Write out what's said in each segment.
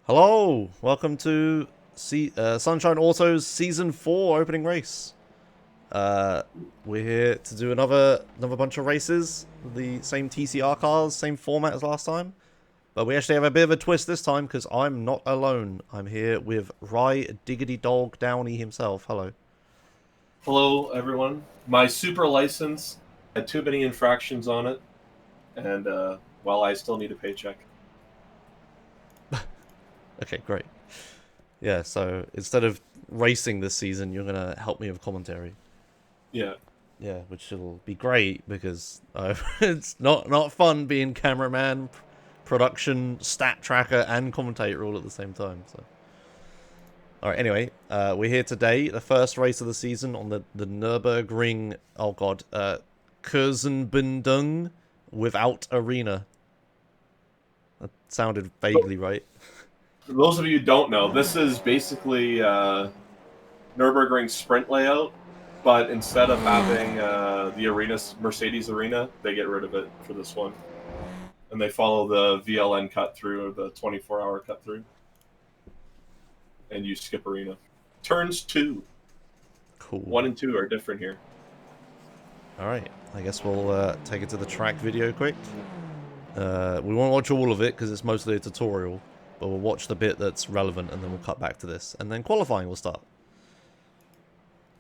Hello, welcome to Sunshine Autos Season 4 opening race. We're here to do another bunch of races, the same TCR cars, same format as last time. But we actually have a bit of a twist this time because I'm not alone. I'm here with Rye Diggity Dog Downey himself. Hello. Hello, everyone. My super license had too many infractions on it, and well, I still need a paycheck. Okay, great. Yeah, so instead of racing this season, you're going to help me with commentary. Yeah. Yeah, which will be great because it's not fun being cameraman, production, stat tracker, and commentator all at the same time. So, all right. Anyway, we're here today, the first race of the season on the Nurburgring. Oh God, Kurzenbindung without arena. That sounded vaguely right. For those of you who don't know, this is basically Nurburgring sprint layout, but instead of having the arena, Mercedes arena, they get rid of it for this one, and they follow the VLN cut through or the 24-hour cut through, and you skip arena. Turns 2, Cool. 1 and 2 are different here. All right. I guess we'll take it to the track video quick. We won't watch all of it because it's mostly a tutorial, but we'll watch the bit that's relevant and then we'll cut back to this. And then qualifying will start.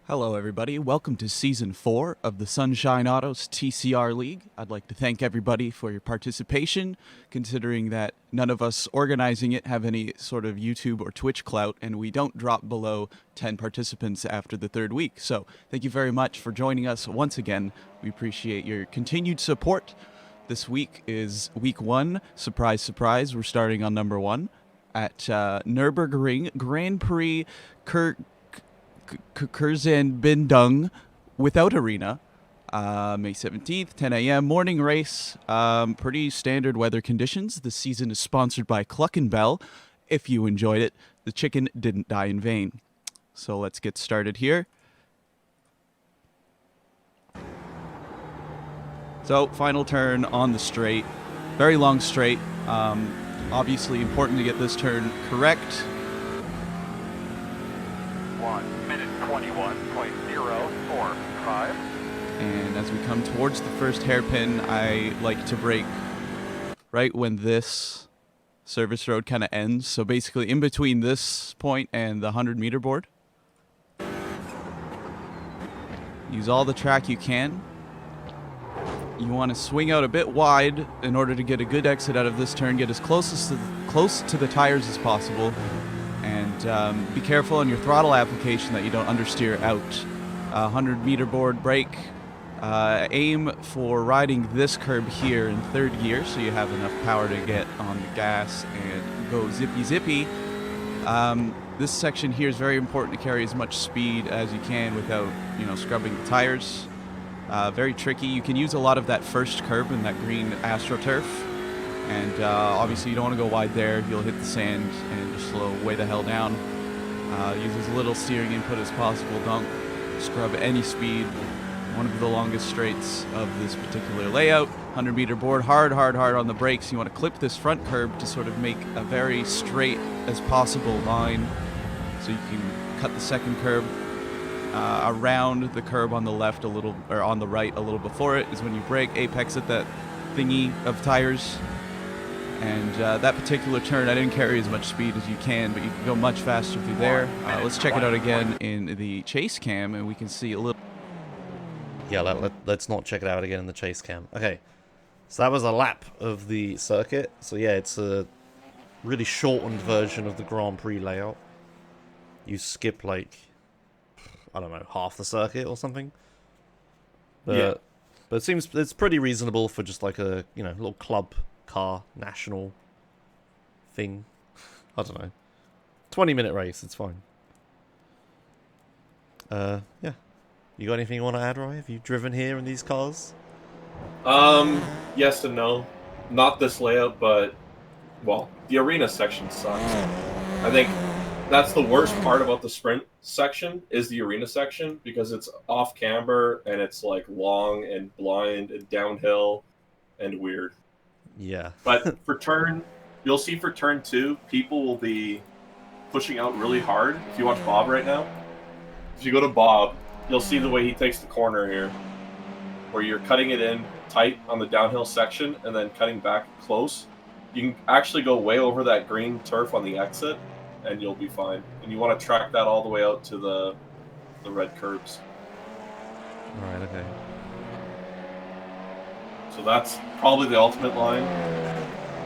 Hello, everybody. Welcome to Season 4 of the Sunshine Autos TCR League. I'd like to thank everybody for your participation, considering that none of us organizing it have any sort of YouTube or Twitch clout, and we don't drop below 10 participants after the third week. So thank you very much for joining us once again. We appreciate your continued support. This week is week 1. Surprise, surprise. We're starting on number 1 at Nurburgring Grand Prix Kurzenbindung without arena. May 17th, 10 a.m. morning race. Pretty standard weather conditions. The season is sponsored by Cluck and Bell. If you enjoyed it, the chicken didn't die in vain. So let's get started here. So final turn on the straight. Very long straight. Obviously important to get this turn correct. 1 minute 21.045. And as we come towards the first hairpin, I like to brake right when this service road kind of ends. So basically in between this point and the 100-meter board. Use all the track you can. You want to swing out a bit wide in order to get a good exit out of this turn. Get as close to the tires as possible. And be careful on your throttle application that you don't understeer out. 100-meter board brake. Aim for riding this curb here in third gear so you have enough power to get on the gas and go zippy. This section here is very important to carry as much speed as you can without, scrubbing the tires. Very tricky. You can use a lot of that first curb in that green AstroTurf. And obviously you don't want to go wide there. You'll hit the sand and just slow way the hell down. Use as little steering input as possible. Don't scrub any speed. One of the longest straights of this particular layout. 100-meter board, hard on the brakes. You want to clip this front curb to sort of make a very straight as possible line. So you can cut the second curb around the curb on the left a little, or on the right a little before it is when you brake, apex at that thingy of tires. And that particular turn, I didn't carry as much speed as you can, but you can go much faster through there. Let's check it out again in the chase cam, and we can see a little. Yeah, let's not check it out again in the chase cam. Okay, so that was a lap of the circuit. So yeah, it's a really shortened version of the Grand Prix layout. You skip like, I don't know, half the circuit or something. But it seems it's pretty reasonable for just like a little club car national thing. I don't know. 20-minute race, it's fine. Yeah. You got anything you want to add, Roy? Have you driven here in these cars? Yes and no. Not this layout, but well, the arena section sucks. I think that's the worst part about the sprint section is the arena section because it's off camber and it's like long and blind and downhill and weird. Yeah. But for turn you'll see for turn 2, people will be pushing out really hard. If you watch Bob right now, if you go to Bob, you'll see the way he takes the corner here, where you're cutting it in tight on the downhill section and then cutting back close. You can actually go way over that green turf on the exit, and you'll be fine. And you want to track that all the way out to the red curbs. All right, okay. So that's probably the ultimate line,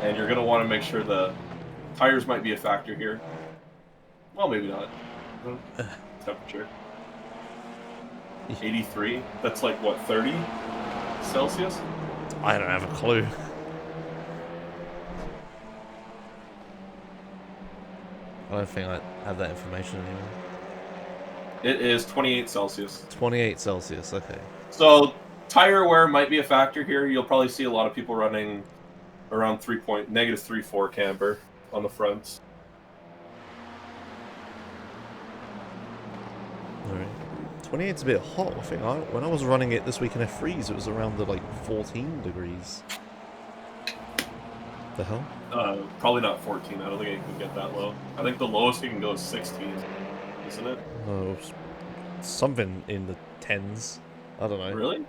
and you're going to want to make sure the tires might be a factor here. Well, maybe not. Temperature. 83. That's like, what, 30 Celsius? I don't have a clue. I don't think I have that information anymore. It is 28 Celsius. 28 Celsius, okay. So tire wear might be a factor here. You'll probably see a lot of people running around -3.4 camber on the fronts. Alright. 28's a bit hot, I think. When I was running it this week in F3s, it was around the, like, 14 degrees. The hell? Probably not 14. I don't think it can get that low. I think the lowest you can go is 16, isn't it? No, something in the 10s. I don't know. Really?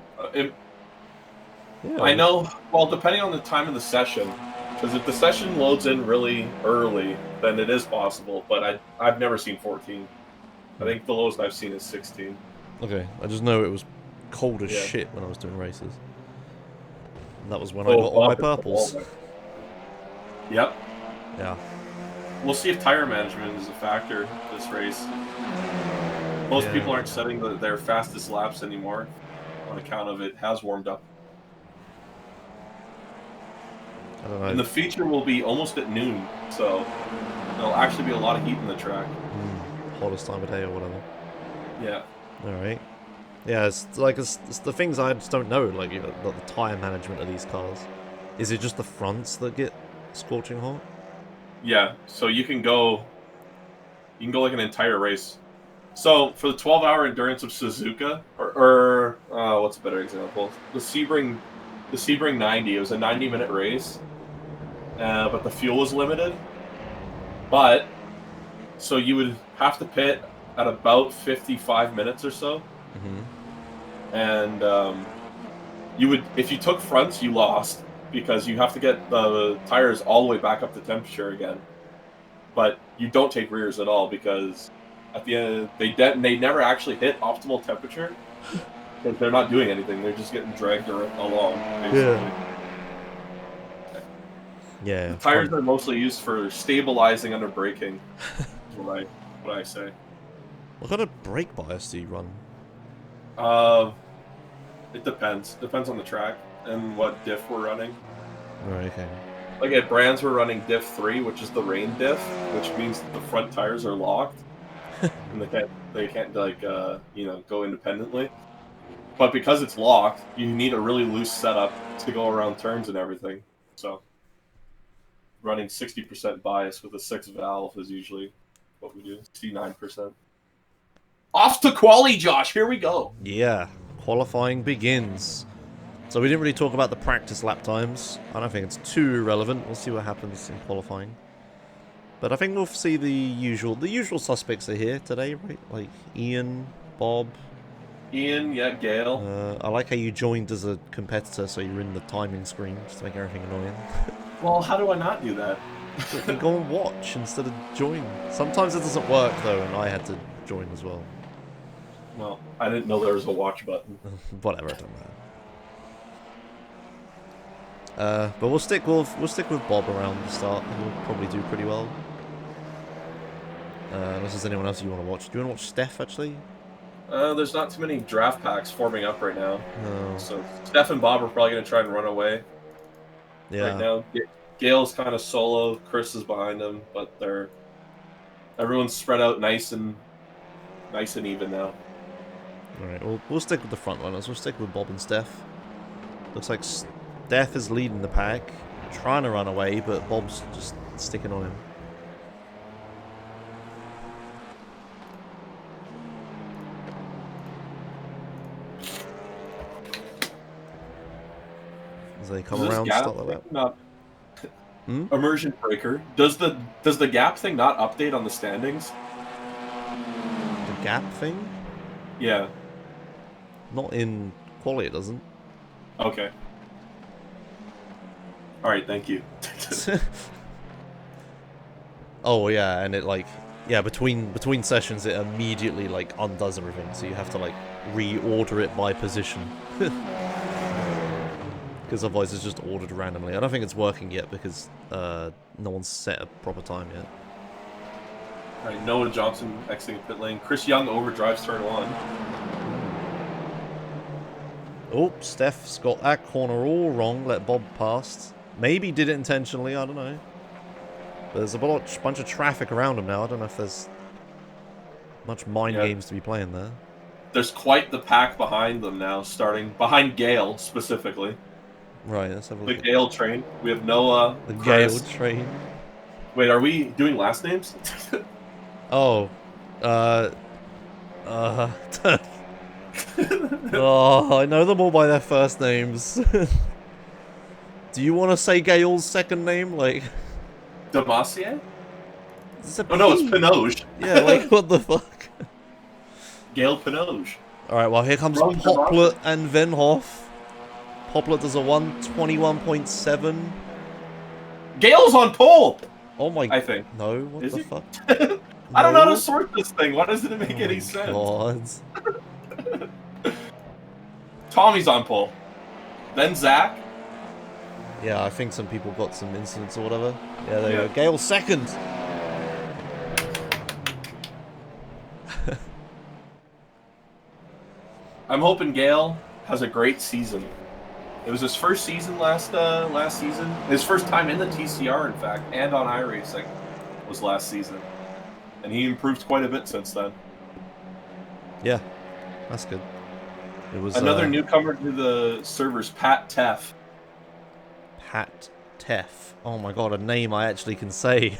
Yeah. I know. Well, depending on the time of the session, because if the session loads in really early, then it is possible. But I've never seen 14. I think the lowest I've seen is 16. Okay, I just know it was cold as Yeah. shit when I was doing races. And that was when I got all my purples. Yep. Yeah. We'll see if tire management is a factor this race. Most Yeah. people aren't setting their fastest laps anymore on account of it has warmed up. I don't know. And the feature will be almost at noon, so there'll actually be a lot of heat in the track. Hottest time of day or whatever. Yeah. Alright. Yeah, it's the things I just don't know, like, you know, the tyre management of these cars. Is it just the fronts that get scorching hot? Yeah, so you can go like an entire race. So for the 12-hour endurance of Suzuka, or what's a better example? The Sebring 90. It was a 90-minute race, but the fuel was limited. But so you would have to pit at about 55 minutes or so, and you would, if you took fronts, you lost because you have to get the tires all the way back up to temperature again. But you don't take rears at all because at the end they never actually hit optimal temperature because they're not doing anything. They're just getting dragged along, basically. Yeah. The tires are mostly used for stabilizing under braking. Is what I say. What kind of brake bias do you run? It depends. Depends on the track and what diff we're running. Right, okay. Like at Brands, we're running diff 3, which is the rain diff, which means the front tires are locked and they can't like go independently. But because it's locked, you need a really loose setup to go around turns and everything. So running 60% bias with a 6 valve is usually what we do. 69%. Off to quali, Josh. Here we go. Yeah. Qualifying begins. So we didn't really talk about the practice lap times. I don't think it's too irrelevant. We'll see what happens in qualifying. But I think we'll see the usual suspects are here today, right? Like Ian, Bob. Ian, yeah, Gale. I like how you joined as a competitor, so you're in the timing screen, just to make everything annoying. Well, how do I not do that? You can go and watch instead of join. Sometimes it doesn't work, though, and I had to join as well. Well, I didn't know there was a watch button. Whatever, it doesn't matter. But we'll stick with Bob around the start. He'll probably do pretty well. Unless there's anyone else you want to watch. Do you want to watch Steph, actually? There's not too many draft packs forming up right now. No. So Steph and Bob are probably going to try and run away. Yeah. Right now, Gale's kind of solo. Chris is behind him, but everyone's spread out nice and even now. Alright, we'll stick with the front runners. We'll stick with Bob and Steph. Looks like Steph is leading the pack, trying to run away, but Bob's just sticking on him. As they come around, start the lap. Immersion breaker. Does the gap thing not update on the standings? The gap thing? Yeah. Not in quality, it doesn't. Okay. All right. Thank you. Oh yeah, and it like between sessions it immediately like undoes everything, so you have to like reorder it by position. Because otherwise it's just ordered randomly. I don't think it's working yet because no one's set a proper time yet. All right. Noah Johnson exiting pit lane. Chris Young overdrives turn 1. Oh, Steph's got that corner all wrong. Let Bob past. Maybe did it intentionally. I don't know. But there's a bunch of traffic around him now. I don't know if there's much mind games to be playing there. There's quite the pack behind them now, starting behind Gale specifically. Right, let's have a look. The Gale train. We have Noah. The Chris. Gale train. Wait, are we doing last names? Oh. Oh, I know them all by their first names. Do you want to say Gale's second name? Like... Demacier? Oh no, it's Pinoge. Yeah, like, what the fuck? Gale Pinoge. Alright, well, here comes Poplet and Venhoff. Poplet does a 121.7. Gale's on pole! Oh my... I think. No, what Is the he? fuck? I don't know how to sort this thing. Why doesn't it make any Oh sense? God. Tommy's on pole. Then Zach. Yeah, I think some people got some incidents or whatever. Yeah, there you go. Gale second. I'm hoping Gale has a great season. It was his first season last season. His first time in the TCR, in fact, and on iRacing was last season. And he improved quite a bit since then. Yeah, that's good. It was another newcomer to the servers, Pat Teff. Pat Teff. Oh my god, a name I actually can say.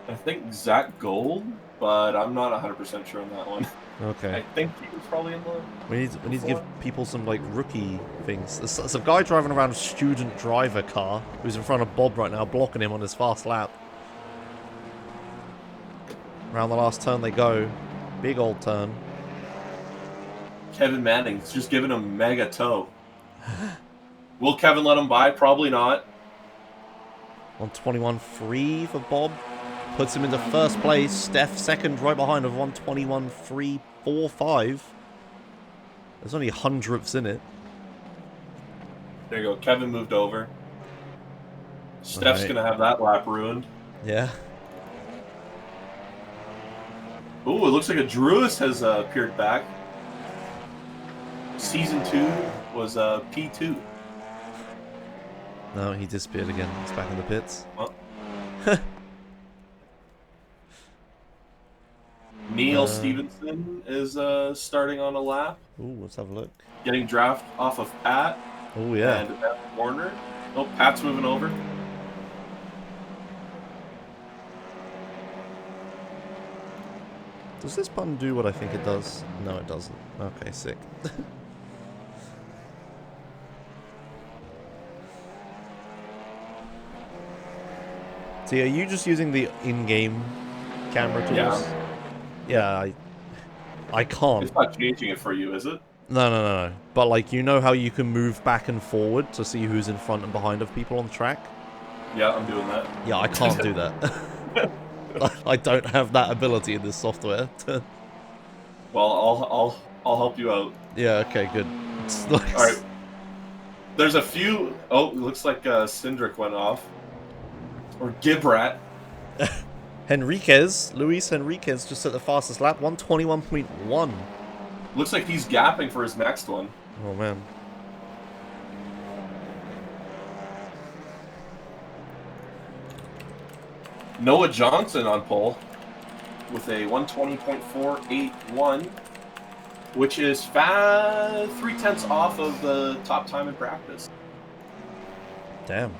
I think Zach Gold, but I'm not 100% sure on that one. Okay. I think he was probably in the... We need to give people some, like, rookie things. There's a guy driving around a student driver car who's in front of Bob right now, blocking him on his fast lap. Around the last turn they go. Big old turn. Kevin Manning's just giving him mega toe. Will Kevin let him by? Probably not. 121.3 for Bob. Puts him into first place. Steph second right behind of 121.345. There's only hundredths in it. There you go. Kevin moved over. Steph's going to have that lap ruined. Yeah. Ooh, it looks like a Druis has appeared back. Season 2 was P2. No, he disappeared again. He's back in the pits. Well. Neil Stevenson is starting on a lap. Ooh, let's have a look. Getting draft off of Pat. Oh, yeah. And Warner. Oh, Pat's moving over. Does this button do what I think it does? No, it doesn't. Okay, sick. So, are you just using the in-game camera tools? Yeah, I can't. It's not changing it for you, is it? No. But, like, you know how you can move back and forward to see who's in front and behind of people on the track? Yeah, I'm doing that. Yeah, I can't do that. I don't have that ability in this software. Well, I'll help you out. Yeah, okay, good. All right. There's a few... Oh, it looks like Cindric went off. Or Gibrat. Luis Henriquez just at the fastest lap, 121.1. Looks like he's gapping for his next one. Oh, man. Noah Johnson on pole with a 120.481, which is 3/10 off of the top time in practice. Damn.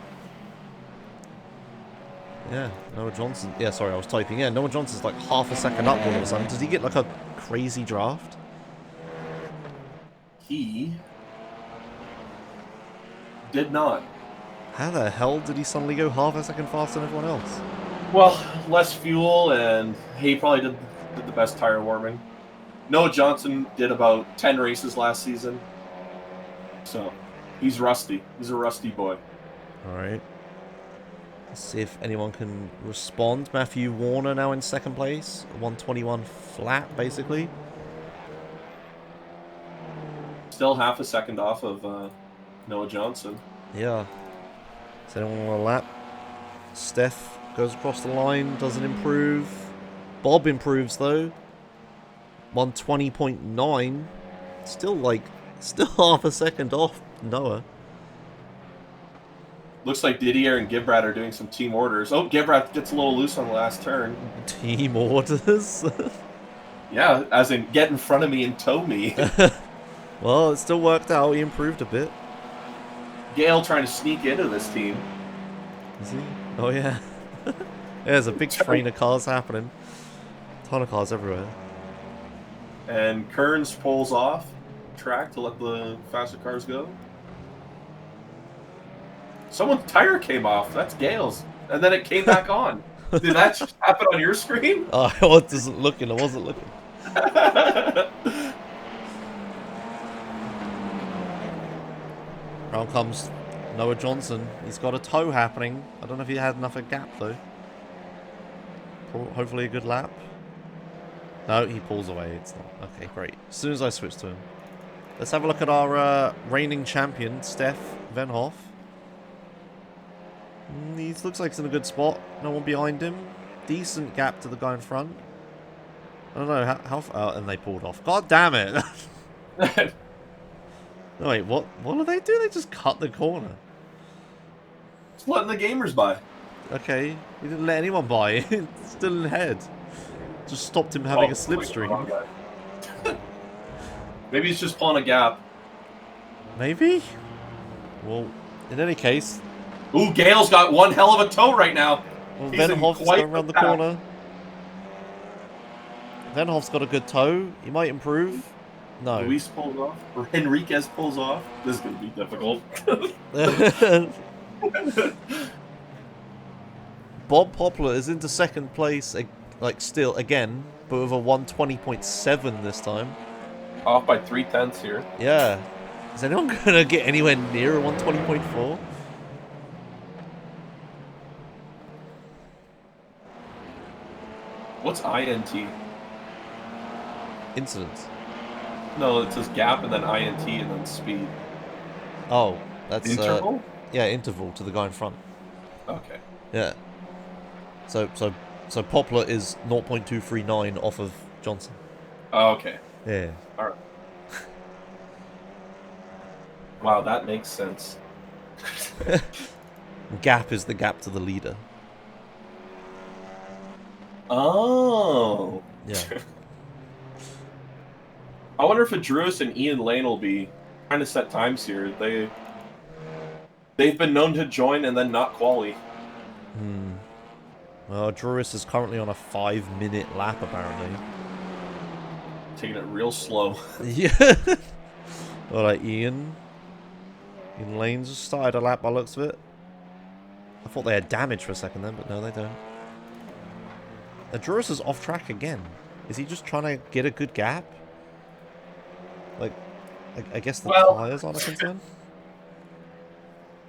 Yeah, Noah Johnson. Yeah, sorry, I was typing. Yeah, Noah Johnson's like half a second up all of a sudden. Does he get like a crazy draft? He did not. How the hell did he suddenly go half a second faster than everyone else? Well, less fuel, and he probably did the best tire warming. Noah Johnson did about 10 races last season. So, he's rusty. He's a rusty boy. Alright. Let's see if anyone can respond. Matthew Warner now in second place. 121 flat, basically. Still half a second off of Noah Johnson. Yeah. Does anyone want a lap? Steph goes across the line, doesn't improve. Bob improves, though. 120.9. Still half a second off Noah. Looks like Didier and Gibrad are doing some team orders. Oh, Gibrad gets a little loose on the last turn. Team orders? Yeah, as in get in front of me and tow me. Well, it still worked out. He improved a bit. Gale trying to sneak into this team. Is he? Oh, yeah. There's a big train of cars happening. Ton of cars everywhere. And Kearns pulls off track to let the faster cars go. Someone's tire came off. That's Gale's. And then it came back on. Did that just happen on your screen? Oh, I wasn't looking. Round comes Noah Johnson. He's got a tow happening. I don't know if he had enough of a gap, though. Hopefully a good lap. No, he pulls away. It's not. Okay, great. As soon as I switch to him. Let's have a look at our reigning champion, Steph Venhoff. He looks like he's in a good spot. No one behind him. Decent gap to the guy in front. I don't know how far. And they pulled off. God damn it! No, wait, what do they do? They just cut the corner. Just letting the gamers by. Okay, he didn't let anyone by. It's still in head. Just stopped him having a slipstream. Maybe he's just pulling a gap. Maybe? Well, in any case... Ooh, Gale's got one hell of a tow right now. Well, He's in Venhoff's quite going around the path. corner. Venhoff's got a good tow. He might improve. No. Luis pulls off. Or Enriquez pulls off. This is going to be difficult. Bob Poplar is into second place, like still again, but with a 120.7 this time. Off by 3/10 here. Yeah. Is anyone gonna get anywhere near a 120.4? What's INT? Incidents. No, it says gap and then INT and then speed. Oh, that's Interval? yeah, interval to the guy in front. Okay. Yeah. So Poplar is 0.239 off of Johnson. Oh, okay. Yeah. All right. Wow, that makes sense. Gap is the gap to the leader. Oh. Yeah. I wonder if Adruis and Ian Lane will be trying to set times here. They've been known to join and then not quali. Well, Druris is currently on a 5-minute lap, apparently. Taking it real slow. Yeah. Alright, Ian. Ian Lane's just started a lap by the looks of it. I thought they had damage for a second then, but no, they don't. Druris is off track again. Is he just trying to get a good gap? Like, I guess the tires aren't a concern?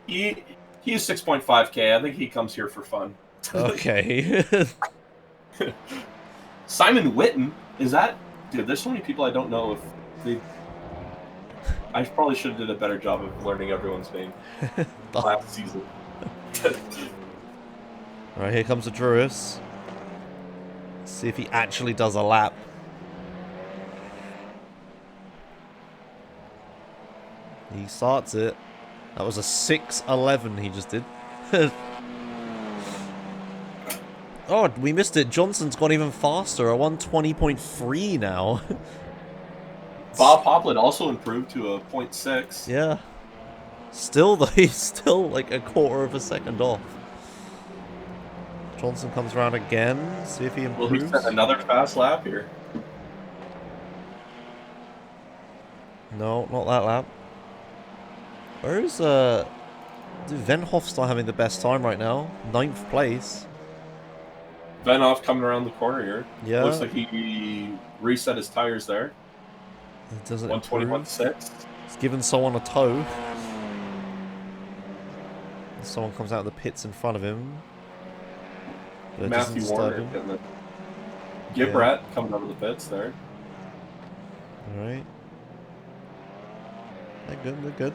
He is 6.5k. I think he comes here for fun. Okay. Simon Witten, is that... Dude, there's so many people I don't know if they... I probably should have did a better job of learning everyone's name last season. Alright, here comes the Druris. See if he actually does a lap. He starts it. That was a 6:11 he just did. Oh, we missed it. Johnson's gone even faster. A 120.3 now. Bob Hopland also improved to a 0.6. Yeah. Still, though, he's still like a quarter of a second off. Johnson comes around again. See if he improves. Will he set another fast lap here? No, not that lap. Where's Dude, Venhoff's not having the best time right now. 9th place. Venhoff coming around the corner here. Yeah. Looks like he reset his tires there. It doesn't 121.6. He's given someone a tow. Someone comes out of the pits in front of him. But it doesn't Matthew disturb Warner him. getting the Gibrat coming out of the pits there. Alright. They're good, they're good.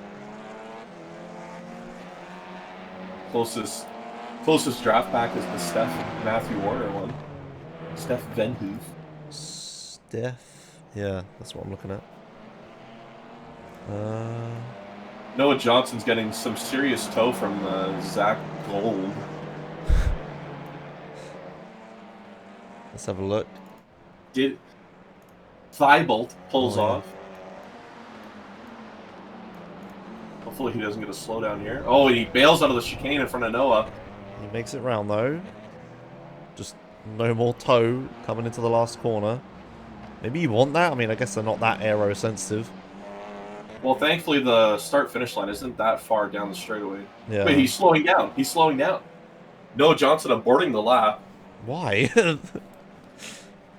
Closest draft back is the Matthew Warner one. Steph Venhoof. Steph. Yeah, that's what I'm looking at. Noah Johnson's getting some serious tow from Zach Gold. Let's have a look. Thibault pulls Oh, yeah. off. Hopefully he doesn't get a slowdown here. Oh, and he bails out of the chicane in front of Noah. He makes it round though. Just no more tow coming into the last corner. Maybe you want that? I mean, I guess they're not that aero sensitive. Well, thankfully the start-finish line isn't that far down the straightaway. Yeah. Wait, he's slowing down. He's slowing down. Noah Johnson aborting the lap. Why? I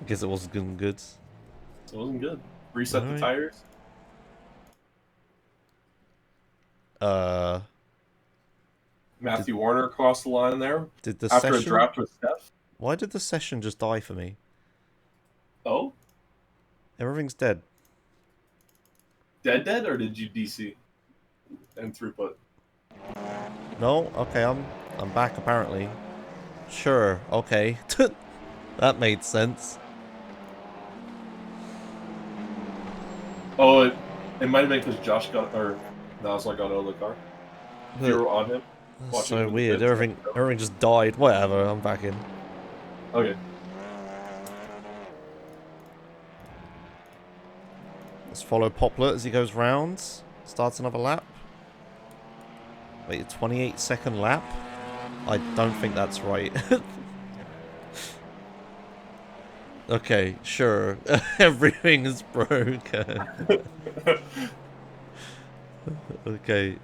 guess it wasn't good. It wasn't good. Reset the Alright. tires. Matthew Warner across the line there. Did the After session? a draft with Steph. Why did the session just die for me? Oh? Everything's dead. Dead, or did you DC? And throughput. No? Okay, I'm back apparently. Sure, okay. That made sense. Oh, it might have been because Josh got, or Naslar got out of the car. If you were on him. That's watching so the weird. pits. Everything just died. Whatever, I'm back in. Okay. Let's follow Poplar as he goes round. Starts another lap. Wait, a 28-second lap? I don't think that's right. Okay, sure. Everything is broken. Okay.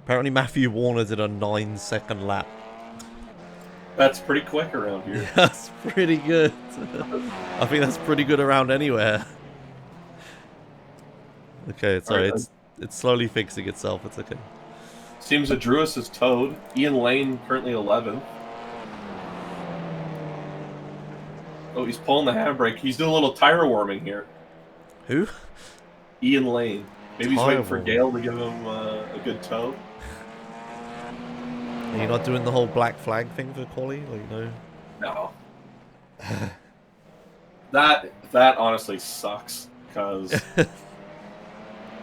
Apparently Matthew Warner did a 9-second lap. That's pretty quick around here. That's pretty good. I think that's pretty good around anywhere. Okay, sorry, Alright, it's slowly fixing itself. It's okay. Seems that Drewis is towed. Ian Lane currently 11th. Oh, he's pulling the handbrake. He's doing a little tire warming here. Who? Ian Lane. Maybe he's Tire waiting for warming. Gale to give him a good tow. Are you not doing the whole black flag thing for quali? Like, no. No. that honestly sucks because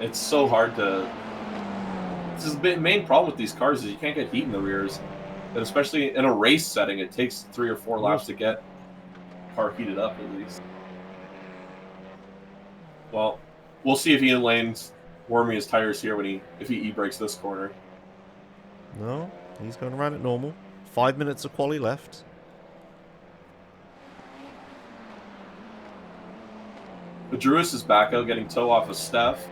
it's so hard to. This is the main problem with these cars is you can't get heat in the rears, and especially in a race setting, it takes 3 or 4 laps to get the car heated up at least. Well, we'll see if Ian Lane's warming his tires here if he e-brakes this corner. No, he's going around it normal. 5 minutes of quali left. But Drewis is back out getting tow off of Steph.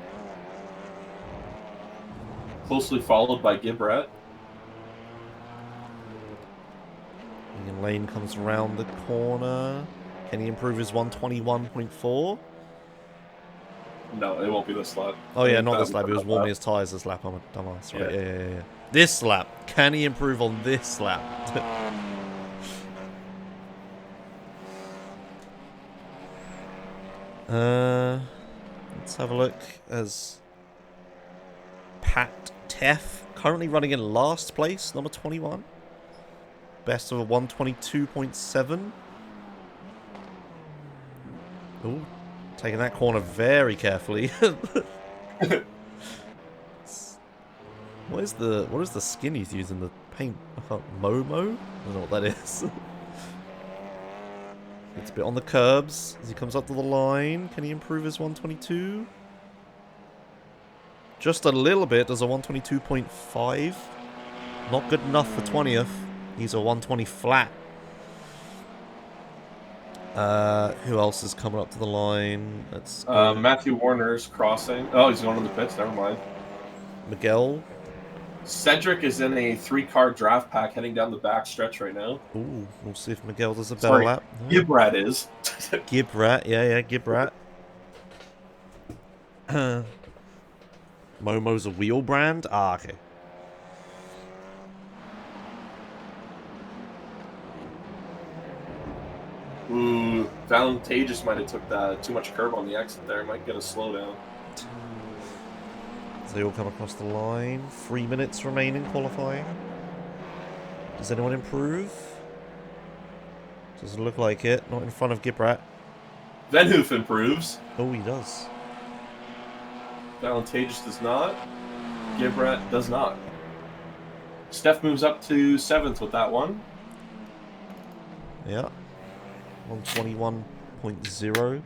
Closely followed by Gibrat. Ian Lane comes around the corner. Can he improve his 121.4? No, it won't be this lap. Oh yeah, not this lap. He was warming his tyres this lap. I'm a dumbass. Right? Yeah. This lap. Can he improve on this lap? Let's have a look. As Pat Teff currently running in last place, number 21. Best of a 122.7. Ooh, taking that corner very carefully. What is the skin he's using? The paint? I can't. Momo? I don't know what that is. It's a bit on the curbs as he comes up to the line. Can he improve his 122? Just a little bit. There's a 122.5. Not good enough for 20th. He's a 120 flat. Who else is coming up to the line? Let's go. Matthew Warner's crossing. Oh, he's going to the pits. Never mind. Miguel. Cedric is in a 3-car draft pack heading down the back stretch right now. Ooh, we'll see if Miguel does a better Sorry, lap. Gibrat is. Gibrat, yeah, Gibrat. Momo's a wheel brand? Ah, okay. Ooh, Valentages might have took that too much curve on the exit there. Might get a slowdown. As they all come across the line. 3 minutes remaining qualifying. Does anyone improve? Doesn't look like it. Not in front of Gibrat. Venhoof improves. Oh, he does. Valentages does not. Gibrat does not. Steph moves up to 7th with that one. Yeah. 121.0.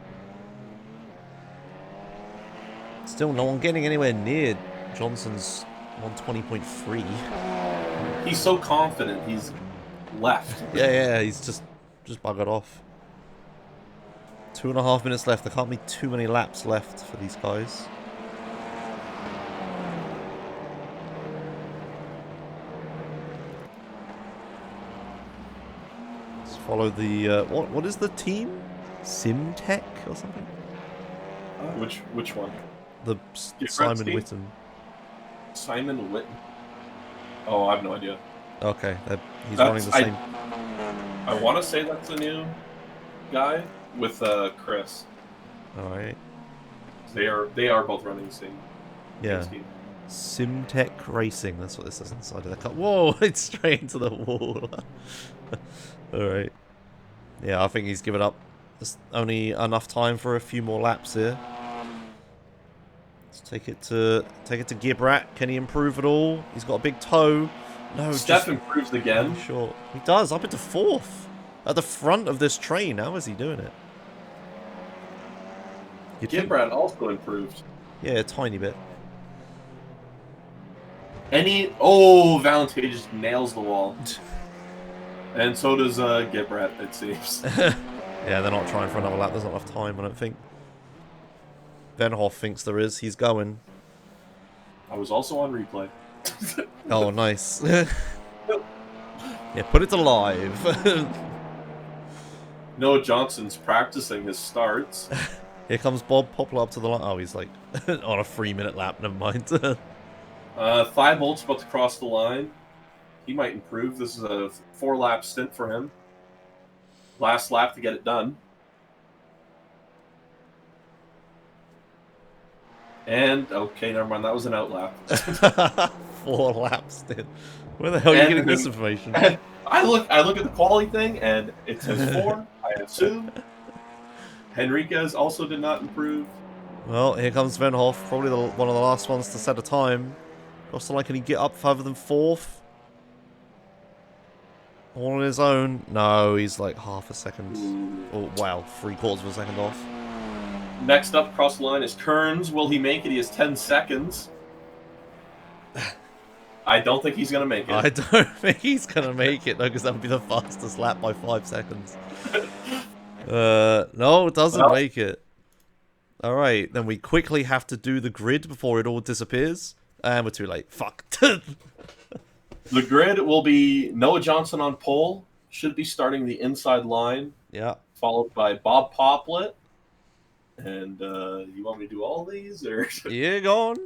Still no one getting anywhere near Johnson's 120.3. He's so confident he's left. Yeah, he's just buggered off. 2.5 minutes left. There can't be too many laps left for these guys. Let's follow the what is the team? Simtech or something? Which one? The Gibrat's Simon team? Whitten. Simon Whitten. Oh, I have no idea. Okay, he's running the same. I want to say that's the new guy with Chris. All right. They are both running the same Yeah. team. Simtech Racing. That's what this is inside of the car. Whoa! It's straight into the wall. All right. Yeah, I think he's given up. There's only enough time for a few more laps here. Let's take it to Gibrat. Can he improve at all? He's got a big toe. No, Steph improves again. Short. He does up into 4th at the front of this train. How is he doing it? Gibrat also improved. Yeah, a tiny bit. Valentages nails the wall. And so does Gibrat, it seems. Yeah, they're not trying for another lap. There's not enough time, I don't think. Venhoff thinks there is. He's going. I was also on replay. Oh, nice. Yeah, put it to live. Noah Johnson's practicing his starts. Here comes Bob Poplar up to the line. Oh, he's like on a 3-minute lap. Never mind. Thibault's about to cross the line. He might improve. This is a 4-lap stint for him. Last lap to get it done. And, okay, never mind. That was an out lap. 4 laps, dude. Where the hell are you getting this information? I look at the quality thing, and it says 4, I assume. Henriquez also did not improve. Well, here comes Venhoff. Probably one of the last ones to set a time. Also, like, can he get up further than 4th? All on his own? No, he's like half a second. Oh, wow. 3/4 of a second off. Next up across the line is Kearns. Will he make it? He has 10 seconds. I don't think he's going to make it. I don't think he's going to make it, though, because that would be the fastest lap by 5 seconds. No, it doesn't make it. Alright, then we quickly have to do the grid before it all disappears. And we're too late. Fuck. The grid will be Noah Johnson on pole. Should be starting the inside line. Yeah. Followed by Bob Poplet. And you want me to do all these? Or? Yeah, go on.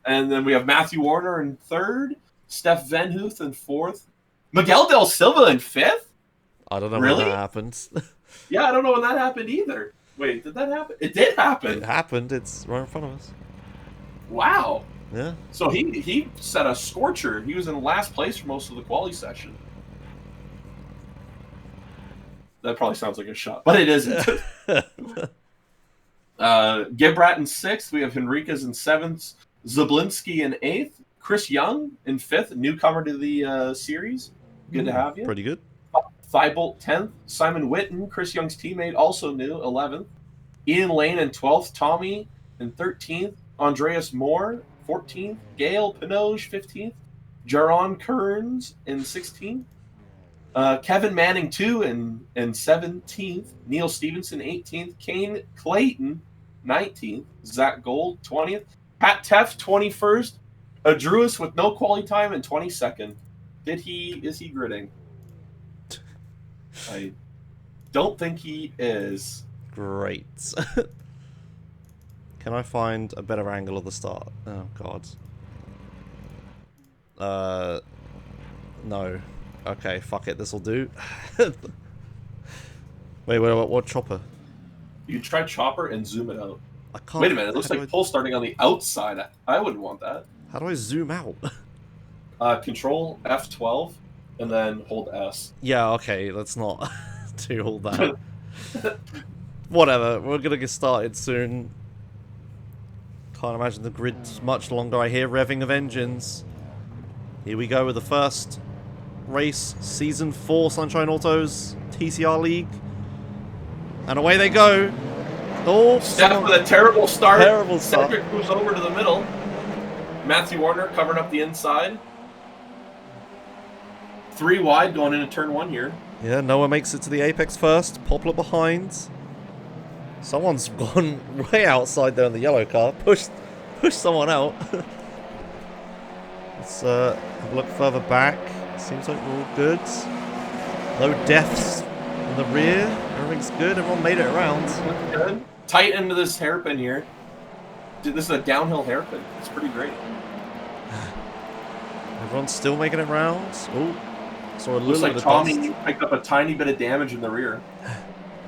And then we have Matthew Warner in 3rd. Steph Venhoof in 4th. Miguel Del Silva in 5th? I don't know Really? when that happens. Yeah, I don't know when that happened either. Wait, did that happen? It did happen. It happened. It's right in front of us. Wow. Yeah. So he set a scorcher. He was in last place for most of the quali session. That probably sounds like a shot, but it isn't. Gibrat in 6th. We have Henriquez in 7th. Zablinski in 8th. Chris Young in 5th. Newcomer to the series. Good to have you. Pretty good. Thibault 10th. Simon Whitten, Chris Young's teammate, also new, 11th. Ian Lane in 12th. Tommy in 13th. Andreas Moore, 14th. Gail Pinoge, 15th. Jaron Kearns in 16th. Kevin Manning, 2 in 17th. Neil Stevenson, 18th. Kane Clayton, 19th. Zach Gold, 20th. Pat Teff, 21st. A Druis with no quality time in 22nd. Is he gridding? I don't think he is. Great. Can I find a better angle of the start? Oh, God. No. Okay, fuck it, this'll do. Wait, what chopper? You try chopper and zoom it out. I can't. Wait a minute, it looks like pull starting on the outside. I wouldn't want that. How do I zoom out? Control F12 and then hold S. Yeah, okay, let's not do all that. Whatever, we're gonna get started soon. Can't imagine the grid's much longer. I hear revving of engines. Here we go with the first race, Season 4 Sunshine Autos, TCR League. And away they go. Oh, Steph with a terrible start. Terrible start. Cedric moves over to the middle. Matthew Warner covering up the inside. 3 wide going into turn 1 here. Yeah, Noah makes it to the apex first. Poplar behind. Someone's gone way outside there in the yellow car. Push someone out. Let's have a look further back. Seems like we're all good. No deaths in the rear. Everything's good. Everyone made it around. Looking good. Tight into this hairpin here. Dude, this is a downhill hairpin. It's pretty great. Everyone's still making it round. Oh, saw a Looks little like bit of Tommy dust. picked up a tiny bit of damage in the rear.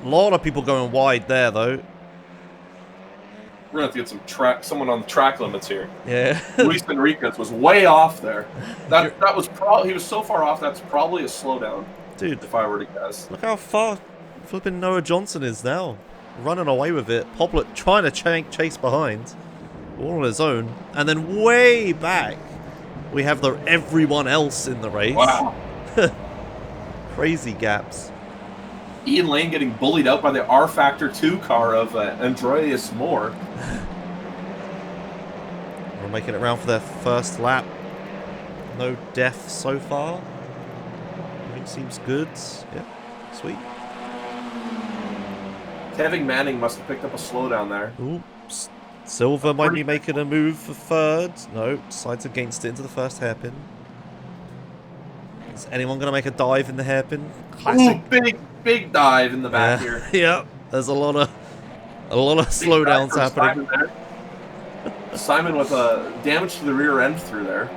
A lot of people going wide there, though. We're going to have to get someone on the track limits here. Yeah. Luis Enriquez was way off there. That was probably, he was so far off, that's probably a slowdown. Dude, if I were to guess. Look how far flipping Noah Johnson is now. Running away with it. Poplar trying to chase behind. All on his own. And then way back, we have everyone else in the race. Wow. Crazy gaps. Ian Lane getting bullied out by the R Factor 2 car of Andreas Moore. We're making it around for their first lap. No deaths so far. Everything seems good. Yeah, sweet. Kevin Manning must have picked up a slowdown there. Ooh, Silver might be making a move for third. No, decides against it into the first hairpin. Is anyone going to make a dive in the hairpin? Classic. Ooh, big dive in the back here. Yeah, there's a lot of slowdowns happening. Simon with a damage to the rear end through there.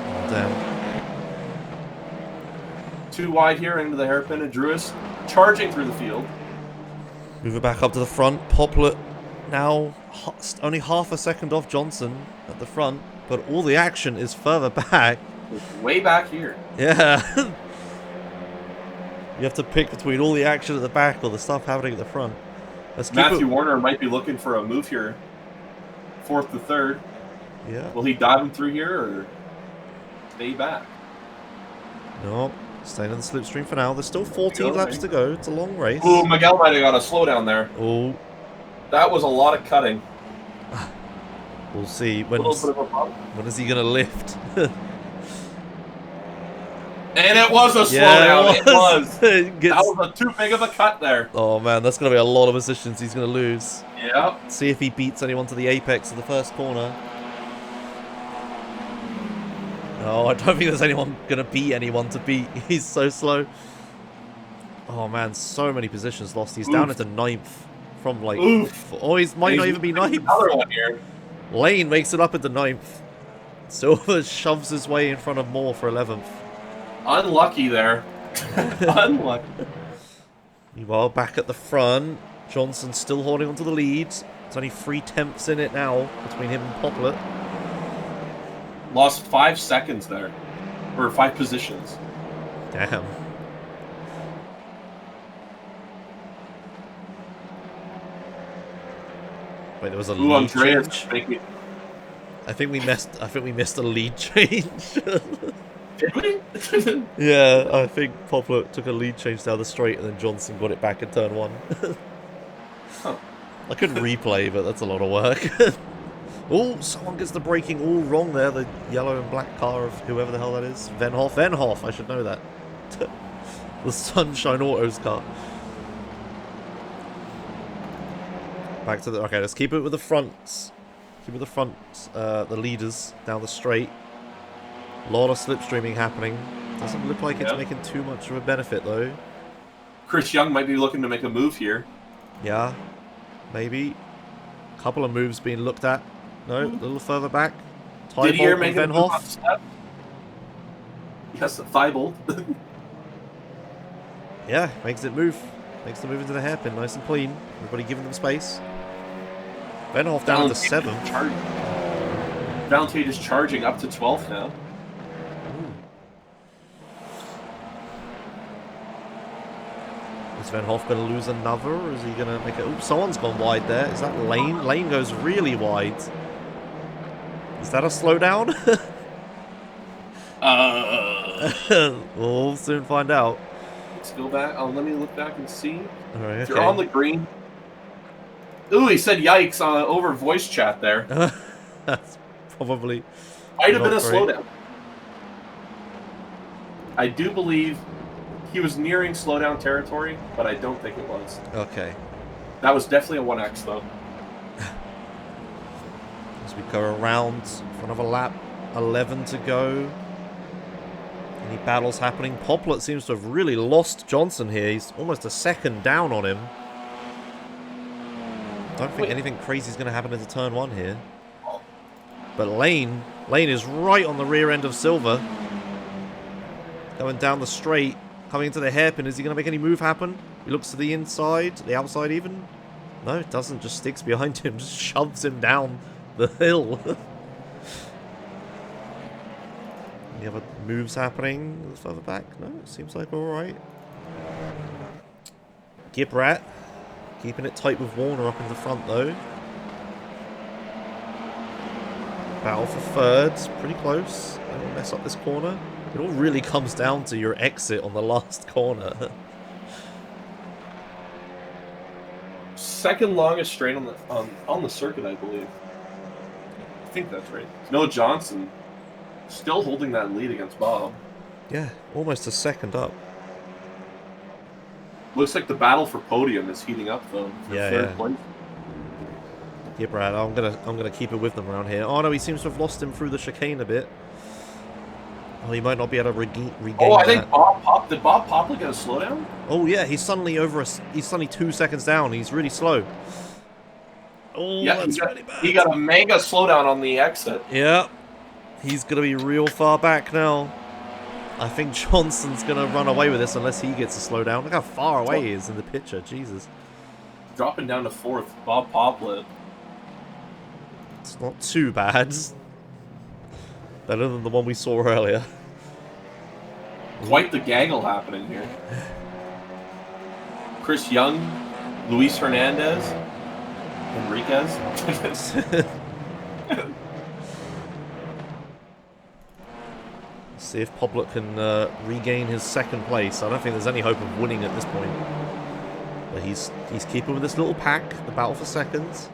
Oh, damn. 2 wide here into the hairpin, and Druis charging through the field. Move it back up to the front. Poplar now only half a second off Johnson at the front, but all the action is further back. It's way back here. Yeah. You have to pick between all the action at the back or the stuff happening at the front. Matthew Warner might be looking for a move here. 4th to 3rd. Yeah. Will he dive him through here or stay back? No. Staying in the slipstream for now. There's still 14 laps to go. It's a long race. Ooh, Miguel might have got a slowdown there. Oh. That was a lot of cutting. We'll see. When is he going to lift? And it was a slowdown. It was. That was too big of a cut there. Oh, man. That's going to be a lot of positions he's going to lose. Yep. See if he beats anyone to the apex of the first corner. No, I don't think there's anyone going to beat anyone to beat. He's so slow. Oh, man. So many positions lost. He's down into 9th from, like... Oof. Oh, he might not even be 9th. Another one here. Lane makes it up into 9th. Silver shoves his way in front of Moore for 11th. Unlucky there. Unlucky. Meanwhile, back at the front, Johnson still holding onto the lead. There's only 3 tenths in it now between him and Poplar. Lost 5 seconds there. Or 5 positions. Damn. Wait, there was a lead change? I think we missed a lead change. Did we? Yeah, I think Poplar took a lead change down the straight and then Johnson got it back in turn 1. Huh. I could replay, but that's a lot of work. Oh, someone gets the braking all wrong there. The yellow and black car of whoever the hell that is. Venhoff, I should know that. The Sunshine Autos car. Back to the... Okay, let's keep it with the fronts. working with the front, the leaders down the straight. A lot of slipstreaming happening. Doesn't look like it's making too much of a benefit, though. Chris Young might be looking to make a move here. Yeah, maybe. A couple of moves being looked at. No, a little further back. Didier making a Van move on Hoff. step. Yes, the Thibault. Yeah, makes it move. Makes the move into the hairpin, nice and clean. Everybody giving them space. Van Hoff down to 7th. Valentate is charging up to 12th now. Is Van Hoff going to lose another, or is he going to make it... Oops, someone's gone wide there. Is that Lane? Lane goes really wide. Is that a slowdown? We'll soon find out. Let's go back. Let me look back and see. All right, If you're on the green... Ooh, he said yikes over voice chat there. That's probably... Might have been a great. slowdown. I do believe he was nearing slowdown territory, but I don't think it was. Okay. That was definitely a 1x, though. As we go around for another lap, 11 to go. Any battles happening? Poplet seems to have really lost Johnson here. He's almost a second down on him. Don't think anything crazy is going to happen into turn 1 here. But Lane is right on the rear end of Silver. Going down the straight, coming into the hairpin. Is he going to make any move happen? He looks to the inside, the outside even. No, it doesn't. Just sticks behind him, just shoves him down the hill. Any other moves happening further back? No, it seems like alright. Gibrat keeping it tight with Warner up in the front though. Battle for thirds, pretty close. Don't mess up this corner. It all really comes down to your exit on the last corner. Second longest straight on the circuit, I believe. I think that's right. Noah Johnson still holding that lead against Bob. Yeah, almost a second up. Looks like the battle for podium is heating up though. For third place. Yeah, Brad, I'm gonna keep it with them around here. Oh no, he seems to have lost him through the chicane a bit. Oh, he might not be able to regain Oh, I that. think did Bob Popley get a slowdown? Oh yeah, he's suddenly he's suddenly 2 seconds down. He's really slow. Oh, Yeah, that's really bad. he got a mega slowdown on the exit. Yeah, he's gonna be real far back now. I think Johnson's gonna run away with this unless he gets a slowdown. Look how far away he is in the picture. Jesus. Dropping down to 4th, Bob Popley. It's not too bad. Better than the one we saw earlier. Quite the gaggle happening here. Chris Young, Luis Hernandez, Enriquez. See if Poblet can regain his second place. I don't think there's any hope of winning at this point. But he's keeping with this little pack, the battle for seconds.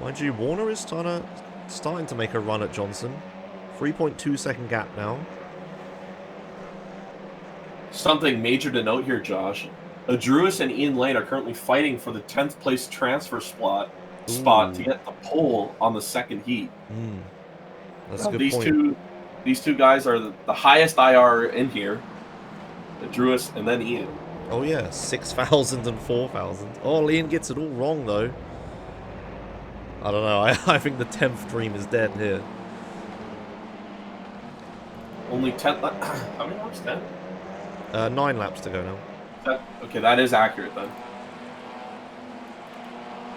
Mind you, Warner is starting to make a run at Johnson. 3.2 second gap now. Something major to note here, Josh. Adruis and Ian Lane are currently fighting for the 10th place transfer spot to get the pole on the second heat. That's a good point. These two guys are the highest IR in here. Adruis and then Ian. Oh yeah, 6,000 and 4,000. Oh, Ian gets it all wrong though. I don't know. I think the 10th dream is dead here. Only 10. How many laps? 10? 9 laps to go now. Okay, that is accurate then.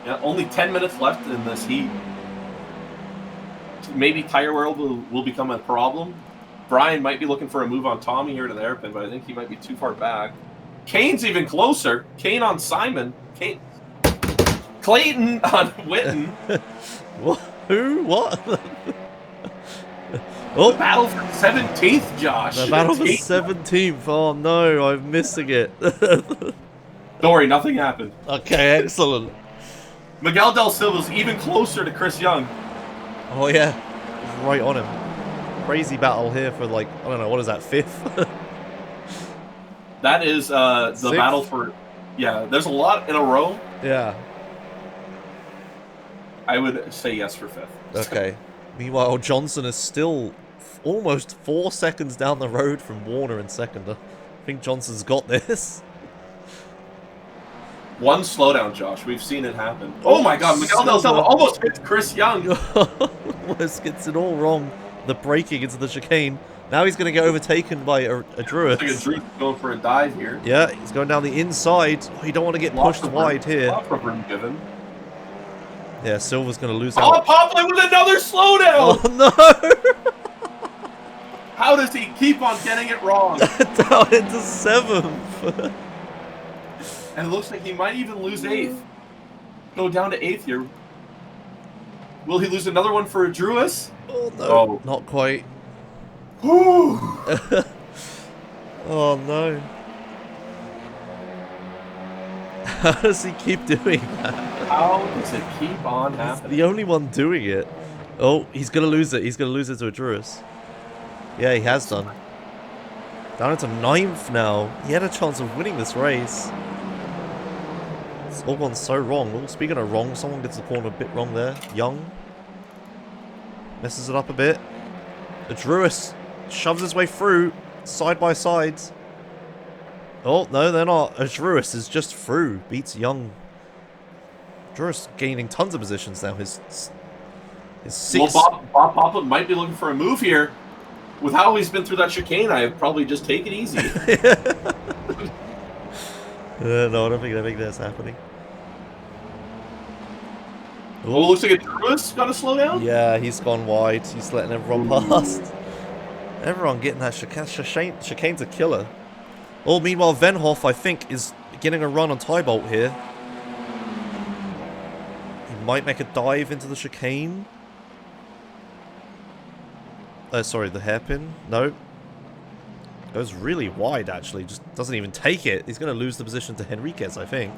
Yeah, only 10 minutes left in this heat. Maybe tire wear will become a problem. Brian might be looking for a move on Tommy here to the hairpin, but I think he might be too far back. Kane's even closer. Kane on Simon. Clayton on Witten. What? Who? What? Oh, the battle for 17th, Josh. The battle for 17th. Oh no, I'm missing it. Don't worry, nothing happened. Okay, excellent. Miguel Del Silva's even closer to Chris Young. Oh yeah, he's right on him. Crazy battle here for like, I don't know, what is that, 5th? That is the 6th? battle for, yeah, there's a lot in a row. Yeah. I would say yes for 5th. Okay. Meanwhile, Johnson is still almost 4 seconds down the road from Warner in second. I think Johnson's got this. One slowdown, Josh. We've seen it happen. Oh my God, Miguel Del Selva almost hits Chris Young. Almost gets it all wrong. The braking into the chicane. Now he's going to get overtaken by a Druid. Looks like a Druid going for a dive here. Yeah, he's going down the inside. Oh, you don't want to get pushed wide here. Lots of room given. Yeah, Silver's going to lose Oh, out. Poplin with another slowdown! Oh, no! How does he keep on getting it wrong? Down into 7th. And it looks like he might even lose 8th. Go down to 8th here. Will he lose another one for a Druis? Oh, no. Oh. Not quite. Whew. Oh, no. How does he keep doing that? How does it keep on happening? He's the only one doing it. Oh, he's going to lose it. He's going to lose it to a Druis. Yeah, he has done. Down into 9th now. He had a chance of winning this race. It's all gone so wrong. Oh, speaking of wrong, someone gets the corner a bit wrong there. Young. Messes it up a bit. The Druis shoves his way through. Side by side. Oh, no, they're not. Druis is just through. Beats Young. Druis gaining tons of positions now. His 6... Well, Bob Poplin might be looking for a move here. With how he's been through that chicane, I'd probably just take it easy. No, I don't think that's happening. Oh, looks like a Druis got to slow down? Yeah, he's gone wide. He's letting everyone past. Everyone getting that chicane. Chicane's a killer. Oh, meanwhile, Venhoff, I think, is getting a run on Tybolt here. He might make a dive into the chicane. Sorry, the hairpin. No. Goes really wide, actually. Just doesn't even take it. He's going to lose the position to Henriquez, I think.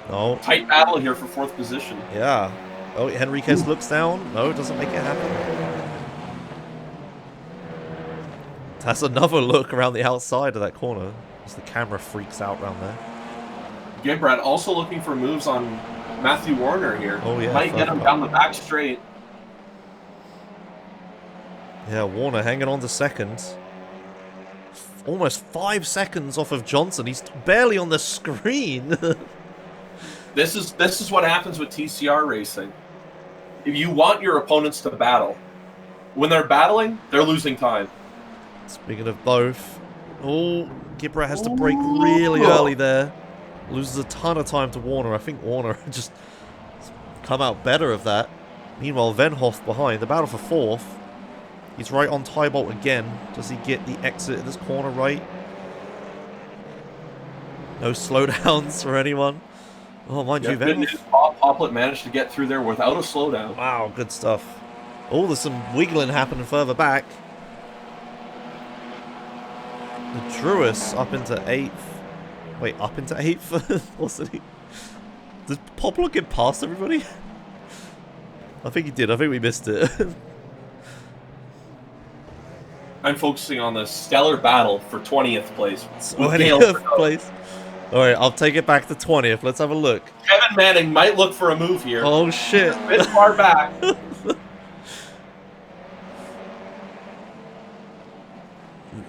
No. Tight battle here for 4th position. Yeah. Oh, Henriquez looks down. No, doesn't make it happen. That's another look around the outside of that corner. As the camera freaks out around there. Gimbrad also looking for moves on Matthew Warner here. Oh, yeah. Might get him down the back straight. Yeah, Warner hanging on to second. Almost 5 seconds off of Johnson. He's barely on the screen. This is what happens with TCR racing. If you want your opponents to battle, when they're battling, they're losing time. Speaking of both. Oh, Gibra has to brake really early there. Loses a ton of time to Warner. I think Warner just come out better of that. Meanwhile, Venhoff behind. The battle for 4th. He's right on Tybolt again. Does he get the exit in this corner right? No slowdowns for anyone. Oh, mind you, Good news. Bob Poplin managed to get through there without a slowdown. Wow, good stuff. Oh, there's some wiggling happening further back. The Druis up into 8th. Wait, up into 8th? Wasn't he? Did Poplin get past everybody? I think he did. I think we missed it. I'm focusing on the stellar battle for 20th place. 20th place. Alright, I'll take it back to 20th. Let's have a look. Kevin Manning might look for a move here. Oh, shit. A bit far back.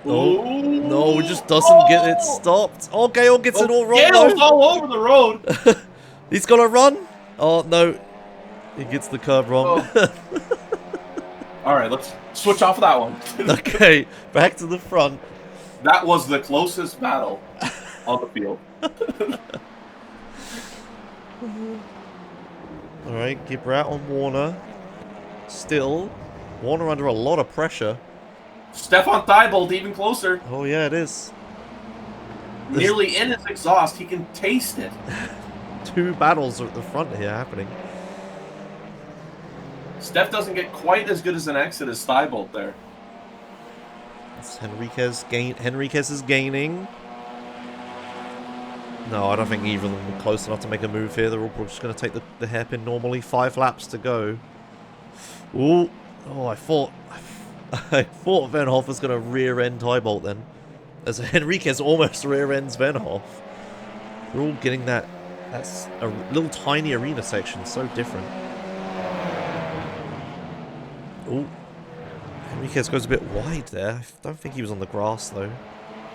Oh, no, just doesn't get it stopped. Oh, Gale gets it all wrong. Gale's all over the road. He's got to run. Oh, no. He gets the curve wrong. Oh. All right, let's switch off that one. Okay, back to the front. That was the closest battle on the field. Alright, Gibrat on Warner. Still, Warner under a lot of pressure. Stefan Thibault even closer. Oh yeah, it is. Nearly in his exhaust. He can taste it. 2 battles at the front here happening. Steph doesn't get quite as good as an exit as Thibault there. It's Henriquez is gaining. No, I don't think either of them are close enough to make a move here. They're all just going to take the hairpin normally. 5 laps to go. Ooh. Oh, I thought Venhoff was going to rear-end Tybolt then. As Henriquez almost rear-ends Venhoff. They're all getting that That's a little tiny arena section, so different. Oh, Enriquez goes a bit wide there. I don't think he was on the grass though.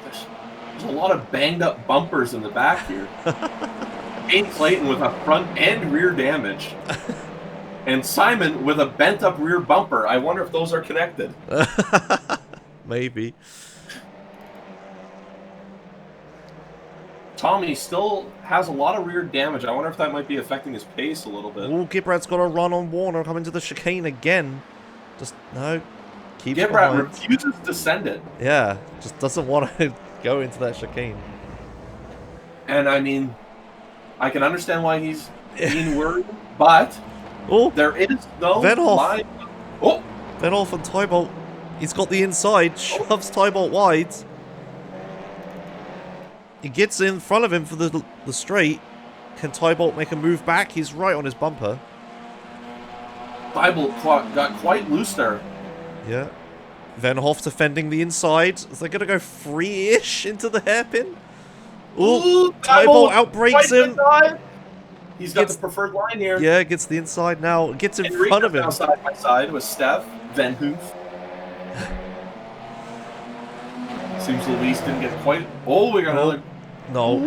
There's a lot of banged up bumpers in the back here. Kane Clayton with a front and rear damage. And Simon with a bent up rear bumper. I wonder if those are connected. Maybe. Tommy still has a lot of rear damage. I wonder if that might be affecting his pace a little bit. Oh, Gibrat's got a run on Warner, coming to the chicane again. Just, no. Keeps Gibrat behind. refuses to send it. Yeah, just doesn't want to go into that chicane. And I mean, I can understand why he's being worried, but Oh, there is no Venhoff. line. Oh, Venhoff and Tybolt. He's got the inside, shoves Tybolt wide. He gets in front of him for the straight. Can Tybolt make a move back? He's right on his bumper. Bible got quite loose there. Yeah. Venhoff defending the inside. Is they going to go free-ish into the hairpin? Ooh, Tybolt outbreaks him. He's got the preferred line here. Yeah, gets the inside now. Gets in front of him. Now side by side with Steph Venhoof. Seems Luis didn't get quite. Oh, we got another. No.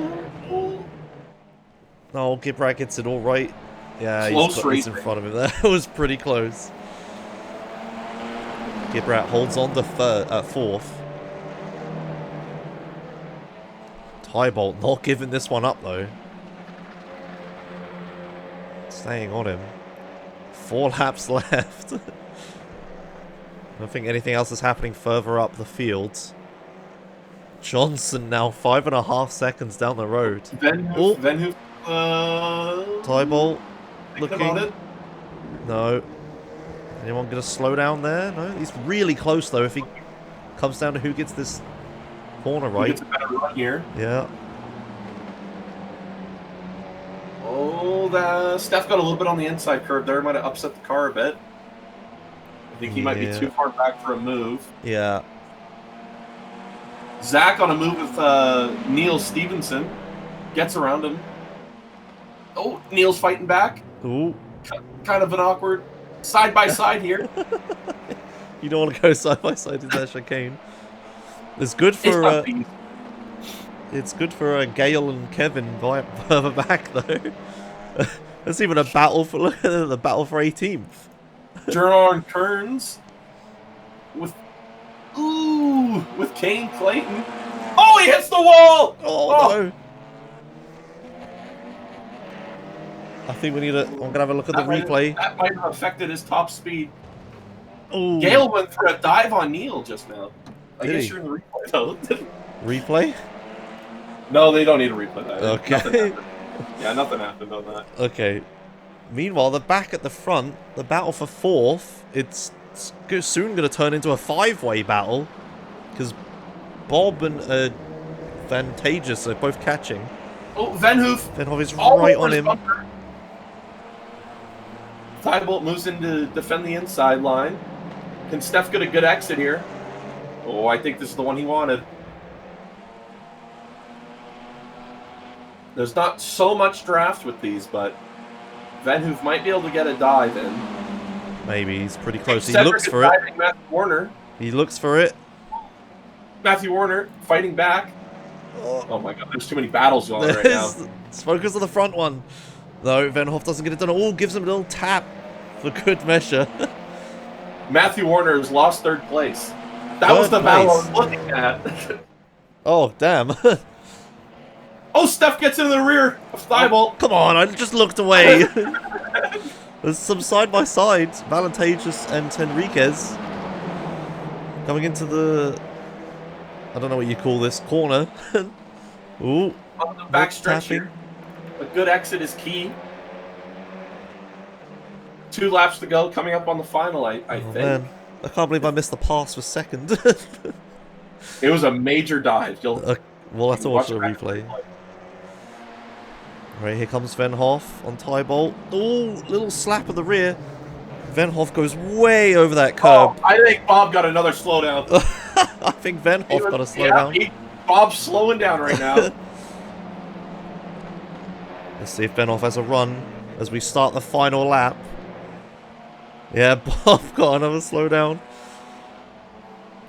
No, Gibrat gets it all right. Yeah, he's in front of him there. That was pretty close. Gibrat holds on to fourth. Tybolt not giving this one up though. Staying on him. 4 laps left. I don't think anything else is happening further up the field. Johnson now 5.5 seconds down the road. Venhoof. Tybolt Looking. looking. No. Anyone gonna slow down there? No. He's really close though. If he comes down to who gets this corner right. He gets a better run here. Yeah. Oh, Steph got a little bit on the inside curve there. Might have upset the car a bit. I think he might be too far back for a move. Yeah. Zach on a move with Neil Stevenson. Gets around him. Oh, Neil's fighting back. Ooh. Kind of an awkward side by side here. You don't want to go side by side in that chicane. It's good for it's good for Gale and Kevin further back though. There's even a battle for the battle for 18th. Jerron Kearns with Kane Clayton. Oh, he hits the wall! Oh no. I think we need to. I'm gonna have a look at the replay. That might have affected his top speed. Oh. Gale went for a dive on Neil just now. I Did guess he? you're in the replay though. Replay? No, they don't need to replay that. Okay. Nothing happened on that. Okay. Meanwhile, the back at the front, the battle for 4th, it's soon going to turn into a 5-way battle. Because Bob and Vantageous are both catching. Oh, Venhoof. Venhoof is right on him. Tybolt moves in to defend the inside line. Can Steph get a good exit here? Oh, I think this is the one he wanted. There's not so much draft with these, but Venhoof might be able to get a dive in. Maybe, he's pretty close. He Cedric looks is for it. diving Matthew Warner. He looks for it. Matthew Warner fighting back. Oh my god, there's too many battles going on right now. Let's focus on the front one. No, Venhoff doesn't get it done. Oh, gives him a little tap for good measure. Matthew Warner has lost 3rd place. That was the battle I was looking at. Oh, damn. Oh, Steph gets into the rear of Tybolt. Come on, I just looked away. There's some side-by-sides. Valantageous and Enriquez coming into the... I don't know what you call this. Corner. Ooh. On the back stretch here. A good exit is key. 2 laps to go, coming up on the final, I think. Man. I can't believe I missed the pass for 2nd. It was a major dive. We'll have to watch the replay. Right, here comes Venhoff on Tybolt. Oh, little slap of the rear. Venhoff goes way over that curb. Oh, I think Bob got another slowdown. I think Venhoff got a slowdown. Bob's slowing down right now. Let's see if Benhoff has a run as we start the final lap. Yeah, Bob got another slowdown.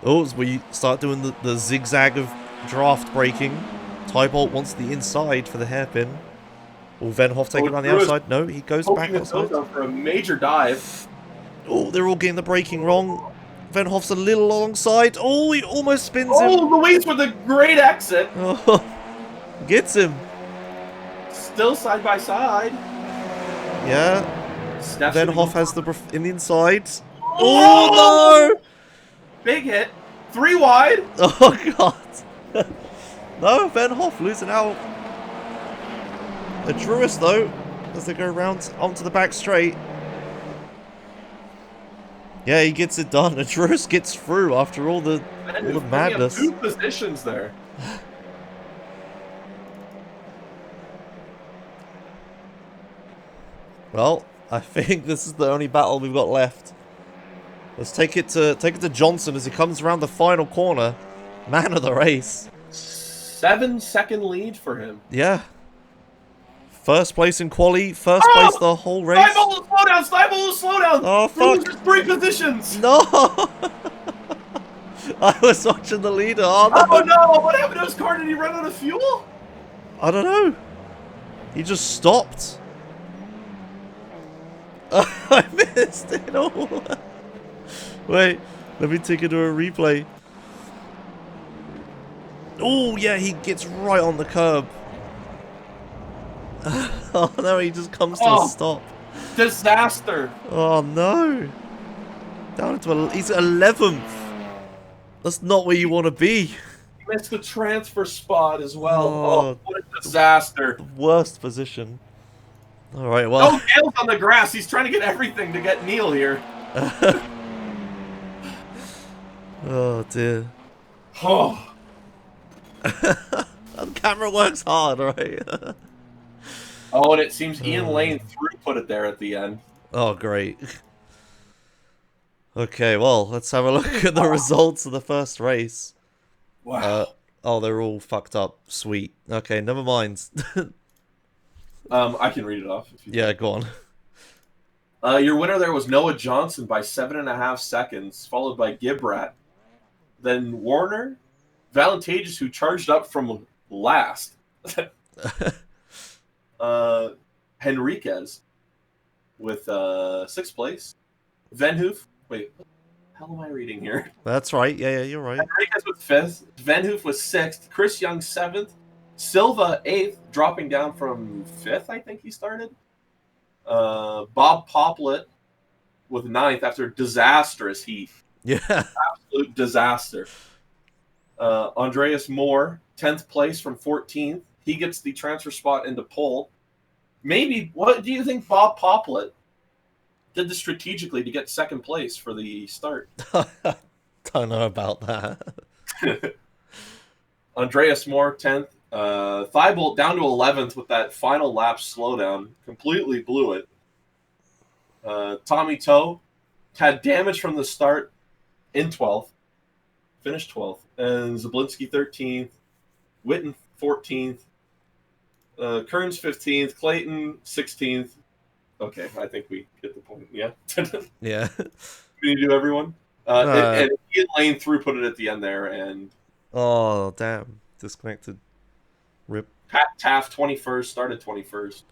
Oh, as we start doing the zigzag of draft braking. Tybolt wants the inside for the hairpin. Will Venhoff take it around the outside? No, he goes back outside. For a major dive. Oh, they're all getting the braking wrong. Venhoff's a little alongside. Oh, he almost spins him. Oh, Luis with a great exit. Oh, gets him. Still side by side. Yeah. Venhoff has the in the inside. Oh, no! Big hit. 3 wide. Oh, God. No, Venhoff losing out. A Druis, though, as they go around onto the back straight. Yeah, he gets it done. A Druis gets through after all the madness. 2 positions there. Well, I think this is the only battle we've got left. Let's take it to Johnson as he comes around the final corner. Man of the race. 7-second lead for him. Yeah. First place in quali, first place the whole race. Stuyvesant, slow down. Oh, fuck. 3 positions. No! I was watching the leader. Oh, no. Oh, no. What happened to his car? Did he run out of fuel? I don't know. He just stopped. I missed it all. Wait, let me take it to a replay. Oh, yeah, he gets right on the curb. Oh, no, he just comes to a stop. Disaster. Oh, no. Down into he's 11th. That's not where you want to be. He missed the transfer spot as well. Oh, Oh, what a disaster. The worst position. All right, well. Oh, Gale's on the grass. He's trying to get everything to get Neil here. Oh, dear. Oh. The camera works hard, right? Oh, and it seems Ian Lane put it there at the end. Oh, great. Okay, well, let's have a look at the results of the first race. Wow. Oh, they're all fucked up. Sweet. Okay, never mind. I can read it off. If you Yeah, go on. Your winner there was Noah Johnson by 7.5 seconds, followed by Gibrat. Then Warner, Valentages, who charged up from last. Henriquez with 6th place. Venhoof. Wait, what the hell am I reading here? That's right. Yeah, you're right. Henriquez with 5th. Venhoof was 6th. Chris Young 7th. Silva 8th, dropping down from 5th, I think he started. Bob Poplet with 9th after disastrous heat. Yeah. Absolute disaster. Andreas Moore, 10th place from 14th. He gets the transfer spot into pole. Maybe, what do you think Bob Poplet did this strategically to get 2nd place for the start? Don't know about that. Andreas Moore, 10th. Thibault down to 11th with that final lap slowdown. Completely blew it. Tommy Toe had damage from the start in 12th. Finished 12th. And Zablinski 13th. Witten 14th. Kearns 15th. Clayton 16th. Okay, I think we get the point. Yeah? Yeah. Can you do everyone? And Ian Lane put it at the end there. And oh, damn. Disconnected. Rip. Pat Taft 21st, started 21st.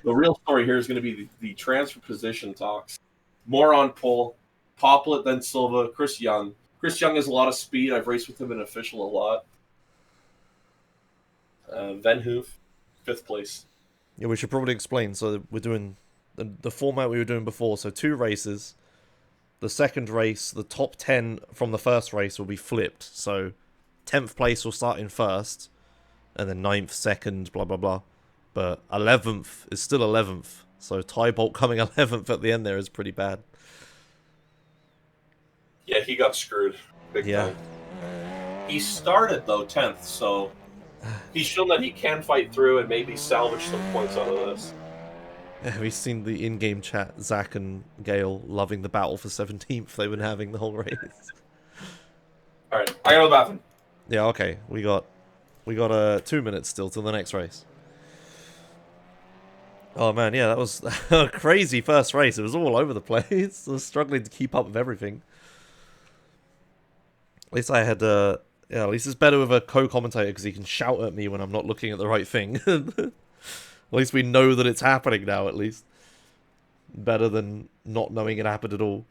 The real story here is going to be the transfer position talks. More on pole. Poplet, then Silva, Chris Young. Chris Young has a lot of speed. I've raced with him in official a lot. Venhoof, 5th place. Yeah, we should probably explain. So we're doing the format we were doing before. So 2 races. The second race, the top 10 from the first race will be flipped. So 10th place will start in first, and then 9th, 2nd, blah, blah, blah. But 11th is still 11th. So Tybolt coming 11th at the end there is pretty bad. Yeah, he got screwed. Big time. He started, though, 10th, so he's shown that he can fight through and maybe salvage some points out of this. Have you seen the in-game chat? Zach and Gale loving the battle for 17th they've been having the whole race. Alright, I gotta go to the bathroom. Yeah, okay. We got We got 2 minutes still till the next race. Oh man, yeah, that was a crazy first race. It was all over the place. I was struggling to keep up with everything. At least I had, yeah, at least it's better with a co-commentator because he can shout at me when I'm not looking at the right thing. At least we know that it's happening now, at least. Better than not knowing it happened at all.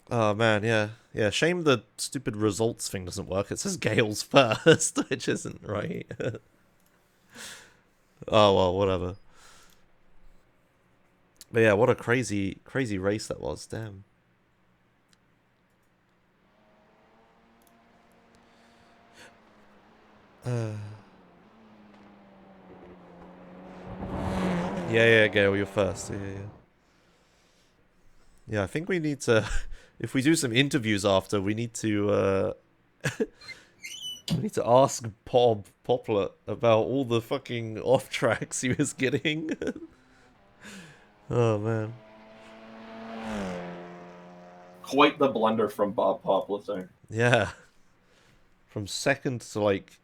Oh man, yeah. Yeah, shame the stupid results thing doesn't work. It says Gale's first, which isn't right. Oh well, whatever. But yeah, what a crazy race that was, damn. Yeah, Gale, you're first. Yeah. Yeah, I think we need to, if we do some interviews after, we need to we need to ask Poplar about all the fucking off tracks he was getting. Oh man. Quite the blunder from Bob Poplar there. Yeah. From second to like,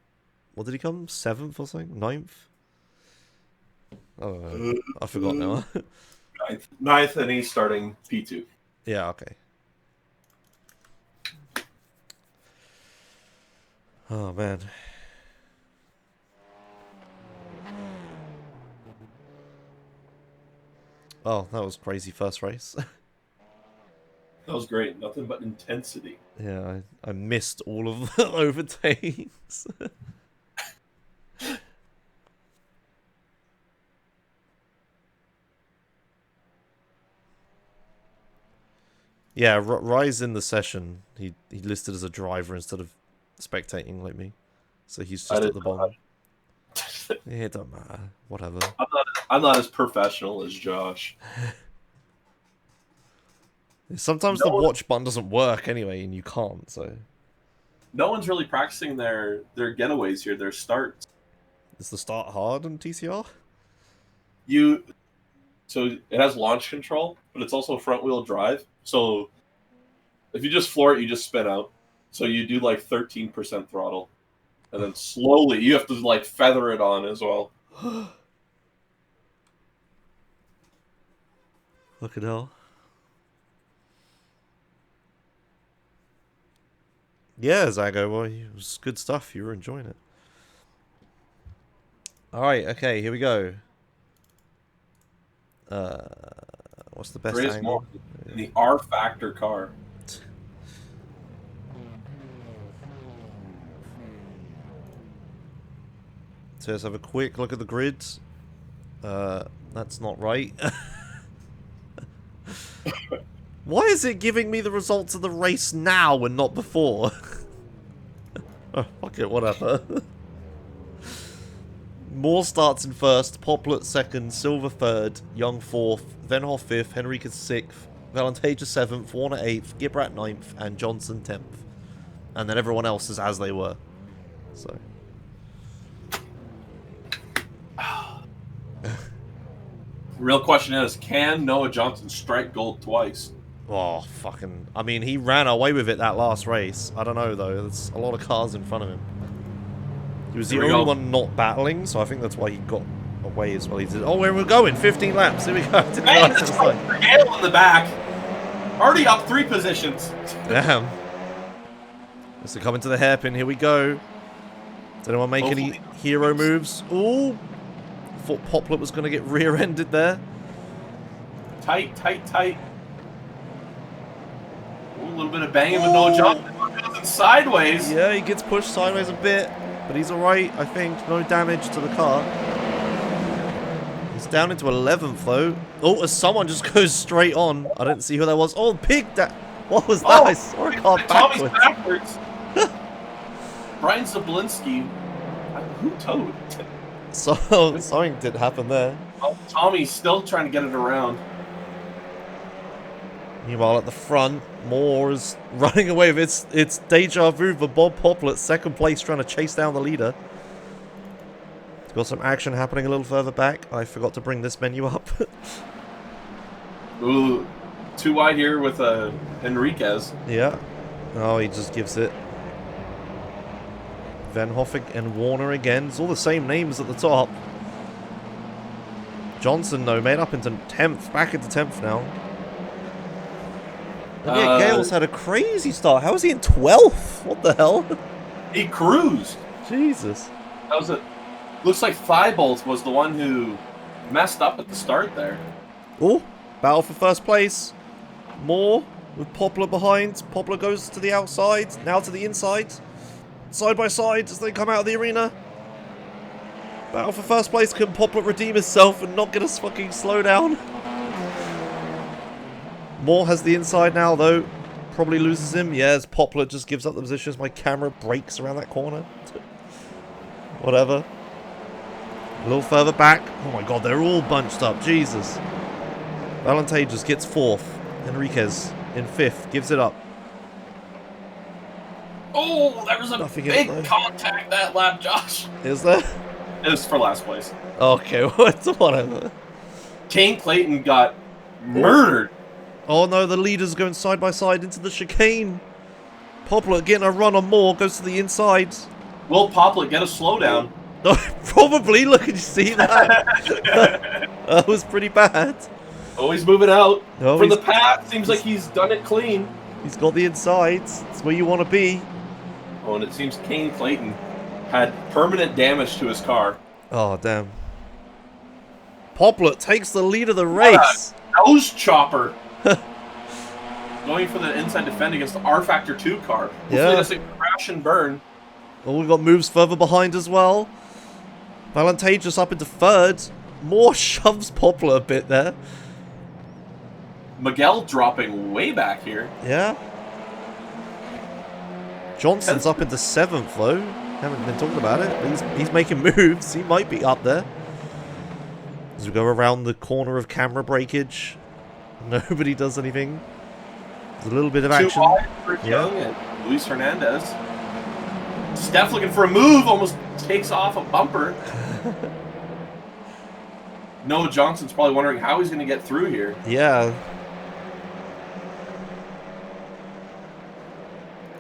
what did he come? 7th or something? 9th? I don't know. I forgot now. Ninth, and he's starting P2. Yeah, okay. Oh man. Oh, that was crazy first race. That was great. Nothing but intensity. Yeah, I missed all of the overtakes. Yeah, Rye's in the session. He listed as a driver instead of spectating like me. So he's just at the bottom. Yeah, it don't matter. Whatever. I'm not as professional as Josh. Sometimes the watch button doesn't work anyway, and you can't, so... No one's really practicing their getaways here, their starts. Is the start hard in TCR? So it has launch control, but it's also front-wheel drive. So if you just floor it, you just spin out. So you do like 13% throttle. And then slowly, you have to like feather it on as well. Look at hell. Yeah, Zago, well, it was good stuff. You were enjoying it. Alright, okay, here we go. What's the best angle? In the R Factor car. So let's have a quick look at the grids. That's not right. Why is it giving me the results of the race now and not before? Oh, fuck it, whatever. Moore starts in first, Poplet second, Silver third, Young fourth, Venhoff fifth, Henriquez sixth, Valenteja seventh, Warner eighth, Gibrat ninth, and Johnson 10th. And then everyone else is as they were. So. Real question is, can Noah Johnson strike gold twice? Oh, fucking... I mean, he ran away with it that last race. I don't know, though. There's a lot of cars in front of him. He was the only one not battling, so I think that's why he got away as well. He did. Oh, where we're going? 15 laps. Here we go. Didn't Man, it's Gale in the back. Already up 3 positions. Damn. Let's come into the hairpin. Here we go. Does anyone make any hero moves? Ooh. I thought Poplet was going to get rear-ended there. Tight. Ooh, a little bit of banging with Noah Johnson. Sideways. Yeah, he gets pushed sideways a bit, but he's alright, I think. No damage to the car. He's down into 11th, though. Oh, as someone just goes straight on. I didn't see who that was. Oh, pig! What was that? I saw a car backwards. Tommy's backwards. Brian Zablinski. Who towed? So, something did happen there. Oh, Tommy's still trying to get it around. Meanwhile, at the front, Moore is running away with it's deja vu for Bob Poplet, second place, trying to chase down the leader. It's got some action happening a little further back. I forgot to bring this menu up. Ooh, too wide here with Enriquez. Yeah. Oh, he just gives it. Venhoff and Warner again. It's all the same names at the top. Johnson, though, made up into 10th. Back into 10th now. And yeah, Gale's had a crazy start. How is he in 12th? What the hell? He cruised. Jesus. That was it. Looks like Thibault was the one who messed up at the start there. Oh, battle for first place. Moore with Poplar behind. Poplar goes to the outside, now to the inside. Side by side as they come out of the arena. Battle for first place. Can Poplar redeem himself and not get us fucking slow down? Moore has the inside now, though. Probably loses him. Yeah, as Poplar just gives up the position as my camera breaks around that corner. Whatever. A little further back. Oh my god, they're all bunched up. Jesus. Valente just gets 4th. Enriquez in 5th. Gives it up. Oh, there was a big contact that lap, Josh. Is there? It was for last place. Okay, whatever. Kane Clayton got murdered. Oh no, the leader's going side by side into the chicane. Poplar getting a run on Moore, goes to the inside. Will Poplar get a slowdown? No, probably. Look, did you see that? That was pretty bad. Oh, he's moving out. No, From the path, seems like he's done it clean. He's got the insides. It's where you want to be. Oh, and it seems Kane Clayton had permanent damage to his car. Oh, damn. Poplar takes the lead of the race. Nose chopper. Going for the inside defend against the R Factor 2 car. Hopefully Yeah. it doesn't crash and burn. Oh, we've got moves further behind as well. Valente just up into 3rd. Moore shoves Poplar a bit there. Miguel dropping way back here. Yeah. Johnson's up into 7th, though. Haven't been talking about it, but he's making moves. He might be up there. As we go around the corner of camera breakage, nobody does anything. There's a little bit of action. 2 wide for Young and Luis Hernandez. Steph looking for a move, almost takes off a bumper. Noah Johnson's probably wondering how he's going to get through here. Yeah.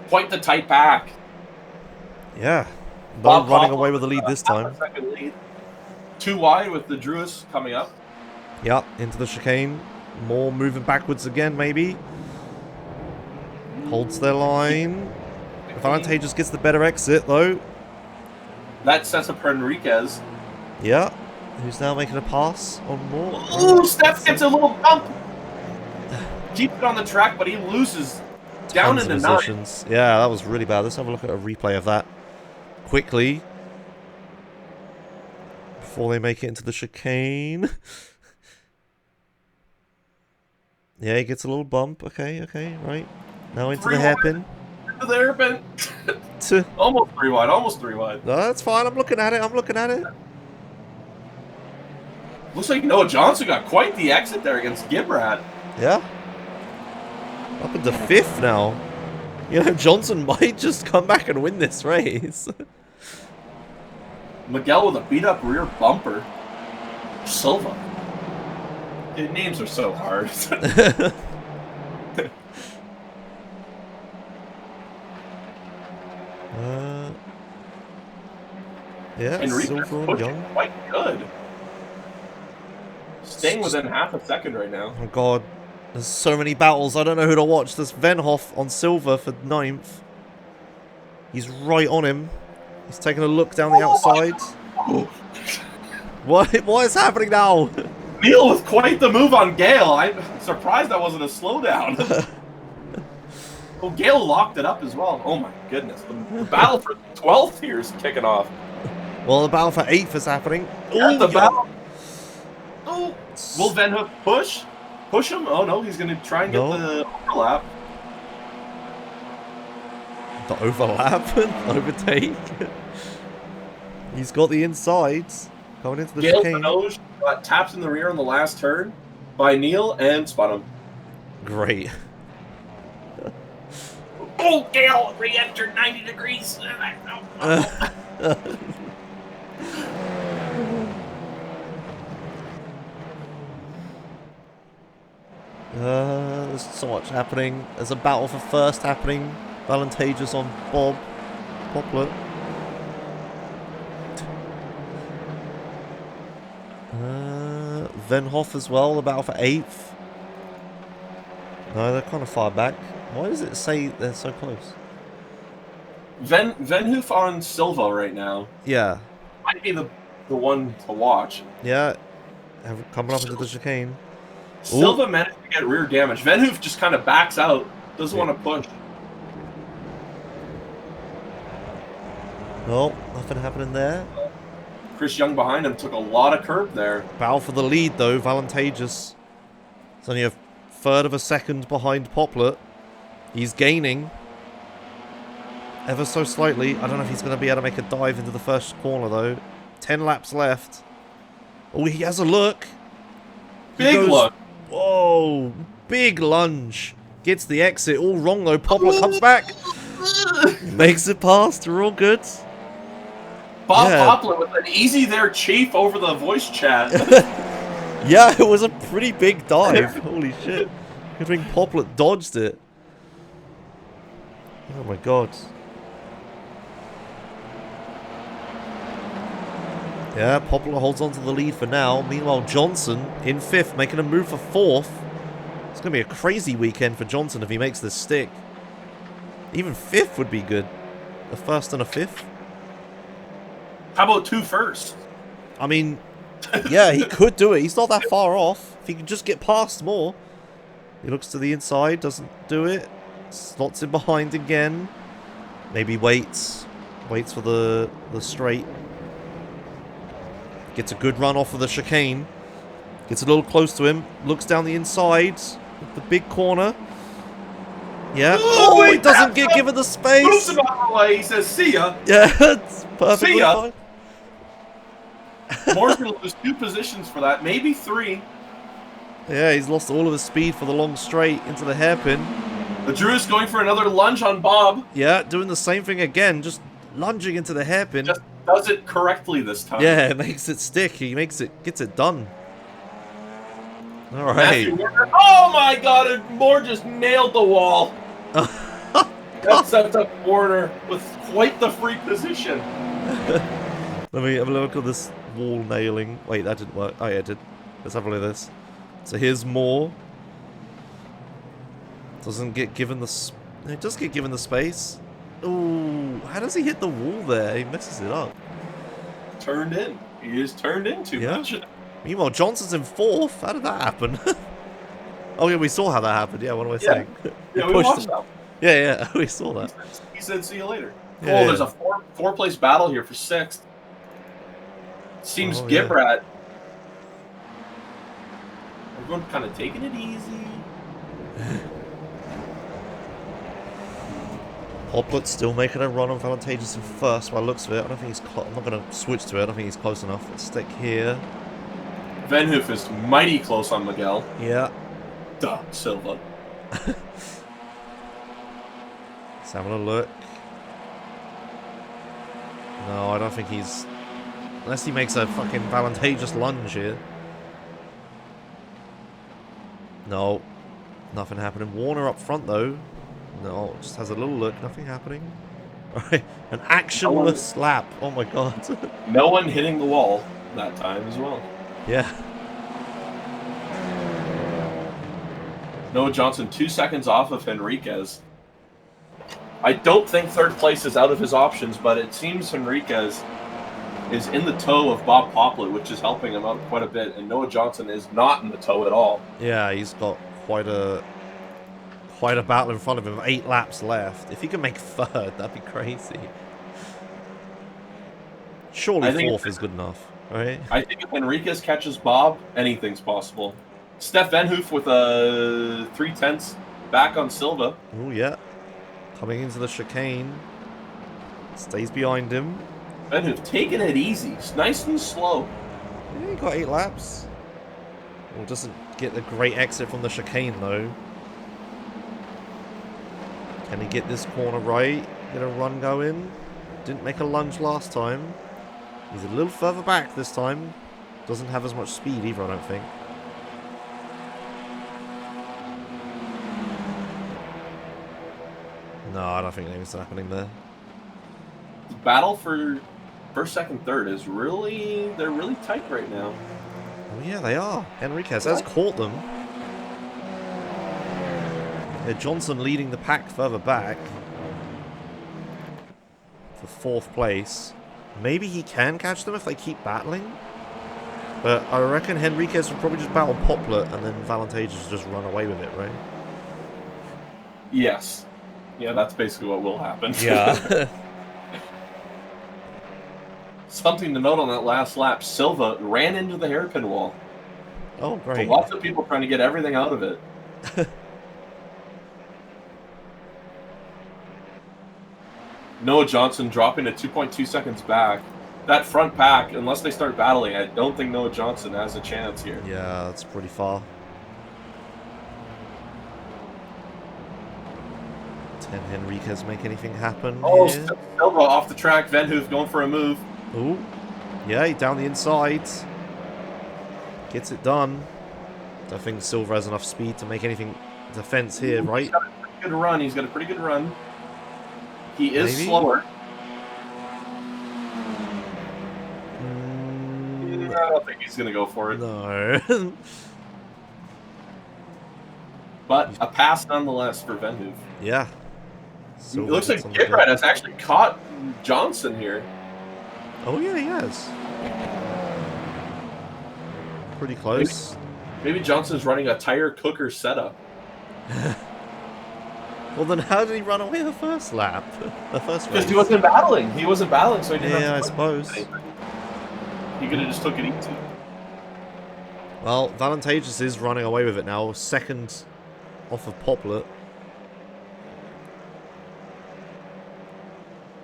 Quite the tight pack. Yeah. Bob Not running Poplar, away with the lead this time. half a second lead. 2 wide with the Druis coming up. Yep, into the chicane. More moving backwards again, maybe. Holds their line. Valente just gets the better exit, though. That sets up for Enriquez. Yeah. Who's now making a pass on Moore? Ooh, Steph gets a little bump. Keeps it on the track, but he loses down Tons into of 9. positions. Yeah, that was really bad. Let's have a look at a replay of that quickly before they make it into the chicane. Yeah, he gets a little bump. Okay, right. Now into the hairpin. Into the hairpin. Almost 3 wide, almost 3 wide. No, that's fine. I'm looking at it. Looks like Noah Johnson got quite the exit there against Gibrat. Yeah. Up into 5th now. You know, Johnson might just come back and win this race. Miguel with a beat-up rear bumper. Silva. The names are so hard. Yeah, Enriquez Silver and pushing Young. quite good. Staying within half a second right now. Oh my god. There's so many battles. I don't know who to watch. There's Venhoff on Silver for 9th. He's right on him. He's taking a look down the outside. What is happening now? Neil with quite the move on Gale. I'm surprised that wasn't a slowdown. Oh, Gale locked it up as well. Oh my goodness. The battle for 12th here is kicking off. Well, the battle for 8th is happening. Yeah, the yeah. battle. Oh, will Venhoff push? Push him? Oh no, he's going to try and get the overlap. The overlap? Overtake? He's got the insides. Coming into the Gale chicane. Minogue got tapped in the rear on the last turn by Neil and spun him. Great. Oh, Gale re-entered 90 degrees. There's so much happening. There's a battle for first happening. Valentageous on Bob. Poplar. Venhoff as well, the battle for 8th. No, they're kind of far back. Why does it say they're so close? Venhoof on Silva right now. Yeah. Might be the one to watch. Yeah. Coming up into the chicane. Silva managed to get rear damage. Venhoof just kind of backs out. Doesn't want to push. No, nothing happening there. Chris Young behind him took a lot of curb there. Battle for the lead though, Valantageous. It's only a third of a second behind Poplet. He's gaining. Ever so slightly. I don't know if he's going to be able to make a dive into the first corner though. 10 laps left. Oh, he has a look. Big look. Whoa, big lunge. Gets the exit. All wrong though. Poplet comes back. Makes it past. We're all good. Bob Poplet with an easy there chafe over the voice chat. Yeah, it was a pretty big dive. Holy shit. Considering Poplet dodged it. Oh my god. Yeah, Poplar holds on to the lead for now. Meanwhile, Johnson in 5th, making a move for 4th. It's going to be a crazy weekend for Johnson if he makes this stick. Even 5th would be good. A 1st and a 5th. How about 2 firsts? I mean, yeah, he could do it. He's not that far off. If he could just get past more. He looks to the inside, doesn't do it. Slots in behind again. Maybe waits. Waits for the straight. Gets a good run off of the chicane. Gets a little close to him. Looks down the inside. The big corner. Yeah. Oh, he doesn't get given the space. Moves him out of the way. He says, see ya. Yeah, it's perfectly See ya. fine. Moore's going to lose 2 positions for that. Maybe 3. Yeah, he's lost all of his speed for the long straight into the hairpin. The Drew is going for another lunge on Bob. Yeah, doing the same thing again. Just lunging into the hairpin. Just does it correctly this time. Yeah, it makes it stick. He gets it done. All right. Oh my god, and Moore just nailed the wall. That sets up Warner with quite the free position. Let me have a look at this wall nailing. Wait, that didn't work. Oh yeah, it did. Let's have a look at this. So here's Moore. Doesn't get given the... He does get given the space. Ooh, how does he hit the wall there? He messes it up. Turned in. He is turned in too much. Meanwhile, Johnson's in 4th. How did that happen? Oh yeah, we saw how that happened. Yeah, what am I saying? Yeah, we watched that. Yeah, we saw that. He said, see you later. Yeah, oh, there's a four-place battle here for 6th. Seems Gibrat. Everyone kind of taking it easy. Poplet's still making a run on Valantageous in 1st by the looks of it. I don't think he's... I'm not going to switch to it. I don't think he's close enough. Let's stick here. Venhoof is mighty close on Miguel. Yeah. Duh, Silva. Let's have a look. No, I don't think he's... Unless he makes a fucking Valantageous lunge here. No. Nothing happening. Warner up front, though. No, just has a little look. Nothing happening. Alright. An actionless lap. Oh my god. No one hitting the wall that time as well. Yeah. Noah Johnson 2 seconds off of Henriquez. I don't think 3rd place is out of his options, but it seems Henriquez is in the tow of Bob Poplet, which is helping him out quite a bit, and Noah Johnson is not in the tow at all. Yeah, he's got quite a battle in front of him. 8 laps left. If he can make 3rd, that'd be crazy. Surely 4th is good enough, right? I think if Enriquez catches Bob, anything's possible. Steph Venhoof with a 3/10 back on Silva. Oh yeah, coming into the chicane. Stays behind him. Venhoof taking it easy, nice and slow. Yeah, he got 8 laps. Well, doesn't get the great exit from the chicane though. Can he get this corner right? Get a run going? Didn't make a lunge last time. He's a little further back this time. Doesn't have as much speed either, I don't think. No, I don't think anything's happening there. The battle for first, second, third is they're really tight right now. Oh, yeah, they are. Henriquez has caught them. Yeah, Johnson leading the pack further back for 4th place. Maybe he can catch them if they keep battling. But I reckon Henriquez will probably just battle Poplet and then Valentage just run away with it, right? Yes. Yeah, that's basically what will happen. Yeah. Something to note on that last lap, Silva ran into the hairpin wall. Oh, So great. lots of people trying to get everything out of it. Noah Johnson dropping to 2.2 seconds back. That front pack, unless they start battling, I don't think Noah Johnson has a chance here. Yeah, that's pretty far. 10 Henriquez make anything happen Oh, here? Silva off the track. Venhoof going for a move. Ooh. Yeah, down the inside. Gets it done. Don't think Silver has enough speed to make anything defense here, right? He's got a pretty good run. He's got a pretty good run. He is Maybe? slower. I don't think he's going to go for it. No. But a pass nonetheless for Venhoof. Yeah. It Silver looks like gets on the Gitrat bit. has actually caught Johnson here. Oh, yeah, he has. Pretty close. Maybe Johnson's running a tire cooker setup. Well, then how did he run away the first lap? The first Because race? he wasn't battling. He wasn't battling, so he didn't Yeah, I have to suppose. anything. He could have just took it easy. Well, Valentage is running away with it now. 2nd off of Poplet.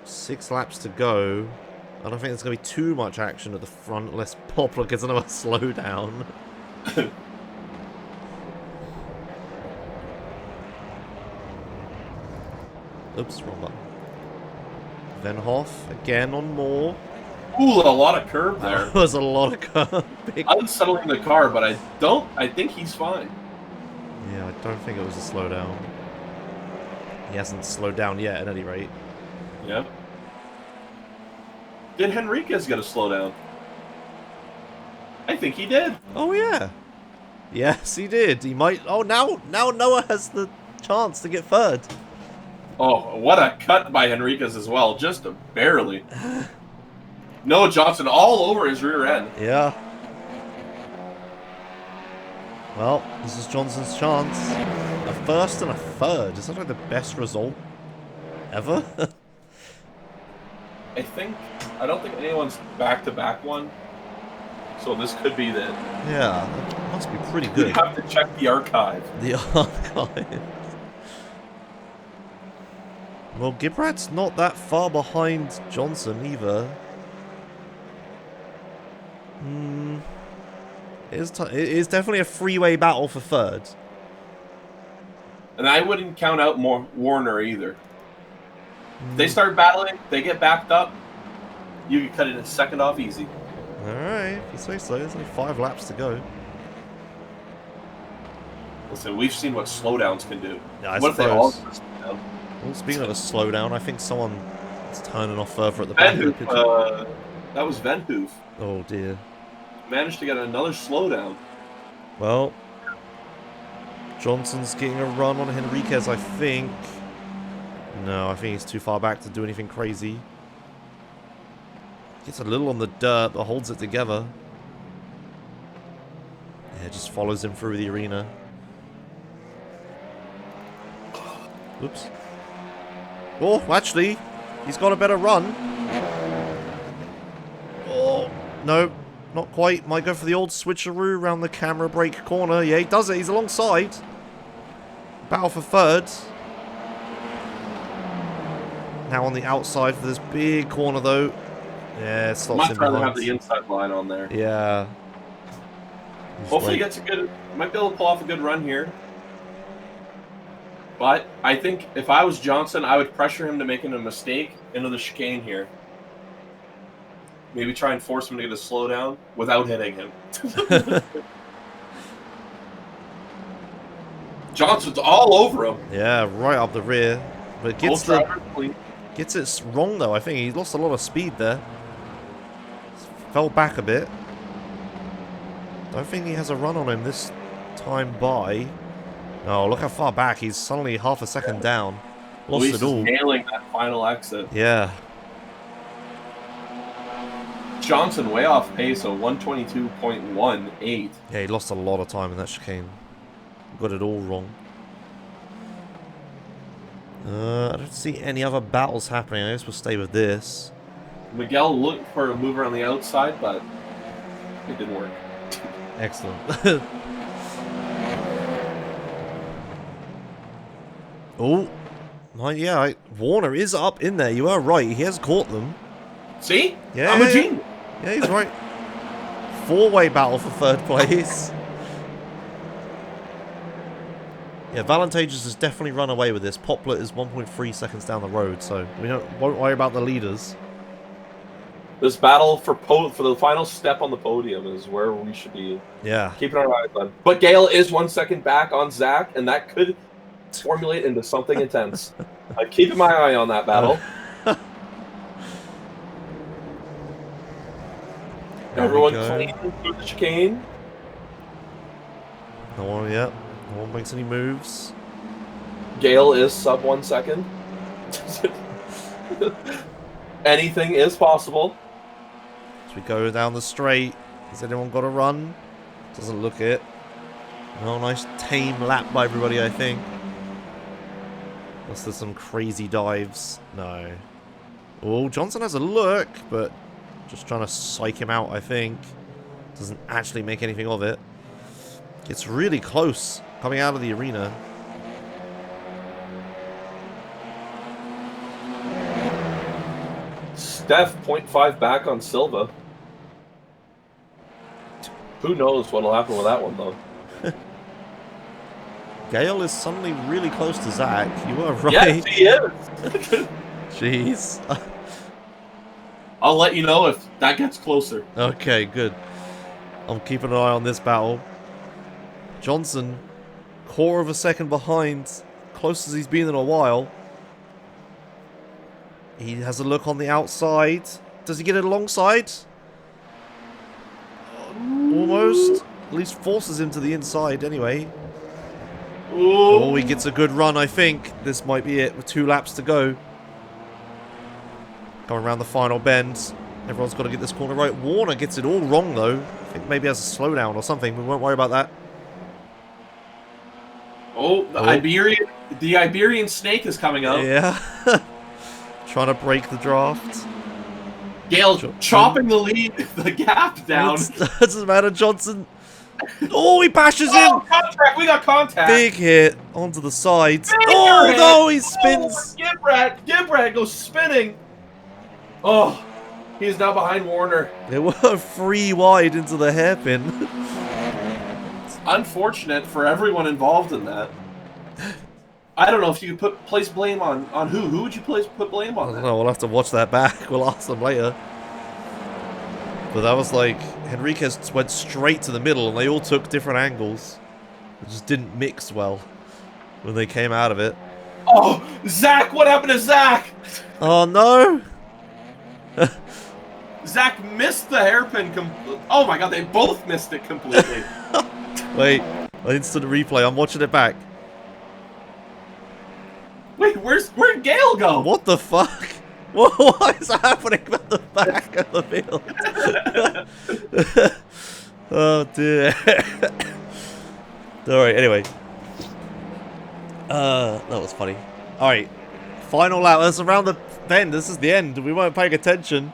6 laps to go. I don't think there's going to be too much action at the front unless Poplet gets another slowdown. Oops, wrong button. Venhoff again on more. Ooh, a lot of curb there. There was a lot of curb. Big... Unsettling the car, but I think he's fine. Yeah, I don't think it was a slowdown. He hasn't slowed down yet, at any rate. Yeah. Did Henriquez get a slowdown? I think he did. Oh, yeah. Yes, he did. He might... Oh, now Noah has the chance to get 3rd. Oh, what a cut by Henriquez as well. Just barely. Noah Johnson all over his rear end. Yeah. Well, this is Johnson's chance. A 1st and a 3rd. Is that like the best result ever? I don't think anyone's back-to-back one. So this could be the... Yeah, that must be pretty You good. have to check the archive. The archive. Well, Gibrat's not that far behind Johnson either. It is definitely a freeway battle for 3rd. And I wouldn't count out Warner either. If they start battling, they get backed up, you can cut it a 2nd off easy. Alright, if you say so. There's only 5 laps to go. Listen, we've seen what slowdowns can do. Yeah, I what if they all suppose. slow down? Well, speaking of a slowdown, I think someone is turning off further at the back of the picture. Venhoof, that was Venhoof. Oh dear. Managed to get another slowdown. Well, Johnson's getting a run on Henriquez, I think. No, I think he's too far back to do anything crazy. Gets a little on the dirt, but holds it together. Yeah, just follows him through the arena. Oops. Oh, actually, he's got a better run. Oh, no, not quite. Might go for the old switcheroo around the camera brake corner. Yeah, he does it. He's alongside. Battle for 3rd. Now on the outside for this big corner, though. Yeah, it stops Much him rather behind. have the inside line on there. Yeah. Hopefully he gets a good... Might be able to pull off a good run here. But I think if I was Johnson, I would pressure him to making a mistake into the chicane here. Maybe try and force him to get a slowdown without hitting him. Johnson's all over him. Yeah, right up the rear. But Both drivers clean. gets it wrong, though. I think he lost a lot of speed there. Fell back a bit. Don't think he has a run on him this time by. Oh, look how far back. He's suddenly half a second down. Lost Luis it all. is nailing that final exit. Yeah. Johnson way off pace, so 122.18. Yeah, he lost a lot of time in that chicane. Got it all wrong. I don't see any other battles happening. I guess we'll stay with this. Miguel looked for a move around the outside, but it didn't work. Excellent. Oh, yeah, Warner is up in there. You are right. He has caught them. See? Yeah, I'm a genius. Yeah, he's right. Four-way battle for third place. Yeah, Valantages has definitely run away with this. Poplar is 1.3 seconds down the road, so we won't worry about the leaders. This battle for the final step on the podium is where we should be keeping our eyes on. But Gale is 1 second back on Zach, and that could formulate into something intense. I'm keeping my eye on that battle. Everyone clean through the chicane. No one makes any moves. Gale is sub 1 second. Anything is possible. As we go down the straight, has anyone got a run? Doesn't look it. Oh, nice tame lap by everybody, I think. Unless there's some crazy dives. No. Oh, Johnson has a look, but just trying to psych him out, I think. Doesn't actually make anything of it. It's really close coming out of the arena. Steph 0.5 back on Silva. Who knows what'll happen with that one, though. Gale is suddenly really close to Zach. You are right. Yes, he is. Jeez. I'll let you know if that gets closer. Okay, good. I'm keeping an eye on this battle. Johnson, quarter of a second behind, close as he's been in a while. He has a look on the outside. Does he get it alongside? Almost. At least forces him to the inside anyway. Ooh. Oh, he gets a good run, I think. This might be it with 2 laps to go. Going around the final bend. Everyone's got to get this corner right. Warner gets it all wrong, though. I think maybe has a slowdown or something. We won't worry about that. Oh, the Iberian snake is coming up. Yeah. Trying to break the draft. Gale chopping the gap down. Doesn't matter, Johnson. Oh, he bashes him. Contact. We got contact. Big hit onto the sides. Big Oh, hit. no, he spins. Oh, Gibrat goes spinning. Oh, he's now behind Warner. They were 3 wide into the hairpin. It's unfortunate for everyone involved in that. I don't know if you could place blame on who. Who would you put blame on? I don't know. We'll have to watch that back. We'll ask them later. But that was like Henriquez went straight to the middle, and they all took different angles. It just didn't mix well when they came out of it. Oh, Zach! What happened to Zach? Oh no! Zach missed the hairpin. Oh my God! They both missed it completely. Wait, an instant replay. I'm watching it back. Wait, where'd Gale go? What the fuck? What is happening at the back of the field? Oh dear. Alright, anyway. That was funny. Alright. Final lap. That's around the bend. This is the end. We weren't paying attention.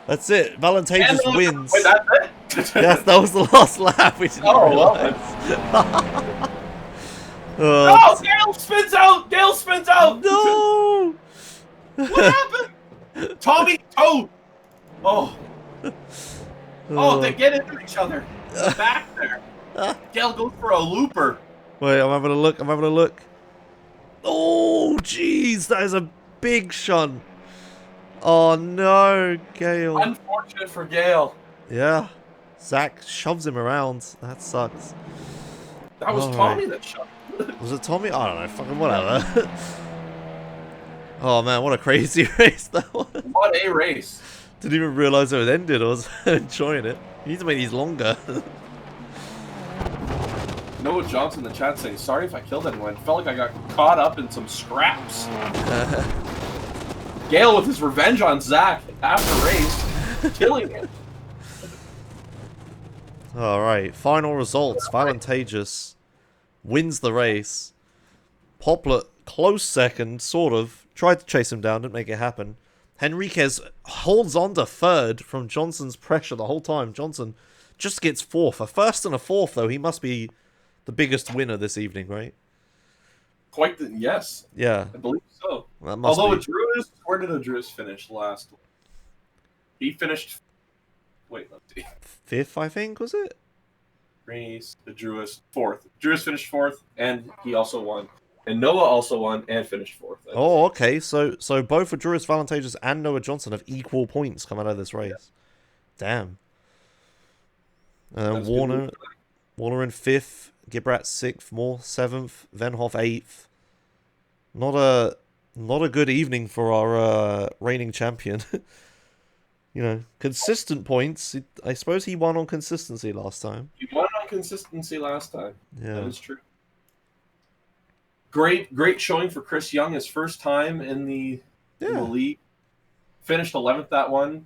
That's it. Valantages wins. Wait, that's it? Yes, that was the last lap. We didn't realize. Oh, Gale spins out! Gale spins out! No! What happened? Tommy! Oh! Oh! Oh, they get into each other. Back there. Gale goes for a looper. Wait, I'm having a look. I'm having a look. Oh, jeez. That is a big shunt. Oh, no, Gale. Unfortunate for Gale. Yeah. Zach shoves him around. That sucks. That was Tommy that shot. Was it Tommy? I don't know. Fucking whatever. Oh, man. What a crazy race that was. What a race. Didn't even realize it was ended. I was enjoying it. You need to make these longer. Noah Johnson in the chat saying, sorry if I killed anyone. Felt like I got caught up in some scraps. Gale with his revenge on Zach after race, killing him. Alright, final results. Valantageous wins the race. Poplet, close second, sort of. Tried to chase him down, didn't make it happen. Henriquez holds on to third from Johnson's pressure the whole time. Johnson just gets fourth. A first and a fourth, though. He must be the biggest winner this evening, right? Yes. Yeah. I believe so. That must Although be. Adruis, where did Adruis finish last? He finished. Wait, let's see. Fifth, I think, was it? Race, Adruis, fourth. Adruis finished fourth, and he also won. And Noah also won and finished fourth. Oh, okay. So both Adruis Valantageous and Noah Johnson have equal points coming out of this race. Yeah. Damn. Warner in fifth, Gibrat sixth, Moore seventh, Venhoff eighth. Not a good evening for our reigning champion. You know, consistent points. I suppose he won on consistency last time. He won on consistency last time. Yeah, that is true. Great showing for Chris Young, his first time in the league. Finished 11th that one,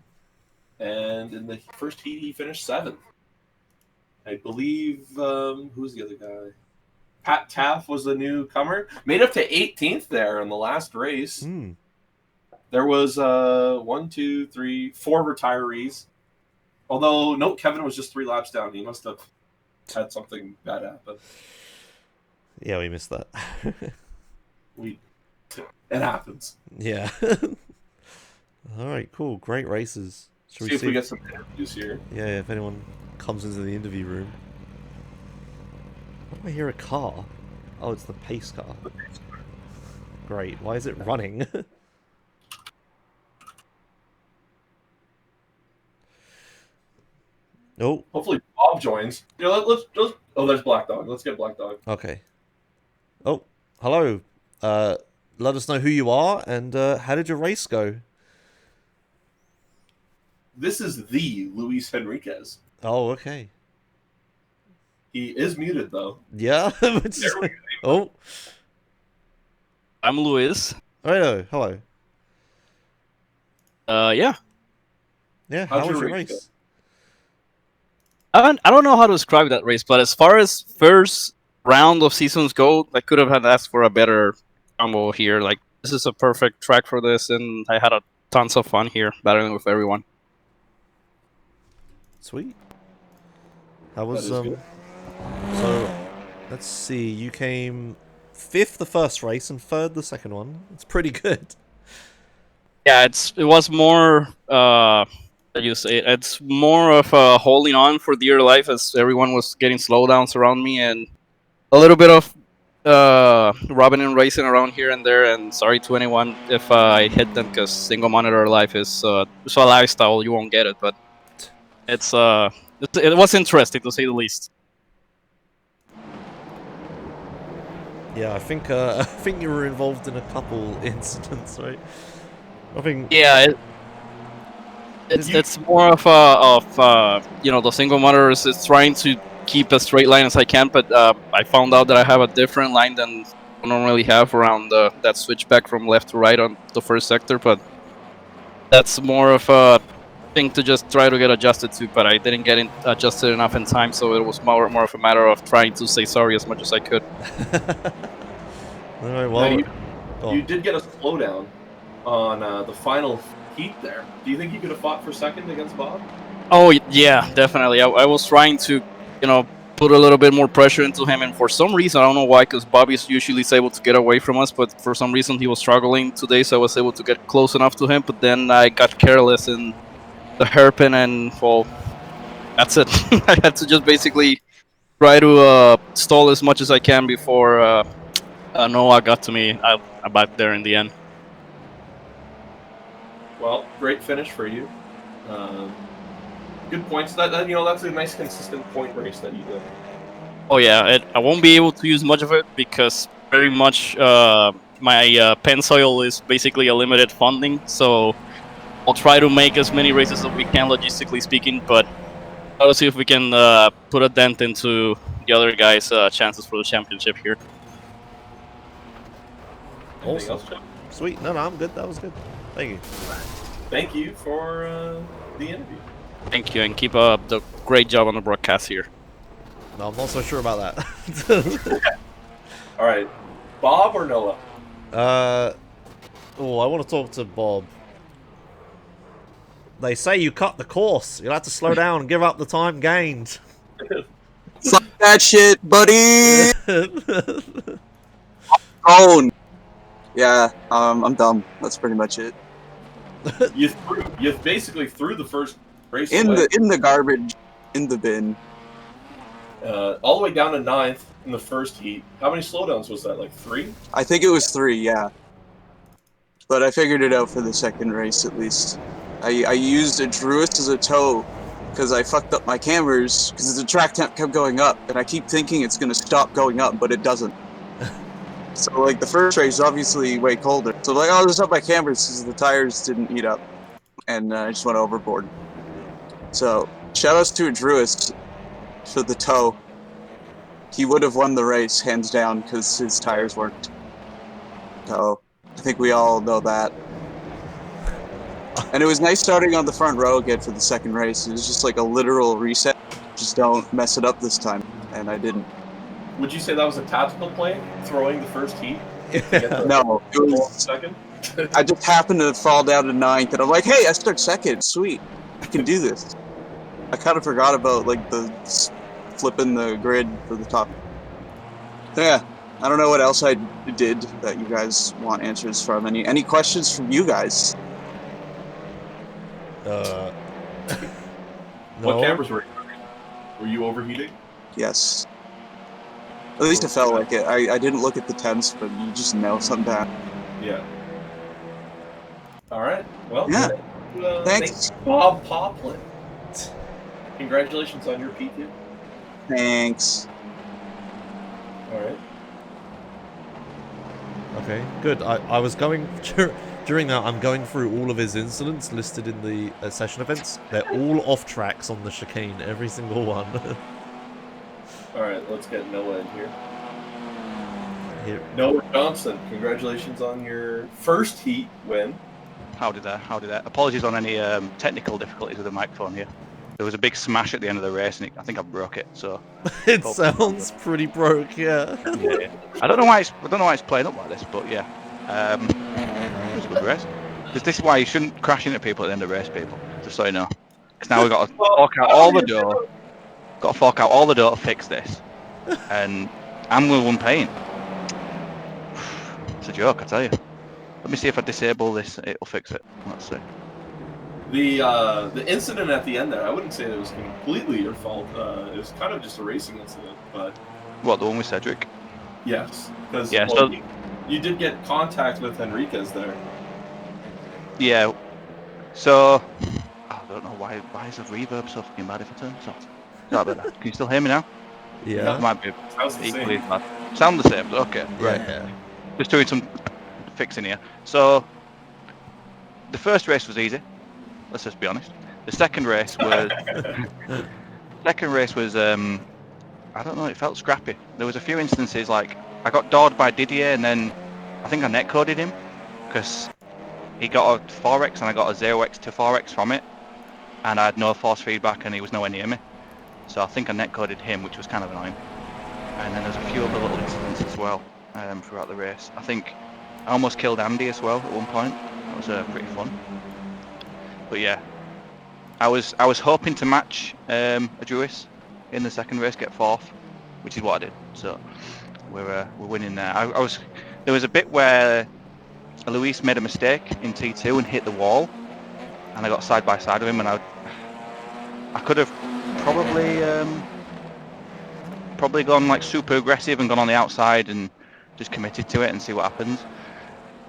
and in the first heat he finished 7th. I believe who's the other guy? Pat Taff was the newcomer. Made up to 18th there in the last race. There was 4 retirees. Although note Kevin was just 3 laps down. He must have had something bad happen. Yeah, we missed that. It happens. Yeah. All right, cool. Great races. Should See if we get some interviews here. Yeah, if anyone comes into the interview room. Why do I hear a car? Oh, it's the pace car. Great. Why is it running? Oh. Hopefully Bob joins. You know, let's just. Oh, there's Black Dog. Let's get Black Dog. Okay. Oh, hello. Let us know who you are and how did your race go? This is the Luis Henriquez. Oh, okay. He is muted though. Yeah. Oh. I'm Luis. Hello. Hello. Yeah. Yeah. How How'd was your your race race? I don't know how to describe that race, but as far as first round of seasons go, I could have had asked for a better combo here. Like, this is a perfect track for this, and I had tons of fun here battling with everyone. Sweet. How was good. So let's see. You came 5th the first race and 3rd the second one. It's pretty good. Yeah, it was more. You say it's more of a holding on for dear life as everyone was getting slowdowns around me, and a little bit of robbing and racing around here and there. And sorry to anyone if I hit them, because single monitor life is a lifestyle. You won't get it, but it was interesting to say the least. Yeah, I think you were involved in a couple incidents, right? I think. Yeah. It's more of the single monitor is trying to keep a straight line as I can, but I found out that I have a different line than I normally have around that switchback from left to right on the first sector, but that's more of a thing to just try to get adjusted to, but I didn't get adjusted enough in time, so it was more of a matter of trying to say sorry as much as I could. Alright, well, you did get a slowdown on the final heat there. Do you think you could have fought for second against Bob? Oh yeah, definitely. I was trying to, put a little bit more pressure into him, and for some reason, I don't know why, because Bobby usually is able to get away from us, but for some reason he was struggling today, so I was able to get close enough to him, but then I got careless in the hairpin, and well, that's it. I had to just basically try to stall as much as I can before Noah got to me. I back there in the end. Well, great finish for you. Good points. That's a nice consistent point race that you did. Oh yeah, I won't be able to use much of it because very much my Pensoil is basically a limited funding, so I'll try to make as many races as we can logistically speaking, but I'll see if we can put a dent into the other guys' chances for the championship here. Anything Awesome. else, Chuck? Sweet. No, I'm good. That was good. Thank you. Thank you for the interview. Thank you, and keep up the great job on the broadcast here. No, I'm not so sure about that. All right, Bob or Noah? I want to talk to Bob. They say you cut the course. You'll have to slow down and give up the time gained. Fuck that shit, buddy! Own. Yeah, I'm dumb. That's pretty much it. You basically threw the first race In away. the garbage, in the bin. All the way down to 9th in the first heat. How many slowdowns was that? Like 3? I think it was 3, yeah. But I figured it out for the second race at least. I used a Druist as a tow because I fucked up my cameras because the track temp kept going up and I keep thinking it's gonna stop going up, but it doesn't. So like the first race is obviously way colder. So like I'll just up my cameras because the tires didn't heat up, and I just went overboard. So shout outs to a Druist for the tow. He would have won the race hands down because his tires worked. So I think we all know that. And it was nice starting on the front row again for the second race. It was just like a literal reset. Just don't mess it up this time. And I didn't. Would you say that was a tactical play, throwing the first heat? No, it was. Second? I just happened to fall down to 9th, and I'm like, hey, I start second. Sweet, I can do this. I kind of forgot about like the flipping the grid for the top. So, yeah, I don't know what else I did that you guys want answers from. Any questions from you guys? No. What cameras were you running? Were you overheating? Yes. At least it felt like it. I didn't look at the temps, but you just know sometimes. Yeah. All right. Well, Yeah. Thanks, Thanks. Bob Poplin. Congratulations on your P2. Thanks. All right. Okay, good. I was going during that. I'm going through all of his incidents listed in the session events. They're all off tracks on the chicane, every single one. All right. Let's get Noah in here. Here. Noah Johnson, congratulations on your first heat win. Howdy there. Apologies on any technical difficulties with the microphone here. There was a big smash at the end of the race, and I think I broke it. So It sounds pretty broke, yeah. yeah. I don't know why it's playing up like this, but yeah. It was a good race. This is why you shouldn't crash into people at the end of the race, people. Just so you know. Because now we've got to fork out all the dough. Got to fork out all the dough to fix this, and I'm the one paying. It's a joke, I tell you. Let me see if I disable this. It'll fix it. Let's see. The incident at the end there, I wouldn't say that it was completely your fault. It was kind of just a racing incident, but What, the one with Cedric? yes, because Yeah, so- you did get contact with Enriquez there. Yeah. So I don't know why is the reverb so fucking bad if I turn this off? Not better. Can you still hear me now? Yeah. It might be Sounds the equally same. bad. Sound the same. Okay. Right. Yeah. Just doing some fixing here. So the first race was easy. Let's just be honest. The second race was I don't know, it felt scrappy. There was a few instances like I got dawed by Didier and then I think I netcoded him because he got a 4x and I got a 0x to 4x from it and I had no force feedback and he was nowhere near me. So I think I netcoded him, which was kind of annoying. And then there's a few other little incidents as well throughout the race. I think I almost killed Andy as well at one point. That was pretty fun. But yeah, I was hoping to match a Druis in the second race, get 4th, which is what I did. So we're winning there. There was a bit where Luis made a mistake in T2 and hit the wall, and I got side by side with him, and I could have probably gone like super aggressive and gone on the outside and just committed to it and see what happens.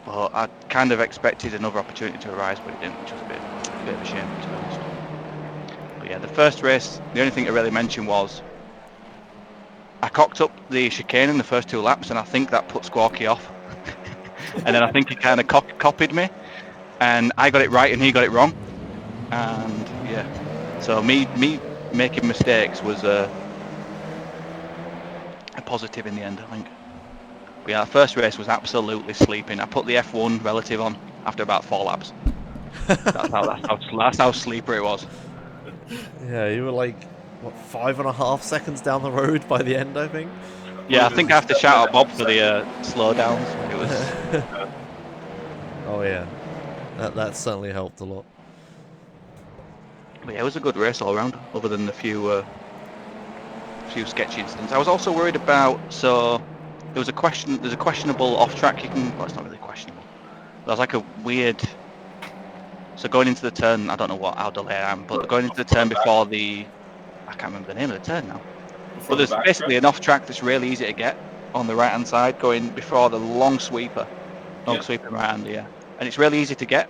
But I kind of expected another opportunity to arise, but it didn't, which was a bit of a shame, to be honest. But yeah, the first race, the only thing to really mention was I cocked up the chicane in the first 2 laps, and I think that put Squawky off. And then I think he kind of copied me, and I got it right and he got it wrong. And yeah, so me making mistakes was a positive in the end, I think. But yeah, first race was absolutely sleeping. I put the F1 relative on after about 4 laps. That's how sleeper it was. Yeah, you were like, what, 5.5 seconds down the road by the end, I think? Yeah, I think I have to shout out Bob for the slowdowns. It was. Oh yeah, that certainly helped a lot. But yeah, it was a good race all around, other than the few sketchy incidents. I was also worried about. So there's a questionable off track. Well, it's not really questionable. There's like a weird. So going into the turn, I don't know how delayed I am, but going into the turn before the. I can't remember the name of the turn now. But there's basically an off track that's really easy to get on the right hand side, going before the long sweeper right hand, yeah. And it's really easy to get.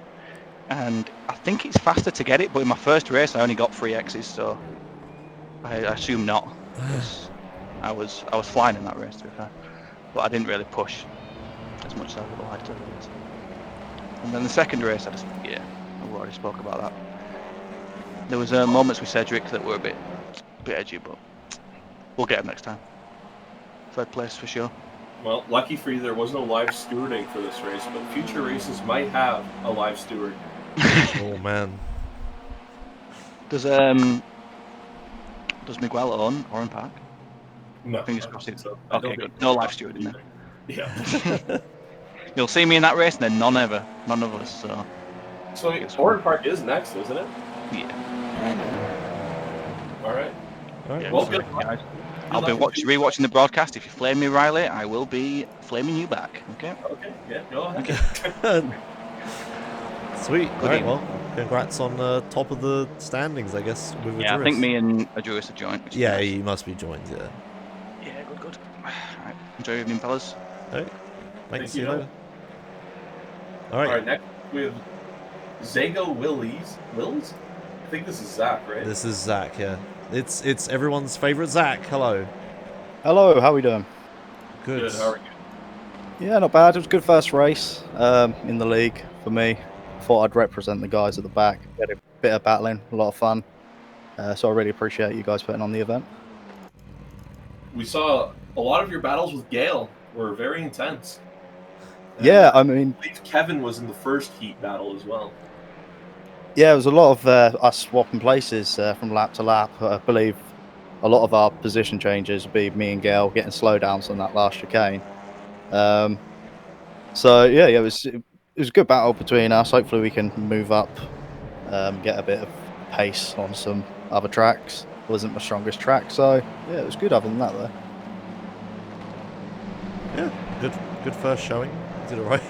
And I think it's faster to get it, but in my first race I only got 3 X's, so I assume not. Because I was flying in that race, to be fair. But I didn't really push as much as I would have liked to. And then the second race, I've already spoke about that. There was moments with Cedric that were a bit edgy, but we'll get him next time. Third place for sure. Well, lucky for you, there was no live stewarding for this race, but future races might have a live steward. Oh man. Does Miguel own Oran Park? No. Fingers crossed. So, Okay, good. No live steward in there. Yeah. You'll see me in that race, and then none of us. So Oran Park is next, isn't it? Yeah. All right. All right. Yeah, Well, so, good luck. guys. I'll be rewatching the broadcast. If you flame me, Riley, I will be flaming you back. Okay. Okay. Yeah. Go ahead. Okay. Sweet. All Good right. evening. Well, congrats on top of the standings, I guess. With Yeah, I Adurus. think me and Adurus are joined. Which is Yeah, nice. you must be joined. Yeah. Yeah, good. All right. Enjoy your evening, fellas. All right. Thanks. Thank See you you. later. All right. All right. Next we have Zago Willies. Wills? I think this is Zach, right? This is Zach. Yeah. It's everyone's favorite Zach. Hello. Hello, how are we doing? Good. How are you? Yeah, not bad. It was a good first race in the league for me. Thought I'd represent the guys at the back. Had a bit of battling, a lot of fun. So I really appreciate you guys putting on the event. We saw a lot of your battles with Gale were very intense. And Yeah, I mean, I believe Kevin was in the first heat battle as well. yeah, it was a lot of us swapping places from lap to lap. I believe a lot of our position changes would be me and Gail getting slowdowns on that last chicane. So yeah, it was a good battle between us. Hopefully we can move up, get a bit of pace on some other tracks. Wasn't my strongest track, so yeah, it was good other than that though. Yeah. Good first showing. Did it right.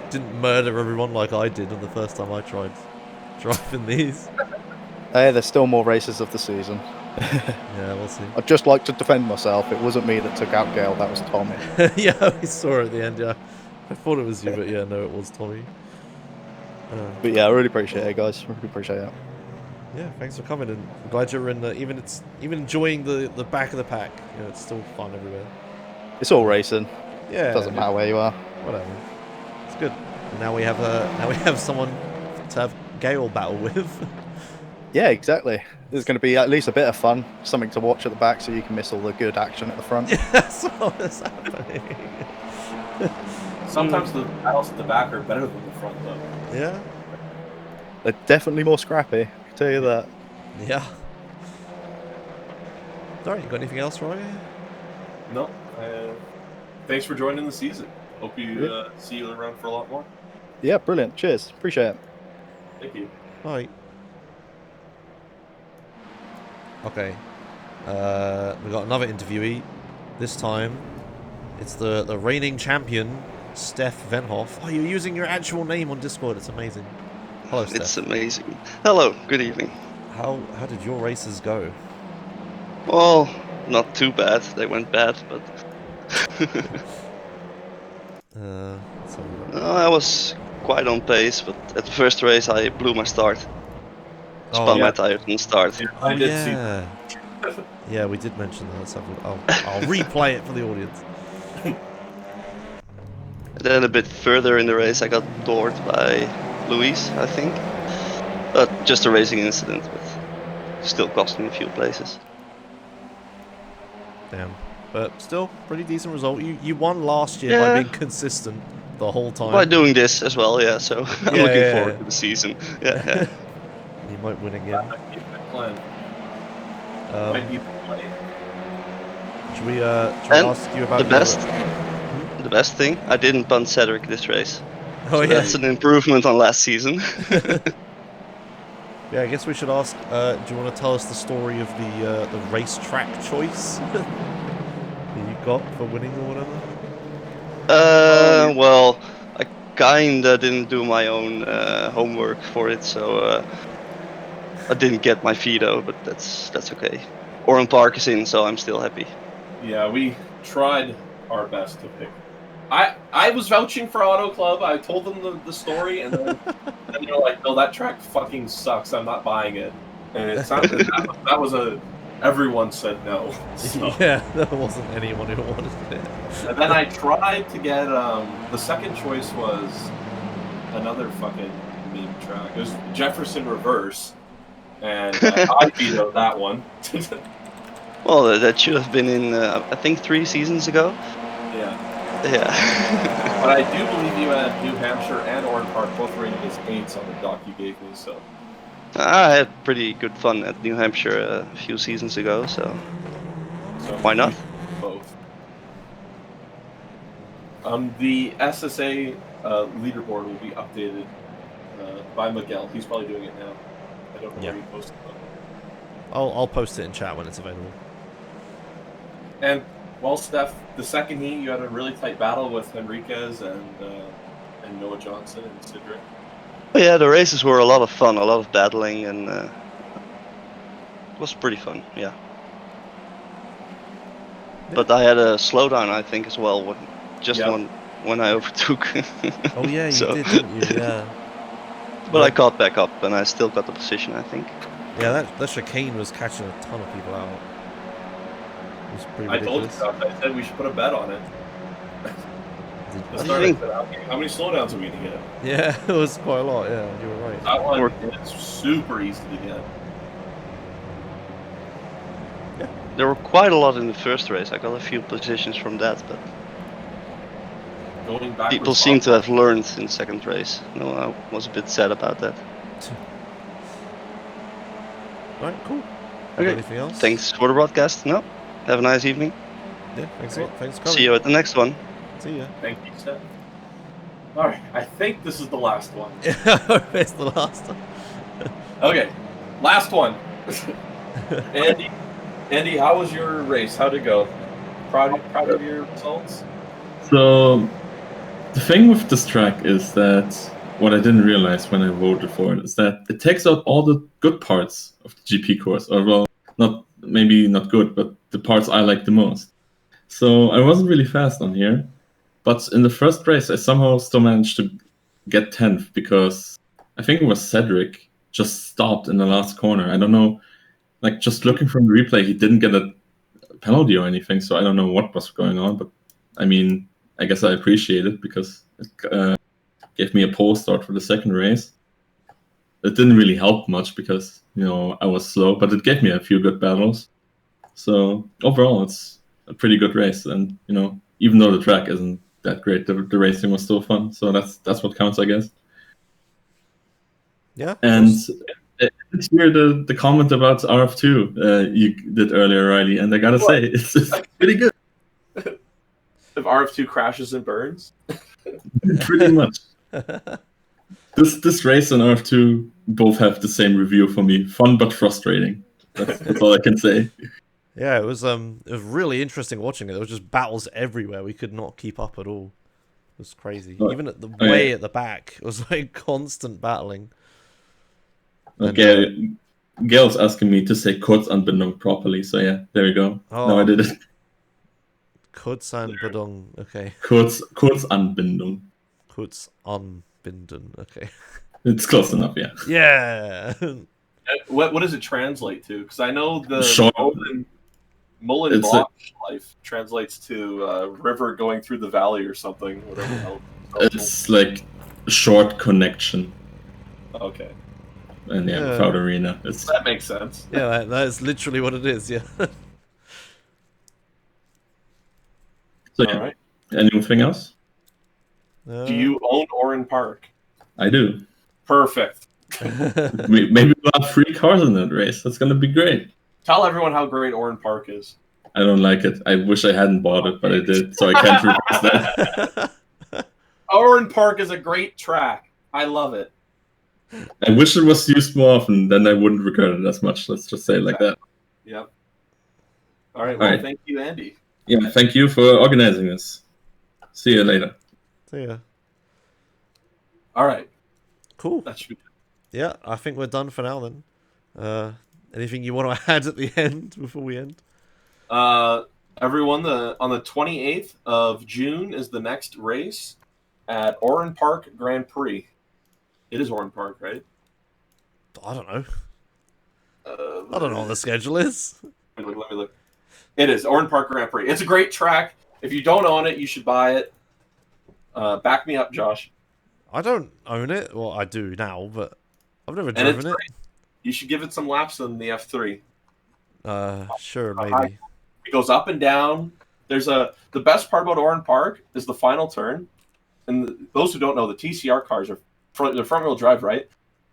Didn't murder everyone like I did on the first time I tried driving these. Hey, there's still more races of the season. Yeah, we'll see. I'd just like to defend myself. It wasn't me that took out Gale, that was Tommy. Yeah, we saw it at the end. Yeah, I thought it was you, but yeah, no, it was Tommy. But yeah, I really appreciate it, guys. Really appreciate it. Yeah, thanks for coming, and I'm glad you're in the even enjoying the back of the pack. You know, it's still fun everywhere. It's all racing. Yeah, Doesn't matter where you are. Whatever. It's good. And now we have someone to have Gale battle with. Yeah, exactly. There's going to be at least a bit of fun, something to watch at the back, so you can miss all the good action at the front. Yeah, that's what is happening. Sometimes the battles at the back are better than the front, though. Yeah. They're definitely more scrappy. I can tell you that. Yeah. Alright, you got anything else, Roy? No. Thanks for joining the season. Hope you see you around for a lot more. Yeah, brilliant. Cheers. Appreciate it. Thank you. Bye. Okay. We got another interviewee. This time, it's the reigning champion, Steph Venhoff. Oh, you're using your actual name on Discord. It's amazing. Hello, Steph. It's amazing. Hello, good evening. How did your races go? Well, not too bad. They went bad, but let's have a look. I was quite on pace. But at the first race, I blew my start. Spun my tires in the start. Yeah, I did see yeah. Yeah, we did mention that. Let's have a look. I'll replay it for the audience. Then a bit further in the race, I got doored by Luis, I think. Just a racing incident, but still cost me a few places. Damn. But still, pretty decent result. You won last year by being consistent the whole time. By doing this as well, yeah. So I'm looking forward to the season. Yeah. You might win again. Might be the play. Should we ask you about the best thing? I didn't bunt Cedric this race. Oh, yeah. That's an improvement on last season. Yeah, I guess we should ask, do you want to tell us the story of the racetrack choice that you got for winning or whatever? Well, I kinda didn't do my own homework for it, so I didn't get my veto, but that's okay. Oran Park is in, so I'm still happy. Yeah, we tried our best to pick. I was vouching for Auto Club. I told them the story, and then they're like, "No, that track fucking sucks. I'm not buying it." And it sounded that was a everyone said no. So. Yeah, there wasn't anyone who wanted it. And then I tried to get the second choice was another fucking meme track. It was Jefferson Reverse, and I vetoed that one. Well, that should have been in I think 3 seasons ago. Yeah. Yeah. But I do believe you had New Hampshire and Oran Park both rated as 8s on the doc you gave me, so. I had pretty good fun at New Hampshire a few seasons ago, so why not? Both. The SSA leaderboard will be updated by Miguel. He's probably doing it now. I don't know where he posted it. I'll post it in chat when it's available. And, well, Steph, the second heat, you had a really tight battle with Henriquez and Noah Johnson and Cedric. Oh, yeah, the races were a lot of fun, a lot of battling, and it was pretty fun, yeah. But I had a slowdown, I think, as well, when I overtook. Oh yeah, you did, didn't you? Yeah. But I caught back up, and I still got the position, I think. Yeah, that chicane was catching a ton of people out. It was pretty ridiculous. I told you, I said we should put a bet on it. How many slowdowns are we going to get? Yeah, it was quite a lot, yeah, you were right. That one is super easy to get. Yeah. There were quite a lot in the first race. I got a few positions from that, but people seem to have learned in the second race. No, I was a bit sad about that. Alright, cool. Okay. Anything else? Thanks for the broadcast. No, have a nice evening. Yeah, thanks a lot. Thanks for coming. See you at the next one. See ya. Thank you, Steph. Alright, I think this is the last one. It's the last one. Okay, last one. Andy, how was your race? How'd it go? Proud of your results? So, the thing with this track is that what I didn't realize when I voted for it is that it takes out all the good parts of the GP course, or well, maybe not good, but the parts I like the most. So I wasn't really fast on here, but in the first race I somehow still managed to get 10th because I think it was Cedric just stopped in the last corner. I don't know, like just looking from the replay, he didn't get a penalty or anything, so I don't know what was going on, but I mean, I guess I appreciate it because it gave me a pole start for the second race. It didn't really help much because, you know, I was slow, but it gave me a few good battles. So overall, it's a pretty good race. And, you know, even though the track isn't that great, the racing was still fun. So that's what counts, I guess. Yeah. And it's here the comment about RF2 you did earlier, Riley, and I gotta say, it's pretty good. If RF2 crashes and burns? Pretty much. This race and RF2 both have the same review for me. Fun but frustrating. That's all I can say. Yeah, it was really interesting watching it. There was just battles everywhere. We could not keep up at all. It was crazy. Even at the way at the back, it was like constant battling. Okay, Gail's asking me to say Kurzanbindung properly, so yeah, there we go. Oh. Now I did it. Kurzanbindung, okay. Kurzanbindung. Kurzanbinden, okay. It's close enough, yeah. Yeah. What does it translate to? Because I know the Mullen Bosch life translates to river going through the valley or something. Whatever. It's like short connection. Okay. And without arena. That makes sense. Yeah, that is literally what it is, yeah. So All yeah. right. Anything else? Do you own Oran Park? I do. Perfect. Maybe we'll have 3 cars in that race. That's gonna be great. Tell everyone how great Oran Park is. I don't like it. I wish I hadn't bought it, but I did, so I can't reverse that. Oran Park is a great track. I love it. I wish it was used more often, then I wouldn't regret it as much. Let's just say it like that. Yep. All right. Well, All right. thank you, Andy. Yeah, thank you for organizing this. See you later. See ya. All right. Cool. That should be Yeah, I think we're done for now then. Anything you want to add at the end before we end? everyone. On the 28th of June is the next race at Oran Park Grand Prix. It is Oran Park, right? I don't know. I don't know what the schedule is. Let me look. It is Oran Park Grand Prix. It's a great track. If you don't own it, you should buy it. Back me up, Josh. I don't own it. Well, I do now, but I've never driven it. Great. You should give it some laps in the F3. Sure, maybe. It goes up and down. The best part about Oran Park is the final turn. And those who don't know, the TCR cars are front wheel drive, right?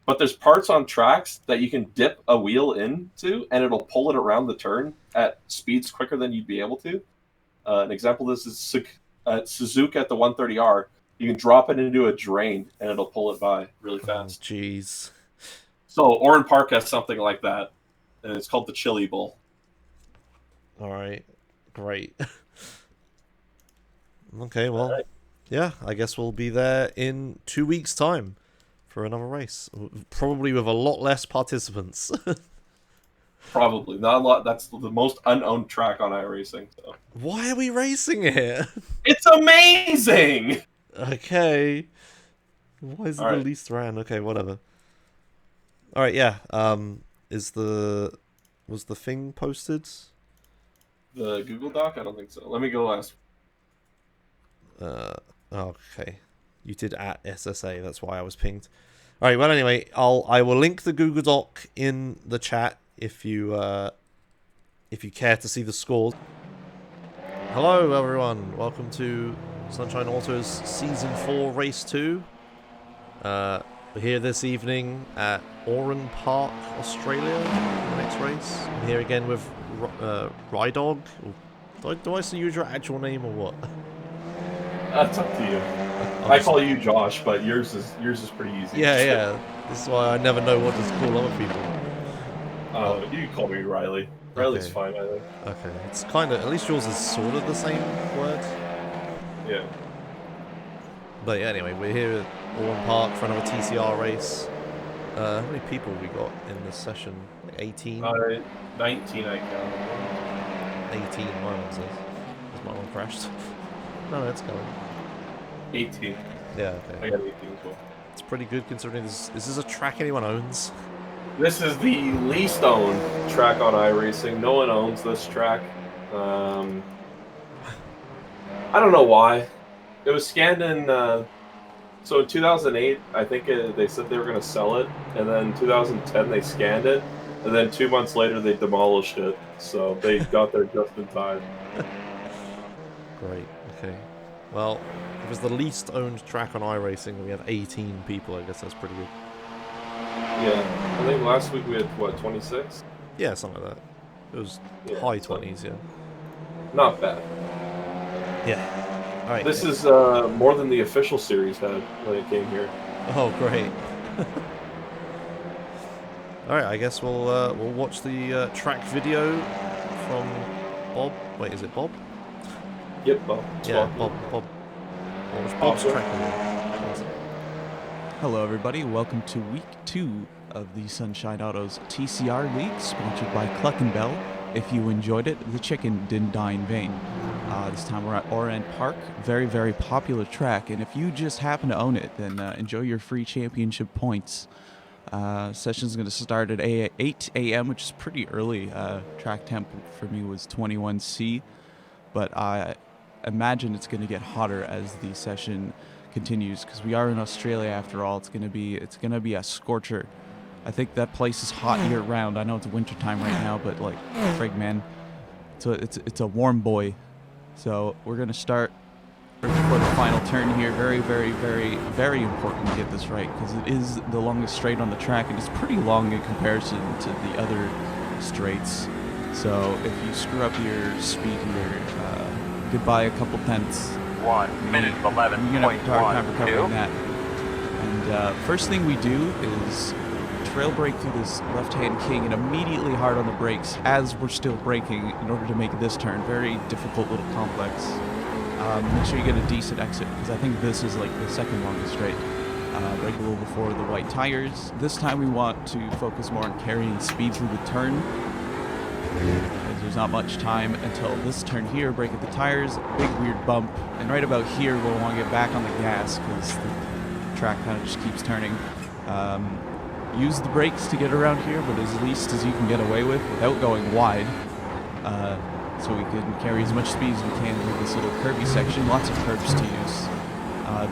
But there's parts on tracks that you can dip a wheel into, and it'll pull it around the turn at speeds quicker than you'd be able to. An example of this is Suzuka at the 130R. You can drop it into a drain, and it'll pull it by really fast. Jeez. So Oran Park has something like that, and it's called the Chili Bowl. All right. Great. Okay, well, yeah, I guess we'll be there in 2 weeks' time for another race. Probably with a lot less participants. Probably. Not a lot. That's the most unowned track on iRacing. So. Why are we racing it? It's amazing! Okay. Why is it the least ran? Okay, whatever. Alright, yeah. Was the thing posted? The Google Doc? I don't think so. Let me go ask. Okay. You did at SSA, that's why I was pinged. Alright, well anyway, I will link the Google Doc in the chat if you care to see the scores. Hello everyone, welcome to Sunshine Autos Season 4 Race 2. We're here this evening at Oran Park, Australia, the next race. I'm here again with Rydog. Do I say use your actual name or what? That's up to you. I call you Josh, but yours is pretty easy. Yeah. This is why I never know what to call other people. You can call me Riley. Riley's fine, I think. Okay, it's kind of, at least yours is sort of the same word. Yeah. But yeah, anyway, we're here at Oran Park for another TCR race. How many people we got in this session? Like 18? 19, I count. 18, my one says. Has my one crashed? No, it's going. 18. Yeah, okay. I got 18 as well. It's pretty good considering this is a track anyone owns. This is the least owned track on iRacing. No one owns this track. I don't know why. It was scanned in... so in 2008, I think they said they were going to sell it. And then 2010, they scanned it. And then 2 months later, they demolished it. So they got there just in time. Great, okay. Well, if it's the least owned track on iRacing and we have 18 people, I guess that's pretty good. Yeah, I think last week we had, what, 26? Yeah, something like that. It was high 20s, yeah. Not bad. Yeah. Alright. This is more than the official series had when it came here. Oh, great. Alright, I guess we'll watch the track video from Bob. Wait, is it Bob? Yep, Bob. Yeah, Bob. What was Bob's track video? Hello everybody, welcome to week 2 of the Sunshine Autos TCR League, sponsored by Cluck & Bell. If you enjoyed it, the chicken didn't die in vain. This time we're at Oran Park, very, very popular track, and if you just happen to own it, then enjoy your free championship points. Session's going to start at 8 a.m., which is pretty early. Track temp for me was 21°C, but I imagine it's going to get hotter as the session continues, because we are in Australia after all. It's gonna be a scorcher. I think that place is hot year round. I know it's winter time right now, but like, frig man, it's a warm boy. So we're going to start for the final turn here. Very, very, very, very important to get this right because it is the longest straight on the track and it's pretty long in comparison to the other straights. So if you screw up your speed here, goodbye a couple tenths. 1 minute 11.12. You're going to have a hard time recovering that. And first thing we do is trail brake through this left-hand king and immediately hard on the brakes as we're still braking in order to make this turn. Very difficult little complex. Make sure you get a decent exit because I think this is like the second longest straight. Brake a little before the white tires. This time we want to focus more on carrying speed through the turn. As there's not much time until this turn here. Brake at the tires, big weird bump, and right about here we'll want to get back on the gas because the track kind of just keeps turning. Use the brakes to get around here, but as least as you can get away with without going wide. So we can carry as much speed as we can through this little curvy section. Lots of curves to use.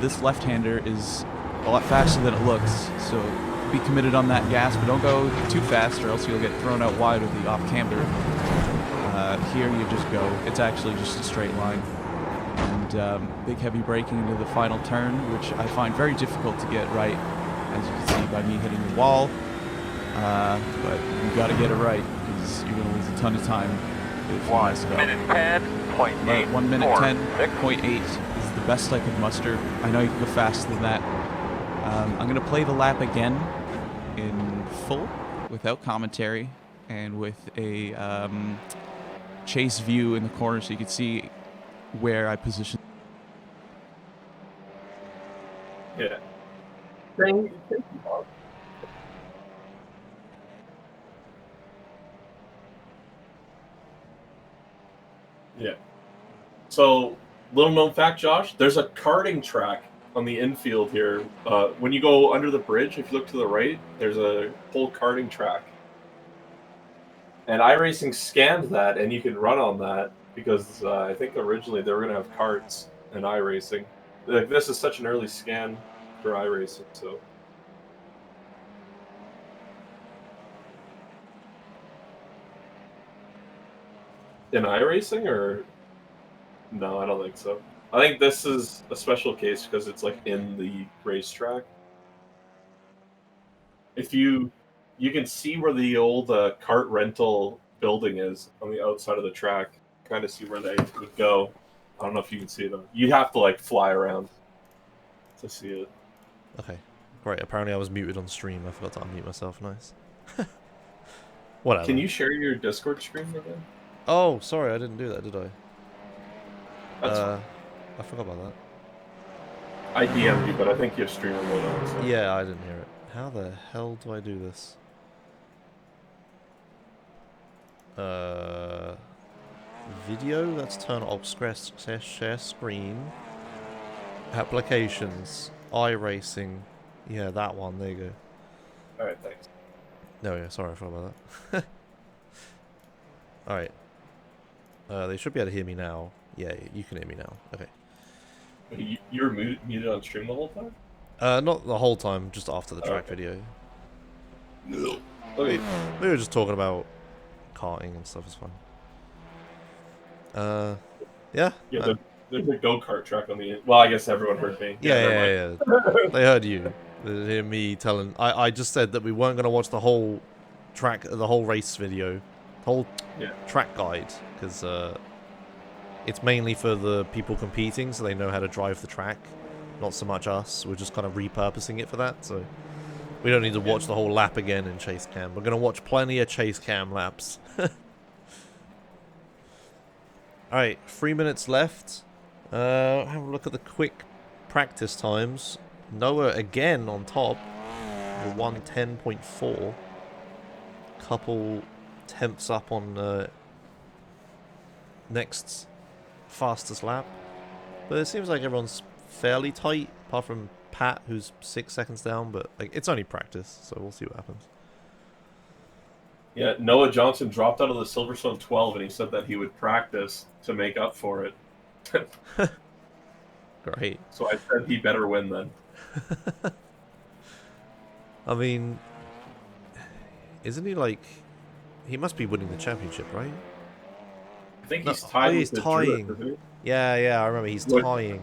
This left-hander is a lot faster than it looks, so be committed on that gas, but don't go too fast or else you'll get thrown out wide with the off-camber. Here you just go. It's actually just a straight line. And big heavy braking into the final turn, which I find very difficult to get right, as you can see by me hitting the wall. But you got to get it right because you're going to lose a ton of time if you mess it up. 1 minute 10.8. 1 minute 10.8 is the best I could muster. I know you can go faster than that. I'm going to play the lap again in full without commentary and with a chase view in the corner so you can see where I position. Yeah. Yeah. So, little known fact, Josh, there's a karting track on the infield here. When you go under the bridge, if you look to the right, there's a whole karting track. And iRacing scanned that, and you can run on that because I think originally they were going to have karts in iRacing. Like, this is such an early scan for iRacing, so. In iRacing, or no? I don't think so. I think this is a special case because it's like in the racetrack. If you can see where the old kart rental building is on the outside of the track, kind of see where they would go. I don't know if you can see it. You'd have to like fly around to see it. Okay, great. Apparently I was muted on stream. I forgot to unmute myself. Nice. Whatever. Can you share your Discord screen again? Oh, sorry, I didn't do that, did I? That's I forgot about that. I DM'd you, but I think you have streamer mode on. So. Yeah, I didn't hear it. How the hell do I do this? Video, let's turn off share screen. Applications, iRacing. Yeah, that one, there you go. Alright, thanks. No, yeah, sorry, I forgot about that. Alright. They should be able to hear me now. Yeah, you can hear me now. Okay. You were muted on stream the whole time? Not the whole time, just after the track video. Okay. We were just talking about karting and stuff, it's fine. Yeah. Yeah, there's a go-kart track on the... Well, I guess everyone heard me. Yeah. They heard you. They hear me telling... I just said that we weren't going to watch the whole track, the whole race video. The whole track guide, because it's mainly for the people competing, so they know how to drive the track. Not so much us. We're just kind of repurposing it for that, so... We don't need to watch the whole lap again in chase cam. We're going to watch plenty of chase cam laps. Alright, 3 minutes left. Have a look at the quick practice times. Noah again on top. 1:10.4. Couple tenths up on next fastest lap. But it seems like everyone's fairly tight, apart from Pat, who's 6 seconds down. But like, it's only practice, so we'll see what happens. Yeah, Noah Johnson dropped out of the Silverstone 12, and he said that he would practice to make up for it. Great. So I said he better win then. I mean, isn't he like... He must be winning the championship, right? I think he's tied. He's with tying. Druid, isn't he? Yeah, I remember he's What? tying.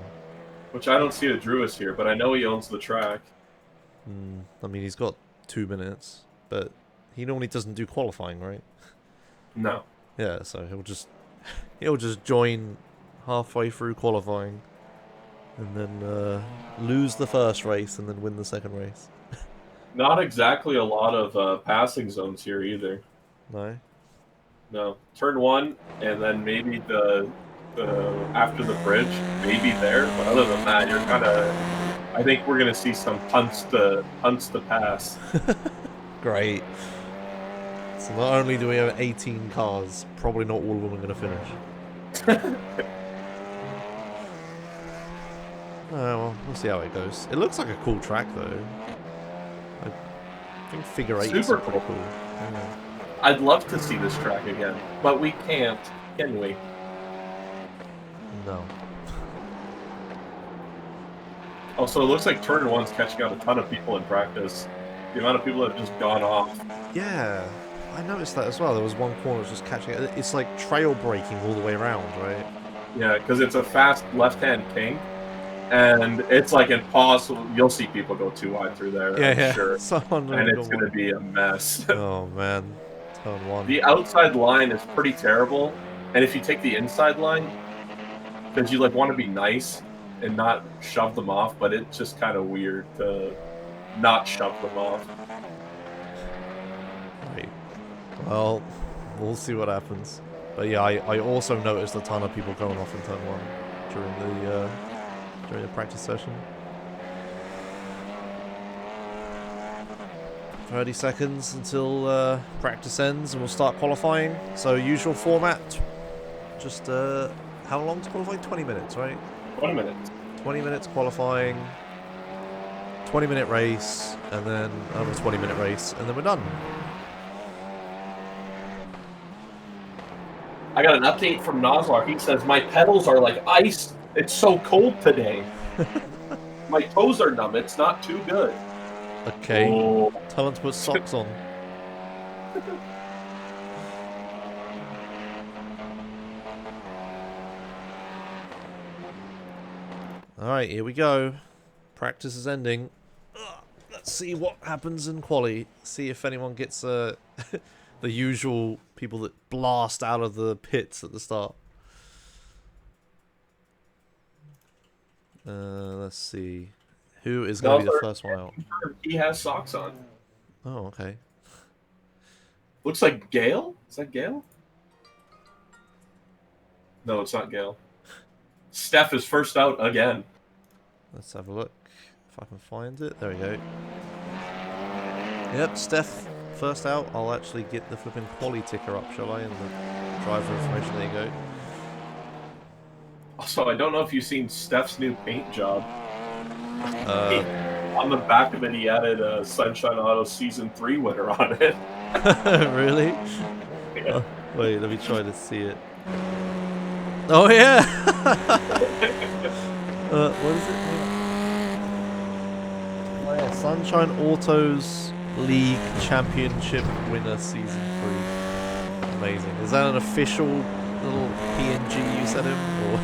Which I don't see a Druis here, but I know he owns the track. I mean, he's got 2 minutes, but he normally doesn't do qualifying, right? No. Yeah, so he'll just join halfway through qualifying, and then lose the first race, and then win the second race. Not exactly a lot of passing zones here either. No. No. Turn 1, and then maybe the after the bridge, maybe there. But other than that, you're kind of. I think we're gonna see some punts to pass. Great. So not only do we have 18 cars, probably not all of them are going to finish. Oh, well, we'll see how it goes. It looks like a cool track, though. I think figure 8 is Super pretty cool. cool. Yeah. I'd love to see this track again, but we can't, can we? No. Also, it looks like Turn 1's catching out a ton of people in practice. The amount of people that have just gone off. Yeah, I noticed that as well. There was one corner that was just catching it. It's like trail braking all the way around, right? Yeah, because it's a fast left-hand kink, and it's like impossible. You'll see people go too wide through there, I'm sure. And it's going to be a mess. Oh, man. Turn 1. The outside line is pretty terrible, and if you take the inside line, because you like want to be nice and not shove them off, but it's just kind of weird to not shove them off. Right. Well, we'll see what happens. But yeah, I also noticed a ton of people going off in turn 1 during the practice session. 30 seconds until practice ends and we'll start qualifying. So usual format, just how long to qualify? 20 minutes, right? 20 minutes. 20 minutes qualifying, 20-minute race, and then another 20-minute race, and then we're done. I got an update from Nozlar. He says, my pedals are like ice. It's so cold today. My toes are numb. It's not too good. Okay. Oh. Tell him to put socks on. Alright, here we go. Practice is ending. Let's see what happens in quali. See if anyone gets the usual people that blast out of the pits at the start. Let's see. Who is going to be the first one out? He has socks on. Oh, okay. Looks like Gale? Is that Gale? No, it's not Gale. Steph is first out again. Let's have a look if I can find it. There we go. Yep, Steph first out. I'll actually get the flipping quali ticker up, shall I? And the driver information. There you go. Also, I don't know if you've seen Steph's new paint job. On the back of it, he added a Sunshine Auto Season 3 winner on it. Really? Yeah. Oh, wait, let me try to see it. Oh, yeah! What is it? Oh, yeah, Sunshine Autos League Championship winner Season 3. Amazing. Is that an official little PNG you sent him? Or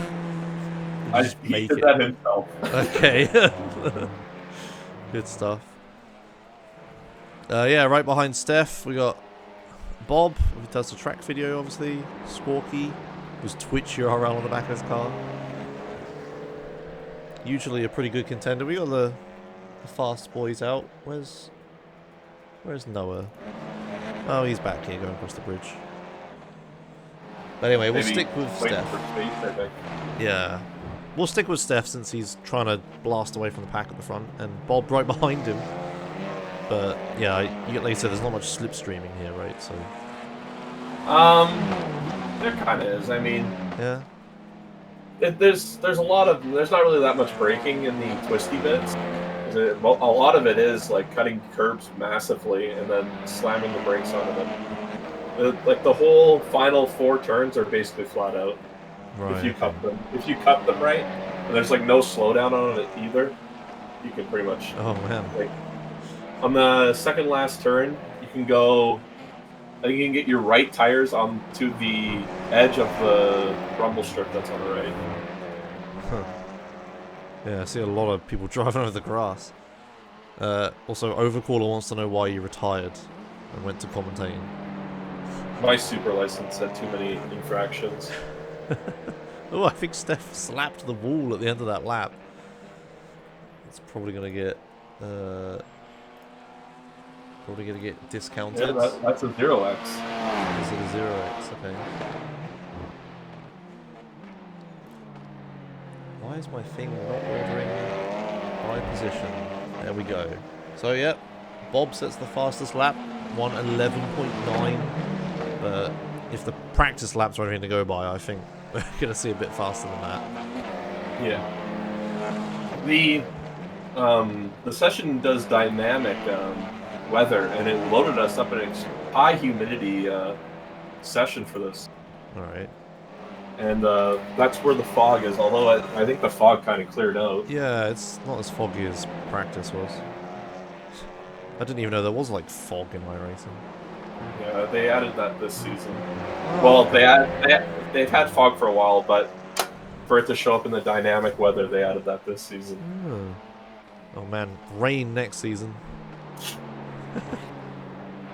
I just did that himself. Okay. Good stuff. Yeah, right behind Steph, we got Bob, who does the track video, obviously. Squawky, who's Twitch URL on the back of his car. Usually a pretty good contender. We got the fast boys out. Where's Noah? Oh, he's back here going across the bridge. But anyway, we'll stick with Steph. Yeah. We'll stick with Steph since he's trying to blast away from the pack at the front, and Bob right behind him. But yeah, like you said, there's not much slipstreaming here, right? So. There kind of is. I mean. Yeah. There's a lot of there's not really that much braking in the twisty bits. A lot of it is like cutting curbs massively and then slamming the brakes onto them. Like the whole final 4 turns are basically flat out. Right. If you cut them right, and there's like no slowdown on it either, you can pretty much. Oh man. Like, on the second last turn, you can go. I think you can get your right tires onto the edge of the rumble strip that's on the right. Yeah, I see a lot of people driving over the grass. Also, Overcaller wants to know why you retired and went to commentating. My super license had too many infractions. Oh, I think Steph slapped the wall at the end of that lap. It's probably gonna get discounted. Yeah, that's a 0x. Is it a 0x? Okay. Why is my thing not ordering by position? There we go. So, yep, Bob sets the fastest lap, 1:11.9. But if the practice laps are anything to go by, I think we're going to see a bit faster than that. Yeah. The session does dynamic weather, and it loaded us up in a high humidity session for this. Alright. And that's where the fog is, although I think the fog kind of cleared out. Yeah, it's not as foggy as practice was. I didn't even know there was, like, fog in iRacing. Yeah, they added that this season. Oh, Well, okay. they've had fog for a while, but for it to show up in the dynamic weather, they added that this season. Oh man, rain next season.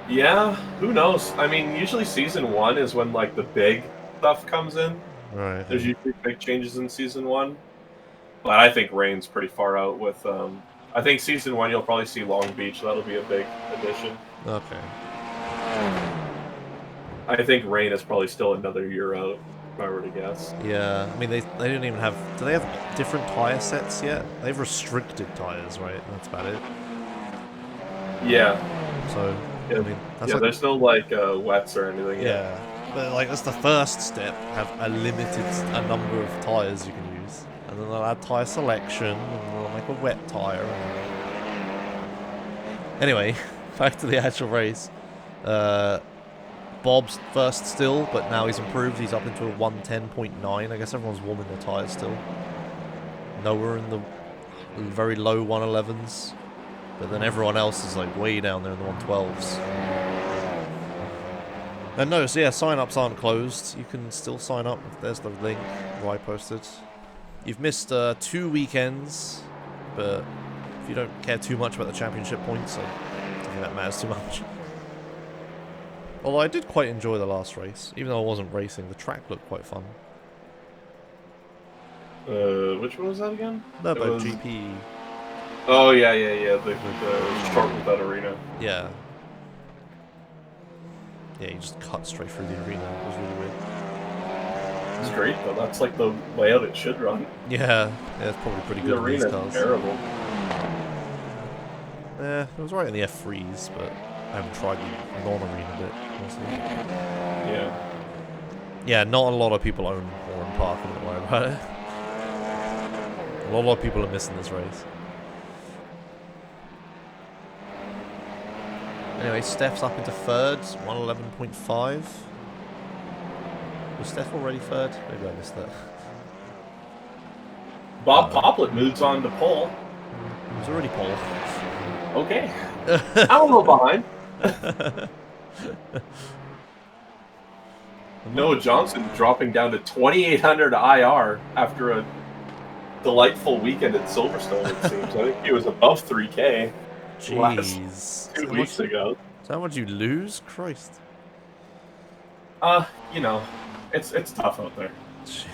Yeah, who knows? I mean, usually season 1 is when, like, the big stuff comes in. Right. There's usually big changes in season 1. But I think rain's pretty far out with... I think season 1 you'll probably see Long Beach. That'll be a big addition. Okay. I think rain is probably still another year out, if I were to guess. Yeah, I mean, they didn't even have... Do they have different tyre sets yet? They've restricted tyres, right? That's about it. Yeah. So, Yeah, I mean, that's like, there's no, like, wets or anything yet. yeah. But, like, that's the first step. Have a limited number of tyres you can use. And then they'll add tyre selection, and they'll make a wet tyre. Anyway, back to the actual race. Bob's first still, but now he's improved. He's up into a 110.9. I guess everyone's warming their tyres still. Noah in the very low 111s. But then everyone else is like way down there in the 112s. And no, so yeah, sign-ups aren't closed. You can still sign up. There's the link where I posted. You've missed 2 weekends, but if you don't care too much about the championship points, I don't think that matters too much. Although I did quite enjoy the last race, even though I wasn't racing. The track looked quite fun. Which one was that again? Nurburgring GP. Oh, yeah. The short without arena. Yeah. Yeah, you just cut straight through the arena. It was really weird. It's great, though. That's like the layout it should run. Yeah, it's probably pretty good The in these arena cars. is terrible. Yeah, it was right in the F3s, but I haven't tried the non-arena bit, honestly. Yeah. Yeah, not a lot of people own Oran Park, I don't worry about it. A lot of people are missing this race. Anyway, Steph's up into third, 111.5. Was Steph already third? Maybe I missed that. Bob Poplet moves on to pole. He was already pole. Okay. I'm a little behind. Noah Johnson dropping down to 2,800 IR after a delightful weekend at Silverstone, it seems. I think he was above 3K Jeez. 2 weeks ago. Is that how much you lose? Christ. You know, it's tough out there.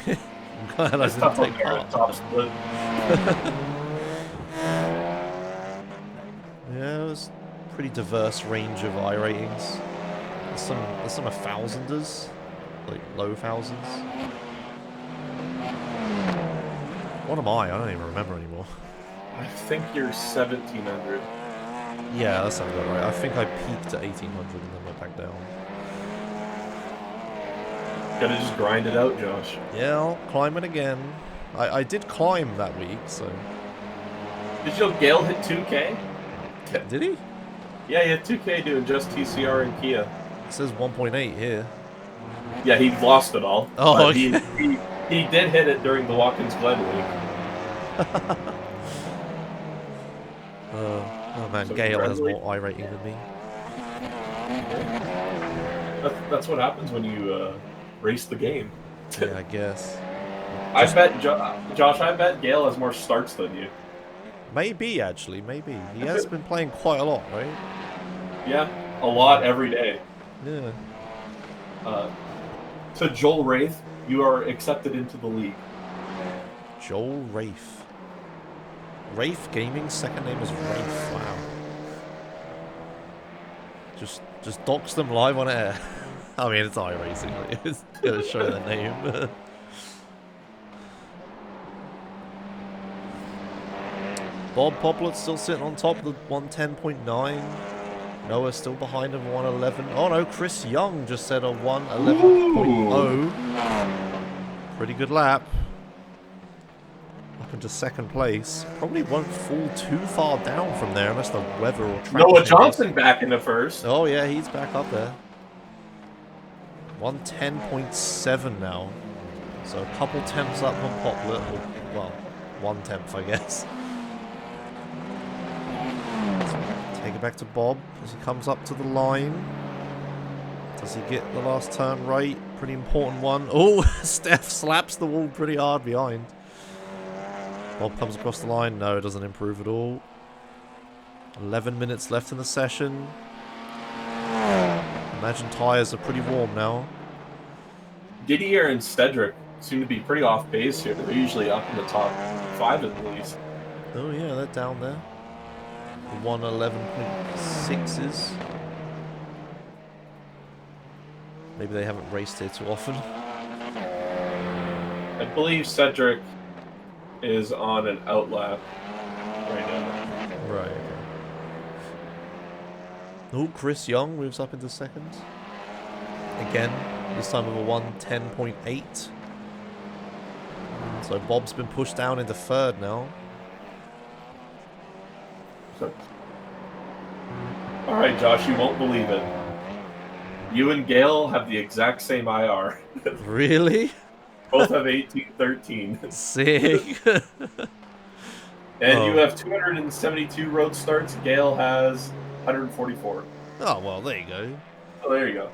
I'm glad I It's didn't tough out take there part. at top split. Yeah, it was a pretty diverse range of I ratings. There's some 1000ers, like low thousands. What am I? I don't even remember anymore. I think you're 1,700. Yeah, that sounds about right. I think I peaked at 1800 and then went back down. Gotta just grind it out, Josh. Yeah, I'll climb it again. I did climb that week, so... Did you know Gale hit 2K? Did he? Yeah, he had 2K doing just TCR and Kia. It says 1.8 here. Yeah, he lost it all. Oh, but okay. he did hit it during the Watkins Glen week. Oh man, So Gale has congratulations. more I rating than me. That's what happens when you race the game. Yeah, I guess. I bet, Josh, I bet Gale has more starts than you. Maybe, actually, maybe. He has been playing quite a lot, right? Yeah, a lot every day. Yeah. To Joel Wraith, you are accepted into the league. Joel Wraith. Wraith Gaming's second name is Wraith. Wow. Just dox them live on air. I mean, it's iRacing. It's gonna show their name. Bob Poplar's still sitting on top of the 110.9. Noah's still behind him, 111. Oh no, Chris Young just said a 111.0. Pretty good lap. Up into second place. Probably won't fall too far down from there unless the weather or track Noah changes. Johnson back in the first. Oh yeah, he's back up there. 110.7 now. So a couple tenths up on Poplar. Or, well, 1/10, I guess. Take it back to Bob as he comes up to the line. Does he get the last turn right? Pretty important one. Oh, Steph slaps the wall pretty hard behind. Bob comes across the line. No, it doesn't improve at all. 11 minutes left in the session. Imagine tyres are pretty warm now. Didier and Cedric seem to be pretty off base here. They're usually up in the top 5 at least. Oh yeah, they're down there. 111.6s. Maybe they haven't raced here too often. I believe Cedric is on an outlap right now. Right. Oh, Chris Young moves up into second. Again, this time with a 110.8. So Bob's been pushed down into third now. Alright, Josh, you won't believe it. You and Gale have the exact same IR. Really? Both have 1813. Sick. And you have 272 road starts. Gale has 144. Oh, well, there you go. Oh, there you go.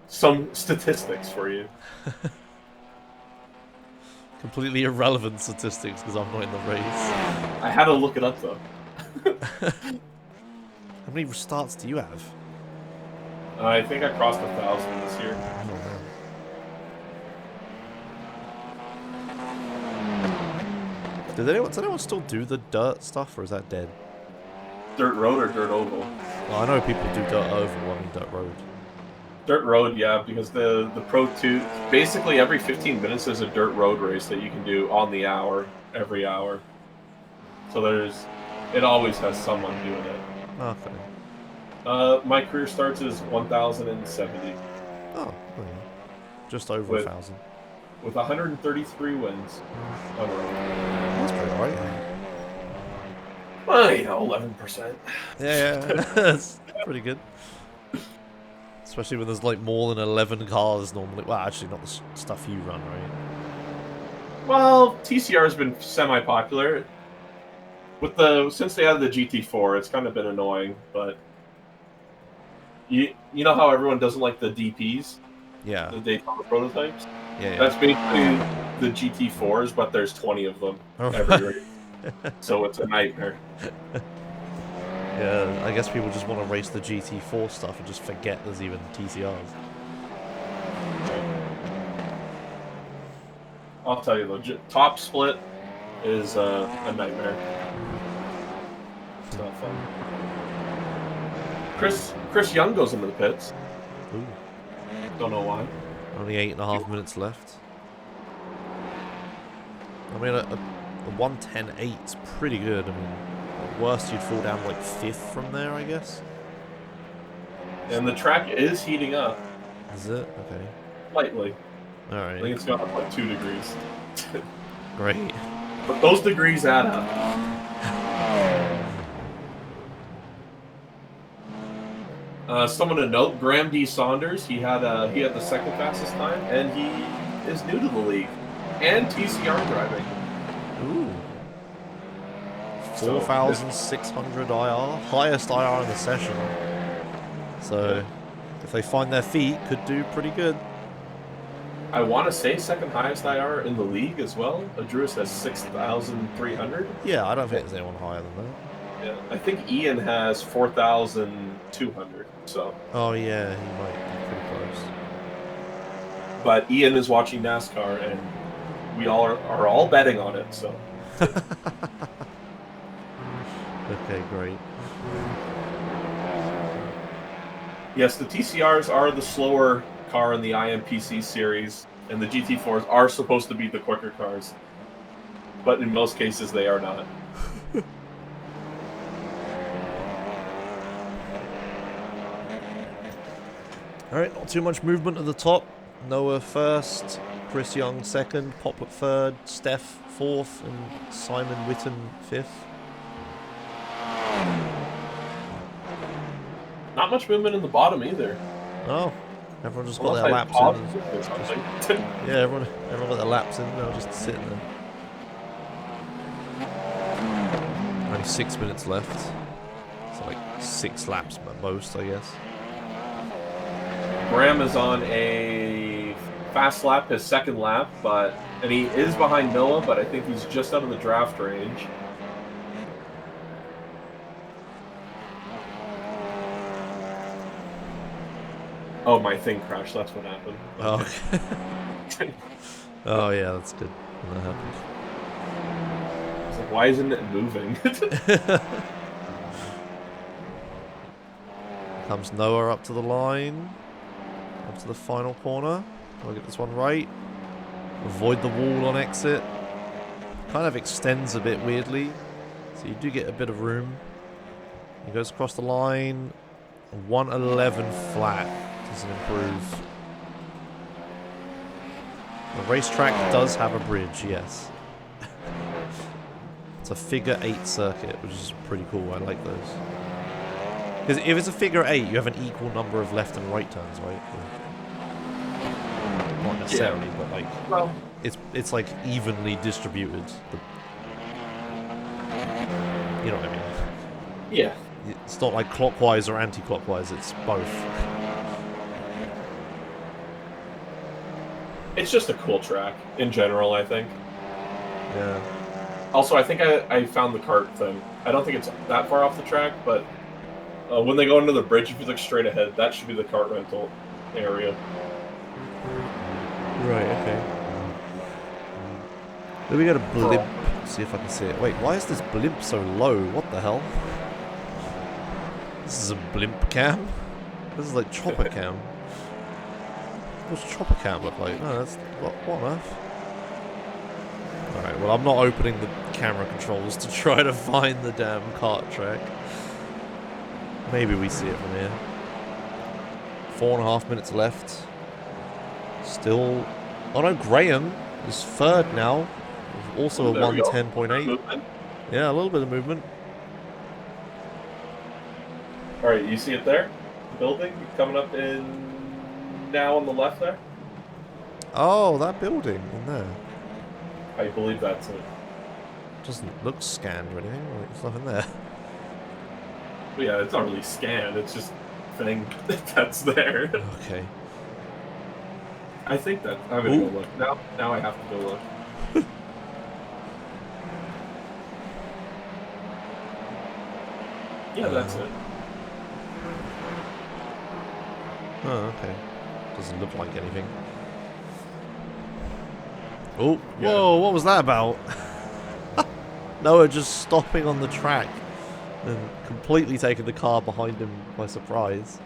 Some statistics for you. Completely irrelevant statistics because I'm not in the race. I had to look it up, though. How many starts do you have? I think I crossed 1,000 this year. Does anyone still do the dirt stuff, or is that dead? Dirt road or dirt oval? Well, I know people do dirt oval, I mean dirt road. Dirt road, yeah, because the Pro 2, basically every 15 minutes there's a dirt road race that you can do on the hour, every hour. So it always has someone doing it. Okay. My career starts as 1,070. Oh, okay. Just over 1,000. With 133 wins on road. That's pretty alright. Well, 11%. Yeah, that's pretty good. Especially when there's like more than 11 cars normally. Well, actually not the stuff you run, right? Well, TCR has been semi-popular. Since they added the GT4, it's kind of been annoying, but you know how everyone doesn't like the DPs? Yeah. The Daytona prototypes? Yeah. That's basically the GT4s, but there's 20 of them every race. So it's a nightmare. Yeah, I guess people just want to race the GT4 stuff and just forget there's even TCRs. I'll tell you though, top split is a nightmare. It's not fun. Chris Young goes into the pits. Ooh. Don't know why. Only 8.5 minutes left. I mean, a 110.8 is pretty good. I mean, at worst you'd fall down like 5th from there, I guess. And the track is heating up. Is it? Okay. Slightly. I Alright. think it's gone up like 2 degrees. Great. But those degrees add up. Someone to note, Graham D. Saunders, he had the second fastest time, and he is new to the league. And TCR driving. Ooh. 4,600 IR. Highest IR in the session. So, if they find their feet, could do pretty good. I want to say second highest IR in the league as well. Adruis has 6,300. Yeah, I don't think there's anyone higher than that. Yeah, I think Ian has 4,200. So, Oh yeah, he might be pretty close. but Ian is watching NASCAR, and we all are all betting on it. So, Okay, great. yes, the TCRs are the slower car in the IMPC series, and the GT4s are supposed to be the quicker cars, but in most cases they are not. Alright, not too much movement at the top. Noah first, Chris Young second, Poplet third, Steph fourth, and Simon Witten fifth. Not much movement in the bottom either. Oh, everyone just got Unless their I laps paused in. it or something. Yeah, everyone got their laps in. They're just sitting there. Only 6 minutes left. It's like 6 laps at most, I guess. Graham is on a fast lap, his second lap, and he is behind Noah, but I think he's just out of the draft range. Oh, my thing crashed. That's what happened. Oh, okay. Oh yeah, that's good when that happens. It's like, why isn't it moving? Comes Noah up to the line. Up to the final corner. I'll get this one right. Avoid the wall on exit. Kind of extends a bit weirdly. So you do get a bit of room. He goes across the line. 111 flat. Doesn't improve. The racetrack does have a bridge, yes. It's a figure 8 circuit, which is pretty cool. I like those. Because if it's a figure 8, you have an equal number of left and right turns, right? Not necessarily, Yeah. but like, Well, it's like evenly distributed. You know what I mean? yeah. It's not like clockwise or anti-clockwise. It's both. It's just a cool track in general, I think. Yeah. Also, I think I found the cart thing. I don't think it's that far off the track, but when they go under the bridge, if you look straight ahead, that should be the cart rental area. Right. Okay. Then we got a blimp. See if I can see it. Wait, why is this blimp so low? What the hell? This is a blimp cam? This is like chopper cam. What's chopper cam look like? No, that's... What on earth? Alright, well I'm not opening the camera controls to try to find the damn kart track. Maybe we see it from here. 4.5 minutes left. Still... Oh no, Graham is third now. Also a 110.8. Yeah, a little bit of movement. Alright, you see it there? The building coming up in... now on the left there? Oh, that building in there. I believe that's it. Doesn't look scanned or anything. Like, there's nothing there. But yeah, it's not really scanned, it's just thing that's there. Okay. I think that... I'm gonna go look. Now I have to go look. Yeah, that's it. Oh, okay. Doesn't look like anything. Oh, Yeah. whoa, what was that about? Noah just stopping on the track and completely taking the car behind him by surprise.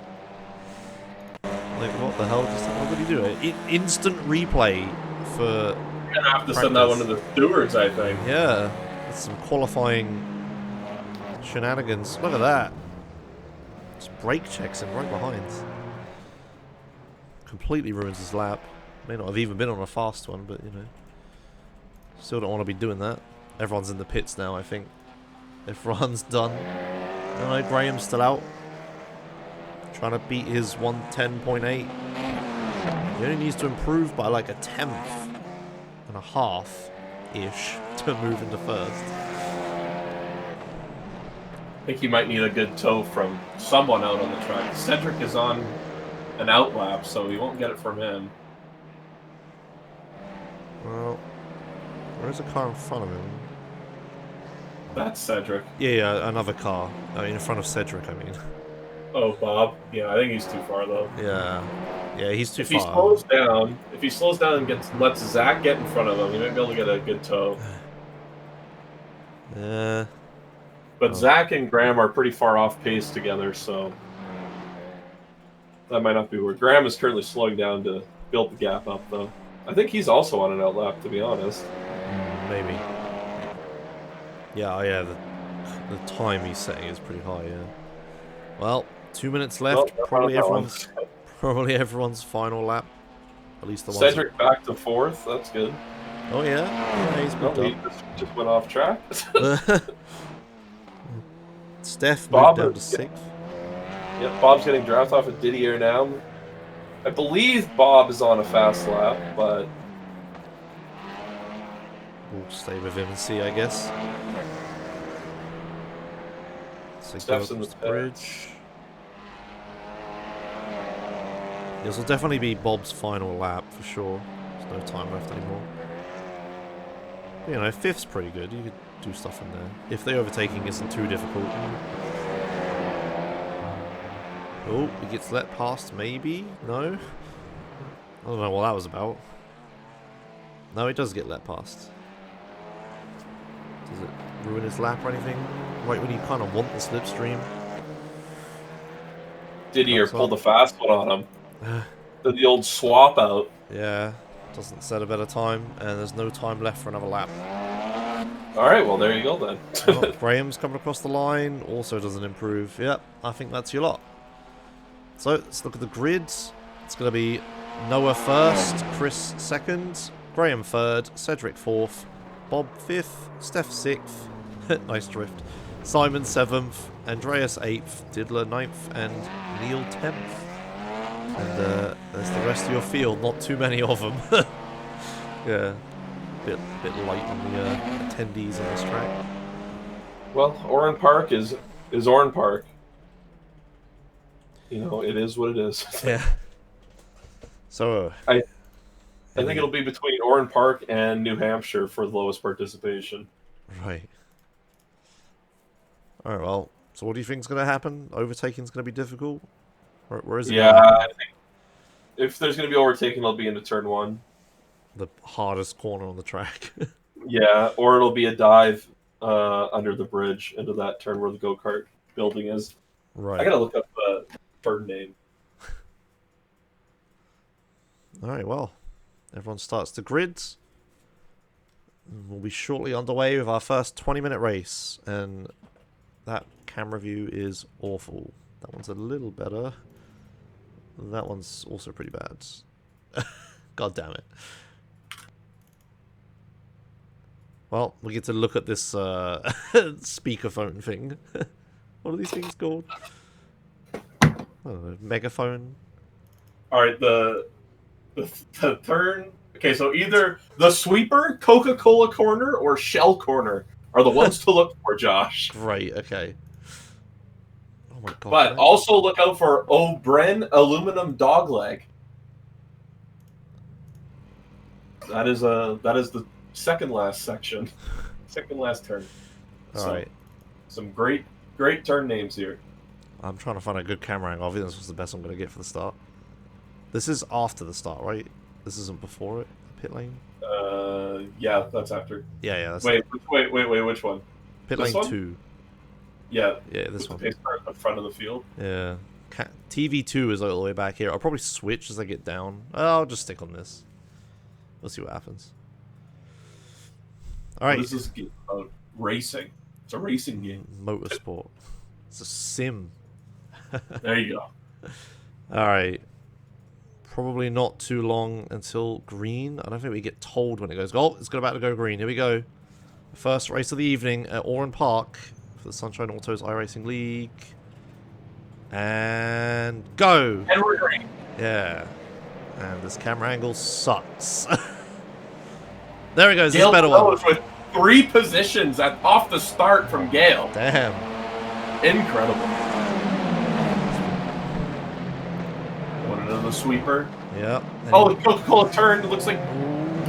Like, what the hell? Just what did he do? Instant replay for... You're gonna have to send that one to the stewards, I think. Yeah, that's some qualifying shenanigans. Look at that. Just brake checks him right behind. Completely ruins his lap. May not have even been on a fast one, but you know. Still don't want to be doing that. Everyone's in the pits now, I think. Everyone's done. No, Graham's still out. Trying to beat his 110.8. He only needs to improve by like a 1/10 and a half-ish to move into first. I think he might need a good tow from someone out on the track. Cedric is on an out lap, so we won't get it from him. Well, where's a car in front of him? That's Cedric. Yeah, another car. I mean, in front of Cedric, I mean. Oh, Bob. Yeah, I think he's too far though. Yeah, he's too If he far. slows down, and lets Zach get in front of him, he might be able to get a good tow. Yeah. But Zach and Graham are pretty far off pace together, so that might not be where Graham is currently slowing down to build the gap up, though. I think he's also on an outlap, to be honest. Maybe. Yeah, the time he's setting is pretty high, yeah. Well, 2 minutes left. Well, probably everyone's final lap. At least the ones. Cedric back to 4th. That's good. Oh yeah, he's moved He up. just went off track. Steph Bob moved down to is- 6th. Yep, Bob's getting drafted off at Didier now. I believe Bob is on a fast lap, but We'll stay with him and see, I guess. So Steph's go in the across the bridge. This will definitely be Bob's final lap for sure. There's no time left anymore. But, you know, 5th's pretty good. You could do stuff in there if the overtaking isn't too difficult. Oh, he gets let past, maybe? No? I don't know what that was about. No, he does get let past. Does it ruin his lap or anything? Right when you kind of want the slipstream. Didier That's pulled all. a fast one on him. Did the old swap out. Yeah, doesn't set a better time, and there's no time left for another lap. Alright, well, there you go then. Oh, Graham's coming across the line, also doesn't improve. Yep, I think that's your lot. So, let's look at the grids. It's going to be Noah first, Chris second, Graham third, Cedric fourth, Bob fifth, Steph sixth, nice drift, Simon seventh, Andreas eighth, Diddler ninth, and Neil 10th. And there's the rest of your field, not too many of them. Yeah, bit light on the attendees on this track. Well, Oran Park is Oran Park. You know, it is what it is. Yeah. So I think it'll be between Oran Park and New Hampshire for the lowest participation. Right. Alright, well, so what do you think is going to happen? Overtaking's going to be difficult? Where is it Yeah, gonna happen? I think if there's going to be overtaking, it'll be into turn 1. The hardest corner on the track. Yeah, or it'll be a dive under the bridge into that turn where the go-kart building is. Right. I gotta look up the turn name. Alright, well, everyone starts the grids. We'll be shortly underway with our first 20-minute race, and that camera view is awful. That one's a little better. That one's also pretty bad. God damn it. Well, we get to look at this speakerphone thing. What are these things called? I don't know, megaphone? Alright, the turn... Okay, so either the sweeper, Coca-Cola corner, or Shell corner are the ones to look for, Josh. Great, okay. Oh my god. But man. also look out for O'Bren aluminum dogleg. That is the second last section. Second last turn. Alright. Some great turn names here. I'm trying to find a good camera angle. I think this was the best I'm going to get for the start. This is after the start, right? This isn't before it? Pit lane? Yeah, that's after. Yeah, that's Wait, which one? pit this lane one? 2. Yeah. Yeah, this with one. the pace car at the front of the field. Yeah. TV2 is all the way back here. I'll probably switch as I get down. I'll just stick on this. We'll see what happens. Alright. What is this game about? Racing. It's a racing game. Motorsport. It's a sim. There you go. Alright. Probably not too long until green. I don't think we get told when it goes. Oh, it's about to go green. Here we go. First race of the evening at Oran Park for the Sunshine Autos iRacing League. And go! And we're green. Yeah. And this camera angle sucks. There he goes. This Gale better one. Rose with 3 positions off the start from Gale. Damn. Incredible. Going into the sweeper. Yep. Oh, the Coca-Cola turn. It looks like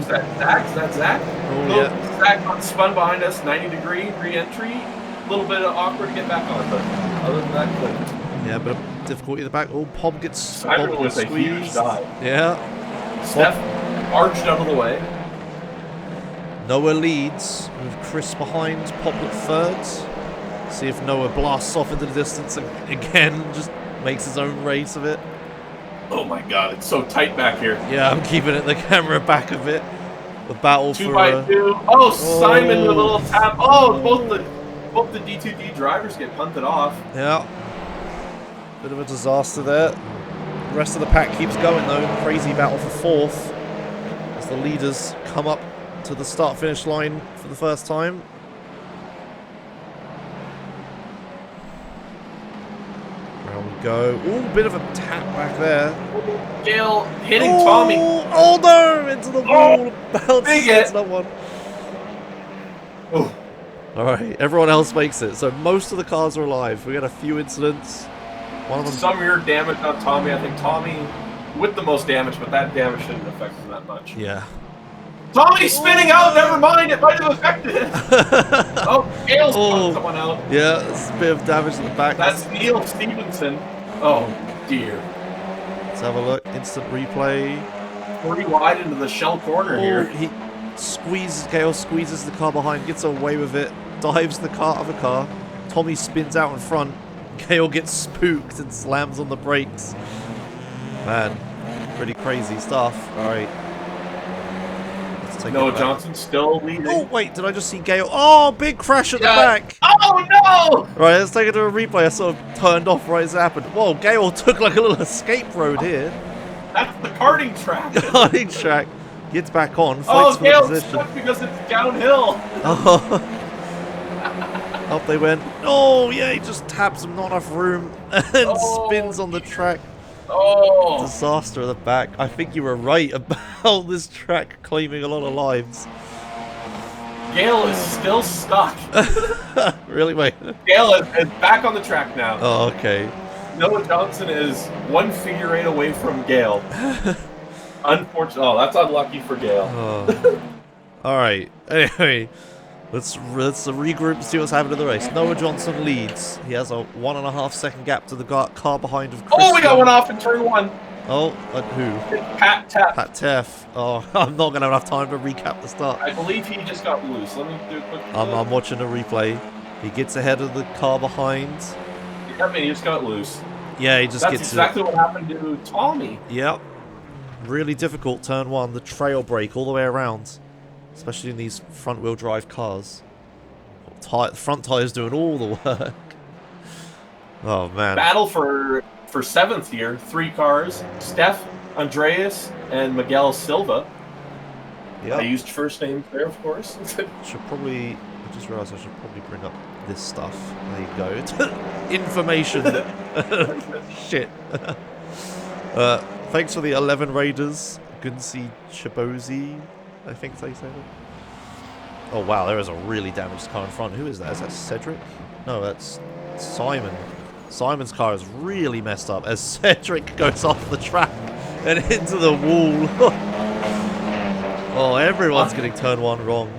Who's that? Zach? Is that Zach? Oh, yeah. Zach got spun behind us, 90-degree re-entry. A little bit awkward to get back on, but other than that, good. Yeah, but a difficulty at the back. Oh, Pob gets Simon with a huge squeezed. dive. Yeah. Steph arched out of the way. Noah leads with Chris behind, Pop at third. See if Noah blasts off into the distance again, just makes his own race of it. Oh my god, it's so tight back here. Yeah, I'm keeping it the camera back of it. The battle 2 for... by 2. Oh, Simon with a little tap. Oh, both the D2D drivers get punted off. Yeah. Bit of a disaster there. The rest of the pack keeps going though. Crazy battle for fourth. As the leaders come up to the start-finish line for the first time. Round we go. Ooh, bit of a tap back there. Gale hitting Tommy. Oh no! Into the wall. Bounces into that one. Oh. Alright, everyone else makes it. So most of the cars are alive. We got a few incidents. One of them... Some rear damage on Tommy. I think Tommy with the most damage, but that damage shouldn't affect him that much. Yeah. Tommy's spinning out! Never mind, it might have affected him! Oh, Gale's putting someone out. Yeah, there's a bit of damage in the back. That's Neil Stevenson. Oh, dear. Let's have a look. Instant replay. 40 wide into the shell corner here. He squeezes, Gale squeezes the car behind, gets away with it, dives the car out of the car. Tommy spins out in front. Gale gets spooked and slams on the brakes. Man, pretty crazy stuff. Alright. Noah Johnson still leading. Oh, wait, did I just see Gale? Oh, big crash at the back. Oh, no! Right, let's take it to a replay. I sort of turned off right as it happened. Whoa, Gale took like a little escape road here. That's the karting track. Karting track. Gets back on, fights for the Gale's position. stuck because it's downhill. Oh. Up they went. Oh, yeah, he just taps him, not enough room, and spins on the track. Oh. Disaster at the back. I think you were right about this track claiming a lot of lives. Gale is still stuck. Really? Wait. Gale is back on the track now. Oh, okay. Noah Johnson is 1 figure eight away from Gale. Unfortunately, oh, that's unlucky for Gale. Oh. All right. Anyway, let's regroup and see what's happening in the race. Noah Johnson leads. He has a 1.5 second gap to the car behind of Chris. Oh, we got one off in turn 1. Oh, who? Pat Teff. Pat Teff. Oh, I'm not gonna have enough time to recap the start. I believe he just got loose. Let me do a quick. I'm watching the replay. He gets ahead of the car behind. I mean, he just got loose. Yeah, he just That's gets. exactly what happened to Tommy. Yep. Really difficult turn 1. The trail brake all the way around, especially in these front-wheel drive cars. Front tires doing all the work. Oh man. Battle for 7th here. 3 cars: Steph, Andreas, and Miguel Silva. Yep. I used first names there, of course. Should probably. I just realised I should probably bring up this stuff. There you go. Information. Shit. Thanks for the 11 Raiders. Gunsi Chibozi, I think they say that. Oh wow, there is a really damaged car in front. Who is that? Is that Cedric? No, that's Simon. Simon's car is really messed up as Cedric goes off the track and into the wall. Oh, everyone's getting turn 1 wrong.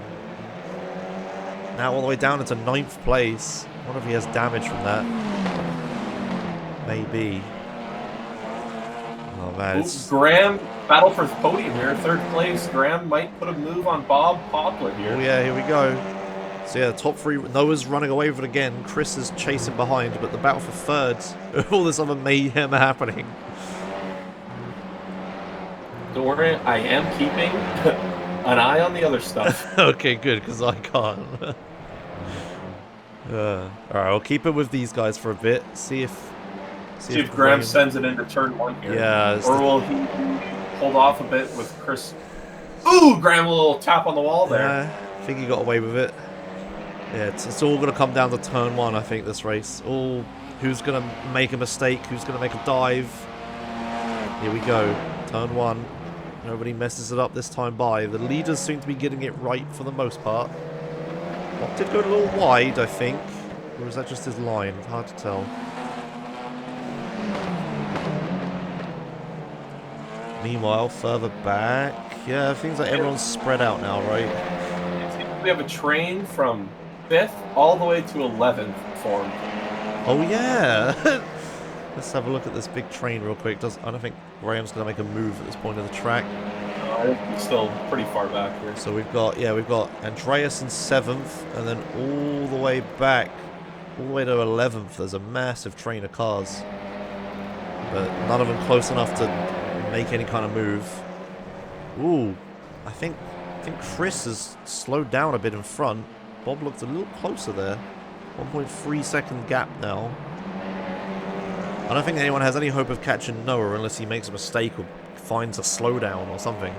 Now all the way down into 9th place. I wonder if he has damage from that. Maybe. Oh man, it's... Graham, battle for podium here, 3rd place. Graham might put a move on Bob Poplar here. Oh yeah, here we go. So yeah, the top 3, Noah's running away with it again. Chris is chasing behind, but the battle for 3rd, all this other mayhem happening. Don't worry, I am keeping an eye on the other stuff. Okay, good, because I can't. Alright, I'll keep it with these guys for a bit. See if Graham sends it into turn 1 here. Yeah. Or will he hold off a bit with Chris? Ooh, Graham, a little tap on the wall there. I think he got away with it. Yeah, it's all going to come down to turn 1, I think, this race. Who's going to make a mistake? Who's going to make a dive? Here we go. Turn 1. Nobody messes it up this time by. The leaders seem to be getting it right for the most part. Bob did go a little wide, I think. Or is that just his line? Hard to tell. Meanwhile, further back, yeah, it seems like everyone's spread out now, right? We have a train from 5th all the way to 11th formed. Oh yeah! Let's have a look at this big train real quick. I don't think Graham's going to make a move at this point of the track. I think he's still pretty far back here. So we've got Andreas in 7th, and then all the way back, all the way to 11th, there's a massive train of cars. But none of them close enough to make any kind of move. Ooh, I think Chris has slowed down a bit in front. Bob looked a little closer there. 1.3 second gap now. I don't think anyone has any hope of catching Noah unless he makes a mistake or finds a slowdown or something.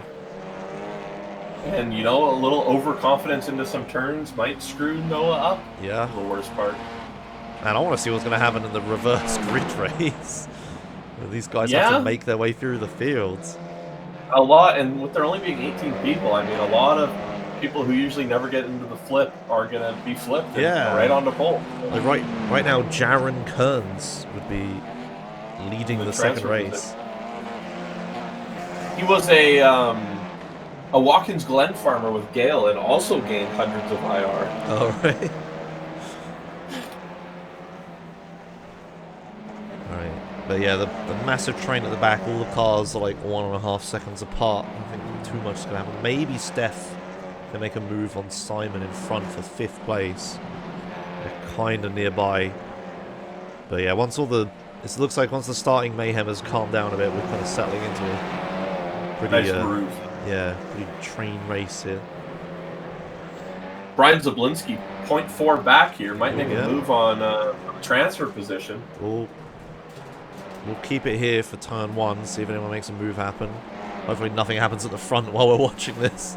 And, you know, a little overconfidence into some turns might screw Noah up. Yeah. The worst part. And I want to see what's going to happen in the reverse grid race. These guys have to make their way through the fields. A lot, and with there only being 18 people, I mean, a lot of people who usually never get into the flip are going to be flipped and right onto pole. Like right now, Jaron Kearns would be leading the second race. He was a Watkins Glen farmer with Gale and also gained hundreds of IR. Oh, right. But yeah, the massive train at the back, all the cars are like 1.5 seconds apart. I don't think too much is going to happen. Maybe Steph can make a move on Simon in front for 5th place. They're kind of nearby. But yeah, it looks like once the starting mayhem has calmed down a bit, we're kind of settling into a pretty, pretty train race here. Brian Zablinski, 0.4 back here, might make a move on transfer position. We'll keep it here for turn 1, see if anyone makes a move happen. Hopefully nothing happens at the front while we're watching this.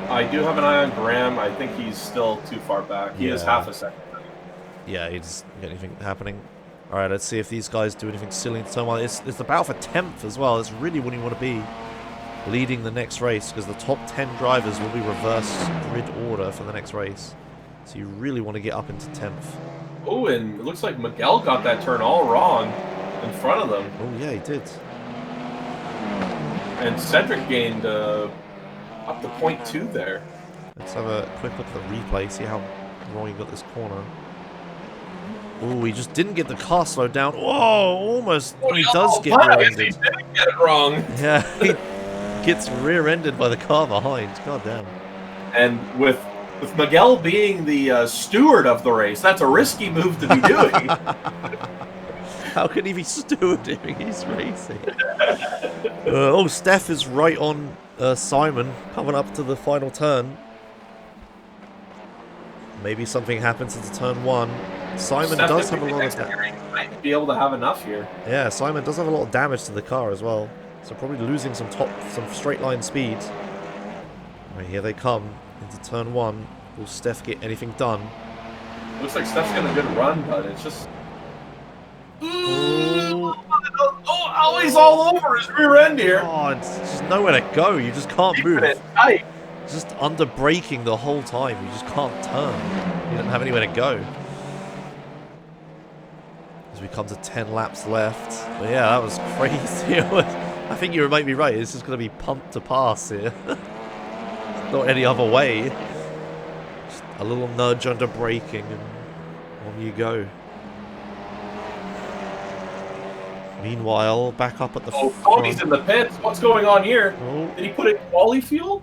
I do have an eye on Graham. I think he's still too far back. He is half a second. Yeah, he doesn't get anything happening. Alright, let's see if these guys do anything silly in turn 1. It's the battle for 10th as well. It's really what you want to be leading the next race, because the top 10 drivers will be reverse grid order for the next race. So you really want to get up into 10th. Oh, and it looks like Miguel got that turn all wrong in front of them. Oh yeah, he did. And Cedric gained up to 0.2 there. Let's have a quick look at the replay, see how wrong he got this corner. Oh, he just didn't get the car slowed down. Whoa, almost. Oh, he does get rear-ended. He didn't get it wrong. Yeah, he gets rear-ended by the car behind. God damn. And with Miguel being the steward of the race, that's a risky move to be doing. How can he be stewarding? He's racing. Oh, Steph is right on Simon, coming up to the final turn. Maybe something happens into turn 1. Simon does have a lot of damage. Might be able to have enough here. Yeah, Simon does have a lot of damage to the car as well. So probably losing some straight line speed. Right, here they come into turn 1. Will Steph get anything done? Looks like Steph's got a good run, but it's just... Oh, he's all over his rear end here. Oh, it's just nowhere to go. You just can't move. Just under braking the whole time. You just can't turn. You don't have anywhere to go. As we come to 10 laps left. But yeah, that was crazy. I think you might be right. It's just going to be pumped to pass here. Not any other way. Just a little nudge under braking and on you go. Meanwhile, back up at the front. Cody's in the pits. What's going on here? Oh. Did he put in quali fuel?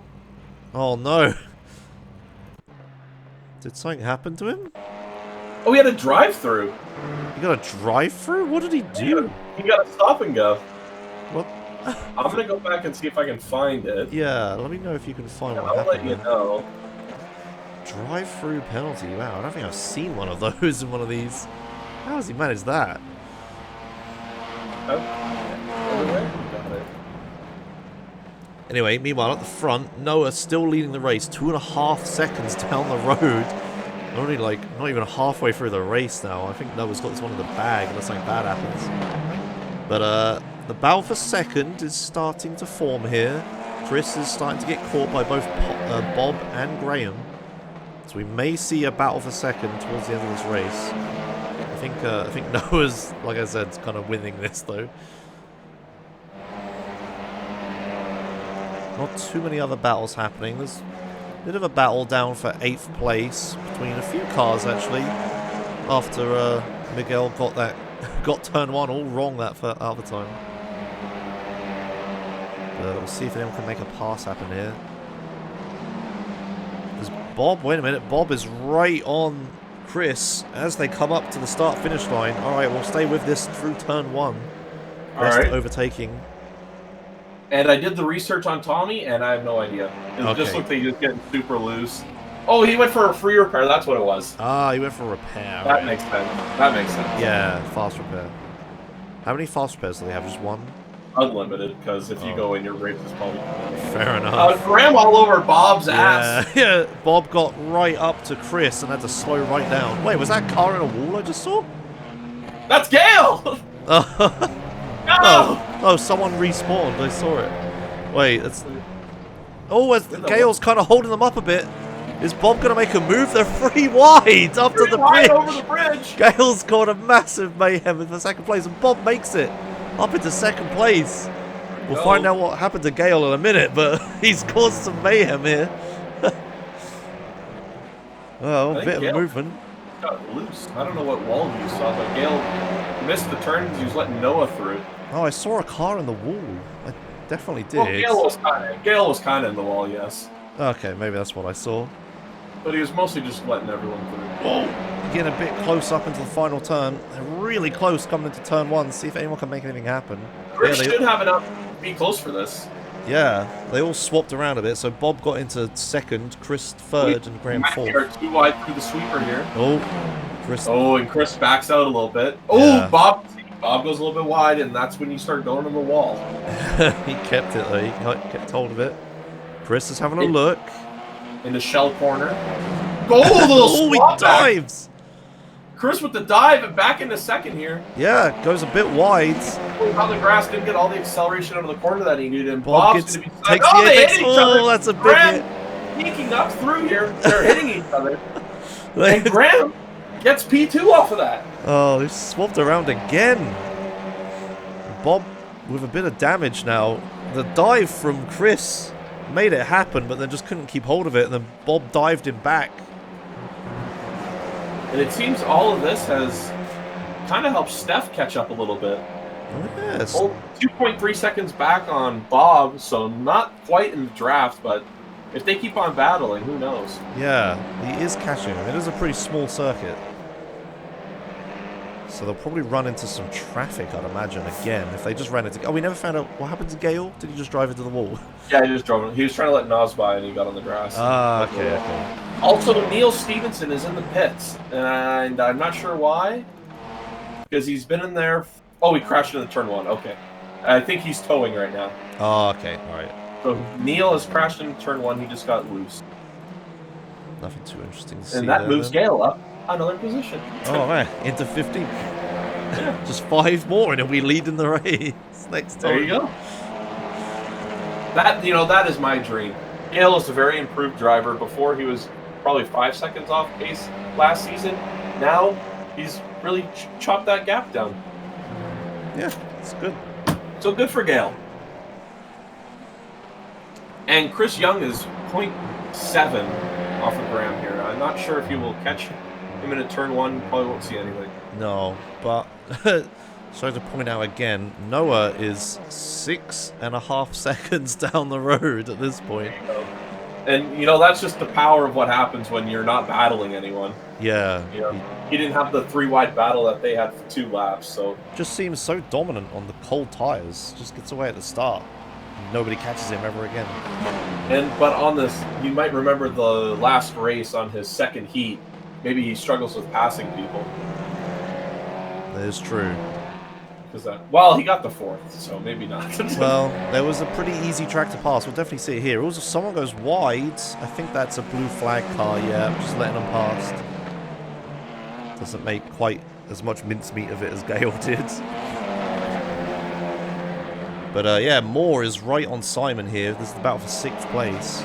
Oh no. Did something happen to him? Oh, he had a drive-through. He got a drive-through? What did he do? He got a stop and go. What? I'm gonna go back and see if I can find it. Yeah, let me know if you can find what I'll happened. let you know. Drive-through penalty. Wow, I don't think I've seen one of those in one of these. How has he managed that? Anyway, meanwhile at the front, Noah still leading the race, 2.5 seconds down the road. Only like not even halfway through the race now. I think Noah's got this one in the bag unless something bad happens. But the battle for second is starting to form here. Chris is starting to get caught by both Bob and Graham. So we may see a battle for second towards the end of this race. I think Noah's, like I said, kind of winning this though. Not too many other battles happening. There's a bit of a battle down for 8th place between a few cars, actually. After Miguel got turn 1 all wrong that other time. We'll see if anyone can make a pass happen here. There's Bob. Wait a minute. Bob is right on Chris as they come up to the start-finish line. Alright, we'll stay with this through turn 1. Best overtaking. And I did the research on Tommy, and I have no idea. It just looked like he was getting super loose. Oh, he went for a free repair. That's what it was. Ah, he went for a repair. That makes sense. That makes sense. Yeah, fast repair. How many fast repairs do they have? Just one? Unlimited, because if you go in, your rate is probably... Fair enough. Graham all over Bob's ass. Yeah, Bob got right up to Chris and had to slow right down. Wait, was that car in a wall I just saw? That's Gale! Oh, someone respawned. I saw it. Wait, it's... Oh, Gale's kind of holding them up a bit. Is Bob going to make a move? They're 3 wide up to the bridge. Over the bridge. Gale's got a massive mayhem in the 2nd place, and Bob makes it up into 2nd place. We'll find out what happened to Gale in a minute, but he's caused some mayhem here. Well, a bit of movement. Got loose. I don't know what wall you saw, but Gale missed the turn because he was letting Noah through. Oh, I saw a car in the wall. I definitely did. Well, Gale was kind of in the wall, yes. Okay, maybe that's what I saw. But he was mostly just letting everyone through. Oh, getting a bit close up into the final turn. They're really close coming into turn 1. See if anyone can make anything happen. Chris should have enough to be close for this. Yeah, they all swapped around a bit. So Bob got into 2nd, Chris 3rd, and Graham 4th. 2 wide through the sweeper here. Oh, Chris. Oh, and Chris backs out a little bit. Oh, yeah. Bob goes a little bit wide, and that's when you start going to the wall. He kept it though. He kept hold of it. Chris is having a look. In the shell corner. Oh, he dives! Chris with the dive and back into 2nd here. Yeah, goes a bit wide. How the grass didn't get all the acceleration out of the corner that he needed. And Bob Bob's going to be takes the apex. Oh, that's a big hit. Sneaking up through here. They're hitting each other. And Graham gets P2 off of that. Oh, they swapped around again. Bob with a bit of damage now. The dive from Chris made it happen, but then just couldn't keep hold of it, and then Bob dived him back. And it seems all of this has kind of helped Steph catch up a little bit. Yes. 2.3 seconds back on Bob, so not quite in the draft, but if they keep on battling, who knows? Yeah, he is catching him. It is a pretty small circuit. So they'll probably run into some traffic, I'd imagine, again. If they just ran into... Oh, we never found out what happened to Gale? Did he just drive into the wall? Yeah, he just drove. He was trying to let Nas by, and he got on the grass. Ah, okay. Also, Neil Stevenson is in the pits, and I'm not sure why. Because he's been in there... Oh, he crashed into turn 1. Okay. I think he's towing right now. Oh, okay. All right. So Neil has crashed into turn 1. He just got loose. Nothing too interesting to see. And that moves Gale up another position. Oh, man. Into 15. Yeah. Just 5 more, and then we lead in the race next time. There you go. That is my dream. Gale is a very improved driver. Before, he was probably 5 seconds off pace last season. Now, he's really chopped that gap down. Yeah, it's good. So good for Gale. And Chris Young is 0.7 off of Graham here. I'm not sure if he will catch him in a turn 1. Probably won't see anything. No, but sorry to point out again, Noah is 6.5 seconds down the road at this point. And, that's just the power of what happens when you're not battling anyone. Yeah. He didn't have the 3 wide battle that they had for 2 laps, so... Just seems so dominant on the cold tires. Just gets away at the start. Nobody catches him ever again. But on this, you might remember the last race on his 2nd heat. Maybe he struggles with passing people. That is true. Well, he got the 4th, so maybe not. Well, there was a pretty easy track to pass. We'll definitely see it here. Also, someone goes wide. I think that's a blue flag car, yeah. Just letting them past. Doesn't make quite as much mincemeat of it as Gale did. But, yeah, Moore is right on Simon here. This is the battle for 6th place.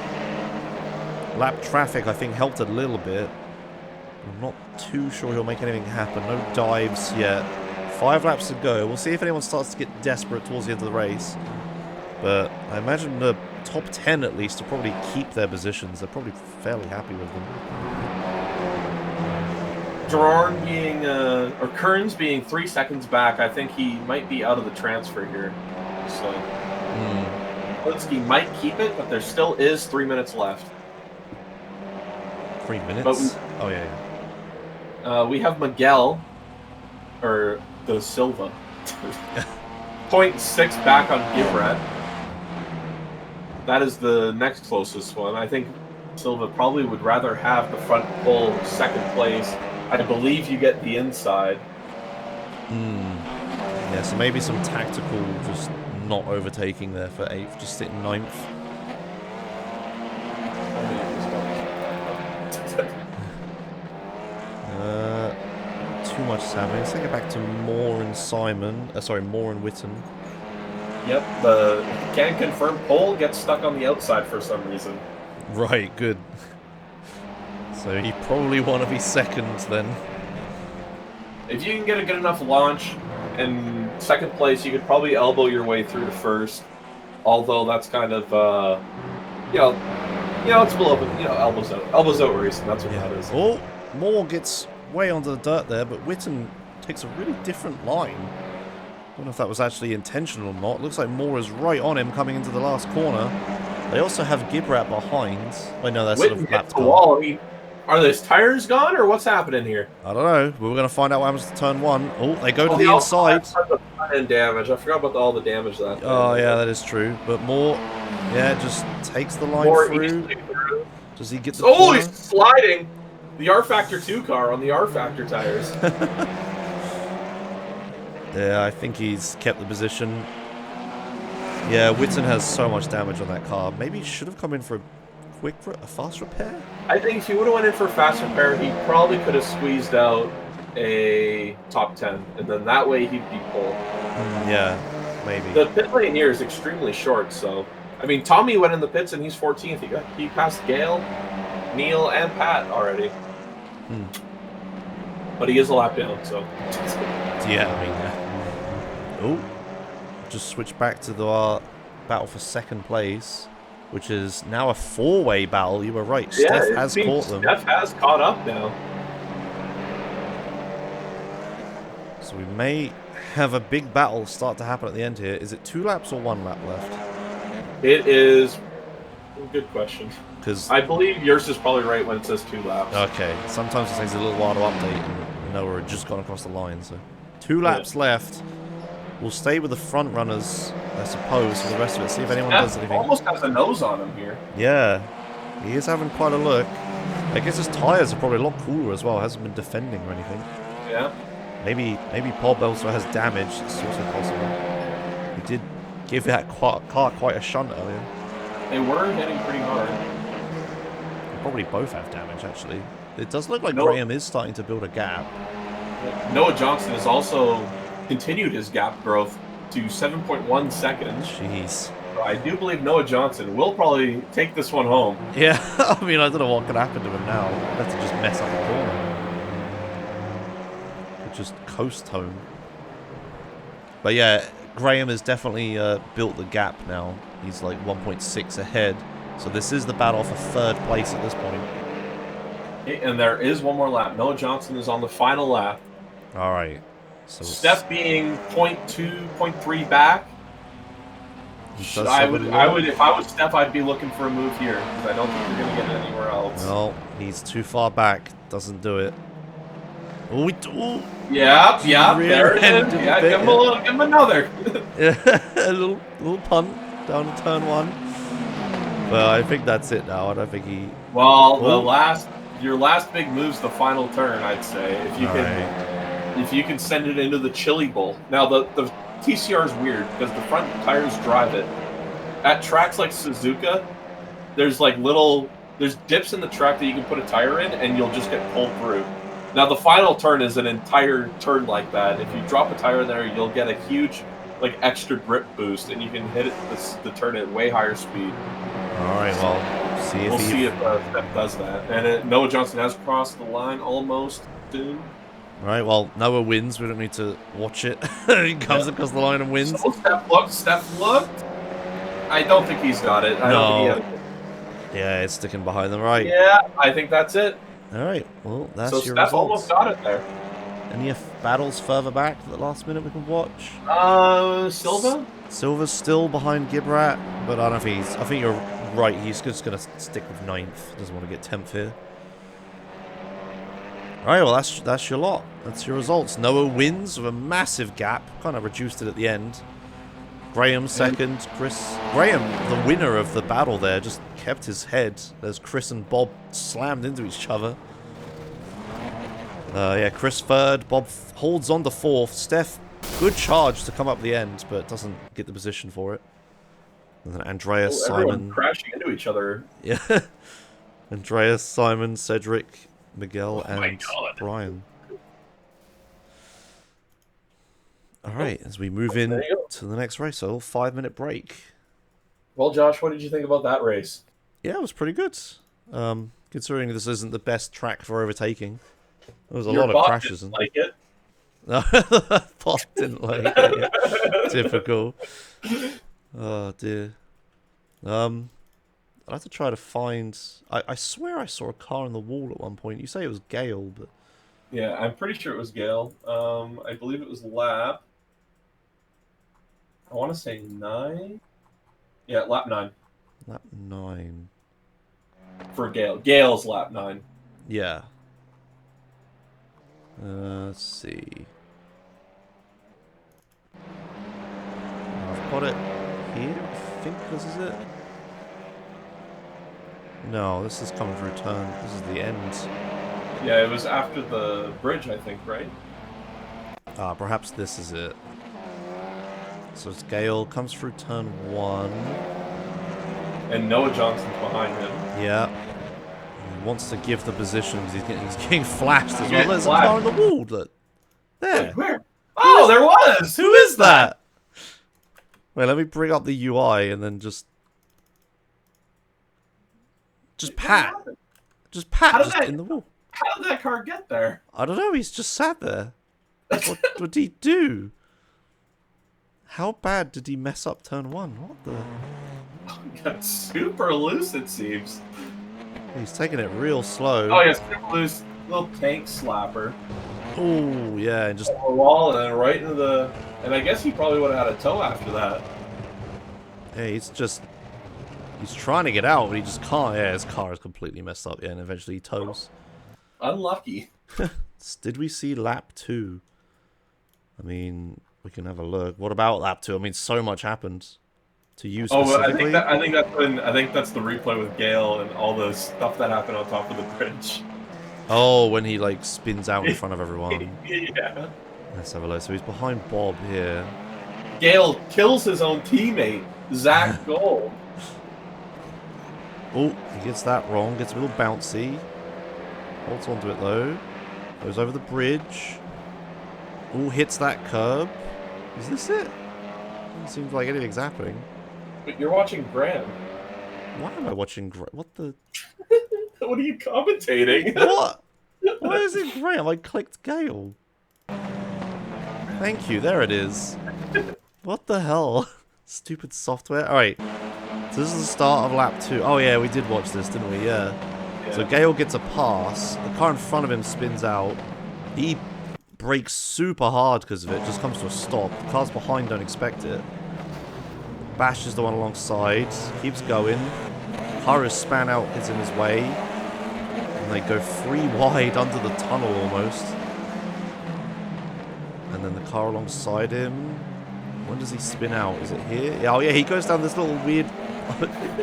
Lap traffic, I think, helped a little bit. I'm not too sure he'll make anything happen. No dives yet. 5 laps to go. We'll see if anyone starts to get desperate towards the end of the race. But I imagine the top 10 at least to probably keep their positions. They're probably fairly happy with them. Gerard being, or Kearns being 3 seconds back, I think he might be out of the transfer here. So, Litsky might keep it, but there still is 3 minutes left. 3 minutes? Oh, yeah, yeah. We have Miguel, or the Silva, 0.6 back on Gibrat. That is the next closest one. I think Silva probably would rather have the front pole second place. I believe you get the inside. Yeah, so maybe some tactical, just not overtaking there for 8th, just sitting 9th. Too much is happening. Let's take it back to Moore and Simon. Moore and Witten. Yep, the can confirm pole gets stuck on the outside for some reason. Right, good. So he probably want to be second then. If you can get a good enough launch and second place, you could probably elbow your way through to first. Although that's kind of, it's below, elbows out racing. That's what that is. Oh, Moore gets way onto the dirt there, but Witten takes a really different line. I don't know if that was actually intentional or not. Looks like Moore is right on him coming into the last corner. They also have Gibrat behind. I know that's sort of lapped the wall. Are those tires gone or what's happening here? I don't know. We're going to find out what happens to turn 1. Oh, they go to the inside. And damage. I forgot about all the damage that. Oh yeah, that is true. But Moore, just takes the line through. Does he get the? Oh, he's sliding. The R Factor 2 car on the R Factor tires. Yeah, I think he's kept the position. Yeah, Witten has so much damage on that car. Maybe he should have come in for a fast repair? I think if he would have went in for fast repair, he probably could have squeezed out a top 10, and then that way he'd be pole. Yeah, maybe. The pit lane here is extremely short, so... I mean, Tommy went in the pits and he's 14th. He passed Gale, Neil, and Pat already. But he is a lap down, so... Yeah, I mean... Oh, just switch back to the battle for second place, which is now a 4-way battle. You were right. Yeah, Steph has caught them. Steph has caught up now. So we may have a big battle start to happen at the end here. Is it 2 laps or 1 lap left? It is... Good question. Because I believe yours is probably right when it says 2 laps. Okay. Sometimes it takes a little while to update, and no, we're just gone across the line. So 2 laps left. We'll stay with the front runners, I suppose, for the rest of it. See if anyone does anything. Almost has a nose on him here. Yeah, he is having quite a look. I guess his tires are probably a lot cooler as well. Hasn't been defending or anything. Yeah. Maybe Bob also has damage. It's also possible. He did give that car quite a shunt earlier. They were hitting pretty hard. They probably both have damage, actually. It does look like Graham is starting to build a gap. Noah Johnson has also continued his gap growth to 7.1 seconds. Jeez. I do believe Noah Johnson will probably take this one home. Yeah, I mean, I don't know what could happen to him now. He'll have to just mess up the corner. Could just coast home. But yeah, Graham has definitely built the gap now. He's like 1.6 ahead. So this is the battle for 3rd place at this point. And there is one more lap. Noah Johnson is on the final lap. All right. So Steph being 0.2, 0.3 back. I would, if I was Steph, I'd be looking for a move here because I don't think you're going to get it anywhere else. No, he's too far back. Doesn't do it. Oh, yeah, there it is. Yeah, give him another. Yeah, a little punt down to turn 1. Well, I think that's it now. I don't think he. Well, your last big move's the final turn, I'd say. If you can send it into the chili bowl. Now the TCR is weird because the front tires drive it. At tracks like Suzuka, there's dips in the track that you can put a tire in and you'll just get pulled through. Now the final turn is an entire turn like that. If you drop a tire in there, you'll get a huge extra grip boost and you can hit it the turn at way higher speed. All right, well, we'll see if Steph does that. And Noah Johnson has crossed the line almost soon. All right, well, Noah wins. We don't need to watch it. He comes across the line and wins. So Steph looked. I don't think he's got it. I don't No. think he had it. Yeah, it's sticking behind them, right? Yeah, I think that's it. All right. Well, that's So your Steph results. almost got it there. Any battles further back at the last minute we can watch? Silva? Silva's still behind Gibrat, but I don't think he's. I think you're right. He's just gonna stick with 9th. Doesn't want to get 10th here. All right. Well, that's your lot. That's your results. Noah wins with a massive gap. Kind of reduced it at the end. Graham second. Graham, the winner of the battle there, just kept his head as Chris and Bob slammed into each other. Yeah, Chris third. Bob holds on to 4th. Steph, good charge to come up the end, but doesn't get the position for it. And then Andreas, Simon. Crashing into each other. Yeah. Andreas, Simon, Cedric, Miguel, and Brian. Alright, as we move in to the next race, so 5-minute break. Well, Josh, what did you think about that race? Yeah, it was pretty good. Considering this isn't the best track for overtaking. There was a Your lot of bot crashes. didn't like it. Bot didn't like it. Yeah. Typical. Oh dear. I'll have to try to find. I swear I saw a car on the wall at one point. You say it was Gale, but Yeah, I'm pretty sure it was Gale. I believe it was lap. I want to say 9. Yeah, lap 9 lap 9. for Gale. Gale's lap 9. Yeah. Let's see. I've got it here. I think this is it. No, this is coming through turn. This is the end. Yeah, it was after the bridge, I think, right? Ah, perhaps this is it. So it's Gale, comes through turn 1. And Noah Johnson's behind him. Yeah. He wants to give the positions. He's getting flashed as He's well. getting There's a flashed. car on the wall. Look. There. Wait, where? Oh, there was! Who is that? Wait, let me bring up the UI and then just Pat. Just Pat just in the wall. How did that car get there? I don't know. He's just sat there. What did he do? How bad did he mess up turn 1? What the? Got super loose, it seems. He's taking it real slow. Oh, yeah, super loose. Little tank slapper. Oh, yeah, and just... Over the wall and then right into the... And I guess he probably would have had a tow after that. Yeah, he's just... He's trying to get out, but he just can't. Yeah, his car is completely messed up, yeah, and eventually he tows. Unlucky. Did we see lap 2? I mean, we can have a look. What about lap 2? I mean, so much happened. To you specifically? I think that's the replay with Gale and all the stuff that happened on top of the bridge. Oh, when he, like, spins out in front of everyone. Yeah. Let's have a look. So he's behind Bob here. Gale kills his own teammate, Zach Gold. Oh, he gets that wrong. Gets a little bouncy. Holds onto it, though. Goes over the bridge. Oh, hits that curb. Is this it? Doesn't seem like anything's happening. But you're watching Graham. Why am I watching what the... What are you commentating? What? Why is it Graham? I clicked Gale. Thank you. There it is. What the hell? Stupid software. Alright. So this is the start of lap 2. Oh yeah, we did watch this, didn't we? Yeah. So Gale gets a pass. The car in front of him spins out. He brakes super hard because of it. Just comes to a stop. The cars behind don't expect it. Bashes the one alongside. Keeps going. Car is span out, is in his way. And they go 3 wide under the tunnel almost. And then the car alongside him. When does he spin out? Is it here? Yeah, oh yeah, he goes down this little weird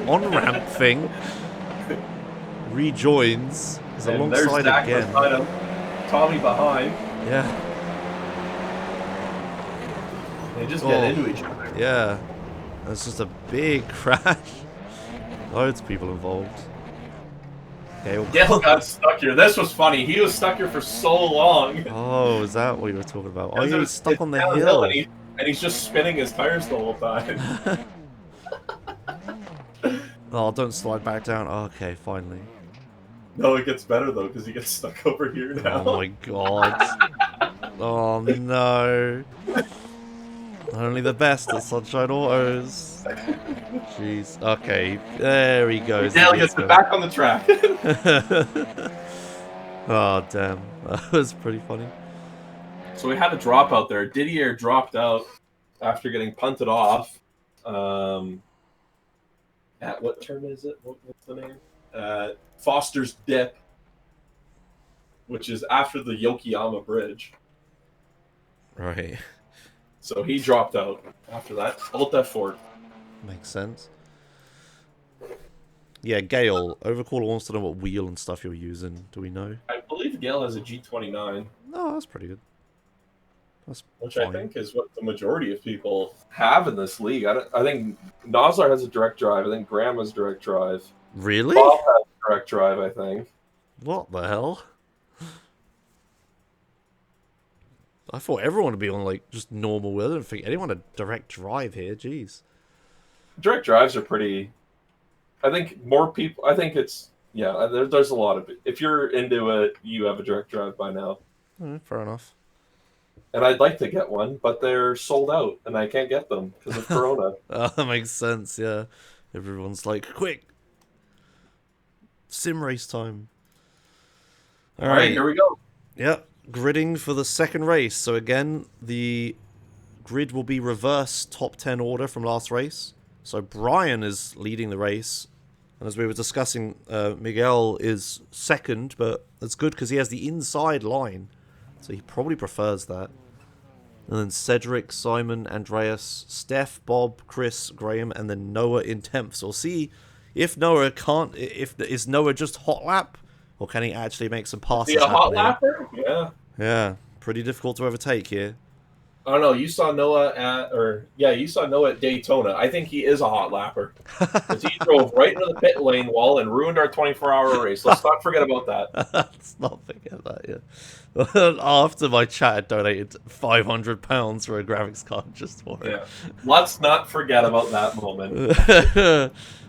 on-ramp thing. Rejoins. Is And there's alongside Zach again. beside him. Tommy behind. Yeah. They just get into each other. Yeah. It's just a big crash. Loads of people involved. Okay, Gale got stuck here. This was funny. He was stuck here for so long. Oh, is that what you were talking about? Oh, Because he was it's stuck on the downhill, hill. and he's just spinning his tires the whole time. Oh, don't slide back down. Oh, okay, finally. No, it gets better though because he gets stuck over here now. Oh my god. Oh no. Only the best at Sunshine Autos. Jeez. Okay, there he goes. Now he gets it back on the track. Oh, damn. That was pretty funny. So we had a drop out there. Didier dropped out after getting punted off. At what turn is it? What's the name? Foster's Dip, which is after the Okayama Bridge. Right. So he dropped out after that. Alt F4. Makes sense. Yeah, Gale, Overcaller wants to know what wheel and stuff you're using. Do we know? I believe Gale has a G29. No, that's pretty good. That's Which fine. I think is what the majority of people have in this league. I think Nosler has a direct drive. I think Graham has direct drive. Really? Bob has direct drive, I think. What the hell? I thought everyone would be on, like, just normal wheel. I didn't think anyone had direct drive here. Jeez. Direct drives are pretty... I think more people... I think it's... Yeah, there's a lot of... If you're into it, you have a direct drive by now. Fair enough. And I'd like to get one, but they're sold out, and I can't get them because of Corona. That makes sense, yeah. Everyone's like, quick! Sim race time. All right, here we go. Yep, gridding for the second race. So again, the grid will be reverse top 10 order from last race. So Brian is leading the race. And as we were discussing, Miguel is second, but that's good because he has the inside line. So he probably prefers that. And then Cedric, Simon, Andreas, Steph, Bob, Chris, Graham, and then Noah in 10th. So we'll see if Noah can't... Is Noah just hot lap? Or can he actually make some passes Is he a hot happen lapper? Yeah. Yeah, pretty difficult to overtake here. I don't know. You saw Noah at Daytona. I think he is a hot lapper. Because he drove right into the pit lane wall and ruined our 24-hour race. Let's not forget about that. Let's not forget that, yeah. After my chat had donated £500 for a graphics card just for it. Yeah. Let's not forget about that moment.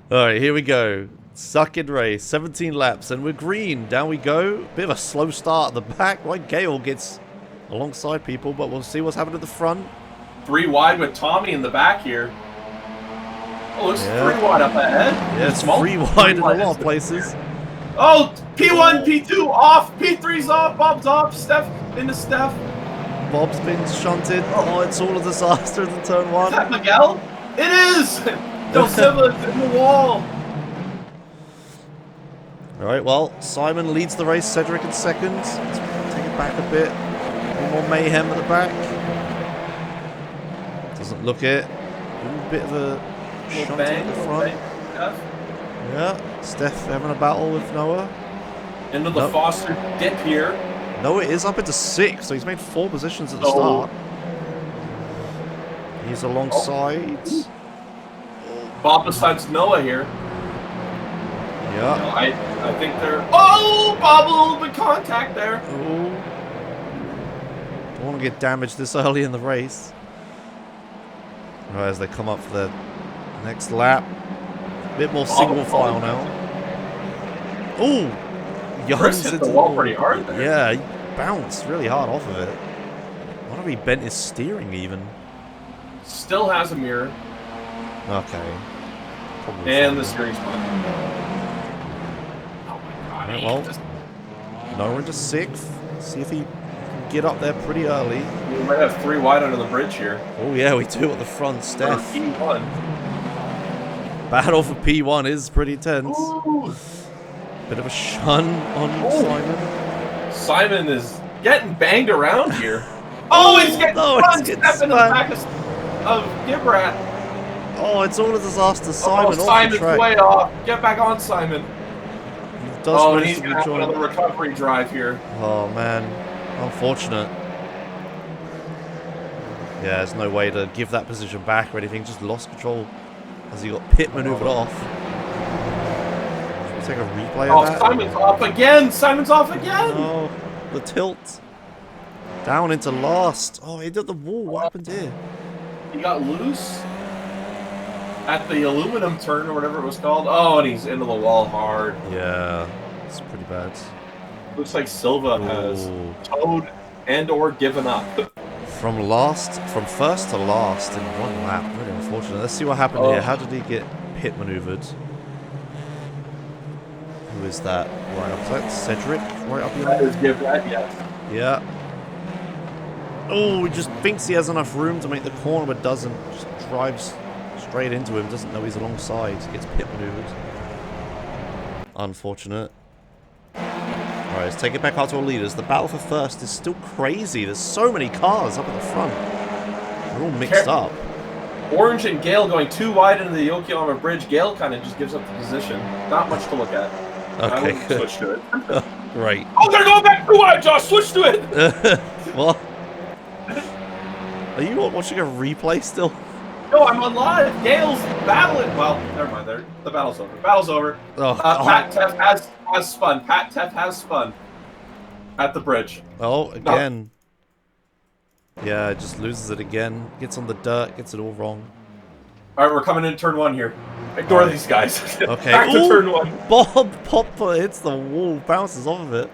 Alright, here we go. Second race, 17 laps, and we're green. Down we go. Bit of a slow start at the back. White Gale gets alongside people, but we'll see what's happening at the front. 3 wide with Tommy in the back here. Oh, looks 3 wide up ahead. Yeah, it's 3 wide in a lot of places. Oh, P1, P2 off, P3's off, Bob's off, Steph into Steph. Bob's been shunted. Oh, it's all a disaster in turn 1. Is that Miguel? It is! Del Silva's in the wall. Alright, well, Simon leads the race, Cedric in second. Let's take it back a bit. One more mayhem at the back. Doesn't look it. A bit of a shunt at the front. Yeah, Steph having a battle with Noah. Into the Foster dip here. Noah is up into 6, so he's made 4 positions at the start. He's alongside. Bob besides Noah here. Yeah. I think they're... Oh! Bob, a little bit contact there. Oh. Don't want to get damaged this early in the race. Right, as they come up for the next lap. A bit more single file now. Oh! Chris hit the wall pretty hard there. Yeah, he bounced really hard off of it. I wonder if he bent his steering even. Still has a mirror. Okay. Probably And fine. the steering's fine. Right, well, Noah into 6th. See if he can get up there pretty early. We might have 3 wide under the bridge here. Oh yeah, we do at the front, Steph. P1. Battle for P1 is pretty tense. Ooh. Bit of a shun on Simon. Simon is getting banged around here. Oh, he's getting front step in the back of Gibrat. Oh, it's all a disaster. Simon off Simon's the track. way off. Get back on, Simon. Oh, and he's going to have another recovery drive here. Oh, man. Unfortunate. Yeah, there's no way to give that position back or anything. Just lost control as he got pit maneuvered off. Should we take a replay of that? Simon's off again. Simon's off again. Oh, the tilt. Down into last. Oh, he hit the wall. What happened here? He got loose at the aluminum turn or whatever it was called. Oh, and he's into the wall hard. Yeah, it's pretty bad. Looks like Silva has towed and or given up. From first to last in one lap. Really unfortunate. Let's see what happened here. How did he get pit maneuvered? Who is that? Right up, is that Cedric? Right up That here? is give that, yes. Yeah. Oh, he just thinks he has enough room to make the corner, but doesn't. Just drives straight into him. Doesn't know he's alongside. Gets pit maneuvered. Unfortunate. Alright, let's take it back out to our leaders. The battle for first is still crazy. There's so many cars up at the front. They're all mixed up. Orange and Gale going too wide into the Okayama bridge. Gale kind of just gives up the position. Not much to look at. I Okay, would good. switch to it. Great. Oh, they're going back too wide, Josh. Switch to it. What? Are you watching a replay still? No, I'm on live. Gale's battling. Well, never mind. The battle's over. Battle's over. Oh, Pat Teff has spun. Pat Teff has spun at the bridge. oh, again. Yeah, it just loses it again. Gets on the dirt. Gets it all wrong. All right, we're coming in turn 1 here. Ignore these guys. Okay. Back to Ooh, turn 1. Bob Popper hits the wall. Bounces off of it.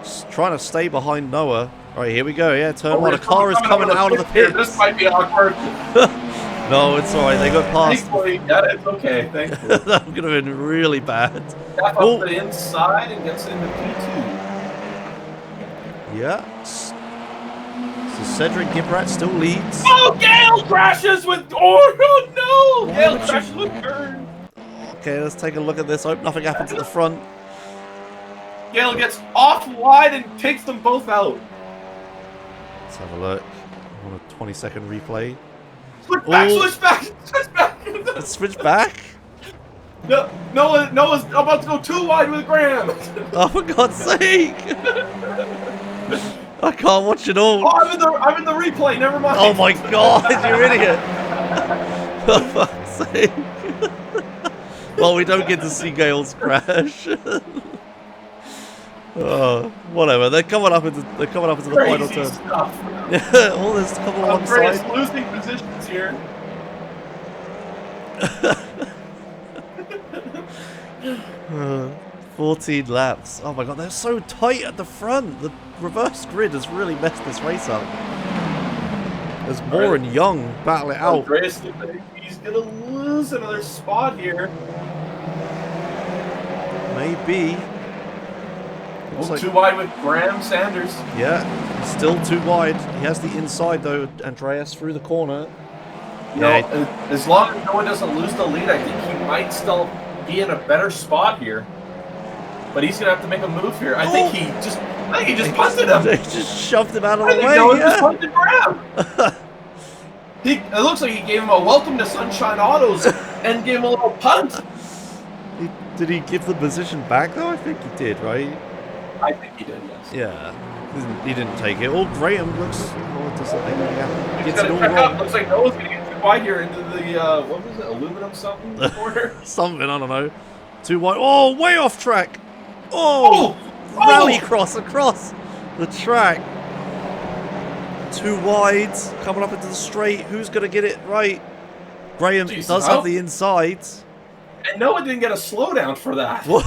Just trying to stay behind Noah. Right, here we go. Yeah, turn 1. A car is coming out of the pit. This might be awkward. No, it's alright. They got past. Thankfully, yeah, it's okay. Thankfully. That would have been really bad. Step Oh. up the inside and gets into P2. Yeah. So Cedric Gibrat still leads. Oh, Gale crashes with... Oh, no! Why Gale would you- crashes with Kern. Okay, let's take a look at this. Hope nothing happens at the front. Gale gets off wide and takes them both out. Let's have a look. On a 20-second replay. Switch back, Oh. switch back, switch back! Let's switch back. No, Noah's about to go too wide with Graham. Oh, for God's sake! I can't watch it all. Oh, I'm in the replay. Never mind. Oh my God, you idiot! For fuck's sake! Well, we don't get to see Gale's crash. Oh, whatever. They're coming up into the final Crazy turn. stuff. Oh, there's a couple on one Grace side. losing positions here. 14 laps. Oh my God, they're so tight at the front. The reverse grid has really messed this race up. There's Moore and Young battle it out. Grace, he's gonna lose another spot here. Maybe. Looks like- Too wide with Graham Sanders. Yeah, still too wide. He has the inside though, Andreas, through the corner. You know, as long as Noah doesn't lose the lead, I think he might still be in a better spot here. But he's gonna have to make a move here. I think he just punted him. They just shoved him out of I the think way. Noah just Yeah. punted Graham. It looks like he gave him a welcome to Sunshine Autos and gave him a little punt. Did he give the position back though? I think he did, right? I think he did, yes. Yeah. He didn't take it. Oh, Graham looks. Oh, it doesn't make it happen. He's Gets it gonna all check out. wrong. Looks like Noah's gonna get too wide here into the what was it, aluminum something corner. Something, I don't know. Too wide. Oh, way off track. Oh, rally cross across the track. Too wide. Coming up into the straight. Who's going to get it right? Graham Jeez, does have the inside. And Noah didn't get a slowdown for that. Wow,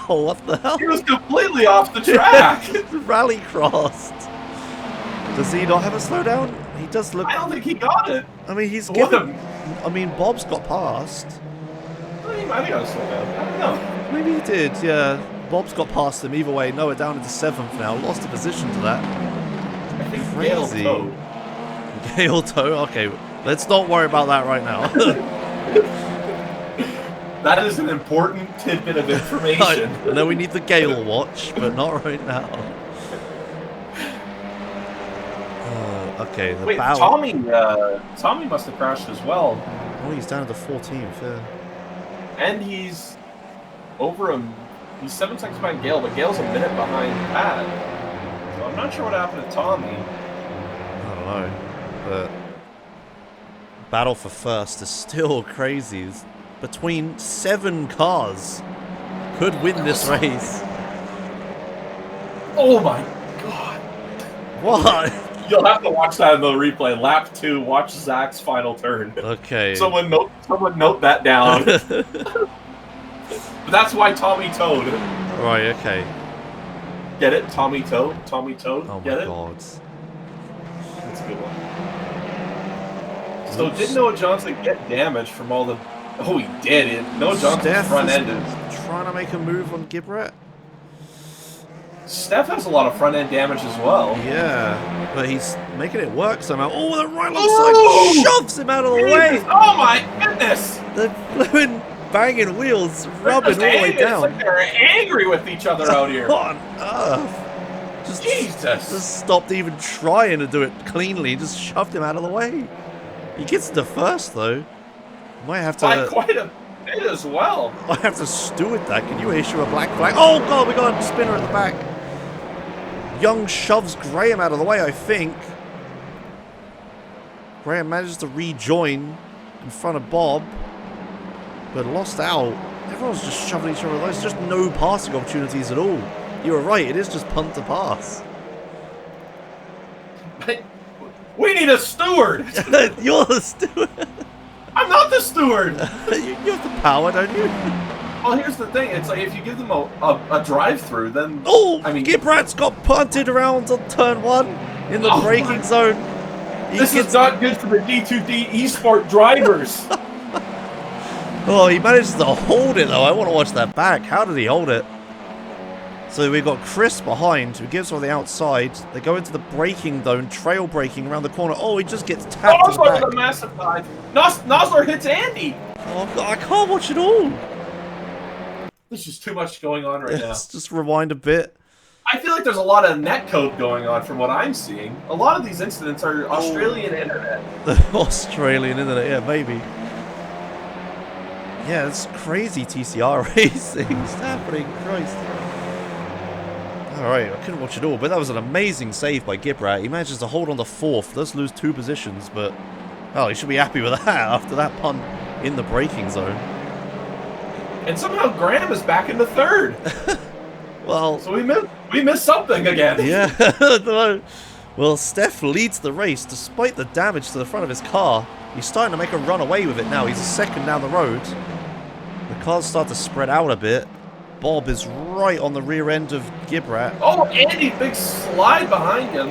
what the hell? He was completely off the track. Rally crossed. Does he not have a slowdown? He does look. I don't think he got it. I mean, he's What given. I mean, Bob's got past. He might have got a slowdown. I don't know. Maybe he did, yeah. Bob's got past him. Either way, Noah down into 7th now. Lost a position to that. I think Crazy. Gale towed. Gale toe? Okay, let's not worry about that right now. That is an important tidbit of information. I know we need the Gale watch, but not right now. Okay, the Wait, battle. Tommy must have crashed as well. Oh, he's down to 14th, yeah. And he's over him. He's 7 seconds behind Gale, but Gale's a minute behind Pat. So I'm not sure what happened to Tommy. I don't know, but battle for first is still crazy. It's between 7 cars could win this race. Oh my god! What? You'll have to watch that in the replay. Lap 2. Watch Zach's final turn. Okay. Someone note that down. But that's why Tommy towed. Right. Okay. Get it? Tommy towed. Tommy towed. Oh Get my it? god. a good one. So did Noah Johnson get damage from all the... Oh, he did. Noah Johnson's Steph front is end is... trying to make a move on Gibrat. Steph has a lot of front end damage as well. Yeah, but he's making it work somehow. Oh, the right Ooh! side shoves him out of the way. Jesus, oh my goodness! The fluid banging wheels rubbing all the way It's down. like they're angry with each other out here. What on earth? Jesus! Just stopped even trying to do it cleanly. Just shoved him out of the way. He gets to first though. Might have By to. quite a bit as well. I have to steward that. Can you issue a black flag? Oh god, we got a spinner at the back. Young shoves Graham out of the way, I think. Graham manages to rejoin in front of Bob, but lost out. Everyone's just shoving each other. There's just no passing opportunities at all. You were right, it is just punt to pass. We need a steward! You're the steward. I'm not the steward! You have the power, don't you? Well, here's the thing. It's like if you give them a drive-through, then... Oh, I mean, Gibrat's got punted around on turn 1 in the braking zone. This is not good for the D2D eSport drivers. Oh, he manages to hold it though. I want to watch that back. How did he hold it? So we've got Chris behind, who gives on the outside. They go into the braking zone, trail braking around the corner. Oh, he just gets tapped to the Nosler back. with a massive dive. Nosler hits Andy. Oh, God, I can't watch it all. There's just too much going on right now. Let's just rewind a bit. I feel like there's a lot of netcode going on from what I'm seeing. A lot of these incidents are Australian internet. The Australian internet, yeah, maybe. Yeah, it's crazy TCR racing. It's happening, Christ. Alright, I couldn't watch it all, but that was an amazing save by Gibrat. He manages to hold on to 4th, does lose 2 positions, but... Oh, he should be happy with that after that punt in the braking zone. And somehow Graham is back in the 3rd. Well... So we missed something again. Yeah. Well, Steph leads the race despite the damage to the front of his car. He's starting to make a run away with it now. He's a second down the road. The cars start to spread out a bit. Bob is right on the rear end of Gibrat. Oh, Andy, big slide behind him.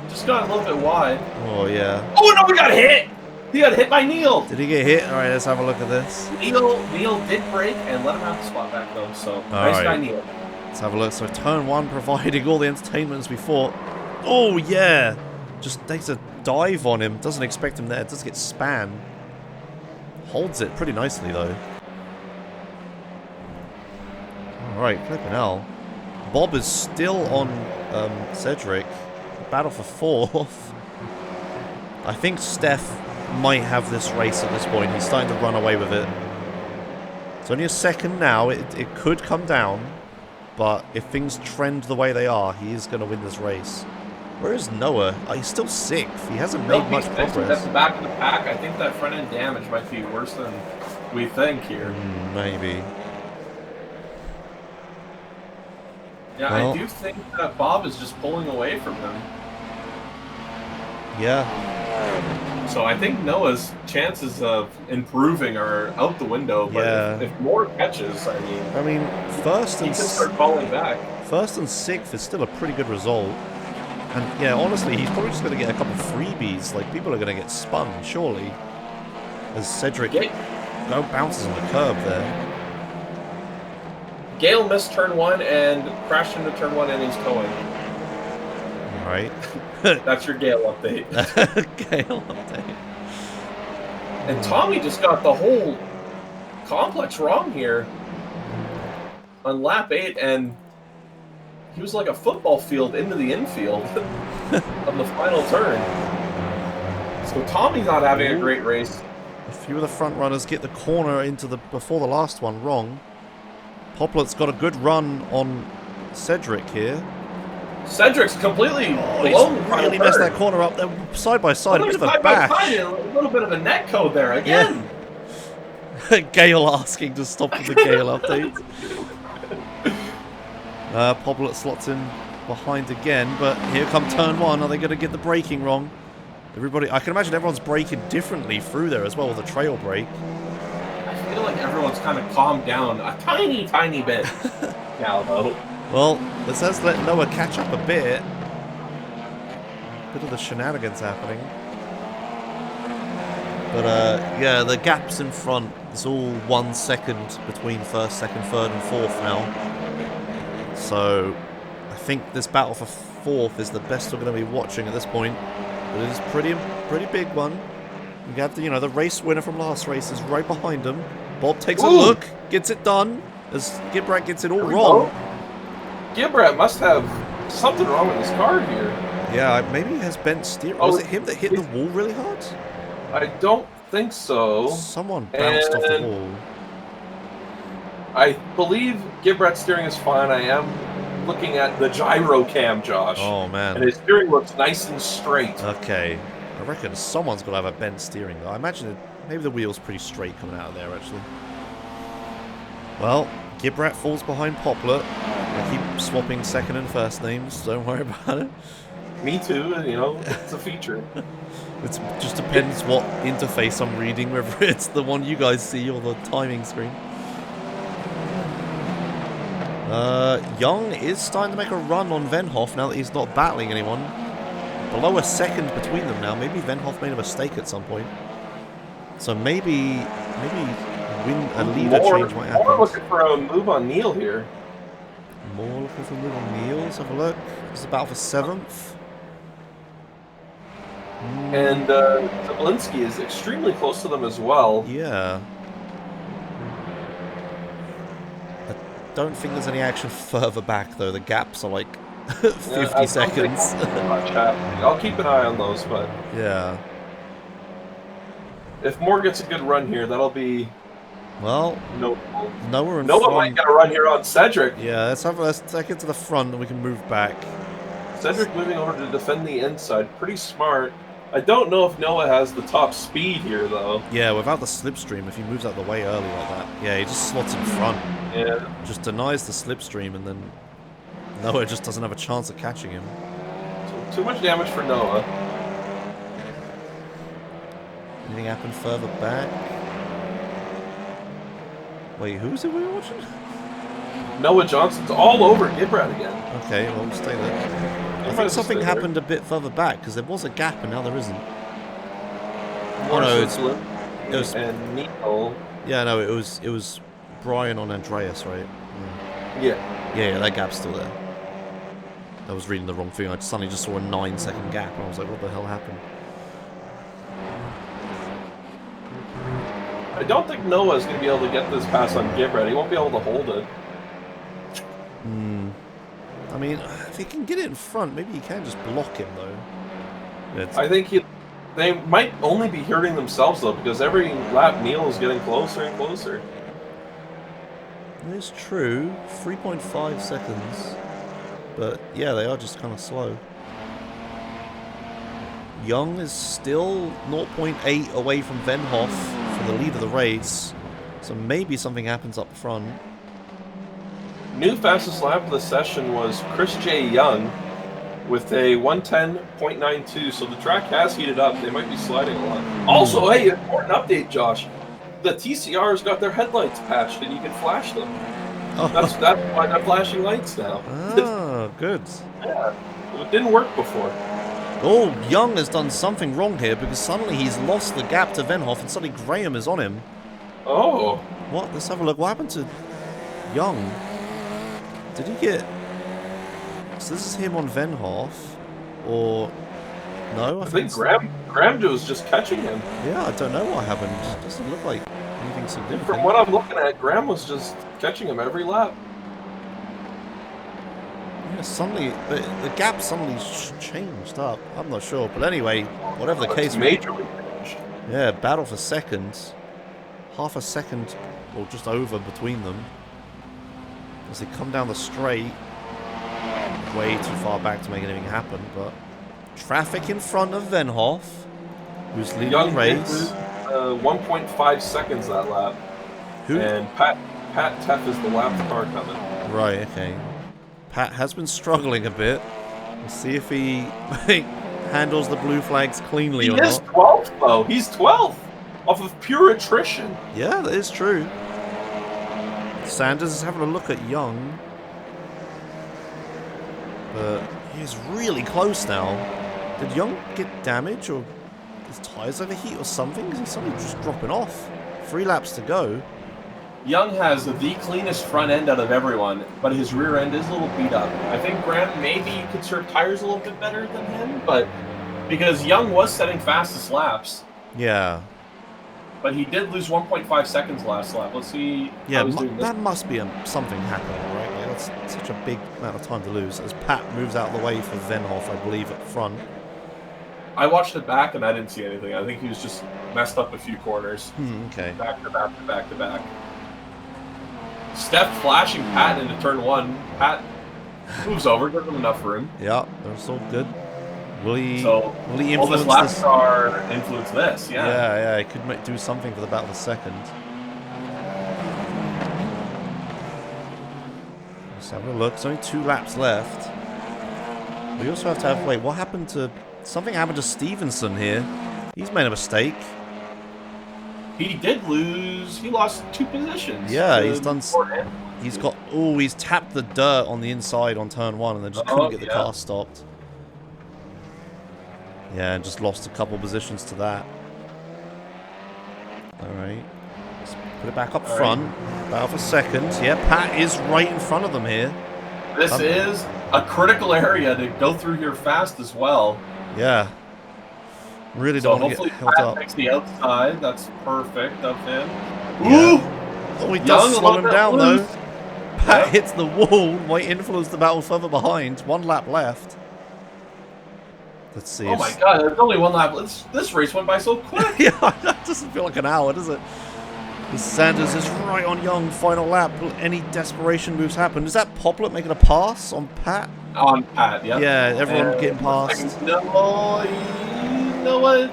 Just got a little bit wide. Oh, yeah. Oh, no, we got hit. He got hit by Neil. Did he get hit? All right, let's have a look at this. Neil did break and let him have the spot back, though. So, nice guy, Neil. Let's have a look. So, turn 1 providing all the entertainment as we thought. Oh, yeah. Just takes a dive on him. Doesn't expect him there. Does get span. Holds it pretty nicely, though. Alright, flipping hell. Bob is still on Cedric. Battle for 4th. I think Steph might have this race at this point. He's starting to run away with it. It's only a second now. It could come down. But if things trend the way they are, he is going to win this race. Where is Noah? Oh, he's still 6th. He hasn't made much progress. At the back of the pack, I think that front end damage might be worse than we think here. Maybe. Yeah, well, I do think that Bob is just pulling away from him. Yeah. So I think Noah's chances of improving are out the window. But Yeah. if more catches, I mean, first he and can start falling back. 1st and 6th is still a pretty good result. And yeah, honestly, he's probably just going to get a couple freebies. Like, people are going to get spun, surely. As Cedric bounces on the curb there. Gale missed turn 1 and crashed into turn 1 and he's towing. Right. That's your Gale update. Gale update. And Tommy just got the whole complex wrong here on lap 8, and he was like a football field into the infield on the final turn. So Tommy's not having a great race. A few of the front runners get the corner into the before the last one wrong. Poplar's got a good run on Cedric here. Cedric's completely blown. He's really messed that corner up. They're side by side, a bit of a bash. A little bit of a net code there again. Yeah. Gale asking to stop the Gale update. Poplar slots in behind again, but here come turn 1. Are they going to get the braking wrong? Everybody, I can imagine everyone's braking differently through there as well with a trail brake. I feel like everyone's kind of calmed down a tiny bit now, though. Well, let's let Noah catch up a bit. bit of the shenanigans happening. But yeah, the gaps in front, it's all 1 second between first, second, third and fourth now. So I think this battle for fourth is the best we're going to be watching at this point. But it is pretty big one. You have the, you know, the race winner from last race is right behind him. Bob takes a look, gets it done, as Gibrat gets it all wrong. Gibrat must have something wrong with his car here. Yeah, maybe he has bent steering. Was it him that hit the wall really hard? I don't think so. Someone bounced off the wall. I believe Gibrat's steering is fine. I am looking at the gyro cam, Josh. Oh, man. And his steering looks nice and straight. Okay. I reckon someone's got to have a bent steering, though. I imagine maybe the wheel's pretty straight coming out of there, actually. Well, Gibrat falls behind Poplar. I keep swapping second and first names. Don't worry about it. Me too, you know, it's a feature. It just depends what interface I'm reading, whether it's the one you guys see or the timing screen. Young is starting to make a run on Venhoff now that he's not battling anyone. Below a second between them now. Maybe Venhoff made a mistake at some point. So maybe a leader change might happen. More looking for a move on Neil here. More looking for a move on Neil. Let's have a look. It's the battle for 7th. And Zablinski is extremely close to them as well. Yeah. I don't think there's any action further back, though. The gaps are like 50 seconds. I'll keep an eye on those, but... Yeah. If Moore gets a good run here, that'll be... Well, Noah might get a run here on Cedric. Yeah, let's take it to the front and we can move back. Cedric moving over to defend the inside. Pretty smart. I don't know if Noah has the top speed here, though. Yeah, without the slipstream, if he moves out the way early like that. Yeah, he just slots in front. Yeah. Just denies the slipstream, and then Noah just doesn't have a chance of catching him. So, too much damage for Noah. Anything happen further back? Wait, who's it we were watching? Noah Johnson's all over Gibrat again. Okay, well, we'll stay there. I think something happened a bit further back, because there was a gap and now there isn't. Oh no, it was... And Neil. Yeah, no, it was Brian on Andreas, right? Yeah, that gap's still there. I was reading the wrong thing. I suddenly just saw a 9-second gap, and I was like, what the hell happened? I don't think Noah is going to be able to get this pass on Gibrat. He won't be able to hold it. I mean, if he can get it in front, maybe he can just block him, though. I think they might only be hurting themselves, though, because every lap Neil is getting closer and closer. It's true. 3.5 seconds. But, yeah, they are just kind of slow. Young is still 0.8 away from Venhoff for the lead of the race. So maybe something happens up front. New fastest lap of the session was Chris J. Young with a 110.92. So the track has heated up. They might be sliding a lot. Also, hey, important update, Josh. The TCR's got their headlights patched and you can flash them. Oh. That's why they're flashing lights now. Oh, good. Yeah, it didn't work before. Oh, Young has done something wrong here because suddenly he's lost the gap to Venhoff and suddenly Graham is on him. Oh. What? Let's have a look. What happened to Young? Did he get... So this is him on Venhoff? Or... No? I think Graham was just catching him. Yeah, I don't know what happened. It doesn't look like anything significant. From what I'm looking at, Graham was just catching him every lap. Yeah, suddenly... The gap suddenly changed up. I'm not sure. But anyway, whatever the case... Majorly changed. Yeah, battle for seconds. Half a second, or just over, between them. As they come down the straight, way too far back to make anything happen, but traffic in front of Venhoff, who's leading the race. 1.5 seconds that lap. Who? And Pat Teff is the lap car coming. Right, okay. Pat has been struggling a bit. We'll see if he handles the blue flags cleanly or not. He is 12th, though. He's 12th, off of pure attrition. Yeah, that is true. Sanders is having a look at Young. But he's really close now. Did Young get damage or his tyres overheat or something? Because he's suddenly just dropping off. 3 laps to go. Young has the cleanest front end out of everyone, but his rear end is a little beat up. I think Graham maybe could serve tires a little bit better than him, but because Young was setting fastest laps. Yeah. But he did lose 1.5 seconds last lap. Let's see Yeah, how he's doing this. that must be something happening, right? Like, that's such a big amount of time to lose. As Pat moves out of the way for Venhoff, I believe, at front. I watched it back and I didn't see anything. I think he was just messed up a few corners. Okay. Back to back to back to back. Steph flashing Pat into turn 1. Pat moves over, gives him enough room. Yeah, that's all good. Will he Will influence this lap this? star influence this? Yeah. Yeah, he could do something for the battle of the second. Let's have a look. There's only 2 laps left. We also have to have... Wait, what happened to... Something happened to Stevenson here. He's made a mistake. He did lose. He lost 2 positions. Yeah, he's done... He's got... Oh, he's tapped the dirt on the inside on turn 1 and then just couldn't get the car stopped. Yeah, and just lost a couple positions to that. Alright. Let's put it back up front. Battle for second. Yeah, Pat is right in front of them here. This is a critical area to go through here fast as well. Yeah. Really don't want to get held Pat up. takes the outside. That's perfect of him. Yeah. Ooh! Oh, he does Young slow him down, though. loose. Pat hits the wall. Might influence the battle further behind. 1 lap left. Let's see. Oh my god, there's only 1 lap. This race went by so quick. Yeah, that doesn't feel like an hour, does it? Sanders is right on Young, final lap. Will any desperation moves happen? Is that Poplet making a pass on Pat? On Pat, yeah. Yeah, everyone getting past. No, you know what?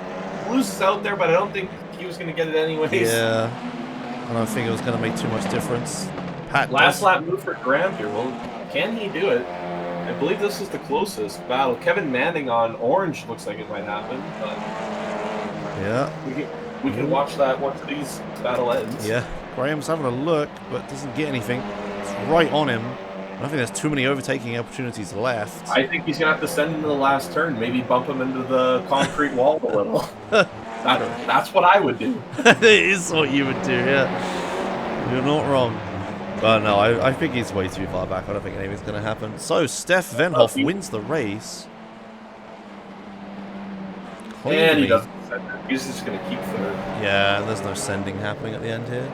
Luce is out there, but I don't think he was going to get it anyways. Yeah. I don't think it was going to make too much difference. Pat Last lap move for Graham here. Well, can he do it? I believe this is the closest battle. Kevin Manning on orange looks like it might happen, but yeah, we can watch that once these battle ends. Yeah, Graham's having a look, but doesn't get anything. It's right on him. I don't think there's too many overtaking opportunities left. I think he's gonna have to send him to the last turn, maybe bump him into the concrete wall a little. That's what I would do. It is what you would do, yeah. You're not wrong. But no, I think he's way too far back. I don't think anything's going to happen. So, Steph Venhoff wins the race. And he doesn't send it. He's just going to keep third. Yeah, there's no sending happening at the end here.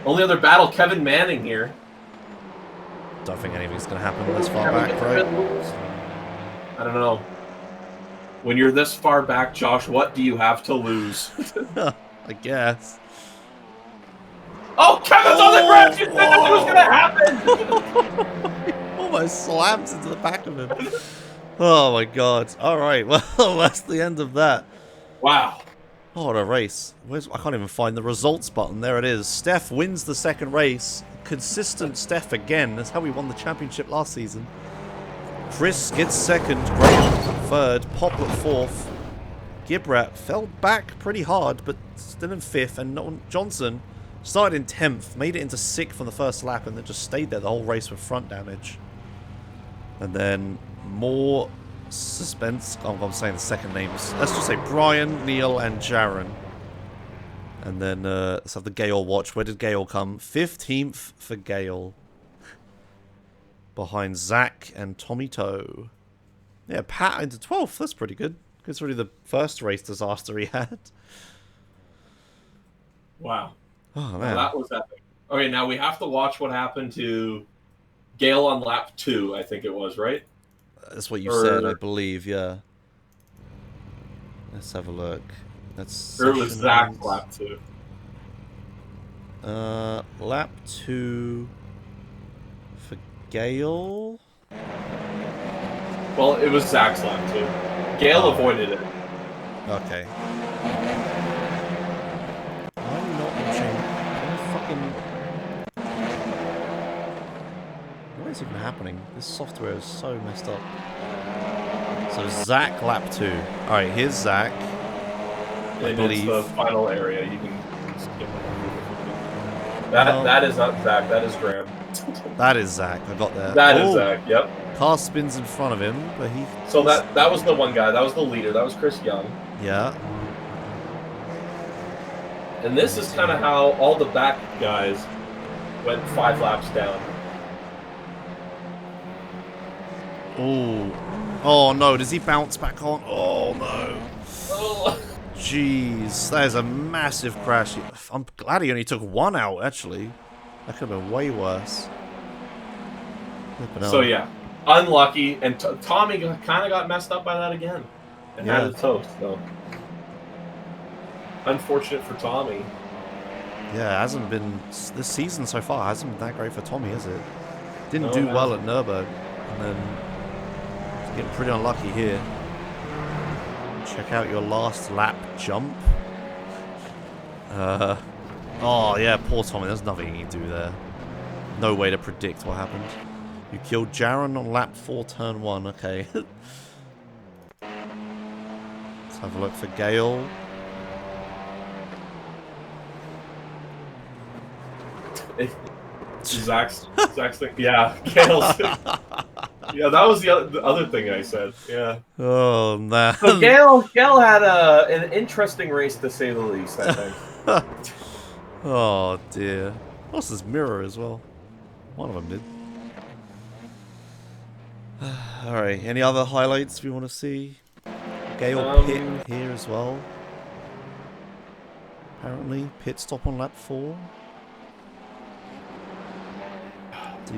Only other battle, Kevin Manning here. Don't think anything's going to happen this far back, right? I don't know. When you're this far back, Josh, what do you have to lose? I guess. Oh, Kevin's on the ground! You said that was going to happen! Almost slams into the back of him. Oh my god. Alright, well, that's the end of that. Wow. Oh, what a race. I can't even find the results button. There it is. Steph wins the second race. Consistent Steph again. That's how we won the championship last season. Chris gets second. Graham third. Poplet fourth. Gibrat fell back pretty hard, but still in fifth. And Johnson started in 10th, made it into 6th on the first lap, and then just stayed there the whole race with front damage. And then more suspense. Oh, I'm saying the second names. Let's just say Brian, Neil, and Jaron. And then let's have the Gale watch. Where did Gale come? 15th for Gale. Behind Zach and Tommy Toe. Yeah, Pat into 12th. That's pretty good. Considering the first race disaster he had. Wow. Oh, man. Well, that was epic. Okay, now we have to watch what happened to Gale on lap 2, I think it was, right? That's what you said, I believe, yeah. Let's have a look. That's or it was Zach's lap 2. Lap 2 for Gale. Well, it was Zach's lap 2. Gale avoided it. Okay. Why are you not watching? What is even happening? This software is so messed up. So Zach lap 2. Alright, here's Zach. I believe. It's the final area. You can skip it. That is not Zach, that is Graham. That is Zach. I got there. That is Zach. Yep. Car spins in front of him, but he. So that was the one guy. That was the leader. That was Chris Young. Yeah. And this is kind of how all the back guys went 5 laps down. Oh no! Does he bounce back on? Oh no! Oh. Jeez, that is a massive crash. I'm glad he only took 1 out. Actually, that could have been way worse. So yeah, unlucky, and Tommy kind of got messed up by that again, and had a toast. So unfortunate for Tommy. Yeah, it hasn't been this season so far. Hasn't been that great for Tommy, is it? Didn't do well at Nurburgring, and then he's getting pretty unlucky here. Check out your last lap jump. Oh yeah, poor Tommy. There's nothing you can do there. No way to predict what happened. You killed Jaron on lap 4, turn 1. Okay. Let's have a look for Gale. Zach's thing. Yeah, Gale's. Yeah, that was the other thing I said. Yeah. Oh man. So Gale had an interesting race to say the least, I think. Oh dear. Lost his mirror as well. One of them did. Alright, any other highlights we want to see? Gale pit here as well. Apparently, pit stop on lap 4.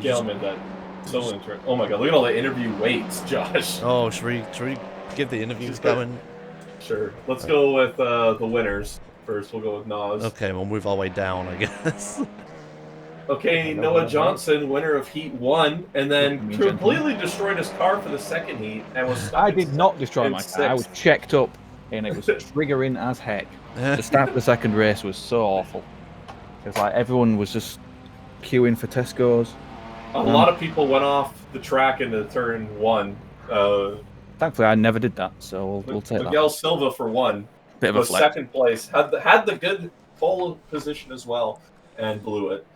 Gale made that so interesting. Oh my god, look at all the interview weights, Josh. Oh, should we get the interviews going? Sure. Let's go with the winners first. We'll go with Nas. Okay, we'll move our way down, I guess. Okay, Noah Johnson, winner of Heat 1, and then completely destroyed his car for the second heat and was stuck I did not destroy my car. I was checked up, and it was triggering as heck. The start of the second race was so awful. It was like everyone was just queuing for Tesco's. A lot of people went off the track into turn 1. Thankfully, I never did that, so we'll take that. Miguel Silva for 1 Bit of a was flex. second place. Had the good pole position as well, and blew it.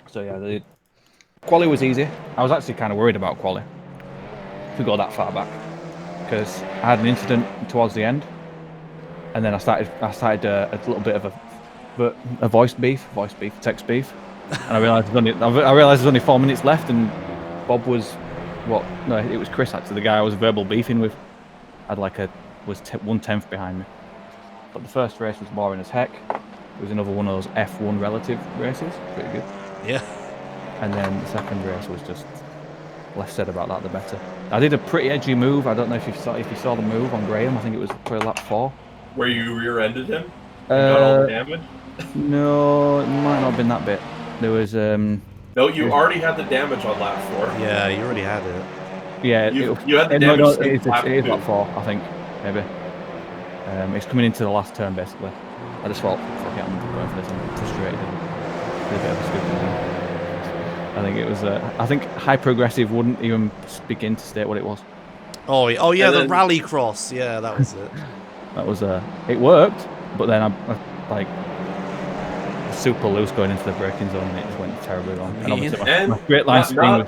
So yeah, the quali was easy. I was actually kind of worried about quali, if we go that far back, because I had an incident towards the end, and then I started a little bit of a voice beef, text beef, and I realised there's only 4 minutes left, and Bob was it was Chris actually, the guy I was verbal beefing with, was 1/10 behind me. But the first race was boring as heck. It was another one of those F1 relative races, pretty good. Yeah. And then the second race was just less said about that, the better. I did a pretty edgy move. I don't know if you saw the move on Graham. I think it was probably lap 4. Where you rear-ended him? Got all the damage? No, it might not have been that bit. There was No, you already had the damage on lap 4. Yeah, you already had it. Yeah, you had the damage. No, it is lap 4, I think, maybe. It's coming into the last turn basically. I just thought, fuck it, I'm going for this. I'm frustrated. Did a bit of a stupid thing. I think it was. I think High Progressive wouldn't even begin to state what it was. Oh yeah, the rallycross. Yeah, that was it. That was it worked, but then I like super loose going into the braking zone, and it just went terribly wrong. And obviously my straight line spring.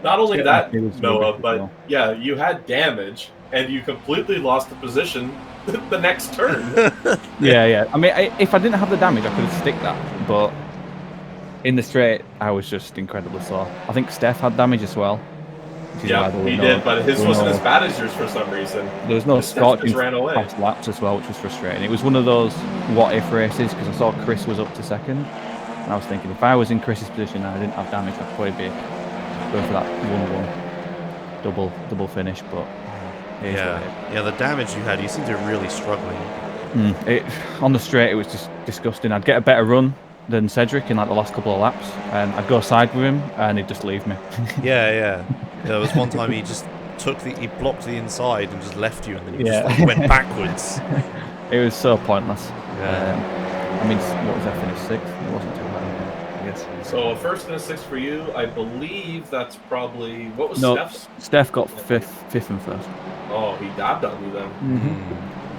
Not only that, Noah, but yeah, you had damage, and you completely lost the position the next turn. Yeah. I mean, if I didn't have the damage, I could have sticked that, but in the straight, I was just incredibly slow. I think Steph had damage as well. Yeah, he did, but his wasn't as bad as yours for some reason. There was no scorching past laps as well, which was frustrating. It was one of those what-if races, because I saw Chris was up to second, and I was thinking, if I was in Chris's position and I didn't have damage, I'd probably be going for that 1-1 double finish, but... Yeah, the damage you had, you seemed to be really struggling. On the straight, it was just disgusting. I'd get a better run than Cedric in like the last couple of laps, and I'd go side with him, and he'd just leave me. Yeah. There was one time he just he blocked the inside and just left you, and then he just went backwards. It was so pointless. Yeah. I mean, what was that finish? 6th? It wasn't too bad, I guess. So a 1st and a 6th for you. I believe that's probably what was Steph's? Steph got 5th and 1st. Oh, he dabbed on you then.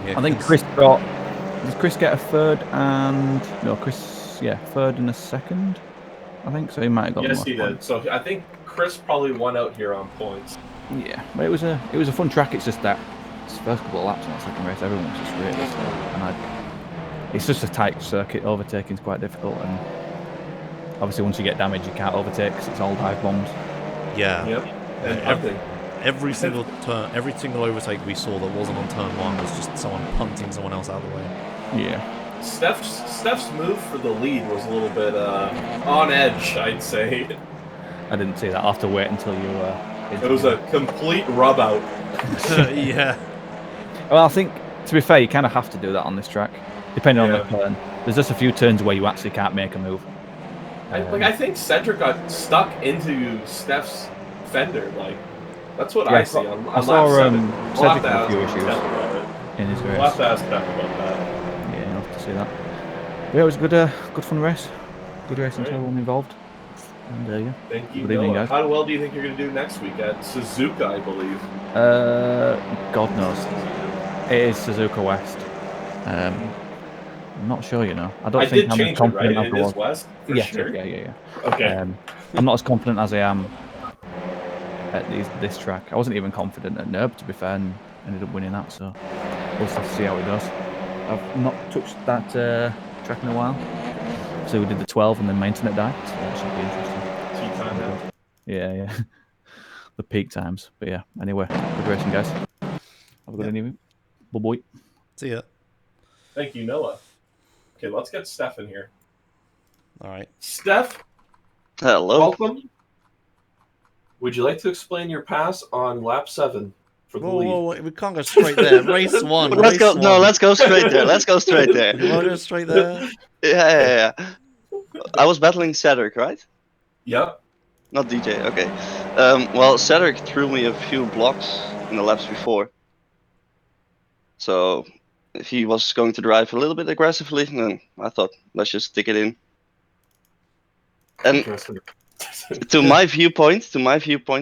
Yeah, I think Chris got. Did Chris get a 3rd and Chris? Yeah, 3rd and a 2nd. I think so. He might have got the Yes, most he points. did. So I think Chris probably won out here on points. Yeah, but it was a fun track. It's just that first couple of laps in that second race, everyone was just really slow, and it's just a tight circuit. Overtaking's quite difficult, and obviously once you get damage, you can't overtake because it's all dive bombs. Yeah. Yep. And punting. Every single turn, every single overtake we saw that wasn't on turn 1 was just someone punting someone else out of the way. Yeah. Steph's move for the lead was a little bit on edge, I'd say. I didn't see that. I'll have to wait until you. It was a complete rub out. Yeah. Well, I think to be fair, you kind of have to do that on this track, depending on the turn. There's just a few turns where you actually can't make a move. I think Cedric got stuck into Steph's fender. Like that's what I see on I saw lap 7. Cedric had a few issues in his race. We'll have to ask Steph about that. Yeah, you'll have to see that. But yeah, it was a good fun race. Good racing to everyone involved. And yeah. Thank you. Good evening, guys. How well do you think you're going to do next week at Suzuka, I believe? God knows. It is Suzuka West. I'm not sure, you know. I don't think I'm as confident as I was. It is West? For sure? Yeah. Okay. I'm not as confident as I am at this track. I wasn't even confident at Nurb, to be fair, and ended up winning that, so we'll just have to see how it does. I've not touched that track in a while. So we did the 12 and then my internet died, so that should be interesting. Tea time now. Yeah. The peak times. But yeah, anyway, good racing, guys. Have a good evening. Bye-bye. See ya. Thank you, Noah. Okay, let's get Steph in here. All right. Steph, Hello. welcome. Would you like to explain your pass on lap 7 for the lead? Whoa, we can't go straight there. Race 1. Let's go. No, let's go straight there. Let's go straight there. You want to go straight there? Yeah. I was battling Cedric, right? Yep. Not DJ. Okay. Well, Cedric threw me a few blocks in the laps before. So if he was going to drive a little bit aggressively, then I thought, let's just stick it in. And to my viewpoint,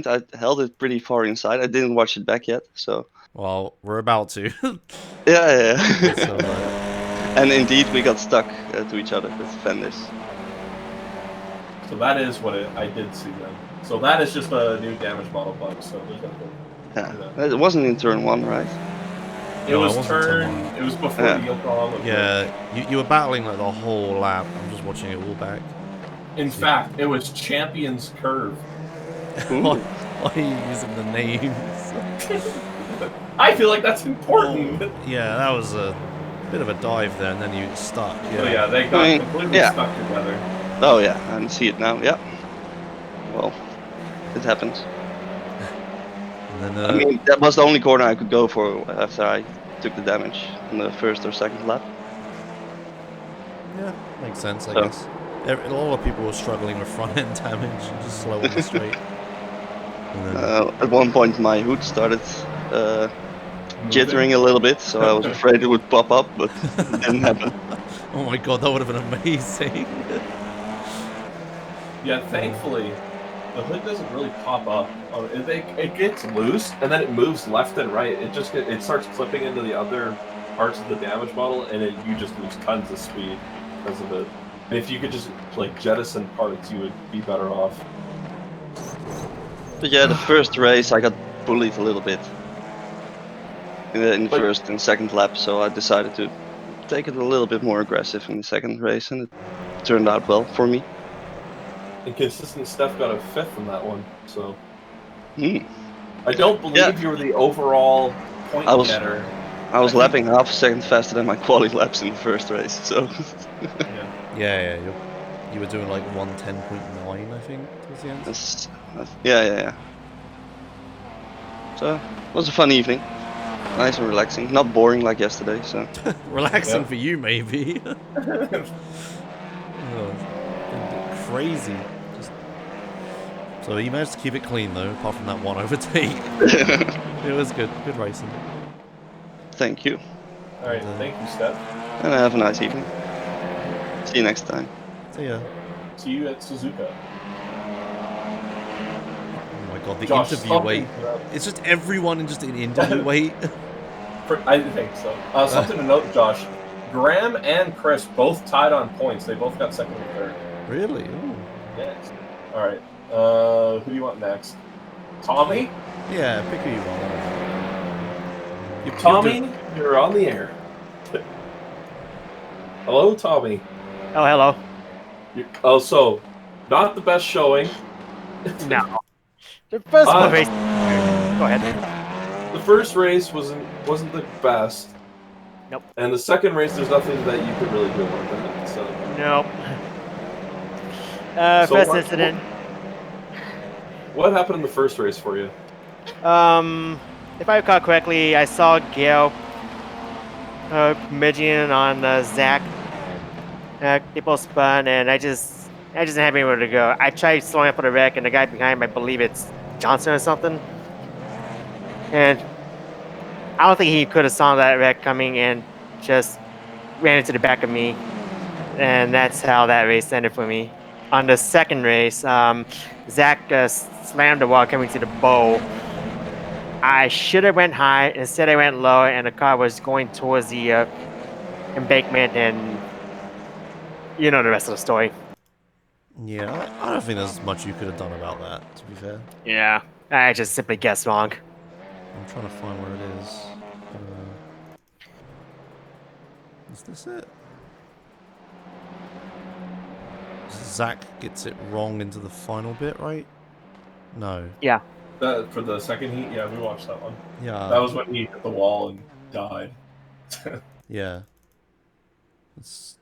I held it pretty far inside. I didn't watch it back yet, so. Well, we're about to. Yeah. So, and indeed, we got stuck to each other with fenders. So that is what I did see then. So that is just a new damage model bug. So there's nothing. Yeah. It wasn't in turn 1, right? It was before the Yokohama. Yeah, you were battling like the whole lap. I'm just watching it all back. In fact, it was Champion's Curve. Why are you using the names? I feel like that's important. Yeah, that was a bit of a dive there, and then you stuck. Yeah, Oh yeah, they got completely stuck together. Oh yeah, I can see it now. Yeah. Well, it happens. And then, I mean, that was the only corner I could go for after I took the damage on the first or second lap. Yeah, makes sense, I guess. A lot of people were struggling with front end damage and just slow on the straight. And then, At one point, my hood started jittering a little bit, so I was afraid it would pop up, but it didn't happen. Oh my god, that would have been amazing. Yeah, thankfully, the hood doesn't really pop up. It gets loose, and then it moves left and right. It starts clipping into the other parts of the damage model, and you just lose tons of speed because of it. And if you could just like jettison parts, you would be better off. But yeah, the first race I got bullied a little bit in the first and second lap, so I decided to take it a little bit more aggressive in the second race, and it turned out well for me. Inconsistent Steph got a 5th in that one, so. I don't believe you were the overall point getter. I was lapping half a second faster than my quali laps in the first race, so. Yeah, you were doing like 110.9, I think, towards the end. Yeah. So, it was a fun evening. Nice and relaxing. Not boring like yesterday, so. Relaxing for you, maybe. Crazy. So you managed to keep it clean though, apart from that one overtake. It was good racing. Thank you. Alright, thank you, Steph. And have a nice evening. See you next time. See ya. See you at Suzuka. Oh my god, the interview wait. It's just everyone in interview wait. I think so. Something to note, Josh. Graham and Chris both tied on points. They both got second and third. Really? Ooh. Next. All right. Who do you want next? Tommy? Yeah, pick who you want. Tommy, you're on the air. Hello, Tommy. Oh, hello. So, not the best showing. No. The first race. Go ahead. The first race wasn't the best. Nope. And the second race, there's nothing that you could really do about that. So. Nope. So first incident. What happened in the first race for you? If I recall correctly, I saw Gail midging on Zach. People spun, and I just didn't have anywhere to go. I tried slowing up for the wreck, and the guy behind, I believe it's Johnson or something. And I don't think he could have saw that wreck coming and just ran into the back of me. And that's how that race ended for me. On the second race, Zach slammed the wall coming to the bowl. I should have went high. Instead, I went low, and the car was going towards the embankment, and you know the rest of the story. Yeah, I don't think there's much you could have done about that, to be fair. Yeah, I just simply guessed wrong. I'm trying to find where it is. Is this it? Zach gets it wrong into the final bit, right? No. Yeah. For the second heat, yeah, we watched that one. Yeah. That was when he hit the wall and died. Yeah. Let's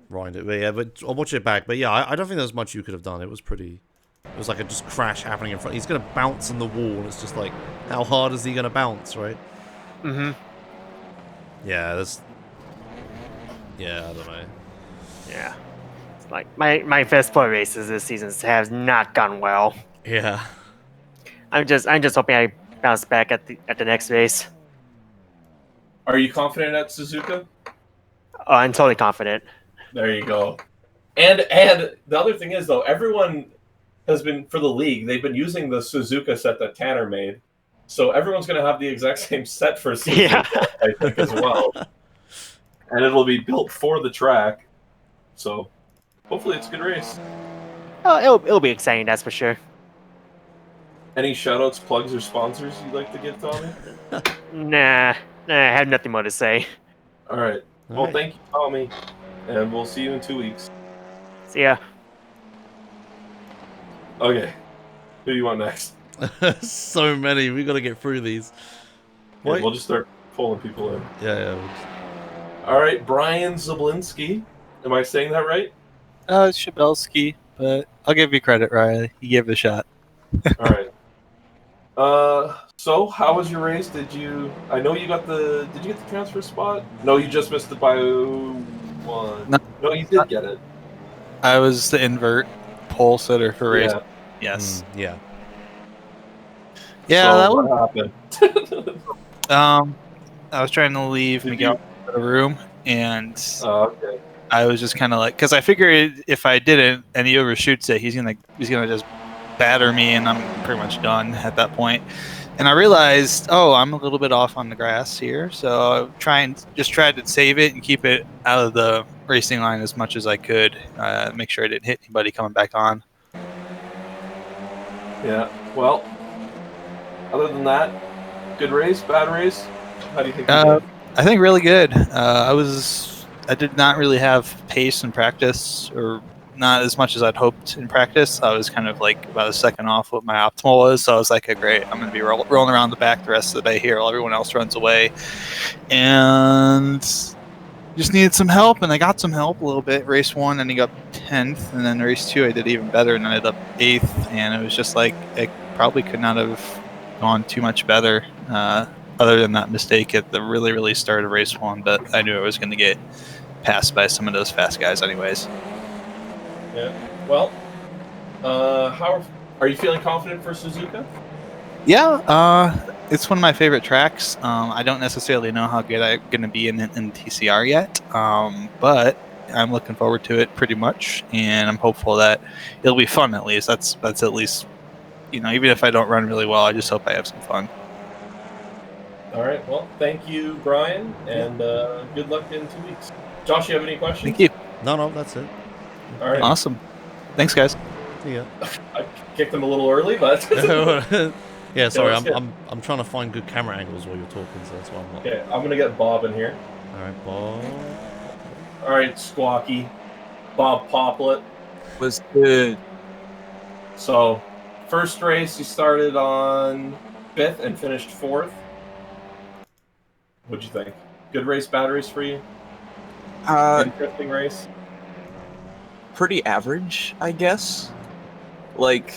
rewind it. But yeah, but I'll watch it back. But yeah, I don't think there's much you could have done. It was pretty... It was like a just crash happening in front. He's going to bounce in the wall. And it's just like, how hard is he going to bounce, right? Mm-hmm. Yeah, there's... Yeah, I don't know. Yeah. It's like, my first 4 races this season have not gone well. Yeah. I'm just hoping I bounce back at the next race. Are you confident at Suzuka? Oh, I'm totally confident. There you go. And the other thing is, though, everyone has been, for the league, they've been using the Suzuka set that Tanner made. So everyone's going to have the exact same set for Suzuka, yeah. I think, as well. And it'll be built for the track. So hopefully it's a good race. Oh, it'll be exciting, that's for sure. Any shoutouts, plugs, or sponsors you'd like to give, Tommy? Nah, I have nothing more to say. All right. Well, thank you, Tommy. And we'll see you in 2 weeks. See ya. Okay. Who do you want next? So many. We got to get through these. Yeah, we'll just start pulling people in. Yeah. All right, Brian Zablinski. Am I saying that right? It's Shabelsky, but I'll give you credit, Riley. You gave it a shot. All right. So how was your race? Did you get the transfer spot? No, you just missed it by 1. No, you did get it. I was the invert pole sitter for race. Yeah. Yes. Yeah. Yeah, so that what happened. I was trying to leave Miguel out of the room, and okay. I was just kind of like, because I figured if I didn't and he overshoots it, he's gonna just batter me, and I'm pretty much done at that point. And I realized, I'm a little bit off on the grass here, so tried to save it and keep it out of the racing line as much as I could, make sure I didn't hit anybody coming back on. Yeah. Well, other than that, good race, bad race. How do you think? I think really good. I did not really have pace in practice, or not as much as I'd hoped in practice. I was kind of like about a second off what my optimal was, so I was like, okay, great, I'm going to be rolling around the back the rest of the day here while everyone else runs away. And just needed some help, and I got some help a little bit. Race 1, and I got 10th, and then race 2, I did even better, and I ended up 8th, and it was just like, it probably could not have gone too much better, other than that mistake at the really, really start of race 1, but I knew I was going to get passed by some of those fast guys anyways. Yeah. Well, how are you feeling confident for Suzuka? Yeah, it's one of my favorite tracks. I don't necessarily know how good I'm going to be in TCR yet, but I'm looking forward to it pretty much, and I'm hopeful that it'll be fun at least. That's at least, even if I don't run really well, I just hope I have some fun. All right. Well, thank you, Brian, and good luck in 2 weeks. Josh, you have any questions? Thank you. No, that's it. All right. Awesome. Thanks, guys. Yeah. I kicked him a little early, but yeah. Sorry, let's get- I'm trying to find good camera angles while you're talking, so that's why I'm not. Okay, I'm gonna get Bob in here. All right, Bob. All right, Squawky, Bob Poplet. Was good. So, first race, you started on 5th and finished 4th. What'd you think? Good race, bad race for you? Interesting race? Pretty average, I guess. Like,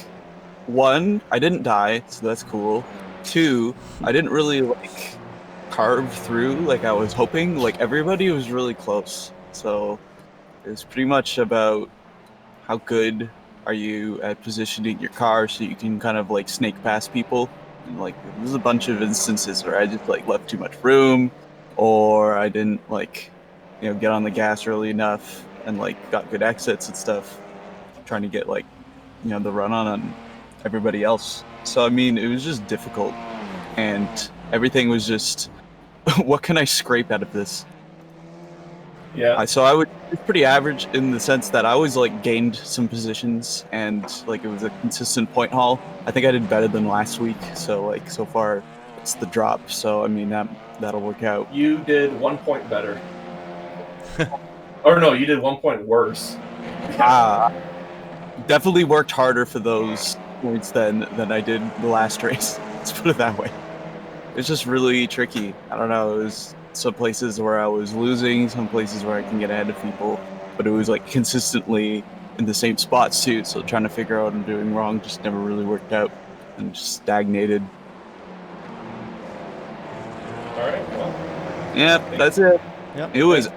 1, I didn't die, so that's cool. 2, I didn't really like carve through like I was hoping. Like everybody was really close, so it was pretty much about how good are you at positioning your car so you can kind of like snake past people. And like there's a bunch of instances where I just like left too much room, or I didn't like, get on the gas early enough and like got good exits and stuff, trying to get like, the run on everybody else. So I mean, it was just difficult, and everything was just, what can I scrape out of this? Yeah. So it's pretty average in the sense that I always like gained some positions, and like it was a consistent point haul. I think I did better than last week, so like so far it's the drop. So I mean that'll work out. You did 1 point better. Or no, you did 1 point worse. Definitely worked harder for those points than I did the last race. Let's put it that way. It's just really tricky. I don't know. It was some places where I was losing, some places where I can get ahead of people, but it was like consistently in the same spots too. So trying to figure out what I'm doing wrong just never really worked out, and just stagnated. All right. Well. Yep, that's it. Yep. It was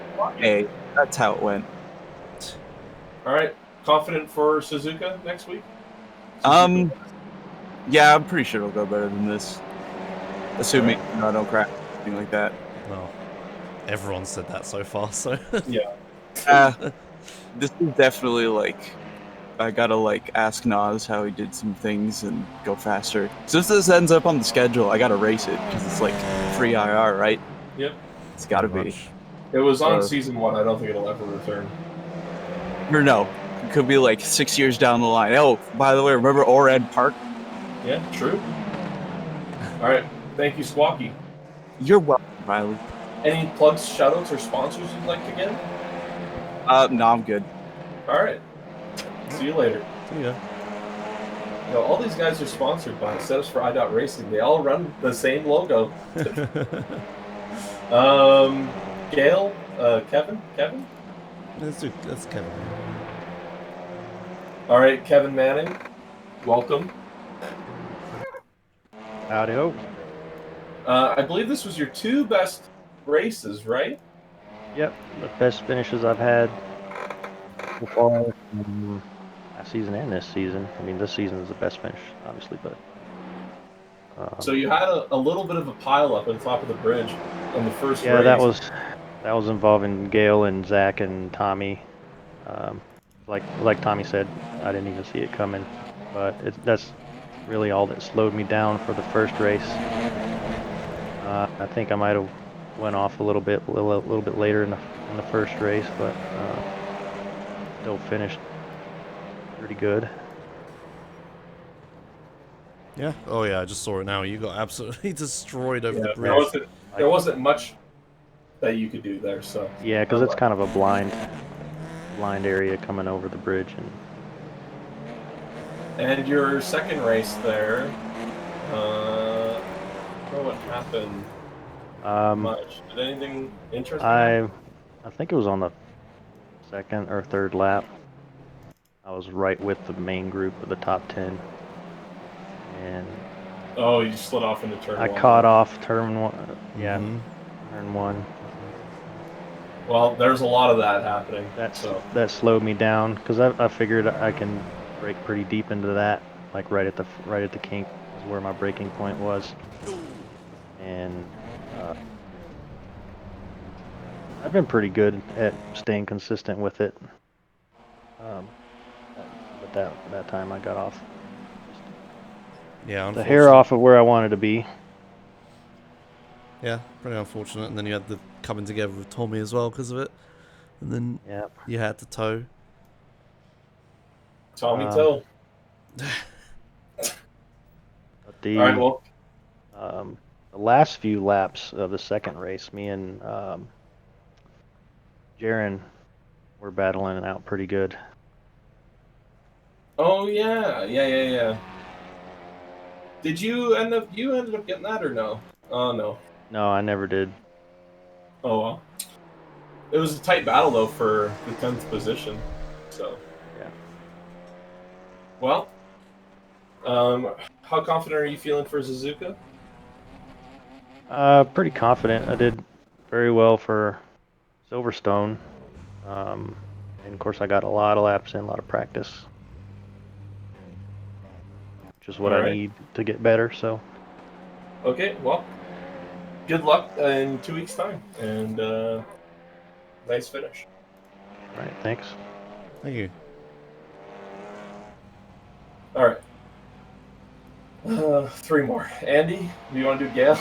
A. That's how it went. All right. Confident for Suzuka next week? Yeah, I'm pretty sure it'll go better than this. Assuming I don't crash, anything like that. Well, everyone said that so far, so. Yeah. This is definitely like, I gotta like ask Nas how he did some things and go faster. Since this ends up on the schedule, I gotta race it because it's like free IR, right? Yep. It's gotta be. It was on season 1. I don't think it'll ever return. Or no, it could be like 6 years down the line. Oh, by the way, remember Oran Park? Yeah, true. All right. Thank you, Squawky. You're welcome, Riley. Any plugs, shoutouts, or sponsors you'd like to get? No, I'm good. All right. See you later. See ya. All these guys are sponsored by Setups for iRacing. They all run the same logo. Gail, Kevin? That's Kevin. All right, Kevin Manning, welcome. Howdy-ho. I believe this was your 2 best races, right? Yep, the best finishes I've had so far from last season and this season. I mean, this season is the best finish, obviously, but... So you had a little bit of a pile up on top of the bridge on the first race. Yeah, that was involving Gail and Zach and Tommy. Like Tommy said, I didn't even see it coming, but that's really all that slowed me down for the first race. I think I might have went off a little bit later in the first race, but still finished pretty good. Yeah. Oh yeah, I just saw it now. You got absolutely destroyed over the bridge. There wasn't much that you could do there, so. Yeah, because it's kind of a blind area coming over the bridge, And your second race there, I don't know what happened much. Did anything interesting happen? I think it was on the second or third lap. I was right with the main group of the top 10. And oh, you slid off into turn 1. I caught off turn 1. Yeah, turn 1. Well, there's a lot of that happening. That slowed me down because I figured I can brake pretty deep into that, like right at the kink is where my braking point was, and I've been pretty good at staying consistent with it. But that time I got off. Yeah, the hair off of where I wanted to be. Yeah, pretty unfortunate. And then you had the coming together with Tommy as well because of it. And then you had to tow. Tommy tow. But the All right, well, the last few laps of the second race, me and Jaren were battling it out pretty good. oh yeah. Did you ended up getting that or no? Oh no. No, I never did. Oh well. It was a tight battle though for the 10th position. So Yeah. well, how confident are you feeling for Suzuka? Pretty confident. I did very well for Silverstone. And of course, I got a lot of laps in, a lot of practice, which is what All I right. need to get better. So, Okay, well, good luck in 2 weeks' time, and nice finish. all right, thanks. Thank you. All right. 3 more. Andy, do you want to do Gale?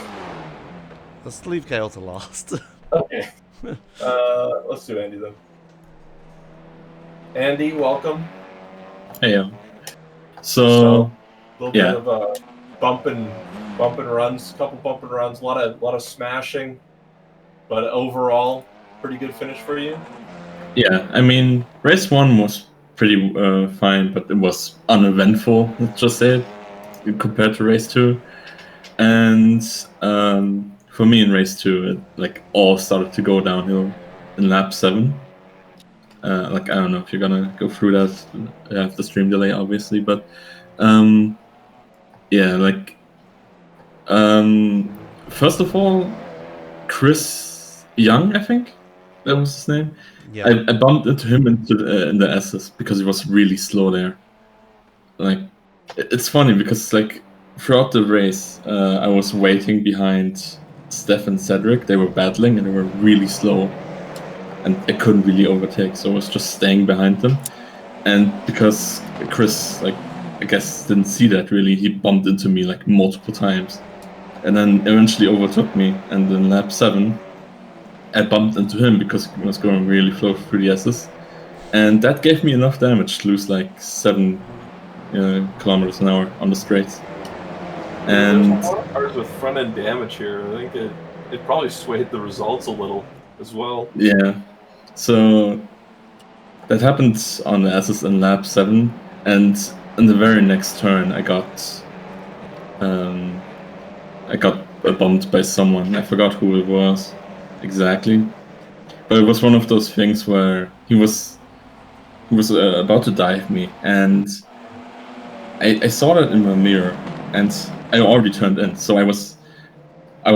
Let's leave Gale to last. Okay. Let's do Andy then. Andy, welcome. Hey, So, a little yeah. bit of bump and runs, couple bump and runs, a lot of smashing, but overall, pretty good finish for you. Yeah, I mean, race 1 was pretty fine, but it was uneventful, let's just say it, compared to race 2. And for me in race 2, it like all started to go downhill in lap 7. Like, I don't know if you're gonna go through that. I have the stream delay, obviously, but yeah, like, first of all, Chris Young, I think that was his name. Yeah. I bumped into him in the S's because he was really slow there. Like, it's funny because like throughout the race, I was waiting behind Steph and Cedric. They were battling and they were really slow, and I couldn't really overtake, so I was just staying behind them. And because Chris, like, I guess didn't see that really, he bumped into me like multiple times, and then eventually overtook me. And in lap 7, I bumped into him because he was going really slow through the S's, and that gave me enough damage to lose like 7 kilometers an hour on the straights. And there's a lot of cars with front end damage here. I think it probably swayed the results a little as well. yeah, so that happened on the S's in lap 7, and in the very next turn, I got bumped by someone. I forgot who it was exactly, but it was one of those things where he was about to dive me, and I saw that in my mirror, and I already turned in, so I was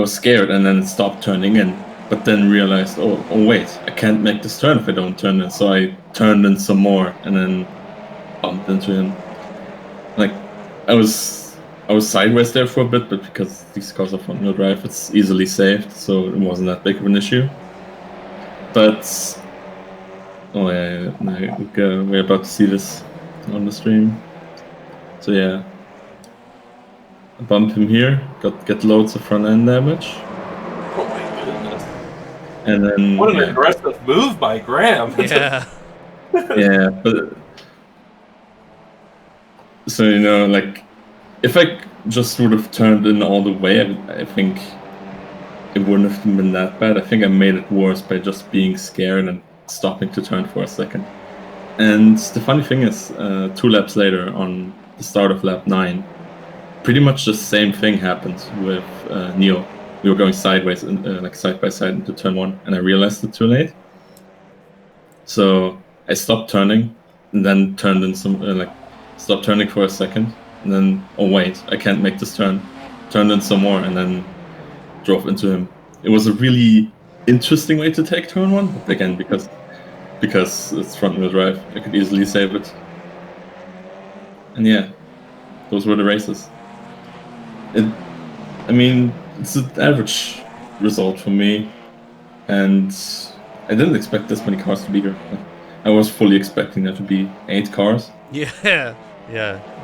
scared, and then stopped turning in, but then realized, oh wait, I can't make this turn if I don't turn in, so I turned in some more, and then bumped into him. Like, I was sideways there for a bit, but because these cars are front-wheel drive, it's easily saved, so it wasn't that big of an issue. But we're about to see this on the stream. So yeah, I bump him here, get loads of front end damage. Oh my goodness! And then what an aggressive move by Graham. Yeah. Yeah, but so like, if I just would have turned in all the way, I think it wouldn't have been that bad. I think I made it worse by just being scared and stopping to turn for a second. And the funny thing is, 2 laps later, on the start of lap 9, pretty much the same thing happened with Neil. We were going sideways, like side by side into turn 1, and I realized it too late. So I stopped turning, and then turned in some, stopped turning for a second, and then, oh wait, I can't make this turn. Turned in some more, and then drove into him. It was a really interesting way to take turn 1, but again, because it's front-wheel drive, I could easily save it. And yeah, those were the races. I mean, it's an average result for me, and I didn't expect this many cars to be here. I was fully expecting there to be 8 cars. Yeah,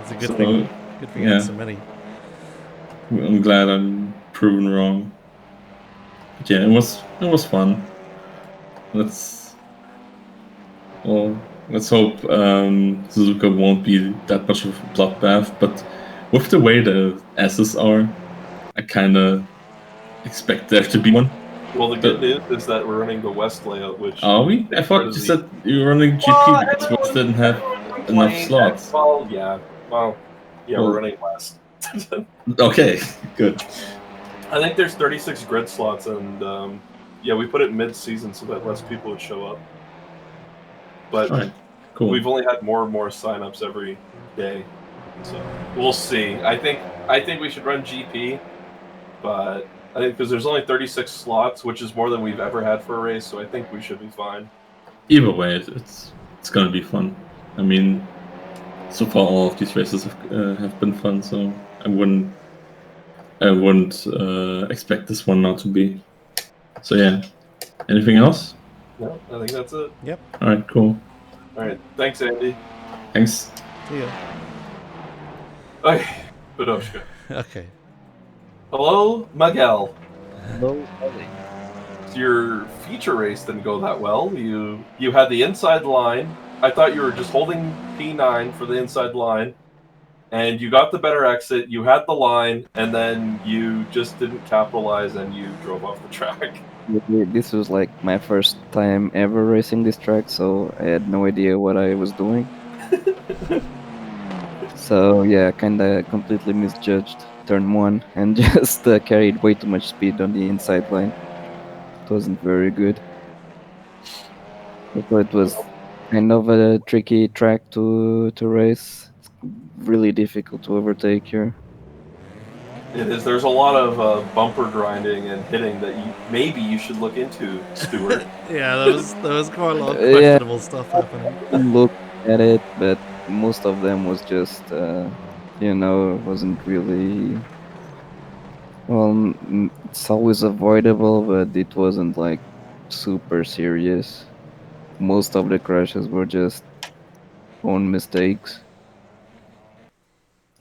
it's a good thing. Good thing you had so many. I'm glad I'm proven wrong. But yeah, it was fun. let's hope Suzuka won't be that much of a bloodbath. But with the way the S's are, I kind of expect there to be one. Well, the good news is that we're running the West layout, which... Are we? I thought you said you were running GP because West didn't have enough slots. Well, yeah. Well, yeah, Well- we're running West. Okay, good. I think there's 36 grid slots, and yeah, we put it mid-season so that less people would show up. But Alright, cool. we've only had more and more signups every day, so we'll see. I think we should run GP, but I think because there's only 36 slots, which is more than we've ever had for a race, so I think we should be fine. Either way, it's gonna be fun. I mean, so far all of these races have been fun, so I wouldn't expect this one not to be. So yeah. Anything else? No, I think that's it. Yep. All right, cool. All right, thanks, Andy. Thanks. See ya. Okay, Badoshka. Okay. Hello, Miguel. Hello, Ollie. Your feature race didn't go that well. You had the inside line. I thought you were just holding P9 for the inside line, and you got the better exit. You had the line, and then you just didn't capitalize, and you drove off the track. This was like my first time ever racing this track, so I had no idea what I was doing. So yeah, kinda completely misjudged turn 1 and just carried way too much speed on the inside line. It wasn't very good. So it was kind of a tricky track to race. It's really difficult to overtake here. It is. There's a lot of bumper grinding and hitting that maybe you should look into, Stuart. Yeah, there was quite a lot of questionable stuff happening. Look at it, but most of them was just, wasn't really. Well, it's always avoidable, but it wasn't like super serious. Most of the crashes were just own mistakes.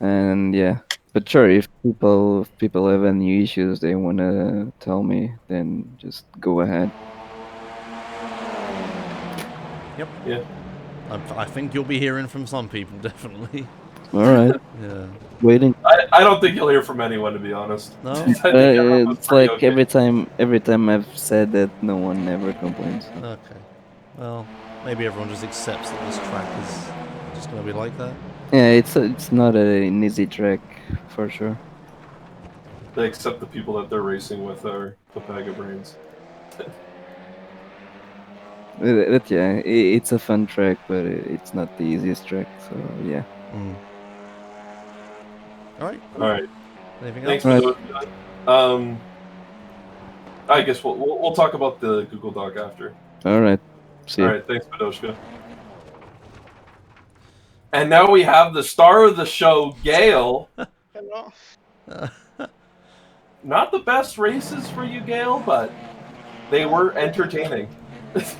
And yeah, but sure, if people have any issues they wanna tell me, then just go ahead. Yep. Yeah. I think you'll be hearing from some people, definitely. All right. Yeah. Waiting. I don't think you'll hear from anyone, to be honest. No. I think everyone's It's pretty like okay. every time I've said that, no one ever complains. Okay. Well, maybe everyone just accepts that this track is just going to be like that. Yeah, it's not an easy track for sure. They accept the people that they're racing with are Papaga brains. But yeah, it's a fun track, but it's not the easiest track. So yeah. All right. All right. Anything Thanks else? for those. I guess we'll talk about the Google Doc after. All right. See ya. All right. Thanks, Badoshka. And now we have the star of the show, Gail. Hello. Not the best races for you, Gail, but they were entertaining.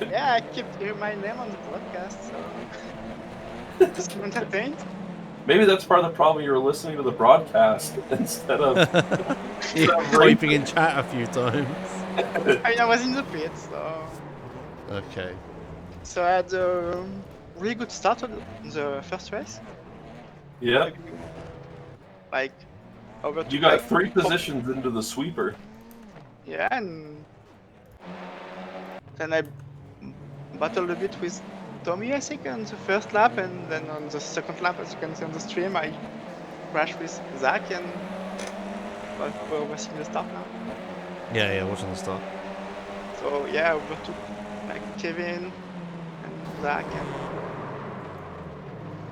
Yeah, I keep hearing my name on the broadcast, so just entertained. Maybe that's part of the problem. You were listening to the broadcast instead of typing in chat a few times. I mean, I was in the pit, so. Okay. So I had a really good start on the first race. Yeah. Like, over. You got 3 positions into the sweeper. Yeah, and then I battled a bit with Tommy, I think, on the first lap, and then on the second lap, as you can see on the stream, I crashed with Zach, and we're watching the start now. Yeah, watching the start. So yeah, I overtook like Kevin and Zach, and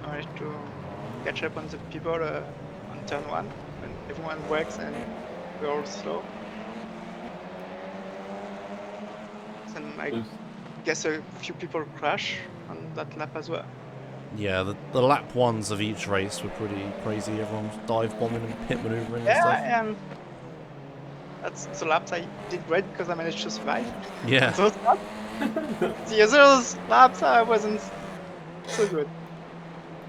managed to catch up on the people on turn 1 when everyone works and we're all slow. And I guess a few people crash on that lap as well. Yeah, the lap ones of each race were pretty crazy. Everyone's dive bombing and pit maneuvering and stuff. Yeah, and that's the laps I did great because I managed to survive. Yeah. Those laps. The other laps I wasn't so good.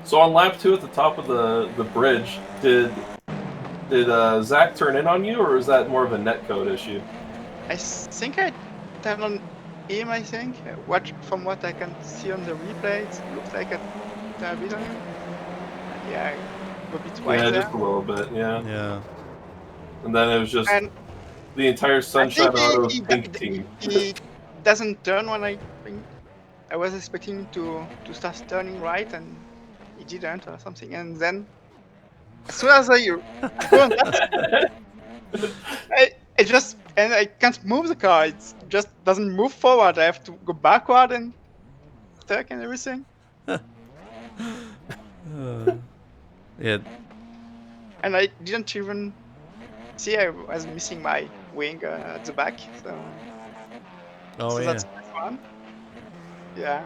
So on lap 2 at the top of the bridge, did Zach turn in on you, or is that more of a netcode issue? I think I turned him, I think. From what I can see on the replay, it looks like a bit on him. And yeah, a bit wide Yeah, there. just a little bit. Yeah. Yeah. And then it was just And the entire I Sunshine think Auto Pink team. he doesn't turn when I think I was expecting him to start turning right, and he didn't or something. And then as soon as I go on that, I just and I can't move the car. It just doesn't move forward. I have to go backward and stuck and everything. Yeah. And I didn't even see I was missing my wing at the back. So, Oh, yeah. that's fun. Yeah.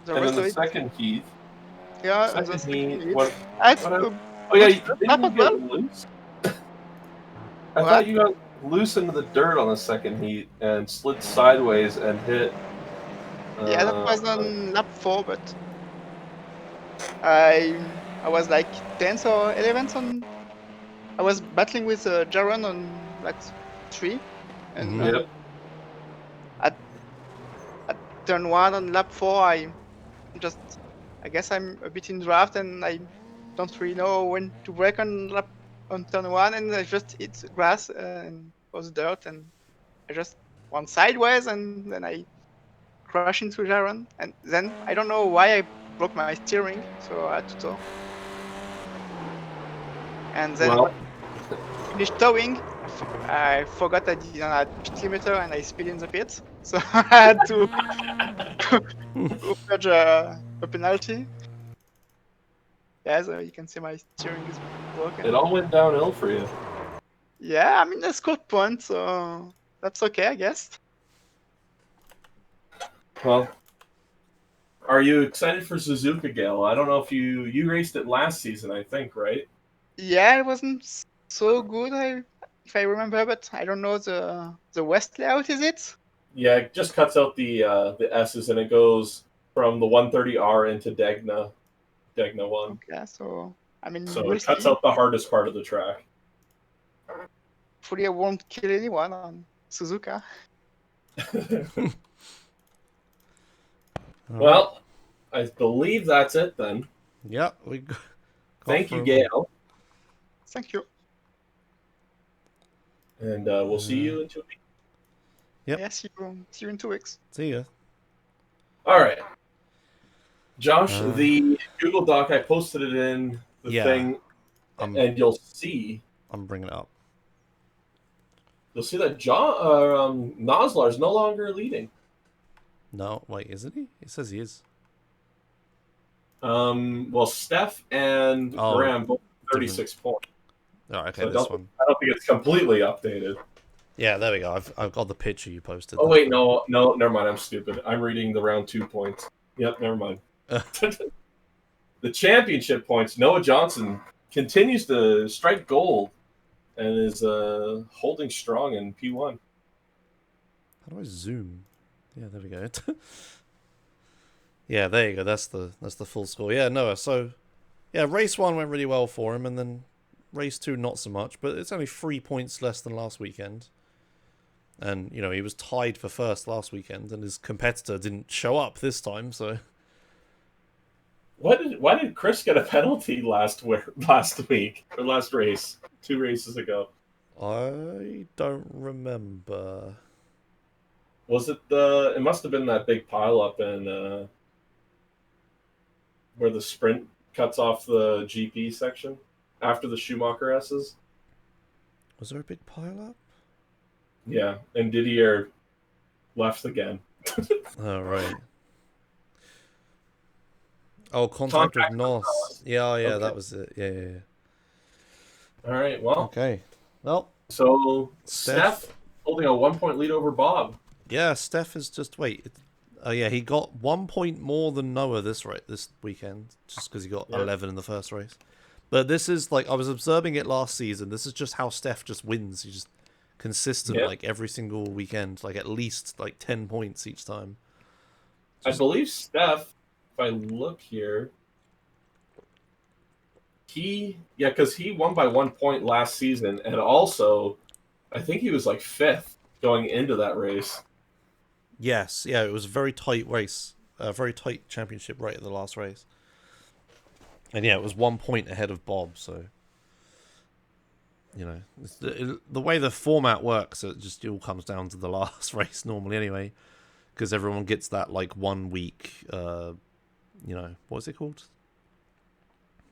The And rest then the of it. second heat. Yeah, and the Second heat. second heat. What? I Oh yeah, didn't you get loose? I thought you got loose into the dirt on the second heat and slid sideways and hit. Yeah, that was on lap 4, but I was like 10th or 11th on. I was battling with Jaron on like 3, and Yep. at turn 1 on lap 4, I guess I'm a bit in draft, and I don't really know when to brake on turn 1, and I just hit grass and was dirt, and I just went sideways, and then I crashed into Jaron, and then I don't know why I broke my steering, so I had to tow. And then finished towing. I forgot I didn't have pit limiter, and I spilled in the pit, so I had to purge a penalty. Yeah, so you can see my steering is broken. It all went downhill for you. Yeah, I mean, I scored points, so that's okay, I guess. Well, are you excited for Suzuka, Gale? I don't know if you raced it last season, I think, right? Yeah, it wasn't so good, if I remember, but I don't know the west layout, is it? Yeah, it just cuts out the S's and it goes from the 130R into Degna 1. Okay, so I mean, So we'll it cuts see. out the hardest part of the track. Hopefully, I won't kill anyone on Suzuka. Well, I believe that's it then. Yep, we got Thank you, through. Gail. Thank you. And we'll see you in 2 weeks. Yep. Yeah, see you in 2 weeks. See ya. All right. Josh, the Google Doc, I posted it in the thing, and you'll see. I'm bringing it up. You'll see that Noslar is no longer leading. No, wait, isn't he? It says he is. Well, Steph and Graham both 36 points. Oh, okay, So this one. I don't think it's completely updated. Yeah, there we go. I've got the picture you posted. Oh wait, no, never mind. I'm stupid. I'm reading the round 2 points. Yep, never mind. The championship points. Noah Johnson continues to strike gold and is holding strong in P1. How do I zoom? Yeah, there we go. Yeah, there you go. That's the full score. Yeah, Noah. So, yeah, race 1 went really well for him, and then race 2 not so much. But it's only 3 points less than last weekend. And you know he was tied for first last weekend, and his competitor didn't show up this time. So, why did Chris get a penalty last week or last race, 2 races ago? I don't remember. Was it it must have been that big pileup in where the sprint cuts off the GP section after the Schumacher S's? Was there a big pileup? Yeah, and Didier left again. Oh, right. Oh, contact with Nos. Yeah, okay. That was it. Yeah. All right, well. Okay. Well. So, Steph holding a 1-point lead over Bob. Yeah, Steph is just... Wait. Yeah, he got 1 point more than Noah this weekend, just because he got 11 in the first race. But this is, like, I was observing it last season. This is just how Steph just wins. He just... consistent like every single weekend, like at least like 10 points each time. I believe Steph, if I look here, because he won by 1 point last season, and also I think he was like 5th going into that race. Yes, yeah, it was a very tight race. A very tight championship right at the last race. And yeah, it was 1 point ahead of Bob, so... You know, the way the format works, it just all comes down to the last race normally anyway. Because everyone gets that, like, 1 week, you know, what's it called?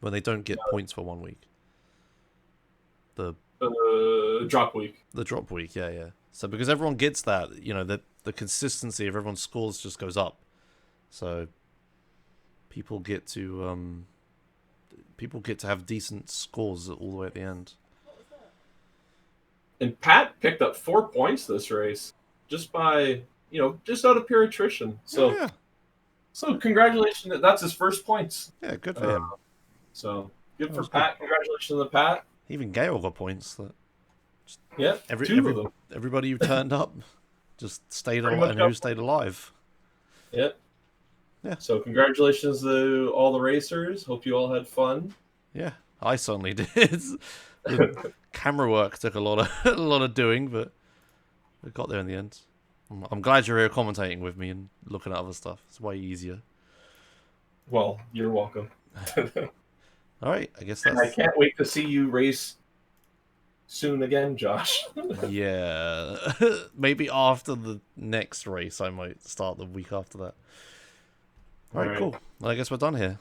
When they don't get points for 1 week. The drop week. The drop week, yeah. So because everyone gets that, you know, the consistency of everyone's scores just goes up. So people get to have decent scores all the way at the end. And Pat picked up 4 points this race just by, just out of pure attrition. So, yeah. So congratulations. That's his first points. Yeah, good for him. So good for Pat. Good. Congratulations to Pat. Even Gail got points. Yeah, two of them. Everybody who turned up just stayed alive, and who stayed alive. Yep. Yeah. So congratulations to all the racers. Hope you all had fun. Yeah, I certainly did. The camera work took a lot of doing, but we got there in the end. I'm glad you're here commentating with me and looking at other stuff. It's way easier. Well, you're welcome. All right, I guess that's... And I can't wait to see you race soon again, Josh. Yeah. Maybe after the next race, I might start the week after that. All right, cool. Well, I guess we're done here.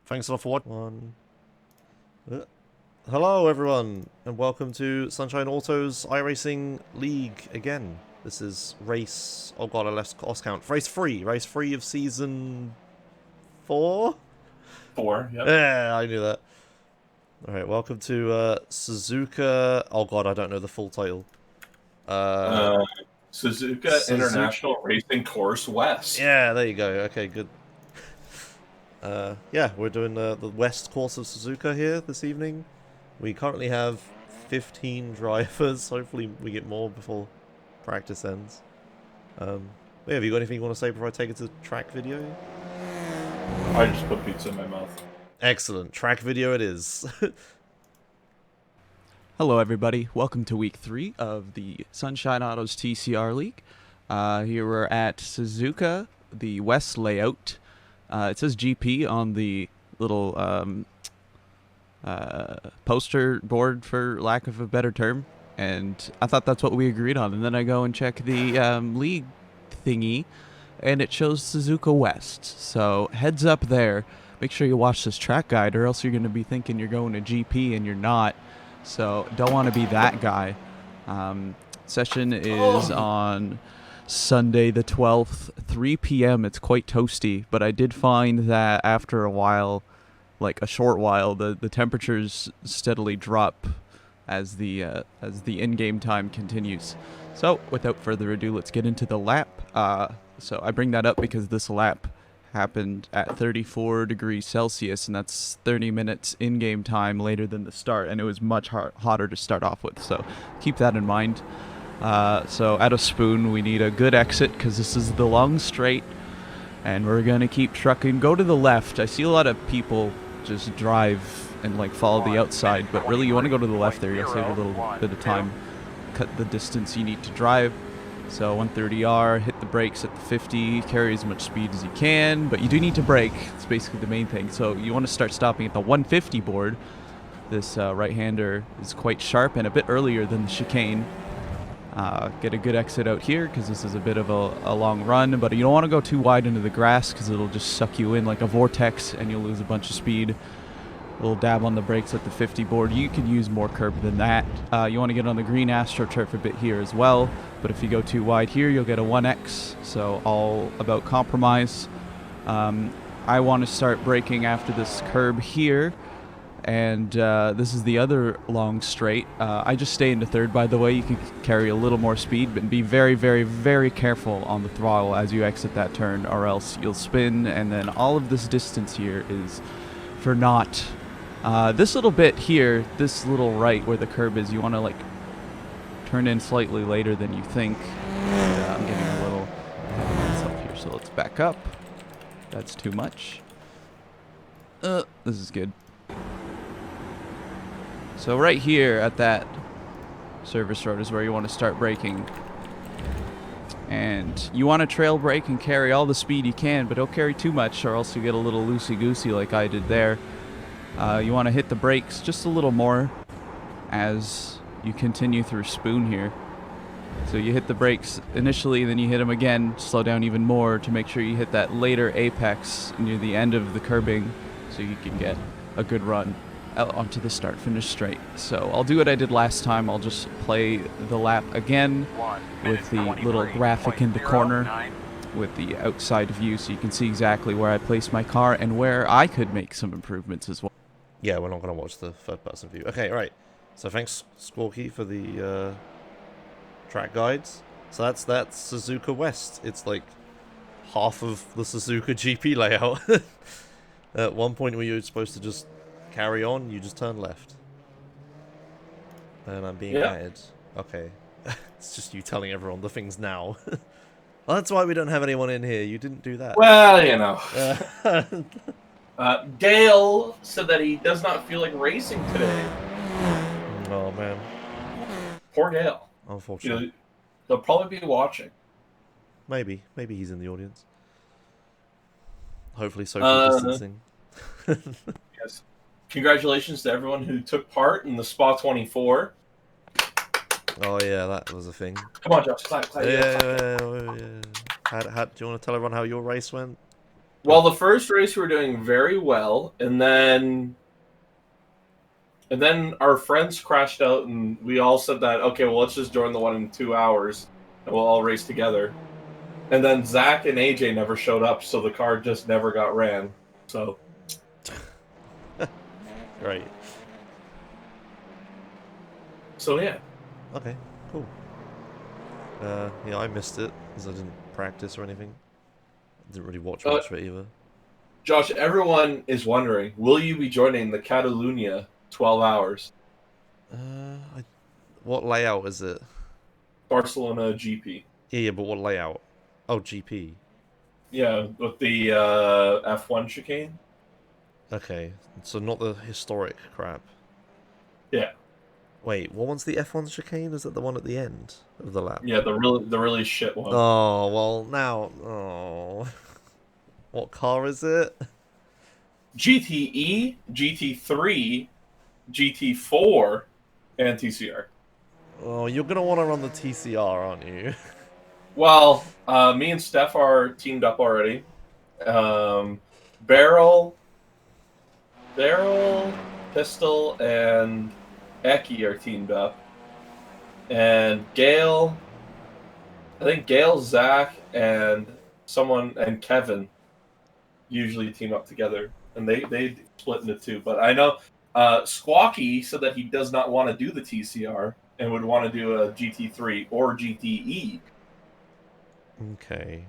Thanks a lot for watching. Hello, everyone, and welcome to Sunshine Auto's iRacing League again. This is race... Oh god, I lost count. Race 3 of season 4? 4, yep. Yeah, I knew that. Alright, welcome to Suzuka... Oh god, I don't know the full title. Suzuka International Racing Course West. Yeah, there you go. Okay, good. Yeah, we're doing the West course of Suzuka here this evening. We currently have 15 drivers. Hopefully we get more before practice ends. Yeah, have you got anything you want to say before I take it to track video? I just put pizza in my mouth. Excellent. Track video it is. Hello, everybody. Welcome to week 3 of the Sunshine Autos TCR League. Here we're at Suzuka, the West layout. It says GP on the little poster board, for lack of a better term, and I thought that's what we agreed on. And then I go and check the league thingy, and it shows Suzuka West. So heads up there. Make sure you watch this track guide, or else you're going to be thinking you're going to GP and you're not. So don't want to be that guy. Session is on Sunday the 12th, 3 p.m. It's quite toasty, but I did find that after a while, like a short while, the temperatures steadily drop as the in-game time continues. So without further ado, let's get into the lap. So I bring that up because this lap happened at 34 degrees Celsius, and that's 30 minutes in-game time later than the start, and it was much hotter to start off with, so keep that in mind. So at a spoon, we need a good exit because this is the long straight, and we're going to keep trucking. Go to the left. I see a lot of people just drive and like follow the outside, but really you want to go to the left there. You'll save a little bit of time, cut the distance you need to drive. So 130R, hit the brakes at the 50, carry as much speed as you can, but you do need to brake. It's basically the main thing. So you want to start stopping at the 150 board. This right-hander is quite sharp and a bit earlier than the chicane. Get a good exit out here because this is a bit of a long run, but you don't want to go too wide into the grass because it'll just suck you in like a vortex and you'll lose a bunch of speed. A little dab on the brakes at the 50 board. You could use more curb than that. You want to get on the green AstroTurf a bit here as well, but if you go too wide here, you'll get a 1X, so all about compromise. I want to start braking after this curb here, and this is the other long straight. I just stay into third, by the way. You can carry a little more speed, but be very, very, very careful on the throttle as you exit that turn, or else you'll spin, and then all of this distance here is for naught. This little bit here, this little right where the curb is, you want to like turn in slightly later than you think. And, I'm getting a little myself here, so let's back up. That's too much. This is good. So right here at that service road is where you want to start braking. And you want to trail brake and carry all the speed you can, but don't carry too much or else you get a little loosey-goosey like I did there. You want to hit the brakes just a little more as you continue through Spoon here. So you hit the brakes initially, then you hit them again, slow down even more to make sure you hit that later apex near the end of the curbing so you can get a good run out onto the start-finish straight. So I'll do what I did last time. I'll just play the lap again with the little graphic in the corner with the outside view so you can see exactly where I placed my car and where I could make some improvements as well. Yeah, we're not going to watch the third-person view. Okay, right. So thanks, Squawky, for the track guides. So that's Suzuka West. It's like half of the Suzuka GP layout. At one point where you're supposed to just carry on, you just turn left. And I'm being added. Okay. It's just you telling everyone the things now. Well, that's why we don't have anyone in here. You didn't do that. Well, you know. Gale said that he does not feel like racing today. Oh, man. Poor Gale. Unfortunately. You know, they'll probably be watching. Maybe. Maybe he's in the audience. Hopefully social distancing. Yes. Congratulations to everyone who took part in the Spa 24. Oh, yeah, that was a thing. Come on, Josh. Clap. Yeah. How, do you want to tell everyone how your race went? Well, the first race we were doing very well, and then our friends crashed out, and we all said that, okay, well, let's just join the one in 2 hours, and we'll all race together. And then Zach and AJ never showed up, so the car just never got ran. So, right. So yeah. Okay, cool. Yeah, I missed it because I didn't practice or anything. Didn't really watch much of it either. Josh, everyone is wondering, will you be joining the Catalunya 12 hours? What layout is it? Barcelona GP. Yeah, but what layout? Oh, GP. Yeah, with the F1 chicane. Okay, so not the historic crap. Yeah. Wait, what one's the F1 chicane? Is that the one at the end of the lap? Yeah, the really shit one. Oh, well, now... Oh... What car is it? GTE, GT3, GT4, and TCR. Oh, you're going to want to run the TCR, aren't you? Well, me and Steph are teamed up already. Barrel, Pistol, and Eki are teamed up. And Gale, I think Gale, Zach, and Kevin usually team up together. And they split into two. But I know Squawky said that he does not want to do the TCR and would want to do a GT3 or GTE. Okay.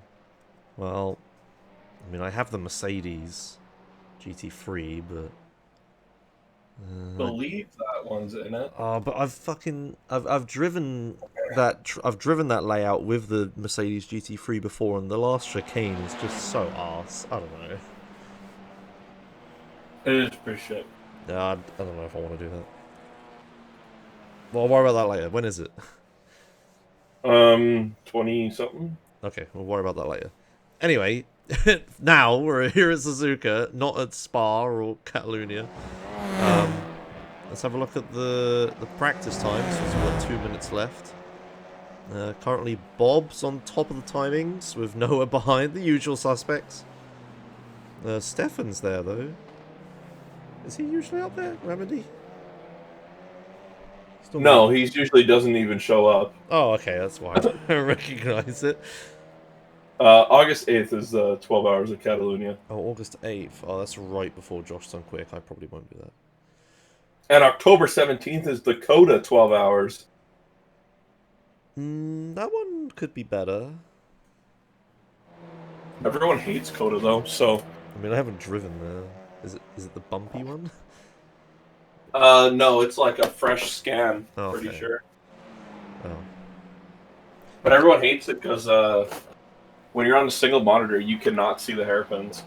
Well, I mean, I have the Mercedes GT3, but... believe that one's in it. Oh, but I've driven that layout with the Mercedes GT3 before, and the last chicane is just so arse. I don't know. It is pretty shit. Yeah, I don't know if I want to do that. Well, I'll worry about that later. When is it? 20 something. Okay, we'll worry about that later. Anyway, now we're here at Suzuka, not at Spa or Catalunya. Let's have a look at the practice times. So we've got 2 minutes left. Currently, Bob's on top of the timings with Noah behind, the usual suspects. Stefan's there though. Is he usually up there, Remedy? No, he usually doesn't even show up. Oh, okay, that's why I recognize it. August 8th is 12 hours of Catalunya. Oh, August 8th. Oh, that's right before Josh Done Quick. I probably won't do that. And October 17th is Dakota 12 hours. That one could be better. Everyone hates Coda though, so... I mean, I haven't driven there. Is it the bumpy one? No, it's like a fresh scan, pretty sure. Oh. But everyone hates it because when you're on a single monitor, you cannot see the hairpins.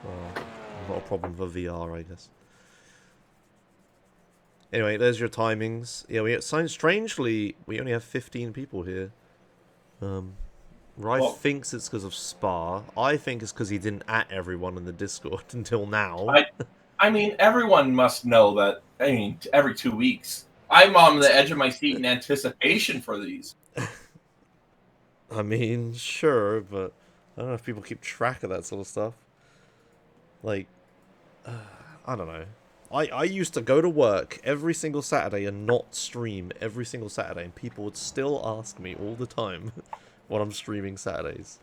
Well, not a problem for VR, I guess. Anyway, there's your timings. Yeah, strangely, we only have 15 people here. Rai Well- thinks it's because of Spa. I think it's because he didn't at everyone in the Discord until now. I mean, everyone must know that. I mean, every 2 weeks, I'm on the edge of my seat in anticipation for these. I mean, sure, but I don't know if people keep track of that sort of stuff. Like, I don't know. I used to go to work every single Saturday and not stream every single Saturday, and people would still ask me all the time what I'm streaming Saturdays.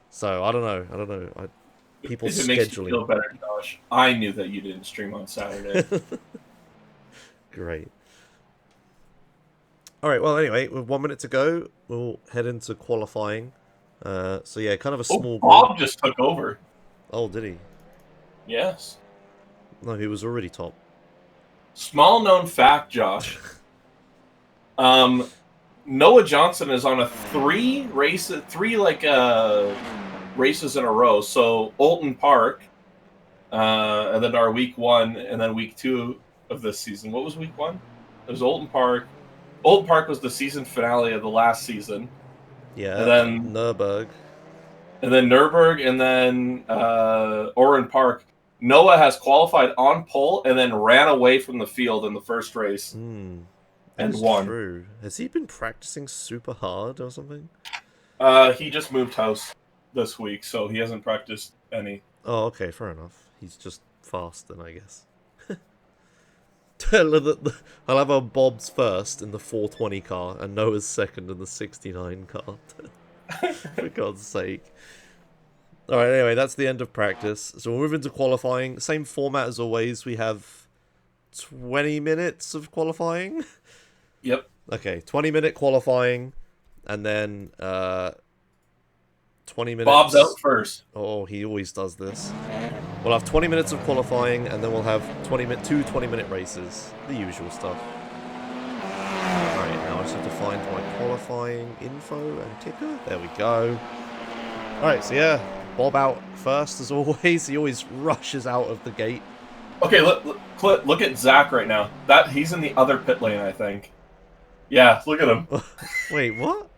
So, I don't know. People If it makes you scheduling. feel better, Josh, I knew that you didn't stream on Saturday. Great. Alright, well, anyway, with 1 minute to go, we'll head into qualifying. So, yeah, kind of a small Bob group. just took over. Oh, did he? Yes. No, he was already top. Small known fact, Josh. Noah Johnson is on a three races in a row. So Oran Park, and then our week 1, and then week 2 of this season. What was week 1? It was Oran Park. Oran Park was the season finale of the last season. Yeah, and then Nurburgring. And then Nurburgring, and then Oran Park. Noah has qualified on pole and then ran away from the field in the first race. And That's won. True. Has he been practicing super hard or something? He just moved house this week, so he hasn't practiced any. Oh, okay, fair enough. He's just fast then, I guess. I'll have our Bob's first in the 420 car and Noah's second in the 69 car. For God's sake. Alright, anyway, that's the end of practice. So we'll move into qualifying. Same format as always. We have 20 minutes of qualifying. Yep. Okay, 20-minute qualifying, and then 20 minutes... Bob's out first. Oh, he always does this. We'll have 20 minutes of qualifying, and then we'll have 2 20-minute races. The usual stuff. Alright, now I just have to find my qualifying info and ticker. There we go. Alright, so yeah, Bob out first as always. He always rushes out of the gate. Okay, look at Zach right now. He's in the other pit lane, I think. Yeah, look at him. Wait, what?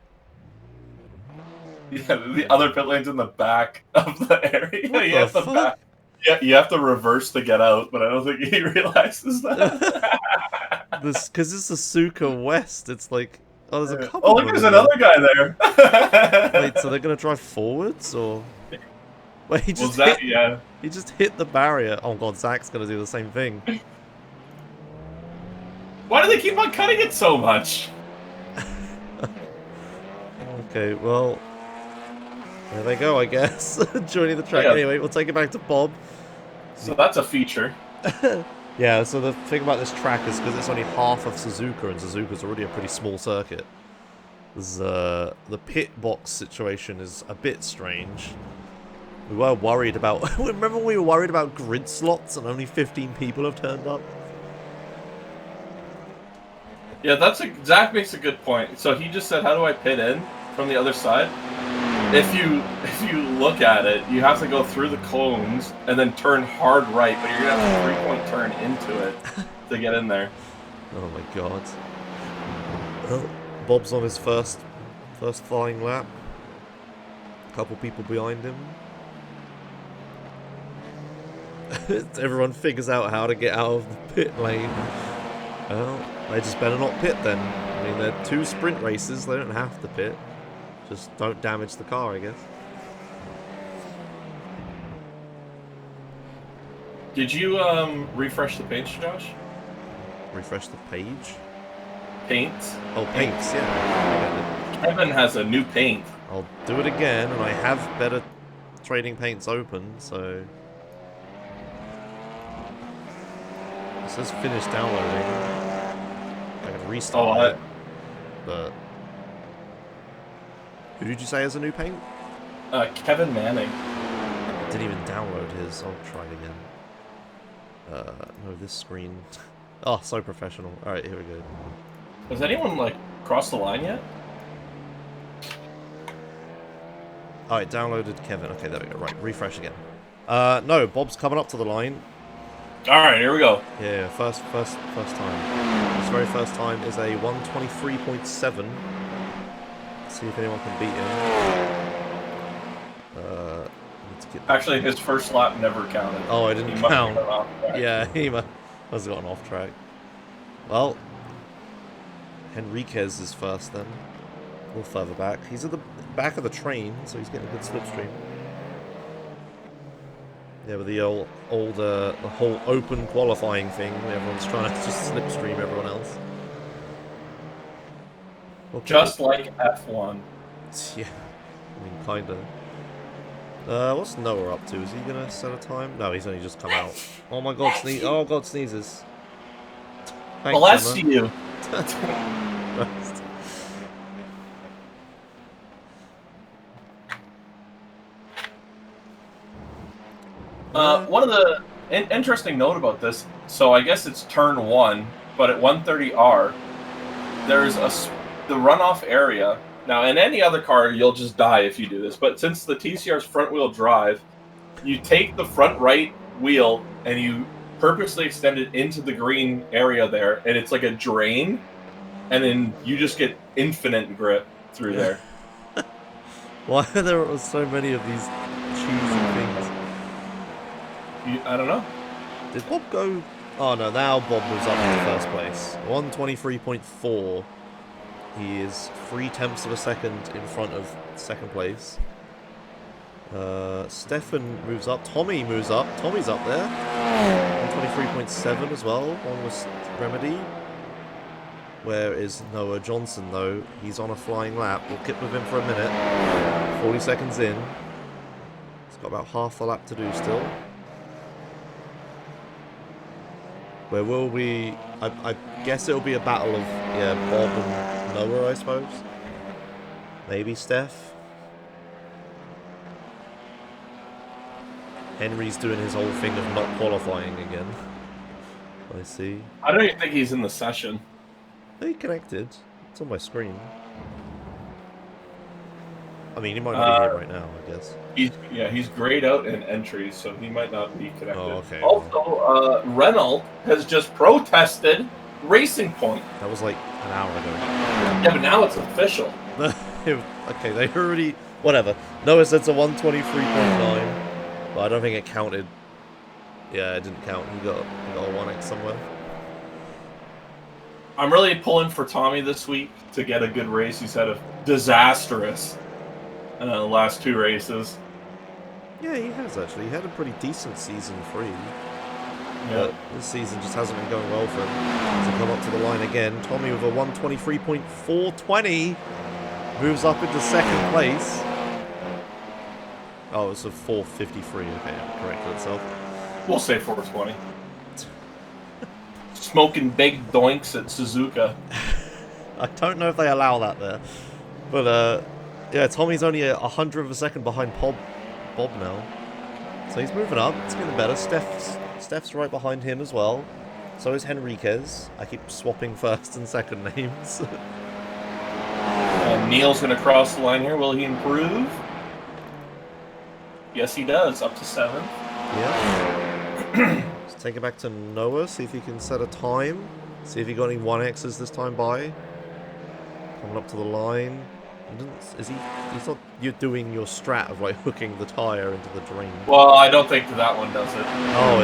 Yeah, the other pit lane's in the back of the area. What You have the to fuck? Yeah, you have to reverse to get out, but I don't think he realizes that. Because it's the Suzuka West. It's like, oh, there's a couple. Oh, look, there's another guy there. Wait, so they're gonna drive forwards or? Wait, he just Zach, hit. yeah. He just hit the barrier. Oh god, Zach's gonna do the same thing. Why do they keep on cutting it so much? Okay, well, there they go, I guess. Joining the track. Yeah. Anyway, we'll take it back to Bob. So that's a feature. Yeah, so the thing about this track is because it's only half of Suzuka, and Suzuka's already a pretty small circuit. The pit box situation is a bit strange. We were worried about... Remember we were worried about grid slots and only 15 people have turned up? Yeah, Zach makes a good point. So he just said, how do I pit in from the other side? If you look at it, you have to go through the cones and then turn hard right, but you're going to have a 3-point turn into it to get in there. Oh my god. Well, Bob's on his first flying lap. A couple people behind him. Everyone figures out how to get out of the pit lane. Well, they just better not pit then. I mean, they're 2 sprint races, they don't have to pit. Just don't damage the car, I guess. Did you refresh the page, Josh? Refresh the page? Paints? Oh, paints, yeah. Kevin has a new paint. I'll do it again, and I have better trading paints open, so... It says finish downloading. I can restart it, but... Who did you say has a new paint? Kevin Manning. I didn't even download his. I'll try it again. No, this screen. Oh, so professional. Alright, here we go. Has anyone, crossed the line yet? Alright, downloaded Kevin. Okay, there we go. Right, refresh again. No, Bob's coming up to the line. Alright, here we go. Yeah, first time. His very first time is a 123.7. See if anyone can beat him. Let's get Actually, his first lap never counted. Oh, I didn't He must have count. gone off track. Yeah, he must have gotten off track. Well, Henriquez is first then. A little further back. He's at the back of the train, so he's getting a good slipstream. Yeah, with the the whole open qualifying thing, everyone's trying to just slipstream everyone else. Well, Just like F1. Yeah, I mean, kinda. What's Noah up to? Is he gonna set a time? No, he's only just come out. Oh my god, sneeze! Oh god, sneezes. Thanks, Bless Emma. you. One of the interesting note about this, so I guess it's turn 1, but at 130R, there's the runoff area. Now, in any other car, you'll just die if you do this, but since the TCR's front-wheel drive, you take the front right wheel and you purposely extend it into the green area there, and it's like a drain, and then you just get infinite grip through there. Why are there so many of these cheesy things? I don't know. Did Bob go? Oh no, now Bob moves up into first place. 123.4. He is 0.3 of a second in front of second place. Stefan moves up. Tommy moves up. Tommy's up there. 123.7 as well. One was Remedy. Where is Noah Johnson though? He's on a flying lap. We'll keep with him for a minute. 40 seconds in. He's got about half a lap to do still. Where will we... I guess it'll be a battle of, yeah, Bob and Noah, I suppose. Maybe Steph. Henry's doing his whole thing of not qualifying again. I see. I don't even think he's in the session. Are you connected? It's on my screen. I mean, he might not be here right now, I guess. He's grayed out in entries, so he might not be connected. Oh, okay. Also, Renault has just protested Racing Point. That was like an hour ago. Yeah, but now it's official. Okay, they already... Whatever. Noah said it's a 123.9. But I don't think it counted. Yeah, it didn't count. He got a 1x somewhere. I'm really pulling for Tommy this week to get a good race. He's had a disastrous last 2 races. Yeah, he has actually. He had a pretty decent season 3. Yeah. But this season just hasn't been going well for him. To come up to the line again. Tommy with a 123.420 moves up into second place. Oh, it's a 453. Okay, it corrected itself. We'll say 420. Smoking big doinks at Suzuka. I don't know if they allow that there. But, yeah, Tommy's only 100 of a second behind Bob now. So he's moving up. It's getting better. Steph's right behind him as well. So is Henriquez. I keep swapping first and second names. Neil's going to cross the line here. Will he improve? Yes, he does. Up to 7th. Yeah. Let's take it back to Noah. See if he can set a time. See if he got any 1x's this time by. Coming up to the line. He's not you're doing your strat of like hooking the tire into the drain. Well, I don't think that one does it. Oh,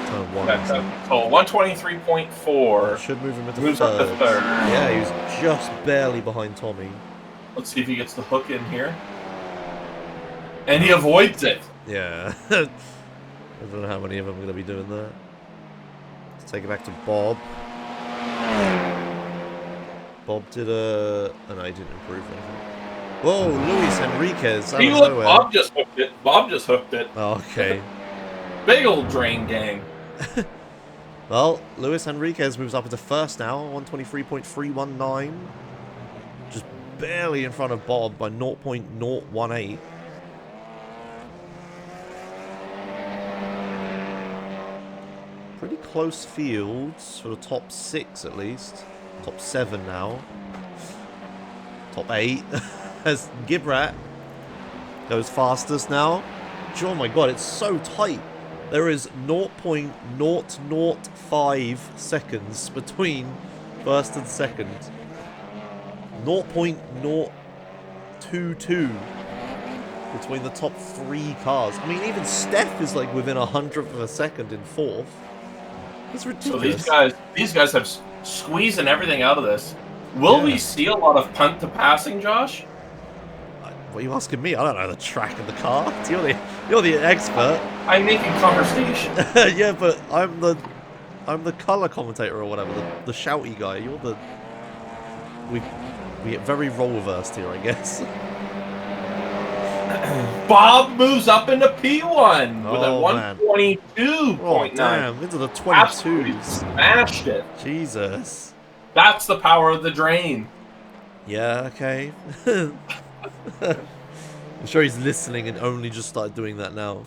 turn 1. So 123.4. Should move him into moves third. up to 3rd. Yeah, he was just barely behind Tommy. Let's see if he gets the hook in here. And he avoids it. Yeah. I don't know how many of them are going to be doing that. Let's take it back to Bob. Bob did a... Oh, no, he didn't improve anything. Whoa, Luis Enriquez. Out of nowhere. Bob just hooked it. Bob just hooked it. Oh, okay. Big old drain gang. Well, Luis Enriquez moves up into first now. 123.319. Just barely in front of Bob by 0.018. Pretty close fields for the top 6 at least. Top 7 now. Top 8. As Gibrat goes fastest now. Oh my god, it's so tight. There is 0.005 seconds between first and second. 0.0... 2-2 between the top 3 cars. I mean, even Steph is like within 100th of a second in 4th. That's ridiculous. So these guys have squeezing everything out of this. Will we see a lot of punt to passing, Josh? What are you asking me? I don't know the track and the car. You're the expert. I'm making conversation. Yeah, but I'm the color commentator or whatever, the shouty guy. You're the we get very role reversed here, I guess. Bob moves up into P1 with a man. 122.9. Oh, damn, into the 22s. Absolutely smashed it. Jesus. That's the power of the drain. Yeah, okay. I'm sure he's listening and only just started doing that now.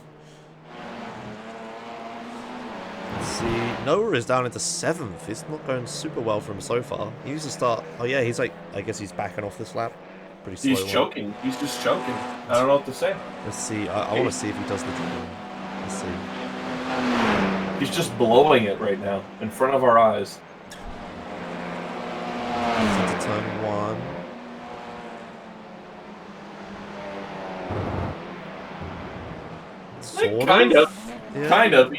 Let's see. Noah is down into 7th. It's not going super well for him so far. He used to start... Oh, yeah, he's like... I guess he's backing off this lap. Pretty slow. He's choking. He's just choking. I don't know what to say. Let's see. I want to see if he does the drain. Let's see. He's just blowing it right now in front of our eyes. He's into turn 1. Like, kind of. Yeah. Kind of.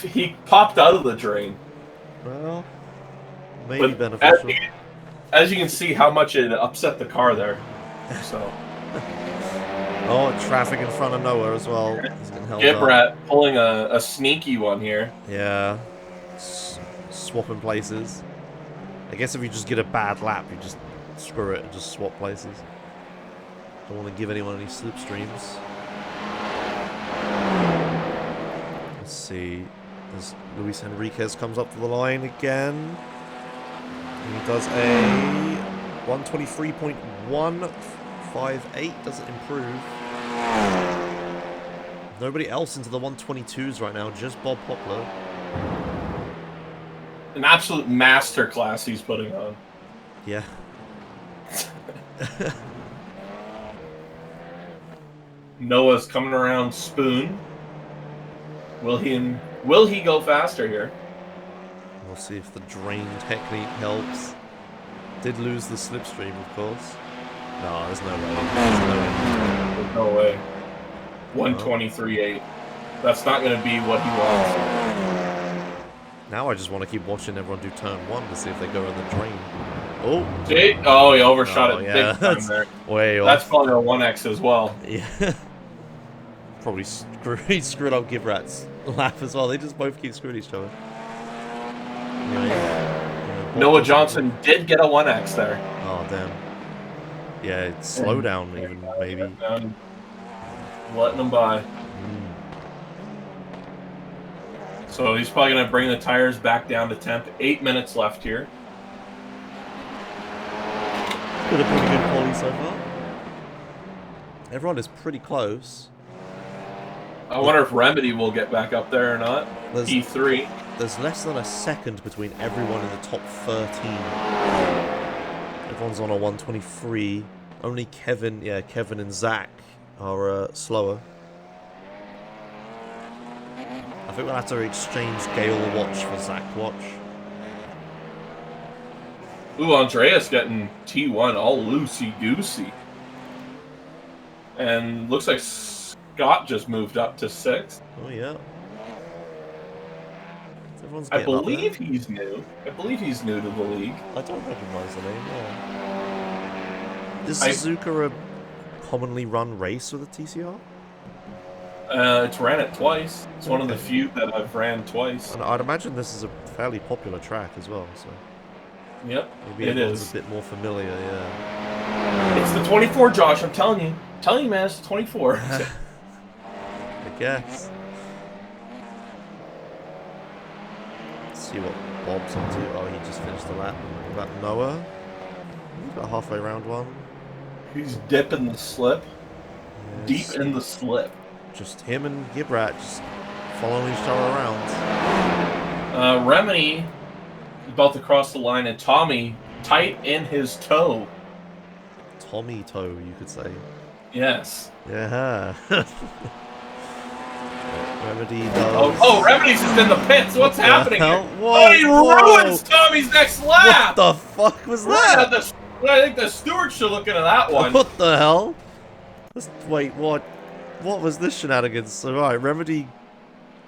He popped out of the drain. Well, maybe But beneficial. As you can see how much it upset the car there. So. Oh, traffic in front of Noah as well. He's getting held up. Gibrat pulling a sneaky one here. Yeah. Swapping places. I guess if you just get a bad lap, you just screw it and just swap places. Don't want to give anyone any slipstreams. Let's see. As Luis Enriquez comes up to the line again. And he does a 123.158. Does it improve? Nobody else into the 122s right now, just Bob Poplar. An absolute masterclass he's putting on. Yeah. Noah's coming around Spoon. Will he go faster here? We'll see if the drain technique helps. Did lose the slipstream, of course. No, there's no way. There's no way. 123.8. That's not going to be what he wants. Now I just want to keep watching everyone do turn 1 to see if they go in the drain. Oh! See? Oh, he overshot it yeah, big time there. Way off. That's probably a 1x as well. Yeah. Probably screwed up Gibrat's lap as well. They just both keep screwing each other. Yeah. Noah Johnson did get a 1x there. Oh, damn. Yeah, it's slow down even, maybe. Letting him by. So he's probably going to bring the tires back down to temp. 8 minutes left here. Got a pretty good quality so far. Everyone is pretty close. I wonder if Remedy will get back up there or not. P3. There's less than a second between everyone in the top 13. Everyone's on a 123. Only Kevin and Zach are slower. I think we'll have to exchange Gale watch for Zach watch. Ooh, Andreas getting T1 all loosey-goosey. And looks like Scott just moved up to 6th. Oh, yeah. I believe he's new. I believe he's new to the league. I don't recognize the name, yeah. Is Suzuka a commonly run race with a TCR? It's ran it twice. It's one of the few that I've ran twice. And I'd imagine this is a fairly popular track as well, so... Yep, maybe everyone's a bit more familiar, yeah. It's the 24, Josh, I'm telling you. Man, it's the 24. I guess. Let's see what Bob's up to. Oh, he just finished the lap. What about Noah? He's about halfway round 1. He's dipping the slip. Yes. Deep in the slip. Just him and Gibrat just following each other around. Remedy is about to cross the line, and Tommy tight in his toe. Tommy toe, you could say. Yes. Yeah. Remedy does. Oh, Remedy's just in the pits. What's happening here? Whoa, he ruins Tommy's next lap. What the fuck was that? I think the steward should look into that one. What the hell? Wait, what? What was this shenanigans? So, right, Remedy...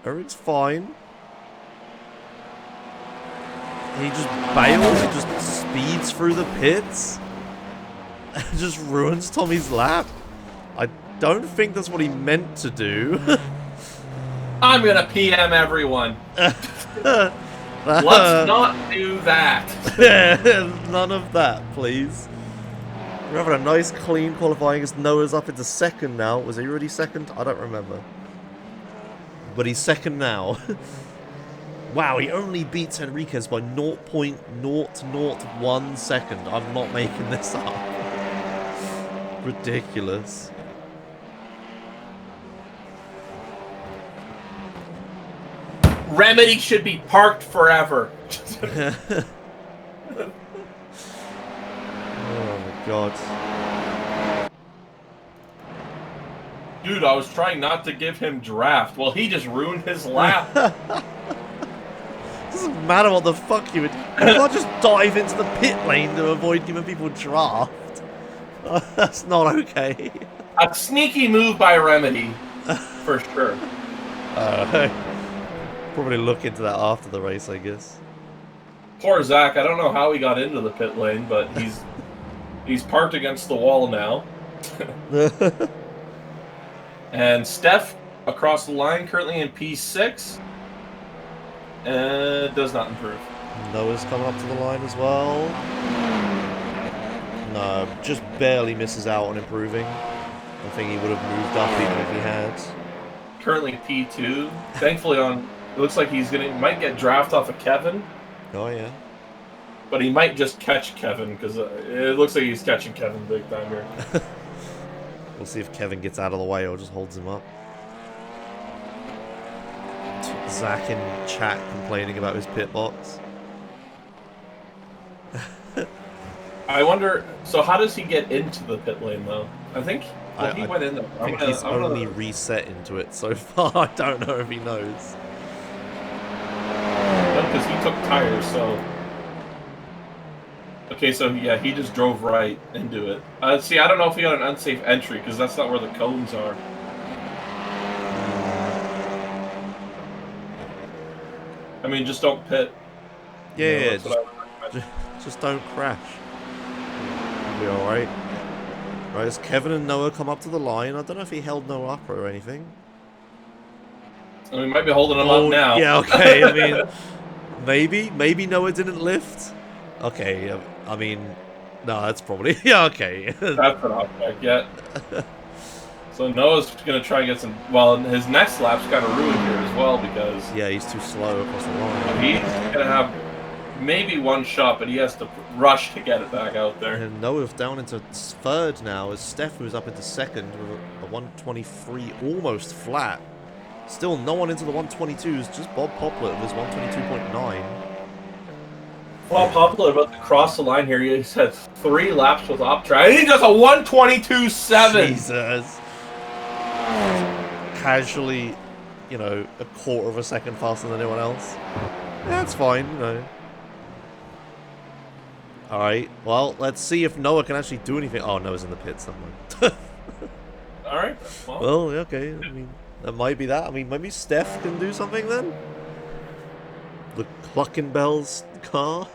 Everything's fine. He just bails, he just speeds through the pits. And just ruins Tommy's lap. I don't think that's what he meant to do. I'm gonna PM everyone. Let's not do that. None of that, please. We're having a nice, clean qualifying as Noah's up into second now. Was he already second? I don't remember. But he's second now. Wow, he only beats Enriquez by 0.001 second. I'm not making this up. Ridiculous. Remedy should be parked forever. Oh my god. Dude, I was trying not to give him draft. Well, he just ruined his lap. Doesn't matter what the fuck you would. You can't just dive into the pit lane to avoid giving people draft. That's not okay. A sneaky move by Remedy, for sure. Probably look into that after the race, I guess. Poor Zach. I don't know how he got into the pit lane, but he's parked against the wall now. And Steph across the line, currently in P6. Does not improve. Noah's coming up to the line as well. No, just barely misses out on improving. I think he would have moved up even if he had. Currently P2. Thankfully it looks like might get draft off of Kevin. Oh yeah. But he might just catch Kevin, because it looks like he's catching Kevin big time here. We'll see if Kevin gets out of the way or just holds him up. Zach in chat complaining about his pit box. I wonder, so how does he get into the pit lane though? I think he went in there. I think he's only reset into it so far. I don't know if he knows. No, because he took tires, so... Okay, so yeah, he just drove right into it. See, I don't know if he got an unsafe entry, because that's not where the cones are. I mean, just don't pit. Yeah, just don't crash. You'll be alright. Right, as Kevin and Noah come up to the line, I don't know if he held Noah up or anything. I mean, might be holding him up now. Yeah, okay, I mean, maybe Noah didn't lift. Okay, I mean, no, that's probably, yeah, okay. That's an object, yeah. So Noah's going to try and get some... Well, his next lap's kind of ruined here as well, because... Yeah, he's too slow across the line. He's going to have maybe one shot, but he has to rush to get it back out there. And Noah's down into third now, as Steph moves up into second with a 123 almost flat. Still no one into the 122s, just Bob Poplar with his 122.9. Well, Poplar about to cross the line here. He had 3 laps with Optra, and he does a 122.7! Jesus. Casually, you know, a quarter of a second faster than anyone else. Yeah, that's fine, you know. Alright, well, let's see if Noah can actually do anything. Oh, Noah's in the pits somewhere. Alright, well, okay, I mean, that might be that. I mean, maybe Steph can do something then? The Cluckenbell's car?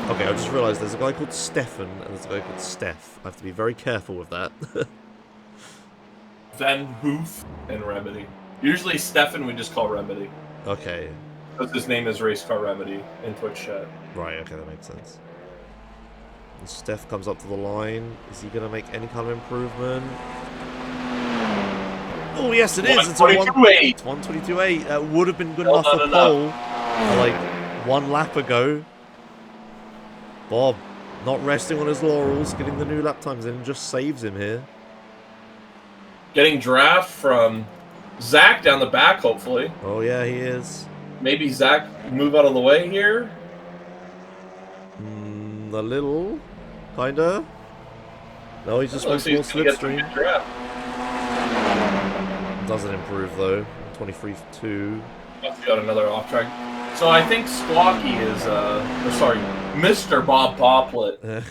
Okay, I just realised there's a guy called Stefan and there's a guy called Steph. I have to be very careful with that. Then Hoof and Remedy. Usually Stefan we just call Remedy. Okay. Because his name is Race Car Remedy in Twitch chat. Right, okay, that makes sense. And Steph comes up to the line. Is he going to make any kind of improvement? Oh, yes, it is. It's a 122.8. That would have been good enough for pole like 1 lap ago. Bob, not resting on his laurels, getting the new lap times in, just saves him here. Getting draft from Zach down the back, hopefully. Oh, yeah, he is. Maybe Zach move out of the way here? A little, kinda. No, he just went full slipstream. Doesn't improve though. 23.2. Must got another off track. So I think Squawky is, Mr. Bob Poplet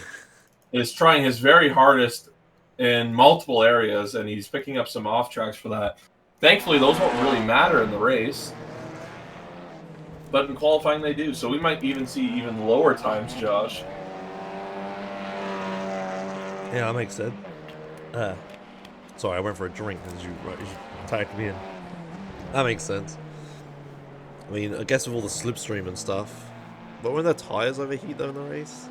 is trying his very hardest in multiple areas, and he's picking up some off tracks for that. Thankfully, those won't really matter in the race, but in qualifying they do. So we might even see even lower times, Josh. Yeah, that makes sense. Sorry, I went for a drink as you tagged me in. That makes sense. I mean, I guess with all the slipstream and stuff. But when their tires overheat though in the race?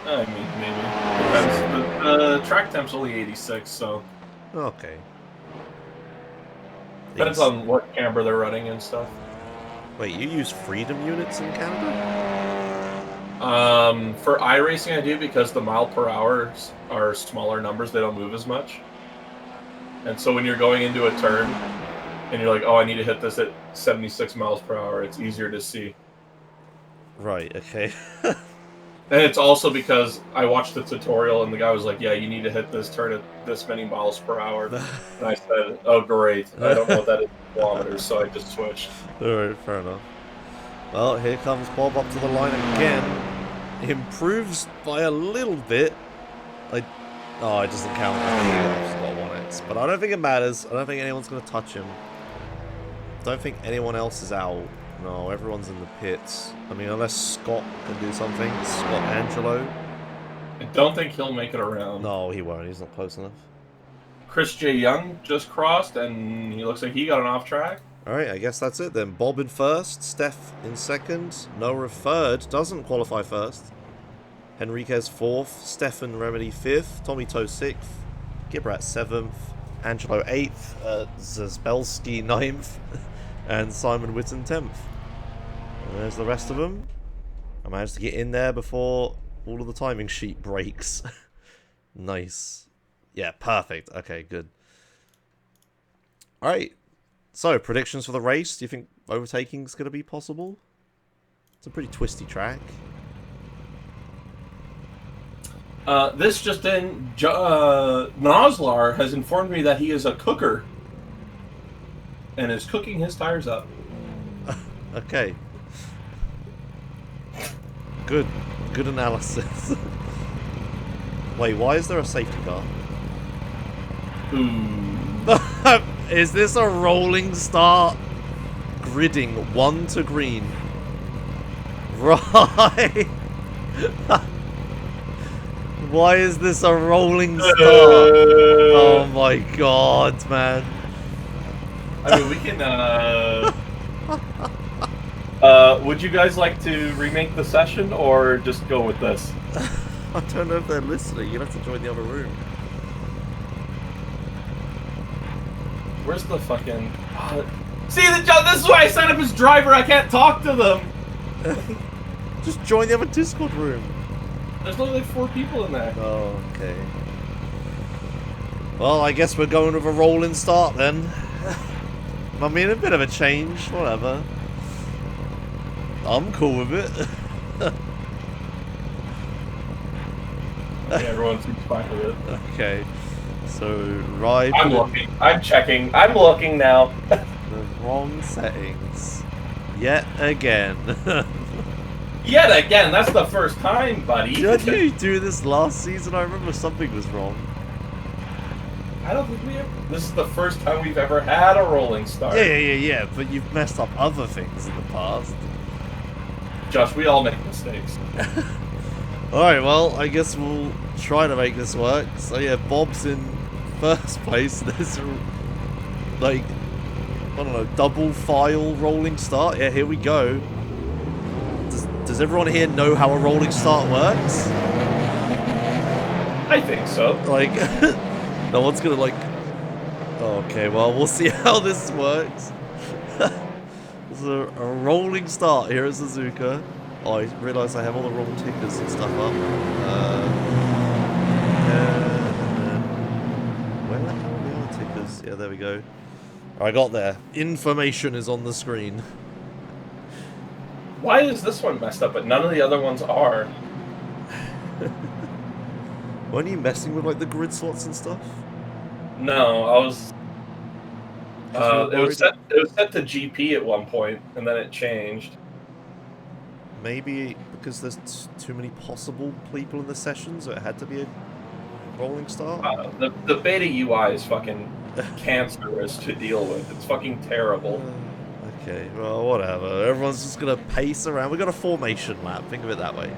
I mean, maybe. Depends. The track temp's only 86, so... Okay. Depends on what camber they're running and stuff. Wait, you use Freedom units in Canada? For iRacing I do, because the mile per hour are smaller numbers, they don't move as much. And so when you're going into a turn, and you're like, oh, I need to hit this at 76 miles per hour, it's easier to see. Right, okay. And it's also because I watched the tutorial and the guy was like, yeah, you need to hit this turn at this many miles per hour. And I said, oh, great. I don't know what that is in kilometers, so I just switched. Alright, fair enough. Well, here comes Bob up to the line again. He improves by a little bit. Oh, it doesn't count. He's got 1x. But I don't think it matters. I don't think anyone's going to touch him. I don't think anyone else is out. No, everyone's in the pits. I mean, unless Scott can do something. Scott Angelo. I don't think he'll make it around. No, he won't. He's not close enough. Chris J. Young just crossed, and he looks like he got an off track. Alright, I guess that's it then. Bob in first, Steph in second, Noah third, doesn't qualify first. Henriquez fourth, Stefan Remedy fifth, Tommy Toe sixth, Gibrat seventh, Angelo eighth, Zazbelski ninth, and Simon Witten 10th. And there's the rest of them. I managed to get in there before all of the timing sheet breaks. Nice. Yeah, perfect. Okay, good. Alright. So, predictions for the race. Do you think overtaking is going to be possible? It's a pretty twisty track. This just in, Noslar has informed me that he is a cooker and is cooking his tires up. Okay. Good analysis. Wait, why is there a safety car? Is this a rolling start? Gridding 1 to green. Right. Why is this a rolling start? Oh my god, man. I mean, we can, would you guys like to remake the session, or just go with this? I don't know if they're listening. You'll have to join the other room. Where's the fucking... See, this is why I signed up as driver. I can't talk to them. Just join the other Discord room. There's only like 4 people in there. Oh, okay. Well, I guess we're going with a rolling start then. I mean, a bit of a change, whatever. I'm cool with it. Yeah, everyone seems fine with it. Okay. So, right. I'm looking. I'm checking. I'm looking now. The wrong settings. Yet again. Yet again, that's the first time, buddy. Did you do this last season? I remember something was wrong. I don't think we ever... This is the first time we've ever had a rolling start. Yeah, but you've messed up other things in the past. Josh, we all make mistakes. Alright, well, I guess we'll try to make this work. So yeah, Bob's in first place. There's like, I don't know, double file rolling start. Yeah, here we go. Does everyone here know how a rolling start works? I think so. Like, no one's gonna like... Okay, well, we'll see how this works. There's a rolling start here at Suzuka. Oh, I realised I have all the wrong tickers and stuff up. Where the hell are the other tickers? Yeah, there we go. I got there. Information is on the screen. Why is this one messed up, but none of the other ones are? Weren't you messing with like the grid slots and stuff? No, I was... It was set to GP at one point, and then it changed. Maybe because there's too many possible people in the session, so it had to be a rolling start? The beta UI is fucking cancerous to deal with. It's fucking terrible. Okay, well, whatever. Everyone's just gonna pace around. We got a formation lap. Think of it that way.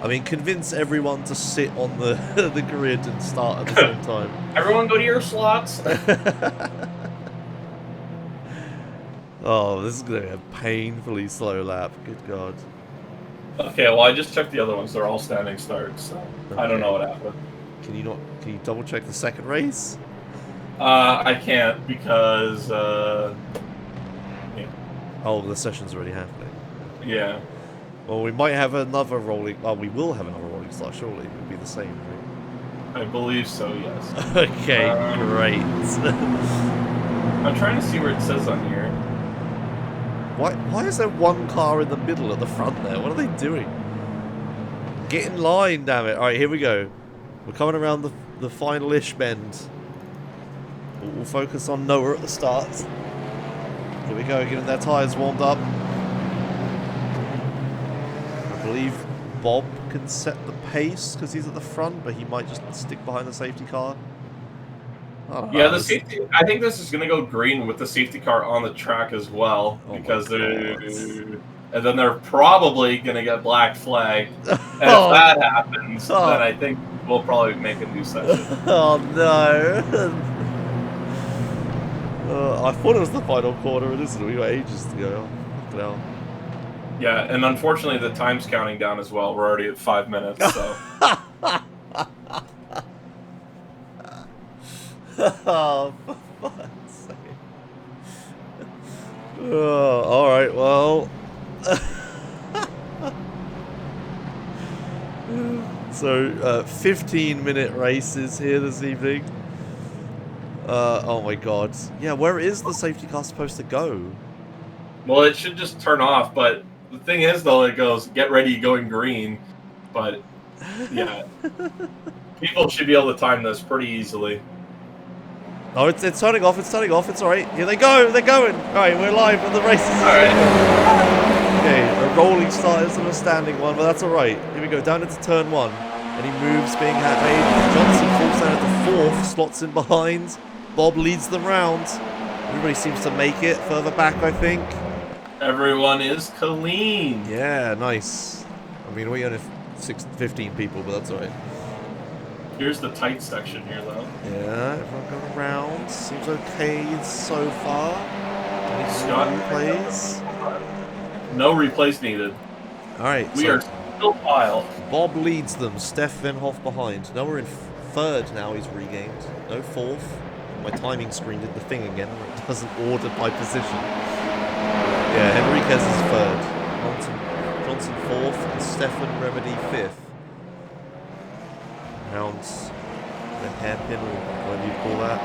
I mean, convince everyone to sit on the the grid and start at the same time. Everyone go to your slots. Oh, this is gonna be a painfully slow lap. Good God. Okay, well, I just checked the other ones. They're all standing starts, so I don't know what happened. Can you double check the second race? I can't because Oh, the session's already happening. Yeah. Well, we might have another rolling. Well, we will have another rolling start. Surely it will be the same. Right? I believe so. Yes. Okay, great. I'm trying to see where it says on here. Why is there one car in the middle at the front there? What are they doing? Get in line, damn it. Alright, here we go. We're coming around the final-ish bend. We'll focus on Noah at the start. Here we go, getting their tyres warmed up. I believe Bob can set the pace because he's at the front, but he might just stick behind the safety car. Yeah, the safety. I think this is going to go green with the safety car on the track as well, because they're. And then they're probably going to get black flag. And if that happens, then I think we'll probably make a new session. Oh no! I thought it was the final corner, it isn't. We got ages to go. Fucking hell. Yeah, and unfortunately the time's counting down as well. We're already at 5 minutes, so. Oh, for fuck's sake. Oh, alright, well. So, 15-minute races here this evening. Oh my god. Yeah, where is the safety car supposed to go? Well, it should just turn off, but the thing is, though, it goes, get ready, going green. But, yeah. People should be able to time this pretty easily. Oh, it's turning off, it's alright. Here they go, they're going. Alright, we're live and the race is alright. Okay, a rolling start instead of a standing one, but that's alright. Here we go, down into turn 1. Any moves being made. Johnson falls down into 4th, slots in behind. Bob leads them round. Everybody seems to make it further back, I think. Everyone is clean. Yeah, nice. I mean, we only have 15 people, but that's alright. Here's the tight section here, though. Yeah, everyone going around. Seems okay so far. Any Scott replays? No replays needed. Alright, we are still piled. Bob leads them. Steph Venhoff behind. Now we're in 3rd now. He's regained. No 4th. My timing screen did the thing again where it doesn't order by position. Yeah, Henriquez is 3rd. Johnson 4th. And Stefan Remedy 5th. Rounds the hairpin, or whatever you call that.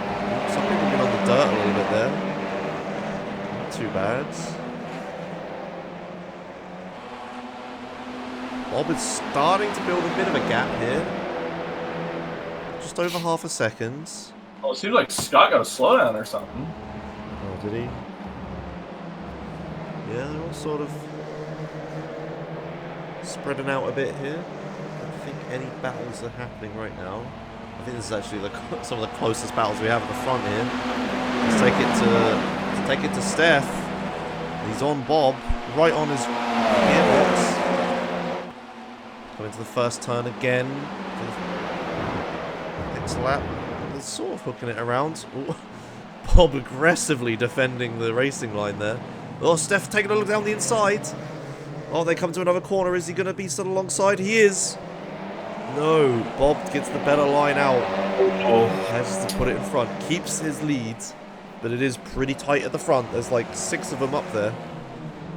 Some people have been on the dirt a little bit there. Not too bad. Bob is starting to build a bit of a gap here. Just over half a second. Oh, it seems like Scott got a slowdown or something. Oh, did he? Yeah, they're all sort of spreading out a bit here. I don't think any battles are happening right now. I think this is actually some of the closest battles we have at the front here. Let's take it to Steph. He's on Bob, right on his gearbox. Going into the first turn again. Next lap. They're sort of hooking it around. Ooh. Bob aggressively defending the racing line there. Oh, Steph taking a look down the inside. Oh, they come to another corner. Is he going to be stood alongside? He is. No, Bob gets the better line out. Oh, has to put it in front. Keeps his lead, but it is pretty tight at the front. There's like 6 of them up there.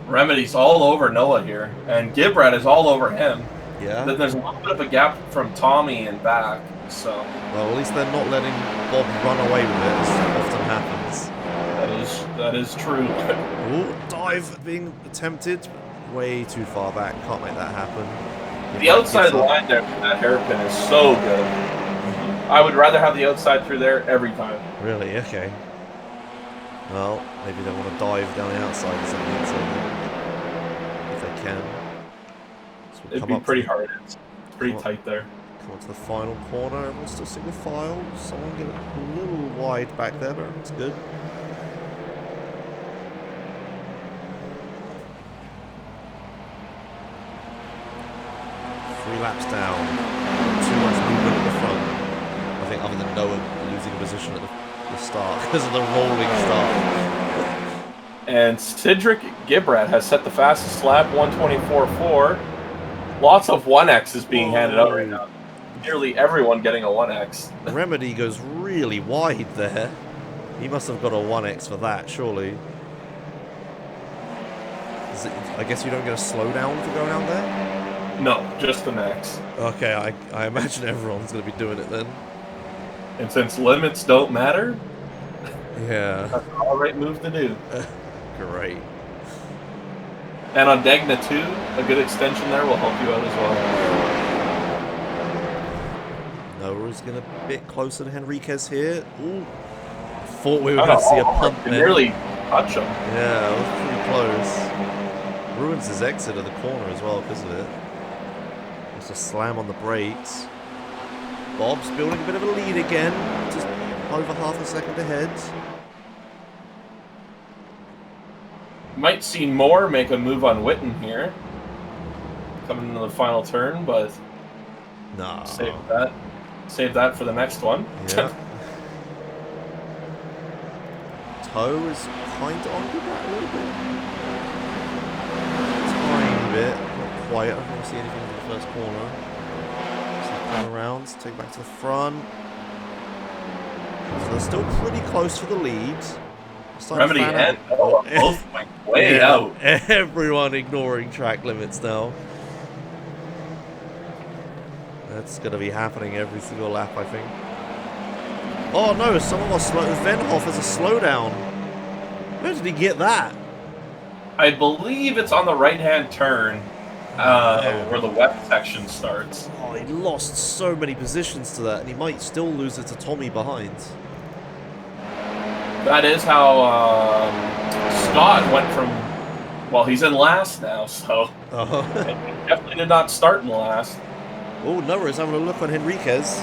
Remedy's all over Noah here, and Gibrat is all over him. Yeah. Then there's a little bit of a gap from Tommy and back, so. Well, at least they're not letting Bob run away with it, as often happens. That is true. Oh, dive being attempted. Way too far back. Can't make that happen. The outside line there for that hairpin is so good. I would rather have the outside through there every time. Really? Okay. Well, maybe they want to dive down the outside or something, so if they can. So we'll It'd be pretty hard. It's pretty tight there. Come on to the final corner. Everyone's still single file. Someone get a little wide back there, but everyone's good. Three laps down. Too much movement at the front. I think other than Noah losing a position at the start because of the rolling start. And Cedric Gibrat has set the fastest lap, 124.4. Lots of 1Xs being handed out right now. Nearly everyone getting a 1X. Remedy goes really wide there. He must have got a 1X for that, surely. I guess you don't get a slowdown for going out there? No, just an X. Okay, I imagine everyone's going to be doing it then. And since limits don't matter, yeah, that's an alright move to do. Great. And on Degna 2, a good extension there will help you out as well. Noah's going to be a bit closer to Henriquez here. Ooh. Thought we were going to see a punt there. Nearly touch him. Yeah, it was pretty close. Ruins his exit of the corner as well because of it. Just a slam on the brakes. Bob's building a bit of a lead again. Just over half a second ahead. Might see Moore make a move on Witten here. Coming into the final turn, but no. Save that for the next one. Yeah. Toe is kind of on that a little bit. Tiny bit. Not quite. I don't see anything in the first corner. So around, take it back to the front. So they're still pretty close for the lead. Remedy and Noah both went way out. Everyone ignoring track limits now. That's going to be happening every single lap, I think. Oh no, someone got slow. Venhoff has a slowdown. Where did he get that? I believe it's on the right-hand turn where the wet section starts. Oh, he lost so many positions to that, and he might still lose it to Tommy behind. That is how Scott went from... Well, he's in last now, so... He definitely did not start in last. Oh, Noah's having a look on Henriquez.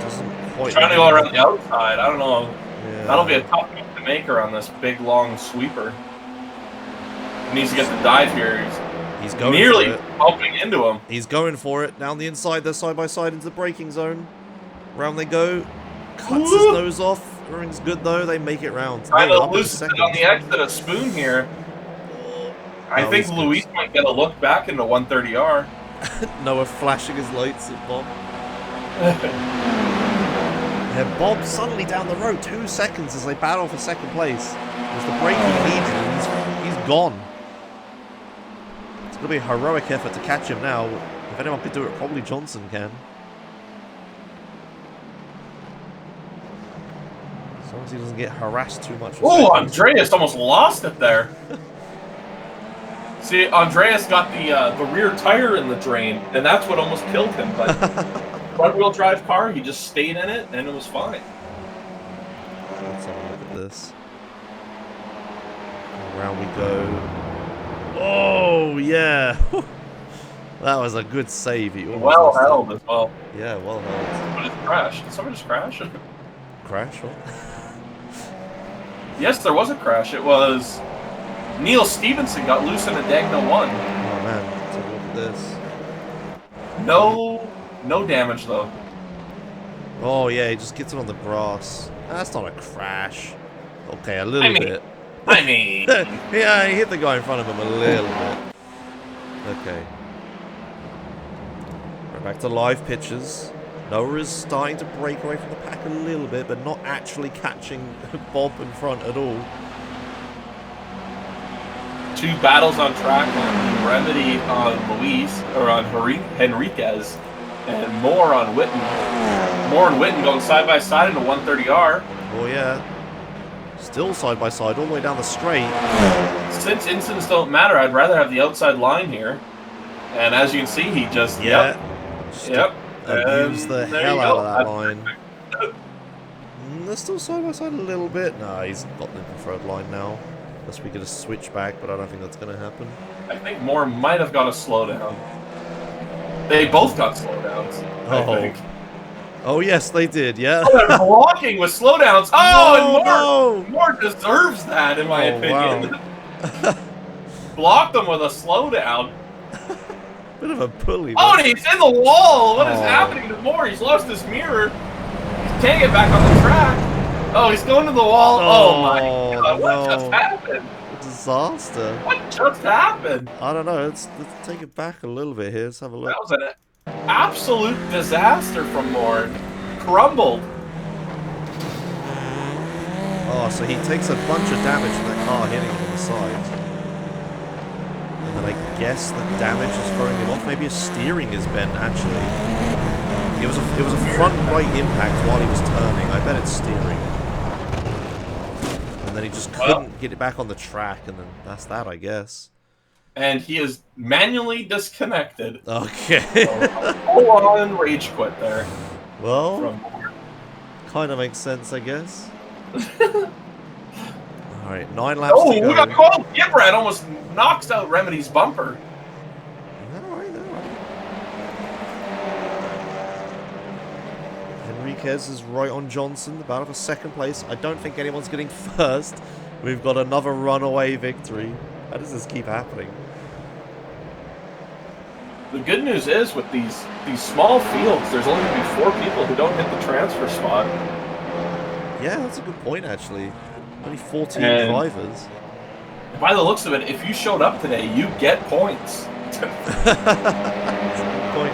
Doesn't quite... Trying to go around the outside, I don't know. Yeah. That'll be a tough one to make her on this big, long sweeper. He needs to get the dive here. He's going nearly for it. bumping into him. He's going for it. Down the inside, they're side by side into the braking zone. Round they go. Cuts his nose off. Everything's good though. They make it round. Kind of loses it on the exit of Spoon here. I think Luis might get a look back into 130R. Noah flashing his lights at Bob. Yeah, Bob suddenly down the road. 2 seconds as they battle for second place. It was the break he needed, and he's gone. It's going to be a heroic effort to catch him now. If anyone could do it, probably Johnson can. As long as he doesn't get harassed too much. Oh, Andreas almost lost it there. See, Andreas got the rear tire in the drain, and that's what almost killed him. But front-wheel drive car, he just stayed in it, and it was fine. Let's have a look at this. Around we go. Oh, yeah. That was a good save. He Well held as well. Yeah, well held. But it crashed. Did someone just crash? Crash? What? Yes, there was a crash. It was Neil Stevenson got loose in a Dagna 1. Oh man, let's have a look at this. No damage though. Oh yeah, he just gets it on the grass. That's not a crash. Okay, a little bit. I mean... yeah, he hit the guy in front of him a little bit. Okay. Right, back to live pictures. Noah is starting to break away from the pack a little bit, but not actually catching Bob in front at all. 2 battles on track on Remedy on Luis, or on Henriquez, and Moore on Witten. Moore and Witten going side by side into 130R. Oh yeah. Still side by side all the way down the straight. Since incidents don't matter, I'd rather have the outside line here. And as you can see, he just... Yep. Abuse the hell out of that line. they're still side by side a little bit. Nah, he's got the preferred line now. Unless we get a switch back, but I don't think that's going to happen. I think Moore might have got a slowdown. They both got slowdowns, I think. Oh, yes, they did, yeah. Oh, they're blocking with slowdowns. Oh, no, and Moore deserves that, in my opinion. Wow. Blocked them with a slowdown. Bit of a bully. Oh, and he's in the wall. What is happening to Moore? He's lost his mirror. He can't get back on the track. Oh, he's going to the wall. Oh, my God. What just happened? Disaster. What just happened? I don't know. Let's take it back a little bit here. Let's have a look. That was an absolute disaster from Moore. Crumbled. Oh, so he takes a bunch of damage from that car hitting him on the side. And then I guess the damage is throwing him off. Maybe his steering is bent, actually. It was a front right impact while he was turning. I bet it's steering. And then he just couldn't get it back on the track, and then that's that, I guess. And he is manually disconnected. Okay. Full on rage quit there. Well, kind of makes sense, I guess. Alright, 9 laps to go. We got called. Gibrat almost knocks out Remedy's bumper. Enriquez is right on Johnson, the battle for second place. I don't think anyone's getting first. We've got another runaway victory. How does this keep happening? The good news is, with these small fields, there's only going to be 4 people who don't hit the transfer spot. Yeah, that's a good point, actually. Only 14 And drivers. By the looks of it, if you showed up today, you get points. That's a good point.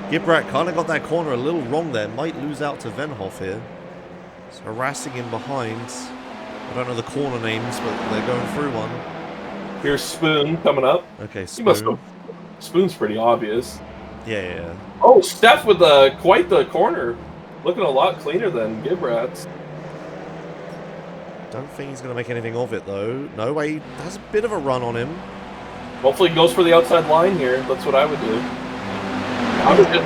Gibrat kind of got that corner a little wrong there. Might lose out to Venhoff here. It's harassing him behind. I don't know the corner names, but they're going through one. Here's Spoon coming up. Okay, He must Spoon. have, Spoon's pretty obvious. Yeah. Oh, Steph with quite the corner. Looking a lot cleaner than Gibrat's. Don't think he's going to make anything of it, though. No way. He has a bit of a run on him. Hopefully he goes for the outside line here. That's what I would do. I was just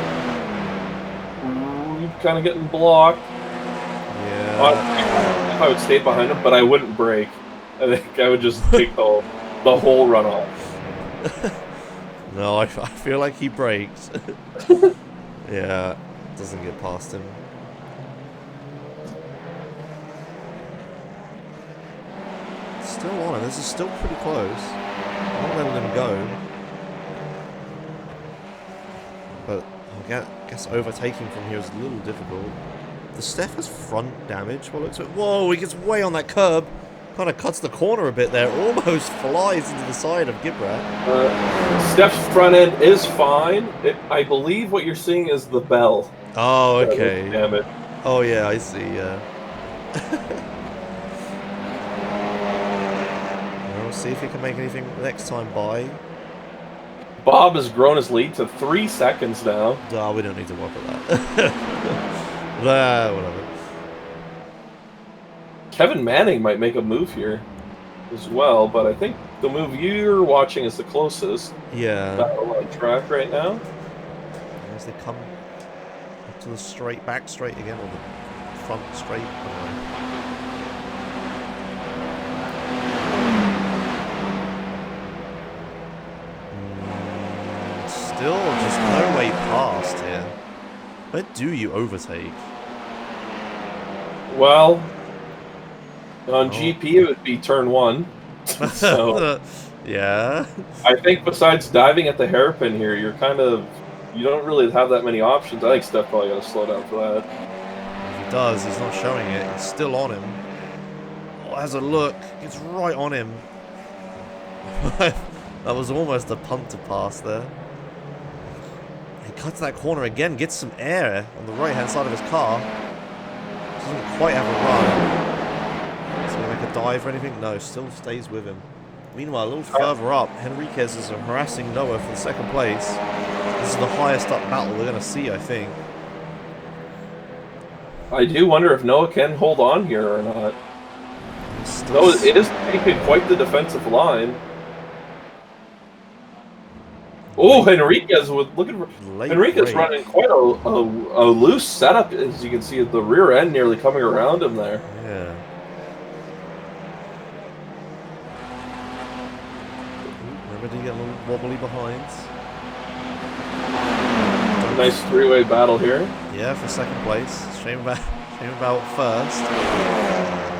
kind of getting blocked. Yeah. I would stay behind him, but I wouldn't brake. I think I would just take the whole runoff. No, I feel like he brakes. Yeah, doesn't get past him. Still on him. This is still pretty close. I'm not letting him go. But I guess overtaking from here is a little difficult. The Steph has front damage. Well, whoa, he gets way on that curb. Kind of cuts the corner a bit there. Almost flies into the side of Gibrat. Steph's front end is fine. I believe what you're seeing is the bell. Oh, okay. Damn it. Oh, yeah, I see, yeah. We'll see if he can make anything next time by. Bob has grown his lead to 3 seconds now. No, we don't need to worry about that. Nah, whatever. Kevin Manning might make a move here as well, but I think the move you're watching is the closest. Yeah. Battle on track right now. As they come up to the straight, back straight again, or the front straight. Still just no way past here. Where do you overtake? Well, on GP it would be turn 1. So yeah. I think besides diving at the hairpin here, you don't really have that many options. I think Steph probably got to slow down for that. If he does, he's not showing it. He's still on him. Oh, has a look. It's right on him. That was almost a punt to pass there. He cuts that corner again, gets some air on the right-hand side of his car. Doesn't quite have a run. Is he going to make a dive or anything? No, still stays with him. Meanwhile, a little further up, Henriquez is harassing Noah for the second place. This is the highest up battle we're going to see, I think. I do wonder if Noah can hold on here or not. Noah is taking quite the defensive line. Oh, Henriquez with late Henriquez break. running quite a loose setup, as you can see the rear end nearly coming around him there. Yeah. Remedy get a little wobbly behind. Nice three-way battle here. Yeah, for second place. Shame about first.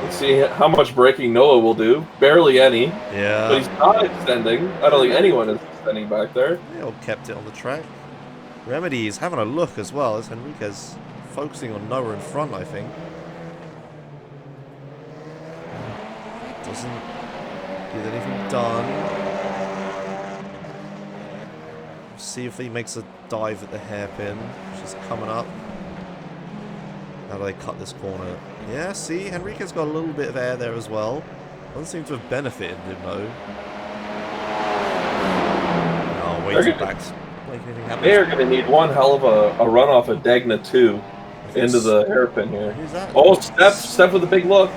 Let's see how much braking Noah will do. Barely any. Yeah. But he's not extending. I don't think anyone is extending back there. They all kept it on the track. Remedy is having a look as well as Henriquez focusing on Noah in front, I think. Doesn't get anything done. See if he makes a dive at the hairpin, which is coming up. How do they cut this corner? Yeah, see, Henriquez got a little bit of air there as well. Doesn't seem to have benefited him though. Oh, wait till back. They are going to need one hell of a run off of Dagna 2 into the hairpin here. Who's that? Oh, Steph with a big look.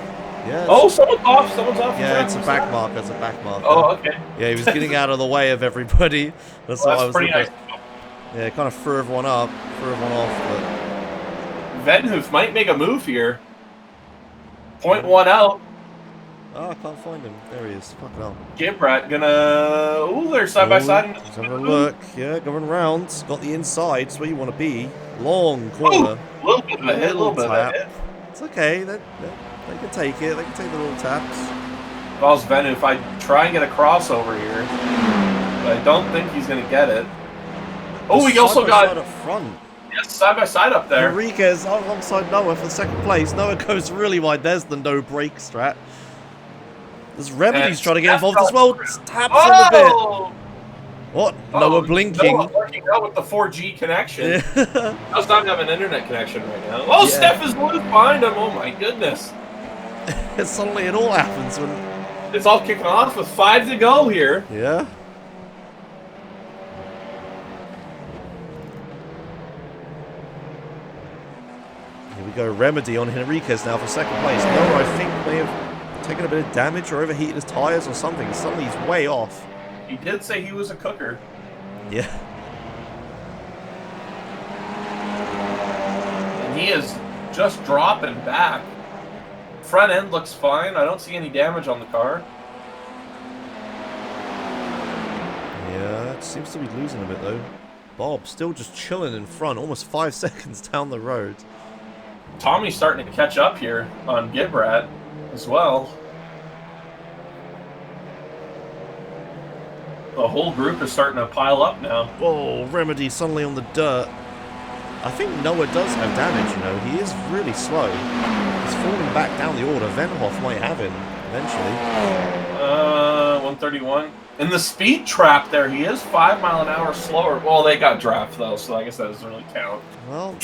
Yeah. Oh, someone's off. Someone's off. Yeah, it's a back marker. It's a back marker. Oh, okay. Yeah, he was getting out of the way of everybody. That's what I was pretty looking nice. at. Yeah, kind of threw everyone up, threw everyone off. But... Venhoof might make a move here. 0.1 out. Oh, I can't find him. There he is. Fucking hell. Gibrat gonna... Ooh, they're side by side. Let's have a look. Yeah, going round. Got the inside. It's where you want to be. Long corner. A little bit of a hit, a little bit of a hit. It's okay. They can take it. They can take the little taps. If I was Venhoof, I'd try and get a crossover here. But I don't think he's gonna get it. Oh, we also got... up front. Yes, side by side up there. Enriquez alongside Noah for second place. Noah goes really wide. There's the no brake strat. There's Remedy's trying to get involved as well. Taps him a bit. What? Noah blinking. Noah working out with the 4G connection. Yeah. Does not have an internet connection right now. Oh, Yeah. Steph is loose behind him. Oh my goodness. Suddenly it all happens when... It's all kicking off with 5 to go here. Yeah. Here we go. Remedy on Henriquez now for second place. Noah, I think, may have taken a bit of damage or overheated his tires or something. Suddenly he's way off. He did say he was a cooker. Yeah. And he is just dropping back. Front end looks fine. I don't see any damage on the car. Yeah, it seems to be losing a bit though. Bob still just chilling in front, almost 5 seconds down the road. Tommy's starting to catch up here on Gibrat as well. The whole group is starting to pile up now. Whoa, Remedy suddenly on the dirt. I think Noah does have damage, you know. He is really slow. He's falling back down the order. Venhoff might have him eventually. 131. In the speed trap there, he is 5 mile an hour slower. Well, they got draft though, so I guess that doesn't really count. Well,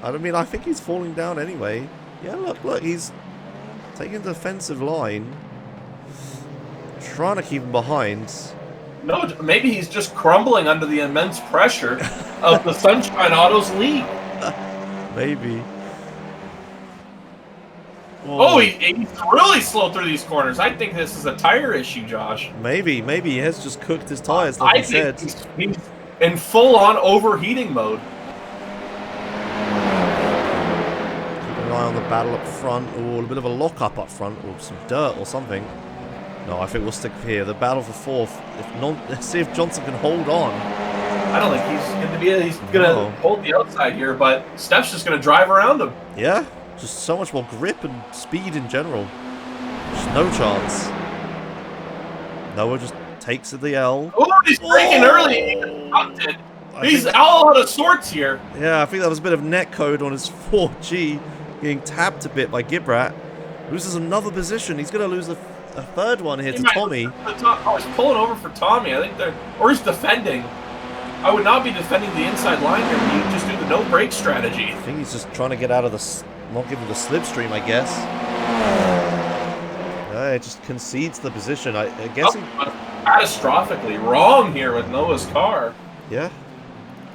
I mean, I think he's falling down anyway. Yeah, look, he's taking the defensive line. Trying to keep him behind. No, maybe he's just crumbling under the immense pressure of the Sunshine Autos lead. Maybe. Oh, he's really slow through these corners. I think this is a tire issue, Josh. Maybe he has just cooked his tires, like I he said. think he's in full-on overheating mode. Keep an eye on the battle up front, or a bit of a lock-up up front, or some dirt or something. No, I think we'll stick here. The battle for fourth. Let's see if Johnson can hold on. I don't think he's going to be. He's going to hold the outside here, but Steph's just going to drive around him. Yeah, just so much more grip and speed in general. Just no chance. Noah just takes the L. Oh, he's braking early. He's all out of sorts here. Yeah, I think that was a bit of netcode on his 4G, getting tapped a bit by Gibrat. Loses another position. He's going to lose a third one here to Tommy. Oh, he's pulling over for Tommy. I think they're... Or he's defending. I would not be defending the inside line here. You just do the no brake strategy. I think he's just trying to get out of the... Not giving the slipstream, I guess. It just concedes the position. I guess he... Catastrophically wrong here with Noah's car. Yeah.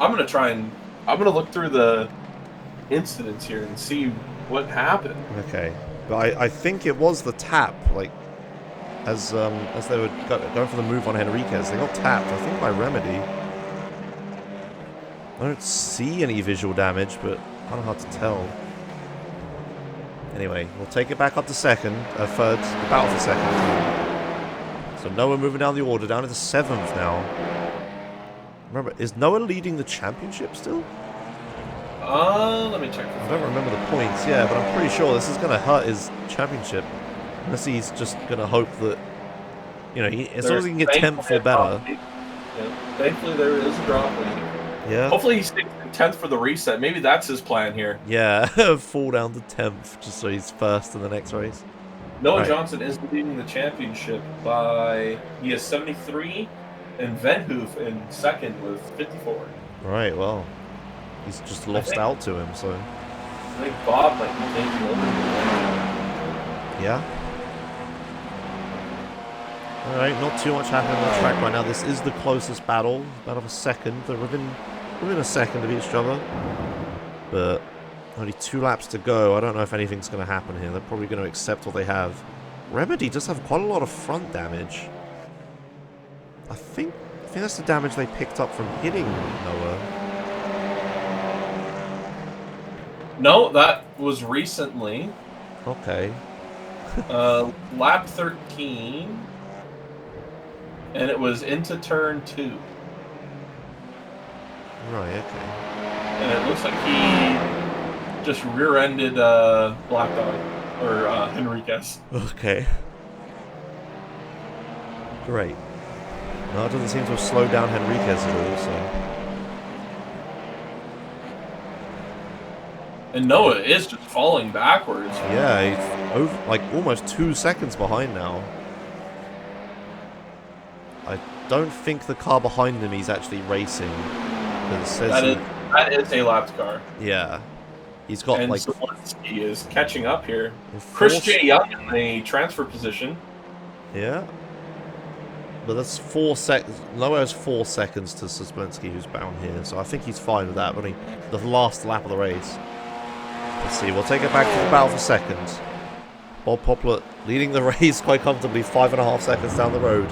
I'm going to try and... I'm going to look through the incidents here and see what happened. Okay. But I think it was the tap, like... As they were going for the move on Henriquez, they got tapped, I think by Remedy. I don't see any visual damage, but kind of hard to tell. Anyway, we'll take it back up to second, third, the battle for second. So Noah moving down the order, down into 7th now. Remember, is Noah leading the championship still? Let me check. I don't remember the points, yeah, but I'm pretty sure this is going to hurt his championship. Unless he's just going to hope that, you know, as long as he can get 10th or better. Yeah, thankfully there is a drop lead. Yeah. Hopefully he stays in 10th for the reset. Maybe that's his plan here. Yeah, fall down to 10th just so he's first in the next race. Noah Johnson is leading the championship by, he has 73, and Venhoof in second with 54. Right, well, he's just lost out to him, so. I think Bob might be taking over. Yeah. Alright, not too much happening on the track right now. This is the closest battle for second. They're within a second of each other. But only 2 laps to go. I don't know if anything's going to happen here. They're probably going to accept what they have. Remedy does have quite a lot of front damage. I think that's the damage they picked up from hitting Noah. No, that was recently. Okay. Lap 13. And it was into turn 2. Right, okay. And it looks like he just rear-ended Black Dog, or Henriquez. Okay. Great. No, it doesn't seem to have slowed down Henriquez at all, so. And Noah is just falling backwards. Yeah, he's over, like almost 2 seconds behind now. I don't think the car behind him he's actually racing. It says that is a lapped car. Yeah. He's got and like... Zelensky is catching up here. Chris J. Young in the transfer position. Yeah. But that's 4 seconds. Noah has 4 seconds to Suspensky, who's bound here. So I think he's fine with that. But the last lap of the race. Let's see. We'll take it back to the battle for second. Bob Poplar leading the race quite comfortably, 5.5 seconds down the road.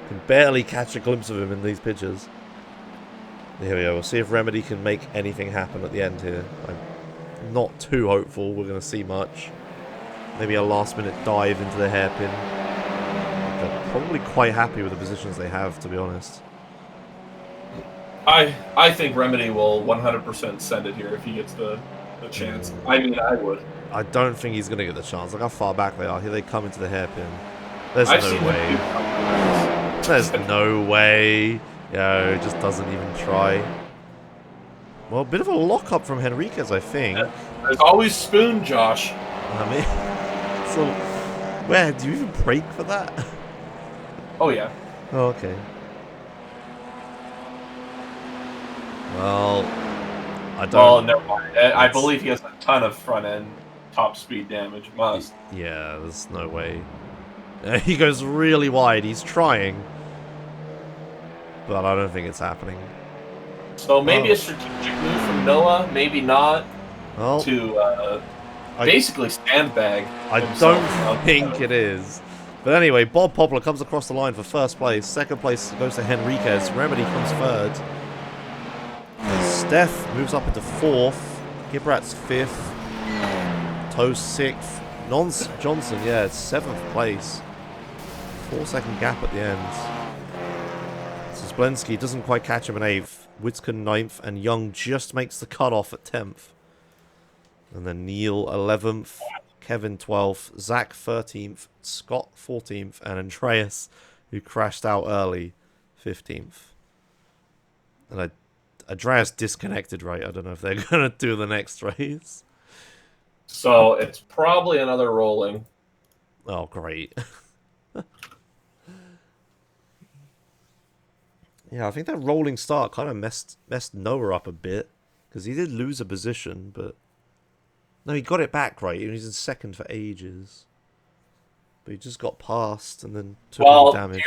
Can barely catch a glimpse of him in these pictures. Here we go. We'll see if Remedy can make anything happen at the end here. I'm not too hopeful we're going to see much. Maybe a last-minute dive into the hairpin. They're probably quite happy with the positions they have, to be honest. I think Remedy will 100% send it here if he gets the chance. I mean, I would. I don't think he's going to get the chance. Look how far back they are. Here they come into the hairpin. There's no way. There's no way. Yo, just doesn't even try. Well, a bit of a lock-up from Henriquez, I think. There's always spoon, Josh. I mean, so, where, do you even brake for that? Oh, yeah. Oh, okay. Well, I don't... Well, never mind. I believe he has a ton of front-end top speed damage. Must. Yeah, there's no way. He goes really wide. He's trying. But I don't think it's happening. So maybe a strategic move from Noah, maybe not, to basically sandbag. I don't think it is. But anyway, Bob Poplar comes across the line for first place. Second place goes to Henriquez. Remedy comes third. Steph moves up into fourth. Gibrat's fifth. Toe sixth. Nons Johnson, yeah, it's 7th place. 4-second gap at the end. Splensky doesn't quite catch him in 8th. Whitcomb 9th, and Young just makes the cutoff at 10th. And then Neil 11th, Kevin 12th, Zach 13th, Scott 14th, and Andreas, who crashed out early, 15th. And Andreas disconnected, right? I don't know if they're going to do the next race. So it's probably another rolling. Oh, great. Yeah, I think that rolling start kind of messed Noah up a bit. Because he did lose a position, but... No, he got it back, right? He was in second for ages. But he just got past and then took all the damage.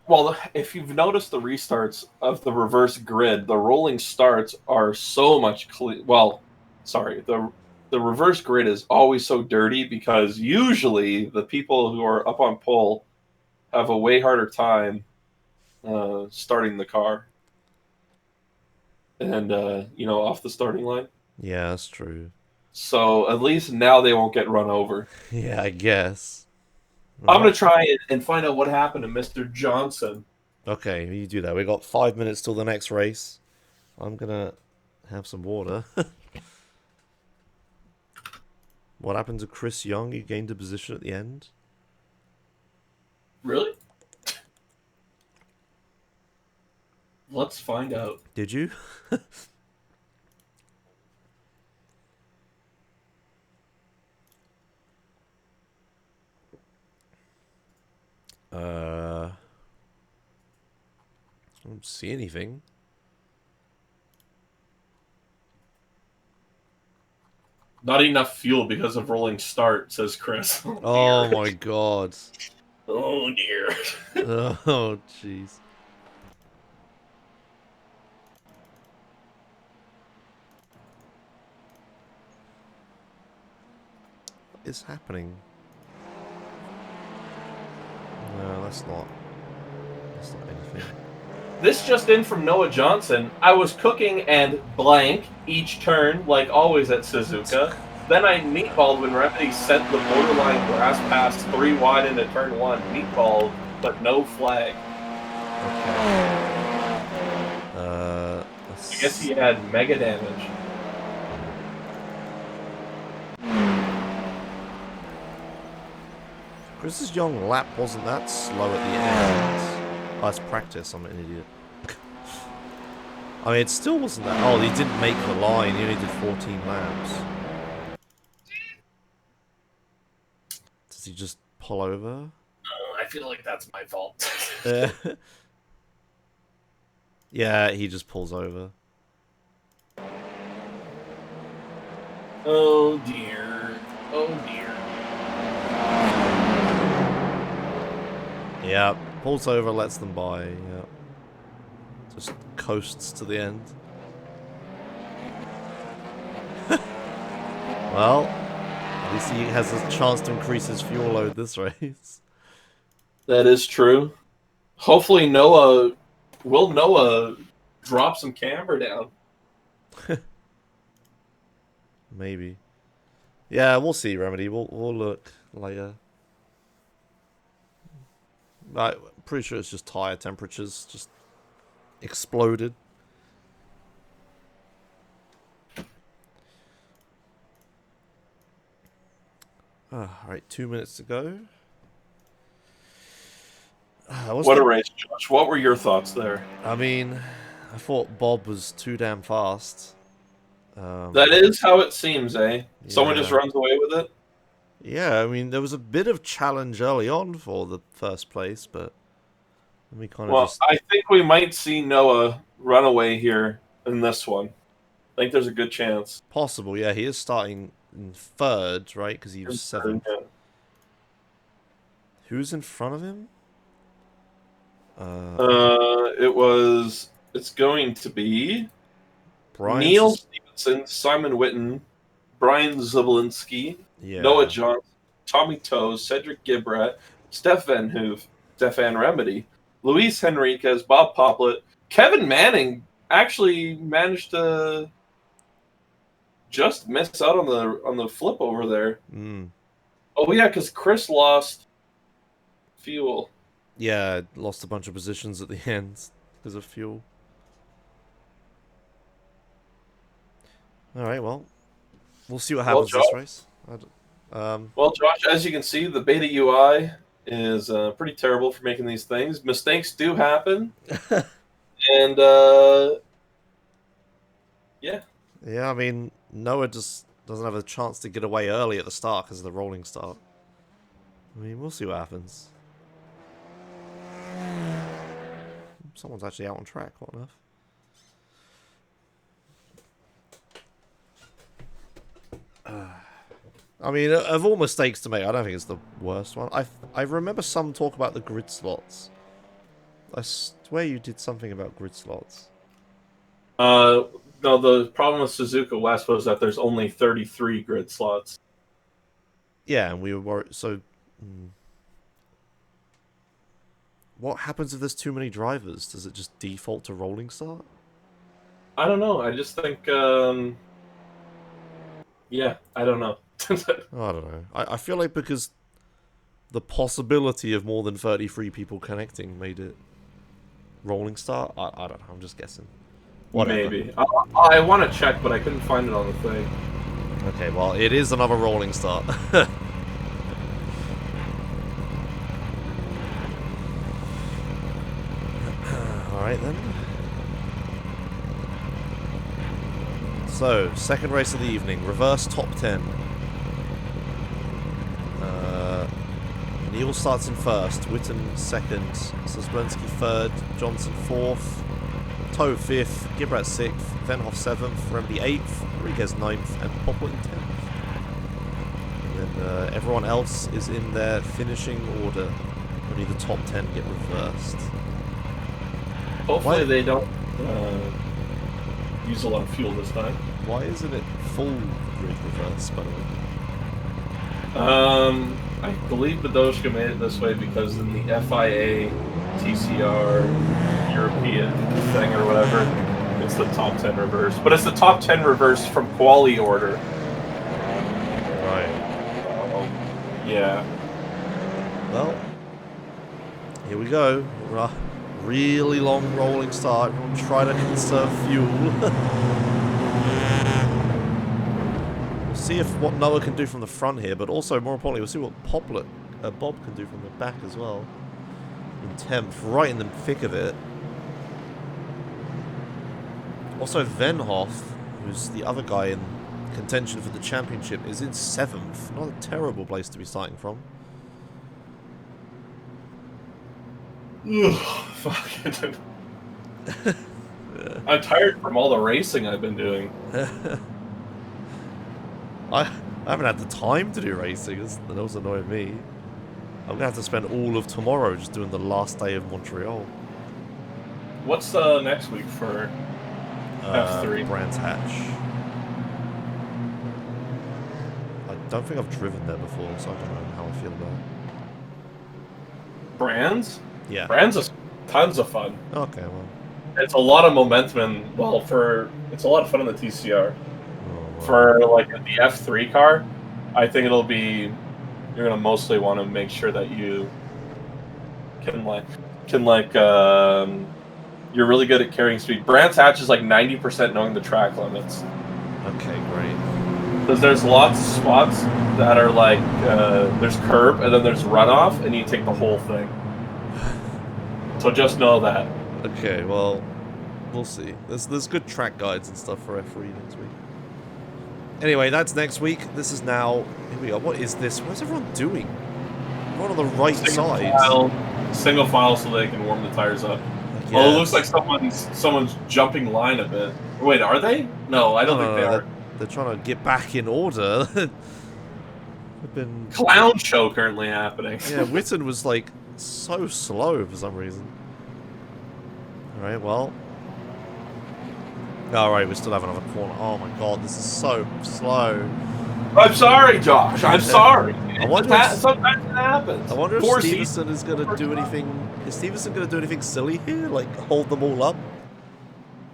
Well, if you've noticed the restarts of the reverse grid, the rolling starts are so much well, sorry, the reverse grid is always so dirty because usually the people who are up on pole have a way harder time starting the car. and off the starting line. Yeah, that's true. So at least now they won't get run over. Yeah, I guess. I'm gonna try and find out what happened to Mr. Johnson. Okay, you do that. We got 5 minutes till the next race. I'm gonna have some water. What happened to Chris Young? He gained a position at the end. Really? Let's find out. Did you? I don't see anything. Not enough fuel because of rolling start, says Chris. Oh my god. Oh dear. Oh jeez. What is happening? No, that's not anything. This just in from Noah Johnson. I was cooking and blank each turn, like always at Suzuka. Then I meatballed when Remedy sent the borderline grass pass 3 wide into turn 1. Meatballed, but no flag. I guess he had mega damage. Chris's Young lap wasn't that slow at the end. Oh, that's practice. I'm an idiot. I mean, it still wasn't that. Oh, he didn't make the line. He only did 14 laps. Does he just pull over? I feel like that's my fault. Yeah, he just pulls over. Oh dear. Oh dear. Yeah, pulls over, lets them by. Yeah, just coasts to the end. Well, at least he has a chance to increase his fuel load this race. That is true. Hopefully Noah drop some camber down. Maybe. Yeah, we'll see, Remedy. We'll look later. I'm pretty sure it's just tire temperatures just exploded. Alright, 2 minutes to go. What a race, Josh. What were your thoughts there? I mean, I thought Bob was too damn fast. That is how it seems, eh? Someone just runs away with it? Yeah, I mean, there was a bit of challenge early on for the first place, but we kind of just... I think we might see Noah run away here in this one. I think there's a good chance. Possible, yeah. He is starting in third, right? Because he was 7th. Yeah. Who's in front of him? It's going to be Brian Neil Stevenson, Simon Witten, Brian Zablinski, Noah Johnson, Tommy Toes, Cedric Gibrat, Stefan Hoof, Stefan Remedy, Luis Henriquez, Bob Poplet, Kevin Manning actually managed to just miss out on the flip over there. Oh yeah, because Chris lost fuel. Yeah, lost a bunch of positions at the end because of fuel. Alright, well, we'll see what happens this race. Well, Josh, as you can see, the beta UI is pretty terrible for making these things. Mistakes do happen. And, yeah. Yeah, I mean, Noah just doesn't have a chance to get away early at the start because of the rolling start. I mean, we'll see what happens. Someone's actually out on track. What on earth? I mean, of all mistakes to make, I don't think it's the worst one. I remember some talk about the grid slots. I swear you did something about grid slots. No, the problem with Suzuka West was that there's only 33 grid slots. Yeah, and we were worried. So, what happens if there's too many drivers? Does it just default to rolling start? I don't know. I just think, yeah, I don't know. I don't know. I feel like because the possibility of more than 33 people connecting made it rolling start. I don't know. I'm just guessing. Whatever. Maybe. I want to check, but I couldn't find it on the thing. Okay, well, it is another rolling start. Alright then. So, second race of the evening. Reverse top 10. Neil starts in first. Witten second. Sosblenski third. Johnson fourth. Toe 5th, Gibrat 6th, Venhoff 7th, Remedy 8th, Rodriguez 9th, and Poplar in 10th. And then everyone else is in their finishing order. Only the top 10 get reversed. Hopefully they don't use a lot of fuel this time. Why isn't it full grid reverse, by the way? I believe Badoshka made it this way because in the FIA TCR European thing or whatever, it's the top 10 reverse. But it's the top 10 reverse from quali order. Right. Yeah. Well, here we go. Really long rolling start. Everyone try to conserve fuel. We'll see if what Noah can do from the front here, but also, more importantly, we'll see what Bob can do from the back as well. In 10th, right in the thick of it. Also, Venhoff, who's the other guy in contention for the championship, is in 7th. Not a terrible place to be starting from. Ugh, fuck. I'm tired from all the racing I've been doing. I haven't had the time to do racing. That was annoying me. I'm going to have to spend all of tomorrow just doing the last day of Montreal. What's next week for F3? Brands Hatch. I don't think I've driven there before, so I don't know how I feel about it. Brands? Yeah. Brands is tons of fun. Okay, well. It's a lot of momentum and, well, it's a lot of fun in the TCR. For, like, the F3 car, I think it'll be... You're gonna mostly want to make sure that you you're really good at carrying speed. Brands Hatch is like 90% knowing the track limits. Okay, great. Because there's lots of spots that are like, there's curb and then there's runoff, and you take the whole thing. So just know that. Okay, well, we'll see. There's good track guides and stuff for F3 next week. Anyway, that's next week. This is now... Here we go. What is this? What is everyone doing? Everyone on the right side. Single file so they can warm the tires up. Yes. Well, it looks like someone's jumping line a bit. Wait, are they? No, I don't think they are. They're trying to get back in order. They've been... Clown show currently happening. Yeah, Witten was like so slow for some reason. Alright, well... Alright, we still have another corner. Oh my god, this is so slow. I'm sorry, Josh. I'm sorry. Sometimes it happens. I wonder if Poor Stevenson is going to do anything... Is Stevenson going to do anything silly here? Like, hold them all up?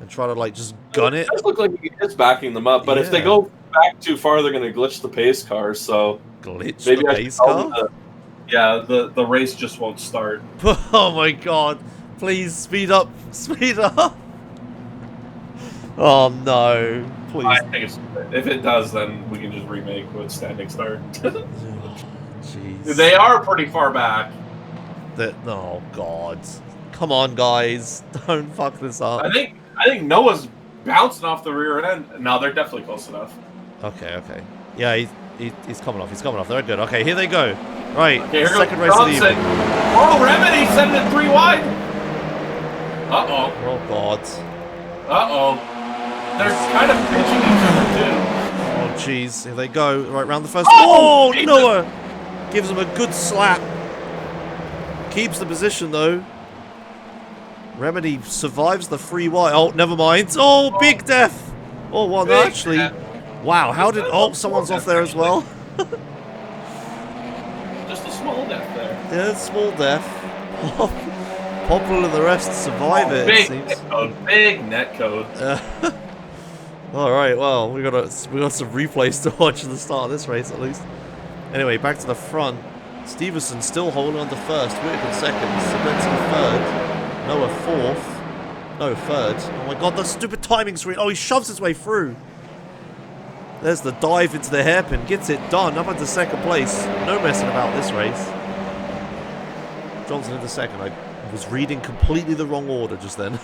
And try to, like, just gun it? It does look like he is backing them up, but if they go back too far, they're going to glitch the pace car, so... Glitch maybe the pace car? Yeah, the race just won't start. Oh my god. Please, speed up. Speed up. Oh no. Please. I think if it does, then we can just remake with standing start. Jeez. They are pretty far back. Oh god. Come on, guys. Don't fuck this up. I think Noah's bouncing off the rear end. No, they're definitely close enough. Okay, okay. Yeah, he's coming off. He's coming off. They're good. Okay, here they go. Right, okay, second race of the evening. Oh, Remedy sending it 3 wide. Uh-oh. Oh, God. Uh-oh. They're kind of pitching each other, too. Oh, jeez. Here they go. Right, round the first. Oh, Noah! Gives him a good slap. Keeps the position, though. Remedy survives the 3 wide. Oh, never mind. Oh, big death. Oh, well, Big actually... death. Wow, how did... Oh, someone's off there as well. Just a small death there. Yeah, small death. Poplar and the rest survive it, Big seems. netcode. Big netcode. Alright, well, we got some replays to watch at the start of this race, at least. Anyway, back to the front. Stevenson still holding on to first. Whittaker second. Spencer third. Noah fourth. No, third. Oh my god, the stupid timing screen. Oh, he shoves his way through. There's the dive into the hairpin. Gets it done. Up into second place. No messing about this race. Johnson into second. I was reading completely the wrong order just then.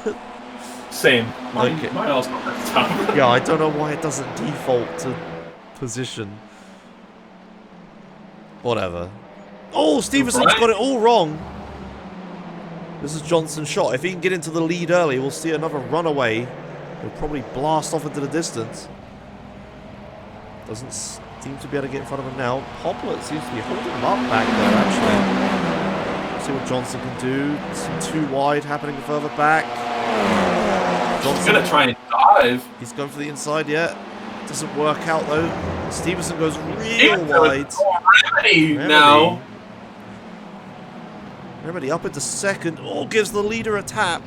Same. Okay. Mine also top. Yeah, I don't know why it doesn't default to position. Whatever. Oh, Stevenson's got it all wrong. This is Johnson's shot. If he can get into the lead early, we'll see another runaway. He'll probably blast off into the distance. Doesn't seem to be able to get in front of him now. Poplar seems to be holding him up back there, actually. See what Johnson can do. Some too wide happening further back. He's going to try and dive. He's going for the inside yet. Doesn't work out, though. Stevenson goes real wide. Remedy now. Remedy up into second. Oh, gives the leader a tap.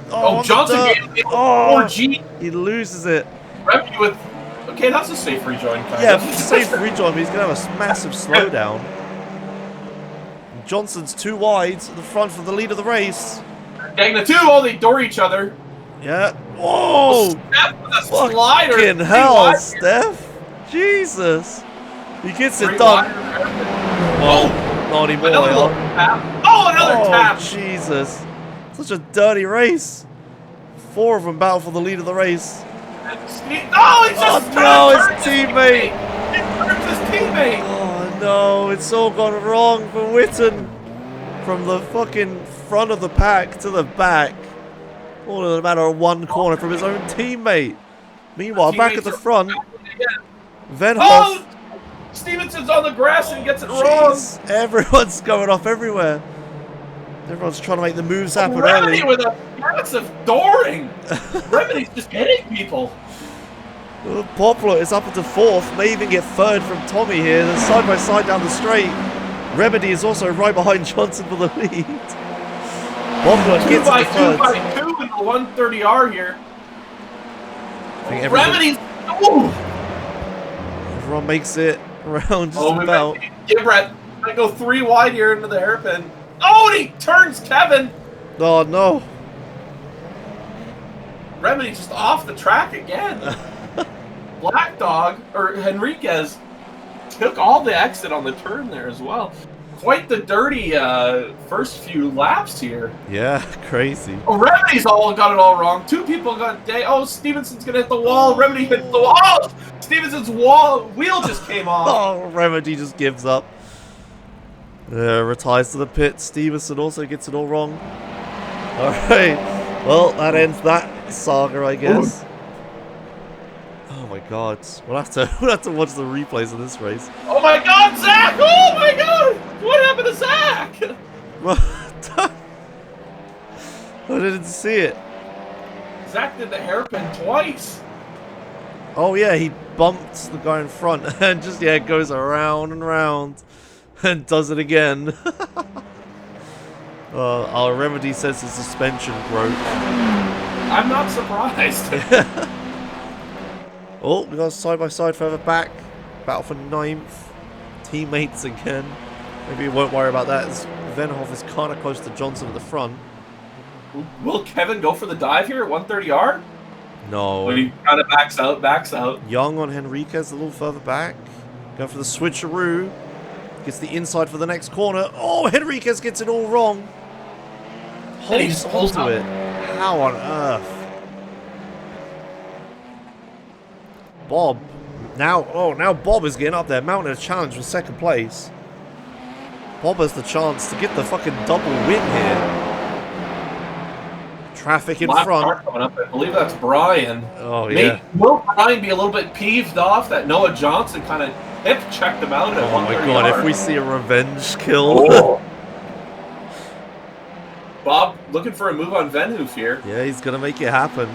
Oh, Johnson gave it 4G. He loses it. Remedy with... Okay, that's a safe rejoin, kind yeah, of. safe rejoin, but he's going to have a massive slowdown. Johnson's too wide at the front for the lead of the race. Dang, the two, they door each other. Yeah. Whoa! Steph with a slider. Fucking hell, Steph. Jesus. He gets it done. Well, not anymore. Another tap. Oh, another tap. Jesus. Such a dirty race. 4 of them battle for the lead of the race. Oh, he just his teammate. He turns his teammate. Oh no, it's all gone wrong for Witten. From the fucking front of the pack to the back. All in a matter of 1 corner from his own teammate. Meanwhile, back at the front, Venhoff. Oh! Stevenson's on the grass and gets it wrong. Everyone's going off everywhere. Everyone's trying to make the moves happen early. Remedy with a massive dooring. Remedy's just hitting people. Poplar is up into 4th, may even get 3rd from Tommy here. They're side by side down the straight. Remedy is also right behind Johnson for the lead. Poplar gets it to 3rd. 2 by 2 in the 130R here. Remedy's. Ooh. Everyone makes it around just about. Brett. Might go 3 wide here into the hairpin. Oh, and he turns Kevin. Oh no. Remedy just off the track again. Black Dog, or Henriquez, took all the exit on the turn there as well. Quite the dirty first few laps here. Yeah, crazy. Oh, Remedy's got it all wrong. 2 people got Oh, Stevenson's gonna hit the wall. Remedy hits the wall. Oh, Stevenson's wheel just came off. Oh, Remedy just gives up. Retires to the pit. Stevenson also gets it all wrong. Alright. Well, that ends that saga, I guess. Oh my god. We'll have to watch the replays of this race. Oh my god, Zach! Oh my god! What happened to Zach? What? I didn't see it. Zach did the hairpin twice. Oh yeah, he bumped the guy in front and just goes around and around and does it again. Our Remedy says his suspension broke. I'm not surprised. Oh, we got side by side further back. Battle for 9th. Teammates again. Maybe we won't worry about that as Venhoff is kind of close to Johnson at the front. Will Kevin go for the dive here at 130R? No. But he kind of backs out. Young on Henriquez a little further back. Going for the switcheroo. Gets the inside for the next corner. Oh, Henriquez gets it all wrong. Holds onto it. How on earth? Bob. Now Bob is getting up there, mounting a challenge for 2nd place. Bob has the chance to get the fucking double win here. Traffic in front. Coming up. I believe that's Brian. Oh, yeah. Will Brian be a little bit peeved off that Noah Johnson kind of hip checked him out at 130R? Oh my god, if we see a revenge kill. Oh. Bob looking for a move on Venhoof here. Yeah, he's going to make it happen.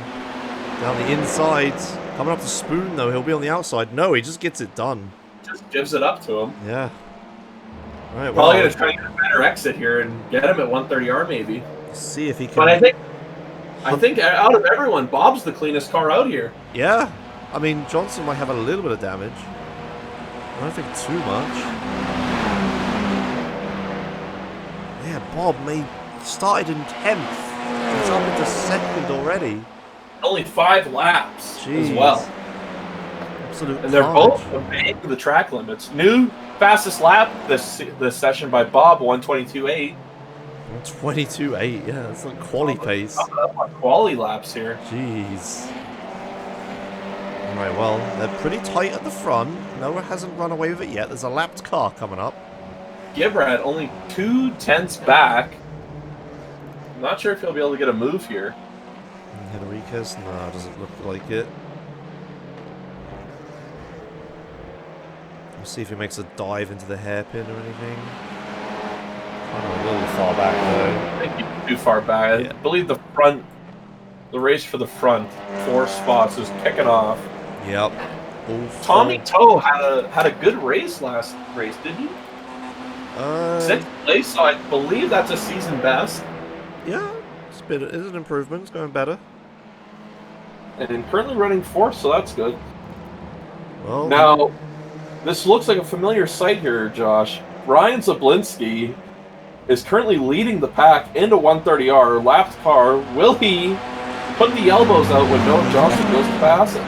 Down the inside. Coming up to Spoon, though. He'll be on the outside. No, he just gets it done. Just gives it up to him. Yeah. All right, Probably going to try and get a better exit here and get him at 130R maybe. See if he can. But I think out of everyone, Bob's the cleanest car out here. Yeah. I mean, Johnson might have a little bit of damage. I don't think too much. Yeah, Bob started in 10th. He's up into 2nd already. Only 5 laps as Jeez. well. Absolute And they're carnage. both obeying the track limits. New fastest lap this session by Bob, 122.8. 22.8, yeah, that's like quali pace. Quali laps here. Jeez. Alright, well, they're pretty tight at the front. Noah hasn't run away with it yet. There's a lapped car coming up. Gibrad only 2 tenths back. I'm not sure if he'll be able to get a move here. Henriquez? No, doesn't look like it. We'll see if he makes a dive into the hairpin or anything. Kind of a little far back though. I think he's too far back. I believe the race for the front 4 spots is kicking off. Yep. Tommy Toe had a good race last race, didn't he? 6th place, so I believe that's a season best. Yeah, it's an improvement. It's going better. And currently running 4th, so that's good. Well, now, this looks like a familiar sight here, Josh. Ryan Zablinski is currently leading the pack into 130R, lapped car. Will he put the elbows out when Noah Johnson goes to pass it?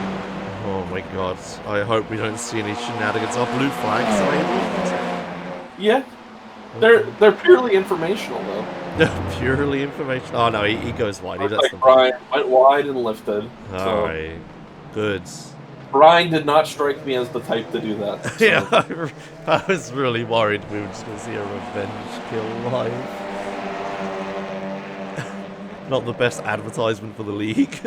Oh my god. I hope we don't see any shenanigans. Our blue flags available? Yeah. They're purely informational, though. Purely information. Oh no, he goes wide. He lets them. Brian went wide and lifted. Alright. Good. Brian did not strike me as the type to do that. So. Yeah, I was really worried we were just going to see a revenge kill live. Not the best advertisement for the league.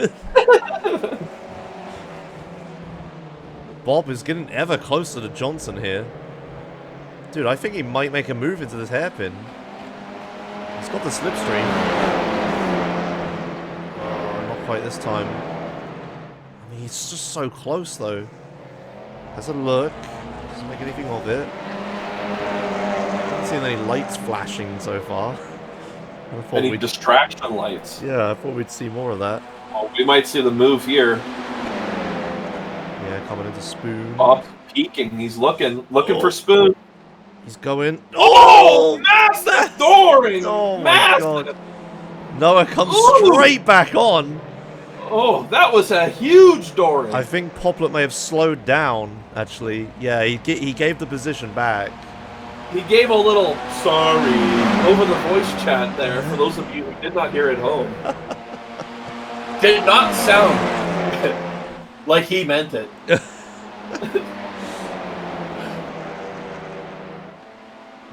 Bob is getting ever closer to Johnson here. Dude, I think he might make a move into this hairpin. He's got the slipstream. Oh, not quite this time. I mean, he's just so close, though. Has a look. Doesn't make anything of it. Haven't seen any lights flashing so far. Any distraction lights? Yeah, I thought we'd see more of that. Oh, we might see the move here. Yeah, coming into Spoon. Bob's peeking. He's looking for Spoon. He's going. Oh, massive dooring! Oh my massive. god. Noah comes straight back on. Oh, that was a huge dooring. I think Poplet may have slowed down, actually. Yeah, he gave the position back. He gave a little sorry over the voice chat there for those of you who did not hear at home. Did not sound like he meant it.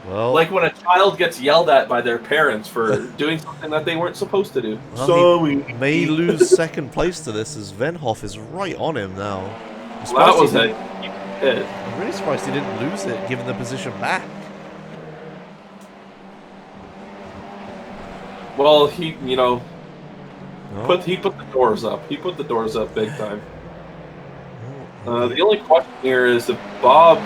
Well, like when a child gets yelled at by their parents for doing something that they weren't supposed to do. Well, Sorry. he may lose second place to this as Venhoff is right on him now. Well, that was a hit. I'm really surprised he didn't lose it, given the position back. Well, he put the doors up. He put the doors up big time. The only question here is if Bob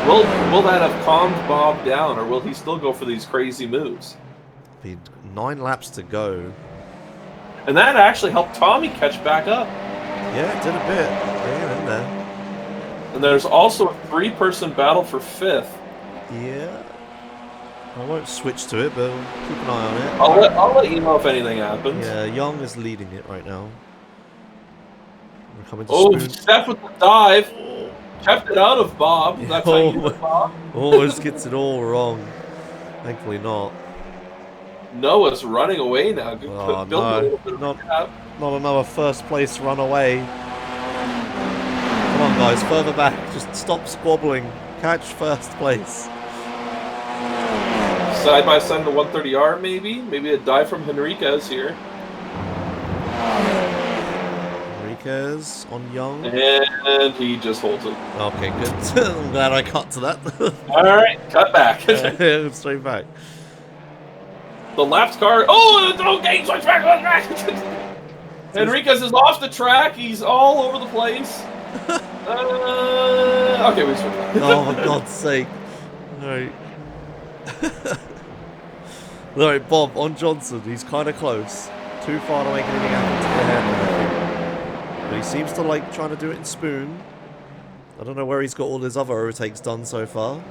will that have calmed Bob down, or will he still go for these crazy moves? 9 laps to go. And that actually helped Tommy catch back up. Yeah, it did a bit. Yeah, in there. And there's also a 3-person battle for 5th. Yeah. I won't switch to it, but keep an eye on it. I'll let you know if anything happens. Yeah, Young is leading it right now. We're coming to Spoon. Steph with the dive. Kept it out of Bob. That's how you do it, Bob. Almost gets it all wrong. Thankfully not. Noah's running away now. Oh, no. Not another first place run away. Come on, guys, further back. Just stop squabbling. Catch first place. Side by side to 130R, maybe? Maybe a dive from Henriquez here. Henriquez on Young. And he just holds it. Okay, good. I'm glad I cut to that. Alright, cut back. Straight back. The left car. Oh, okay, switch back. Henriquez is off the track. He's all over the place. Okay, we switch back. Oh, for God's sake. Alright. Alright, Bob, on Johnson. He's kind of close. Too far to make anything happen to the head. But he seems to like trying to do it in spoon. I don't know where he's got all his other overtakes done so far.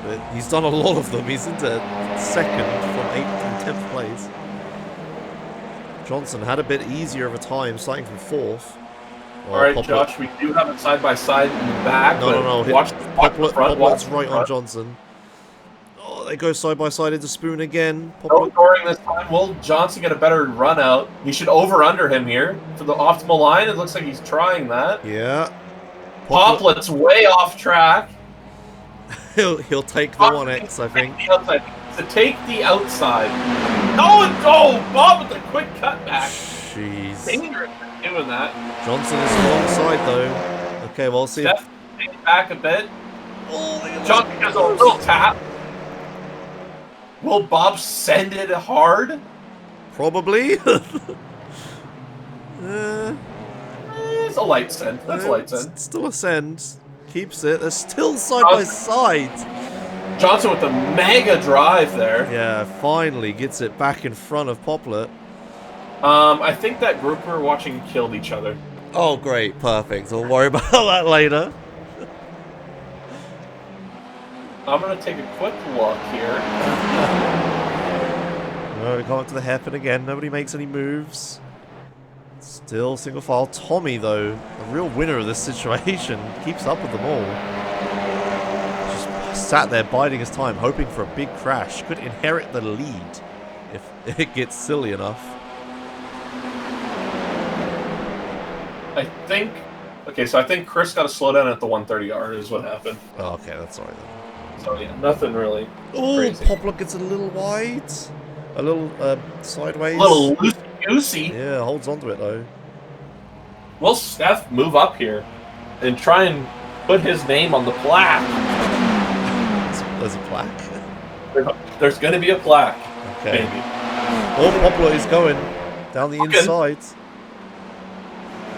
But he's done a lot of them. He's into second from 8th and 10th place. Johnson had a bit easier of a time, starting from 4th. Alright, Josh, we do have it side by side in the back. No. Watch the front. Poplet's right on Johnson. Oh, they go side by side into spoon again. No scoring this time. Will Johnson get a better run out? He should over-under him here for the optimal line. It looks like he's trying that. Yeah. Poplet's way off track. He'll take the 1X, I think. To take the outside. No, Bob with the quick cutback. Jeez. Dangerous doing that. Johnson is alongside though. Okay, well, see. Steph, take it back a bit. Johnson does a little tap. Will Bob send it hard? Probably. It's a light send. That's a light send. Still a send. Keeps it. They're still side by side. Johnson with the mega drive there. Yeah, finally gets it back in front of Poplet. I think that group we were watching killed each other. Oh, great. Perfect. We'll worry about that later. I'm going to take a quick look here. We come up to the hairpin again. Nobody makes any moves. Still single file. Tommy, though, the real winner of this situation, keeps up with them all. Just sat there biding his time, hoping for a big crash. Could inherit the lead if it gets silly enough. I think Chris got to slow down at the 130R is what happened. Oh, okay, that's alright then. So yeah, nothing really crazy. Poplar gets a little wide. A little sideways. A little loosey-goosey. Yeah, holds onto it though. Will Steph move up here and try and put his name on the plaque? There's a plaque? There's going to be a plaque. Okay. Maybe. Oh, Poplar is going down the inside.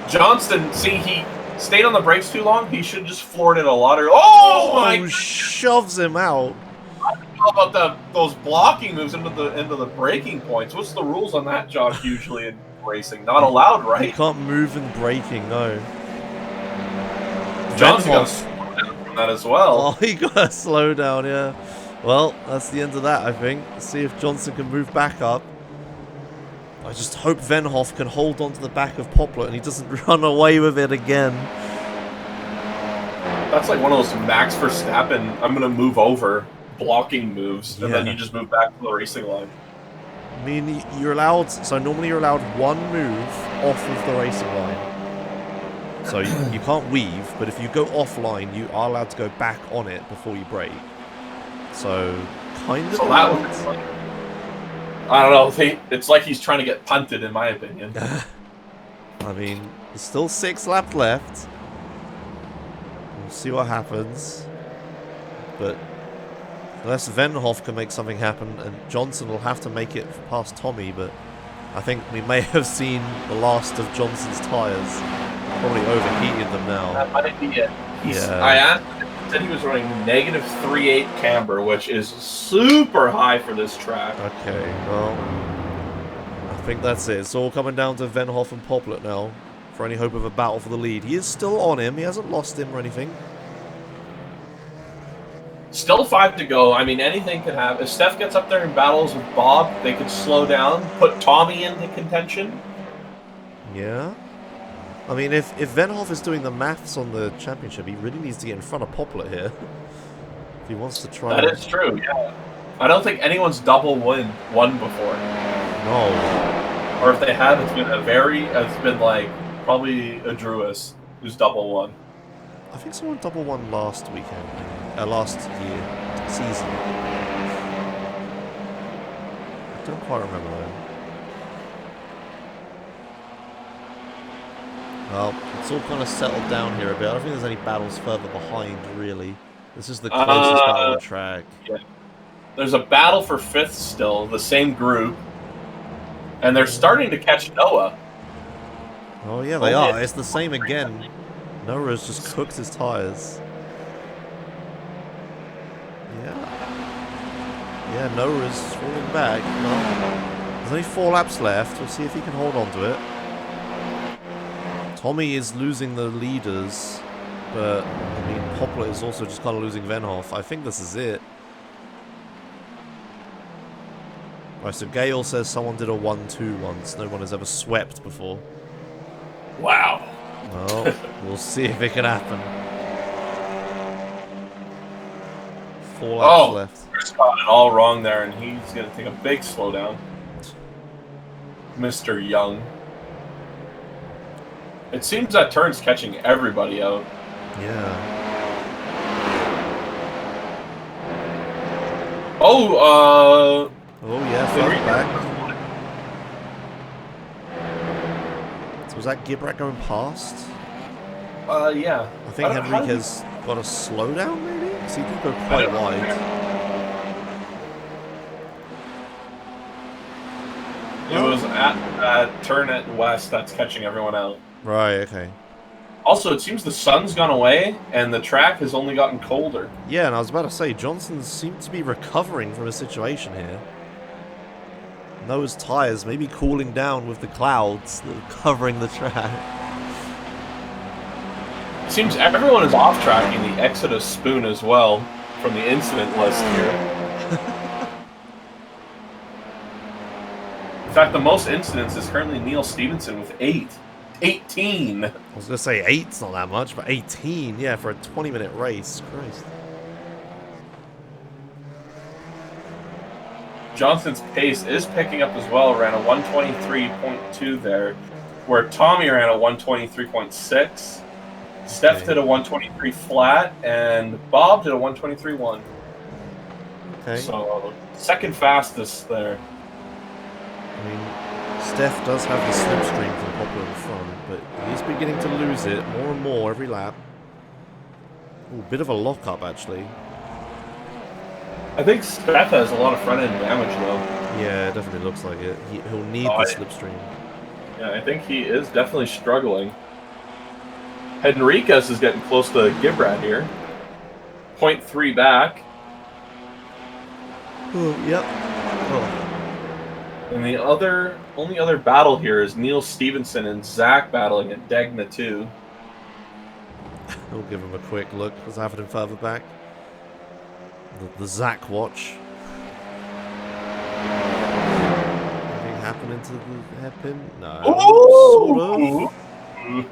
Johnson, see, he stayed on the brakes too long. He should have just floored it a lot. Oh my! Shoves him out. I don't know about those blocking moves into the braking points. What's the rules on that, Josh? Usually in racing, not allowed, right? You can't move in braking, no. Johnson got to slow down from that as well. Oh, he got to slow down, yeah. Well, that's the end of that, I think. Let's see if Johnson can move back up. I just hope Venhoff can hold on to the back of Poplar and he doesn't run away with it again. That's like one of those Max Verstappen, I'm going to move over blocking moves, and then you just move back to the racing line. I mean, you're allowed, so normally you're allowed one move off of the racing line. So you can't weave, but if you go offline, you are allowed to go back on it before you brake. So, kind of. So that was like, I don't know, it's like he's trying to get punted, in my opinion. I mean, there's still 6 laps left. We'll see what happens. But unless Venhoff can make something happen, and Johnson will have to make it past Tommy, but I think we may have seen the last of Johnson's tyres. Probably overheated them now. That might be it. Yeah. I asked him, he said he was running negative 3.8 camber, which is super high for this track. Okay, well, I think that's it. It's all coming down to Venhoff and Poplet now for any hope of a battle for the lead. He is still on him. He hasn't lost him or anything. Still 5 to go. I mean, anything could happen. If Steph gets up there and battles with Bob, they could slow down, put Tommy into contention. Yeah. I mean, if Venhoff is doing the maths on the championship, he really needs to get in front of Poplar here. If he wants to try. That is true, yeah. I don't think anyone's double won before. No. Or if they have, it's been like probably a Druis who's double won. I think someone double won last weekend. Last year. Season. I don't quite remember though. Well, it's all kind of settled down here a bit. I don't think there's any battles further behind, really. This is the closest battle on track. Yeah. There's a battle for 5th still, the same group. And they're starting to catch Noah. Oh, yeah, they are. It's the same again. Noah's just cooked his tyres. Yeah. Yeah, Noah's falling back. Well, there's only 4 laps left. We'll see if he can hold on to it. Tommy is losing the leaders, but I mean, Poplar is also just kind of losing Venhoff. I think this is it. Right, so Gale says someone did a 1-2 once. No one has ever swept before. Wow. Well, we'll see if it can happen. 4 laps left. Chris got it all wrong there, and he's going to take a big slowdown. Mr. Young. It seems that turn's catching everybody out. Yeah. Oh, Oh yeah, further back. So was that Gibrat going past? Yeah. I think Henriquez got a slowdown, maybe? Because he did go quite wide. It was at that turn at west that's catching everyone out. Right, okay. Also, it seems the sun's gone away, and the track has only gotten colder. Yeah, and I was about to say, Johnson seemed to be recovering from a situation here. Noah's tyres maybe cooling down with the clouds that are covering the track. It seems everyone is off-tracking the Exodus spoon as well from the incident list here. In fact, the most incidents is currently Neil Stevenson with 8. 18! I was going to say 8's not that much, but 18, yeah, for a 20-minute race. Christ. Johnson's pace is picking up as well, ran a 123.2 there, where Tommy ran a 123.6, Steph did a 123 flat, and Bob did a 123.1. Okay. So, second fastest there. I mean, Steph does have the slipstream from Poplar in front, but he's beginning to lose it more and more every lap. Ooh, bit of a lock-up, actually. I think Steph has a lot of front-end damage, though. Yeah, it definitely looks like it. He'll need the slipstream. Yeah, I think he is definitely struggling. Henriquez is getting close to Gibrat here. 0.3 back. Oh, yep. Oh. And the only other battle here is Neil Stevenson and Zach battling at Degna 2. We'll give him a quick look. What's happening further back? The Zach watch. Anything happening to the hairpin? No. Ooh! Sort of.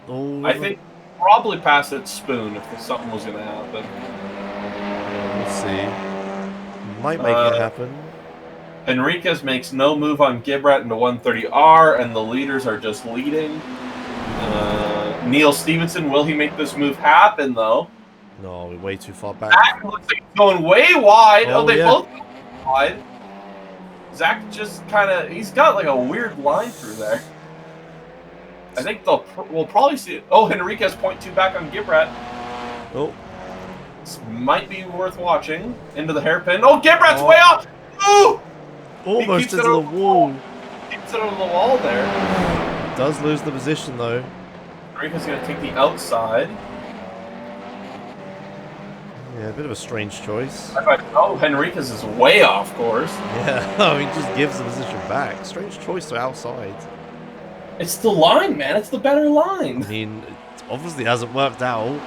Oh, I think probably past its spoon if something was going to happen. We'll see. Might make it happen. Henriquez makes no move on Gibrat into 130R, and the leaders are just leading. Neil Stevenson, will he make this move happen, though? No, we're way too far back. Zach looks like he's going way wide. Oh, They yeah. both go wide. Zach just kind of, he's got like a weird line through there. I think we'll probably see it. Oh, Henriquez 0.2 back on Gibrat. Oh. This might be worth watching. Into the hairpin. Oh, Gibrat's way off! Ooh! Almost into the wall. Keeps it over the wall there. Does lose the position, though. Henriquez going to take the outside. Yeah, a bit of a strange choice. Oh, Henriquez is way off course. Yeah, I mean, just gives the position back. Strange choice to outside. It's the line, man. It's the better line. I mean, it obviously hasn't worked out.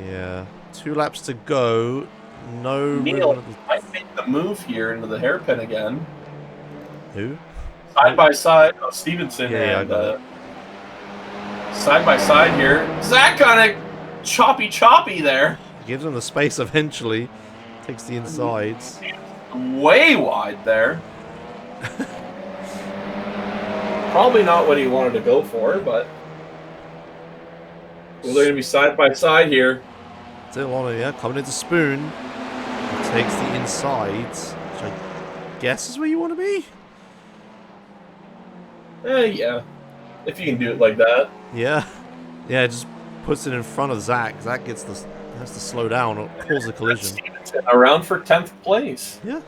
Yeah. 2 laps to go. No. Neil might make the move here into the hairpin again. Who? Side by side. Oh, Stevenson Yeah, and side by side here. Zach kind of choppy there. Gives him the space eventually. Takes the insides. Way wide there. Probably not what he wanted to go for, but well, they're going to be side by side here. Still on it, yeah. Coming into Spoon. He takes the insides, which I guess is where you want to be. Yeah. If you can do it like that. Yeah. Yeah, just puts it in front of Zach. Zach has to slow down or cause a collision. Around for 10th place. Yeah.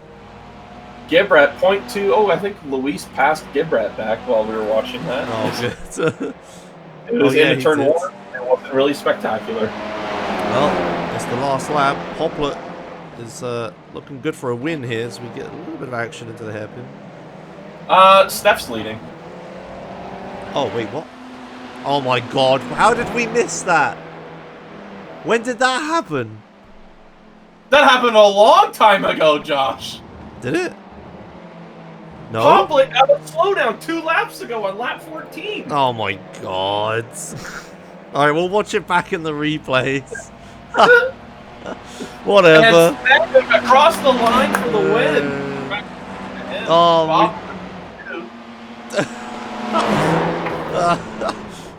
Gibrat 0.2. Oh, I think Luis passed Gibrat back while we were watching that. Oh, good. It was yeah, into turn he did. 1. It wasn't really spectacular. Well, it's the last lap. Hoplet is looking good for a win here as we get a little bit of action into the hairpin. Steph's leading. Oh, wait, what? Oh my god, how did we miss that? When did that happen? That happened a long time ago, Josh. Did it? No? Hoplet had a slowdown 2 laps ago on lap 14. Oh my god. Alright, we'll watch it back in the replays. Whatever. And Steph across the line for the win. Oh,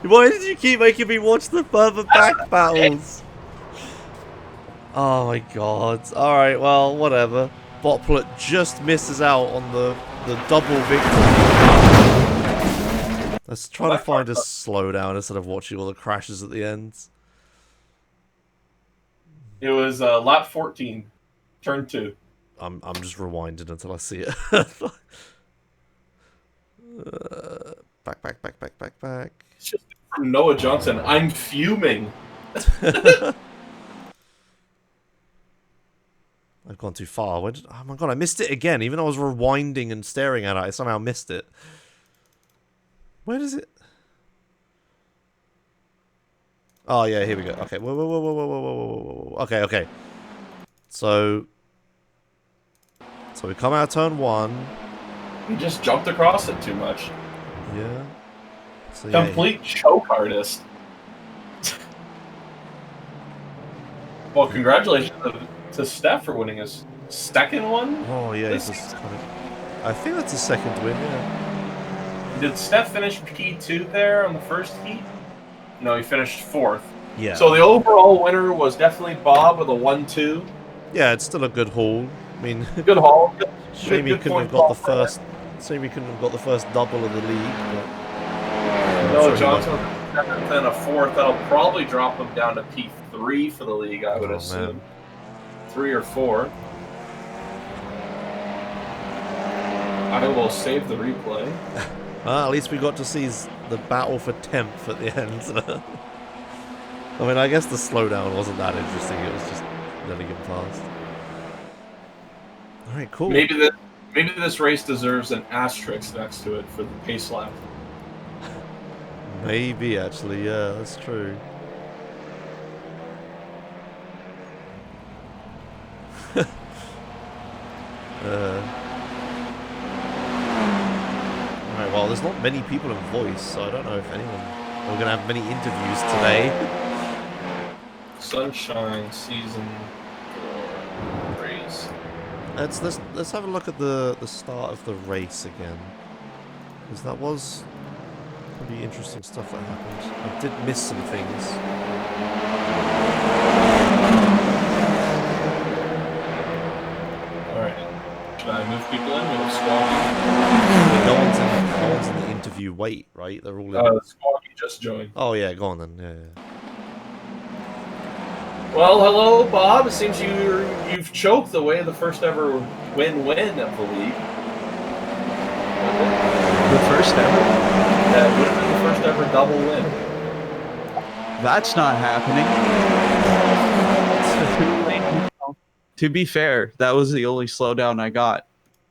why did you keep making me watch the further back battles? Oh my god. Alright, well, whatever. Botplet just misses out on the double victory. Let's try to find a slowdown instead of watching all the crashes at the end. It was lap 14, turn 2. I'm just rewinding until I see it. Back. It's just from Noah Johnson. I'm fuming. I've gone too far. Oh my god, I missed it again. Even though I was rewinding and staring at it, I somehow missed it. Where does it? Oh yeah, here we go. Okay, whoa. Okay. So we come out of turn 1. He just jumped across it too much. Yeah. So, Complete choke artist. Well, congratulations to Steph for winning his second one. Oh yeah, I think that's his second win. Yeah. Did Steph finish P2 there on the first heat? No, he finished 4th. Yeah. So the overall winner was definitely Bob with a 1-2. Yeah, it's still a good haul. I mean, good haul. Shame he couldn't have got the first. Shame he couldn't have got the first double of the league. But no, Johnson was a 7th and a 4th. That'll probably drop him down to P3 for the league, I would assume. 3 or 4. I will save the replay. Well, at least we got to see the battle for 10th at the end. I mean, I guess the slowdown wasn't that interesting. It was just letting him past. All right, cool. Maybe this race deserves an asterisk next to it for the pace lap. Maybe, actually, yeah, that's true. Alright, well, there's not many people in voice, so I don't know if we're going to have many interviews today. Sunshine Season 4 race. Let's have a look at the start of the race again, because that was pretty interesting stuff that happened. I did miss some things. Alright. Should I move people in? We have Squawky. No one's in the interview wait, right? They're all in. Squawky just joined. Oh yeah, go on then. Yeah. Well, hello, Bob. It seems you've choked the way of the first ever win-win of the league. The first ever? Yeah, it would have been the first ever double win. That's not happening. To be fair, that was the only slowdown I got.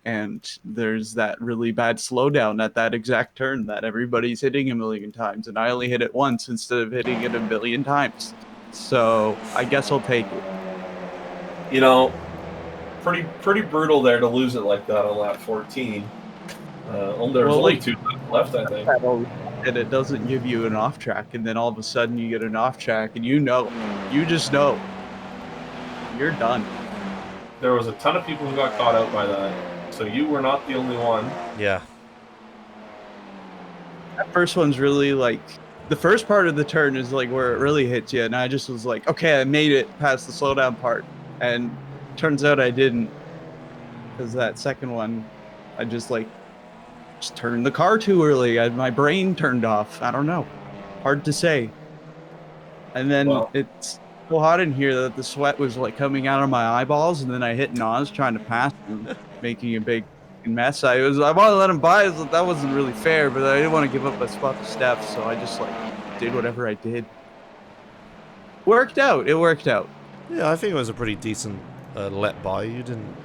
And there's that really bad slowdown at that exact turn that everybody's hitting a million times. And I only hit it once instead of hitting it a billion times. So I guess I'll take it. You know, pretty brutal there to lose it like that on lap 14. There's only 2 laps left, I think. And it doesn't give you an off track, and then all of a sudden you get an off track, and you just know, you're done. There was a ton of people who got caught out by that, so you were not the only one. Yeah. That first one's really like. The first part of the turn is like where it really hits you, and I just was like, okay, I made it past the slowdown part, and turns out I didn't, because that second one, I just turned the car too early. My brain turned off. I don't know, hard to say. And then it's so hot in here that the sweat was like coming out of my eyeballs, and then I hit Nas trying to pass him, making a big mess. I want to let him by. That wasn't really fair, but I didn't want to give up my spot to Steph, so I just did whatever I did. Worked out. It worked out. Yeah, I think it was a pretty decent let by. You didn't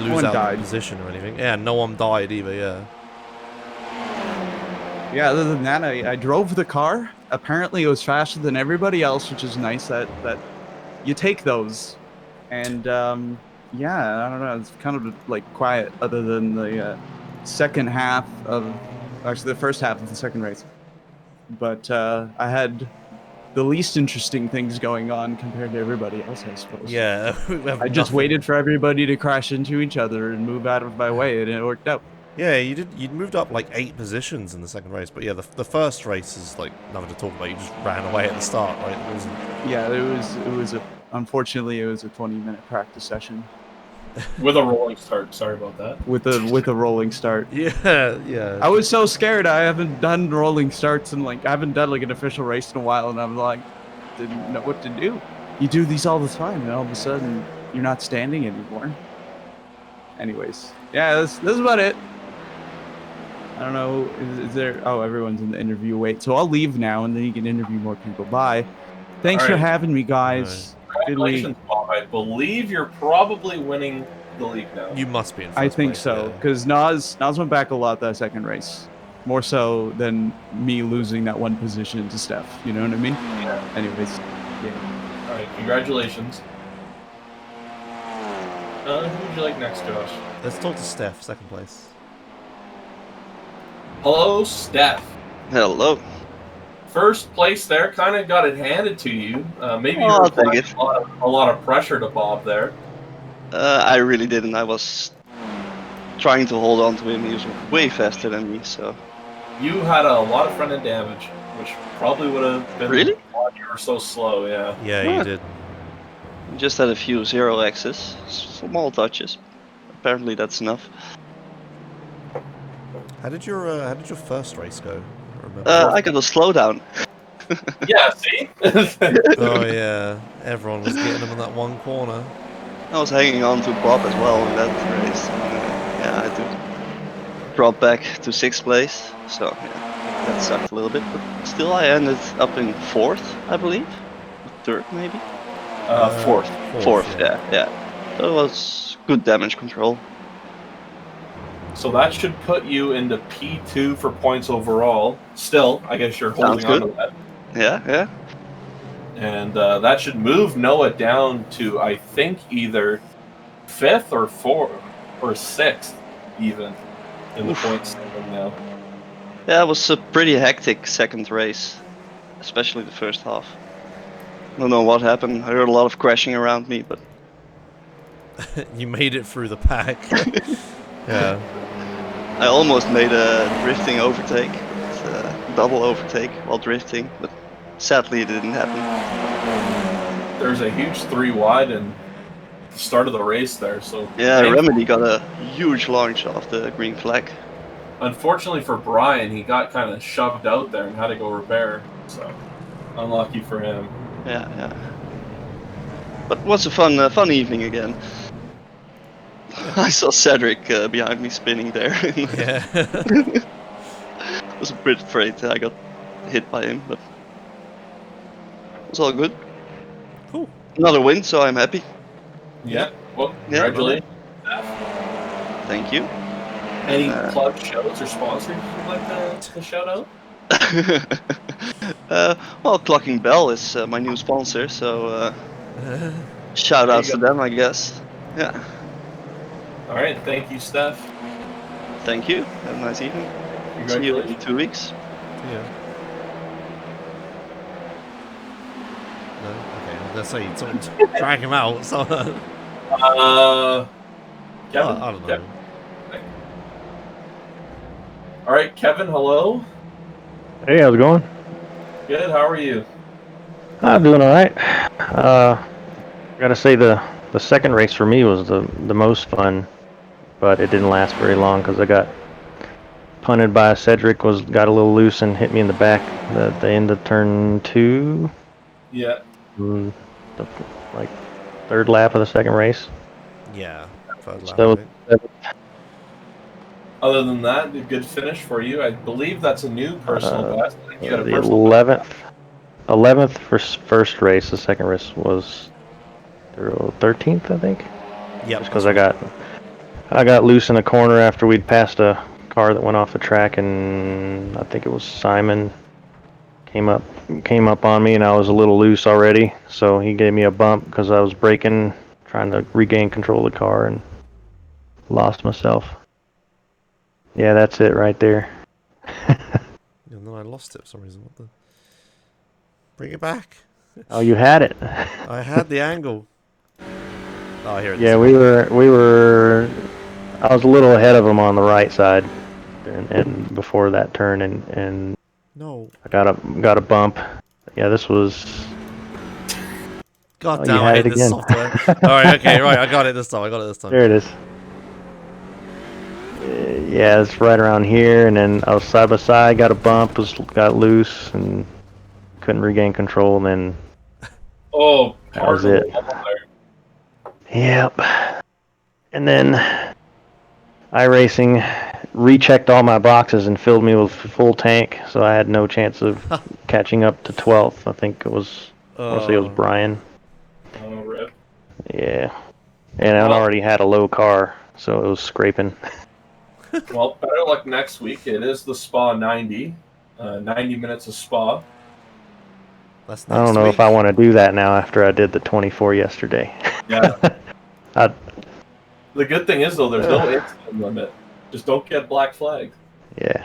lose out of position or anything. Yeah, no one died either. Yeah. Yeah, other than that, I drove the car. Apparently, it was faster than everybody else, which is nice that you take those. And yeah, I don't know. It's kind of like quiet, other than the second half of, actually the first half of the second race. But I had the least interesting things going on compared to everybody else, I suppose. Yeah, I just waited for everybody to crash into each other and move out of my way, and it worked out. Yeah, you'd moved up like 8 positions in the second race, but yeah, the first race is like nothing to talk about. You just ran away at the start, right? Yeah, unfortunately it was a 20-minute practice session. With a rolling start. Sorry about that. With a rolling start. Yeah. I was so scared. I haven't done rolling starts and I haven't done like an official race in a while, and I'm like, didn't know what to do. You do these all the time, and all of a sudden you're not standing anymore. Anyways, yeah, this is about it. I don't know. Is there? Oh, everyone's in the interview. Wait, so I'll leave now, and then you can interview more people. Bye. Thanks for having me, guys. Good week. Congratulations, Bob. I believe you're probably winning the league now. You must be in first I think place, so, yeah. because Nas went back a lot that second race, more so than me losing that one position to Steph. You know what I mean? Yeah. Anyways, yeah. All right, congratulations. Who would you like next, Josh? Let's talk to Steph, second place. Hello, Steph. Hello. First place there, kind of got it handed to you. Maybe you I'll were take applying it. a lot of pressure to Bob there. I really didn't. I was trying to hold on to him. He was way faster than me, so. You had a lot of front end damage, which probably would have been Really? why you were so slow. Yeah. Yeah, you did. Just had a few 0x's, small touches. Apparently that's enough. How did your first race go? I got a slowdown. Yeah, see? Oh yeah, everyone was getting him in that one corner. I was hanging on to Bob as well in that race. Yeah, I had to drop back to 6th place, so yeah, that sucked a little bit. But still, I ended up in 4th, I believe, 3rd maybe. 4th. 4th, yeah. So it was good damage control. So that should put you into P2 for points overall. Still, I guess you're holding on to that. Yeah. And that should move Noah down to, I think, either 5th or 4th or 6th, even, in the points standing now. Yeah, it was a pretty hectic second race, especially the first half. I don't know what happened. I heard a lot of crashing around me, but... You made it through the pack. Yeah. I almost made a drifting overtake. It's a double overtake while drifting, but sadly it didn't happen. There's a huge 3 wide and the start of the race there, so... Yeah, Remedy got a huge launch off the green flag. Unfortunately for Brian, he got kind of shoved out there and had to go repair, so unlucky for him. Yeah. But it was a fun evening again. I saw Cedric behind me spinning there. Yeah. I was a bit afraid that I got hit by him, but it was all good. Cool. Another win, so I'm happy. Yeah. Well, congratulations. Thank you. Any plug shows or sponsors you'd like to shout out? Well, Clocking Bell is my new sponsor, so shout outs to them, I guess. Yeah. All right, thank you, Steph. Thank you. Have a nice evening. See you in 2 weeks. Yeah. No? Okay, I was gonna say, someone drag him out, so... Kevin? I don't know. Kevin. All right, Kevin, hello. Hey, how's it going? Good, how are you? I'm doing all right. Gotta say the second race for me was the most fun, but it didn't last very long because I got punted by Cedric, got a little loose and hit me in the back at the end of turn 2. Yeah. The third lap of the second race. Yeah, third lap. So Other than that, a good finish for you. I believe that's a new personal best. I think you had a The personal 11th for first race. The second race was 13th, I think. Yep, Just because I got loose in a corner after we'd passed a car that went off the track, and I think it was Simon came up on me, and I was a little loose already. So he gave me a bump because I was braking, trying to regain control of the car, and lost myself. Yeah, that's it right there. And then I lost it for some reason. What the? Bring it back. Oh, you had it. I had the angle. Oh, here it is. Yeah, we were. I was a little ahead of him on the right side, and before that turn, and no, I got a bump. Yeah, this was. God damn! I hate this software. All right, okay, right. I got it this time. There it is. Yeah, it's right around here, and then I was side by side, got a bump, got loose, and couldn't regain control, and then that was it. Yep. And then iRacing rechecked all my boxes and filled me with full tank, so I had no chance of catching up to 12th. I think it was. I want to say it was Brian. Oh, rip. Yeah. And I already had a low car, so it was scraping. Well, better luck next week. It is the Spa 90. 90 minutes of Spa. That's I don't know if I want to do that now after I did the 24 yesterday. Yeah. The good thing is, though, there's no incident limit. Just don't get black flagged. Yeah.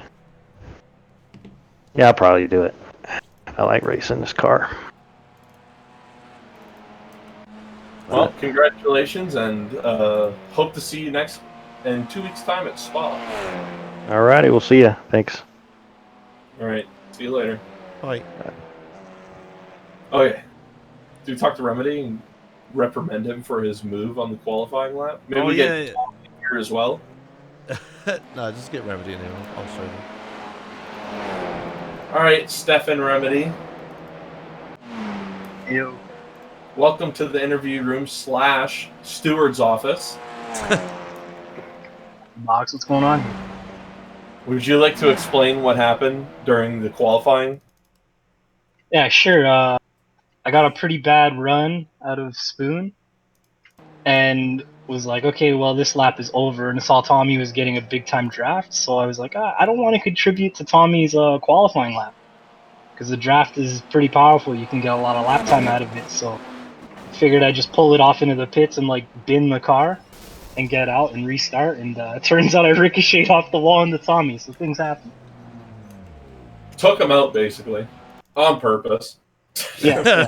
Yeah, I'll probably do it. I like racing this car. Well, congratulations, and hope to see you in 2 weeks' time at Spa. Alrighty, we'll see ya. Thanks. All right. See you later. Bye. Okay. Do we talk to Remedy and reprimand him for his move on the qualifying lap? Maybe we get Tom here as well. No, just get Remedy in here. I'll show them. All right, Stefan Remedy. Ew. Welcome to the interview room / steward's office. Box, what's going on here? Would you like to explain what happened during the qualifying? Yeah, sure. I got a pretty bad run out of Spoon, and was like, okay, well, this lap is over, and I saw Tommy was getting a big-time draft, so I was like, I don't want to contribute to Tommy's qualifying lap, because the draft is pretty powerful. You can get a lot of lap time out of it, so I figured I'd just pull it off into the pits and, like, bin the car and get out and restart, and it turns out I ricocheted off the wall into Tommy, so things happen. Took him out, basically. On purpose. Yeah.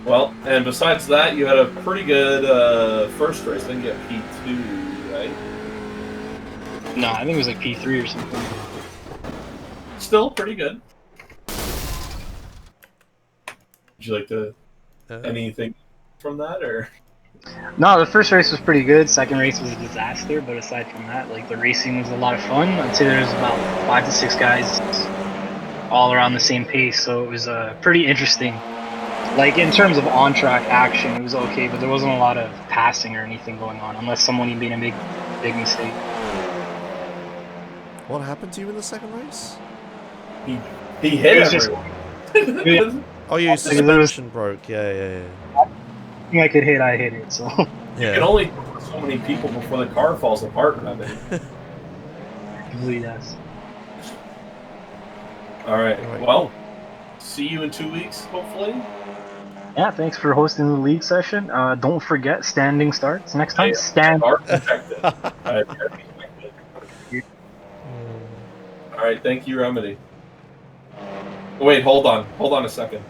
Well, and besides that, you had a pretty good first race. Then you get P2, right? No, I think it was like P3 or something. Still pretty good. Would you like to anything from that, or? No, the first race was pretty good. Second race was a disaster, but aside from that, like, the racing was a lot of fun. I'd say there's about 5 to 6 guys all around the same pace, so it was pretty interesting. Like, in terms of on-track action, it was okay, but there wasn't a lot of passing or anything going on, unless someone made a big mistake. What happened to you in the second race? He hit it. Oh, your suspension broke. Yeah. Anything I could hit, I hit it, so... You can only put so many people before the car falls apart, Remedy. Yes. All right. Well, see you in 2 weeks, hopefully. Yeah, thanks for hosting the league session. Don't forget, standing starts next time. Stand. All right, thank you, Remedy. Wait, hold on a second.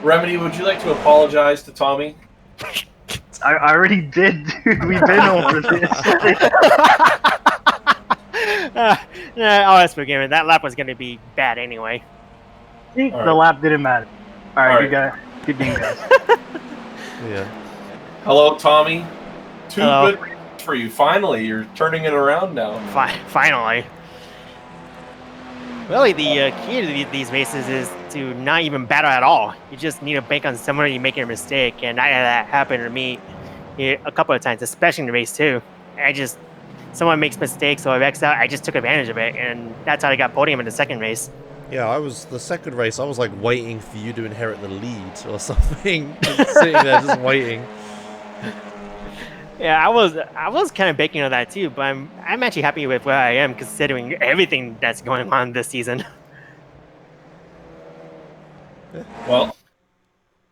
Remedy, would you like to apologize to Tommy? I already did, dude. We've been over this. I'll ask for Gavin. That lap was going to be bad anyway. See, the lap didn't matter. All right, you got good game, guys. Yeah. Hello, Tommy. Two Hello. good races for you. Finally, you're turning it around now. Finally. Really, the key to these races is to not even battle at all. You just need to bank on someone you're making a mistake, and that happened to me a couple of times, especially in the race too. Someone makes mistakes or wrecks out, I just took advantage of it, and that's how I got podium in the second race. Yeah, the second race, I was like waiting for you to inherit the lead or something. Just sitting there just waiting. Yeah, I was kind of banking on that too, but I'm actually happy with where I am considering everything that's going on this season. Well,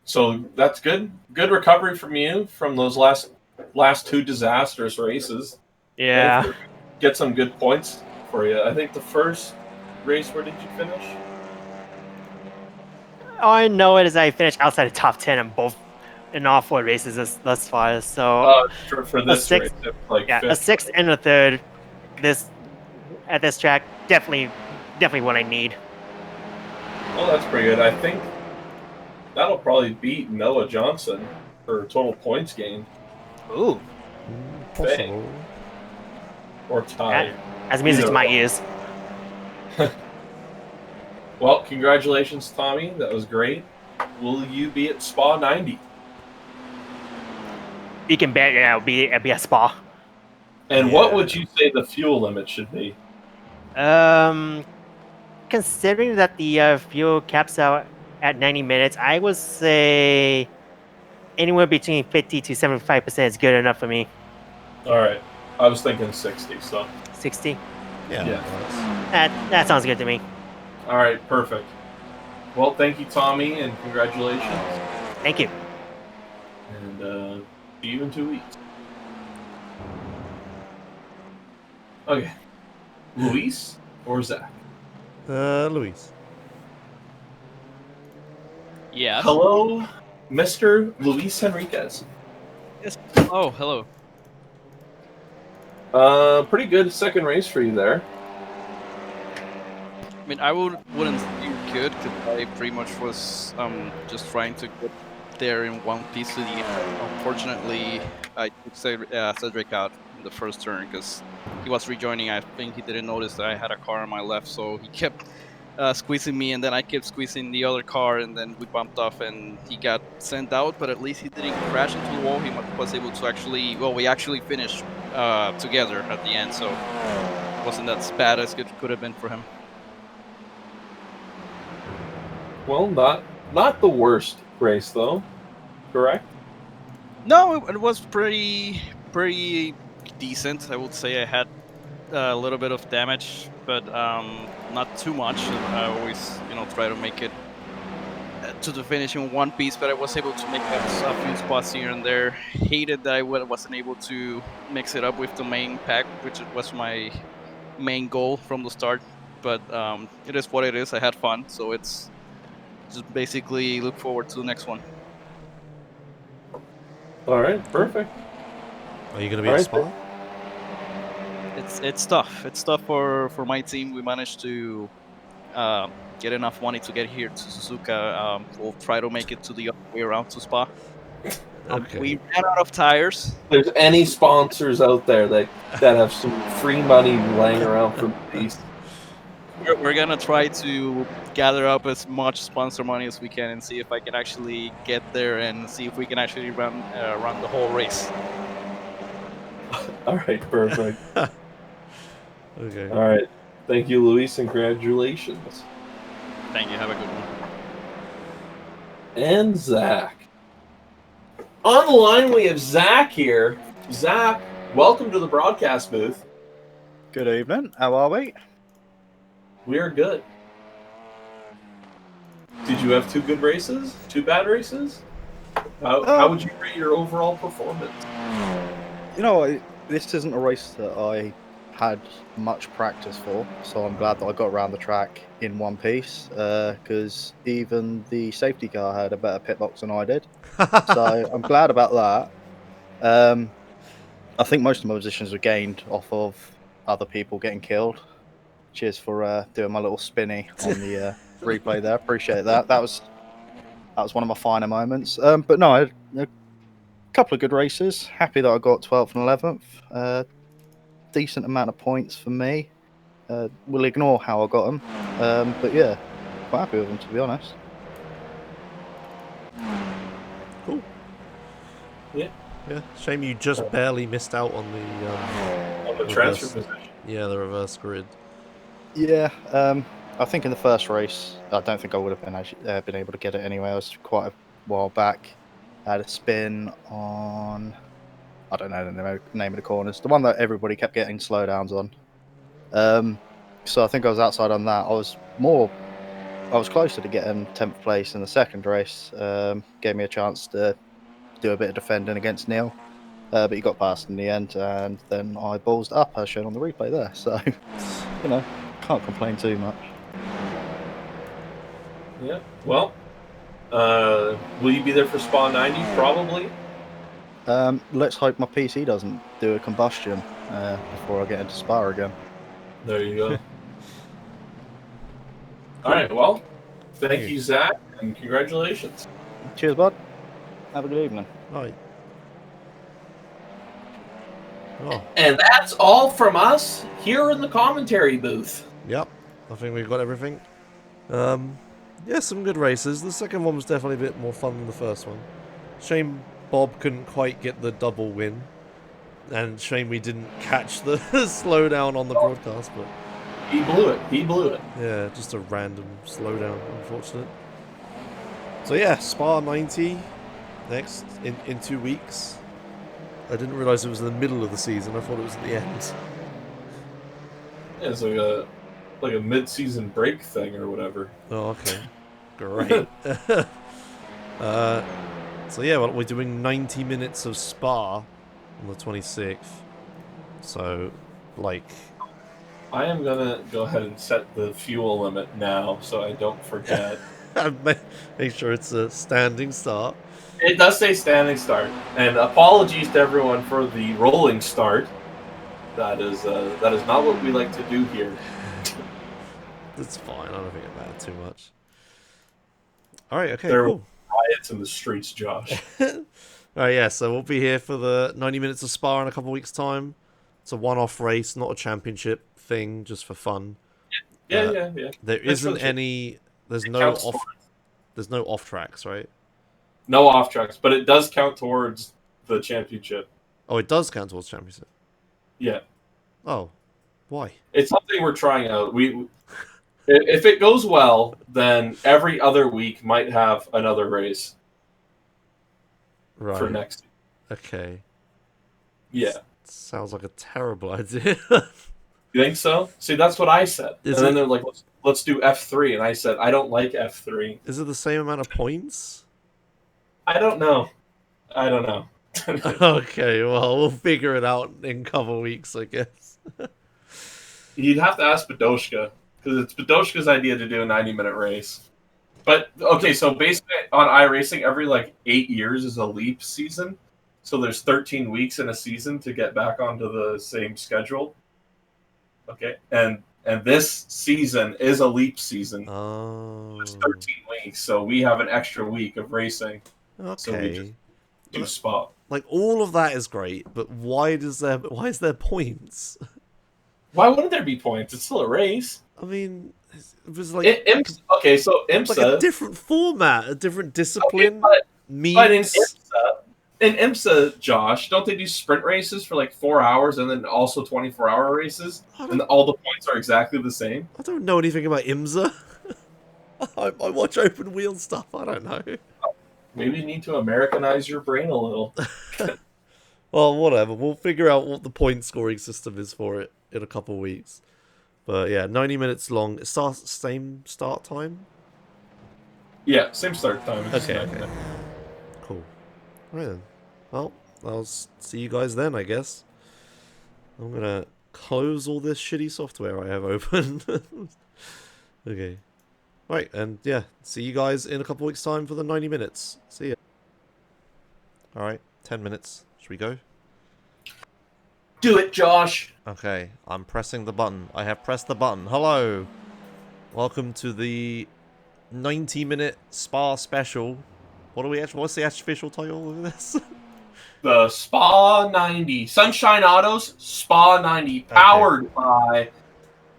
so that's good. Good recovery from you from those last two disastrous races. Yeah. Hopefully get some good points for you. I think the first race, where did you finish? All I know is I finished outside the top 10 in all 4 races thus far. So for this race, like a fifth. 6th and a 3rd at this track, definitely what I need. Well, that's pretty good. I think that'll probably beat Noah Johnson for total points gained. Ooh. Possible. Or tied. As music to my ears. Well, congratulations, Tommy. That was great. Will you be at Spa 90? You can bet I'll be at Spa. And what would you say the fuel limit should be? Considering that the fuel caps out at 90 minutes, I would say anywhere between 50 to 75% is good enough for me. All right. I was thinking 60, so. 60? Yeah. That sounds good to me. All right, perfect. Well, thank you, Tommy, and congratulations. Thank you. And see you in 2 weeks. Okay. Luis or Zach? Luis. Yeah. Hello, Mr. Luis Henriquez. Yes. Oh, hello. Pretty good second race for you there. I mean, I wouldn't say good because I pretty much was just trying to get there in one piece to the end. Unfortunately, I took Cedric out in the first turn because he was rejoining. I think he didn't notice that I had a car on my left, so he kept squeezing me, and then I kept squeezing the other car, and then we bumped off, and he got sent out. But at least he didn't crash into the wall. He was able to we actually finished together at the end, so it wasn't as bad as it could have been for him. Well, not the worst race though, correct? No, it was pretty decent. I would say I had a little bit of damage, but not too much. I always, try to make it to the finish in one piece, but I was able to make a few spots here and there. Hated that I wasn't able to mix it up with the main pack, which was my main goal from the start. But it is what it is. I had fun, so it's just basically look forward to the next one. All right, perfect. Are you going to be at Spa? It's tough. It's tough for my team. We managed to get enough money to get here to Suzuka. We'll try to make it to the other way around to Spa. Okay. We ran out of tires. If there's any sponsors out there that have some free money laying around for these, we're gonna try to gather up as much sponsor money as we can and see if I can actually get there and see if we can actually run the whole race. All right, perfect. Okay. All right. Thank you, Luis, and congratulations. Thank you. Have a good one. And Zach. On the line, we have Zach here. Zach, welcome to the broadcast booth. Good evening. How are we? We are good. Did you have 2 good races? 2 bad races? How would you rate your overall performance? This isn't a race that I had much practice for, so I'm glad that I got around the track in one piece, because even the safety car had a better pit box than I did. So I'm glad about that. I think most of my positions were gained off of other people getting killed. Cheers for doing my little spinny on the replay there. Appreciate that. That was one of my finer moments. But no, I had a couple of good races. Happy that I got 12th and 11th. Decent amount of points for me. We'll ignore how I got them. But yeah, quite happy with them, to be honest. Cool. Yeah. Yeah, shame you just barely missed out on the transfer reverse, position. Yeah, the reverse grid. Yeah, I think in the first race, I don't think I would have been able to get it anyway. I was quite a while back. I had a spin on, I don't know the name of the corners, the one that everybody kept getting slowdowns on. So I think I was outside on that. I was closer to getting 10th place in the second race. Gave me a chance to do a bit of defending against Neil. But he got past in the end, and then I ballsed up as shown on the replay there. So, can't complain too much. Yeah. Well, will you be there for Spa 90? Probably. Let's hope my PC doesn't do a combustion before I get into Spa again. There you go. All right. Well, thank you, Zach, and congratulations. Cheers, bud. Have a good evening. Bye. Oh. And that's all from us here in the commentary booth. Yep, I think we've got everything. Yeah, some good races. The second one was definitely a bit more fun than the first one. Shame Bob couldn't quite get the double win. And shame we didn't catch the slowdown on the broadcast, but... He blew it. He blew it. Yeah, just a random slowdown, unfortunate. So yeah, Spa 90 next in 2 weeks. I didn't realise it was in the middle of the season. I thought it was at the end. Yeah, it's like a mid-season break thing or whatever. Oh, okay. Great. So yeah, well, we're doing 90 minutes of Spa on the 26th. So, like... I am gonna go ahead and set the fuel limit now so I don't forget. Make sure it's a standing start. It does say standing start, and apologies to everyone for the rolling start. That is not what we like to do here. That's fine. I don't think it mattered too much. All right. Okay. There Cool. are riots in the streets, Josh. All right. Yeah. So we'll be here for the 90 minutes of Spa in a couple of weeks' time. It's a one-off race, not a championship thing, just for fun. Yeah. There isn't any. There's no off. There's no off tracks, right? No off tracks, but it does count towards the championship. Oh, it does count towards championship. Yeah. Oh, why? It's something we're trying out. If it goes well, then every other week might have another race. Right. For next. Okay. Yeah. Sounds like a terrible idea. You think so? See, that's what I said. Then they're like, let's do F3. And I said, I don't like F3. Is it the same amount of points? I don't know. Okay, well, we'll figure it out in a couple of weeks, I guess. You'd have to ask Badoshka, because it's Badoshka's idea to do a 90-minute race. But, okay, so basically on iRacing, every, 8 years is a leap season. So there's 13 weeks in a season to get back onto the same schedule. Okay, and this season is a leap season. Oh. It's 13 weeks, so we have an extra week of racing. Okay. So we just do Spa. Like, all of that is great, but why is there points? Why wouldn't there be points? It's still a race. I mean, it was like... okay, so IMSA... Like a different format, a different discipline, means... But in IMSA, Josh, don't they do sprint races for 4 hours and then also 24-hour races? And all the points are exactly the same? I don't know anything about IMSA. I watch open wheel stuff, I don't know. Maybe you need to Americanize your brain a little. Well, whatever. We'll figure out what the point scoring system is for it in a couple of weeks. But yeah, 90 minutes long. Same start time? Yeah, same start time. Okay. Cool. Right then. Well, I'll see you guys then, I guess. I'm gonna close all this shitty software I have open. Okay. Right, and yeah, see you guys in a couple weeks' time for the 90 minutes. See ya. Alright, 10 minutes. Should we go? Do it, Josh! Okay, I'm pressing the button. I have pressed the button. Hello! Welcome to the 90-minute Spa special. What's the official title of this? The Spa 90. Sunshine Autos, Spa 90. Powered by...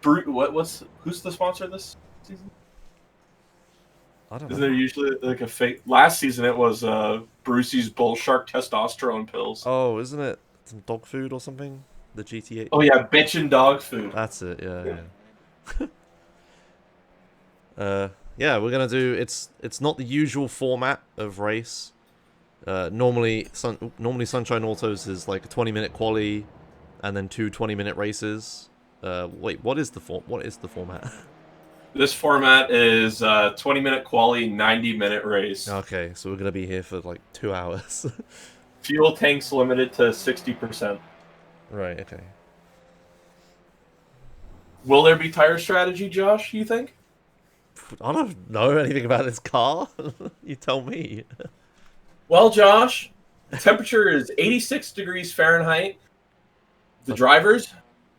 Who's the sponsor of this season? I don't Isn't know. there usually like a fake? Last season it was Brucey's bull shark testosterone pills. Oh, isn't it some dog food or something? The GTA. Oh yeah, bitch and dog food. That's it. Yeah, yeah. Yeah, we're gonna do. It's not the usual format of race. Normally Sunshine Autos is like a 20-minute quali, and then 2 20-minute races. Wait, what is the format? This format is 20-minute quali, 90-minute race. Okay, so we're gonna be here for like 2 hours. Fuel tanks limited to 60%. Right. Okay. Will there be tire strategy, Josh? You think? I don't know anything about this car. You tell me. Well, Josh, the temperature is 86 degrees Fahrenheit. The drivers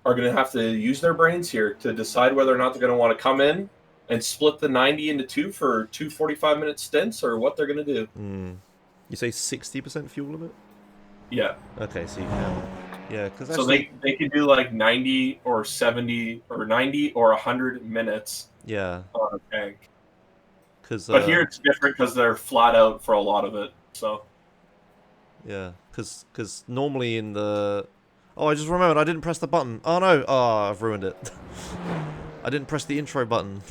are going to have to use their brains here to decide whether or not they're going to want to come in and split the 90 into 2 for 2 45-minute stints, or what they're going to do. You say 60% fuel limit? Yeah. Okay, so you can. Yeah, because so they can do like 90 or 70 or 90 or 100 minutes. Yeah. On a tank. But here it's different because they're flat out for a lot of it. So. Yeah, because normally in the... Oh, I just remembered I didn't press the button. Oh no! Oh, I've ruined it. I didn't press the intro button.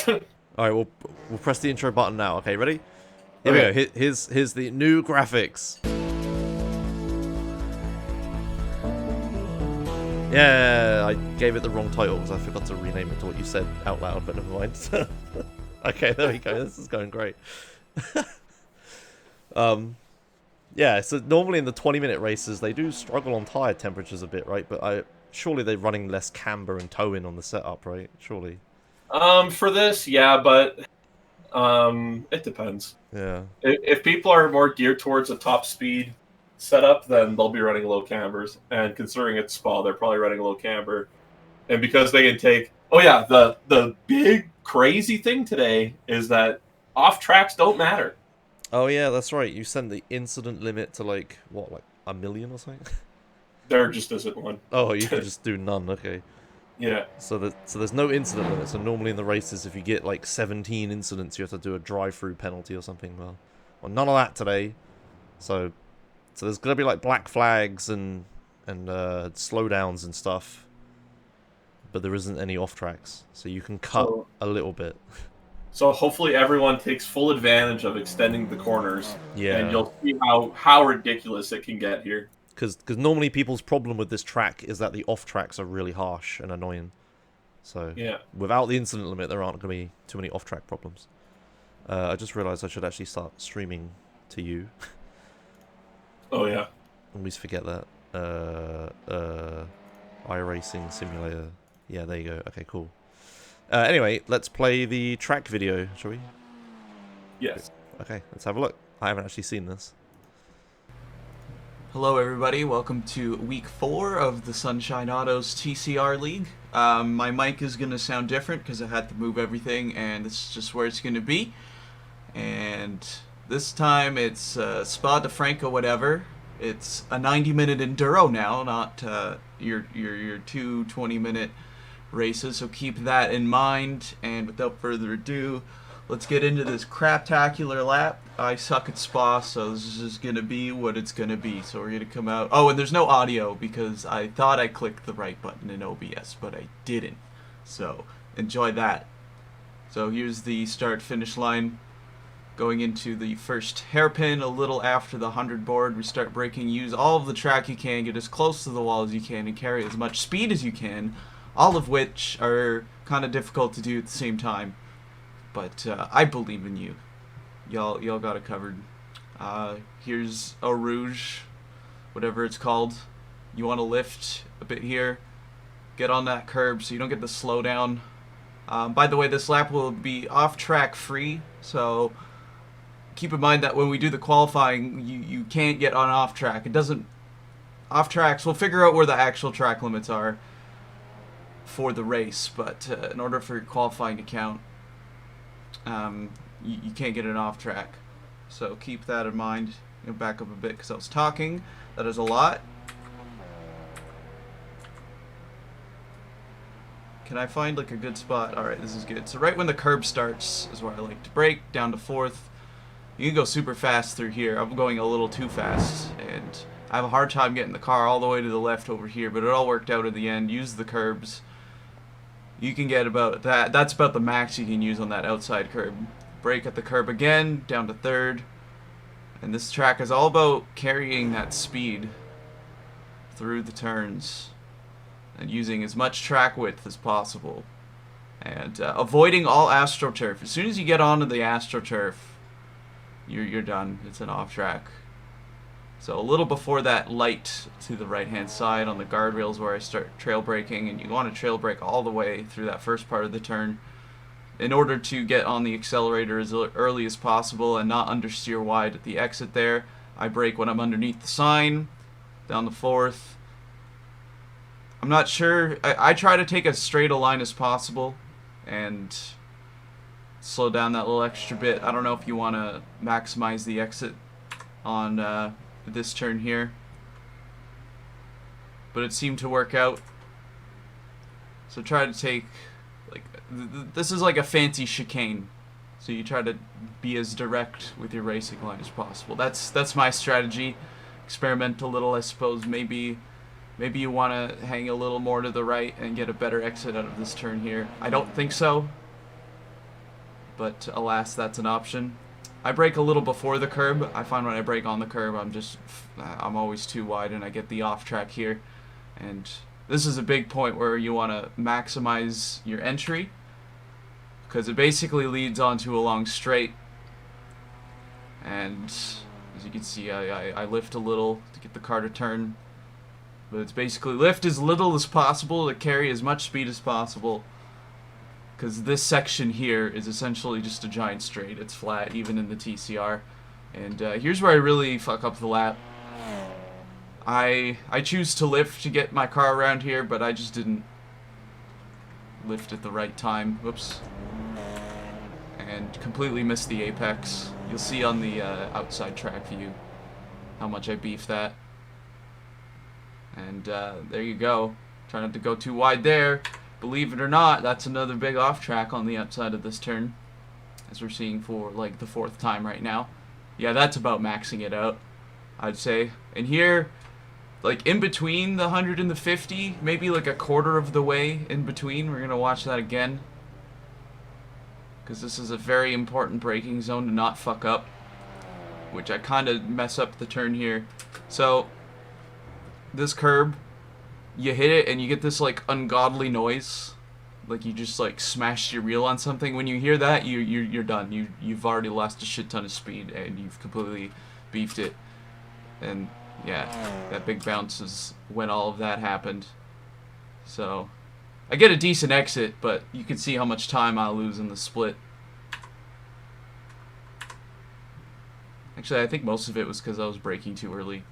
All right, we'll press the intro button now. Okay, ready? Here we go. Here's the new graphics. Yeah, I gave it the wrong title because I forgot to rename it to what you said out loud, but never mind. Okay, there we go. This is going great. Yeah, so normally in the 20-minute races, they do struggle on tire temperatures a bit, right? But surely they're running less camber and toe-in on the setup, right? Surely. For this, yeah, but it depends. Yeah. If people are more geared towards a top speed setup, then they'll be running low cambers. And considering it's Spa, they're probably running low camber. And because they can take... Oh yeah, the big crazy thing today is that off tracks don't matter. Oh yeah, that's right. You sent the incident limit to like 1 million or something? There just isn't one. Oh, you can just do none. Okay. Yeah. So there's no incident limit. So normally in the races, if you get like 17 incidents, you have to do a drive-through penalty or something. Well, none of that today. So there's gonna be like black flags and slowdowns and stuff. But there isn't any off tracks, so you can cut a little bit. So hopefully everyone takes full advantage of extending the corners. Yeah. And you'll see how ridiculous it can get here. Because normally people's problem with this track is that the off tracks are really harsh and annoying. So yeah. Without the incident limit, there aren't going to be too many off track problems. I just realized I should actually start streaming to you. Oh yeah. Always forget that. iRacing simulator. Yeah, there you go. Okay, cool. Anyway, let's play the track video, shall we? Yes. Okay, let's have a look. I haven't actually seen this. Hello everybody, welcome to week 4 of the Sunshine Autos TCR League. My mic is going to sound different because I had to move everything, and this is just where it's going to be. And this time it's Spa de Franco whatever. It's a 90-minute enduro now, not your 2 20-minute races, so keep that in mind. And without further ado, let's get into this craptacular lap. I suck at Spa, so this is just gonna be what it's gonna be. So we're gonna come out. Oh, and there's no audio because I thought I clicked the right button in OBS, but I didn't. So enjoy that. So here's the start-finish line. Going into the first hairpin, a little after the 100 board, we start braking. Use all of the track you can, get as close to the wall as you can, and carry as much speed as you can. All of which are kind of difficult to do at the same time. But I believe in you. Y'all got it covered. Here's a Rouge, whatever it's called. You want to lift a bit here. Get on that curb so you don't get the slowdown. By the way, this lap will be off-track free, so keep in mind that when we do the qualifying, you can't get on off-track. It doesn't... Off-tracks, we'll figure out where the actual track limits are for the race, but in order for your qualifying to count, you can't get it off track. So keep that in mind. Back up a bit because I was talking. That is a lot. Can I find like a good spot? All right, this is good. So right when the curb starts is where I like to brake, down to 4th. You can go super fast through here. I'm going a little too fast, and I have a hard time getting the car all the way to the left over here, but it all worked out in the end. Use the curbs. You can get about that. That's about the max you can use on that outside curb. Brake at the curb again, down to 3rd. And this track is all about carrying that speed through the turns and using as much track width as possible. And avoiding all AstroTurf. As soon as you get onto the AstroTurf, you're done. It's an off track. So a little before that light to the right hand side on the guardrails where I start trail braking, and you want to trail brake all the way through that first part of the turn in order to get on the accelerator as early as possible and not understeer wide at the exit there. I brake when I'm underneath the sign, down the 4th. I'm not sure. I try to take as straight a line as possible and slow down that little extra bit. I don't know if you want to maximize the exit on this turn here, but it seemed to work out. So try to take, like, this is like a fancy chicane, so you try to be as direct with your racing line as possible. That's my strategy. Experiment a little, I suppose. Maybe you want to hang a little more to the right and get a better exit out of this turn here. I don't think so, but alas, that's an option. I brake a little before the curb. I find when I brake on the curb, I'm always too wide and I get the off track here. And this is a big point where you want to maximize your entry, because it basically leads onto a long straight. And as you can see, I lift a little to get the car to turn. But it's basically lift as little as possible to carry as much speed as possible, because this section here is essentially just a giant straight. It's flat, even in the TCR. And here's where I really fuck up the lap. I choose to lift to get my car around here, but I just didn't lift at the right time. Whoops. And completely missed the apex. You'll see on the outside track view how much I beefed that. And there you go. Try not to go too wide there. Believe it or not, that's another big off track on the outside of this turn, as we're seeing for like the 4th time right now. Yeah, that's about maxing it out, I'd say. And here, like in between the 100 and the 50, maybe like a quarter of the way in between, we're gonna watch that again, because this is a very important braking zone to not fuck up, which I kind of mess up the turn here. So this curb, you hit it and you get this like ungodly noise, like you just like smashed your wheel on something. When you hear that, you're done. You've already lost a shit ton of speed and you've completely beefed it. And yeah, that big bounce is when all of that happened. So I get a decent exit, but you can see how much time I lose in the split. Actually, I think most of it was because I was braking too early.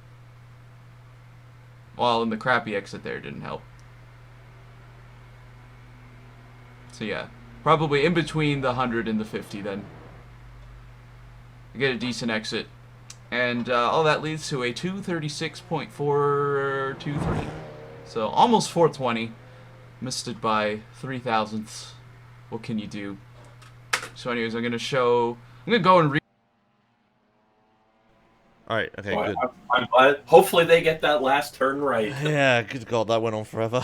Well, and the crappy exit there didn't help. So yeah, probably in between the 100 and the 50 then. I get a decent exit. And all that leads to a 236.423. So almost 420. Missed it by 3 thousandths. What can you do? So anyways, I'm going to go and read. Alright, okay, good. I'm glad. Hopefully they get that last turn right. Yeah, good God, that went on forever.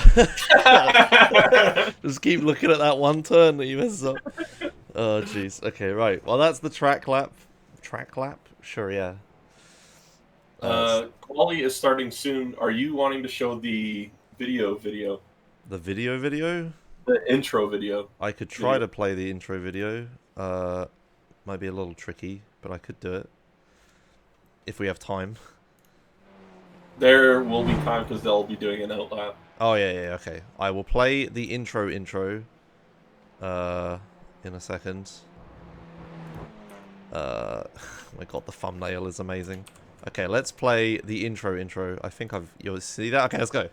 Just keep looking at that one turn that you messed up. Oh, jeez. Okay, right. Well, that's the track lap. Track lap? Sure, yeah. Quali is starting soon. Are you wanting to show the video? The video? The intro video. I could try to play the intro video. Might be a little tricky, but I could do it. If we have time. There will be time because they'll be doing an outlap. Oh, yeah, okay. I will play the intro in a second. Oh my God, the thumbnail is amazing. Okay, let's play the intro. I think you'll see that. Okay, let's go.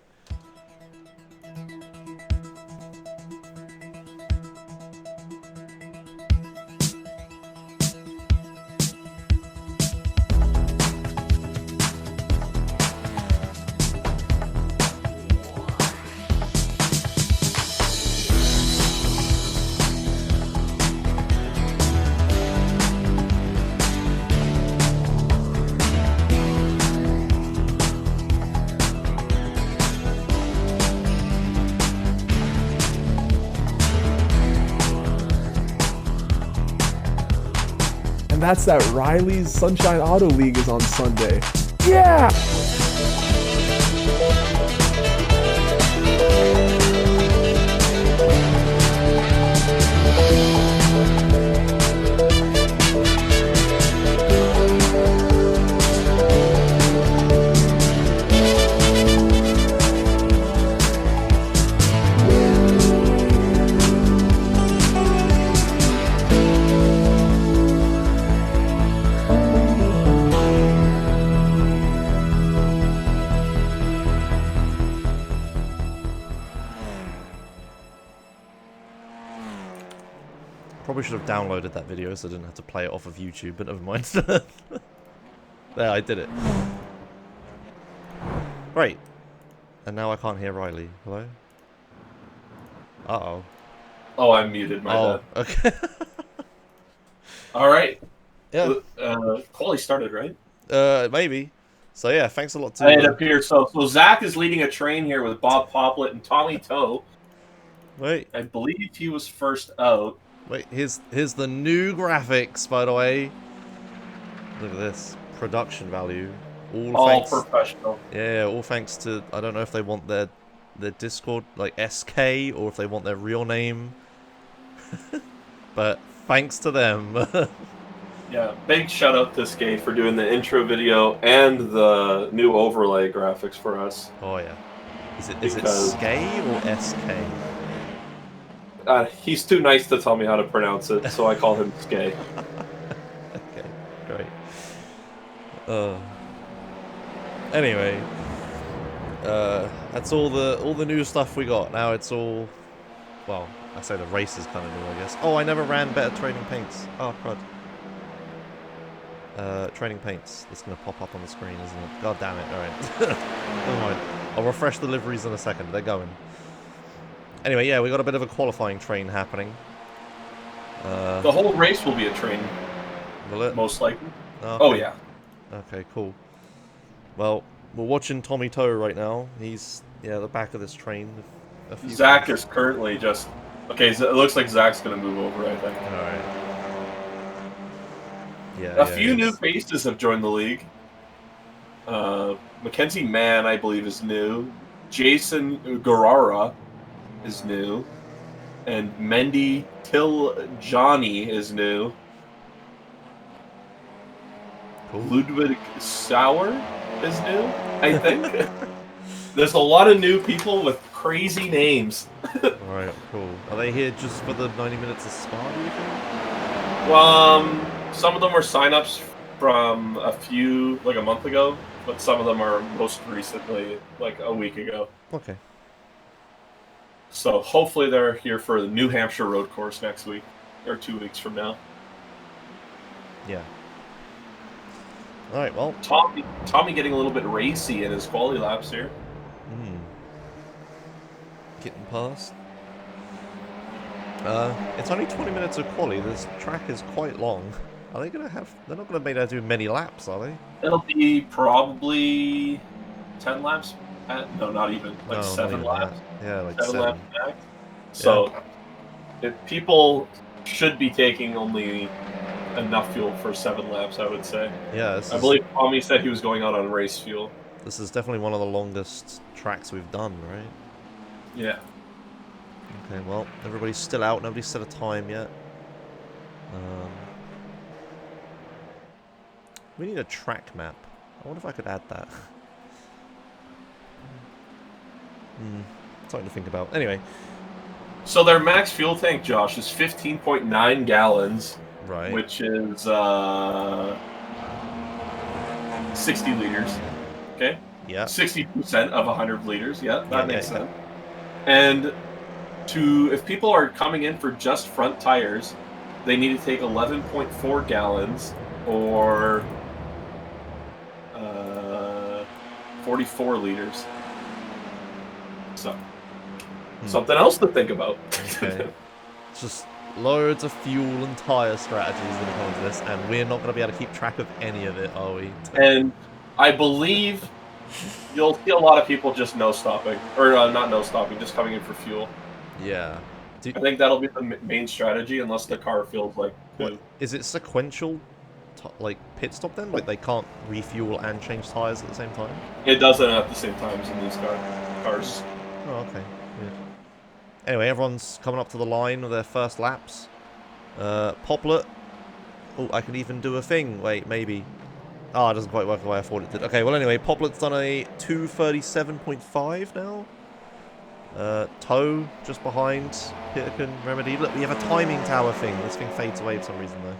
and that's that Riley's Sunshine Auto League is on Sunday. Yeah! Probably should have downloaded that video so I didn't have to play it off of YouTube, but never mind. There, I did it. Right. And now I can't hear Riley. Hello? Uh-oh. Oh, I'm muted, my bad. Okay. All right. Yeah. Quali started, right? Maybe. So yeah, thanks a lot to... It appears so. So Zach is leading a train here with Bob Poplet and Tommy Toe. Wait. I believe he was first out. Wait, here's the new graphics, by the way. Look at this. Production value. All thanks, professional. Yeah, all thanks to... I don't know if they want their Discord, like, SK, or if they want their real name. But thanks to them. Yeah, big shout out to Skate for doing the intro video and the new overlay graphics for us. Oh, yeah. Is it SK or SK? He's too nice to tell me how to pronounce it, so I call him Skay. Okay, great. Anyway, that's all the new stuff we got. Now it's all, well, I say the race is kind of new, I guess. Oh, I never ran better training paints. Oh, crud. Training paints. It's gonna pop up on the screen, isn't it? God damn it! All right. Never mind. I'll refresh the liveries in a second. They're going. Anyway, yeah, we got a bit of a qualifying train happening. The whole race will be a train. Will it? Most likely. Okay. Oh, yeah. Okay, cool. Well, we're watching Tommy Toe right now. He's, yeah, the back of this train. Zach is currently just... Okay, so it looks like Zach's going to move over, I think. Alright. Yeah, a few new faces have joined the league. Mackenzie Mann, I believe, is new. Jason Guerrara is new. And Mendy Johnny is new. Cool. Ludwig Sauer is new, I think. There's a lot of new people with crazy names. Alright, cool. Are they here just for the 90 minutes of Spa, do you think? Well, some of them were sign-ups from a month ago, but some of them are most recently, like a week ago. Okay. So hopefully they're here for the New Hampshire road course next week, or 2 weeks from now. Yeah. Alright, well. Tommy getting a little bit racy in his quali laps here. Getting past. It's only 20 minutes of quali. This track is quite long. Are they gonna have... They're not gonna be able to do many laps, are they? It'll be probably 10 laps. No, not even. Like No, 7 not even laps. that. Yeah, like 7. Laps back. So, if people should be taking only enough fuel for 7 laps, I would say. Yeah, I believe Tommy said he was going out on race fuel. This is definitely one of the longest tracks we've done, right? Yeah. Okay, well, everybody's still out. Nobody's set a time yet. We need a track map. I wonder if I could add that. Something to think about. Anyway. So their max fuel tank, Josh, is 15.9 gallons. Right. Which is 60 liters. Okay? Yeah. 60% of 100 liters. Yeah, that makes sense. And if people are coming in for just front tires, they need to take 11.4 gallons or 44 liters. So, something else to think about. Okay. Just loads of fuel and tire strategies when it comes to this, and we're not going to be able to keep track of any of it, are we? And I believe you'll see a lot of people just no-stopping. Or not no-stopping, just coming in for fuel. Yeah. I think that'll be the main strategy, unless the car feels like poo. Is it sequential like pit stop then? Like they can't refuel and change tires at the same time? It doesn't at the same times in these cars. Oh, okay. Weird. Anyway, everyone's coming up to the line with their first laps. Poplet. Oh, I can even do a thing. Wait, maybe. Ah, it doesn't quite work the way I thought it did. Okay, well anyway, Poplet's done a 2:37.5 now. Toe just behind Pitterkin Remedy. Look, we have a timing tower thing. This thing fades away for some reason though.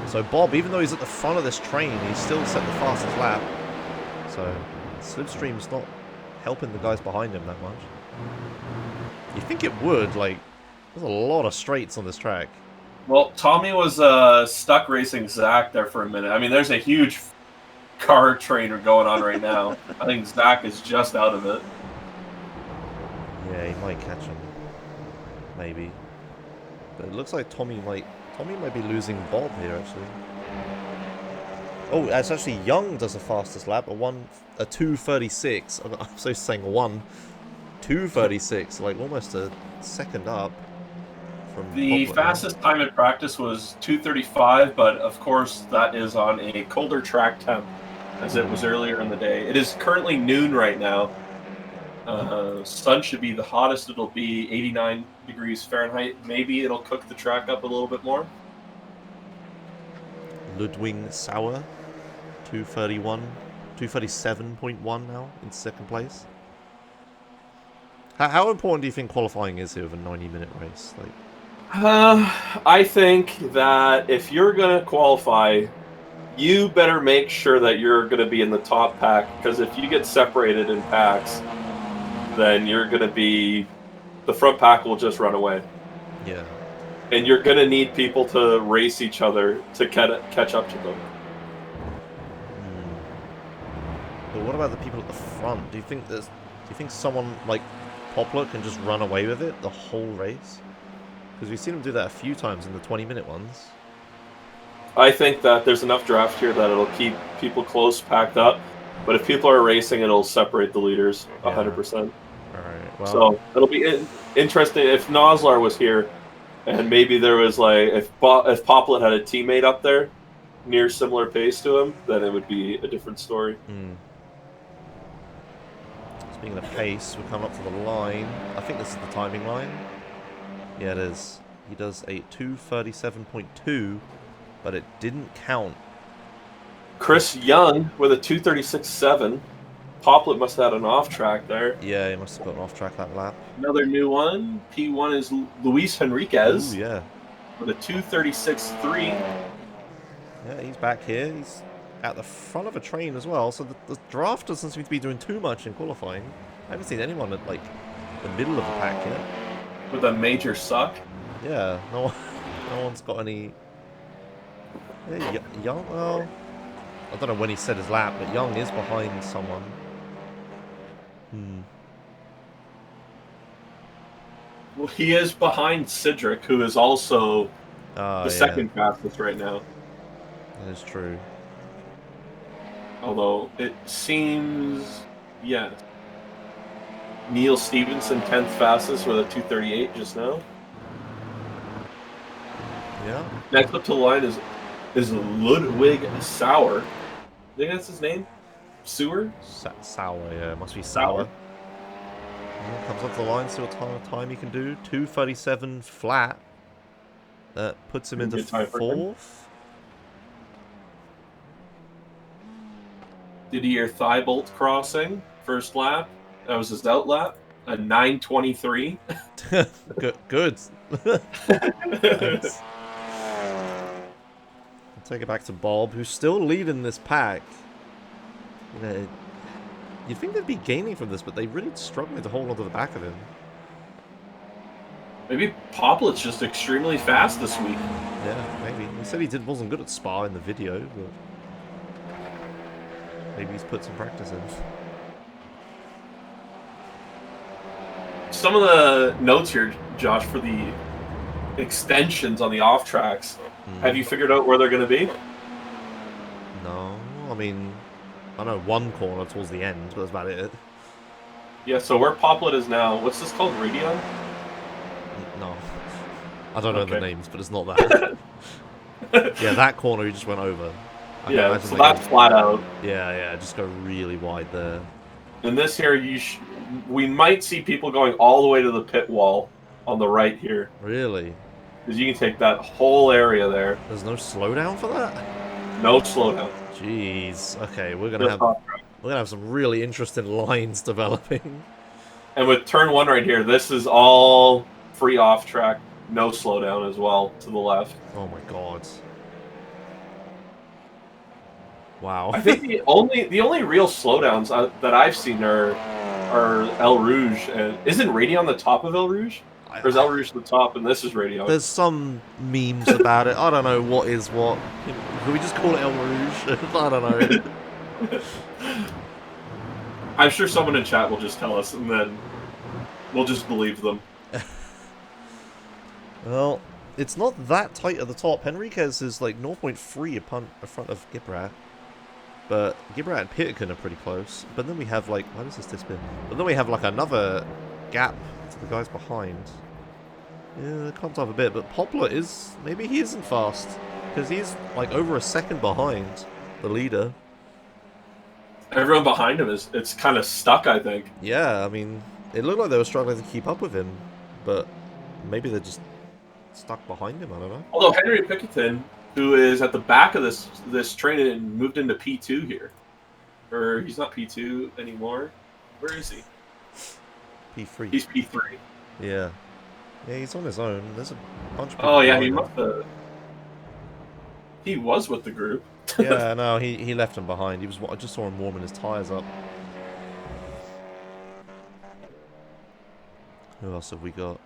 So Bob, even though he's at the front of this train, he's still set the fastest lap. So Slipstream's not helping the guys behind him that much. You think it would, like, there's a lot of straights on this track. Well, Tommy was stuck racing Zach there for a minute. I mean, there's a huge car train going on right now. I think Zach is just out of it. Yeah, he might catch him. Maybe. But it looks like Tommy might be losing Bob here, actually. Oh, it's actually Young does the fastest lap, a 2:36. I'm so saying 2:36, like almost a second up from The Poplet. fastest time in practice was 2:35, but of course that is on a colder track temp, as it was earlier in the day. It is currently noon right now. Sun should be the hottest it'll be, 89 degrees Fahrenheit. Maybe it'll cook the track up a little bit more. Ludwig Sauer, 2:37.1 now in second place. How important do you think qualifying is here with a 90-minute race? Like, I think that if you're going to qualify, you better make sure that you're going to be in the top pack, because if you get separated in packs, then you're going to be... the front pack will just run away. Yeah. And you're going to need people to race each other to catch up to them. But what about the people at the front? Do you think someone like Poplar can just run away with it the whole race? Because we've seen him do that a few times in the 20-minute ones. I think that there's enough draft here that it'll keep people close, packed up. But if people are racing, it'll separate the leaders 100%. Alright, well... So it'll be interesting if Noslar was here, and maybe there was like if Poplet had a teammate up there near similar pace to him, then it would be a different story. Speaking of pace, we're coming up to the line. I think this is the timing line. Yeah, it is. He does a 2:37.2, but it didn't count. Chris Young with a 2:36.7. Poplet must have had an off track there. Yeah, he must have gotten off track that lap. Another new one. P1 is Luis Henriquez. Ooh, yeah. With a 2:36.3. Yeah, he's back here. He's at the front of a train as well, so the draft doesn't seem to be doing too much in qualifying. I haven't seen anyone at, like, the middle of the pack yet. With a major suck? Yeah, no one's got any... Yeah, Young, well... I don't know when he set his lap, but Young is behind someone. Well, he is behind Cedric, who is also the second fastest right now. That is true. Although, it seems... yeah. Neil Stevenson, 10th fastest with a 2:38 just now. Yeah. Next up to the line is Ludwig Sauer. I think that's his name? Sewer? Sauer, yeah. Must be Sauer. Yeah, comes up the line, see what time he can do. 2:37 flat. That puts him into fourth. Didier Thibault crossing, first lap. That was his out lap. A 9:23. Good. Thanks. I'll take it back to Bob, who's still leading this pack. You know, you'd think they'd be gaining from this, but they really struggling to hold onto the back of him. Maybe Poplet's just extremely fast this week. Yeah, maybe. He said he wasn't good at Spa in the video, but maybe he's put some practice in. Some of the notes here, Josh, for the extensions on the off tracks. Have you figured out where they're going to be? No, I mean, I know one corner towards the end, but that's about it. Yeah, so where Poplet is now, what's this called? Radion? No. I don't know the Okay. names, but it's not that. Yeah, that corner he just went over. I can Yeah, imagine so they that's go- flat out. Yeah, just go really wide there. And this here, we might see people going all the way to the pit wall on the right here. Really? Because you can take that whole area there. There's no slowdown for that? No slowdown. Jeez. Okay, we're Just off track. gonna have some really interesting lines developing. And with turn 1 right here, this is all free off track, no slowdown as well to the left. Oh my god. Wow. I think the only real slowdowns that I've seen are El Rouge, and isn't Radion the top of El Rouge? Or is El Rouge the top and this is Radion? There's some memes about it. I don't know what is what. Can we just call it El Rouge? I don't know. I'm sure someone in chat will just tell us, and then we'll just believe them. Well, it's not that tight at the top. Henriquez is like 0.3 in front of Gibrat. But Gibrat and Pitkin are pretty close. But then we have like... Why does this disappear? But then we have like another gap to the guys behind. Yeah, it comes up a bit. But Poplar is... Maybe he isn't fast. Because he's like over a second behind the leader. Everyone behind him it's kind of stuck, I think. Yeah, I mean... It looked like they were struggling to keep up with him. But maybe they're just stuck behind him. I don't know. Although Henry Pickerton, who is at the back of this train and moved into P2 here. Or he's not P2 anymore. Where is he? P3. He's P3. Yeah. Yeah, he's on his own. There's a bunch of people. Oh, yeah, behind he him. must have... He was with the group. Yeah, no, he left him behind. He was. I just saw him warming his tires up. Who else have we got?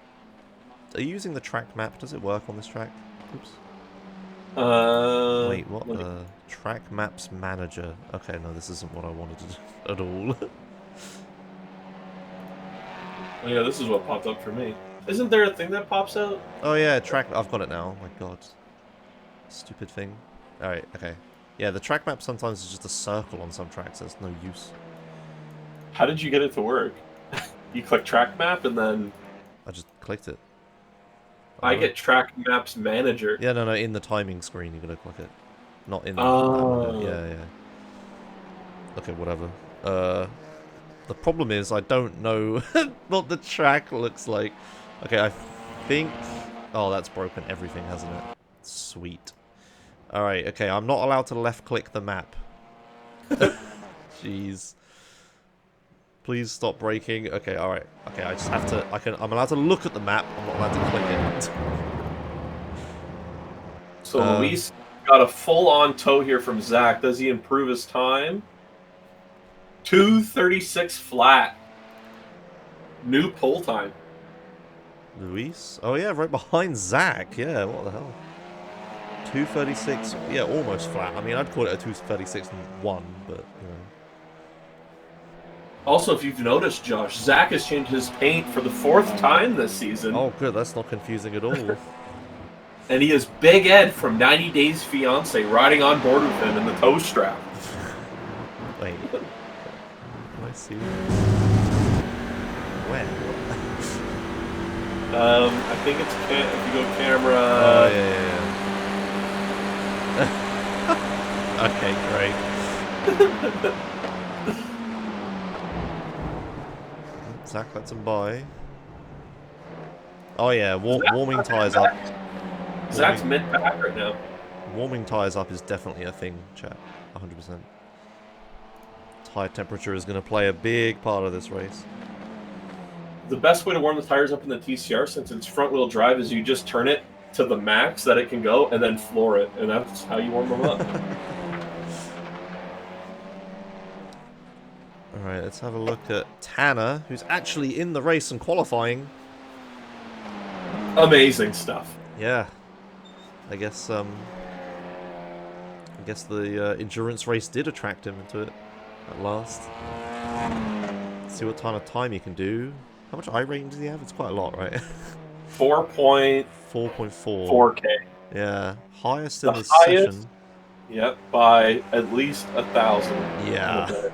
Are you using the track map? Does it work on this track? Oops. Wait, what? Track maps manager. Okay, no, this isn't what I wanted to do at all. Oh, yeah, this is what popped up for me. Isn't there a thing that pops out? Oh yeah, track. I've got it now. Oh my god. Stupid thing. Alright, okay. Yeah, the track map sometimes is just a circle on some tracks. There's no use. How did you get it to work? You click track map and then... I just clicked it. I get track maps manager. Yeah, no, in the timing screen, you're gonna click it. Not in the... Oh. Yeah. Okay, whatever. The problem is, I don't know what the track looks like. Okay, I think... Oh, that's broken everything, hasn't it? Sweet. Alright, okay, I'm not allowed to left-click the map. Jeez. Please stop breaking. Okay, alright. Okay, I just have to... I'm allowed to look at the map. I'm not allowed to click it. So Luis got a full-on tow here from Zach. Does he improve his time? 2:36 flat. New pole time. Luis? Oh yeah, right behind Zach. Yeah, what the hell? 2:36. Yeah, almost flat. I mean, I'd call it a 2:36 and 1, but, you know. Also, if you've noticed, Josh, Zach has changed his paint for the 4th time this season. Oh, good. That's not confusing at all. And he has Big Ed from 90 Days Fiancé riding on board with him in the tow strap. Wait. Can I see this? When? I think it's if you go camera. Oh, yeah. Okay, great. Zach lets him by. Oh yeah, warming tyres up. Zach's mid-pack right now. Warming tyres up is definitely a thing, chat. 100%. Tyre temperature is going to play a big part of this race. The best way to warm the tires up in the TCR, since it's front-wheel drive, is you just turn it to the max that it can go and then floor it, and that's how you warm them up. Alright, let's have a look at Tanner, who's actually in the race and qualifying. Amazing stuff. Yeah. I guess the endurance race did attract him into it at last. Let's see what kind of time he can do. How much iRating does he have? It's quite a lot, right? 4.4. 4K. Yeah. Highest in The this highest, session. Yep, by at least 1,000. Yeah.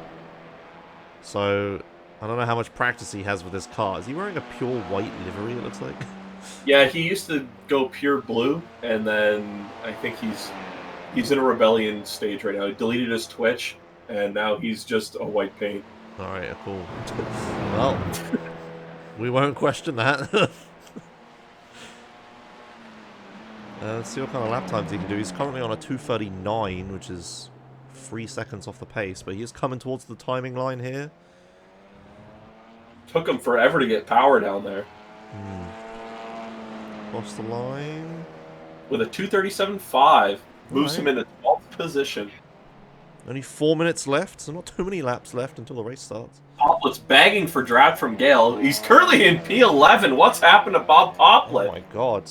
So, I don't know how much practice he has with this car. Is he wearing a pure white livery, it looks like? Yeah, he used to go pure blue, and then I think he's in a rebellion stage right now. He deleted his Twitch, and now he's just a white paint. Alright, cool. Well, we won't question that. Let's see what kind of lap times he can do. He's currently on a 2:39, which is 3 seconds off the pace, but he is coming towards the timing line here. Took him forever to get power down there. Cross the line. With a 2:37.5, moves Alright. him into 12th position. Only 4 minutes left, so not too many laps left until the race starts. Poplet's begging for draft from Gale. He's currently in P11. What's happened to Bob Poplet? Oh my god.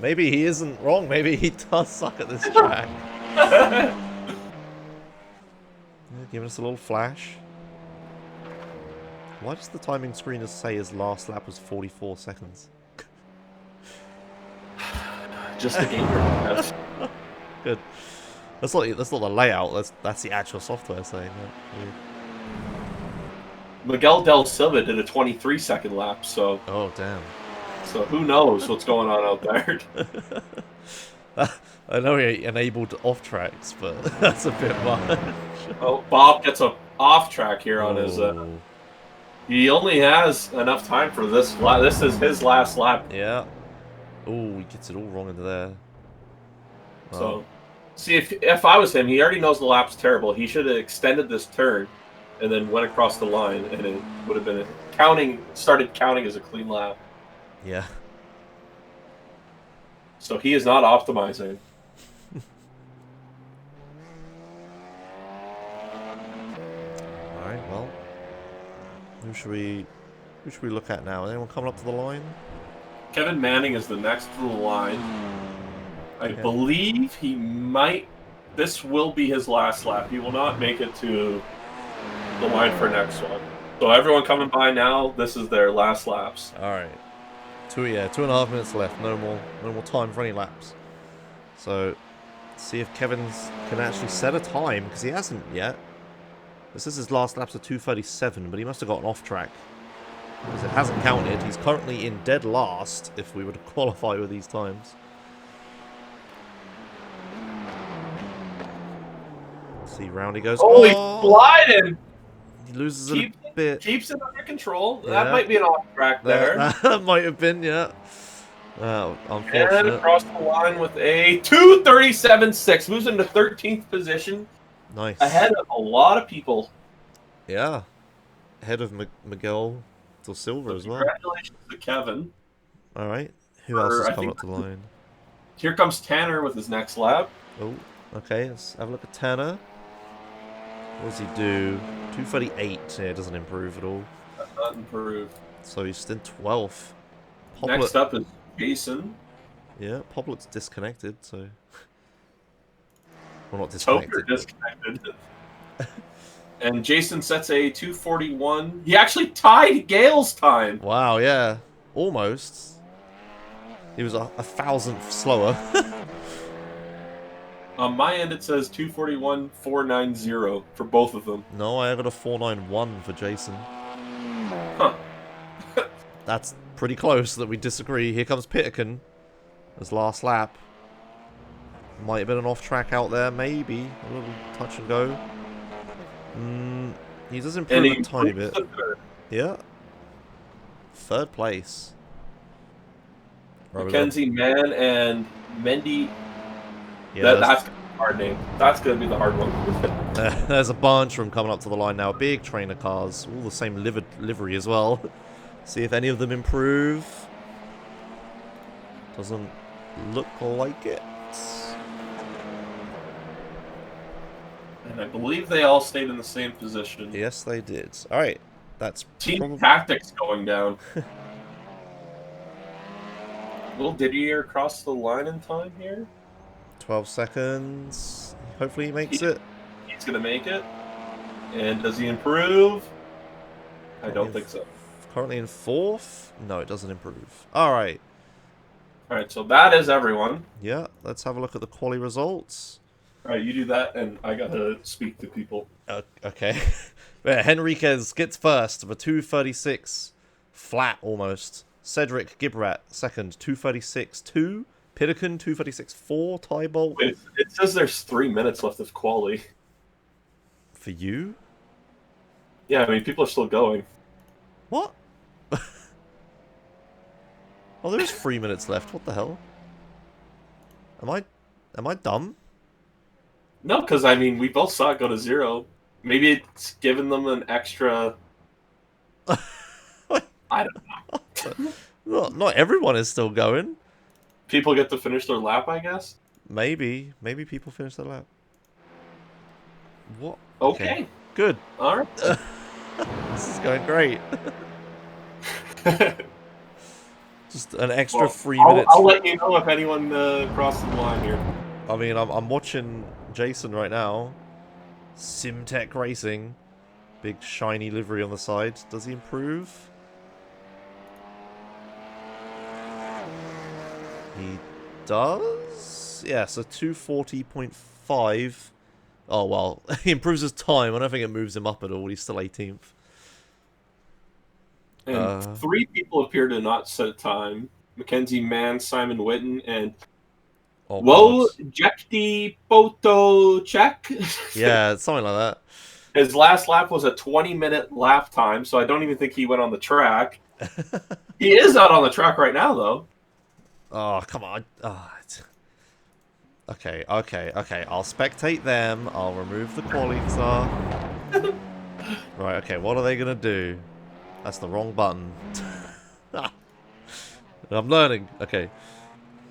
Maybe he isn't wrong. Maybe he does suck at this track. Giving us a little flash. Why does the timing screen just say his last lap was 44 seconds? Just the gamer. Good. That's not the layout. That's the actual software saying that. Miguel Del Silva did a 23-second lap, so... Oh, damn. So who knows what's going on out there. I know he enabled off tracks, but that's a bit much. Oh, Bob gets a off track here on his... he only has enough time for this lap. This is his last lap. Yeah. Oh, he gets it all wrong into there. So, see, if I was him, he already knows the lap's terrible. He should have extended this turn and then went across the line, and it would have been started counting as a clean lap. Yeah. So he is not optimizing. Alright, well. Who should we look at now? Anyone coming up to the line? Kevin Manning is the next to the line. I believe he might... This will be his last lap. He will not make it to the line for next one. So everyone coming by now, this is their last laps. Alright. 2.5 minutes left. No more time for any laps. So, see if Kevin's can actually set a time, because he hasn't yet. This is his last laps of 2:37, but he must have gotten off track. Because it hasn't counted. He's currently in dead last, if we were to qualify with these times. Let's see, round he goes. Holy sliding! He loses a bit. Keeps it under control. Yeah. That might be an off track there. That might have been, yeah. Unfortunate. And across the line with a 2:37.6. Moves into 13th position. Nice. Ahead of a lot of people. Yeah. Ahead of Miguel Del Silva as well. Congratulations to Kevin. Alright. Who else is coming up the line? Here comes Tanner with his next lap. Oh, okay. Let's have a look at Tanner. What does he do? 2:38. Yeah, it doesn't improve at all. Does not improve. So he's in 12th. Next up is Jason. Yeah, Poplet's disconnected, so... Well, not Hope disconnected. you're disconnected. And Jason sets a 2:41. He actually tied Gale's time. Wow, yeah. Almost. He was a thousandth slower. On my end, it says 2:41.490 for both of them. No, I got a 491 for Jason. Huh. That's pretty close that we disagree. Here comes Pittican. His last lap. Might have been an off track out there, maybe. A little touch and go. He does improve a tiny bit. Yeah. Third place. Mackenzie Mann and Mendy. Yeah, that's gonna be a hard name. That's going to be the hard one. There's a bunch from coming up to the line now. Big trainer cars. All the same livery as well. See if any of them improve. Doesn't look like it. And I believe they all stayed in the same position. Yes, they did. Alright. That's Team tactics going down. Will Didier cross the line in time here? 12 seconds. Hopefully he makes it. He's going to make it. And does he improve? I don't think so. Currently in 4th? No, it doesn't improve. Alright. Alright, so that is everyone. Yeah, let's have a look at the quali results. Alright, you do that, and I gotta speak to people. Okay. Yeah, Henriquez gets first of a 2:36. Flat, almost. Cedric Gibrat, second, 2:36.2. Pittacan, 2:36.4. Tybolt. It says there's 3 minutes left of quali. For you? Yeah, I mean, people are still going. What? Oh, there is 3 minutes left. What the hell? Am I dumb? No, because, I mean, we both saw it go to 0. Maybe it's given them an extra... I don't know. Not everyone is still going. People get to finish their lap, I guess? Maybe people finish their lap. What? Okay. Good. Alright. This is going great. Just an extra 3 minutes. I'll let you know if anyone crosses the line here. I mean, I'm watching Jason right now. Simtech Racing. Big shiny livery on the side. Does he improve? He does? Yeah, so 240.5. Oh, well, he improves his time. I don't think it moves him up at all. He's still 18th. And 3 people appear to not set a time. Mackenzie Mann, Simon Witten, and Wo Jekti Poto Check. Yeah, something like that. His last lap was a 20-minute lap time, so I don't even think he went on the track. He is out on the track right now, though. Oh, come on. Okay. I'll spectate them. I'll remove the quality star. Right, okay, what are they going to do? That's the wrong button. I'm learning. Okay.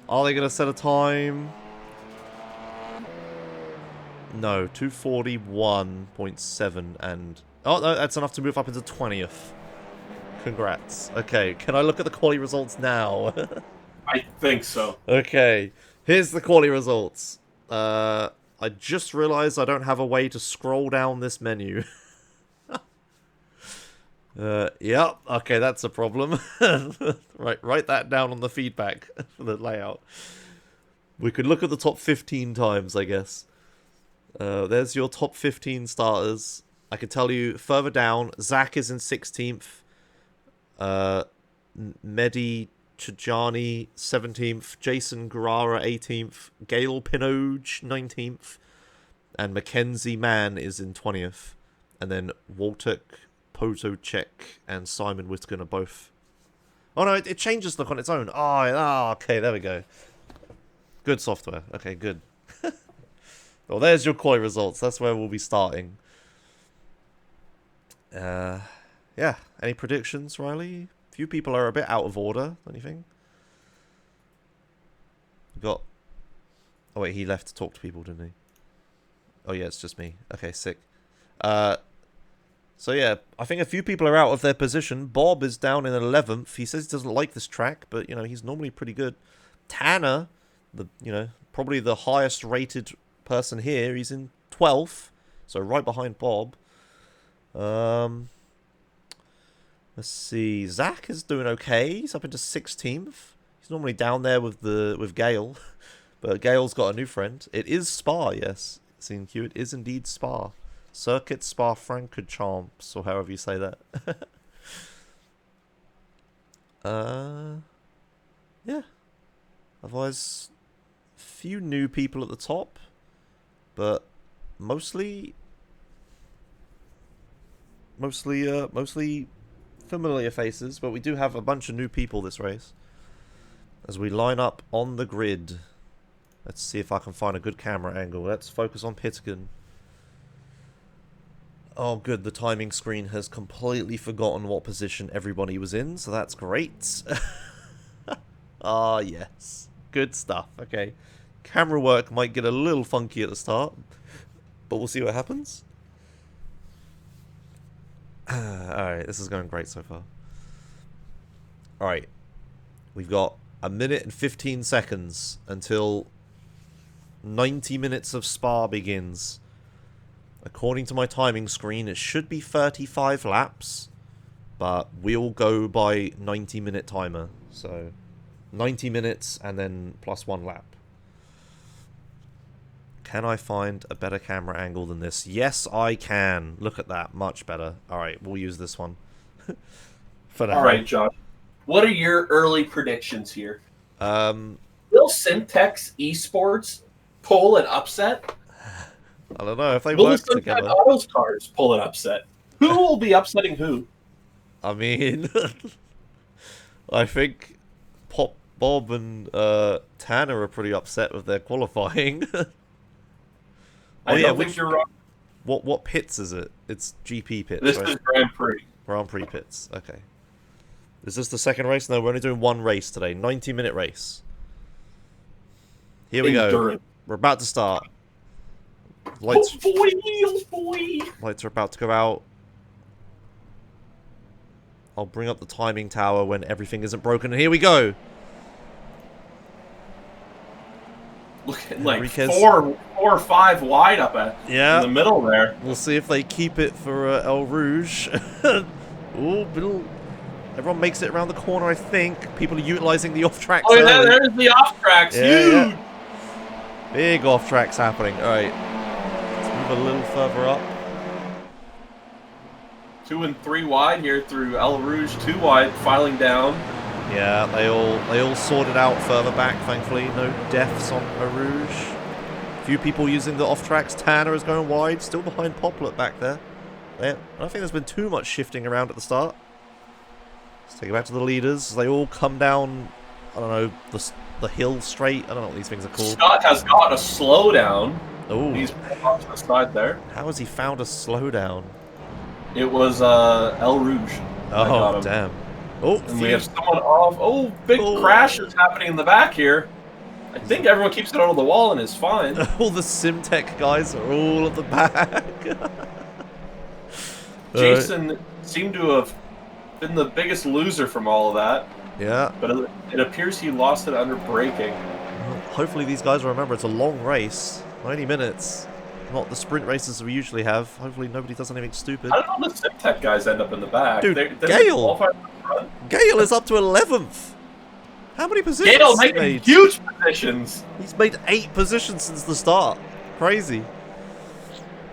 Are they going to set a time? No, 241.7 and... Oh, no, that's enough to move up into 20th. Congrats. Okay, can I look at the quality results now? I think so. Okay, here's the quality results. I just realized I don't have a way to scroll down this menu. Yep, okay, that's a problem. Right, write that down on the feedback for the layout. We could look at the top 15 times, I guess. There's your top 15 starters. I can tell you further down, Zach is in 16th. Mehdi Chajani 17th. Jason Guerrara 18th. Gail Pinoge 19th. And Mackenzie Mann is in 20th. And then Waltek Potocek and Simon Witkin are both... Oh no, it changes look on its own. Oh, okay, there we go. Good software. Okay, good. Well, there's your quality results. That's where we'll be starting. Yeah. Any predictions, Riley? Few people are a bit out of order. Anything? Got... Oh wait, he left to talk to people, didn't he? Oh yeah, it's just me. Okay, sick. So yeah, I think a few people are out of their position. Bob is down in 11th. He says he doesn't like this track, but you know, he's normally pretty good. Tanner, probably the highest rated person here, he's in 12th, so right behind Bob. Let's see. Zach is doing okay. He's up into 16th. He's normally down there with Gale, but Gale's got a new friend. It is Spa, yes. Seeing Q, it is indeed Spa. Circuit Spa Francorchamps, or however you say that. Yeah. Otherwise, few new people at the top, but mostly familiar faces. But we do have a bunch of new people this race. As we line up on the grid, let's see if I can find a good camera angle. Let's focus on Pittacan. Oh, good. The timing screen has completely forgotten what position everybody was in, so that's great. Ah, yes. Good stuff. Okay. Camera work might get a little funky at the start, but we'll see what happens. Alright, this is going great so far. Alright. We've got 1 minute and 15 seconds until 90 minutes of Spa begins. According to my timing screen, it should be 35 laps, but we'll go by 90-minute timer. So 90 minutes and then plus 1 lap. Can I find a better camera angle than this? Yes, I can. Look at that. Much better. Alright, we'll use this one. For now. Alright, Josh. What are your early predictions here? Um, Will Simtex Esports pull an upset? I don't know if they Will the work Simtex together. Autos cars pull an upset? Who will be upsetting who? I mean, I think Pop Bob and Tanner are pretty upset with their qualifying. I don't think you're wrong. What pits is it? It's GP pits, This right? is Grand Prix. Grand Prix pits. Okay. Is this the second race? No, we're only doing one race today. 90-minute race. Here we go. Endurance. We're about to start. Lights, Oh boy. lights are about to go out. I'll bring up the timing tower when everything isn't broken. And here we go. Look at like Enriquez. four or five wide up in the middle there. We'll see if they keep it for El Rouge. Ooh, everyone makes it around the corner, I think. People are utilizing the off-tracks. Oh yeah, there's the off-tracks. Huge. Yeah. Big off-tracks happening. All right. Let's move a little further up. 2 and 3 wide here through El Rouge. 2 wide, filing down. Yeah, they all sorted out further back, thankfully. No deaths on El Rouge. Few people using the off-tracks. Tanner is going wide, still behind Poplet back there. I don't think there's been too much shifting around at the start. Let's take it back to the leaders. They all come down, I don't know, the hill straight. I don't know what these things are called. Scott has got a slowdown. Oh. He's off to the side there. How has he found a slowdown? It was El Rouge. Oh, damn. Oh, and we have someone off. Oh, big crash is happening in the back here. I think everyone keeps it over the wall and is fine. All the Simtech guys are all at the back. Jason seemed to have been the biggest loser from all of that. Yeah. But it appears he lost it under braking. Well, hopefully these guys will remember it's a long race. 90 minutes. Not the sprint races we usually have. Hopefully nobody does anything stupid. I don't know the Simtech guys end up in the back. Dude, They Gale! qualify in the front. Gale is up to 11th. How many positions Gale has he making made? huge positions. He's made 8 positions since the start. Crazy.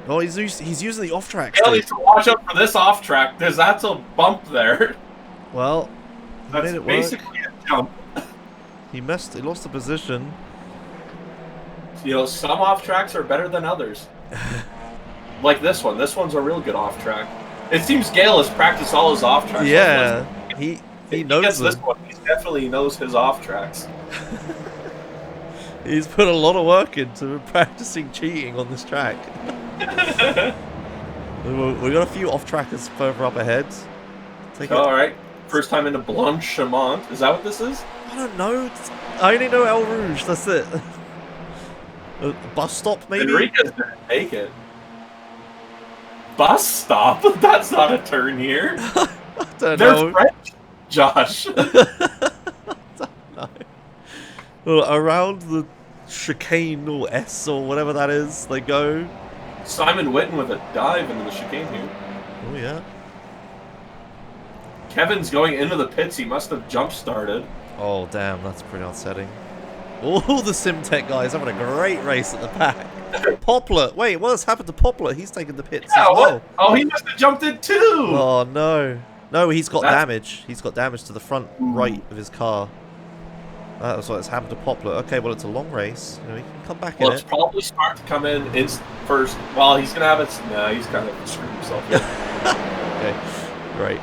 Oh, he's using the off-track. Gale needs to watch out for this off track because that's a bump there. Well, he That's made it work. basically a jump. He lost the position. You know, some off tracks are better than others. Like this one. This one's a real good off track. It seems Gale has practiced all his off tracks. Yeah, he knows gets them. this one. He definitely knows his off tracks. He's put a lot of work into practicing cheating on this track. We got a few off-trackers further up ahead. All right, first time into Blanchimont. Is that what this is? I don't know. I only know El Rouge. That's it. A bus stop, maybe? Enriquez didn't make it. Bus stop? That's not a turn here. Don't They're know. French, Josh. Well, around the chicane or S or whatever that is, they go. Simon Witten with a dive into the chicane here. Oh, yeah. Kevin's going into the pits. He must have jump started. Oh, damn, that's pretty upsetting. All the Simtech guys having a great race at the back. Poplar. Wait, what's happened to Poplar? He's taken the pits Yeah, as well. Oh, he must have jumped in too. Oh, no. No, he's got That's- damage. He's got damage to the front right of his car. That's what's happened to Poplar. Okay, well, it's a long race. You know, he can come back Well, in it's it. probably smart to come in first. Well, he's going to have it. Nah, he's kind of screwed himself here. Okay, great.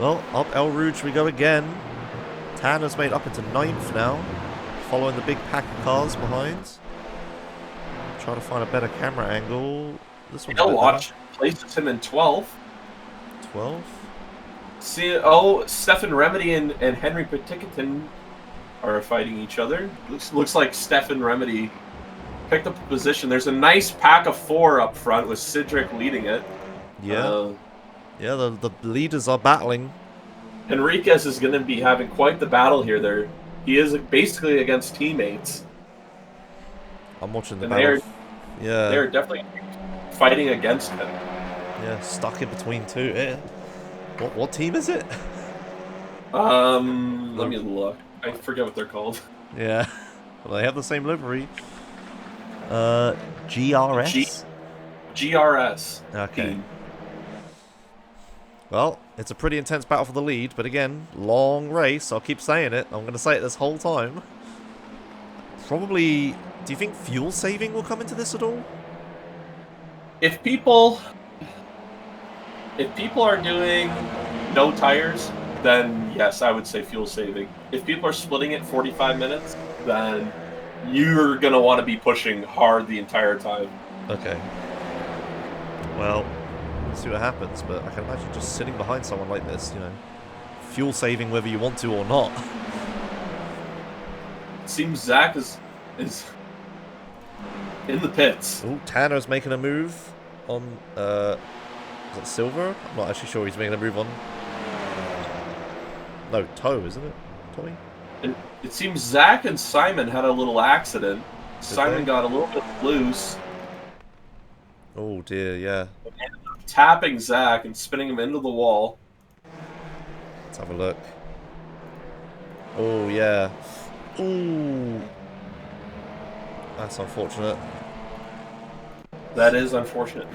Well, up El Rouge we go again. Tanner's made up into 9th now, following the big pack of cars behind. Try to find a better camera angle. This one's a He'll bit watch. Places him in 12th. better. 12. See, Stefan Remedy and Henry Peticketon are fighting each other. Looks like Stefan Remedy picked up a position. There's a nice pack of 4 up front with Cedric leading it. Yeah. Yeah, the leaders are battling. Enriquez is going to be having quite the battle here. He is basically against teammates. I'm watching the And battle. Yeah. they're definitely fighting against him. Yeah, stuck in between two. Yeah. What team is it? Let me look. I forget what they're called. Yeah. Well, they have the same livery. GRS? GRS. Okay. Team. Well, it's a pretty intense battle for the lead, but again, long race. I'll keep saying it. I'm going to say it this whole time. Probably... Do you think fuel saving will come into this at all? If people are doing no tires, then yes, I would say fuel saving. If people are splitting it 45 minutes, then you're going to want to be pushing hard the entire time. Okay. Well, we'll see what happens, but I can imagine just sitting behind someone like this, you know, fuel saving whether you want to or not. It seems Zach is in the pits. Oh, Tanner's making a move on, is it Silver? I'm not actually sure he's making a move on. No, Toe, isn't it? Tommy? It seems Zach and Simon had a little accident. Simon got a little bit loose. Oh dear, yeah. Tapping Zach and spinning him into the wall. Let's have a look. Oh yeah. Ooh. That's unfortunate. That is unfortunate.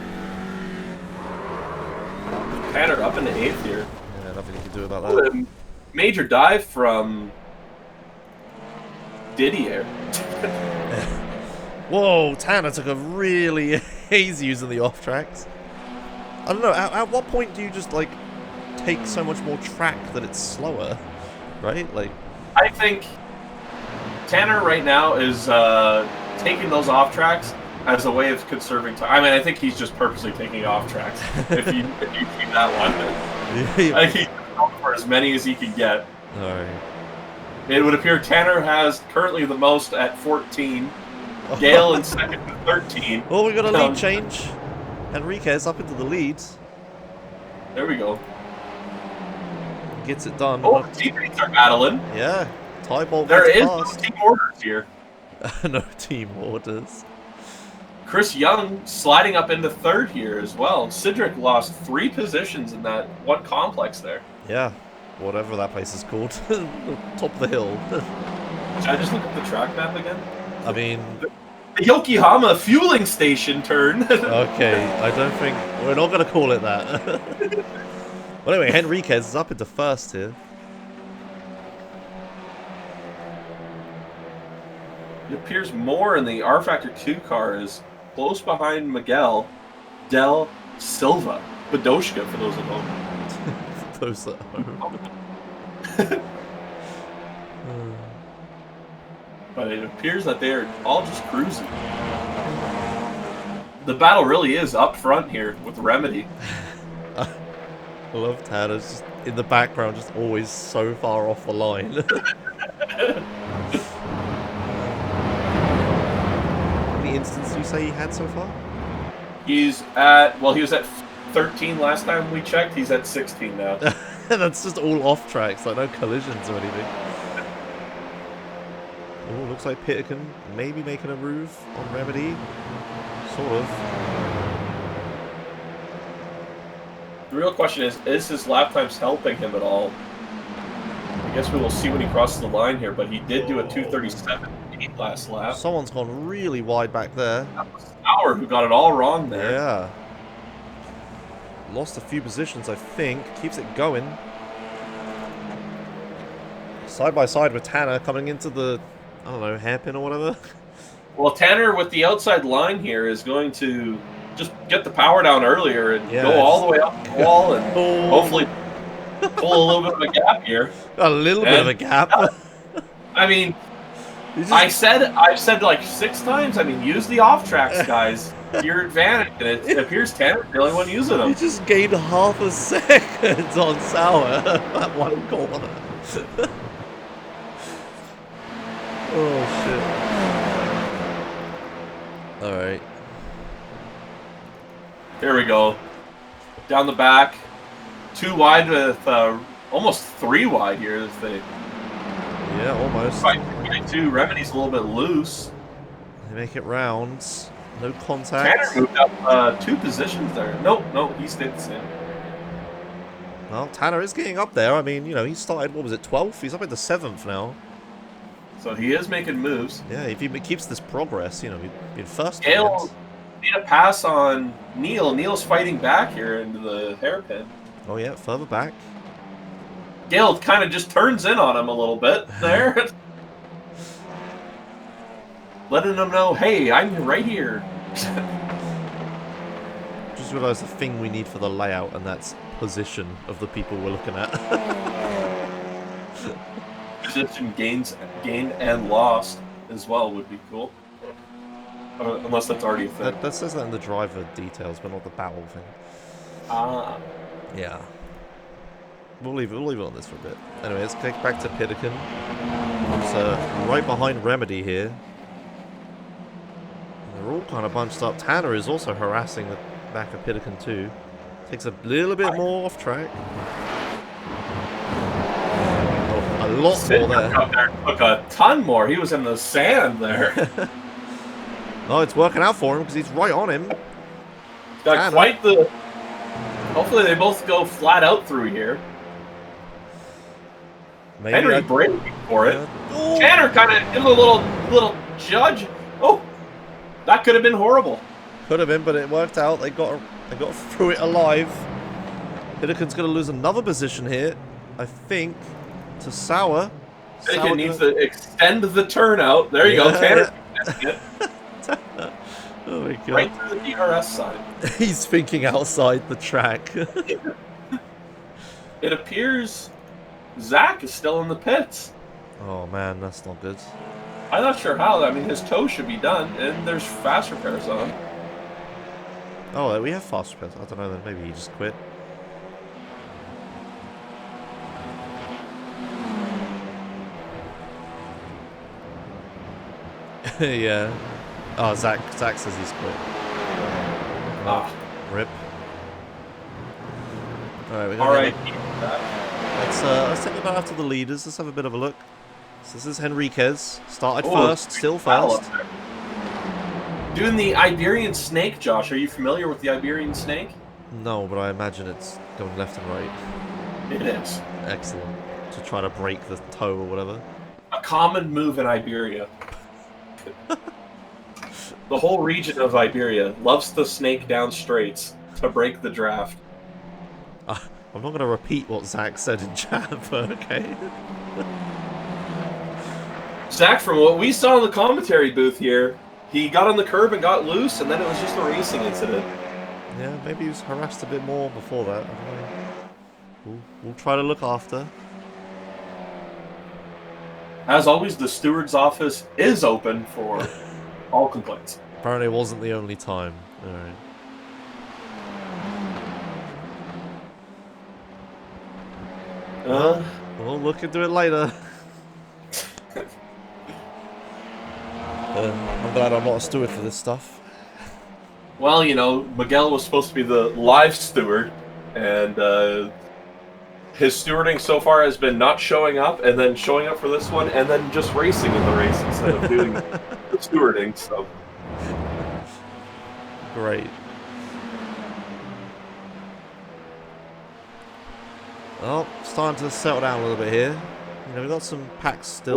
Tanner up into 8th here. Yeah, nothing you can do about Oh, that. a major dive from Didier. Whoa, Tanner took a really hazy using the off tracks. I don't know, at what point do you just, like, take so much more track that it's slower? Right? Like, I think Tanner right now is taking those off tracks as a way of conserving time. I mean, I think he's just purposely taking off tracks. if you keep that one, I think he's going for as many as he can get. Alright. It would appear Tanner has currently the most at 14. Gale in second with 13. Oh, we got a lead change. Enriquez up into the lead. There we go. Gets it done. Oh, teammates are battling. Yeah. Tybolt There is fast. no team orders here. No team orders. Chris Young sliding up into 3rd here as well. Cedric lost 3 positions in that one complex there. Yeah. Whatever that place is called. Top of the hill. Should I just look at the track map again? I mean... The Yokohama fueling station turn. Okay, I don't think... We're not going to call it that. Well, anyway, Henriquez is up into 1st here. It appears more in the R Factor 2 car is close behind Miguel Del Silva. Badoshka, for those at home. Those at home. But it appears that they are all just cruising. The battle really is up front here with Remedy. I love Tanner's just in the background, just always so far off the line. How many instances do you say he had so far? He's at, well, he was at 13 last time we checked. He's at 16 now. That's just all off tracks, like no collisions or anything. Oh, looks like Pittican maybe making a move on Remedy. Sort of. The real question is his lap times helping him at all? I guess we will see when he crosses the line here, but he did do a 2:37.8 last lap. Someone's gone really wide back there. That was Sauer who got it all wrong there. Yeah. Lost a few positions, I think. Keeps it going. Side by side with Tanner coming into the, I don't know, hairpin or whatever. Well, Tanner with the outside line here is going to just get the power down earlier and go all the way up the wall and hopefully pull a little bit of a gap here. A little bit of a gap. I mean, I've said like 6 times, I mean, use the off tracks, guys. Your advantage, and it appears Tanner's the only one using them. He just gained half a second on Sauer that one corner. Oh shit. Alright. Here we go. Down the back. 2 wide with almost 3 wide here. As they... Yeah, almost. 5.2. Remedy's a little bit loose. They make it rounds. No contact. Tanner moved up 2 positions there. Nope, he stayed the same. Well, Tanner is getting up there. I mean, you know, he started, what was it, 12th? He's up into 7th now. So he is making moves. Yeah, if he keeps this progress, you know, he'd be in first. Gale need a pass on Neil. Neil's fighting back here into the hairpin. Oh yeah, further back. Gale kind of just turns in on him a little bit there. Letting him know, hey, I'm right here. Just realised the thing we need for the layout, and that's position of the people we're looking at. Position gained and lost as well would be cool. Unless that's already a thing. That says that in the driver details, but not the battle thing. Ah. Yeah. We'll leave it on this for a bit. Anyway, let's click back to Piddicon. It's right behind Remedy here. And they're all kind of bunched up. Tanner is also harassing the back of Piddicon too. Takes a little bit more off track. Oh, a lot more there. Took a ton more. He was in the sand there. Oh, it's working out for him because he's right on him. Got Tanner. quite the... Hopefully they both go flat out through here. Maybe Henry braking for it. Yeah. Tanner kind of gives a little judge. Oh, that could have been horrible. Could have been, but it worked out. They got through it alive. Piddicon's going to lose another position here, I think, to Sauer. Piddicon needs to extend the turnout. There you go, Tanner. Oh my god. Right through the DRS side. He's thinking outside the track. It appears Zach is still in the pits. Oh man, that's not good. I'm not sure how. I mean, his toe should be done, and there's fast repairs on. Oh, we have fast repairs. I don't know then. Maybe he just quit. Yeah. Oh, Zach says he's quit. Ah. Rip. Alright, Alright. Let's take it back after the leaders. Let's have a bit of a look. So this is Henriquez. Started Oh, first, still first. Doing the Iberian snake, Josh. Are you familiar with the Iberian snake? No, but I imagine it's going left and right. It is. Excellent. To try to break the toe or whatever. A common move in Iberia. The whole region of Iberia loves the snake down straights to break the draft. I'm not going to repeat what Zach said in chat, but okay. Zach, from what we saw in the commentary booth here, he got on the curb and got loose, and then it was just a racing incident. Yeah, maybe he was harassed a bit more before that. I don't know. We'll try to look after. As always, the steward's office is open for all complaints. Apparently it wasn't the only time. Alright. We'll look into it later. I'm glad I'm not a steward for this stuff. Well, you know, Miguel was supposed to be the live steward, and his stewarding so far has been not showing up, and then showing up for this one, and then just racing in the race instead of doing the stewarding, so... Great. Well, it's time to settle down a little bit here. You know, we've got some packs still.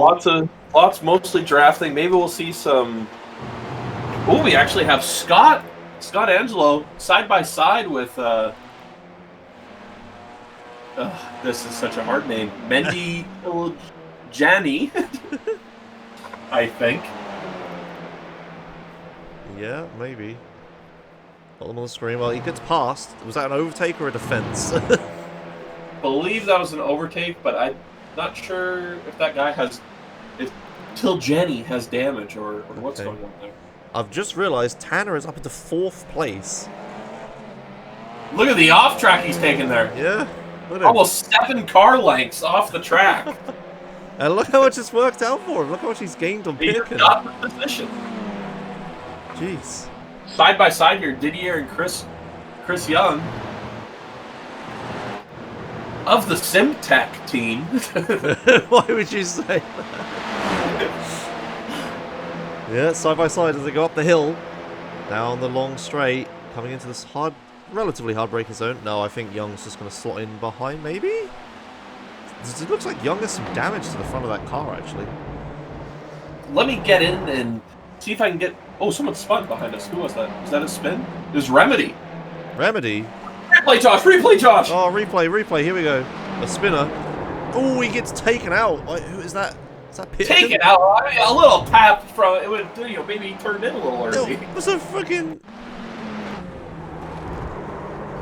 Lots mostly drafting. Maybe we'll see some... Oh, we actually have Scott Angelo side by side with this is such a hard name. Mendy Jani, I think. Yeah, maybe. Got them on the screen. Well, he gets past. Was that an overtake or a defense? Believe that was an overtake, but I'm not sure if that guy has... If Tiljani has damage or what's going on there. I've just realised Tanner is up into 4th place. Look at the off track he's taking there. Yeah. Almost 7 car lengths off the track. And look how much it's worked out for him. Look how much he's gained on He Piddicon. got the position. Jeez. Side by side here, Didier and Chris Young of the SimTech team. Why would you say that? Yeah, side by side as they go up the hill, down the long straight, coming into this relatively hard braking zone. No, I think Young's just going to slot in behind, maybe? It looks like Young has some damage to the front of that car, actually. Let me get in and see if I can get... Oh, someone spun behind us. Who was that? Was that a spin? It was Remedy. Remedy? Replay, Josh! Replay, Josh! Oh, replay. Here we go. A spinner. Oh, he gets taken out. Who is that? Is that Pitkin? Take it out. I mean, a little tap from it would, maybe he turned in a little early. It was a freaking.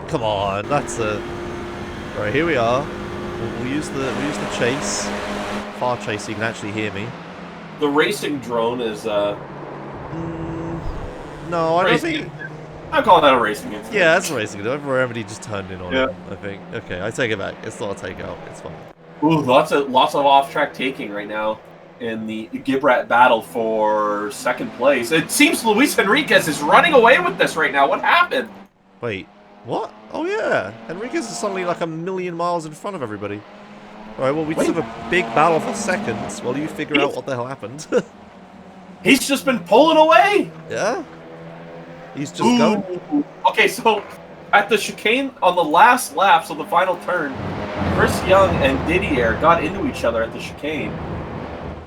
Come on, that's a. Right, here we are. We'll use the chase, far chase, so you can actually hear me. The racing drone is No, I don't think. I'm calling that a racing incident. Yeah, that's a racing. Remedy just turned in on Yeah. him, I think. Okay, I take it back. It's not a takeout. It's fine. Ooh, lots of off-track taking right now in the Gibrat battle for second place. It seems Luis Enriquez is running away with this right now. What happened? Wait, what? Oh yeah, Enriquez is suddenly like a million miles in front of everybody. Alright, well we just have a big battle for seconds while you figure out what the hell happened. He's just been pulling away. Yeah? He's just going. Okay, so at the chicane on the last lap, so the final turn, Chris Young and Didier got into each other at the chicane.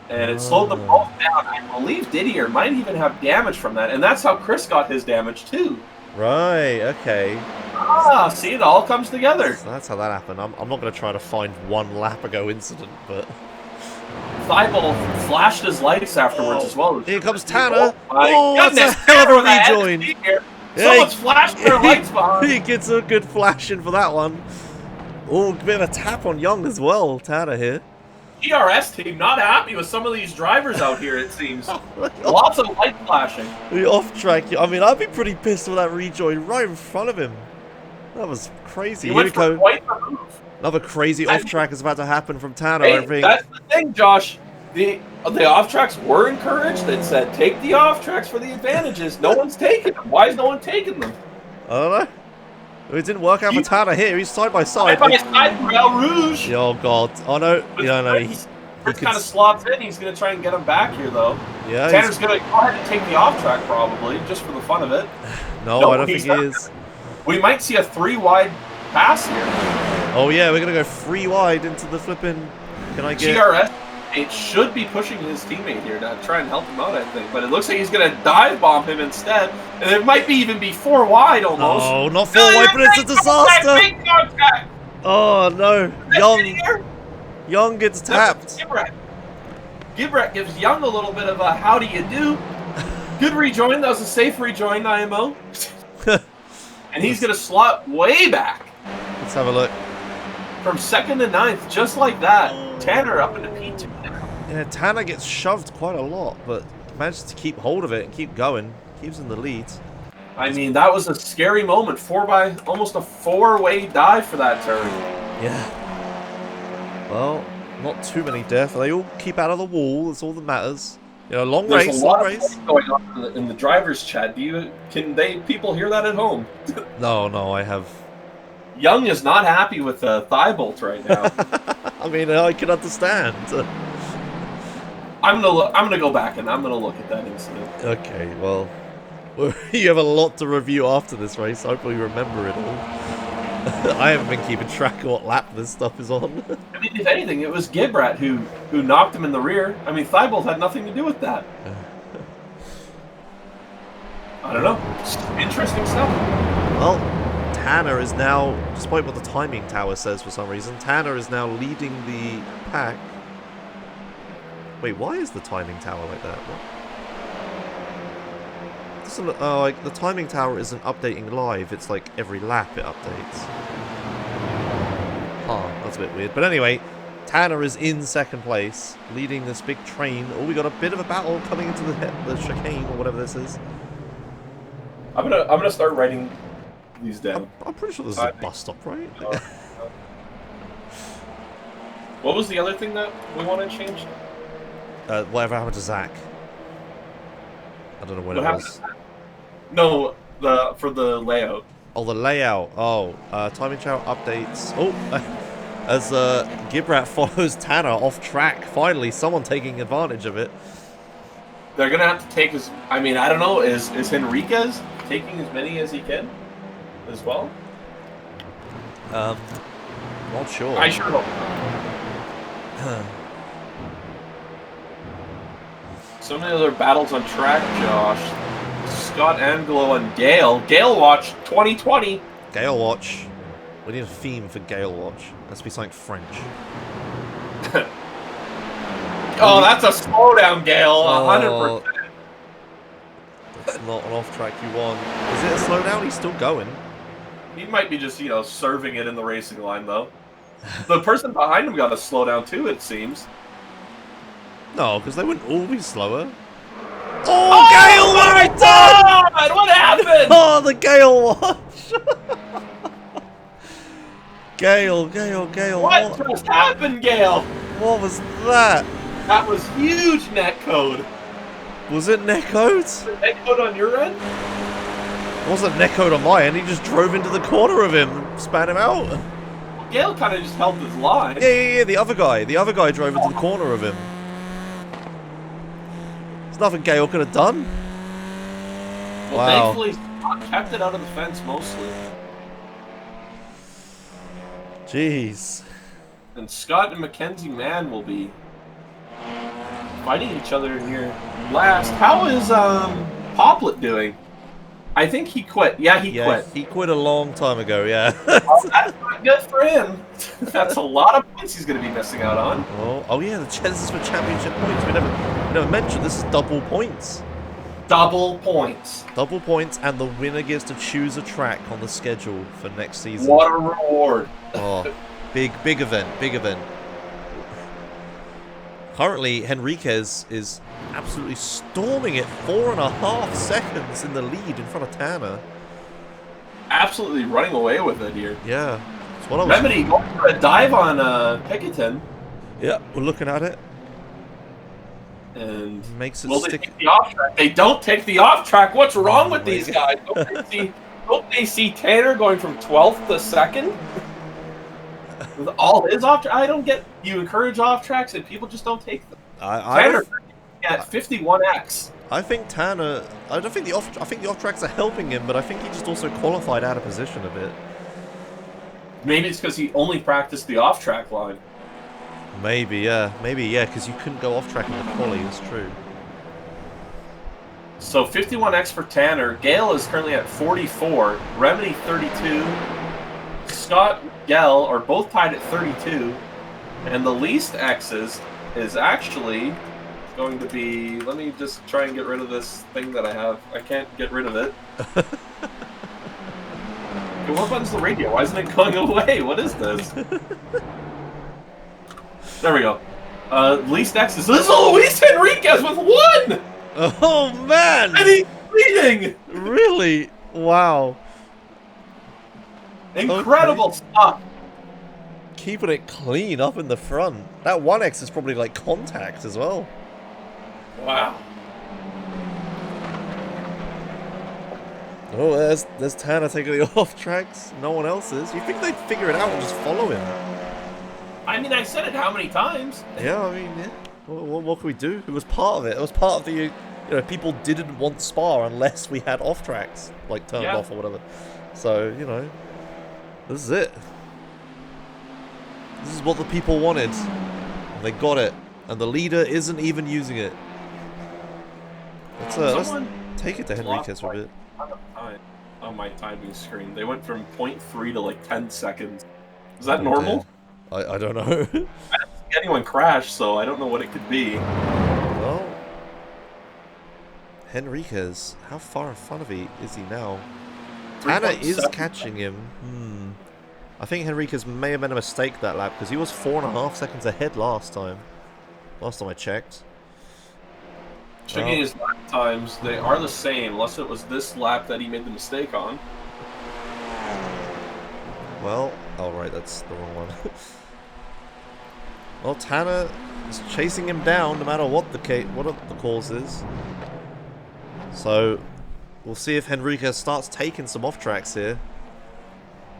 And it slowed them both down. I believe Didier might even have damage from that. And that's how Chris got his damage too. Right, okay. Ah, see, it all comes together. So that's how that happened. I'm not going to try to find one lap ago incident, but... Thibault flashed his lights afterwards as well. Here comes Tanner. Oh, that's a hell of a rejoin. Someone's flashing their lights behind. He gets a good flash in for that one. Oh, bit of a tap on Young as well. Tanner here. GRS team not happy with some of these drivers out here, it seems. Lots of light flashing. The off track. I mean, I'd be pretty pissed with that rejoin right in front of him. That was crazy. He went for quite the move. Another crazy off track is about to happen from Tanner. Hey, I think. that's the thing, Josh. The off tracks were encouraged. That said, take the off tracks for the advantages. No one's taking them. Why is no one taking them? I don't know. It didn't work out for Tanner here. He's side by side. Side by side for El Rouge. Oh god. Oh no. No. Chris kind of slots in. He's going to try and get him back here, though. Yeah. Tanner's going to go ahead and take the off track, probably, just for the fun of it. No, I don't think he is. We might see a 3-wide pass here. Oh yeah, we're going to go 3 wide into the flipping. Can I get... GRS, it should be pushing his teammate here to try and help him out, I think. But it looks like he's going to dive bomb him instead. And it might be even be 4 wide almost. Oh, not 4 wide, but it's a disaster. Oh no. Young gets tapped. Gibrat gives Young a little bit of a how do you do. Good rejoin. That was a safe rejoin, IMO. And he's going to slot way back. Let's have a look. From 2nd to 9th, just like that. Tanner up into P2 now. Yeah, Tanner gets shoved quite a lot, but manages to keep hold of it and keep going. Keeps in the lead. I mean, that was a scary moment. Almost a 4-way dive for that turn. Yeah. Well, not too many deaths. They all keep out of the wall. That's all that matters. You know, long There's race, a lot long race. going on in the driver's chat. Can people hear that at home? No, I have. Young is not happy with Thibault right now. I mean, I can understand. I'm gonna go back and I'm gonna look at that incident. Okay, well, you have a lot to review after this race. Hopefully, you remember it all. I haven't been keeping track of what lap this stuff is on. I mean, if anything, it was Gibrat who knocked him in the rear. I mean, Thibault had nothing to do with that. I don't know. Interesting stuff. Well, Tanner is now, despite what the timing tower says for some reason, Tanner is now leading the pack. Wait, why is the timing tower like that? What? Oh, like the timing tower isn't updating live. It's like every lap it updates. Oh, that's a bit weird. But anyway, Tanner is in 2nd place, leading this big train. Oh, we got a bit of a battle coming into the chicane or whatever this is. I'm gonna start writing these down. I'm pretty sure this is a bus stop, right? What was the other thing that we wanted changed? Whatever happened to Zach? I don't know when What it happened was. to that? No, for the layout. Oh, the layout. Oh, timing tower updates. Oh, as Gibrat follows Tanner off track. Finally, someone taking advantage of it. They're gonna have to take I mean, I don't know. Is Henriquez taking as many as he can, as well? Not sure. I sure hope. So many other battles on track, Josh. Scott Angelo and Gale. Gale Watch 2020. Gale Watch. We need a theme for Gale Watch. Has to be something French. Oh, that's a slowdown, Gale. 100%. That's not an off-track you want. Is it a slowdown? He's still going. He might be just, serving it in the racing line, though. The person behind him got a slowdown, too, it seems. No, because they wouldn't all be slower. Oh, Gale, what have you done? God, what happened? Oh, the Gale Watch. Gale. What just happened, Gale? What was that? That was huge netcode. Was it netcode? Was it netcode on your end? It wasn't netcode on my end. He just drove into the corner of him and spat him out. Gale kind of just held his line. Yeah. The other guy drove into the corner of him. There's nothing Gale could have done. Well, Wow. thankfully, Scott kept it out of the fence mostly. Jeez. And Scott and Mackenzie Mann will be fighting each other near last. How is Poplet doing? I think he quit. Yeah, he quit. He quit a long time ago, yeah. Well, that's not good for him. That's a lot of points he's going to be missing out on. Oh yeah, the chances for championship points. We never mentioned this is double points. Double points. Double points, and the winner gets to choose a track on the schedule for next season. What a reward. Oh, big event. Currently, Henriquez is absolutely storming it. 4.5 seconds in the lead in front of Tanner. Absolutely running away with it here. Yeah. That's what I was... Remedy going for a dive on Pickerton. Yeah, we're looking at it. And makes it will stick. They take the off track? They don't take the off track. What's wrong with these guys? Don't they see Tanner going from 12th to 2nd? With all his off track? I don't get. You encourage off tracks and people just don't take them. Tanner at 51x. I think Tanner. I think the off tracks are helping him, but I think he just also qualified out of position a bit. Maybe it's because he only practiced the off track line. Maybe, yeah, because you couldn't go off track in the quali. That's true. So 51x for Tanner. Gale is currently at 44. Remedy 32. Scott, Gale are both tied at 32. And the least X's is actually going to be... Let me just try and get rid of this thing that I have. I can't get rid of it. Okay, what button's the radio? Why isn't it going away? What is this? There we go. Least X's. This is Luis Henriquez with 1! Oh, man! And he's leading! Really? Wow. Incredible stuff. Keeping it clean up in the front. That 1X is probably like contact as well. Wow. Oh, there's Tanner taking the off tracks. No one else is. You think they'd figure it out and just follow him? I mean, I said it how many times? Yeah, I mean, yeah. What can we do? It was part of it. It was part of the, people didn't want Spa unless we had off tracks, like turned off or whatever. So, this is it. This is what the people wanted. And they got it. And the leader isn't even using it. Let's take it to Henriquez for a bit. On my timing screen. They went from 0.3 to like 10 seconds. Is that normal? I don't know. I didn't see anyone crash, so I don't know what it could be. Well, Henriquez, how far in front of is he now? Tanner is catching him. I think Henriquez may have made a mistake that lap because he was 4.5 seconds ahead last time. Last time I checked. Checking his lap times, they are the same, unless it was this lap that he made the mistake on. Well, right, that's the wrong one. Well, Tanner is chasing him down no matter what the cause is. So, we'll see if Henriquez starts taking some off tracks here.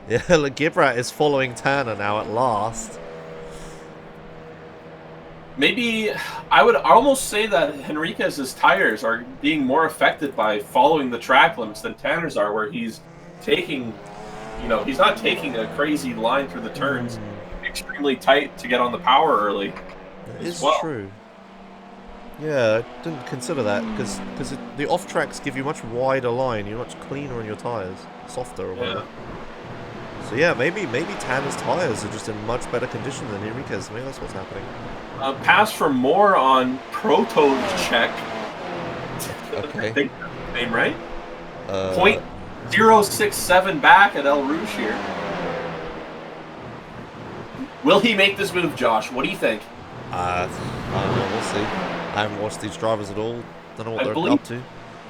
Yeah, Gibrat is following Tanner now at last. Maybe I would almost say that Henriquez's tires are being more affected by following the track limits than Tanner's are, where he's taking, he's not taking a crazy line through the turns. Extremely tight to get on the power early. That is true. Yeah, I didn't consider that because the off tracks give you much wider line. You're much cleaner on your tires, softer or whatever. So yeah, maybe Tanner's tires are just in much better condition than Enrique's. Maybe that's what's happening. Pass for more on Proto check. Okay. Think name right? .067 back at El Rouge here. Will he make this move, Josh? What do you think? I don't know. We'll see. I haven't watched these drivers at all. Don't know what they're up to.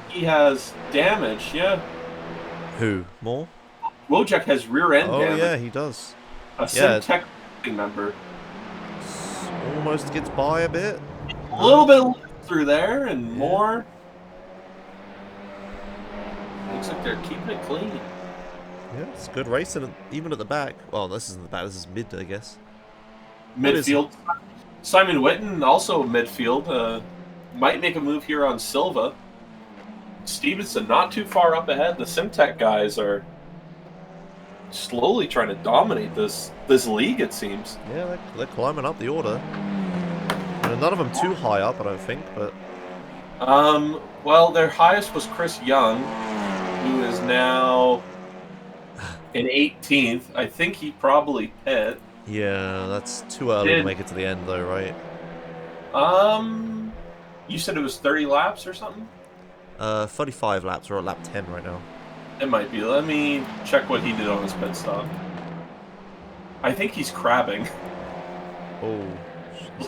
He has damage. Yeah. Who? More? Wojak has rear end damage. Oh yeah, he does. A Simtech member. Almost gets by a bit. A little bit through there and more. Looks like they're keeping it clean. Yeah, it's good racing, even at the back. Well, this isn't the back. This is mid, I guess. Midfield. Simon Witten also midfield. Might make a move here on Silva. Stevenson not too far up ahead. The Simtech guys are slowly trying to dominate this league, it seems. Yeah, they're climbing up the order. None of them too high up, I don't think, but... Well, their highest was Chris Young, who is now in 18th. I think he probably pit. Yeah, that's too early to make it to the end, though, right? You said it was 30 laps or something? 35 laps. We're at lap 10 right now. It might be. Let me check what he did on his pit stop. I think he's crabbing. Oh.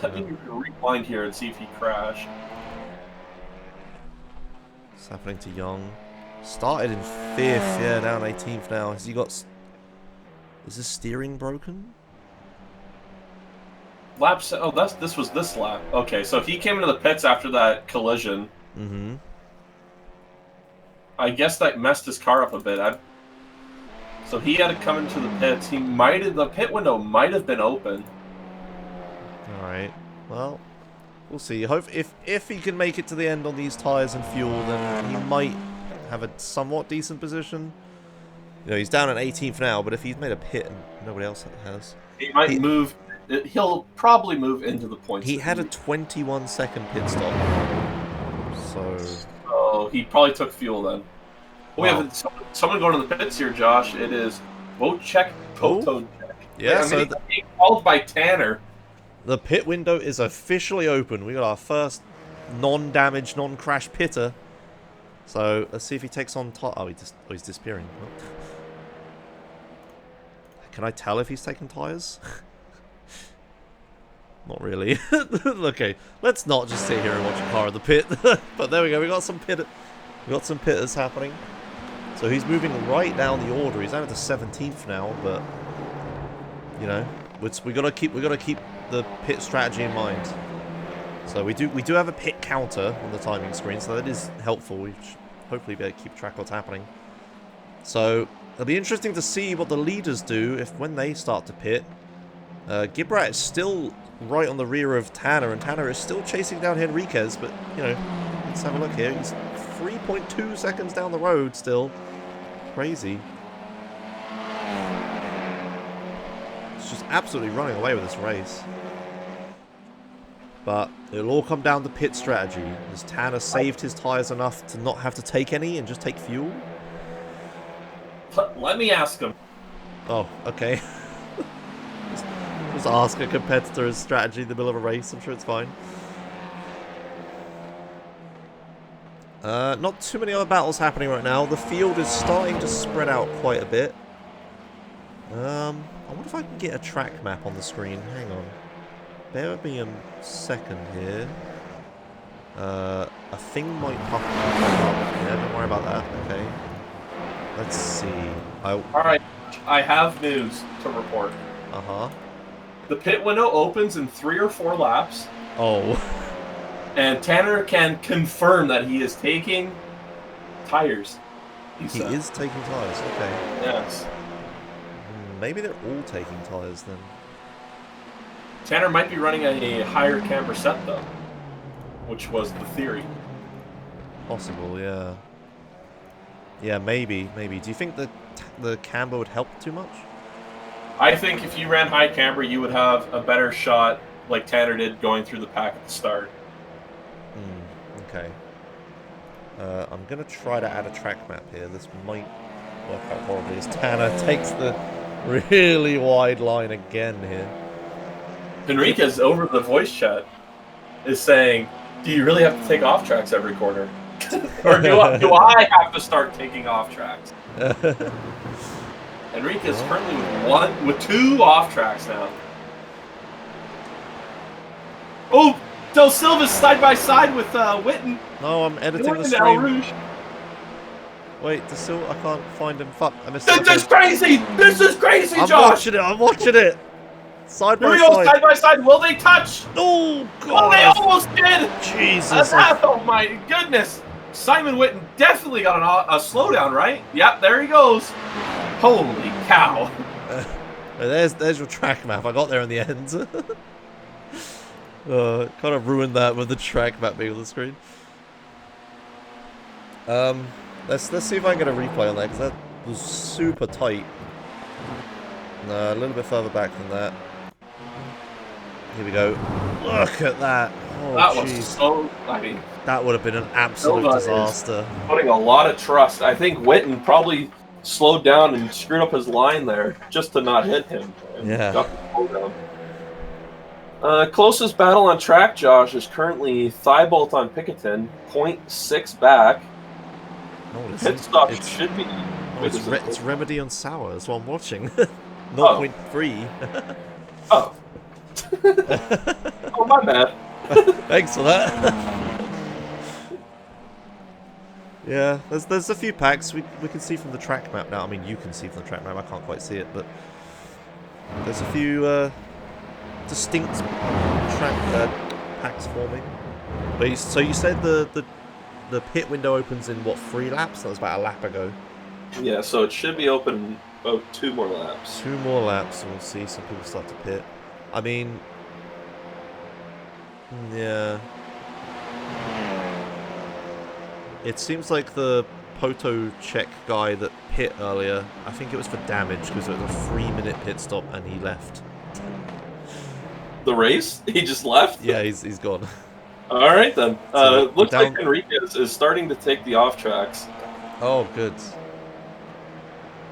Let me rewind here and see if he crashed. What's happening to Young? Started in 5th, yeah, down 18th now. Has he got... Is his steering broken? Laps. Oh, this was this lap. Okay, so he came into the pits after that collision. Mm-hmm. I guess that messed his car up a bit. So he had to come into the pits. The pit window might have been open. All right. Well, we'll see. Hope if he can make it to the end on these tires and fuel, then he might have a somewhat decent position. You know, he's down at 18th now, but if he's made a pit and nobody else has, he might move. He'll probably move into the points. He had a 21-second pit stop, so. Oh, he probably took fuel then. Wow. We have someone going to the pits here, Josh. It is Wojciech Toto. Yeah, so being called by Tanner. The pit window is officially open. We got our first non-damage, non-crash pitter. So let's see if he takes on. He's disappearing. Can I tell if he's taking tires? Not really. Okay, let's not just sit here and watch a car in the pit. But there we go. We got some pitters happening. So he's moving right down the order. He's down to 17th now, but you know, we gotta keep the pit strategy in mind. So we do have a pit counter on the timing screen, so that is helpful. We should hopefully be able to keep track of what's happening. So it'll be interesting to see what the leaders do when they start to pit. Gibrat is still right on the rear of Tanner, and Tanner is still chasing down Henriquez, but, you know, let's have a look here. He's 3.2 seconds down the road still. Crazy. It's just absolutely running away with this race. But it'll all come down to pit strategy. Has Tanner saved his tyres enough to not have to take any and just take fuel? Let me ask him. Oh, okay. Just ask a competitor's strategy in the middle of a race. I'm sure it's fine. Not too many other battles happening right now. The field is starting to spread out quite a bit. I wonder if I can get a track map on the screen. Hang on. Bear with me a second here. A thing might pop up. Yeah, don't worry about that. Okay. Let's see. Alright, I have news to report. Uh-huh. The pit window opens in 3 or 4 laps. Oh. And Tanner can confirm that he is taking tires. He is taking tires, okay. Yes. Maybe they're all taking tires then. Tanner might be running a higher camber set though, which was the theory. Possible, yeah. Yeah, maybe. Do you think that the camber would help too much? I think if you ran high camber, you would have a better shot like Tanner did going through the pack at the start. Okay. I'm going to try to add a track map here. This might work out horribly as Tanner takes the Really wide line again here. Enriquez over the voice chat is saying, "Do you really have to take off tracks every corner, or do I have to start taking off tracks?" Enriquez currently with 2 off tracks now. Oh, Del Silva's side by side with Witten. No, I'm editing Going the into El stream. Rouge. Wait, Del Silva, I can't find him. Fuck, I missed This is crazy! This is crazy, I'm Josh! watching it, I'm watching it! Side Here by we go, side. side by side. Will they touch? Oh, Oh, God! they almost did! Jesus. Oh, my goodness. Simon Witten definitely got a slowdown, right? Yep, there he goes. Holy cow. There's your track map. I got there in the end. Kind of ruined that with the track map being on the screen. Let's see if I can get a replay on that, because that was super tight. No, a little bit further back than that. Here we go. Look at that. Oh, That was jeez. so, I mean, That would have been an absolute Silva is disaster. putting a lot of trust. I think Witten probably slowed down and screwed up his line there just to not hit him. And Yeah. got the slowdown. Closest battle on track, Josh, is currently Thibault on Picketon, 0.6 back. No, Pit stop should be. Oh, it's Remedy on Sour. That's what I'm watching. Oh. 0.3. Oh. Oh, my bad. Thanks for that. Yeah, there's a few packs we can see from the track map now. I mean, you can see from the track map. I can't quite see it, but there's a few distinct track packs forming. But so you said the pit window opens in what, 3 laps? That was about a lap ago. Yeah, so it should be open about 2 more laps. 2 more laps, and we'll see some people start to pit. I mean, yeah. It seems like the Poto check guy that pit earlier, I think it was for damage, because it was a 3-minute pit stop and he left. The race? He just left? Yeah, he's gone. Alright then. So, looks down- like Enriquez is starting to take the off tracks. Oh, good.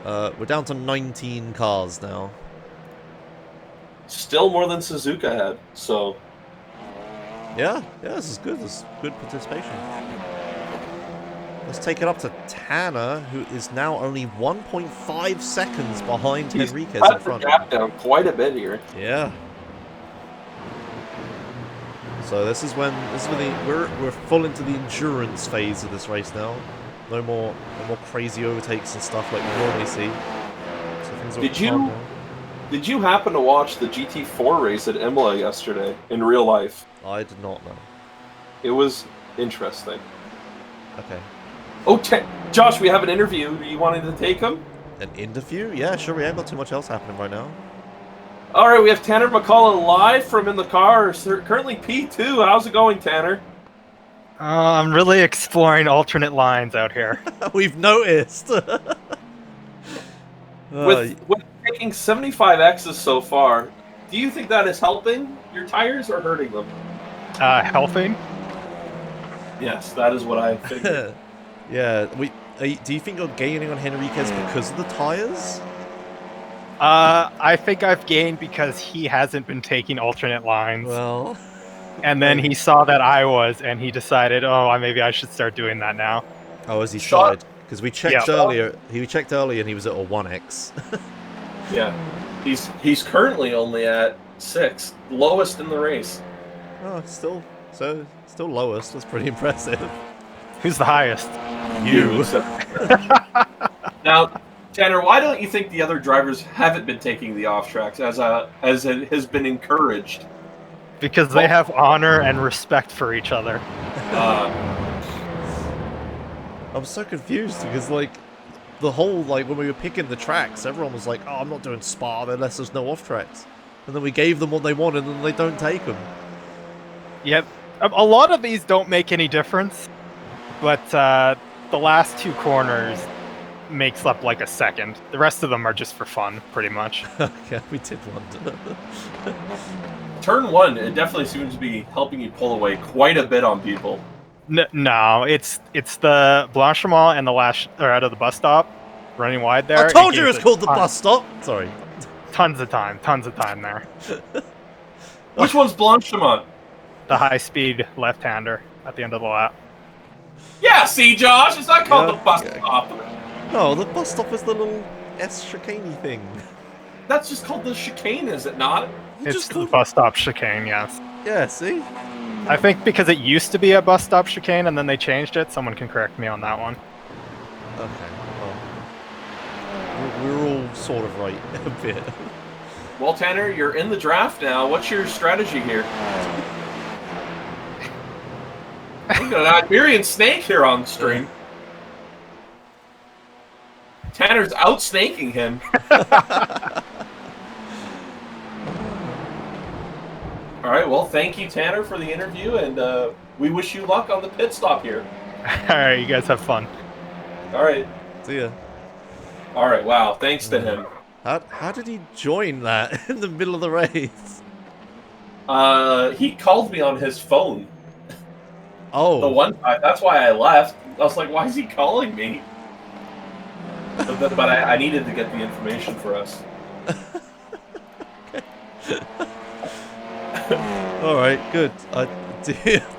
We're down to 19 cars now. Still more than Suzuka had, so... Yeah, this is good. This is good participation. Let's take it up to Tanner, who is now only 1.5 seconds behind He's Henriquez in cut the front. gap down quite a bit here. Yeah. So this is when we're full into the endurance phase of this race now. No more crazy overtakes and stuff like we normally see. So things are calm down. Did you happen to watch the GT4 race at Imola yesterday in real life? I did not know. It was interesting. Okay. Oh, Josh, we have an interview. Are you wanting to take him? An interview? Yeah, sure. We haven't got too much else happening right now. All right, we have Tanner McCullough live from in the car. Currently P2. How's it going, Tanner? I'm really exploring alternate lines out here. We've noticed. With taking 75 X's so far, do you think that is helping your tires or hurting them? Helping? Yes, that is what I figured. Yeah. Do you think you're gaining on Henriquez because of the tires? I think I've gained because he hasn't been taking alternate lines. Well... And then he saw that I was, and he decided, oh, maybe I should start doing that now. Oh, as he started? Because we checked Yeah. earlier. He checked earlier, and he was at a 1x. Yeah, he's currently only at 6, lowest in the race. Oh, still lowest. That's pretty impressive. Who's the highest? You. Now, Tanner, why don't you think the other drivers haven't been taking the off tracks as it has been encouraged? Because they have honor and respect for each other. I'm so confused because the whole when we were picking the tracks, everyone was like, "Oh, I'm not doing Spa unless there's no off tracks," and then we gave them what they wanted, and they don't take them. Yep, a lot of these don't make any difference, but the last 2 corners makes up like a second. The rest of them are just for fun, pretty much. Okay, we did wonder. Turn 1, it definitely seems to be helping you pull away quite a bit on people. No, it's the Blanchiment and the last out of the bus stop, running wide there. I told you it was called the bus stop. Sorry. Tons of time there. Which one's Blanchimont? The high-speed left-hander at the end of the lap. Yeah, see, Josh, it's not called the bus stop. No, the bus stop is the little S chicane thing. That's just called the chicane, is it not? It's the bus stop chicane, yes. Yeah, see? I think because it used to be a bus stop chicane and then they changed it. Someone can correct me on that one. Okay, well, we're all sort of right a bit. Well, Tanner, you're in the draft now. What's your strategy here? We got an Iberian snake here on stream. Tanner's out-snaking him. All right, well, thank you, Tanner, for the interview, and we wish you luck on the pit stop here. All right, you guys have fun. All right. See ya. All right, wow, thanks to him. How did he join that in the middle of the race? He called me on his phone. Oh. The one time, that's why I left. I was like, why is he calling me? But I needed to get the information for us. Alright, good. I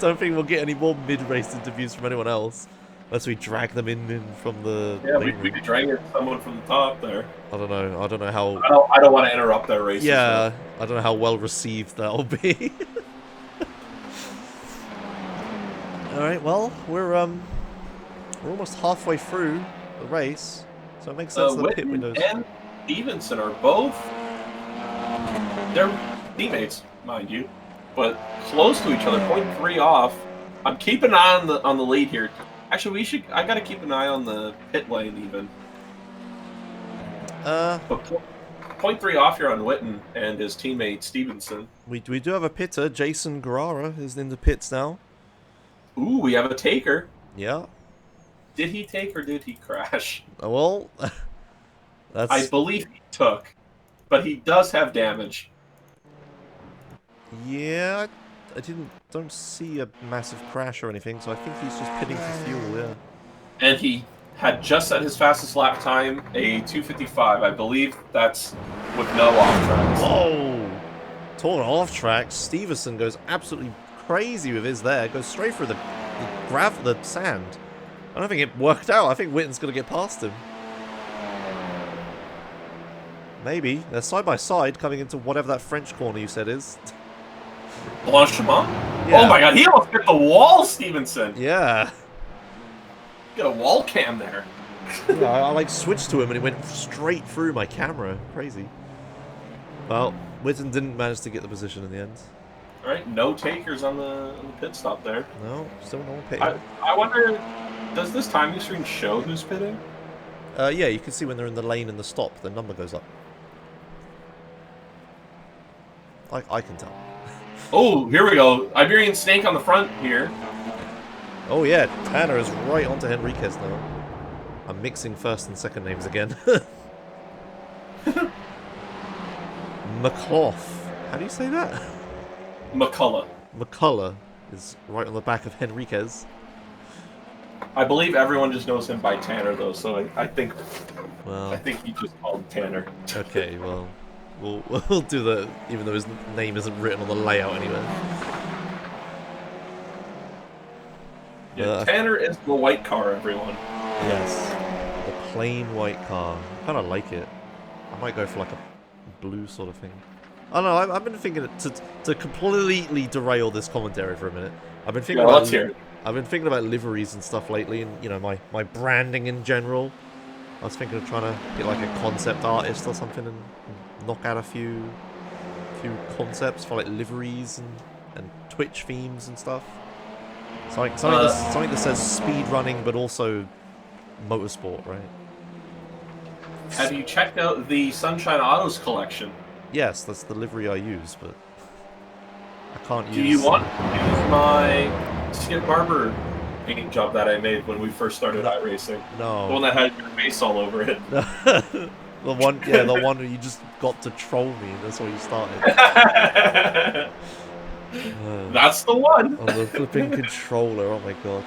don't think we'll get any more mid-race interviews from anyone else. Unless we drag them in from the... Yeah, we could drag in someone from the top there. I don't know how... I don't want to interrupt their races. Yeah, I don't know how well received that'll be. Alright, well, we're almost halfway through the race. So it makes sense that the pit Whitten windows... and Stevenson are both... They're teammates, mind you, but close to each other, 0.3 off. I'm keeping an eye on the lead here. Actually, I gotta keep an eye on the pit lane even. But 0.3 off here on Whitten and his teammate Stevenson. We do have a pitter. Jason Guerrara is in the pits now. Ooh, we have a taker. Yeah. Did he take or did he crash? Well, that's... I believe he took, but he does have damage. Yeah, I don't see a massive crash or anything, so I think he's just pitting for fuel, yeah. And he had just at his fastest lap time a 2:55. I believe that's with no off tracks. Whoa! Torn off tracks. Stevenson goes absolutely crazy with his there. Goes straight through the sand. I don't think it worked out. I think Whitten's going to get past him. Maybe. They're side by side coming into whatever that French corner you said is. Blanchimont? Yeah. Oh my god, he almost hit the wall, Stevenson! Yeah. Got a wall cam there. Yeah, I like switched to him and it went straight through my camera. Crazy. Well, Whitten didn't manage to get the position in the end. Alright, no takers on the pit stop there. No, still no one pitting. I wonder, does this timing screen show who's pitting? Yeah, you can see when they're in the lane and the stop, the number goes up. I can tell. Oh, here we go. Iberian Snake on the front here. Oh yeah, Tanner is right onto Henriquez now. I'm mixing first and second names again. McClough. How do you say that? McCullough. McCullough is right on the back of Henriquez. I believe everyone just knows him by Tanner though, so I think Well, he just called him Tanner. Okay, well, we'll do that, even though his name isn't written on the layout anywhere. Yeah, Tanner is the white car, everyone. Yes, the plain white car. I kind of like it. I might go for like a blue sort of thing. I don't know. I've been thinking to completely derail this commentary for a minute. I've been thinking let's hear it. I've been thinking about liveries and stuff lately, and you know my branding in general. I was thinking of trying to get like a concept artist or something and knock out a few concepts for like liveries and Twitch themes and stuff. Something that says speed running, but also motorsport, right? Have you checked out the Sunshine Autos collection? Yes, that's the livery I use, but I can't use... Do you want to use my Skip Barber paint job that I made when we first started iRacing? No. The one that had your face all over it. the one where you just got to troll me. That's where you started. That's the one. On the flipping controller. Oh my god.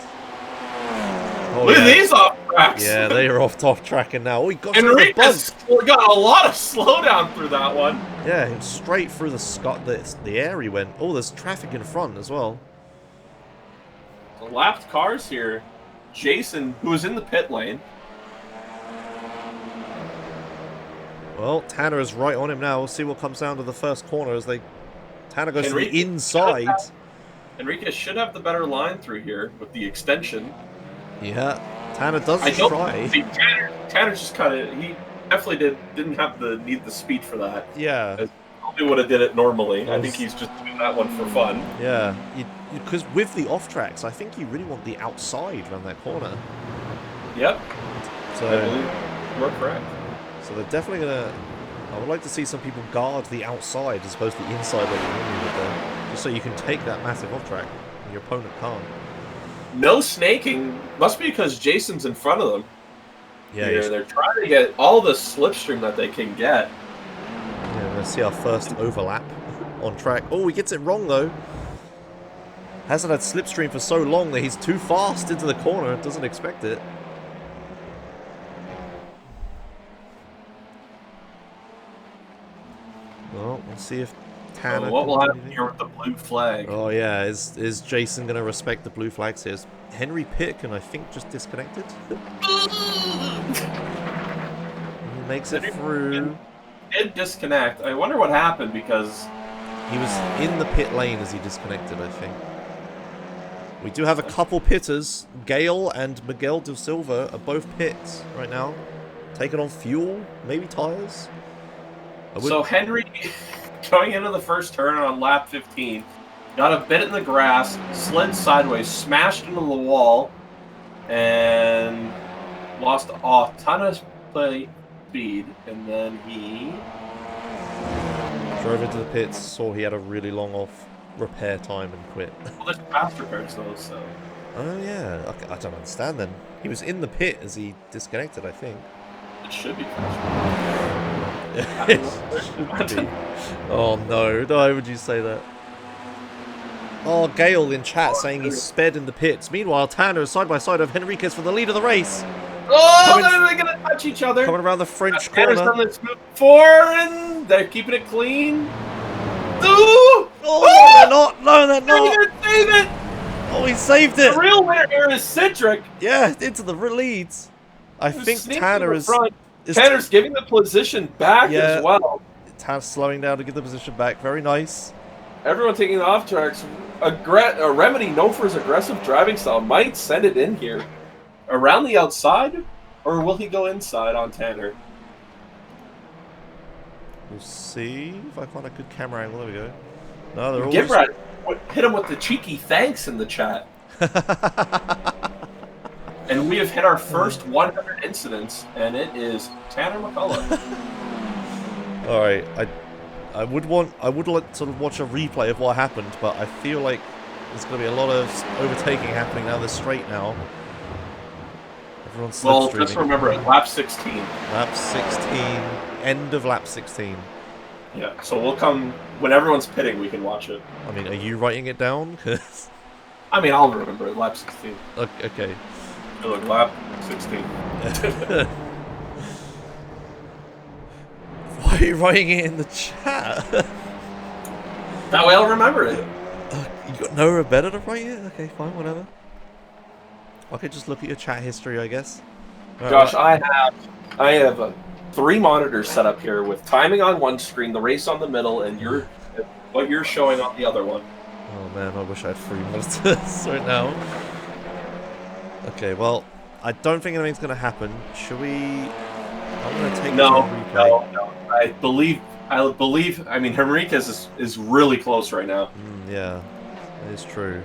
Oh, Look yeah. at these off tracks. Yeah, they are off tracking now. Oh, he got through the bump. Enriquez got a lot of slowdown through that one. Yeah, straight through the air he went. Oh, there's traffic in front as well. The lapped cars here. Jason, who was in the pit lane. Well, Tanner is right on him now. We'll see what comes down to the first corner as Tanner goes to the inside. Enriquez should have the better line through here with the extension. Yeah, Tanner does try. See, Tanner just he definitely didn't need the speed for that. Yeah. He probably would have did it normally. I think he's just doing that one for fun. Yeah, because with the off tracks, I think you really want the outside around that corner. Yep. So I believe you're correct. So they're definitely gonna. I would like to see some people guard the outside as opposed to the inside like you normally would there, just so you can take that massive off track and your opponent can't. No snaking. Must be because Jason's in front of them. Yeah, they're trying to get all the slipstream that they can get. Yeah, we're gonna see our first overlap on track. Oh, he gets it wrong though. Hasn't had slipstream for so long that he's too fast into the corner and doesn't expect it. Well, we'll see if Tanner. What will happen here with the blue flag? Oh yeah, is Jason gonna respect the blue flags here? Henry Pitkin, I think, just disconnected. He makes it through. He did disconnect. I wonder what happened because he was in the pit lane as he disconnected, I think. We do have a couple pitters. Gale and Miguel de Silva are both pits right now, taking on fuel, maybe tires. So Henry, going into the first turn on lap 15, got a bit in the grass, slid sideways, smashed into the wall, and lost a ton of speed. And then he drove into the pits, saw he had a really long off repair time and quit. Well, there's fast repairs though, so. Oh yeah, okay, I don't understand then. He was in the pit as he disconnected, I think. It should be fast. Oh no, why would you say that? Oh, Gale in chat saying he's sped in the pits. Meanwhile, Tanner is side by side of Henriquez for the lead of the race. Oh, they're going to touch each other. Coming around the French Tanner's corner. done this move before, and they're keeping it clean. Ooh! Oh, they're not. No, they're not. They're gonna save it. Oh, he saved it. The real winner here is Citric. Yeah, into the leads. I think Tanner is... Tanner's giving the position back as well. Tanner's slowing down to get the position back. Very nice. Everyone taking the off tracks. A Remedy known for his aggressive driving style might send it in here. Around the outside? Or will he go inside on Tanner? We'll see if I find a good camera angle. There we go. No, they're all... Gibrat hit him with the cheeky thanks in the chat. And we have hit our first 100 incidents, and it is Tanner McCullough. All right, I would like to sort of watch a replay of what happened, but I feel like there's going to be a lot of overtaking happening now. They're straight now. Everyone's well, just remember it. Lap 16. Lap 16. End of lap 16. Yeah. So we'll come when everyone's pitting. We can watch it. I mean, are you writing it down? Cause... I mean, I'll remember it. Lap 16. Okay. Look, lap 16. Why are you writing it in the chat? That way I'll remember it. You got nowhere better to write it? Okay, fine, whatever. I could just look at your chat history, I guess. Josh, I have 3 monitors set up here with timing on one screen, the race on the middle, and what you're showing on the other one. Oh man, I wish I had 3 monitors right now. Okay, well, I don't think anything's going to happen. Should we... I'm going to take No. I mean, Henriquez is really close right now. Yeah, it is true.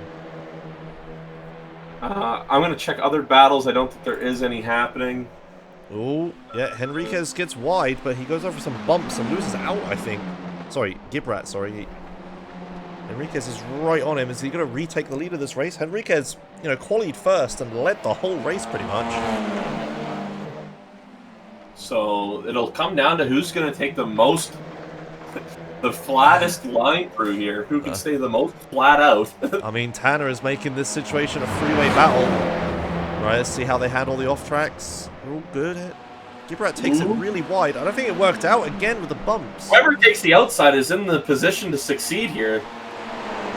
I'm going to check other battles. I don't think there is any happening. Oh, yeah, Henriquez gets wide, but he goes over some bumps and loses out, I think. Sorry, Gibrat, sorry. Henriquez is right on him. Is he going to retake the lead of this race? Henriquez, qualied first and led the whole race pretty much. So it'll come down to who's going to take the flattest line through here. Who can stay the most flat out? I mean, Tanner is making this situation a freeway battle. Right, let's see how they handle the off-tracks. They're all good. Gibrat takes it really wide. I don't think it worked out again with the bumps. Whoever takes the outside is in the position to succeed here.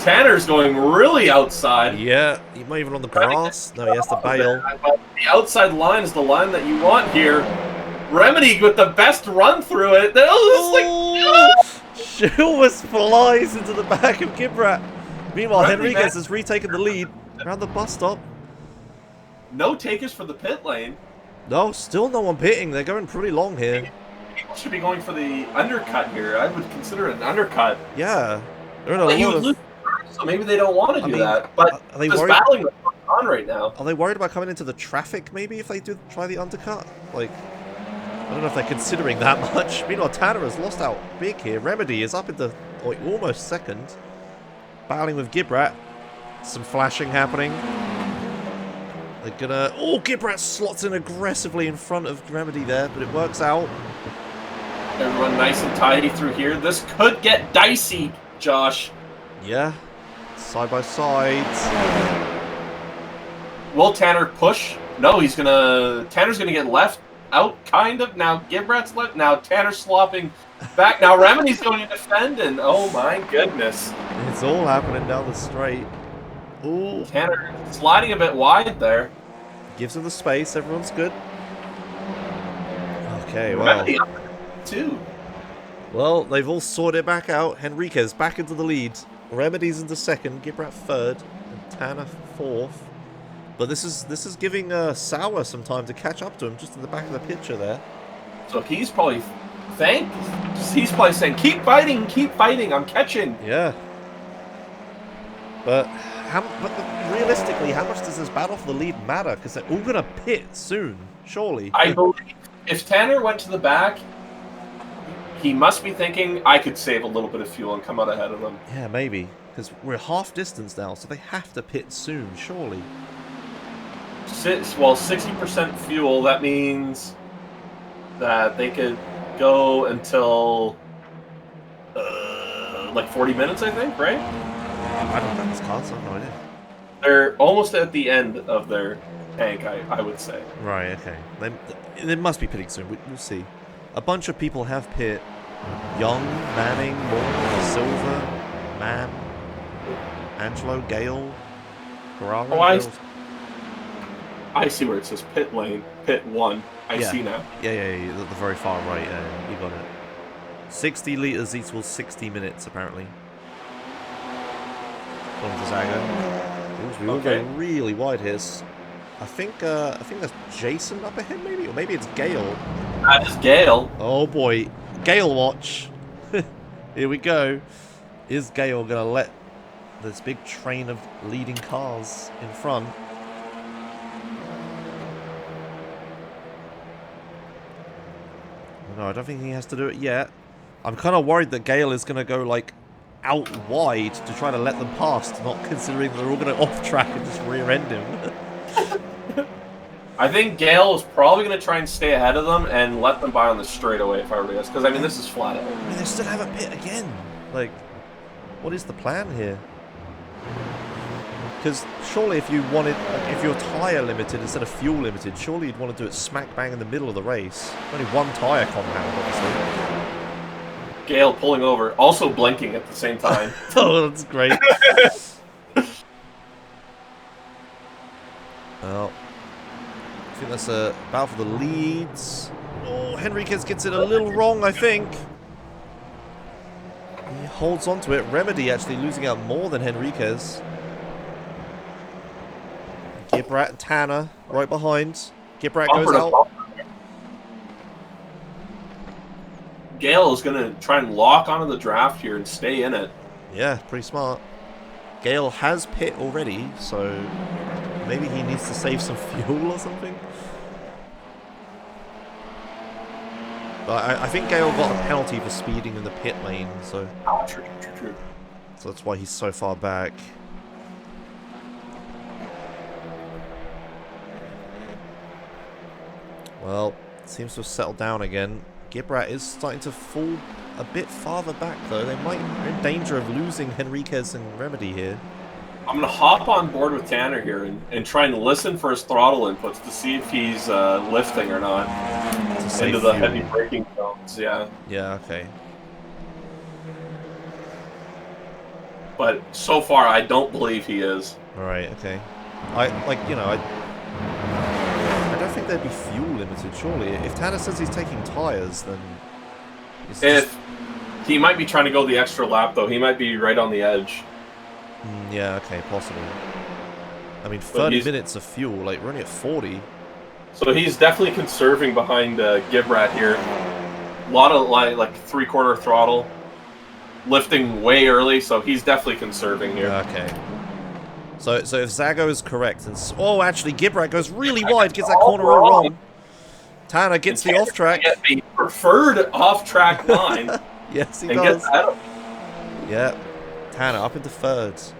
Tanner's going really outside. Yeah, he might even on the grass. No, he has to bail. But the outside line is the line that you want here. Remedy with the best run through it. She almost flies into the back of Gibrat. Meanwhile, Remedy, Henriquez man. has retaken the lead around the bus stop. No takers for the pit lane. No, still no one pitting. They're going pretty long here. People should be going for the undercut here. I would consider it an undercut. Yeah. They're in a But you lot would of... lose, so maybe they don't want to I do mean, that. But are they there's worried- battling going on right now. Are they worried about coming into the traffic, maybe, if they do try the undercut? Like, I don't know if they're considering that much. Meanwhile, Tanner has lost out big here. Remedy is up into like, almost second. Battling with Gibrat. Some flashing happening. They're gonna... Oh, Gibrat slots in aggressively in front of Remedy there, but it works out. Everyone nice and tidy through here. This could get dicey, Josh. Yeah. Side by side. Will Tanner push? No, he's gonna... Tanner's gonna get left out, kind of. Now Gibrat's left. Now Tanner's slopping back. Now Remedy's going to defend, and oh my goodness. It's all happening down the straight. Ooh. Tanner sliding a bit wide there. Gives him the space. Everyone's good. Okay, well... Remedy up too. Well, they've all sorted it back out. Henriquez back into the lead. Remedy's into second. Gibrat third. And Tanner fourth. But this is giving Sauer some time to catch up to him just in the back of the picture there. So he's probably he's probably saying, keep fighting, I'm catching. Yeah. But realistically, how much does this battle for the lead matter? Because they're all going to pit soon, surely. I believe if Tanner went to the back, he must be thinking, I could save a little bit of fuel and come out ahead of them. Yeah, maybe. Because we're half distance now, so they have to pit soon, surely. Well, 60% fuel, that means that they could go until like 40 minutes, I think, right? I don't know this cars, I have no idea. They're almost at the end of their tank, I would say. Right, okay. They must be pitting soon. We'll see. A bunch of people have pit. Young, Manning, Moore, Silver, Mann, Angelo, Gale, Guerrero. Oh, I see where it says pit lane, pit 1. I Yeah. see now. Yeah, the very far right. Yeah, you got it. 60 litres equals 60 minutes, apparently. According to Zago. We all Okay. going really wide here. I think that's Jason up ahead, maybe, or maybe it's Gale. That is Gale. Oh boy, Gale watch. Here we go. Is Gale gonna let this big train of leading cars in front? No, I don't think he has to do it yet. I'm kind of worried that Gale is going to go, like, out wide to try to let them past, not considering they're all going to off-track and just rear-end him. I think Gale is probably going to try and stay ahead of them and let them by on the straightaway if I were to guess. Because, I mean, this is flat out. I mean, they still haven't pit again. Like, what is the plan here? Because surely if you wanted, if you're tyre limited instead of fuel limited, surely you'd want to do it smack bang in the middle of the race. Only one tyre compound, obviously. Gale pulling over, also blinking at the same time. Oh, that's great. Well, I think that's a battle for the leads. Oh, Henriquez gets it a little wrong, I think. He holds on to it. Remedy actually losing out more than Henriquez. Gibrat and Tanner right behind. Gibrat goes out. Gale is going to try and lock onto the draft here and stay in it. Yeah, pretty smart. Gale has pit already, so maybe he needs to save some fuel or something. But I think Gale got a penalty for speeding in the pit lane, so... Oh, true. So that's why he's so far back. Well, it seems to have settled down again. Gibrat is starting to fall a bit farther back, though. They're in danger of losing Henriquez and Remedy here. I'm gonna hop on board with Tanner here and try and listen for his throttle inputs to see if he's lifting or not into the heavy braking zones. Yeah. Yeah. Okay. But so far, I don't believe he is. All right. Okay. I don't think there'd be fuel limited. Surely, if Tanner says he's taking tires, then If he might be trying to go the extra lap, though, he might be right on the edge. Yeah, okay, possible. I mean, 30 minutes of fuel, like, we're only at 40. So he's definitely conserving behind Gibrat here. A lot of, like 3/4 throttle. Lifting way early, so he's definitely conserving here. Okay. So if Zago is correct, and actually, Gibrat goes really wide, gets that corner all wrong. Tanner gets the off-track. Get the preferred off-track line. Yes, he and does. Gets out. Yeah. Tanner up into thirds.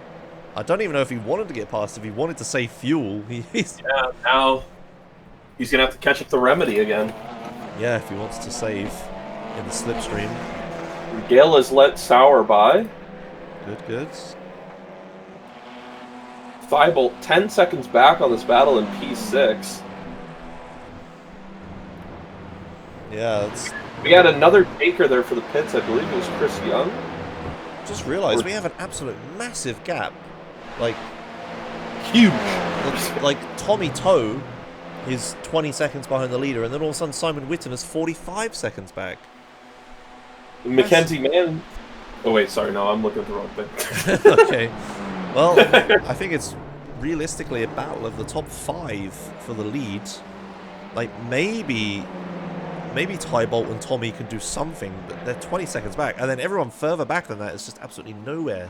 I don't even know if he wanted to get past. If he wanted to save fuel, he's... Yeah, now he's going to have to catch up the Remedy again. Yeah, if he wants to save in the slipstream. Gale has let Sauer by. Good. Thibault 10 seconds back on this battle in P6. Yeah, we had another taker there for the pits. I believe it was Chris Young. Just realised we have an absolute massive gap. Like, huge. Like Tommy Toe is 20 seconds behind the leader, and then all of a sudden Simon Whitten is 45 seconds back. Mackenzie Mann. Oh wait, sorry, no, I'm looking at the wrong thing. Okay. Well, I think it's realistically a battle of the top 5 for the lead. Like, maybe Thibault and Tommy can do something, but they're 20 seconds back. And then everyone further back than that is just absolutely nowhere.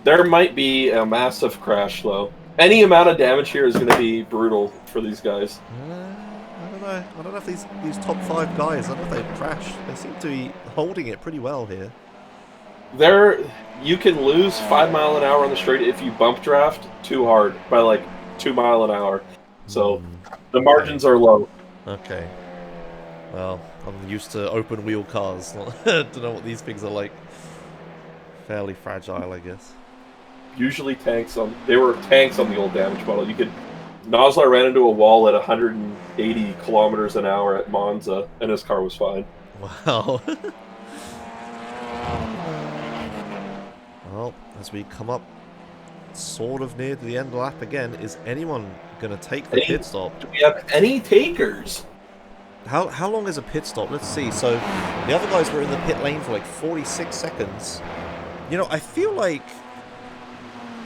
There might be a massive crash, though. Any amount of damage here is going to be brutal for these guys. I don't know if these top 5 guys, I don't know if they've crashed. They seem to be holding it pretty well here. You can lose 5 miles an hour on the straight if you bump draft too hard by like 2 miles an hour. So the margins are low. Okay. Well, I'm used to open wheel cars. Don't know what these things are like. Fairly fragile, I guess. Usually they were tanks on the old damage model. Nosler ran into a wall at 180 kilometers an hour at Monza, and his car was fine. Wow. Well, as we come up sort of near to the end of the lap again, is anyone going to take the pit stop? Do we have any takers? How long is a pit stop? Let's see. So, the other guys were in the pit lane for like 46 seconds. You know, I feel like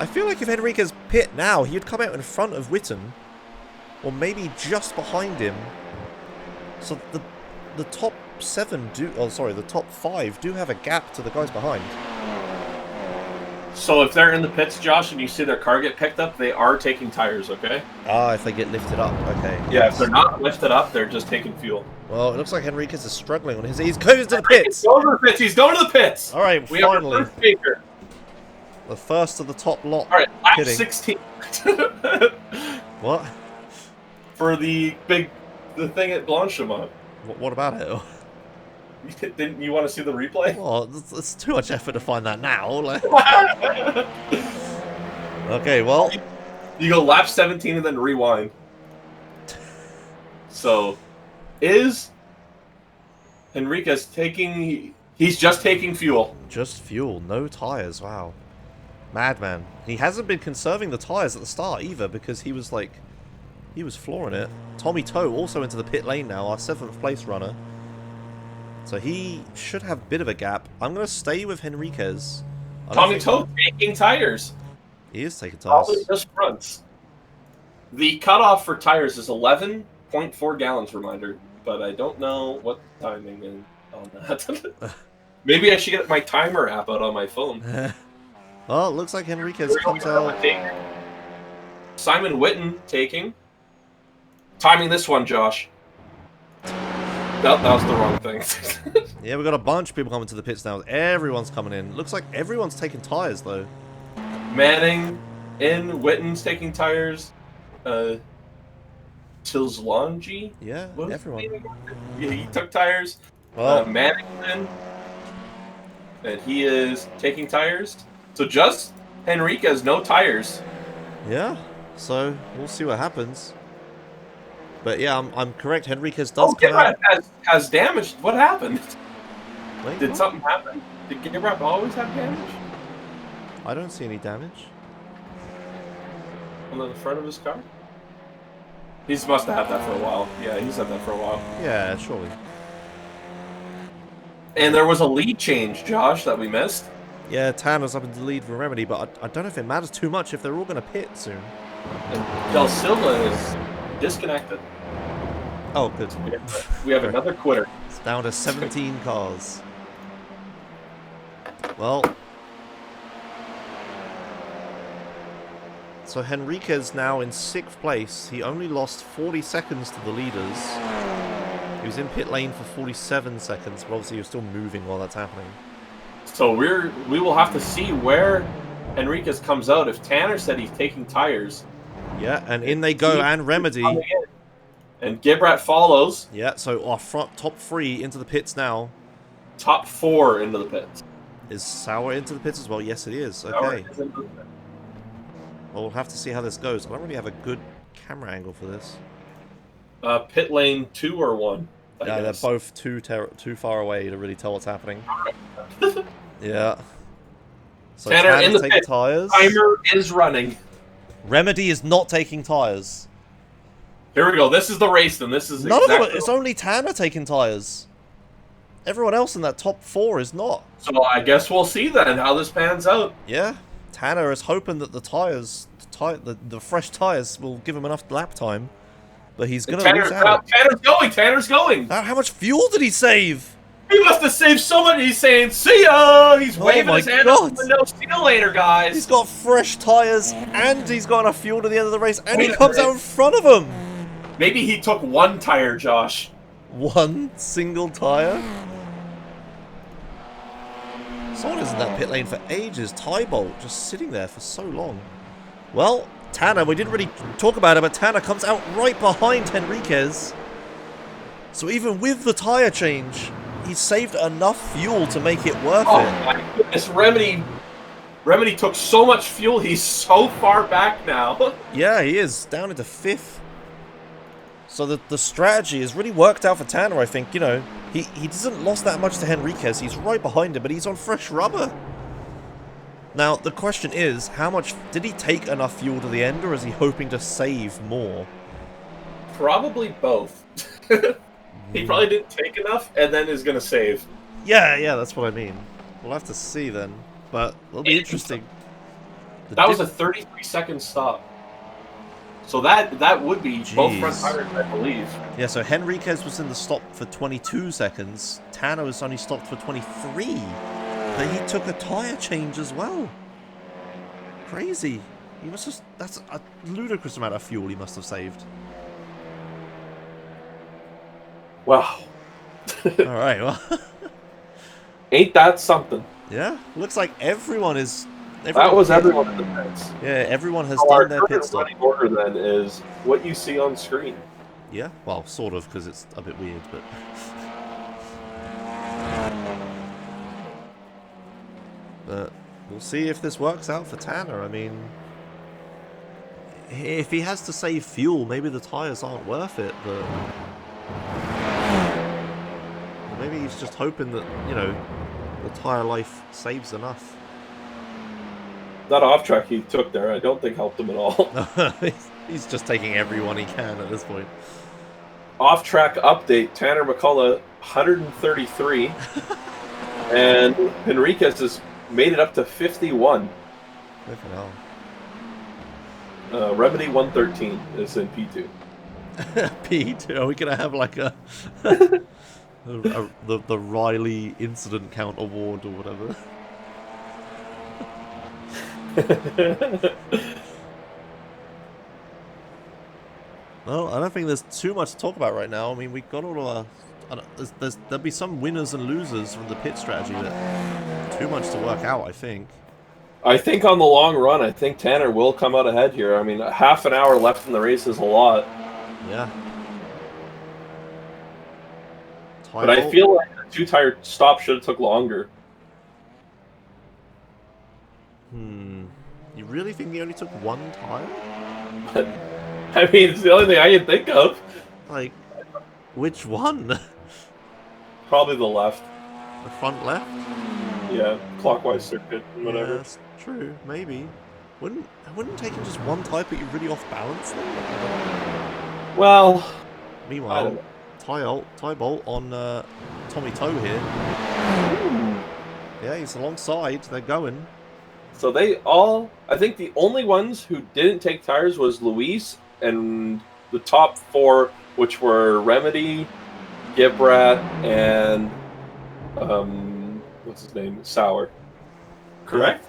if Enrique's pit now, he'd come out in front of Whitten, or maybe just behind him. So the top 7 the top 5 do have a gap to the guys behind. So if they're in the pits, Josh, and you see their car get picked up, they are taking tires, okay? Ah, if they get lifted up, okay. Yeah, if they're not lifted up, they're just taking fuel. Well, it looks like Enriquez is struggling on his... He's going to the pits! He's going to the pits! All right, we finally. have our first taker. The first of the top lot. All right, lap pitting. 16. What? For the thing at Blanchimont. What about it? Didn't you want to see the replay? Oh, it's too much effort to find that now. Like... Okay, well... You go lap 17 and then rewind. So, is Enriquez taking... He's just taking fuel. Just fuel, no tires, wow. Madman. He hasn't been conserving the tires at the start either, because he was like... He was flooring it. Tommy Toe also into the pit lane now, our 7th place runner. So he should have a bit of a gap. I'm going to stay with Enriquez. Tommy Toe taking tires. He is taking tires. Probably just fronts. The cutoff for tires is 11.4 gallons, reminder. But I don't know what timing is on that. Maybe I should get my timer app out on my phone. Well, it looks like Enriquez comes out. Simon Whitten taking. Timing this one, Josh. That was the wrong thing. Yeah, we've got a bunch of people coming to the pits now. Everyone's coming in. Looks like everyone's taking tires, though. Manning in, Whitten's taking tires. Tilslongi? Yeah, everyone. Yeah, he took tires. Well, Manning's in. And he is taking tires. So just Henriquez, no tires. Yeah, so we'll see what happens. But yeah, I'm correct. Henriquez does come out. has damage. What happened? Wait, Did what? something happen? Did Gibraltar always have damage I don't see any damage. on the front of his car? He must have had that for a while. Yeah, he's had that for a while. Yeah, surely. And there was a lead change, Josh, that we missed. Yeah, Tanner's up in the lead for Remedy, but I don't know if it matters too much if they're all going to pit soon. And Del Silva is disconnected. Oh, good. We have another quitter. It's down to 17 cars. Well, so Henriquez now in 6th place. He only lost 40 seconds to the leaders. He was in pit lane for 47 seconds, but obviously he was still moving while that's happening. So we will have to see where Henriquez comes out. If Tanner said he's taking tires. Yeah, and in they go, and Remedy. And Gibrat follows. Yeah, so our front top 3 into the pits now. Top 4 into the pits. Is Sauer into the pits as well? Yes, it is. Okay. Well, we'll have to see how this goes. I don't really have a good camera angle for this. Pit lane 2 or 1? Yeah, they're both too far away to really tell what's happening. Yeah. So Tanner in the taking pit. tires. Timer is running. Remedy is not taking tires. Here we go. This is the race, then. This is None of them. It's only Tanner taking tires. Everyone else in that top 4 is not. So I guess we'll see then how this pans out. Yeah. Tanner is hoping that the tires, the fresh tires, will give him enough lap time. But he's going to lose out. Tanner's going. Tanner's going. How much fuel did he save? He must have saved so much. He's saying, "See ya." He's waving his hand God. up. No, see you later, guys. He's got fresh tires, and he's got enough fuel to the end of the race, and he comes out in front of him. Maybe he took 1 tire, Josh. 1 single tire? Someone is in that pit lane for ages. Tybolt just sitting there for so long. Well, Tanner, we didn't really talk about it, but Tanner comes out right behind Henriquez. So even with the tire change, he saved enough fuel to make it worth it. Oh my goodness, Remedy took so much fuel, he's so far back now. Yeah, he is. Down into 5th. So the strategy has really worked out for Tanner, I think. You know, he doesn't lost that much to Henriquez. He's right behind him, but he's on fresh rubber. Now, the question is, how much... Did he take enough fuel to the end, or is he hoping to save more? Probably both. He probably didn't take enough, and then is going to save. Yeah, that's what I mean. We'll have to see then. But it'll be interesting. That was a 33-second stop. So that would be both front tires, I believe. Yeah, so Henriquez was in the stop for 22 seconds. Tanner was only stopped for 23. But he took a tire change as well. Crazy. He must have... That's a ludicrous amount of fuel he must have saved. Wow. Alright, well... Ain't that something? Yeah, looks like everyone is... That was everyone in the pits. Yeah, everyone has So done their our pit stop. running order then is what you see on screen. Yeah, well, sort of, because it's a bit weird, but... But we'll see if this works out for Tanner. I mean... If he has to save fuel, maybe the tyres aren't worth it, but... Maybe he's just hoping that, you know, the tyre life saves enough. That off track he took there, I don't think helped him at all. He's just taking everyone he can at this point. Off track update: Tanner McCullough 133, and Henriquez has made it up to 51. Flipping hell. Remedy 113 is in P2. P2? Are we gonna have like a the Riley incident count award or whatever? Well, I don't think there's too much to talk about right now. I mean, we got all our... There'll be some winners and losers from the pit strategy, but too much to work out, I think. I think on the long run, I think Tanner will come out ahead here. I mean, half an hour left in the race is a lot. Yeah. But I feel like the 2-tire stop should have took longer. You really think he only took one tire? I mean, it's the only thing I can think of. Like, which one? Probably the left. The front left? Yeah, clockwise circuit, whatever. Yeah, that's true. Maybe. Wouldn't taking just one tire put you really off balance then? Well, meanwhile, tie bolt on Tommy Toe here. Yeah, he's alongside. They're going. So they all, I think the only ones who didn't take tires was Luis and the top 4, which were Remedy, Gibrat, and what's his name? Sour. Correct?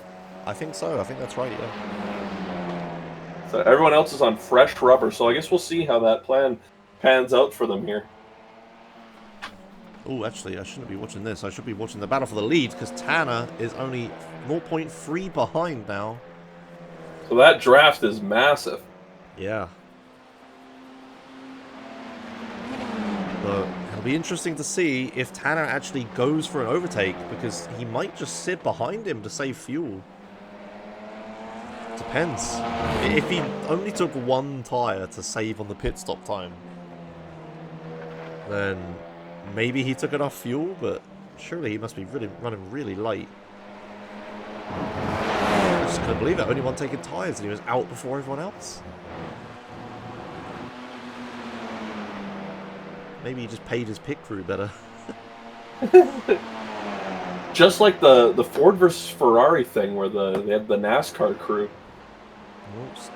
I think so. I think that's right, yeah. So everyone else is on fresh rubber, so I guess we'll see how that plan pans out for them here. Oh, actually, I shouldn't be watching this. I should be watching the battle for the lead, because Tanner is only 0.3 behind now. So that draft is massive. Yeah. But it'll be interesting to see if Tanner actually goes for an overtake, because he might just sit behind him to save fuel. Depends. If he only took one tyre to save on the pit stop time, then maybe he took enough fuel, but surely he must be running really light. I just couldn't believe it. Only one taking tyres and he was out before everyone else. Maybe he just paid his pit crew better. Just like the Ford versus Ferrari thing where they had the NASCAR crew. Oops.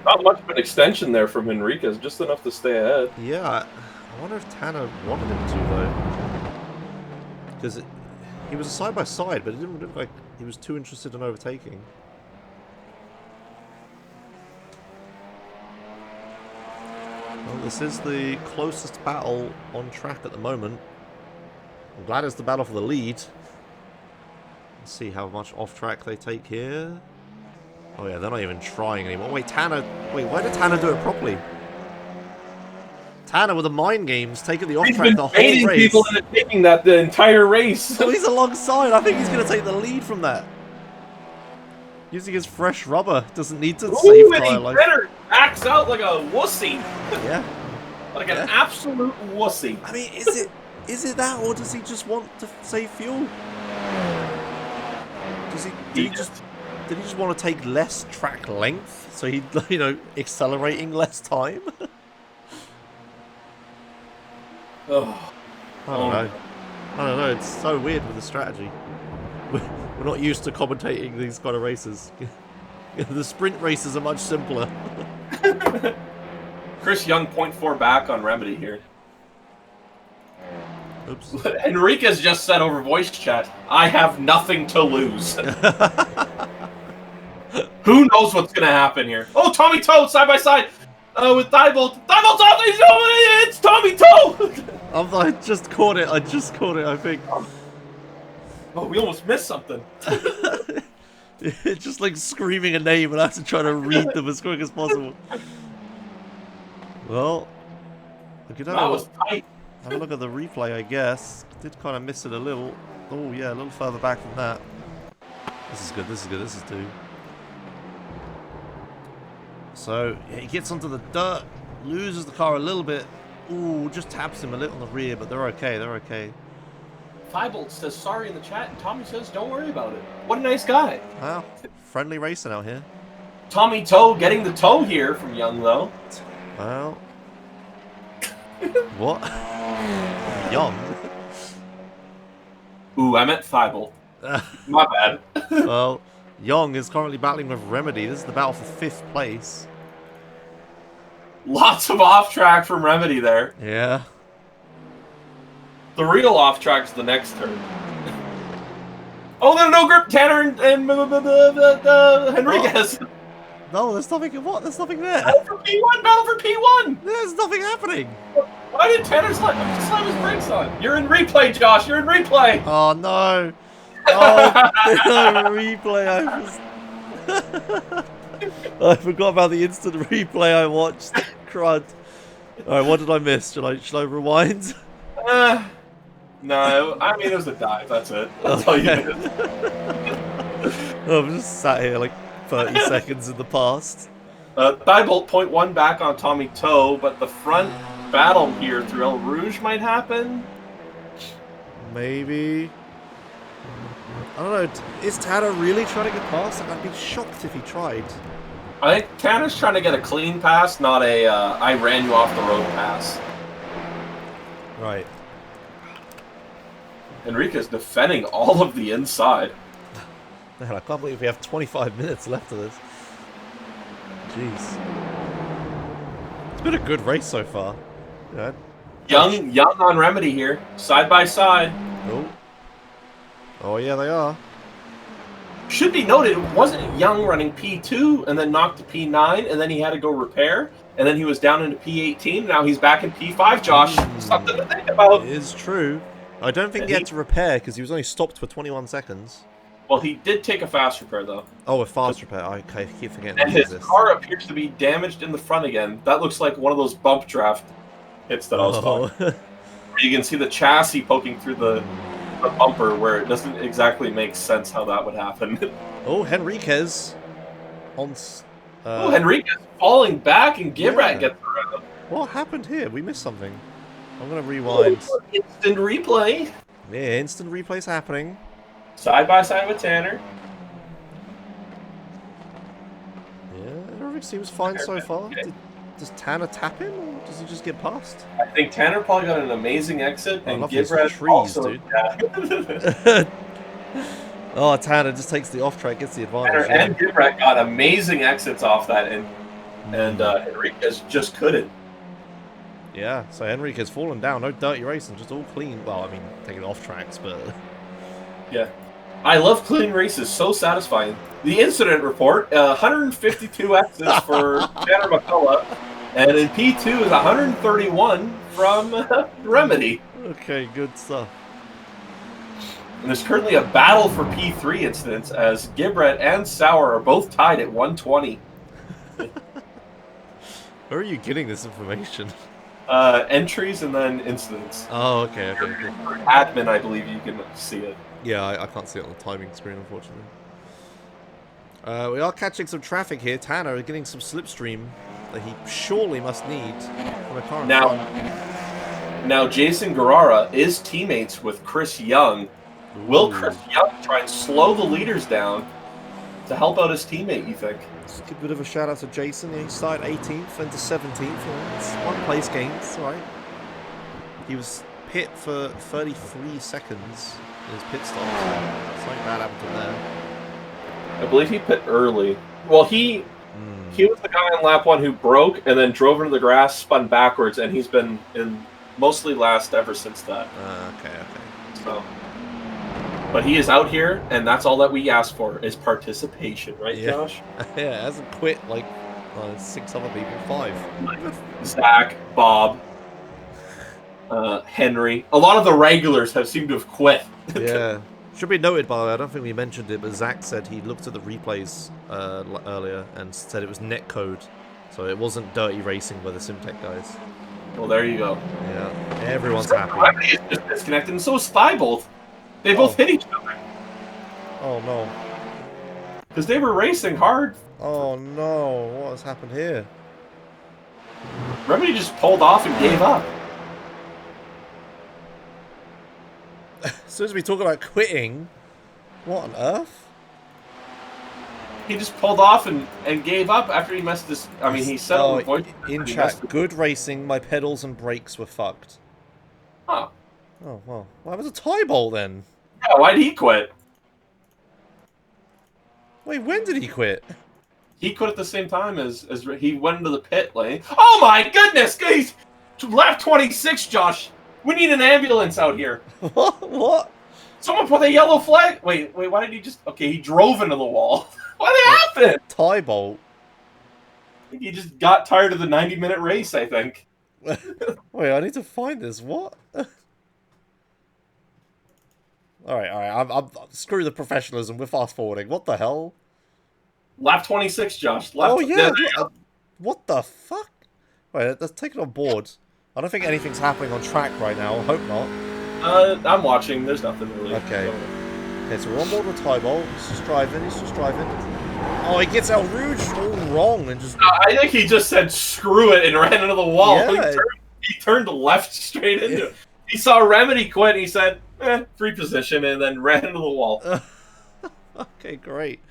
Not much of an extension there from Enriquez, just enough to stay ahead. Yeah, I wonder if Tanner wanted him to, though. Because he was a side-by-side, but it didn't look like he was too interested in overtaking. Well, this is the closest battle on track at the moment. I'm glad it's the battle for the lead. Let's see how much off-track they take here. Oh yeah, they're not even trying anymore. Wait, why did Tanner do it properly? Tanner with the mind games, taking the off-track the whole baiting race. people into taking that the entire race. So he's alongside. I think he's going to take the lead from that. Using his fresh rubber. Doesn't need to save and tire he life. better acts out like a wussy. Yeah. Like an absolute wussy. I mean, is it that, or does he just want to save fuel? Did he just want to take less track length, so he, accelerating less time? Oh. I don't know. It's so weird with the strategy. We're not used to commentating these kind of races. The sprint races are much simpler. Chris Young 0.4 back on Remedy here. Oops. Enriquez just said over voice chat, I have nothing to lose. Who knows what's going to happen here? Oh, Tommy Toe side by side with Diebold. Diebold's off! It's Tommy Toe! I just caught it, I think. Oh, we almost missed something. It's just like screaming a name and I have to try to read them as quick as possible. Well, that was tight. Have a look at the replay, I guess. Did kind of miss it a little. Oh yeah, a little further back than that. This is good, this is 2. So, yeah, he gets onto the dirt, loses the car a little bit. Ooh, just taps him a little on the rear, but they're okay. Thibault says sorry in the chat, and Tommy says don't worry about it. What a nice guy. Wow, friendly racing out here. Tommy Toe getting the toe here from Young, though. Well. What? Young? Ooh, I meant Thibault. My bad. Well, Young is currently battling with Remedy. This is the battle for 5th place. Lots of off-track from Remedy there. Yeah. The real off-track's the next turn. Oh, no grip, Tanner and Henriquez. No, there's nothing. What? There's nothing there. Battle for P1. There's nothing happening. Why did Tanner slam his brakes on? You're in replay, Josh. You're in replay. Oh no. Oh, the replay. I forgot about the instant replay I watched. Crud. All right, what did I miss? Should I rewind? No, I mean it was a dive. That's it. That's all you did. I'm just sat here like 30 seconds in the past. Thibault 0.1 back on Tommy Toe, but the front battle here through El Rouge might happen. Maybe. I don't know. Is Tanner really trying to get past? I'd be shocked if he tried. I think Tanner's trying to get a clean pass, not a I ran you off the road pass. Right. Enrique's defending all of the inside. Man, I can't believe we have 25 minutes left of this. Jeez. It's been a good race so far. Yeah. Young on Remedy here, side by side. Oh yeah, they are. Should be noted, wasn't Young running P2 and then knocked to P9 and then he had to go repair and then he was down into P18. Now he's back in P5, Josh. Something to think about. It is true. I don't think he had to repair because he was only stopped for 21 seconds. Well, he did take a fast repair though. Oh, a fast repair. I keep forgetting. And his car appears to be damaged in the front again. That looks like one of those bump draft hits that I was talking about. Where you can see the chassis poking through the bumper where it doesn't exactly make sense how that would happen. Oh, Henriquez on. Henriquez falling back and Gibrat gets around. What happened here? We missed something. I'm gonna rewind. Instant replay. Yeah, instant replay's happening. Side by side with Tanner. Yeah, everything seems fine so far. Does Tanner tap him, or does he just get past? I think Tanner probably got an amazing exit, and love these Gibrat trees, also. dude. Yeah. Oh, Tanner just takes the off track, gets the advantage. Tanner and Gibrat got amazing exits off that, and Enriquez just couldn't. Yeah, so Enriquez fallen down, no dirty racing, just all clean. Well, I mean, taking off tracks, but yeah. I love clean races, so satisfying. The incident report, 152 exits for Tanner McCullough, and in P2 is 131 from Remedy. Okay, good stuff. And there's currently a battle for P3 incidents as Gibrat and Sauer are both tied at 120. Where are you getting this information? Entries and then incidents. Oh, okay. Good. Admin, I believe you can see it. Yeah, I can't see it on the timing screen, unfortunately. We are catching some traffic here. Tanner is getting some slipstream that he surely must need from a car in front. Now, Jason Guerrara is teammates with Chris Young. Will Chris Young try and slow the leaders down to help out his teammate, you think? Let's give a bit of a shout out to Jason. He started 18th and to 17th. It's one place gain. It's alright. He was pit for 33 seconds in his pit stop. Something bad happened to him there. I believe he pit early. Well, he was the guy on lap 1 who broke and then drove into the grass, spun backwards, and he's been in mostly last ever since that. Okay. So, but he is out here, and that's all that we ask for is participation, right, Josh? Yeah, hasn't quit like 6 other people, 5. Zach, Bob, Henry. A lot of the regulars have seemed to have quit. Yeah. Should be noted, by the way, I don't think we mentioned it, but Zach said he looked at the replays earlier and said it was netcode. So it wasn't dirty racing by the Simtech guys. Well, there you go. Yeah, everyone's happy. Remedy is just disconnected, and so is Thibault. They both hit each other. Oh, no. Because they were racing hard. Oh, no. What has happened here? Remedy just pulled off and gave up. As soon as we talk about quitting, what on earth? He just pulled off and gave up after he messed this. I mean, he said on the voice. In chat, good racing, my pedals and brakes were fucked. Huh. Oh, well. Why was a tie bolt then? Yeah, why did he quit? Wait, when did he quit? He quit at the same time as he went into the pit lane. Oh my goodness! He's lap 26, Josh. We need an ambulance out here. What? Someone put a yellow flag. Wait. Why did he just? Okay, he drove into the wall. What happened? Tie bolt. He just got tired of the 90-minute race, I think. Wait, I need to find this. What? Alright. I'm screw the professionalism. We're fast forwarding. What the hell? Lap 26, Josh. Oh, yeah. What the fuck? Wait, let's take it on board. I don't think anything's happening on track right now. I hope not. I'm watching. There's nothing really. Okay. Okay, so we're on board with Tybalt. He's just driving. Oh, he gets El Rouge all wrong and just... I think he just said screw it and ran into the wall. Yeah. He turned left straight into it. He saw Remedy quit and he said, free position, and then ran into the wall. Okay, great.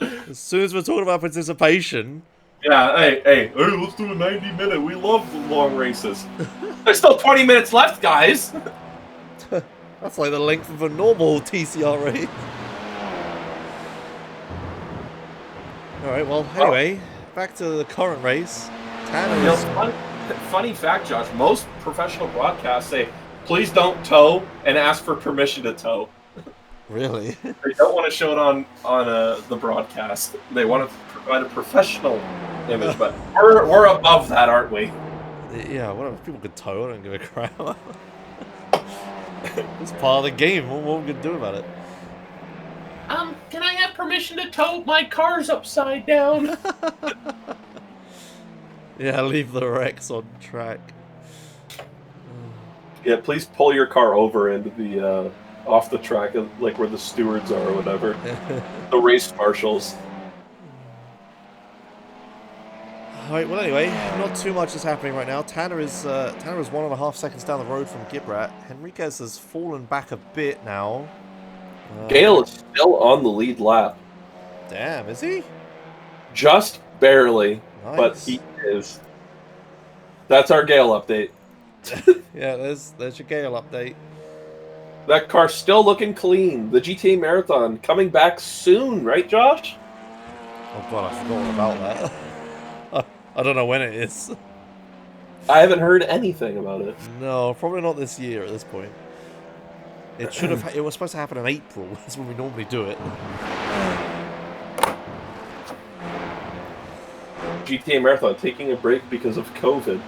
As soon as we're talking about participation... Yeah, hey, let's do a 90-minute. We love the long races. There's still 20 minutes left, guys. That's like the length of a normal TCR race. Alright, well, anyway, back to the current race. Tanner is... Funny fact, Josh, most professional broadcasts say, please don't tow and ask for permission to tow. Really? They don't want to show it on the broadcast. They want to provide a professional image, but we're above that, aren't we? Yeah, whatever. People could tow. I don't give a crap. It's part of the game. What are we gonna do about it? Can I have permission to tow? My car's upside down. Yeah, leave the Rex on track. Yeah, please pull your car over into the off the track, like where the stewards are or whatever. The race marshals. Alright, well anyway, not too much is happening right now. Tanner is 1.5 seconds down the road from Gibrat. Henriquez has fallen back a bit now. Gale is still on the lead lap. Damn, is he? Just barely, Nice. but he is. That's our Gale update. Yeah, there's your Gale update. That car's still looking clean. The GTA Marathon coming back soon, right, Josh? Oh god, I forgot all about that. I don't know when it is. I haven't heard anything about it. No, probably not this year at this point. It should have. It was supposed to happen in April. That's when we normally do it. GTA Marathon taking a break because of COVID.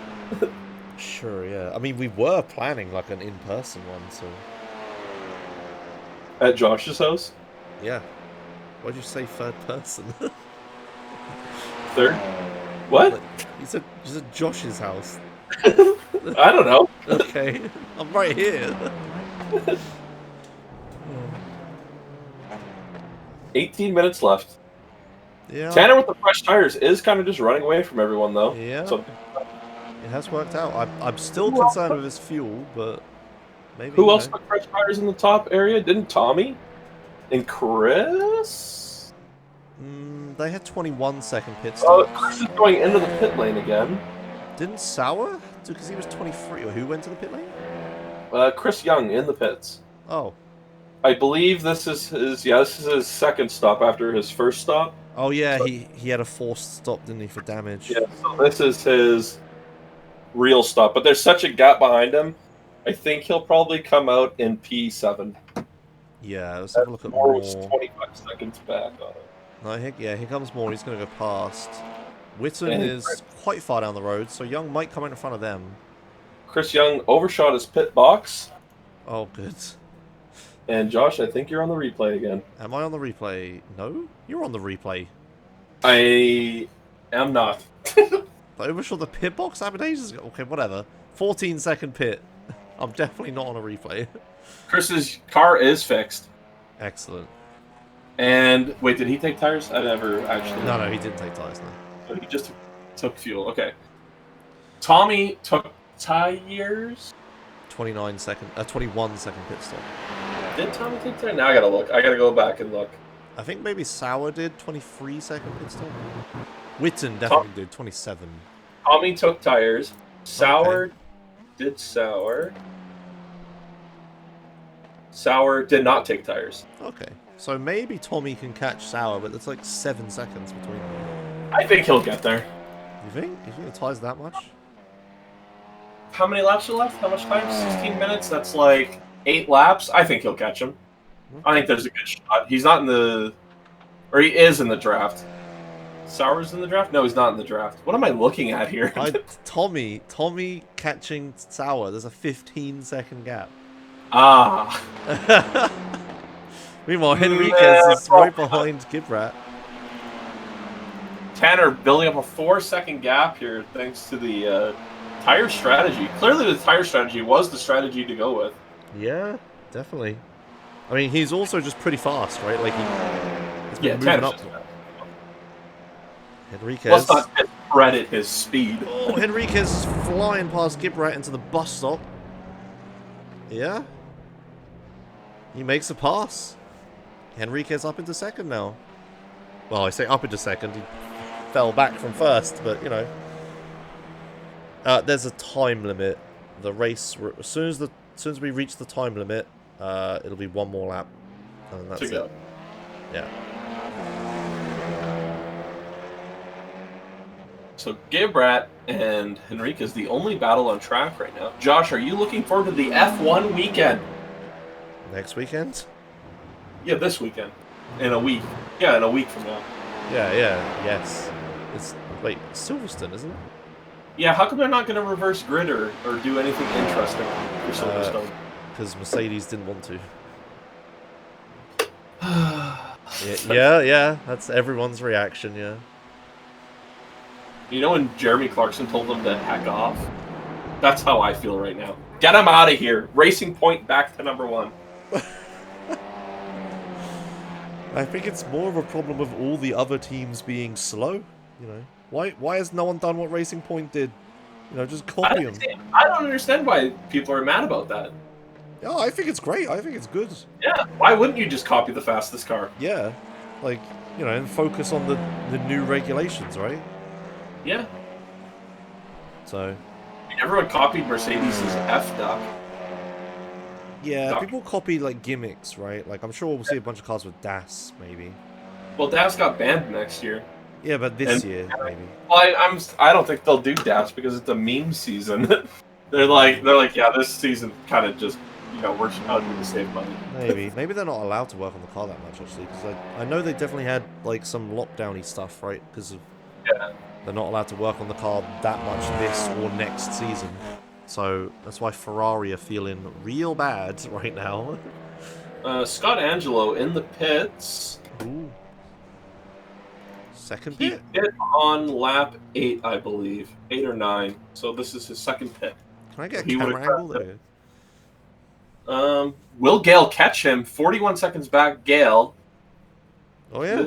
Sure, yeah. I mean, we were planning like an in-person one, so... At Josh's house? Yeah. Why'd you say third person? Third? What? You said Josh's house. I don't know. Okay. I'm right here. 18 minutes left. Yeah. Tanner with the fresh tires is kind of just running away from everyone, though. Yeah. So, it has worked out. I'm still concerned with his fuel, but maybe. who else put fresh tires in the top area? Didn't Tommy? And Chris? They had 21-second pit Oh, stops. Chris is going into the pit lane again. Didn't Sauer? Because he was 23. Or who went to the pit lane? Chris Young in the pits. Oh. I believe this is his second stop after his first stop. Oh yeah, he had a forced stop, didn't he, for damage? Yeah, so this is his real stop. But there's such a gap behind him. I think he'll probably come out in P7. Yeah, let's have a look at Moore more. was 25 seconds back on it. No, here comes Moore. He's going to go past. Witten And is quite far down the road, so Young might come in front of them. Chris Young overshot his pit box. Oh, good. And Josh, I think you're on the replay again. Am I on the replay? No? You're on the replay. I am not. I overshot the pit box happened ages ago. Okay, whatever. 14-second pit. I'm definitely not on a replay. Chris's car is fixed. Excellent. And wait, did he take tires? I never actually. No, he didn't take tires. No. He just took fuel. Okay. Tommy took tires. 21-second pit stop. Did Tommy take tires? Now I gotta look. I gotta go back and look. I think maybe Sauer did 23-second pit stop. Witten definitely did 27. Tommy took tires. Sauer did Sauer. Sauer did not take tires. Okay. So maybe Tommy can catch Sauer, but it's like 7 seconds between them. I think he'll get there. You think? You think the tires that much? How many laps are left? How much time? 16 minutes? That's like 8 laps. I think he'll catch him. I think there's a good shot. He's not in the... Or he is in the draft. Sauer's in the draft? No, he's not in the draft. What am I looking at here? Tommy catching Sauer. There's a 15-second gap. Ah. Meanwhile, Henriquez is right behind Gibrat. Tanner building up a 4-second gap here thanks to the tire strategy. Clearly the tire strategy was the strategy to go with. Yeah, definitely. I mean, he's also just pretty fast, right? Like, he's been moving up. Henriquez. Let's not discredit his speed. Oh, Henriquez is flying past Gibrat into the bus stop. Yeah. He makes a pass. Henriquez up into second now. Well, I say up into second. He fell back from first, but, you know. There's a time limit. The race, as soon as we reach the time limit, it'll be one more lap. And that's it. Yeah. So Gibrat and Henriquez, the only battle on track right now. Josh, are you looking forward to the F1 weekend? Next weekend? Yeah, this weekend. In a week. Yeah, in a week from now. Yeah, yes. It's, wait, Silverstone, isn't it? Yeah, how come they're not going to reverse grid or do anything interesting for Silverstone? Because Mercedes didn't want to. yeah, that's everyone's reaction, yeah. You know when Jeremy Clarkson told them to heck off? That's how I feel right now. Get him out of here. Racing Point back to #1. I think it's more of a problem with all the other teams being slow, you know. Why has no one done what Racing Point did? You know, just copy them. I don't understand why people are mad about that. Yeah, I think it's great. I think it's good. Yeah, why wouldn't you just copy the fastest car? Yeah, like, you know, and focus on the new regulations, right? Yeah. So. I mean, everyone copied Mercedes' F-duck. Yeah, people copy, like, gimmicks, right? Like, I'm sure we'll see a bunch of cars with DAS, maybe. Well, DAS got banned next year. Yeah, but this year, maybe. Well, I don't think they'll do DAS because it's a meme season. they're like, yeah, this season kind of just, you know, we're out here to save money. Maybe they're not allowed to work on the car that much, actually, because I know they definitely had, like, some lockdowny stuff, right? Because of they're not allowed to work on the car that much this or next season. So that's why Ferrari are feeling real bad right now. Scott Angelo in the pits. Ooh. Second He pit? pit on lap 8, I believe. 8 or 9. So this is his second pit. Can I get a camera angle there? Will Gale catch him? 41 seconds back, Gale. Oh, yeah?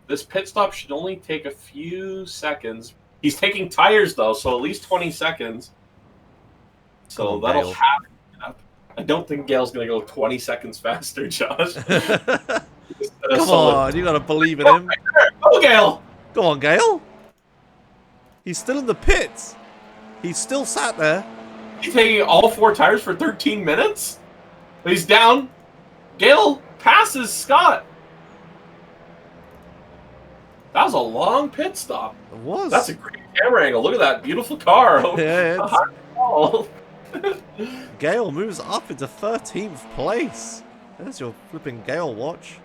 This pit stop should only take a few seconds. He's taking tires, though, so at least 20 seconds. So that'll happen. I don't think Gale's going to go 20 seconds faster, Josh. Come on, you got to believe in him. Go, Gale! Go on, Gale. He's still in the pits. He's still sat there. He's taking all 4 tires for 13 minutes? He's down. Gale passes Scott. That was a long pit stop. It was. That's a great camera angle. Look at that beautiful car. Yeah, Gale moves up into 13th place. There's your flipping Gale watch.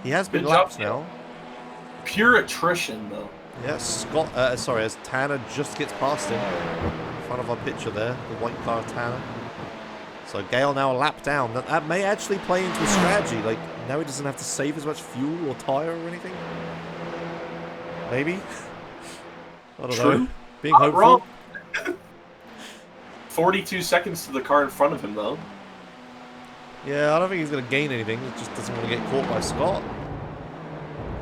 He has been lapped now. Pure attrition, though. Yeah, Scott. Sorry, as Tanner just gets past him in front of our picture there, the white car of Tanner. So Gale now a lap down. That may actually play into a strategy. Like now he doesn't have to save as much fuel or tire or anything. Maybe. I don't know. Being hopeful. Wrong. 42 seconds to the car in front of him, though. Yeah, I don't think he's going to gain anything. He just doesn't want to get caught by Scott.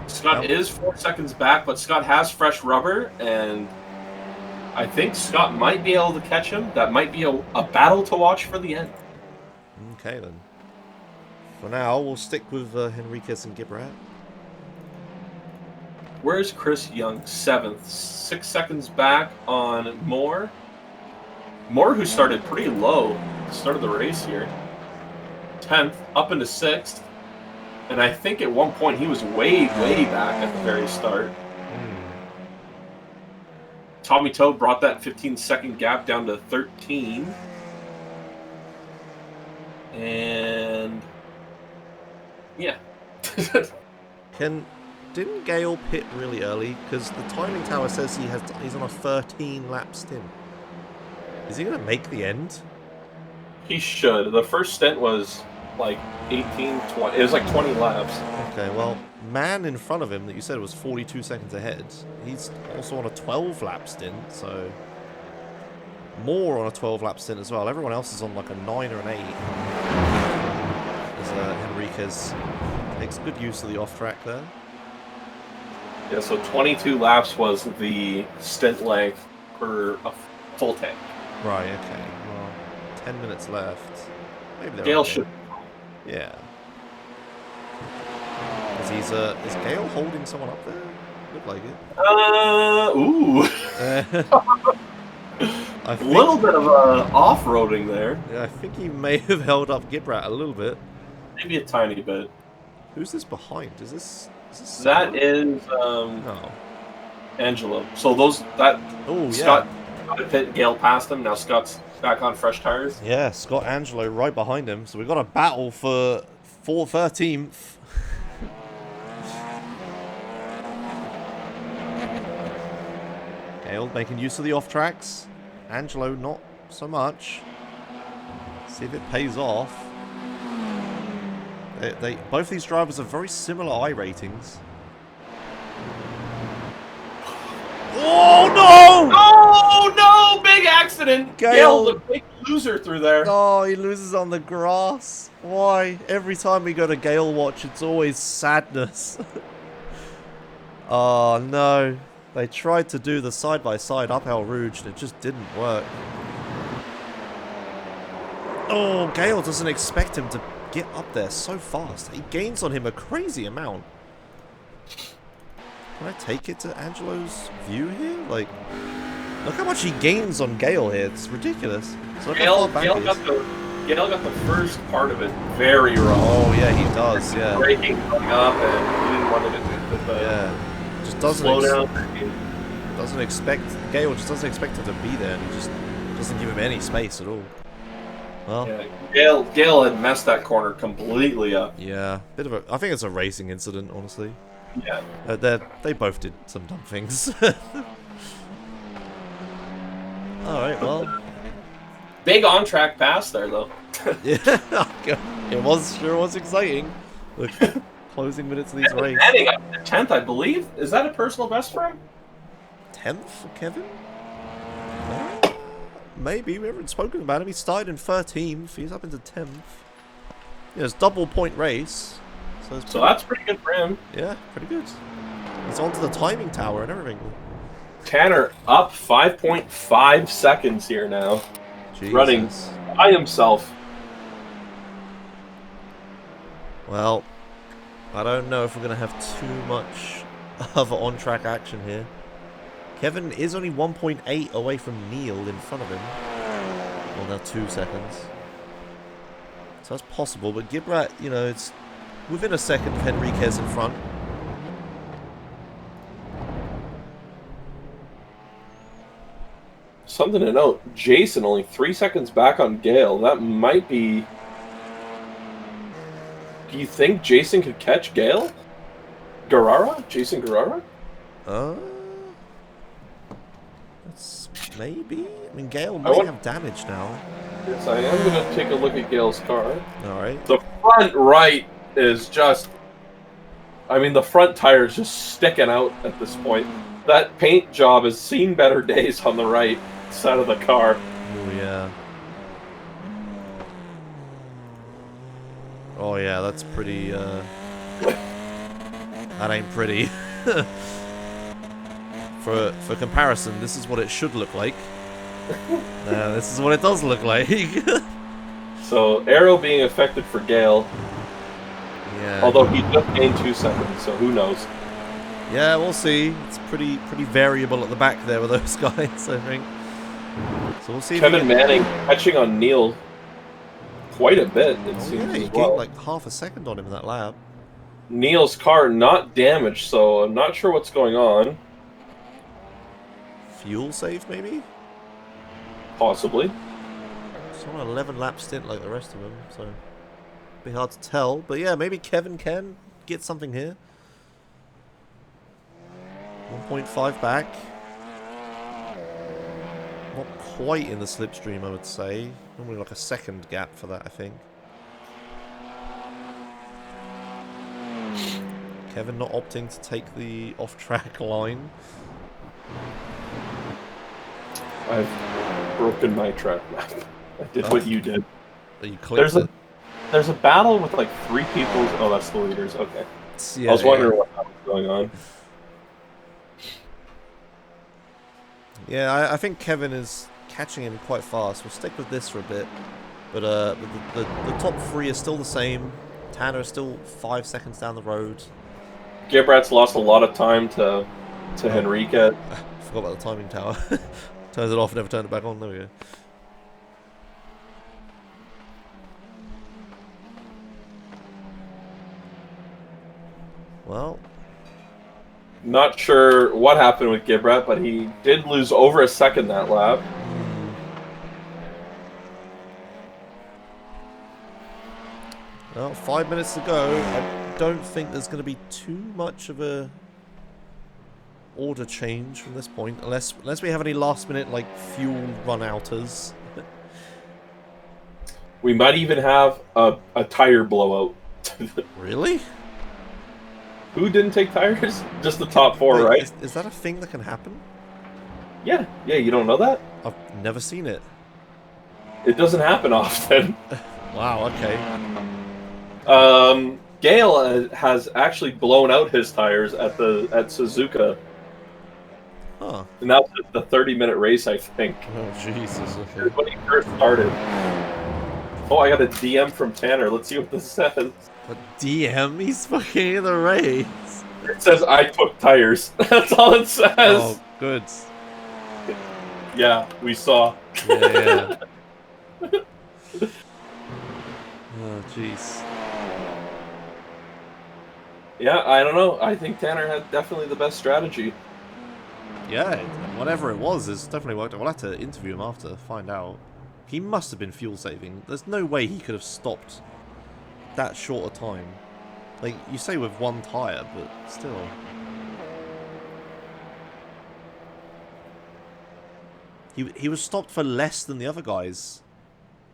Scott is 4 seconds back, but Scott has fresh rubber, and I think Scott might be able to catch him. That might be a battle to watch for the end. Okay, then. For now, we'll stick with Henriquez and Gibrat. Where's Chris Young? 7th. 6 seconds back on Moore. Moore, who started pretty low at the start of the race here. 10th, up into 6th. And I think at one point he was way back at the very start. Tommy Toe brought that 15-second gap down to 13. And yeah. Didn't Gale pit really early? Because the timing tower says he's on a 13-lap stint. Is he going to make the end? He should. The first stint was like 18, 20. It was like 20 laps. Okay, well, man in front of him that you said was 42 seconds ahead. He's also on a 12-lap stint, so more on a 12-lap stint as well. Everyone else is on like a 9 or an 8. Enriquez makes good use of the off-track there. Yeah, so 22 laps was the stint length for a full tank. Right, okay. Well, 10 minutes left. Maybe they're Gale okay. should. Yeah. Is Gale holding someone up there? Looked like it. Ooh. A little bit of off-roading there. Yeah, I think he may have held up Gibrat a little bit. Maybe a tiny bit. Who's this behind? Is this That is no. Angelo. So Scott got a pit, Gale passed him. Now Scott's back on fresh tires. Yeah, Scott Angelo right behind him. So we've got a battle for 13th. Gale making use of the off tracks. Angelo not so much. See if it pays off. Both these drivers have very similar I ratings. Oh no! Oh no! Big accident! Gale, the big loser through there. Oh, he loses on the grass. Why? Every time we go to Gale watch, it's always sadness. Oh no. They tried to do the side-by-side up El Rouge and it just didn't work. Oh, Gale doesn't expect him to get up there so fast. He gains on him a crazy amount. Can I take it to Angelo's view here? Like, look how much he gains on Gale here. It's ridiculous. So look how far back he is. Gale got the first part of it very wrong. Oh yeah, he does. Yeah. Braking coming up, and he didn't want to just doesn't slow down. Doesn't expect Gale just doesn't expect him to be there, and he just doesn't give him any space at all. Well, yeah, Gale had messed that corner completely up. Yeah, bit of a. I think it's a racing incident, honestly. Yeah. They both did some dumb things. All right, well. Big on-track pass there, though. Yeah, it sure was exciting. Look, closing minutes of these races. Ending up 10th, I believe. Is that a personal best for him? 10th for Kevin? Maybe. We haven't spoken about him. He started in 13th. He's up into 10th. Yeah, it's double point race. So that's pretty good for him. Yeah, pretty good. He's onto the timing tower and everything. Tanner up 5.5 seconds here now. Jesus. Running by himself. Well, I don't know if we're going to have too much of on-track action here. Kevin is only 1.8 away from Neil in front of him. Well, now 2 seconds. So that's possible, but Gibrat, you know, it's within a second of Henriquez in front. Something to note, Jason only 3 seconds back on Gale. That might be... Do you think Jason could catch Gale? Jason Guerrara? That's maybe. I mean, Gale might have damage now. Yes, I am going to take a look at Gale's car. Alright. The front right is just... I mean, the front tire is just sticking out at this point. That paint job has seen better days on the right side of the car. Oh, yeah. Oh, yeah, that's pretty, that ain't pretty. For comparison, this is what it should look like. This is what it does look like. So, Arrow being affected for Gale. Yeah. Although he just gained 2 seconds, so who knows? Yeah, we'll see. It's pretty variable at the back there with those guys, I think. So we'll see. Kevin Manning catching on Neil quite a bit, it seems. Yeah, he as well. gained like half a second on him in that lap. Neil's car not damaged, so I'm not sure what's going on. Fuel save, maybe? Possibly. It's on an 11 lap stint like the rest of them, so be hard to tell. But yeah, maybe Kevin can get something here. 1.5 back. Not quite in the slipstream, I would say. Normally like a second gap for that, I think. Kevin not opting to take the off-track line. I've broken my track map. I did what you did. You clicked it. there's a battle with like 3 people. Oh, that's the leaders. Okay. Yeah, I was wondering what was going on. Yeah, I think Kevin is catching him quite fast. We'll stick with this for a bit. But the top 3 is still the same. Tanner is still 5 seconds down the road. Gibrat's lost a lot of time to Henrique. I forgot about the timing tower. Turns it off, never turned it back on. There we go. Well, not sure what happened with Gibrat, but he did lose over a second that lap. Well, 5 minutes to go. I don't think there's going to be too much of a order change from this point, unless we have any last minute like fuel run outers. We might even have a tire blowout. Really? Who didn't take tires? Just the top 4, Wait, right? Is that a thing that can happen? Yeah, you don't know that? I've never seen it. It doesn't happen often. Wow, okay. Gale has actually blown out his tires at Suzuka. Huh. And that was the 30-minute race, I think. Oh, Jesus. Okay. When he first started. Oh, I got a DM from Tanner. Let's see what this says. But DM? He's fucking in the race. It says, I took tires. That's all it says. Oh, good. Yeah, we saw. Yeah. Oh, jeez. Yeah, I don't know. I think Tanner had definitely the best strategy. Yeah, whatever it was, it's definitely worked out. We'll have to interview him after to find out. He must have been fuel saving. There's no way he could have stopped that short a time. Like, you say with one tyre, but still. He was stopped for less than the other guys.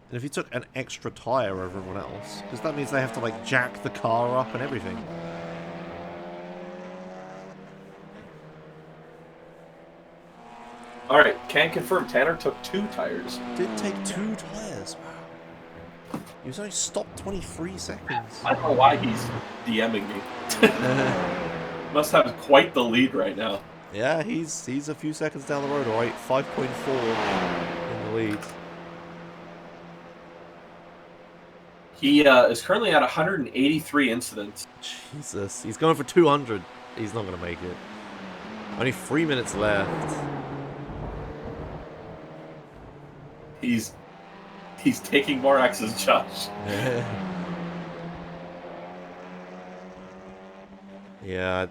And if he took an extra tyre over everyone else, because that means they have to, like, jack the car up and everything. Alright, can confirm Tanner took 2 tires. Did take 2 tyres, wow. He was only stopped 23 seconds. I don't know why he's DMing me. Must have quite the lead right now. Yeah, he's a few seconds down the road, alright. 5.4 in the lead. He is currently at 183 incidents. Jesus, he's going for 200. He's not going to make it. Only 3 minutes left. He's taking more X's, Josh. Yeah,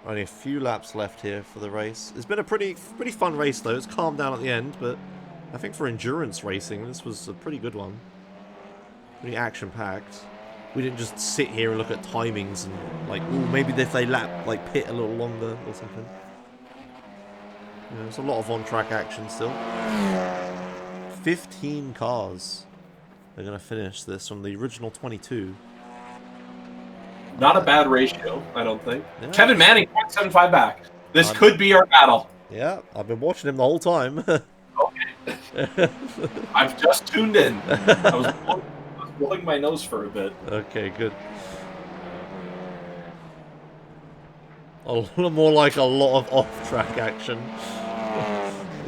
only a few laps left here for the race. It's been a pretty fun race though. It's calmed down at the end, but I think for endurance racing, this was a pretty good one. Pretty action-packed. We didn't just sit here and look at timings and like, ooh, maybe if they lap like pit a little longer or something. Yeah, there's a lot of on-track action still. 15 cars are going to finish this from the original 22. Not a bad ratio, I don't think. Yeah. Kevin Manning, 0.75 back. This could be our battle. Yeah, I've been watching him the whole time. Okay. I've just tuned in. I was blowing my nose for a bit. Okay, good. A little more like a lot of off-track action.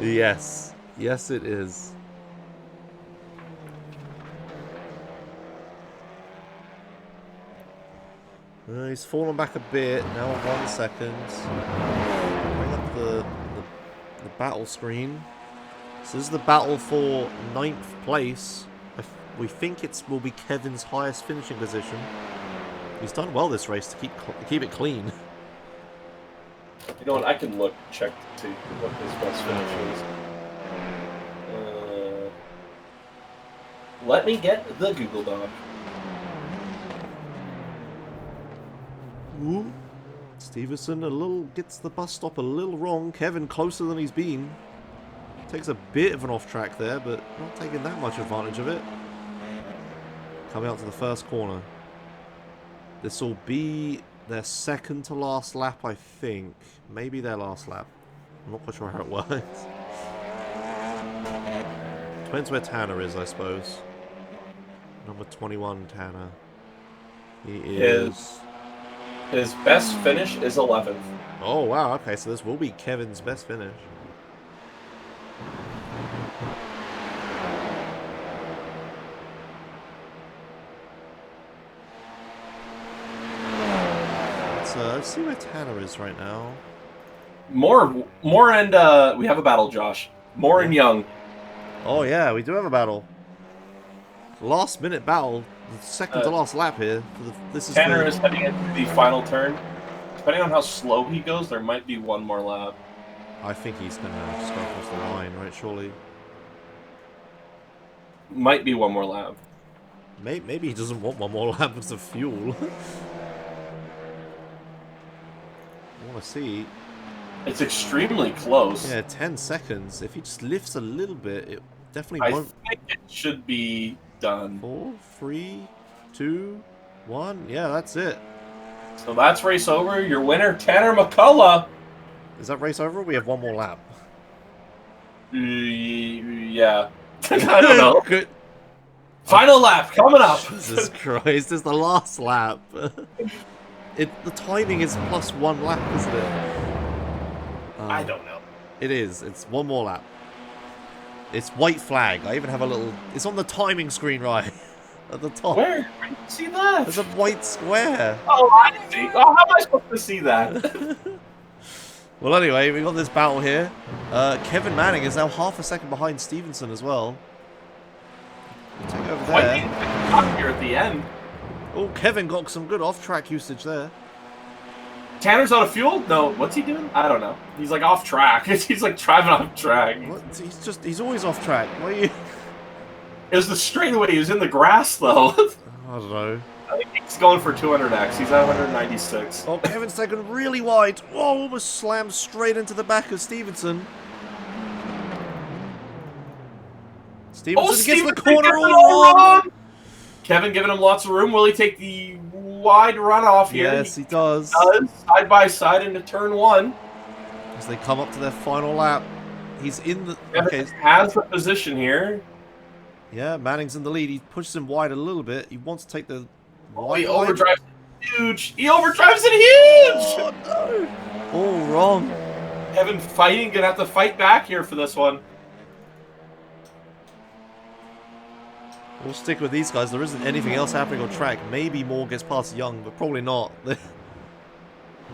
Yes. Yes, it is. He's fallen back a bit, now 1 second. Bring up the battle screen. So this is the battle for 9th place. We think it will be Kevin's highest finishing position. He's done well this race to keep it clean. You know what? I can check to see what his best finish is. Let me get the Google Doc. Ooh. Stevenson gets the bus stop a little wrong. Kevin closer than he's been. Takes a bit of an off track there, but not taking that much advantage of it. Coming out to the first corner. This will be their second to last lap, I think. Maybe their last lap. I'm not quite sure how it works. Depends where Tanner is, I suppose. Number 21, Tanner. He His- is... His best finish is 11th. Oh, wow. Okay, so this will be Kevin's best finish. Let's see where Tanner is right now. Moore and we have a battle, Josh. Moore and Young. Oh, yeah, we do have a battle. Last minute battle. The second to last lap here. This is Tanner for... is heading into the final turn. Depending on how slow he goes, there might be one more lap. I think he's going to just go across the line, right, surely? Might be one more lap. Maybe he doesn't want one more lap of fuel. I want to see. It's extremely close. Yeah, 10 seconds. If he just lifts a little bit, it definitely I won't. think it should be done. 4, 3, 2, 1. Yeah, that's it. So that's race over. Your winner, Tanner McCullough. Is that race over? We have one more lap. Yeah. I don't know. Good. Final lap coming up. Jesus Christ, it's the last lap. The timing is plus 1 lap, isn't it? I don't know. It is. It's one more lap. It's white flag. I even have a little... It's on the timing screen right at the top. Where? Where did you see that? There's a white square. Oh, I see. Oh, how am I supposed to see that? Well, anyway, we got this battle here. Kevin Manning is now half a second behind Stevenson as well. We'll take over there. Here at the end. Oh, Kevin got some good off-track usage there. Tanner's out of fuel? No, what's he doing? I don't know. He's like off track. He's like driving off track. What? He's always off track. Why are you... It was the straightaway. He was in the grass though. I don't know. I think he's going for 200x. He's at 196. Oh, Kevin's taken really wide. Oh, almost slammed straight into the back of Stevenson. Stevenson gets the corner all wrong. Kevin giving him lots of room. Will he take the wide runoff here? Yes, he does. Side by side into turn 1. As they come up to their final lap. He's in the... Kevin has the position here. Yeah, Manning's in the lead. He pushes him wide a little bit. He wants to take the... He overdrives it huge. He overdrives it huge. Oh, no. All wrong. Kevin fighting. Gonna have to fight back here for this one. We'll stick with these guys. There isn't anything else happening on track. Maybe Moore gets past Young, but probably not.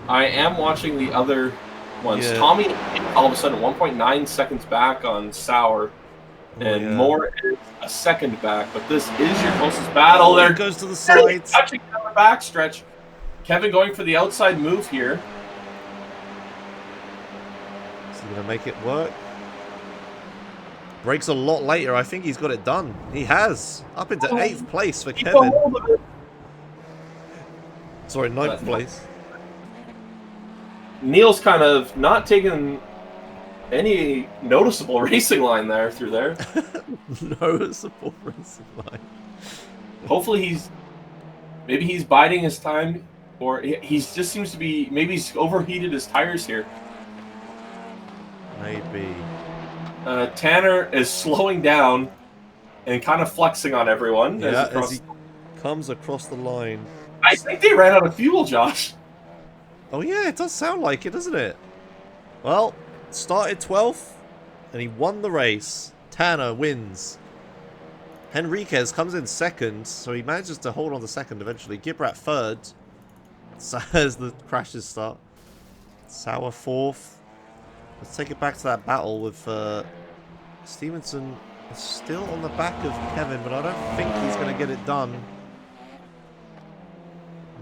I am watching the other ones. Yeah. Tommy, all of a sudden, 1.9 seconds back on Sauer. And Moore is a second back, but this is your closest battle. There goes to the sides. Touching down the backstretch. Kevin going for the outside move here. Is he going to make it work? Breaks a lot later. I think he's got it done. He has. Up into 8th place for Kevin. Sorry, 9th place. Neil's kind of not taking any noticeable racing line there through there. Noticeable racing line. Hopefully maybe he's biding his time, or he just seems to be, maybe he's overheated his tires here. Maybe. Tanner is slowing down and kind of flexing on everyone. Yeah, as he comes across the line. I think they ran out of fuel, Josh. Oh yeah, it does sound like it, doesn't it? Well, started 12th, and he won the race. Tanner wins. Henriquez comes in 2nd, so he manages to hold on to 2nd eventually. Gibrat 3rd, as the crashes start. Sauer 4th. Let's take it back to that battle with Stevenson is still on the back of Kevin, but I don't think he's going to get it done.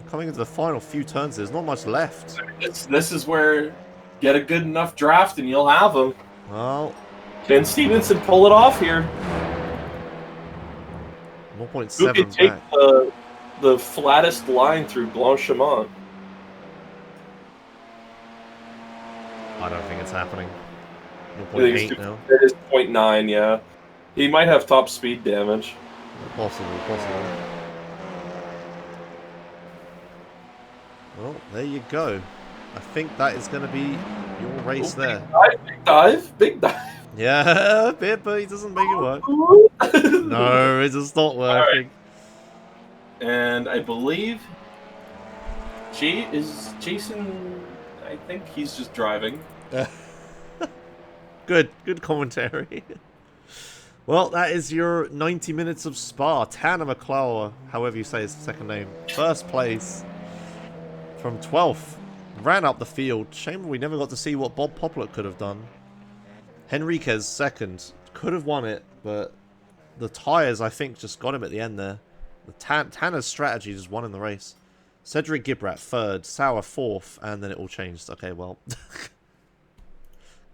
Coming into the final few turns, there's not much left. This is where get a good enough draft and you'll have them. Well, can Stevenson pull it off here? 1.7 Who can take the flattest line through Blanchimont? I don't think it's happening. I think 0.8 now. It is 0.9, yeah. He might have top speed damage. Possible. Well, there you go. I think that is going to be your race there. Big dive. Yeah, a bit, but he doesn't make it work. No, it does not working. And I believe Jason. I think he's just driving. Good commentary. Well, that is your 90 minutes of Spa. Tanner McClower, however you say his second name, first place from 12th. Ran up the field. Shame we never got to see what Bob Poplar could have done. Henriquez second. Could have won it, but the tyres, I think, just got him at the end there. The Tanner's strategy just won in the race. Cedric Gibrat third. Sauer fourth, and then it all changed. Okay, well.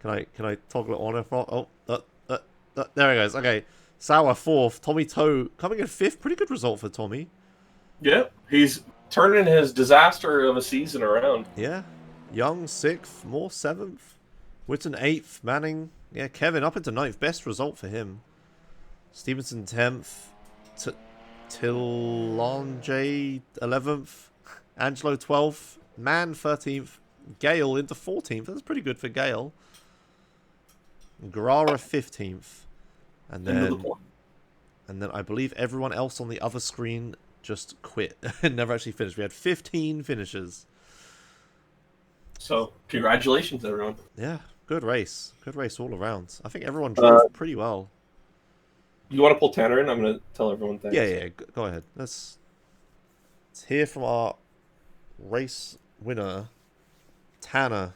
Can I toggle it on and off? Oh, there he goes. Okay, Sauer fourth. Tommy Toe coming in fifth. Pretty good result for Tommy. Yep, he's turning his disaster of a season around. Yeah. Young sixth. Moore seventh. Witten eighth. Manning. Yeah, Kevin up into ninth. Best result for him. Stevenson 10th. Tillange 11th. Angelo 12th. Mann 13th. Gale into 14th. That's pretty good for Gale. Guerrara 15th. And then I believe everyone else on the other screen just quit and never actually finished. We had 15 finishes. So, congratulations, everyone. Yeah, good race. Good race all around. I think everyone drove pretty well. You want to pull Tanner in? I'm going to tell everyone thanks. Yeah, go ahead. Let's hear from our race winner, Tanner.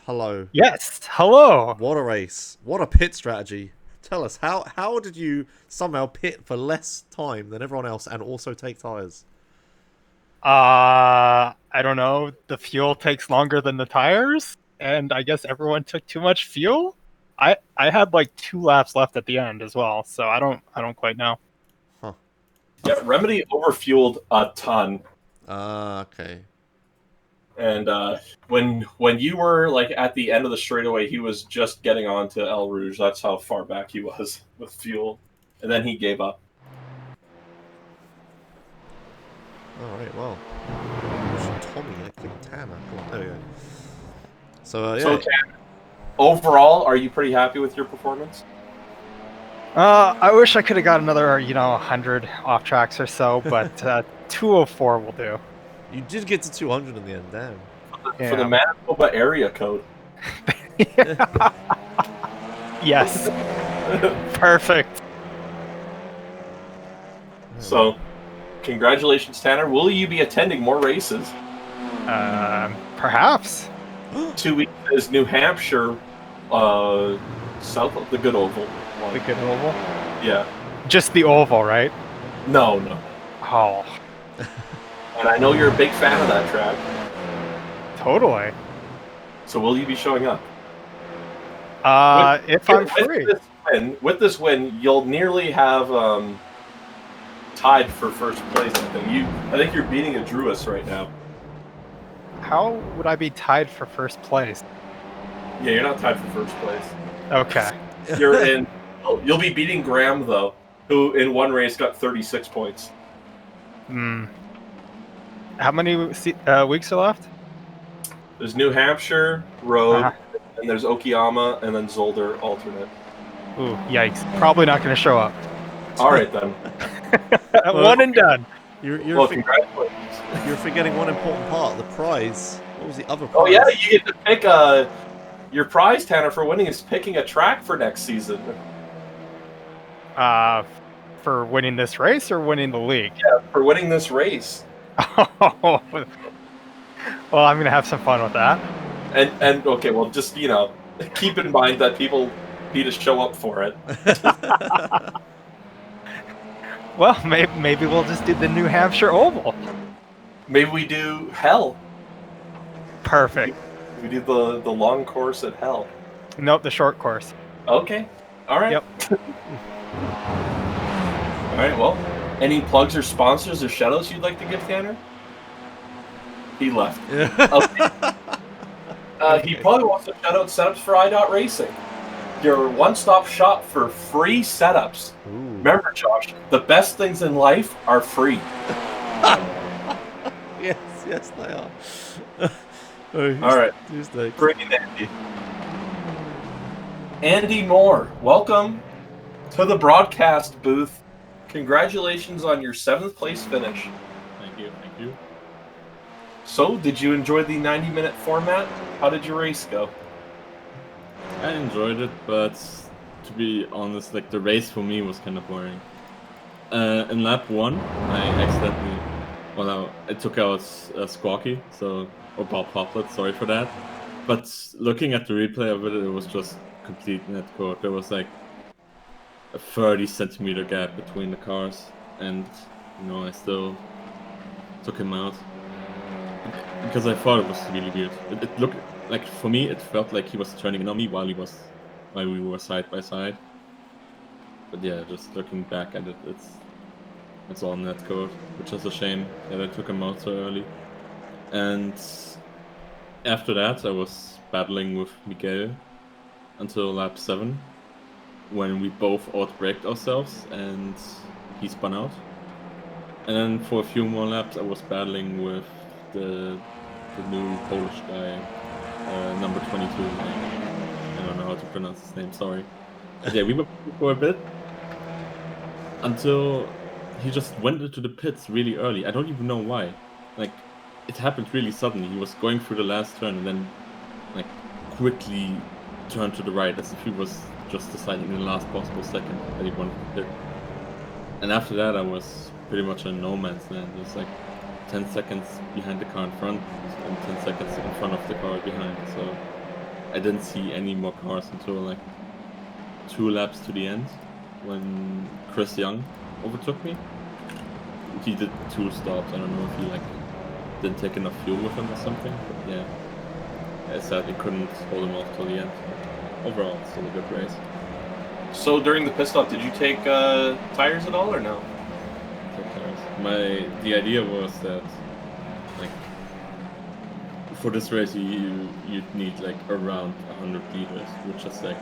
Hello. Yes, hello. What a race. What a pit strategy. Tell us, how did you somehow pit for less time than everyone else and also take tires? I don't know. The fuel takes longer than the tires, and I guess everyone took too much fuel. I had like 2 laps left at the end as well, so I don't quite know. Huh. Yeah, Remedy overfueled a ton. Okay. And when you were like at the end of the straightaway, he was just getting on to El Rouge. That's how far back he was with fuel, and then he gave up. All right, well, Tommy, I think Tanner. Come on, there we go. So yeah. So Tanner, overall, are you pretty happy with your performance? I wish I could have got another 100 off tracks or so, but 204 will do. You did get to 200 in the end, damn. For the Manitoba area code. Yes. Perfect. So, congratulations, Tanner. Will you be attending more races? Perhaps. 2 weeks is New Hampshire, south of the Good Oval. The Good Oval? Yeah. Just the oval, right? No. Oh. And I know you're a big fan of that track. Totally. So will you be showing up? If I'm free. With this win, you'll nearly have tied for first place. I think you're beating a Druis right now. How would I be tied for first place? Yeah, you're not tied for first place. Okay. You're in. You'll be beating Graham though, who in one race got 36 points. How many weeks are left? There's New Hampshire Road, and there's Okayama, and then Zolder alternate. Ooh, yikes! Probably not going to show up. All right then. One and done. Well, congratulations. You're forgetting one important part. The prize. What was the other prize? Oh yeah, you get to pick your prize, Tanner, for winning is picking a track for next season. For winning this race or winning the league? Yeah, for winning this race. Well, I'm gonna have some fun with that. And okay, well, just keep in mind that people need to show up for it. Well, maybe we'll just do the New Hampshire Oval. Maybe we do Hell. Perfect. We do the long course at Hell. Nope, the short course. Okay. All right. Yep. All right. Well, any plugs or sponsors or shoutouts you'd like to give, Tanner? He left. Okay. He probably wants to shout out setups for iRacing. Your one-stop shop for free setups. Ooh. Remember, Josh, the best things in life are free. Yes, they are. All right. Bring in Andy. Andy Moore, welcome to the broadcast booth. Congratulations on your 7th place finish. Thank you. So, did you enjoy the 90-minute format? How did your race go? I enjoyed it, but to be honest, like the race for me was kind of boring. In lap 1, I accidentally, I took out Squawky, or Bob Poplet, sorry for that. But looking at the replay of it, it was just complete net code. There was like a 30-centimeter gap between the cars, and I still took him out because I thought it was really weird. It looked like, for me, it felt like he was turning in on me while we were side by side. But yeah, just looking back at it, it's all net code, which is a shame that I took him out so early. And after that, I was battling with Miguel until lap 7, when we both out-braked ourselves and he spun out. And then for a few more laps, I was battling with the new Polish guy, number 22. I don't know how to pronounce his name, sorry. But yeah, we were for a bit until he just went into the pits really early. I don't even know why. Like, it happened really suddenly. He was going through the last turn and then, like, quickly turned to the right as if he was just deciding in the last possible second that he wanted to pit. And after that, I was pretty much in no man's land. It was like 10 seconds behind the car in front and 10 seconds in front of the car behind. So I didn't see any more cars until like 2 laps to the end, when Chris Young overtook me. He did 2 stops. I don't know if he like didn't take enough fuel with him or something, but yeah, I sadly couldn't hold him off till the end. Overall, it's still a good race. So during the pit stop, did you take tires at all or no? Take tires. The idea was that, like, for this race you'd need like around 100 liters, which is like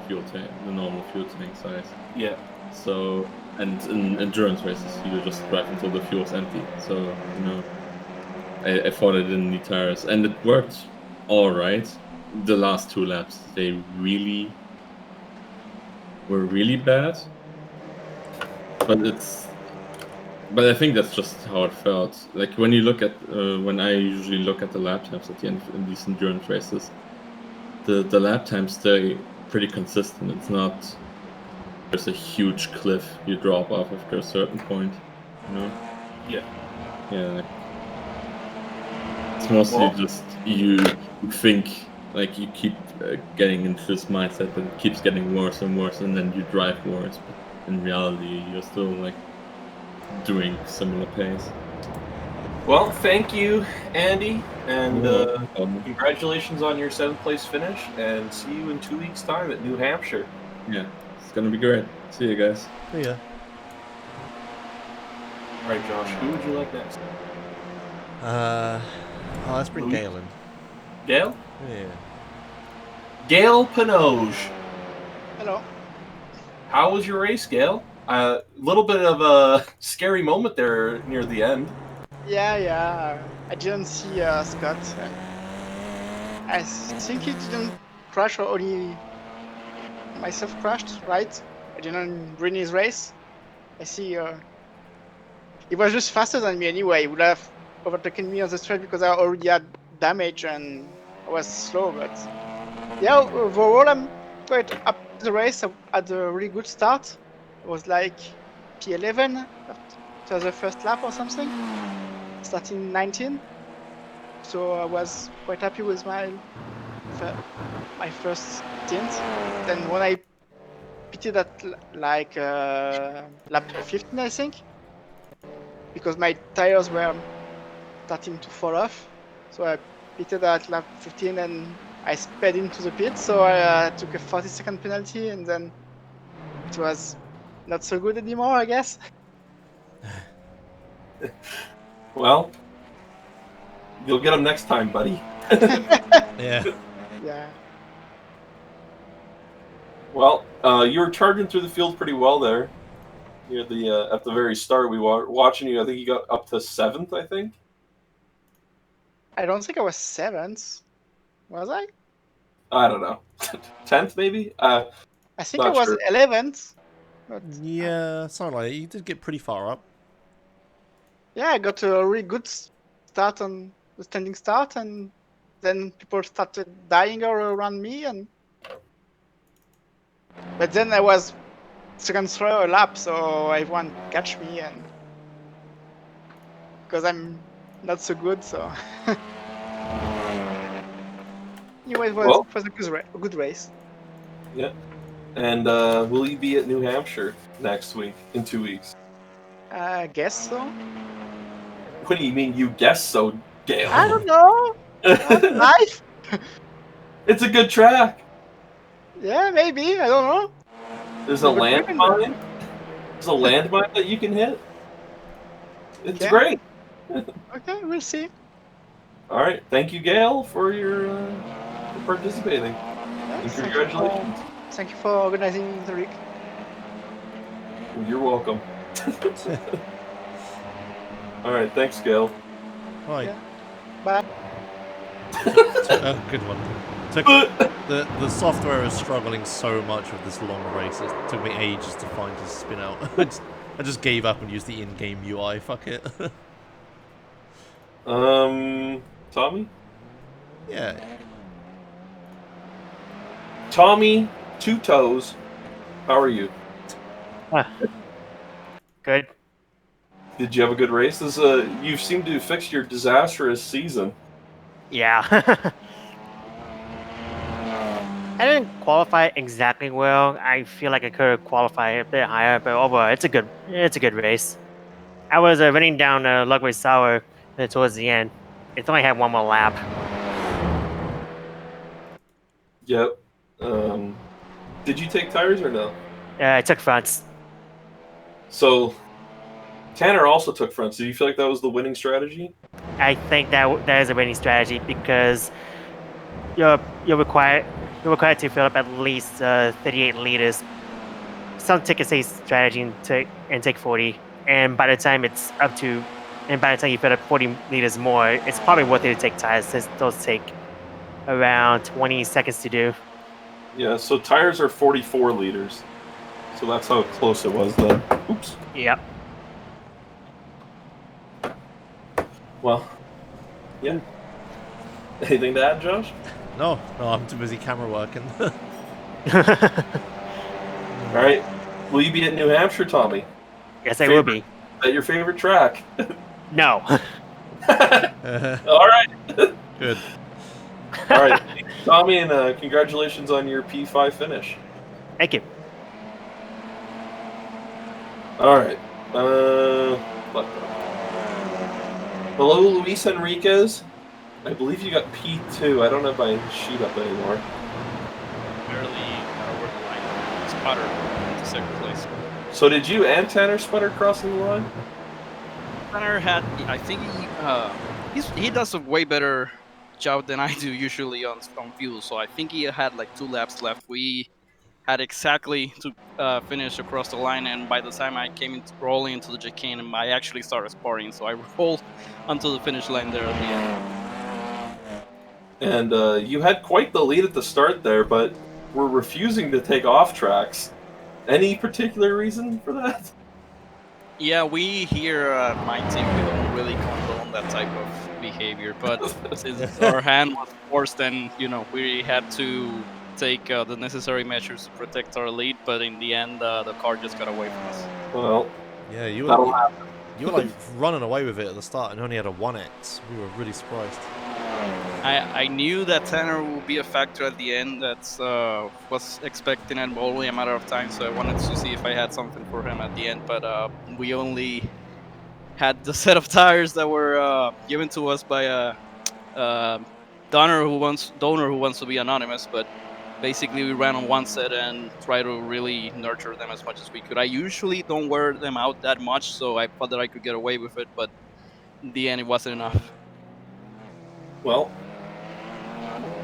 the normal fuel tank size. Yeah. So, and in endurance races, you just drive until the fuel's empty. So, I thought I didn't need tires, and it worked all right. The last 2 laps, they were really bad. But I think that's just how it felt. Like when you look at, when I usually look at the lap times at the end in these endurance races, the lap times stay pretty consistent. It's not there's a huge cliff you drop off after a certain point, Yeah. Yeah. Like, it's mostly just you think like you keep getting into this mindset that it keeps getting worse and worse, and then you drive worse. But in reality, you're still like doing similar pace. Well, thank you, Andy, and congratulations on your 7th place finish, and see you in 2 weeks' time at New Hampshire. Yeah, it's gonna be great. See you guys. See ya. All right, Josh, who would you like next? Let's bring Gail in. Gail? Yeah. Gail Pinoge. Hello. How was your race, Gail? A little bit of a scary moment there near the end. Yeah. I didn't see Scott. I think he didn't crash, or only myself crashed, right? I didn't win his race. I see he was just faster than me anyway. He would have overtaken me on the straight because I already had damage and I was slow, but yeah, overall I'm quite up to the race. I had a really good start. It was like P11 after the first lap or something, starting 19. So I was quite happy with my first stint. Then when I pitted at like lap 15, I think, because my tires were starting to fall off. So I pitted at lap 15 and I sped into the pit. So I took a 40-second penalty, and then it was not so good anymore, I guess. Well, you'll get them next time, buddy. Yeah. Yeah. Well, you were charging through the field pretty well there. Near the at the very start, we were watching you. I think you got up to 7th. I think. I don't think I was 7th. Was I? I don't know. 10th maybe. I think I was 11th. But yeah, something like that. You did get pretty far up. Yeah, I got a really good start on the standing start, and then people started dying all around me, but then I was second throw a lap, so everyone catch me, and because I'm not so good, so anyway, Well, it was a good race. yeah. And will you be at New Hampshire next week, in 2 weeks? I guess so. What do you mean you guess so, Gale? I don't know. Life. It's a good track. Yeah, maybe. I don't know. There's a Never driven there. landmine. There's a landmine that you can hit. It's Okay. great. Okay, we'll see. All right. Thank you, Gail, for your for participating. And Yes, congratulations. Thank you for organizing the rig. You're welcome. All right. Thanks, Gail. Right. Yeah. Bye. Good one. The software is struggling so much with this long race. It took me ages to find his spin out. I just gave up and used the in-game UI. Fuck it. Tommy? Yeah. Tommy, Two Toes. How are you? Good. Did you have a good race? You seem to have fixed your disastrous season. Yeah. I didn't qualify exactly well. I feel like I could have qualified a bit higher, but overall, it's a good race. I was running down Lugway Sour towards the end. It's only had one more lap. Yep. Did you take tires or no? I took fronts. So, Tanner also took fronts. Do you feel like that was the winning strategy? I think that is a winning strategy because you're required to fill up at least 38 liters. Some tickets say strategy and take 40, and by the time you fill up 40 liters more, it's probably worth it to take tires since those take around 20 seconds to do. Yeah, so tires are 44 liters. So that's how close it was then. Oops. Yep. Well, yeah. Anything to add, Josh? No, I'm too busy camera working. All right. Will you be at New Hampshire, Tommy? Yes, I will be. Is that your favorite track? No. All right. Good. All right, Tommy, and congratulations on your P5 finish. Thank you. All right. Hello, Luis Enriquez. I believe you got P2. I don't have my sheet up anymore. Barely over the line. Sputter into second place. So did you and Tanner sputter crossing the line? Tanner had, I think he does a way better job than I do usually on fuel. So I think he had like 2 laps left. We had exactly to finish across the line, and by the time I came rolling into the chicane, I actually started sparring. So I rolled onto the finish line there at the end. And you had quite the lead at the start there, but were refusing to take off tracks. Any particular reason for that? Yeah, we here at my team, we don't really condone that type of behavior, but since our hand was forced, then, we had to take the necessary measures to protect our lead, but in the end, the car just got away from us. Well, yeah, you that'll were happen. You were like running away with it at the start and only had a 1x. We were really surprised. I knew that Tanner would be a factor at the end. That's was expecting it, only a matter of time. So I wanted to see if I had something for him at the end. But we only had the set of tires that were given to us by a donor who wants to be anonymous. But basically, we ran on one set and try to really nurture them as much as we could. I usually don't wear them out that much, so I thought that I could get away with it. But in the end, it wasn't enough. Well,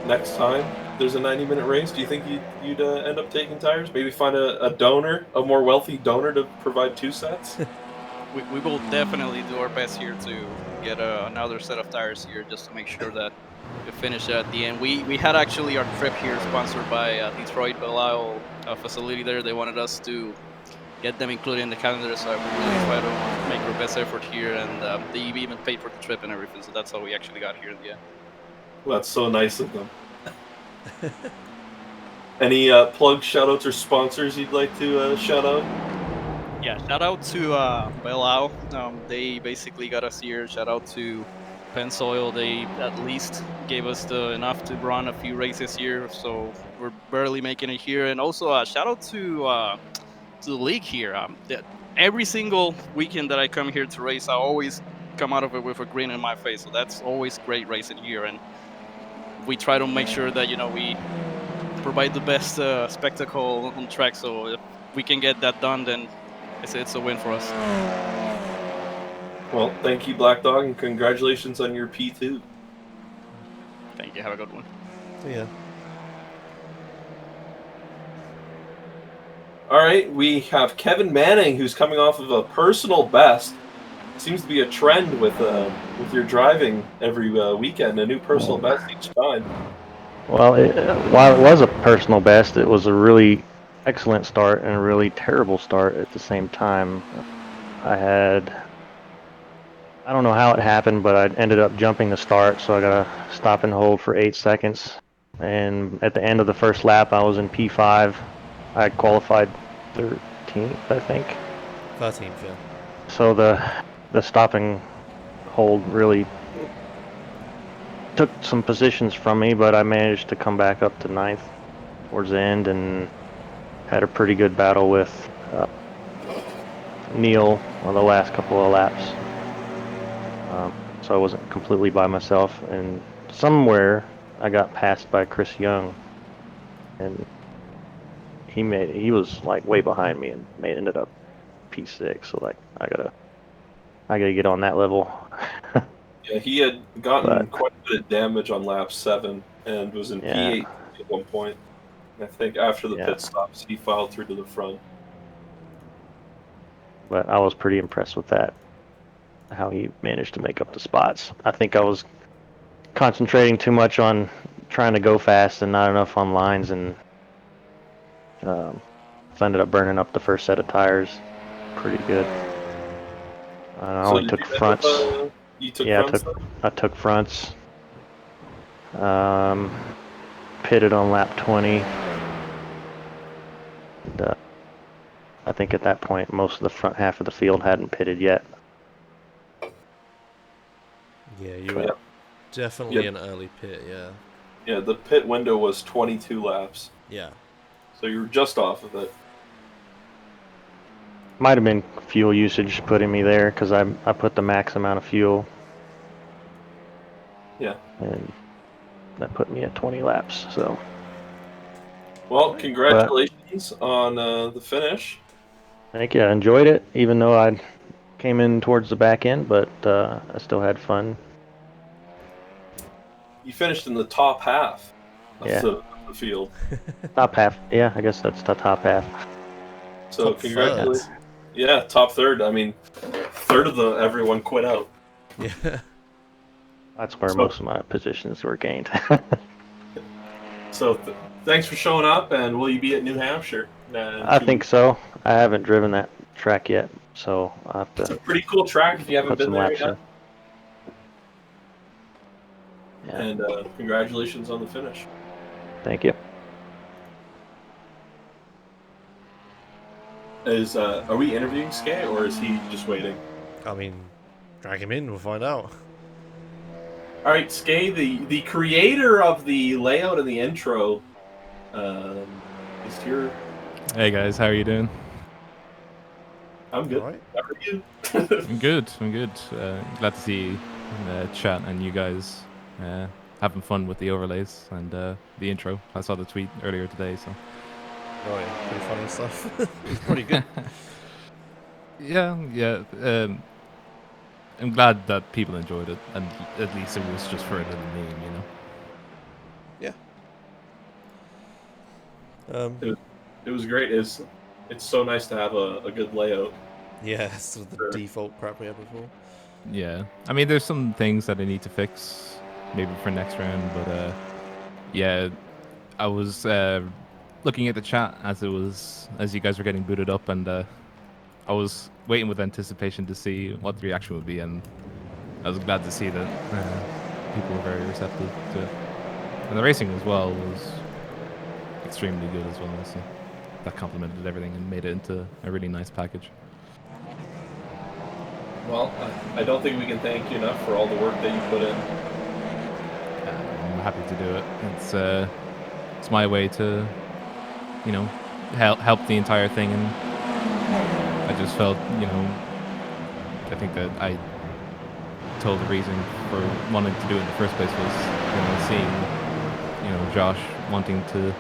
next time there's a 90-minute race, do you think you'd end up taking tires? Maybe find a donor, a more wealthy donor to provide 2 sets? We will definitely do our best here to get another set of tires here just to make sure that we finish at the end. We had actually our trip here sponsored by Detroit Belial facility there. They wanted us to get them included in the calendar. So I really try to make our best effort here, and they even paid for the trip and everything. So that's how we actually got here in the end. Well, that's so nice of them. Any plug, shoutouts, or sponsors you'd like to shout out? Yeah, shout out to Belao. They basically got us here. Shout out to Pensoil. They at least gave us enough to run a few races here, so we're barely making it here. And also shout out to the league here. Every single weekend that I come here to race, I always come out of it with a grin on my face. So that's always great racing here, and we try to make sure that we provide the best spectacle on track. So if we can get that done, then it's a win for us. Well, thank you, Black Dog, and congratulations on your P2. Thank you. Have a good one. Yeah. All right, we have Kevin Manning, who's coming off of a personal best. Seems to be a trend with your driving every weekend, a new personal best each time. Well, while it was a personal best, it was a really excellent start and a really terrible start at the same time. I don't know how it happened, but I ended up jumping the start, so I got to stop and hold for 8 seconds. And at the end of the first lap, I was in P5. I qualified 13th, I think. 13th, yeah. So the stop and hold really took some positions from me, but I managed to come back up to 9th towards the end and had a pretty good battle with Neil on the last couple of laps. So I wasn't completely by myself, and somewhere I got passed by Chris Young, and he was like way behind me and ended up P6. So like I gotta get on that level. Yeah, he had gotten quite a bit of damage on lap 7 and was in P8 at one point. I think after the pit stops, he filed through to the front. But I was pretty impressed with that, how he managed to make up the spots. I think I was concentrating too much on trying to go fast and not enough on lines, and I ended up burning up the first set of tires pretty good. I only took fronts. You took fronts? I took fronts. Pitted on lap 20. And, I think at that point, most of the front half of the field hadn't pitted yet. Yeah, you were definitely an early pit, yeah. Yeah, the pit window was 22 laps. Yeah. So you were just off of it. Might have been fuel usage putting me there, because I put the max amount of fuel. Yeah. And that put me at 20 laps, so. Well, congratulations on the finish. Thank you. I enjoyed it, even though I came in towards the back end, but I still had fun. You finished in the top half of the field. Top half. Yeah, I guess that's the top half. So congratulations. Yeah, top third. I mean, third of everyone quit out. Yeah. That's where most of my positions were gained. So thanks for showing up, and will you be at New Hampshire? I think so. I haven't driven that track yet, so I'll have to. It's a pretty cool track if you haven't been there yet. Yeah. And congratulations on the finish. Thank you. Are we interviewing Skay, or is he just waiting? I mean, drag him in, we'll find out. All right, Skay, the creator of the layout and the intro, is here. Hey guys, how are you doing? I'm good. Right. How are you? I'm good. Glad to see chat and you guys having fun with the overlays and the intro. I saw the tweet earlier today, so. Oh yeah, pretty funny stuff. It's pretty good. Yeah. I'm glad that people enjoyed it, and at least it was just for a little meme, you know. Yeah. It was great. It's so nice to have a good layout. Yeah, it's the default crap we had before. Yeah, I mean, there's some things that I need to fix, maybe for next round, but yeah, I was looking at the chat as you guys were getting booted up, and I was waiting with anticipation to see what the reaction would be, and I was glad to see that people were very receptive to it. And the racing as well was extremely good as well. So that complemented everything and made it into a really nice package. Well, I don't think we can thank you enough for all the work that you put in. I'm happy to do it. It's my way to, you know, help the entire thing, and I just felt, you know, I think that I told the reason for wanting to do it in the first place was, you know, seeing, you know, Josh wanting to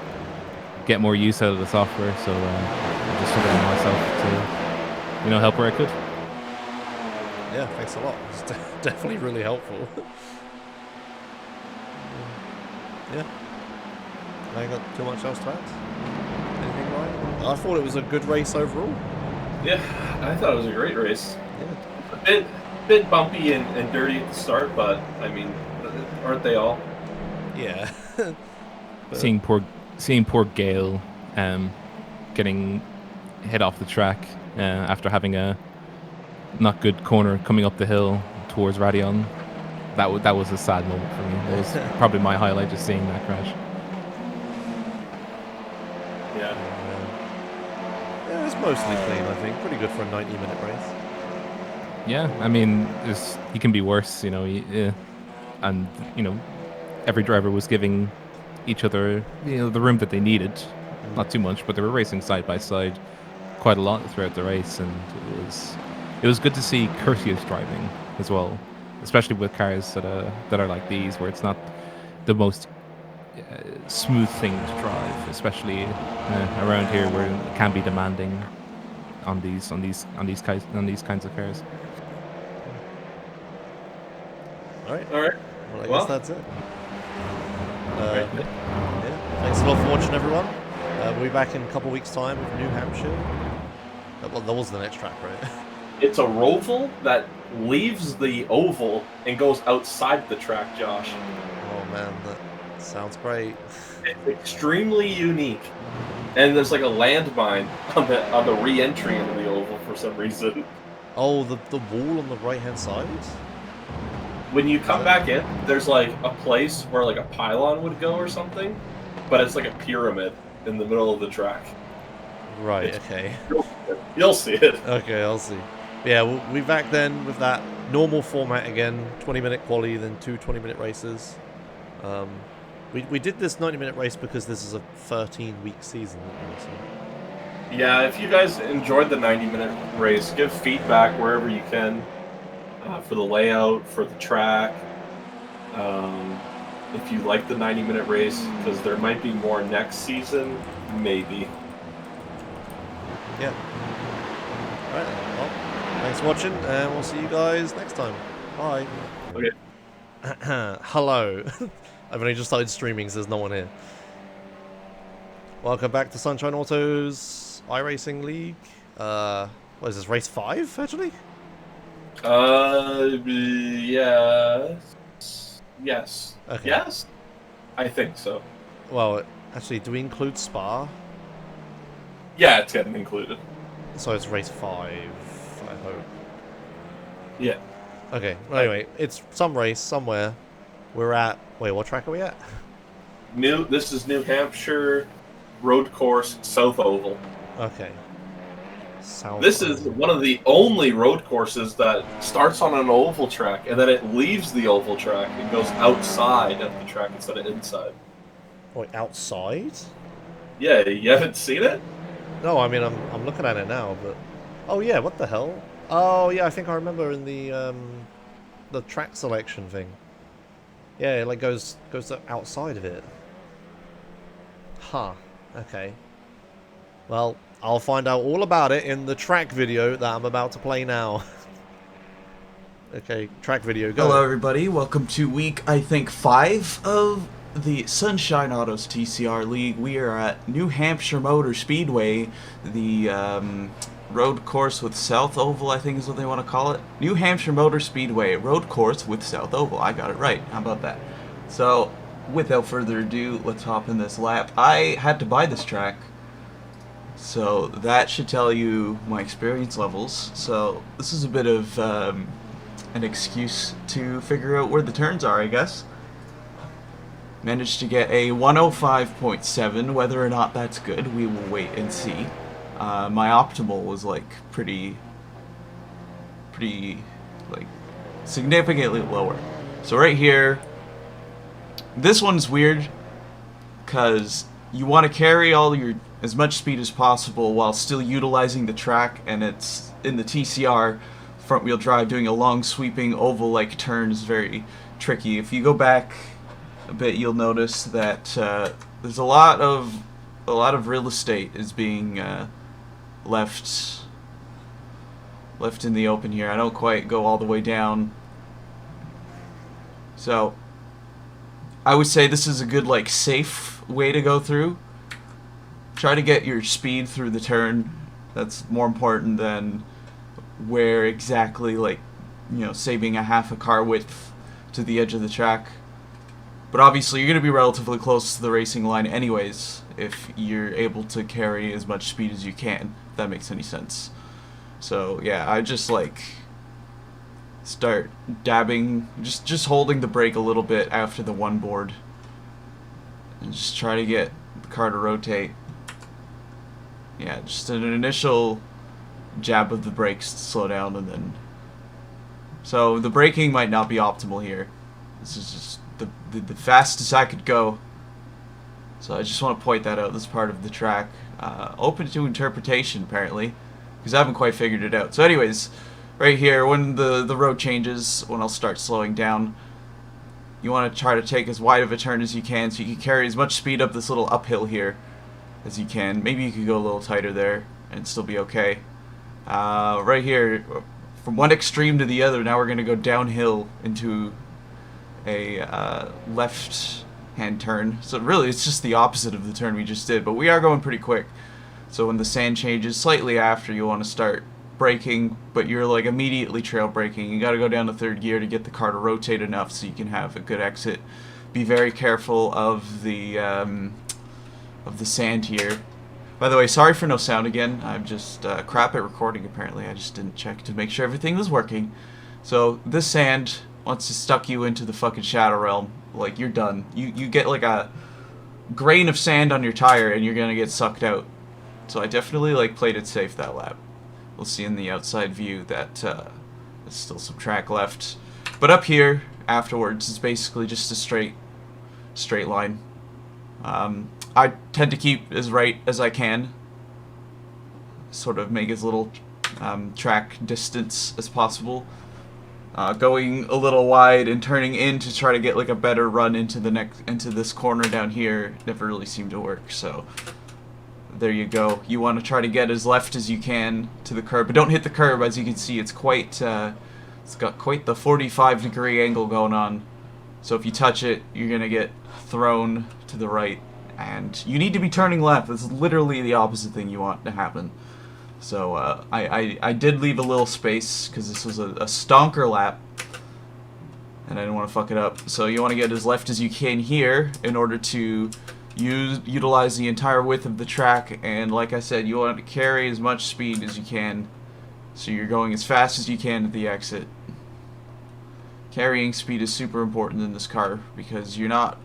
get more use out of the software, so I just took it on myself to, you know, help where I could. Yeah, thanks a lot. It's definitely really helpful. Yeah. I ain't got too much else to add. Anything, Ryan? I thought it was a good race overall. Yeah, I thought it was a great race. Yeah. A bit bumpy and dirty at the start, but I mean, aren't they all? Yeah. Seeing poor Gale getting hit off the track after having a not good corner coming up the hill towards Radion, that was a sad moment for me. That was probably my highlight, just seeing that crash. Yeah. Yeah, it was mostly clean, I think. Pretty good for a 90-minute race. Yeah, I mean, he can be worse, you know, and you know, every driver was giving each other, you know, the room that they needed. Not too much, but they were racing side by side quite a lot throughout the race, and it was good to see courteous driving as well, especially with cars that are like these, where it's not the most smooth thing to drive, especially around here where it can be demanding on these kinds of cars. All right. Well, I guess that's it. Yeah. Thanks a lot for watching, everyone. We'll be back in a couple weeks' time with New Hampshire. Well, that was the next track, right? It's a roval that leaves the oval and goes outside the track, Josh. Oh man, that sounds great. It's extremely unique, and there's like a landmine on the re-entry into the oval for some reason. Oh, the wall on the right-hand side? When you come back in, there's like a place where like a pylon would go or something, but it's like a pyramid in the middle of the track. Right, okay. You'll see it. Okay, I'll see. Yeah, we'll be back then with that normal format again, 20-minute quali, then 2 20-minute races. We did this 90-minute race because this is a 13-week season. Yeah, if you guys enjoyed the 90-minute race, give feedback wherever you can for the layout, for the track. If you like the 90-minute race, because there might be more next season, maybe. Yeah. Alright, well, thanks for watching, and we'll see you guys next time. Bye. Okay. Hello. I've only just started streaming, so there's no one here. Welcome back to Sunshine Auto's iRacing League. What is this, race 5, actually? Yeah. Yes. Okay. Yes? I think so. Well, actually, do we include Spa? Yeah, it's getting included. So it's race 5, I hope. Yeah. Okay, well, anyway, it's some race somewhere. We're at... Wait, what track are we at? This is New Hampshire road course, South Oval. Okay. This is one of the only road courses that starts on an oval track, and then it leaves the oval track and goes outside of the track instead of inside. Wait, outside? Yeah, you haven't seen it? No, I mean, I'm looking at it now, but... Oh, yeah, what the hell? Oh, yeah, I think I remember in the track selection thing. Yeah, it, like, goes outside of it. Huh. Okay. Well, I'll find out all about it in the track video that I'm about to play now. Okay, track video, go. Hello, everybody. Welcome to week, I think, 5 of the Sunshine Autos TCR League. We are at New Hampshire Motor Speedway, the road course with South Oval, I think is what they want to call it. New Hampshire Motor Speedway, road course with South Oval. I got it right. How about that? So, without further ado, let's hop in this lap. I had to buy this track So that should tell you my experience levels. So this is a bit of an excuse to figure out where the turns are, I guess. Managed to get a 105.7. Whether or not that's good, we will wait and see. My optimal was like pretty like significantly lower. So right here, this one's weird because you want to carry as much speed as possible while still utilizing the track, and it's in the TCR front wheel drive. Doing a long sweeping oval like turn is very tricky. If you go back a bit, you'll notice that there's a lot of real estate is being left in the open here. I don't quite go all the way down, so I would say this is a good like safe way to go through. Try to get your speed through the turn. That's more important than where exactly, like, you know, saving a half a car width to the edge of the track. But obviously you're going to be relatively close to the racing line anyways if you're able to carry as much speed as you can, if that makes any sense. So yeah, I just like start dabbing, just holding the brake a little bit after the one board and just try to get the car to rotate. Yeah, just an initial jab of the brakes to slow down, and then... So the braking might not be optimal here. This is just the fastest I could go. So I just want to point that out. This part of the track. Open to interpretation, apparently, because I haven't quite figured it out. So anyways, right here, when the road changes, when I'll start slowing down, you want to try to take as wide of a turn as you can so you can carry as much speed up this little uphill here as you can. Maybe you could go a little tighter there and still be okay. Right here, from one extreme to the other, now we're going to go downhill into a left-hand turn. So really, it's just the opposite of the turn we just did, but we are going pretty quick. So when the sand changes slightly after, you want to start braking, but you're like immediately trail braking. You got to go down to third gear to get the car to rotate enough so you can have a good exit. Be very careful of the sand here. By the way, sorry for no sound again. I'm just crap at recording apparently. I just didn't check to make sure everything was working. So this sand, once it stuck you into the fucking shadow realm, like, you're done. You get like a grain of sand on your tire and you're gonna get sucked out. So I definitely like played it safe that lap. We'll see in the outside view that there's still some track left. But up here afterwards is basically just a straight line. I tend to keep as right as I can, sort of make as little track distance as possible. Going a little wide and turning in to try to get like a better run into this corner down here never really seemed to work. So there you go. You want to try to get as left as you can to the curb, but don't hit the curb. As you can see, it's quite it's got quite the 45-degree angle going on. So if you touch it, you're gonna get thrown to the right. And you need to be turning left. That's literally the opposite thing you want to happen. So I did leave a little space because this was a stonker lap, and I didn't want to fuck it up. So you want to get as left as you can here in order to utilize the entire width of the track. And like I said, you want to carry as much speed as you can, so you're going as fast as you can at the exit. Carrying speed is super important in this car because you can't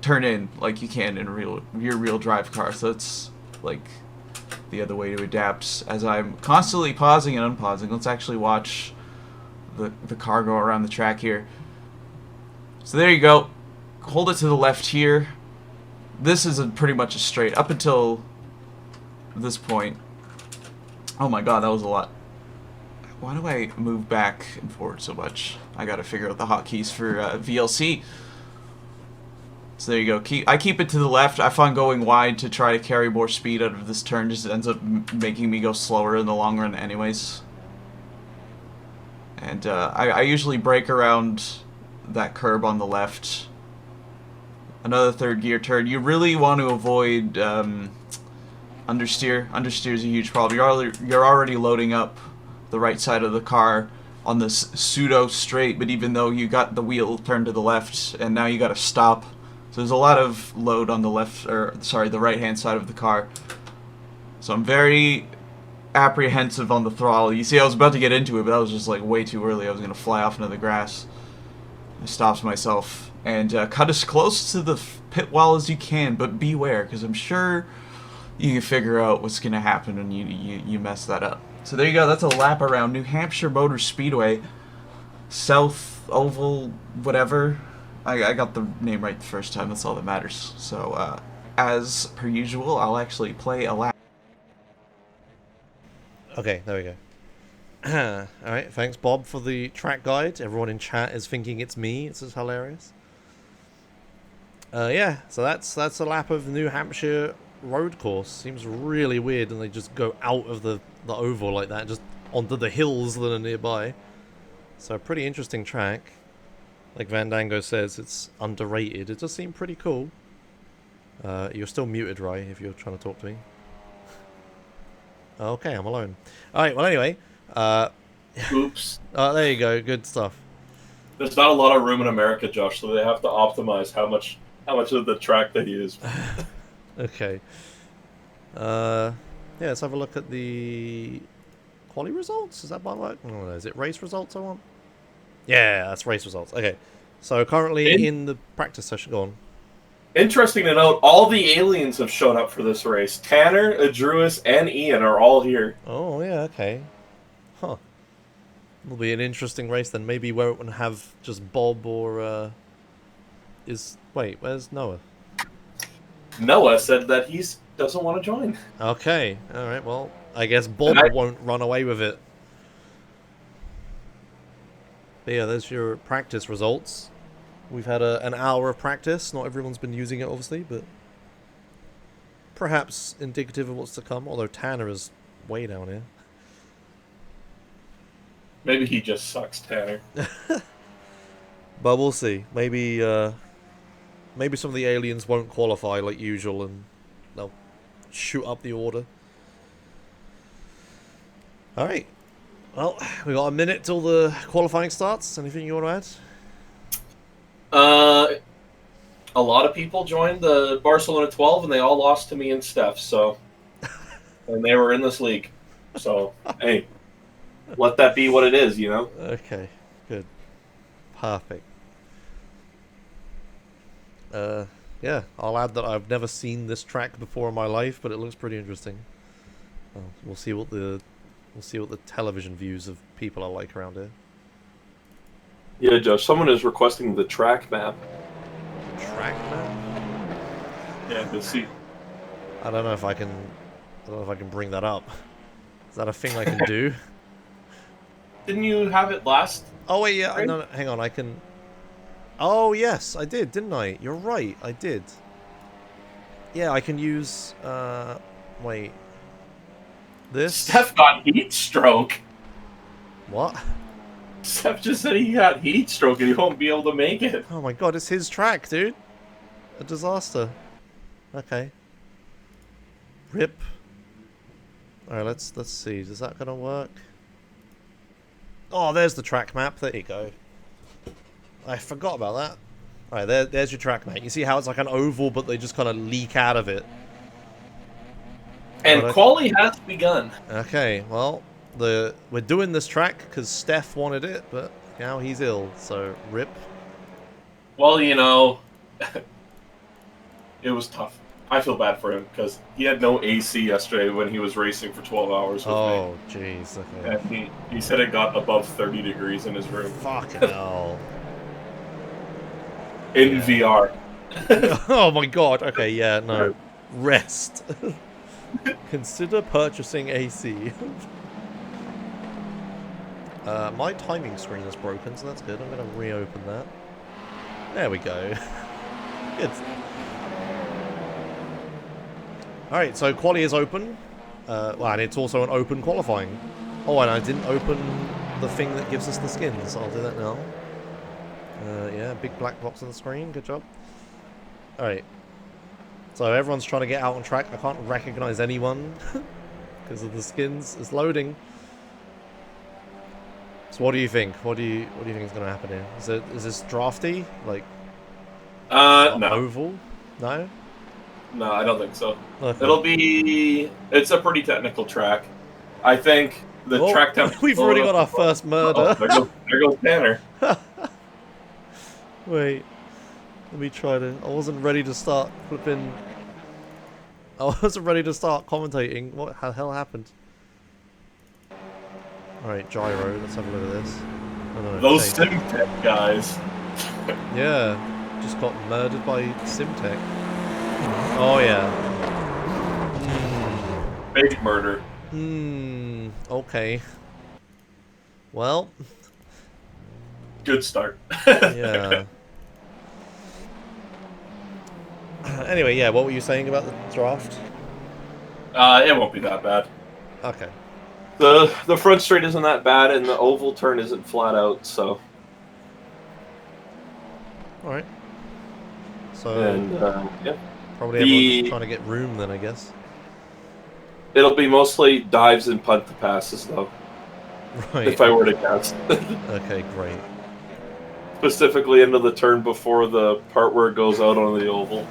turn in like you can in your real drive car. So it's like the other way to adapt. As I'm constantly pausing and unpausing, let's actually watch the car go around the track here. So there you go. Hold it to the left here. This is pretty much a straight up until this point. Oh my god, that was a lot. Why do I move back and forward so much? I gotta figure out the hotkeys for VLC. So there you go. I keep it to the left. I find going wide to try to carry more speed out of this turn just ends up making me go slower in the long run anyways. And I usually brake around that curb on the left. Another third gear turn. You really want to avoid understeer. Understeer is a huge problem. You're already loading up the right side of the car on this pseudo straight, but even though you got the wheel turned to the left and now you got to stop So there's a lot of load on the the right-hand side of the car. So I'm very apprehensive on the throttle. You see, I was about to get into it, but that was just like way too early. I was going to fly off into the grass. I stopped myself and cut as close to the pit wall as you can, but beware, because I'm sure you can figure out what's going to happen when you mess that up. So there you go. That's a lap around New Hampshire Motor Speedway. South Oval, whatever. I got the name right the first time. That's all that matters. So, as per usual, I'll actually play a lap. Okay, there we go. Alright, thanks Bob for the track guide. Everyone in chat is thinking it's me. This is hilarious. Yeah, so that's a lap of the New Hampshire road course. Seems really weird, and they just go out of the oval like that, just onto the hills that are nearby. So a pretty interesting track. Like Vandango says, it's underrated. It does seem pretty cool. You're still muted, Rai, if you're trying to talk to me. Okay, I'm alone. Alright, well anyway. Oops. There you go, good stuff. There's not a lot of room in America, Josh, so they have to optimize how much of the track they use. Okay. Yeah, let's have a look at the quali results. Is that by work? No, is it race results I want? Yeah, that's race results. Okay. So currently in the practice session, go on. Interesting to note, all the aliens have shown up for this race. Tanner, Adruis, and Ian are all here. Oh, yeah, okay. Huh. Will be an interesting race then. Maybe where it would have just Bob or wait, where's Noah? Noah said that he doesn't want to join. Okay, alright, well, I guess Bob won't run away with it. But yeah, there's your practice results. We've had an hour of practice. Not everyone's been using it, obviously, but perhaps indicative of what's to come, although Tanner is way down here. Maybe he just sucks, Tanner. But we'll see. Maybe maybe some of the aliens won't qualify like usual and they'll shoot up the order. Alright. Well, we got a minute till the qualifying starts. Anything you want to add? A lot of people joined the Barcelona 12 and they all lost to me and Steph, so and they were in this league. So, hey, let that be what it is, you know? Okay, good. Perfect. Yeah, I'll add that I've never seen this track before in my life, but it looks pretty interesting. Well, we'll see what the television views of people are like around here. Yeah, Josh, someone is requesting the track map. Track map? Yeah, you'll see. I don't know if I can bring that up. Is that a thing I can do? Didn't you have it last? Oh wait, yeah, no, hang on, I can... Oh yes, I did, didn't I? You're right, I did. Yeah, I can use, wait. This? Steph got heat stroke. What? Steph just said he got heat stroke and he won't be able to make it. Oh my god, it's his track, dude. A disaster. Okay. Rip. Alright, let's see. Is that gonna work? Oh, there's the track map. There you go. I forgot about that. Alright, there's your track map. You see how it's like an oval, but they just kind of leak out of it. And quali has begun. Okay, well, we're doing this track because Steph wanted it, but now he's ill, so rip. Well, you know, it was tough. I feel bad for him because he had no AC yesterday when he was racing for 12 hours with me. Oh, jeez. Okay. And he said it got above 30 degrees in his room. Fucking hell. In VR. Oh my god. Okay, yeah, no. Rest. Consider purchasing AC. My timing screen is broken, so that's good. I'm going to reopen that. There we go. Good. Alright, so quali is open. Well, and it's also an open qualifying. Oh, and I didn't open the thing that gives us the skins, so I'll do that now. Yeah, big black box on the screen. Good job. Alright. So everyone's trying to get out on track. I can't recognize anyone because of the skins. It's loading. So what do you think? What do you think is going to happen here? Is this drafty? Like, No. Oval? No? No, I don't think so. Okay. It'll be... It's a pretty technical track. I think the Oh, track temp... we've already got our first murder. Oh, there goes Tanner. Wait. Let me try to... I wasn't ready to start flipping... I wasn't ready to start commentating. What the hell happened? Alright, gyro. Let's have a look at this. Oh, no, Those okay. SimTech guys. Yeah. Just got murdered by SimTech. Oh, yeah. Big murder. Okay. Well. Good start. Yeah. Anyway, yeah, what were you saying about the draft? It won't be that bad. Okay. The front straight isn't that bad, and the oval turn isn't flat out, so... Alright. So, and, yeah. Probably everyone's just trying to get room then, I guess. It'll be mostly dives and punt to passes, though. Right. If I were to guess. Okay, great. Specifically into the turn before the part where it goes out on the oval.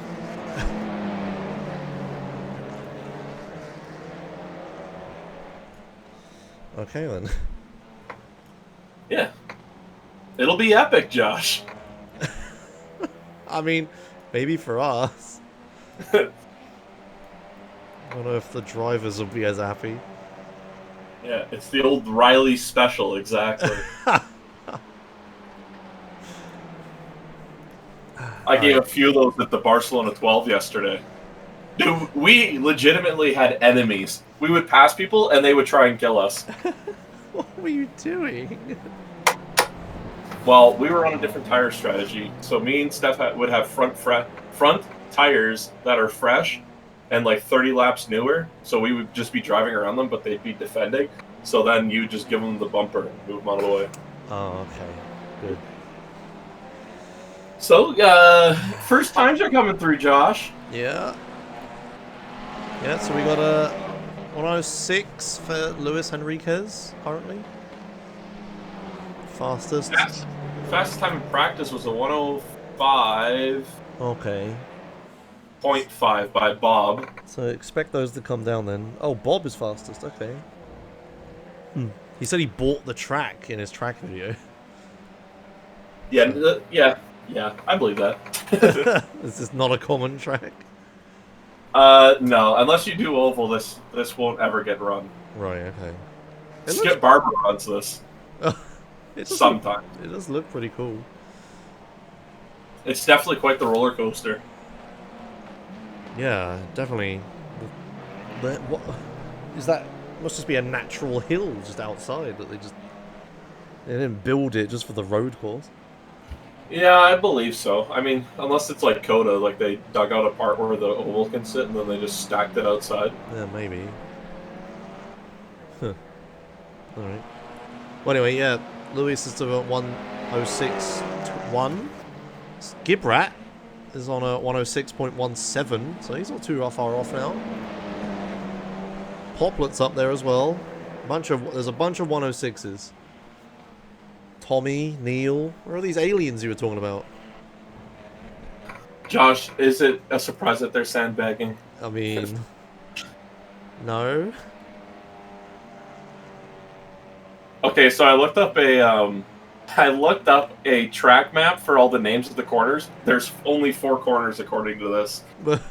Okay, then. Yeah. It'll be epic, Josh. I mean, maybe for us. I don't know if the drivers will be as happy. Yeah, it's the old Riley special, exactly. I gave a few of those at the Barcelona 12 yesterday. Dude, we legitimately had enemies. We would pass people and they would try and kill us. What were you doing? Well, we were on a different tire strategy. So me and Steph would have front tires that are fresh and like 30 laps newer. So we would just be driving around them, but they'd be defending. So then you just give them the bumper and move them out of the way. Oh, okay. Good. So, first times are coming through, Josh. Yeah. Yeah, so we got a 106 for Luis Henriquez currently. Fastest. Fastest time in practice was a 105.5 Okay. by Bob. So expect those to come down then. Oh, Bob is fastest. Okay. He said he bought the track in his track video. Yeah, yeah, I believe that. This is not a common track. No, unless you do oval, this won't ever get run. Right. Okay. Skip Barber runs this. Sometimes. It does look pretty cool. It's definitely quite the roller coaster. Yeah, definitely. What is that? Must just be a natural hill just outside that they didn't build it just for the road course. Yeah, I believe so. I mean, unless it's like Coda, like they dug out a part where the oval can sit and then they just stacked it outside. Yeah, maybe. Huh. Alright. Well, anyway, yeah, Luis is about 106.1. Gibrat is on a 106.17, so he's not too far off now. Poplet's up there as well. There's a bunch of 106s. Tommy, Neil, where are these aliens you were talking about? Josh, is it a surprise that they're sandbagging? I mean, no. Okay, so I looked up a track map for all the names of the corners. There's only 4 corners according to this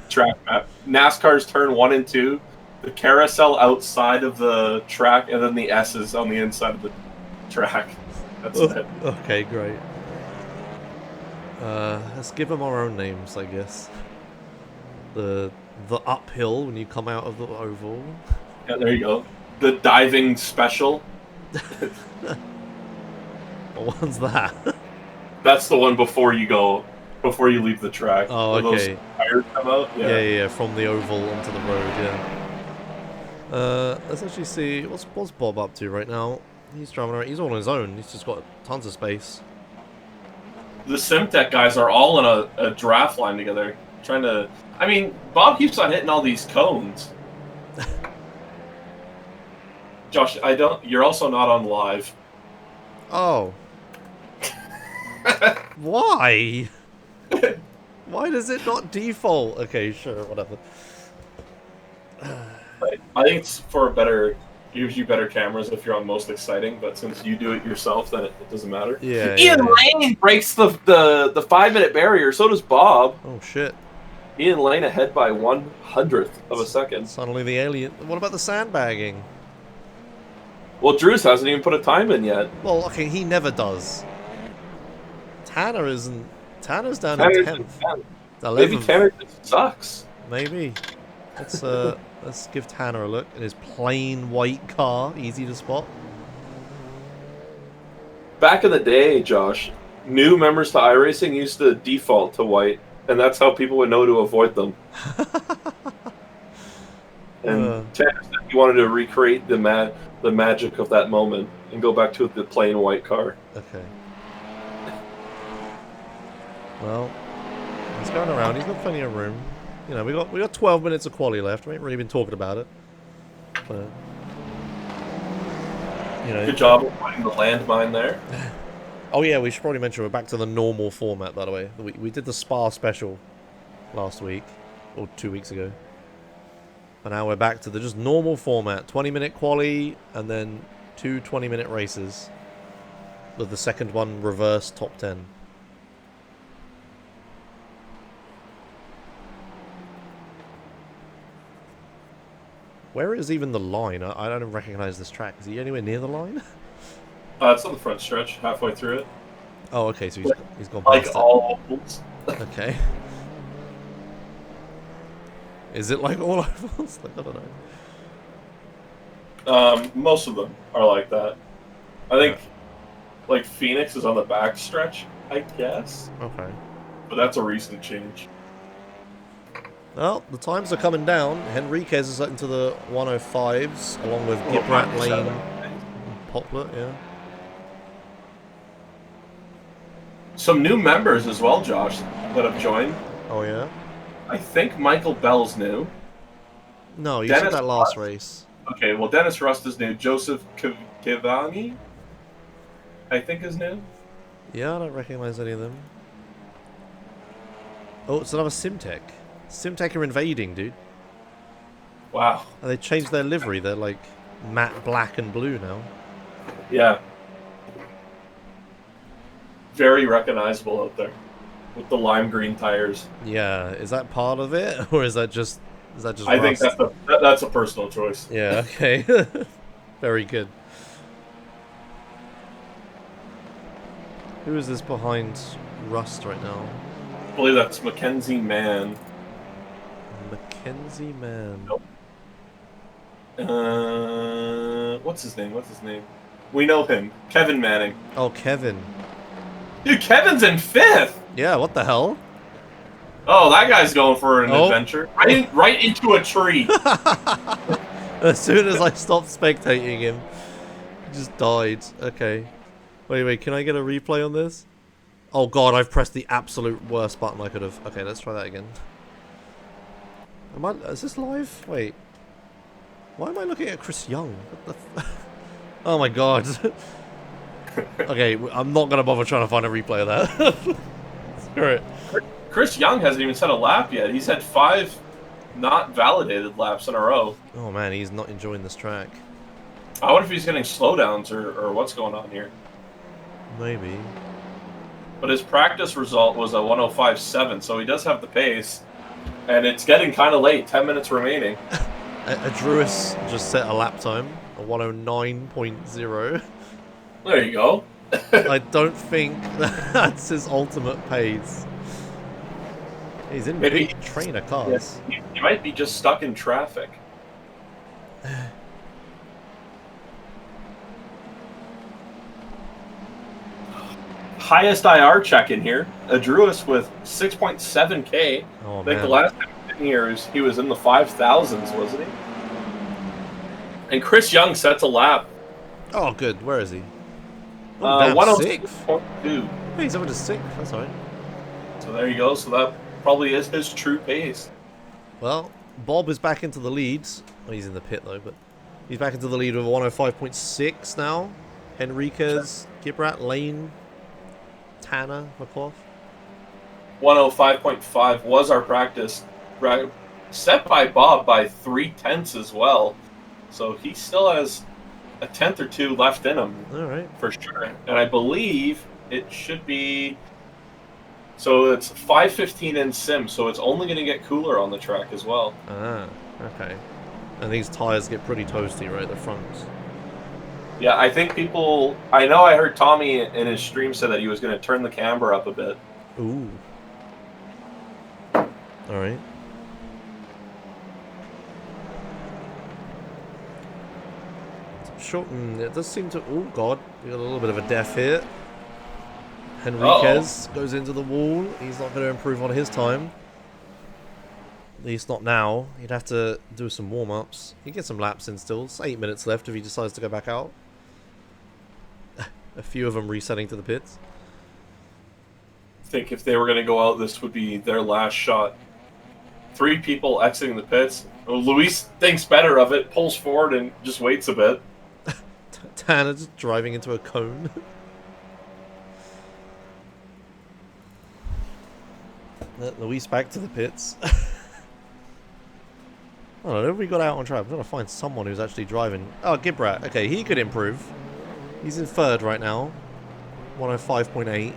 track map. NASCAR's turn 1 and 2, the carousel outside of the track, and then the S's on the inside of the track. That's it. Okay, great. Let's give them our own names, I guess. The uphill when you come out of the oval. Yeah, there you go. The diving special. What one's that? That's the one before you leave the track. Oh, where okay. Those tires come out. Yeah, from the oval onto the road, yeah. Let's actually see, what's Bob up to right now? He's driving around, he's all on his own, he's just got tons of space. The SimTech guys are all in a draft line together, trying to... I mean, Bob keeps on hitting all these cones. Josh, you're also not on live. Oh. Why? Why does it not default? Okay, sure, whatever. I think it's for a better, gives you better cameras if you're on most exciting, but since you do it yourself, then it doesn't matter. Yeah. Ian Lane breaks the 5-minute barrier. So does Bob. Oh shit. Ian Lane ahead by 1/100th of a second. Suddenly the alien. What about the sandbagging? Well, Drews hasn't even put a time in yet. Well, okay, he never does. Tanner isn't. Tanner's down Tanner's in in 10th. 10th. Maybe Tanner just sucks. Maybe. Let's give Tanner a look at his plain white car, easy to spot. Back in the day, Josh, new members to iRacing used to default to white, and that's how people would know to avoid them. And Tanner said he wanted to recreate the magic of that moment and go back to the plain white car. Okay. Well, he's going around. He's got plenty of room. You know, we got 12 minutes of quali left. We ain't really been talking about it. But, you know. Good job of finding the landmine there. Oh yeah, we should probably mention we're back to the normal format, by the way. We did the Spa special last week, or 2 weeks ago. And now we're back to the just normal format. 20-minute quali, and then 2 20-minute races. With the second one reverse top 10. Where is even the line? I don't recognize this track. Is he anywhere near the line? It's on the front stretch, halfway through it. Oh, okay, so he's gone like past all ovals. Okay. Is it like all ovals? Like, I don't know. Most of them are like that. I think, like, Phoenix is on the back stretch, I guess. Okay. But that's a recent change. Well, the times are coming down. Henriquez is into the 105s, along with Gibrat Lane and Poplar, yeah. Some new members as well, Josh, that have joined. Oh, yeah? I think Michael Bell's new. No, you Dennis said that last Rust. race. Okay, well, Dennis Rust is new. Joseph Kivani, I think, is new. Yeah, I don't recognize any of them. Oh, it's another Simtech. Simtech are invading, dude. Wow. And they changed their livery. They're like matte black and blue now. Yeah. Very recognizable out there with the lime green tires. Yeah, is that part of it, or is that just I think rust? that's a personal choice. Yeah. Okay. Very good. Who is this behind Rust right now? I believe that's Mackenzie Mann. Mackenzie Mann. Nope. What's his name? We know him. Kevin Manning. Oh, Kevin. Dude, Kevin's in 5th! Yeah, what the hell? Oh, that guy's going for an adventure. Right into a tree. As soon as I stopped spectating him, he just died. Okay. Wait, can I get a replay on this? Oh god, I've pressed the absolute worst button I could have. Okay, let's try that again. Is this live? Wait. Why am I looking at Chris Young? What the oh my god. Okay, I'm not going to bother trying to find a replay of that. Screw it. Chris Young hasn't even set a lap yet. He's had 5 not validated laps in a row. Oh man, he's not enjoying this track. I wonder if he's getting slowdowns or what's going on here. Maybe. But his practice result was a 105.7, so he does have the pace. And it's getting kind of late, 10 minutes remaining. Druis just set a lap time, a 109.0. There you go. I don't think that's his ultimate pace. He's in big trainer cars. Yeah, he might be just stuck in traffic. Highest IR check in here. Adruis with 6.7k. Oh, I think the man. last time he was in here, he was in the 5,000s, wasn't he? And Chris Young sets a lap. Oh, good. Where is he? Oh, damn, 106.2. Hey, he's over to 6th. That's alright. So there you go. So that probably is his true pace. Well, Bob is back into the leads. Well, he's in the pit though, but he's back into the lead with 105.6 now. Henriquez, Gibrat, Lane, Tanner, McClough. 105.5 was our practice, right? Set by Bob by 0.3 as well. So he still has a tenth or two left in him. All right. For sure. And I believe it should be... So it's 5:15 in sim, so it's only going to get cooler on the track as well. Ah, okay. And these tires get pretty toasty, right? The fronts. Yeah, I think people... I know I heard Tommy in his stream said that he was going to turn the camber up a bit. Ooh. All right. Shorten. It does seem to... Oh, God. We got a little bit of a death here. Henriquez goes into the wall. He's not going to improve on his time. At least not now. He'd have to do some warm-ups. He gets some laps in still. It's 8 minutes left if he decides to go back out. A few of them resetting to the pits. I think if they were going to go out, this would be their last shot. 3 people exiting the pits. Well, Luis thinks better of it, pulls forward, and just waits a bit. Tanner just driving into a cone. Luis back to the pits. I don't know, if we got out on track, I'm trying to find someone who's actually driving. Oh, Gibrat. Okay, he could improve. He's in 3rd right now. 105.8.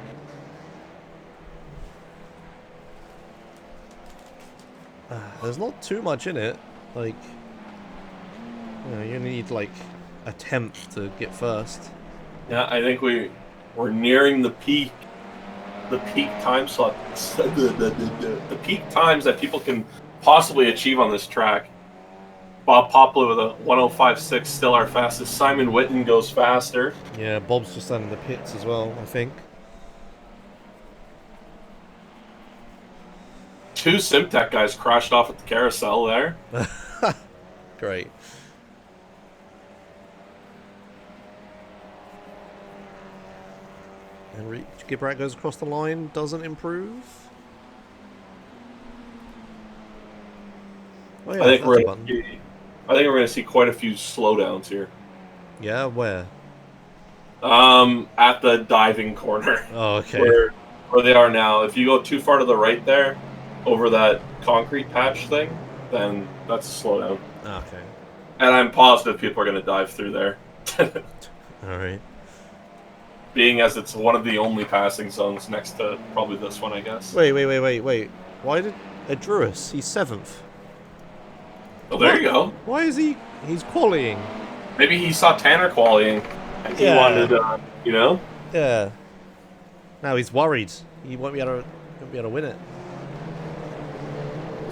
There's not too much in it. Like, you know, you need like a tenth to get first. Yeah, I think we're nearing the peak. The peak time slot, the peak times that people can possibly achieve on this track. Bob Poplar with a 105.6, still our fastest. Simon Witten goes faster. Yeah, Bob's just done in the pits as well, I think. 2 Simtech guys crashed off at the carousel there. Great. And Gibrat goes across the line, doesn't improve. Oh, yeah, I think we're going to see quite a few slowdowns here. Yeah, where? At the diving corner. Oh, okay. Where they are now. If you go too far to the right there, over that concrete patch thing, then that's a slowdown. Okay. And I'm positive people are going to dive through there. Alright. Being as it's one of the only passing zones next to probably this one, I guess. Wait. Why did Edruis? He's 7th. Oh, there you go. Why is he? He's quallying. Maybe he saw Tanner quallying and he wanted, you know? Yeah. Now he's worried. He won't be able to win it.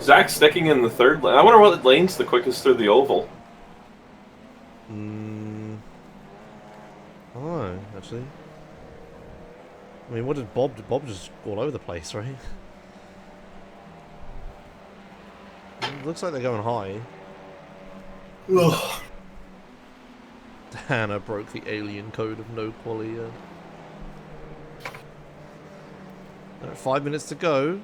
Zach sticking in the 3rd lane. I wonder what lane's the quickest through the oval. Oh, actually. I mean, what did Bob just all over the place, right? Looks like they're going high. Ugh. Hannah broke the alien code of no quality. 5 minutes to go.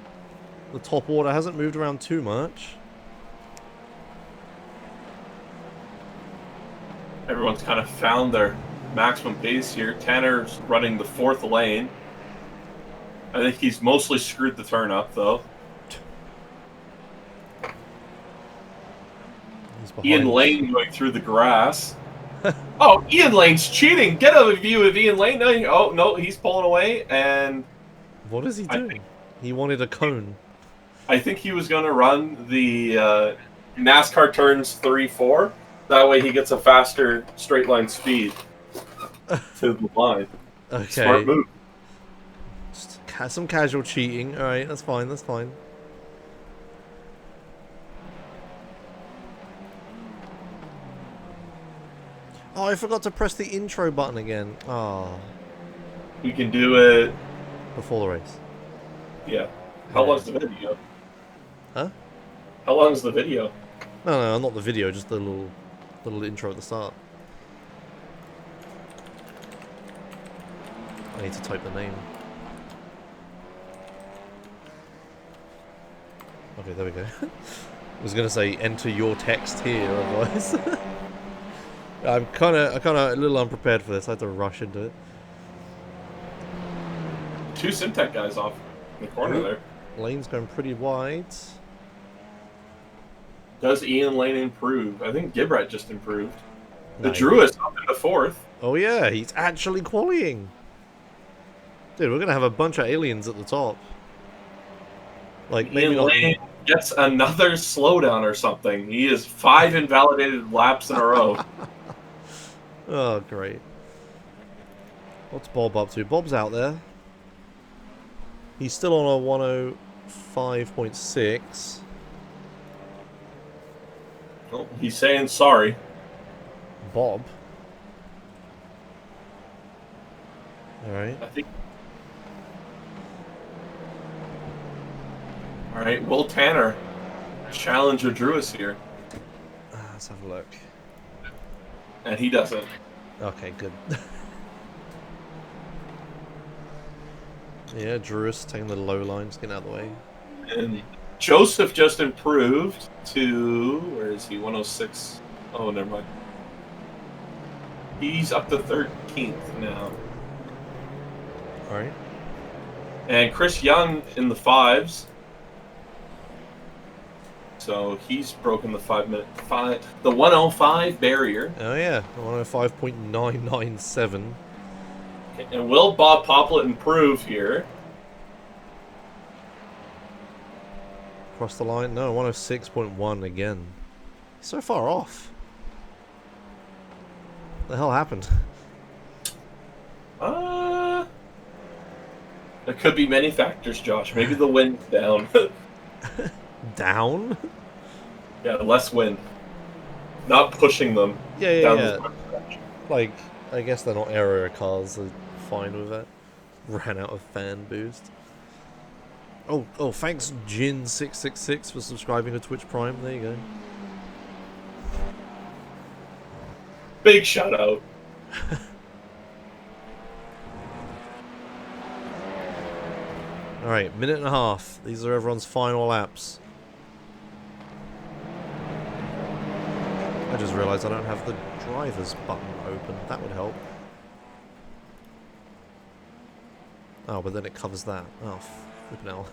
The top order hasn't moved around too much. Everyone's kind of found their maximum pace here. Tanner's running the 4th lane. I think he's mostly screwed the turn up, though. Ian Lane going through the grass. Oh, Ian Lane's cheating! Get a view of Ian Lane. Oh, no, he's pulling away, and... What is he doing? He wanted a cone. I think he was going to run the NASCAR turns 3-4. That way he gets a faster straight line speed to the line. Okay. Smart move. Just some casual cheating. Alright, that's fine, that's fine. Oh, I forgot to press the intro button again. Oh. We can do it... Before the race. Yeah. How long's the video? Huh? How long is the video? No, not the video, just the little intro at the start. I need to type the name. Okay, there we go. I was gonna say enter your text here, otherwise. I'm kind of a little unprepared for this. I had to rush into it. 2 Simtech guys off. in the corner there. Lane's going pretty wide. Does Ian Lane improve? I think Gibrat just improved. The No. Druid's up in the 4th. Oh yeah, he's actually qualifying. Dude, we're gonna have a bunch of aliens at the top. Like maybe Ian not. Lane gets another slowdown or something. He is 5 invalidated laps in a row. Oh, great. What's Bob up to? Bob's out there. He's still on a 105.6. Oh, he's saying sorry. Bob. Alright. I think. Alright, Will Tanner. Challenger Druis here. Let's have a look. And he doesn't. Okay, good. Yeah, Druis taking the low lines, getting out of the way. And Joseph just improved to... Where is he? 106. Oh, never mind. He's up to 13th now. Alright. And Chris Young in the 5s. So he's broken the 105 barrier. Oh yeah, 105.997. And will Bob Poplet improve here? Cross the line? No, 106.1 again. He's so far off. What the hell happened? There could be many factors, Josh. Maybe the wind's down. Down? Yeah, less wind. Not pushing them down the stretch. Like, I guess they're not area cars, they're fine with that. Ran out of fan boost. Oh, thanks Jin666 for subscribing to Twitch Prime. There you go. Big shout out. Alright, minute and a half. These are everyone's final laps. I just realised I don't have the driver's button open. That would help. Oh, but then it covers that. Oh, flipping hell.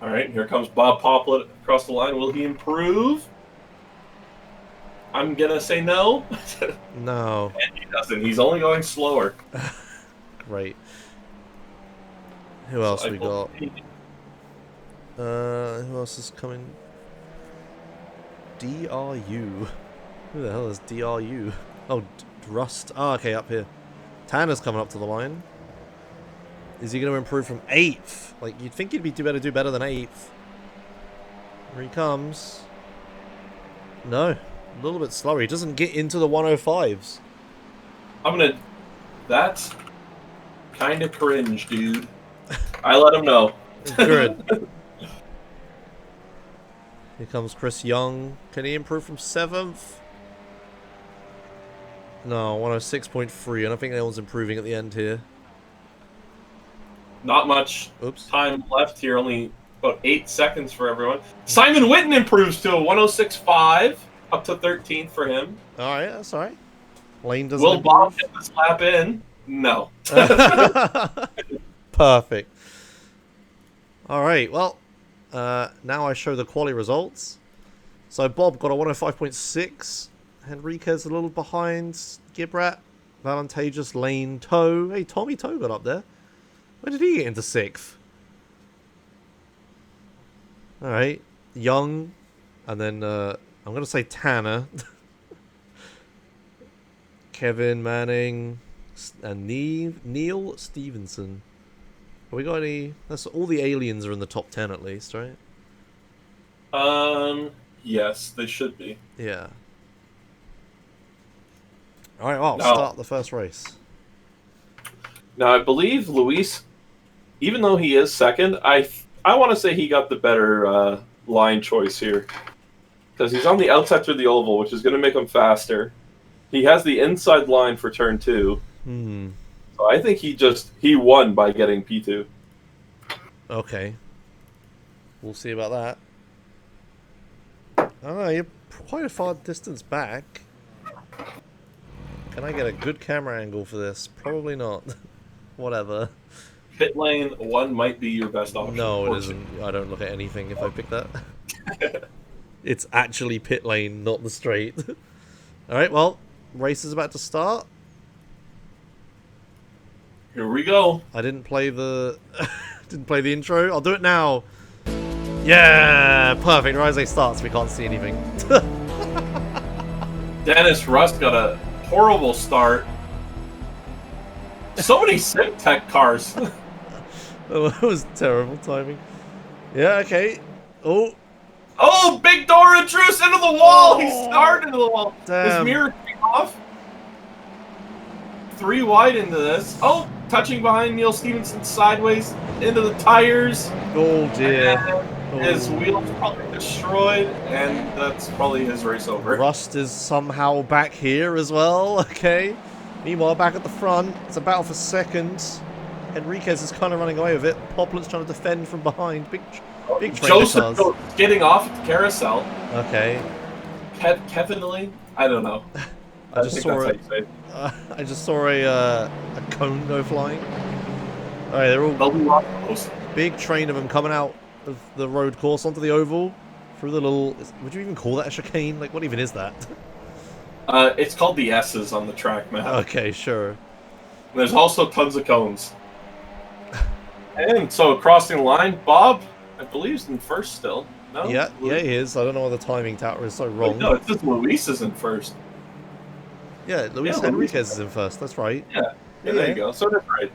Alright, here comes Bob Poplet across the line. Will he improve? I'm gonna say no. No. And he doesn't. He's only going slower. Great. Who else we got? Who else is coming? DRU. Who the hell is DRU? Oh, Rust. Oh, okay, up here. Tanner's coming up to the line. Is he going to improve from 8th? Like, you'd think he'd be better than 8th. Here he comes. No. A little bit slower. He doesn't get into the 105s. That's kind of cringe, dude. I let him know. Good. Here comes Chris Young. Can he improve from 7th? No, 106.3. I don't think anyone's improving at the end here. Not much time left here. Only about 8 seconds for everyone. Simon Witten improves to a 106.5. Up to 13th for him. Alright, that's alright. Lane doesn't Will Bob get this lap in? No. Perfect. Alright, well, now I show the quali results. So Bob got a 105.6. Henriquez a little behind. Gibrat, Valantageous, Lane, Toe. Hey, Tommy Toe got up there. Where did he get into 6th? Alright, Young, and then I'm going to say Tanner. Kevin Manning, and Neil Stevenson. Have we got any? That's all the aliens are in the top 10 at least, right? Yes, they should be. Yeah. Alright, well, Now- start the first race. Now, I believe Luis, even though he is second, I want to say he got the better line choice here. Because he's on the outside through the oval, which is going to make him faster. He has the inside line for turn 2. So I think he won by getting P2. Okay. We'll see about that. I don't know, you're quite a far distance back. Can I get a good camera angle for this? Probably not. Whatever. Pit lane 1 might be your best option. No, it isn't. I don't look at anything if I pick that. It's actually pit lane, not the straight. Alright, well, race is about to start. Here we go. I didn't play the intro. I'll do it now. Yeah, perfect. Rise starts. We can't see anything. Dennis Rust got a horrible start. So many Simtech cars. That was terrible timing. Yeah, okay. Oh, big door intrudes into the wall. He started into the wall. Damn. His mirror came off. 3 wide into this. Oh, touching behind Neil Stevenson sideways into the tires. Oh dear. And his wheels probably destroyed, and that's probably his race over. Rust is somehow back here as well. Okay. Meanwhile, back at the front, it's a battle for second. Enriquez is kind of running away with it. Poplar's trying to defend from behind. Big Joseph getting off at the carousel. Okay. Kevin Lee? I don't know. I just saw a cone go flying. Alright, they're all big train of them coming out of the road course onto the oval through the little. Would you even call that a chicane? Like, what even is that? It's called the S's on the track map. Okay, sure. There's also tons of cones. And so crossing the line, Bob, I believe, is in first still. No? Yeah, he is. I don't know why the timing tower is so wrong. No, it says Luis is in first. Yeah, Luis Enriquez is in first. That's right. Yeah, there you go. So that's right.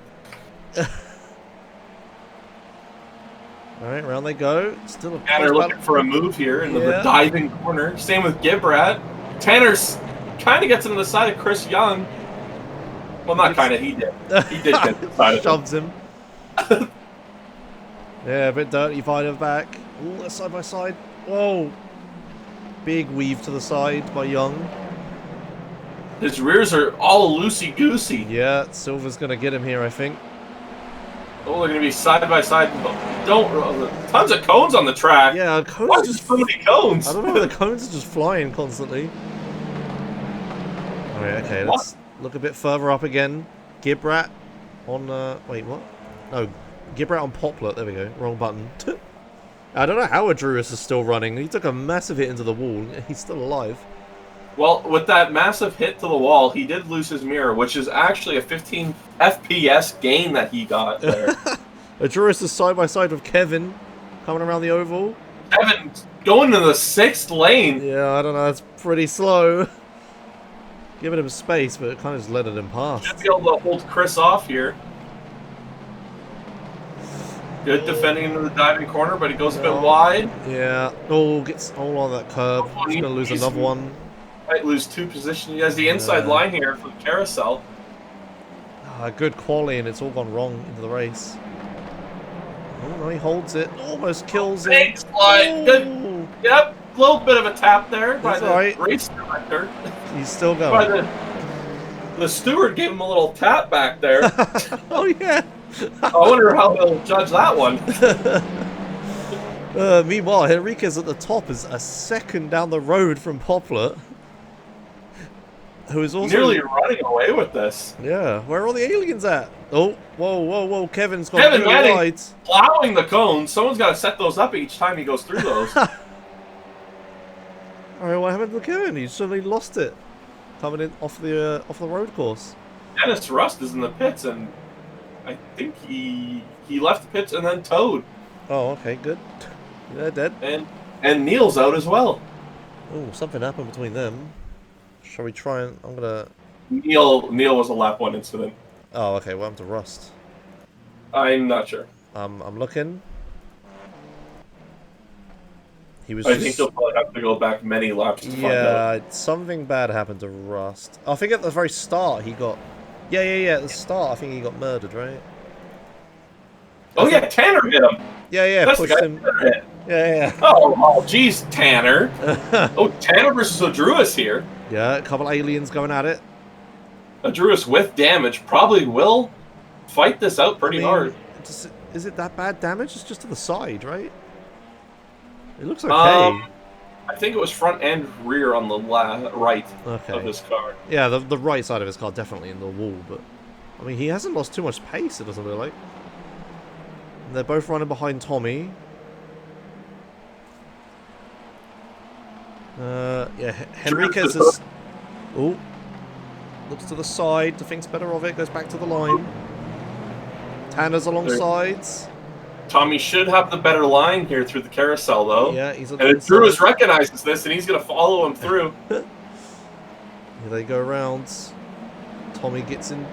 Alright, around they go. Still a Tanner looking for a move here into the diving corner. Same with Gibrat. Tanner's kind of gets into the side of Chris Young. Well, not kind of. He did. He did get the side of shoves him. Yeah, a bit dirty. Fighter back. Ooh, that's side by side. Whoa. Big weave to the side by Young. His rears are all loosey-goosey. Yeah, Silver's going to get him here, I think. Oh, they're going to be side by side. Tons of cones on the track. Yeah, cones. Why just so many cones? I don't know. The cones are just flying constantly. Alright, okay, let's look a bit further up again. Gibrat on, wait, what? No, Gibrat on Poplar. There we go. Wrong button. I don't know how Adruis is still running. He took a massive hit into the wall. He's still alive. Well, with that massive hit to the wall, he did lose his mirror, which is actually a 15 FPS gain that he got there. Adruis is side by side with Kevin coming around the oval. Kevin going to the 6th lane. Yeah, I don't know. That's pretty slow. Giving him space, but it kind of just letting him pass. Should be able to hold Chris off here. Good defending into the diving corner, but he goes a bit wide. Yeah. Oh, gets all on that curb. He's going to lose another one. Might lose 2 positions. He has the inside line here for the carousel. Good quality, and it's all gone wrong into the race. Oh, no, he holds it. Almost kills him. Big slide. Good. Yep. A little bit of a tap there by the race director. He's still going. The steward gave him a little tap back there. Oh, yeah. I wonder how he'll judge that one. Meanwhile, Henriquez at the top is a second down the road from Poplar. Who is also nearly running away with this. Yeah, where are all the aliens at? Oh, whoa. Kevin's got Kevin really wide. plowing the cones. Someone's got to set those up each time he goes through those. Alright, what happened to Kevin? He suddenly lost it. Coming in off the road course. Dennis Rust is in the pits, and I think he left the pits and then towed. Oh, okay, good. Yeah, dead. And Neil's out as well. Oh, something happened between them. Shall we try and... I'm gonna... Neil was a lap 1 incident. Oh, okay, what happened to Rust? I'm not sure. I'm looking. He was I think he'll probably have to go back many laps to find out. Yeah, something bad happened to Rust. I think at the very start he got... Yeah, at the start I think he got murdered, right? Oh yeah, Tanner hit him. Yeah, That's pushed the guy him. Tanner hit. Yeah. Oh, jeez, Tanner. Oh, Tanner versus Adruis here. Yeah, a couple aliens going at it. Adruis with damage probably will fight this out pretty hard. Is it that bad damage? It's just to the side, right? It looks okay. I think it was front and rear on the right of his car. Yeah, the right side of his car definitely in the wall, but I mean he hasn't lost too much pace. It doesn't look like. And they're both running behind Tommy. Yeah, Henriquez is... Oh. Looks to the side, thinks better of it, goes back to the line. Tanner's alongside. Tommy should have the better line here through the carousel, though. Yeah, he's on and if Drew recognizes this, and he's going to follow him through. Here they go around. Tommy gets in,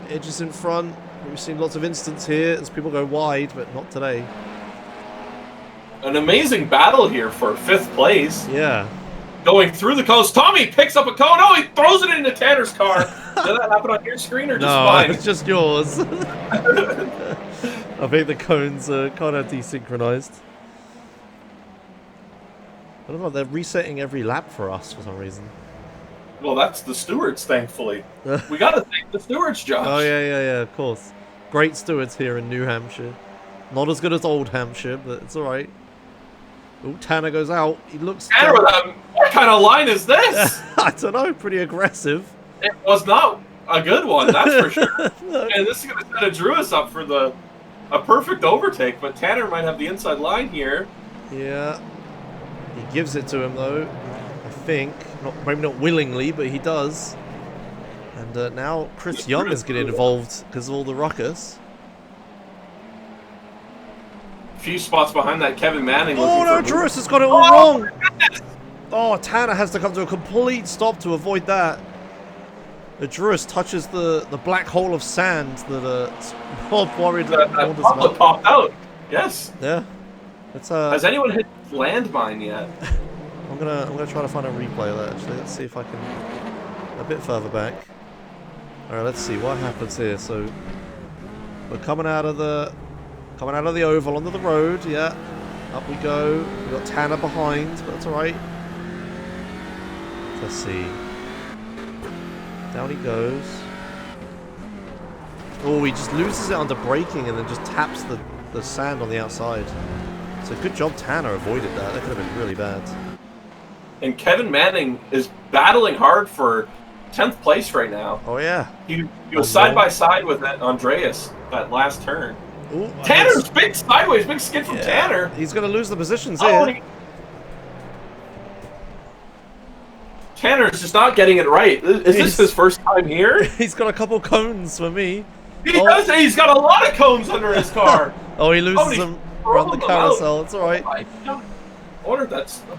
edges in front. We've seen lots of instances here as people go wide, but not today. An amazing battle here for 5th place. Yeah. Going through the cones. Tommy picks up a cone. Oh, he throws it into Tanner's car. Did that happen on your screen or just mine? No, it's just yours. I think the cones are kind of desynchronized. I don't know, they're resetting every lap for us for some reason. Well, that's the stewards, thankfully. We got to thank the stewards, Josh. Oh, yeah, of course. Great stewards here in New Hampshire. Not as good as Old Hampshire, but it's alright. Oh, Tanner goes out. He looks... Tanner, what kind of line is this? I don't know, pretty aggressive. It was not a good one, that's for sure. And this is going to set a Drewis up for a perfect overtake, but Tanner might have the inside line here. Yeah. He gives it to him, though. I think. Maybe not willingly, but he does. And now Chris Young is getting involved because of all the ruckus. A few spots behind that, Kevin Manning. Oh no, Drewis has got it all wrong. Oh, Tanner has to come to a complete stop to avoid that. The Drewis touches the black hole of sand that Bob worried about. Popped out. Yes. Yeah. It's Has anyone hit landmine yet? I'm gonna try to find a replay of that actually. Let's see if I can a bit further back. Alright, let's see what happens here. So we're coming out of the oval onto the road, yeah. Up we go. We've got Tanner behind, but that's alright. Let's see. Down he goes. Oh, he just loses it under braking and then just taps the sand on the outside. So good job Tanner avoided that. That could have been really bad. And Kevin Manning is battling hard for 10th place right now. Oh yeah. He was side by side with Andreas that last turn. Ooh, Tanner's big sideways, big skid from Tanner. He's going to lose the positions here. Tanner's just not getting it right. Is this his first time here? He's got a couple cones for me. He does. He's got a lot of cones under his car. Oh, he loses them around the carousel. It's all right. I wonder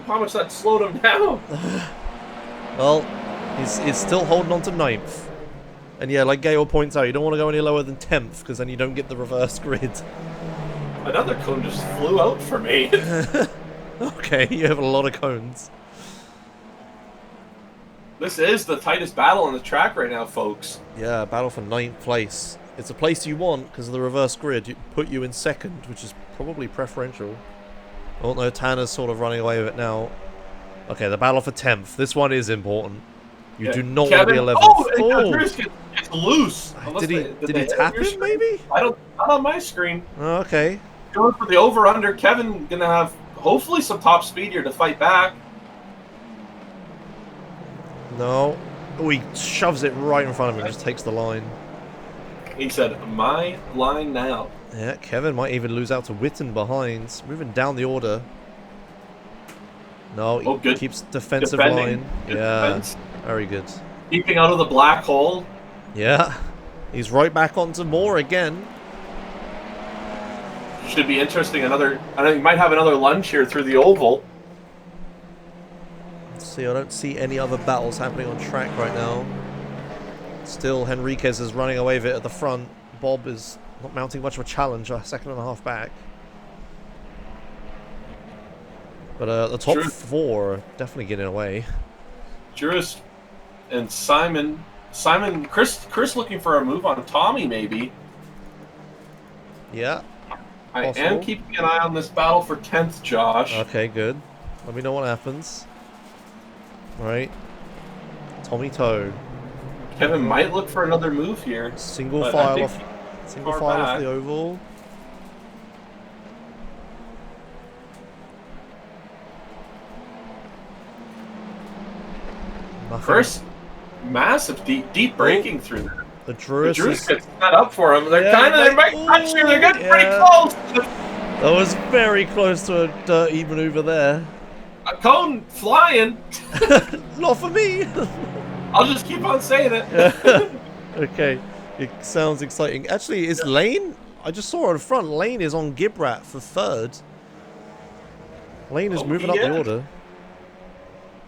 how much that slowed him down. Well, he's still holding on to 9th. And yeah, like Gale points out, you don't want to go any lower than 10th because then you don't get the reverse grid. Another cone just flew out for me. Okay, you have a lot of cones. This is the tightest battle on the track right now, folks. Yeah, battle for 9th place. It's a place you want because of the reverse grid. It put you in 2nd, which is probably preferential. Oh no, Tanner's sort of running away with it now. Okay, the battle for 10th. This one is important. You do not want to be 11th. Oh, it's loose. Did he tap him, maybe? Not on my screen. Oh, okay. Going for the over-under. Kevin gonna have hopefully some top speed here to fight back. No. Oh, he shoves it right in front of him and just takes the line. He said, my line now. Yeah, Kevin might even lose out to Witten behind. Moving down the order. No, he keeps defensive line. Yeah, defense. Very good. Keeping out of the black hole. Yeah, he's right back onto more again. Should be interesting. I know you might have another lunge here through the oval. Let's see, I don't see any other battles happening on track right now. Still, Henriquez is running away with it at the front. Bob is not mounting much of a challenge, a 2.5 back. But the top 4 are definitely getting away. Juris and Simon, Chris looking for a move on Tommy, maybe. Yeah. I am keeping an eye on this battle for 10th, Josh. Okay, good. Let me know what happens. Alright. Tommy Toe. Kevin might look for another move here. Single file off the oval. Nothing. First, massive deep braking through there. The Drewis gets set up for him. They're they might touch you. They're getting pretty close. That was very close to a dirty maneuver there. A cone flying. Not for me. I'll just keep on saying it. Okay, it sounds exciting. Actually, is Lane? I just saw in front. Lane is on Gibrat for third. Lane is moving up the order.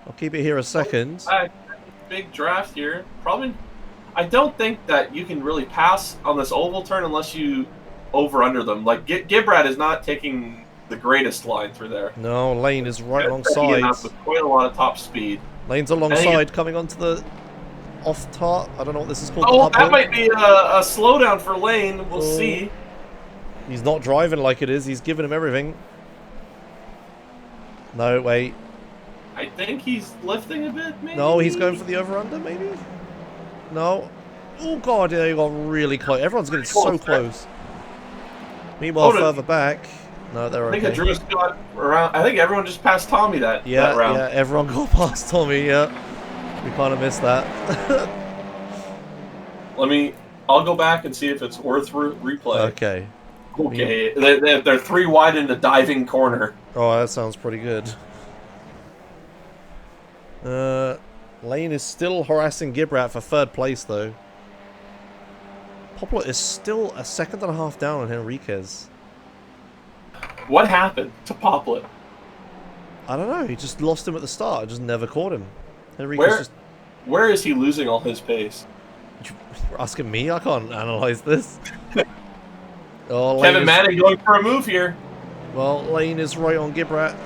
I'll keep it here a second. Big draft here. Probably. I don't think that you can really pass on this oval turn unless you over under them. Like Gibrat is not taking the greatest line through there. No, Lane is right He alongside. enough with quite a lot of top speed. Lane's alongside, coming onto the off tart. I don't know what this is called. Oh, the that uphill. might be a slowdown for Lane. We'll see. He's not driving like it is. He's giving him everything. No, wait. I think he's lifting a bit, maybe? No, he's going for the over-under, maybe? No. Oh, God, they got really close. Everyone's getting so close. Meanwhile, further back... No, they're okay. I think Drew got around... I think everyone just passed Tommy that round. Yeah, everyone got past Tommy, yeah. We kind of missed that. I'll go back and see if it's worth replay. Okay. Okay, they're 3 wide in the diving corner. Oh, that sounds pretty good. Lane is still harassing Gibrat for third place, though. Poplar is still a second and a half down on Henriquez. What happened to Poplar? I don't know. He just lost him at the start. I just never caught him. Henriquez Where is he losing all his pace? You're asking me? I can't analyze this. Kevin Manning going for a move here. Well, Lane is right on Gibrat.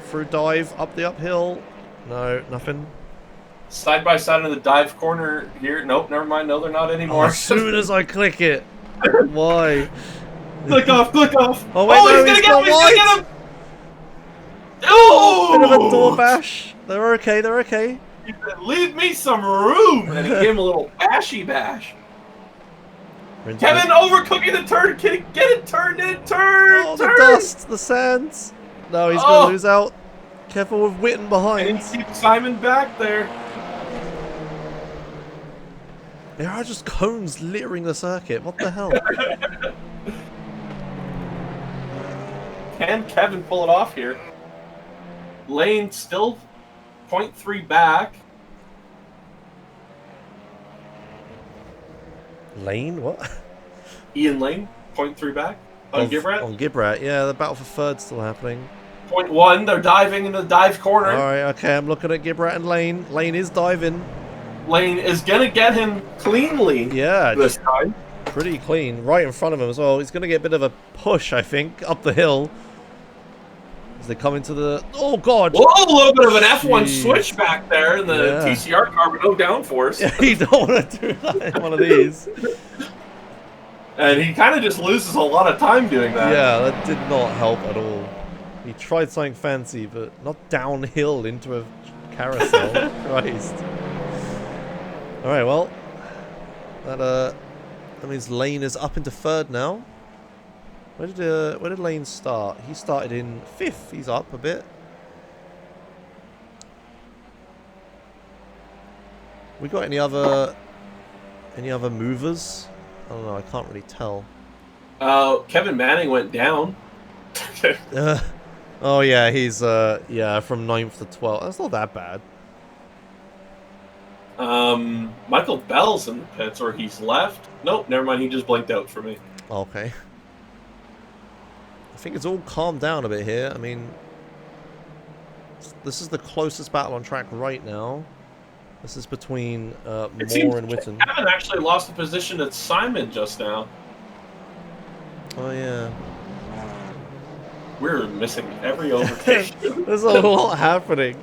Through dive, up the uphill. No, nothing. Side by side in the dive corner here. Nope, never mind. No, they're not anymore. As soon as I click it. Why? Click off, click off. Oh, wait, no, he's gonna get him! Oh! Bit of a door bash. They're okay, they're okay. He said, leave me some room! And he gave him a little bashy bash. Kevin overcooking the turn. Get it turned in. Turn! Oh, turn! the dust, the sands. No, he's going to lose out. Careful with Witten behind. And keep Simon back there. There are just cones littering the circuit. What the hell? Can Kevin pull it off here? Lane still 0.3 back. Lane? What? Ian Lane, 0.3 back on Gibrat. On Gibrat, yeah. The battle for third's still happening. 0.1, they're diving in the dive corner. Alright, okay, I'm looking at Gibrat and Lane. Lane is diving. Lane is going to get him cleanly this time. Pretty clean. Right in front of him as well. He's going to get a bit of a push, I think, up the hill. As they come into the... Oh, God! Whoa, a little bit of an F1 switch back there in the TCR car with no downforce. Yeah, you don't want to do that in one of these. And he kind of just loses a lot of time doing that. Yeah, that did not help at all. He tried something fancy, but not downhill into a carousel. Christ. Alright, well, that means Lane is up into third now. Where did Lane start? He started in fifth. He's up a bit. We got any other movers? I don't know. I can't really tell. Kevin Manning went down. Oh yeah, he's yeah, from 9th to 12th. That's not that bad. Michael Bell's in the pits, or he's left. Nope, never mind. He just blinked out for me. Okay. I think it's all calmed down a bit here. I mean, this is the closest battle on track right now. This is between Moore and Witten. Kevin actually lost the position to Simon just now. Oh yeah. We're missing every overtake. There's a lot happening.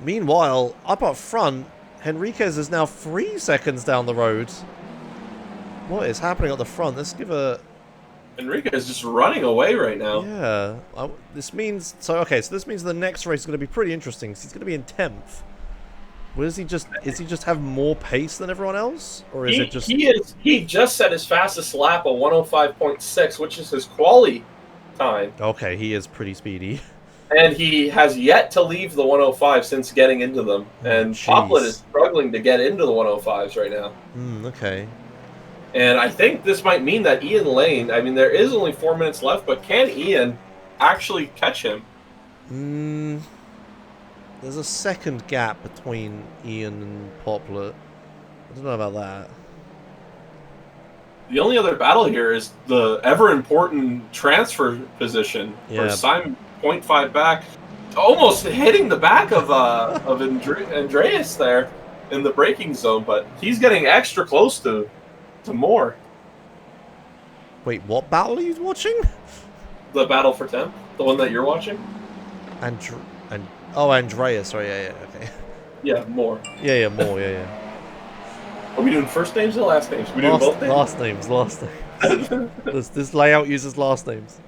Meanwhile, up front, Henriquez is now 3 seconds down the road. What is happening at the front? Let's give a... Enriquez is just running away right now. Yeah. This means... So this means the next race is going to be pretty interesting. He's going to be in 10th. Is he just have more pace than everyone else? Or is it just... He just set his fastest lap of 105.6, which is his quali time. Okay, he is pretty speedy. And he has yet to leave the 105 since getting into them. And Poplet is struggling to get into the 105s right now. Okay. And I think this might mean that Ian Lane, I mean, there is only 4 minutes left, but can Ian actually catch him? There's a second gap between Ian and Poplar. I don't know about that. The only other battle here is the ever-important transfer position for Simon 0.5 back, almost hitting the back of Andreas there in the braking zone, but he's getting extra close to more. Wait, what battle are you watching? The battle for 10th, the one that you're watching. Andreas. Sorry, yeah, okay. Yeah, more. Yeah, more. Yeah. Are we doing first names or last names? We doing both names? Last names. This layout uses last names.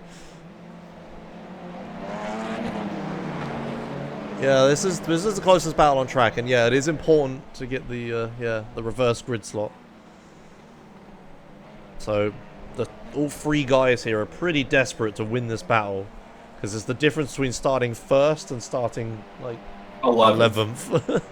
Yeah, this is the closest battle on track, and yeah, it is important to get the reverse grid slot. So, all three guys here are pretty desperate to win this battle, because it's the difference between starting first and starting like 11th.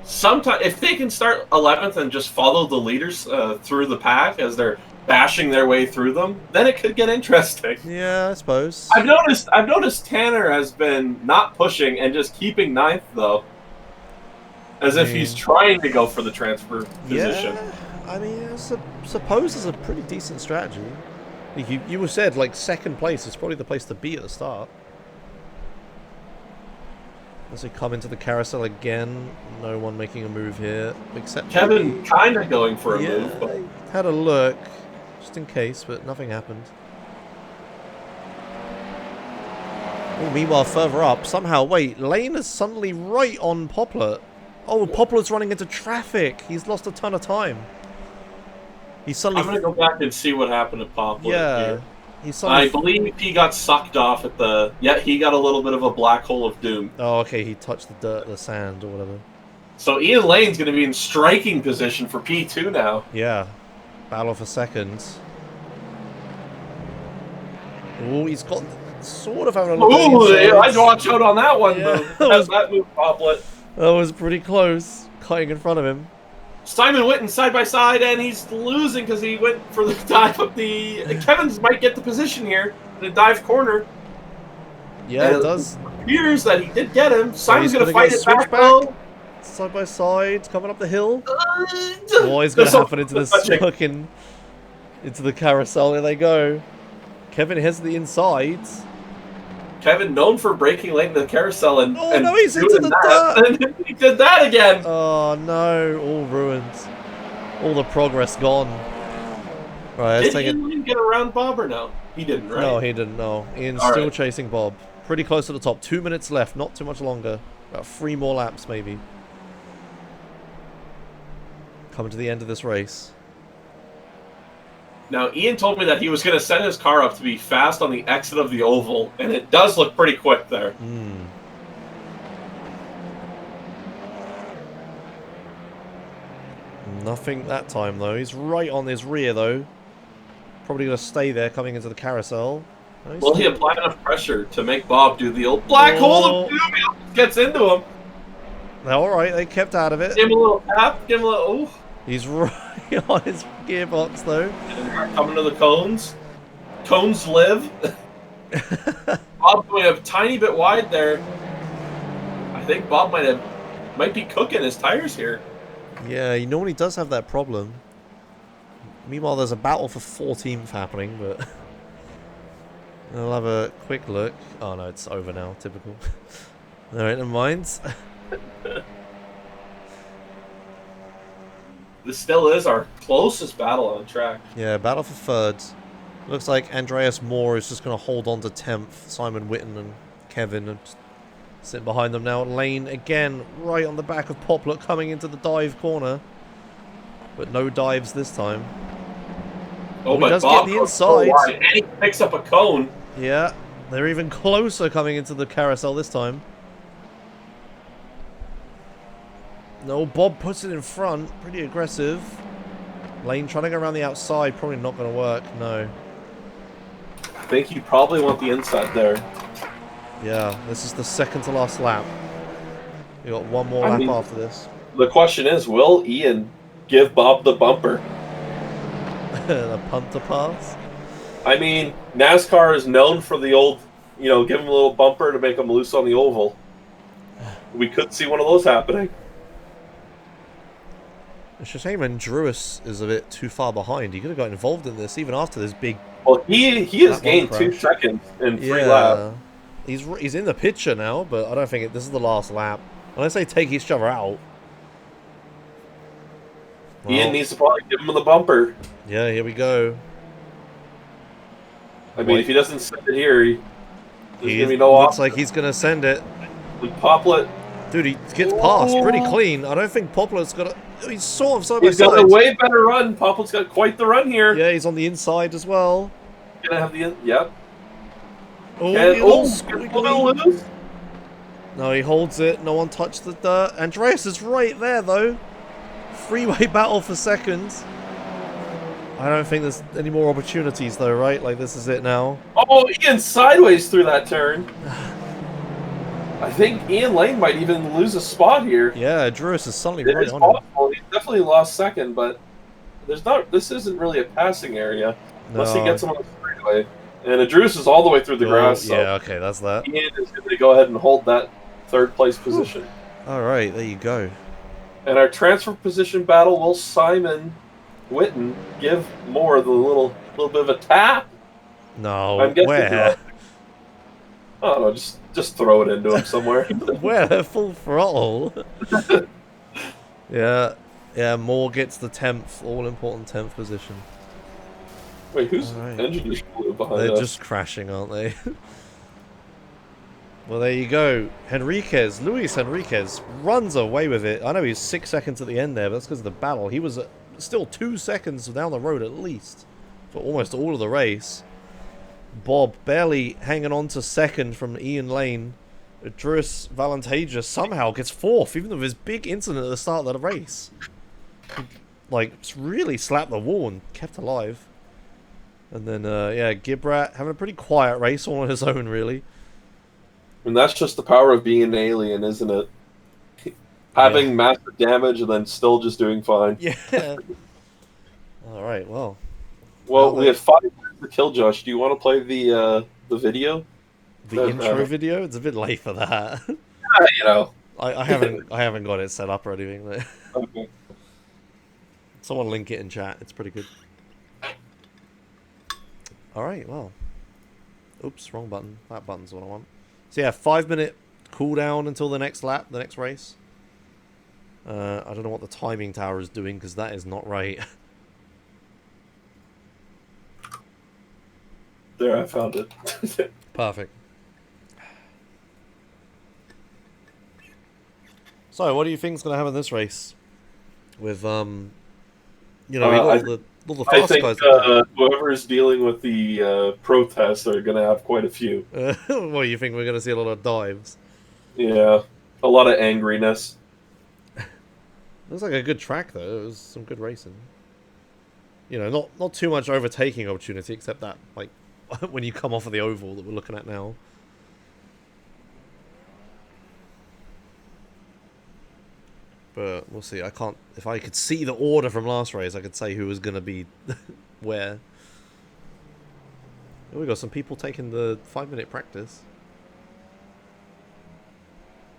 Sometimes, if they can start 11th and just follow the leaders through the pack as they're bashing their way through them, then it could get interesting. Yeah, I suppose. I've noticed Tanner has been not pushing and just keeping 9th though, as if he's trying to go for the transfer position. Yeah, I mean, I suppose it's a pretty decent strategy. You said like second place is probably the place to be at the start. As we come into the carousel again, no one making a move here, except Kevin kind of going for a move, but had a look, just in case, but nothing happened. Oh, meanwhile, further up, somehow, wait, Lane is suddenly right on Poplar. Oh, Poplar's running into traffic. He's lost a ton of time. He's suddenly... I'm going to go back and see what happened to Poplar. Yeah. I believe he got sucked off at the... Yeah, he got a little bit of a black hole of doom. Oh, okay, he touched the dirt, the sand, or whatever. So Ian Lane's going to be in striking position for P2 now. Yeah. Battle for seconds. Oh, he's got... Sort of having a look at Ooh, I'd watch out on that one, move. That move, Poplar. That was pretty close. Cutting in front of him. Simon Witten side by side, and he's losing because he went for the dive up the... Kevin's might get the position here, the dive corner. Yeah, and it does. It appears that he did get him. Simon's going to fight it back, though. Side by side, coming up the hill. What is going to happen into this fucking... Into the carousel? There they go. Kevin heads to the inside. Kevin, known for breaking late in the carousel and no, he's into the dirt. And he did that again. Oh no, all ruined. All the progress gone. Right, let's take it. Did Ian get around Bob or no? He didn't, right? No, he didn't, no. Ian's still chasing Bob. Pretty close to the top. 2 minutes left, not too much longer. About 3 more laps, maybe. Coming to the end of this race. Now, Ian told me that he was going to set his car up to be fast on the exit of the oval, and it does look pretty quick there. Nothing that time, though. He's right on his rear, though. Probably going to stay there coming into the carousel. Will he apply enough pressure to make Bob do the old black hole of doom? He gets into him. Alright, they kept out of it. Give him a little tap, give him a little... Ooh. He's right on his gearbox, though. Coming to the cones. Cones live. Bob going a tiny bit wide there. I think Bob might be cooking his tires here. Yeah, he normally does have that problem. Meanwhile, there's a battle for 14th happening, but... I'll have a quick look. Oh no, it's over now, typical. Alright, never mind. This still is our closest battle on track. Yeah, battle for third. Looks like Andreas Moore is just going to hold on to 10th. Simon Witten and Kevin are sitting behind them now. Lane again, right on the back of Poplar, coming into the dive corner. But no dives this time. Oh, he but does Bob get the goes so inside. wide, and he picks up a cone. Yeah, they're even closer coming into the carousel this time. No, Bob puts it in front. Pretty aggressive. Lane trying to go around the outside. Probably not going to work. No. I think you probably want the inside there. Yeah, this is the second to last lap. We got one more lap after this. The question is, will Ian give Bob the bumper? a punter pass. I mean, NASCAR is known for the old, give him a little bumper to make him loose on the oval. We could see one of those happening. It's a shame Andrews is a bit too far behind. He could have got involved in this even after this big. Well, he has gained 2 seconds in 3 laps. He's in the picture now, but I don't think this is the last lap. Unless they take each other out. Ian needs to probably give him the bumper. Yeah, here we go. I mean, if he doesn't send it here, there's going to be no looks option. like he's going to send it. With Poplet. Dude, he gets past pretty clean. I don't think Poplet's got a... He's sort of side by He's got side. a way better run. Poplet's got quite the run here. Yeah, he's on the inside as well. Gonna have the... Yep. Oh, no, he holds it. No one touched the dirt. Andreas is right there, though. Freeway battle for seconds. I don't think there's any more opportunities, though, right? Like, this is it now. Oh, Ian sideways through that turn. I think Ian Lane might even lose a spot here. Yeah, Andreas is suddenly It right is on possible. He definitely lost second, but there's not. This isn't really a passing area unless he No. gets him on the straightaway. And Andrews is all the way through the grass. So yeah, okay, that's that. Ian is going to go ahead and hold that 3rd place position. All right, there you go. And our transfer position battle will Simon Witten give Moore the little bit of a tap. No, I'm guessing where? I don't know, just throw it into him somewhere. Where? Full throttle. Yeah, Moore gets the 10th, all-important 10th position. Wait, whose engine just blew behind us? They're just crashing, aren't they? Well, there you go. Luis Henriquez runs away with it. I know he's 6 seconds at the end there, but that's because of the battle. He was still 2 seconds down the road at least for almost all of the race. Bob barely hanging on to second from Ian Lane. Andreas Valentaja somehow gets 4th, even with his big incident at the start of the race. Like, really slapped the wall and kept alive. And then, yeah, Gibrat having a pretty quiet race all on his own, really. And that's just the power of being an alien, isn't it? Having massive damage and then still just doing fine. Yeah. All right, well. Well, we have 5 minutes to kill, Josh. Do you want to play the video? The intro video? It's a bit late for that. I haven't got it set up or anything. Okay. Someone link it in chat. It's pretty good. All right, well. Oops, wrong button. That button's what I want. So yeah, 5-minute cooldown until the next lap, the next race. I don't know what the timing tower is doing because that is not right. There, I found it. Perfect. So, what do you think is going to happen in this race? With we got all the fast guys. Whoever is dealing with the protests are going to have quite a few. What, you think we're going to see a lot of dives? Yeah, a lot of angriness. Looks like a good track though. It was some good racing. Not too much overtaking opportunity, except that like when you come off of the oval that we're looking at now. But we'll see. If I could see the order from last race, I could say who was going to be where. Oh, we got some people taking the 5-minute practice.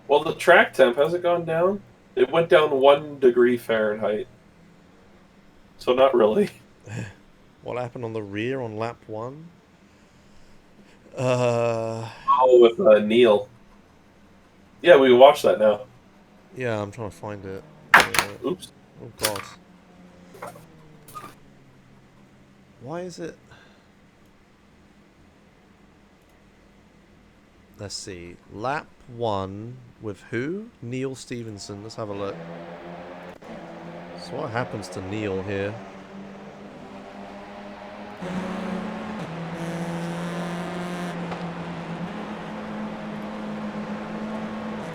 Well, the track temp hasn't gone down. It went down 1 degree Fahrenheit. So not really. What happened on the rear on lap 1? With Neil. Yeah, we can watch that now. Yeah, I'm trying to find it. Oops. Oh god. Why is it? Let's see. Lap 1 with who? Neil Stevenson. Let's have a look. So what happens to Neil here?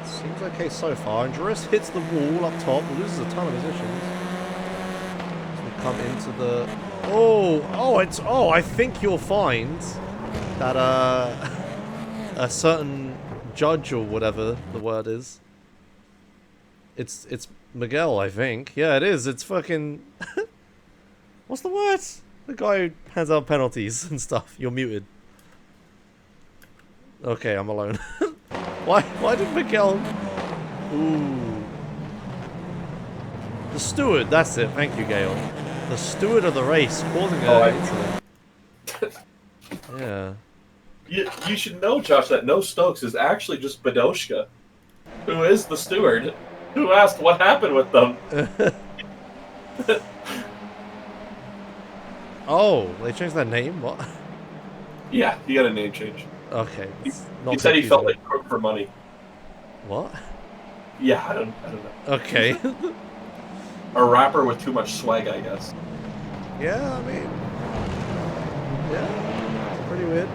Seems okay so far. Andreas hits the wall up top, loses a ton of positions. So we come into the... I think you'll find that a certain judge or whatever the word is. It's Miguel, I think. Yeah, it is. It's fucking... What's the word? The guy who hands out penalties and stuff. You're muted. Okay, I'm alone. Why did Miguel... Ooh. The steward, that's it. Thank you, Gale. The steward of the race causing an incident. Yeah. You should know, Josh, that No Stokes is actually just Bedoshka, who is the steward, who asked what happened with them. Oh, they changed their name? What? Yeah, he got a name change. Okay. He said he felt like crook for money. What? Yeah, I don't know. Okay. A rapper with too much swag, I guess. Yeah, I mean... Yeah. It's pretty weird.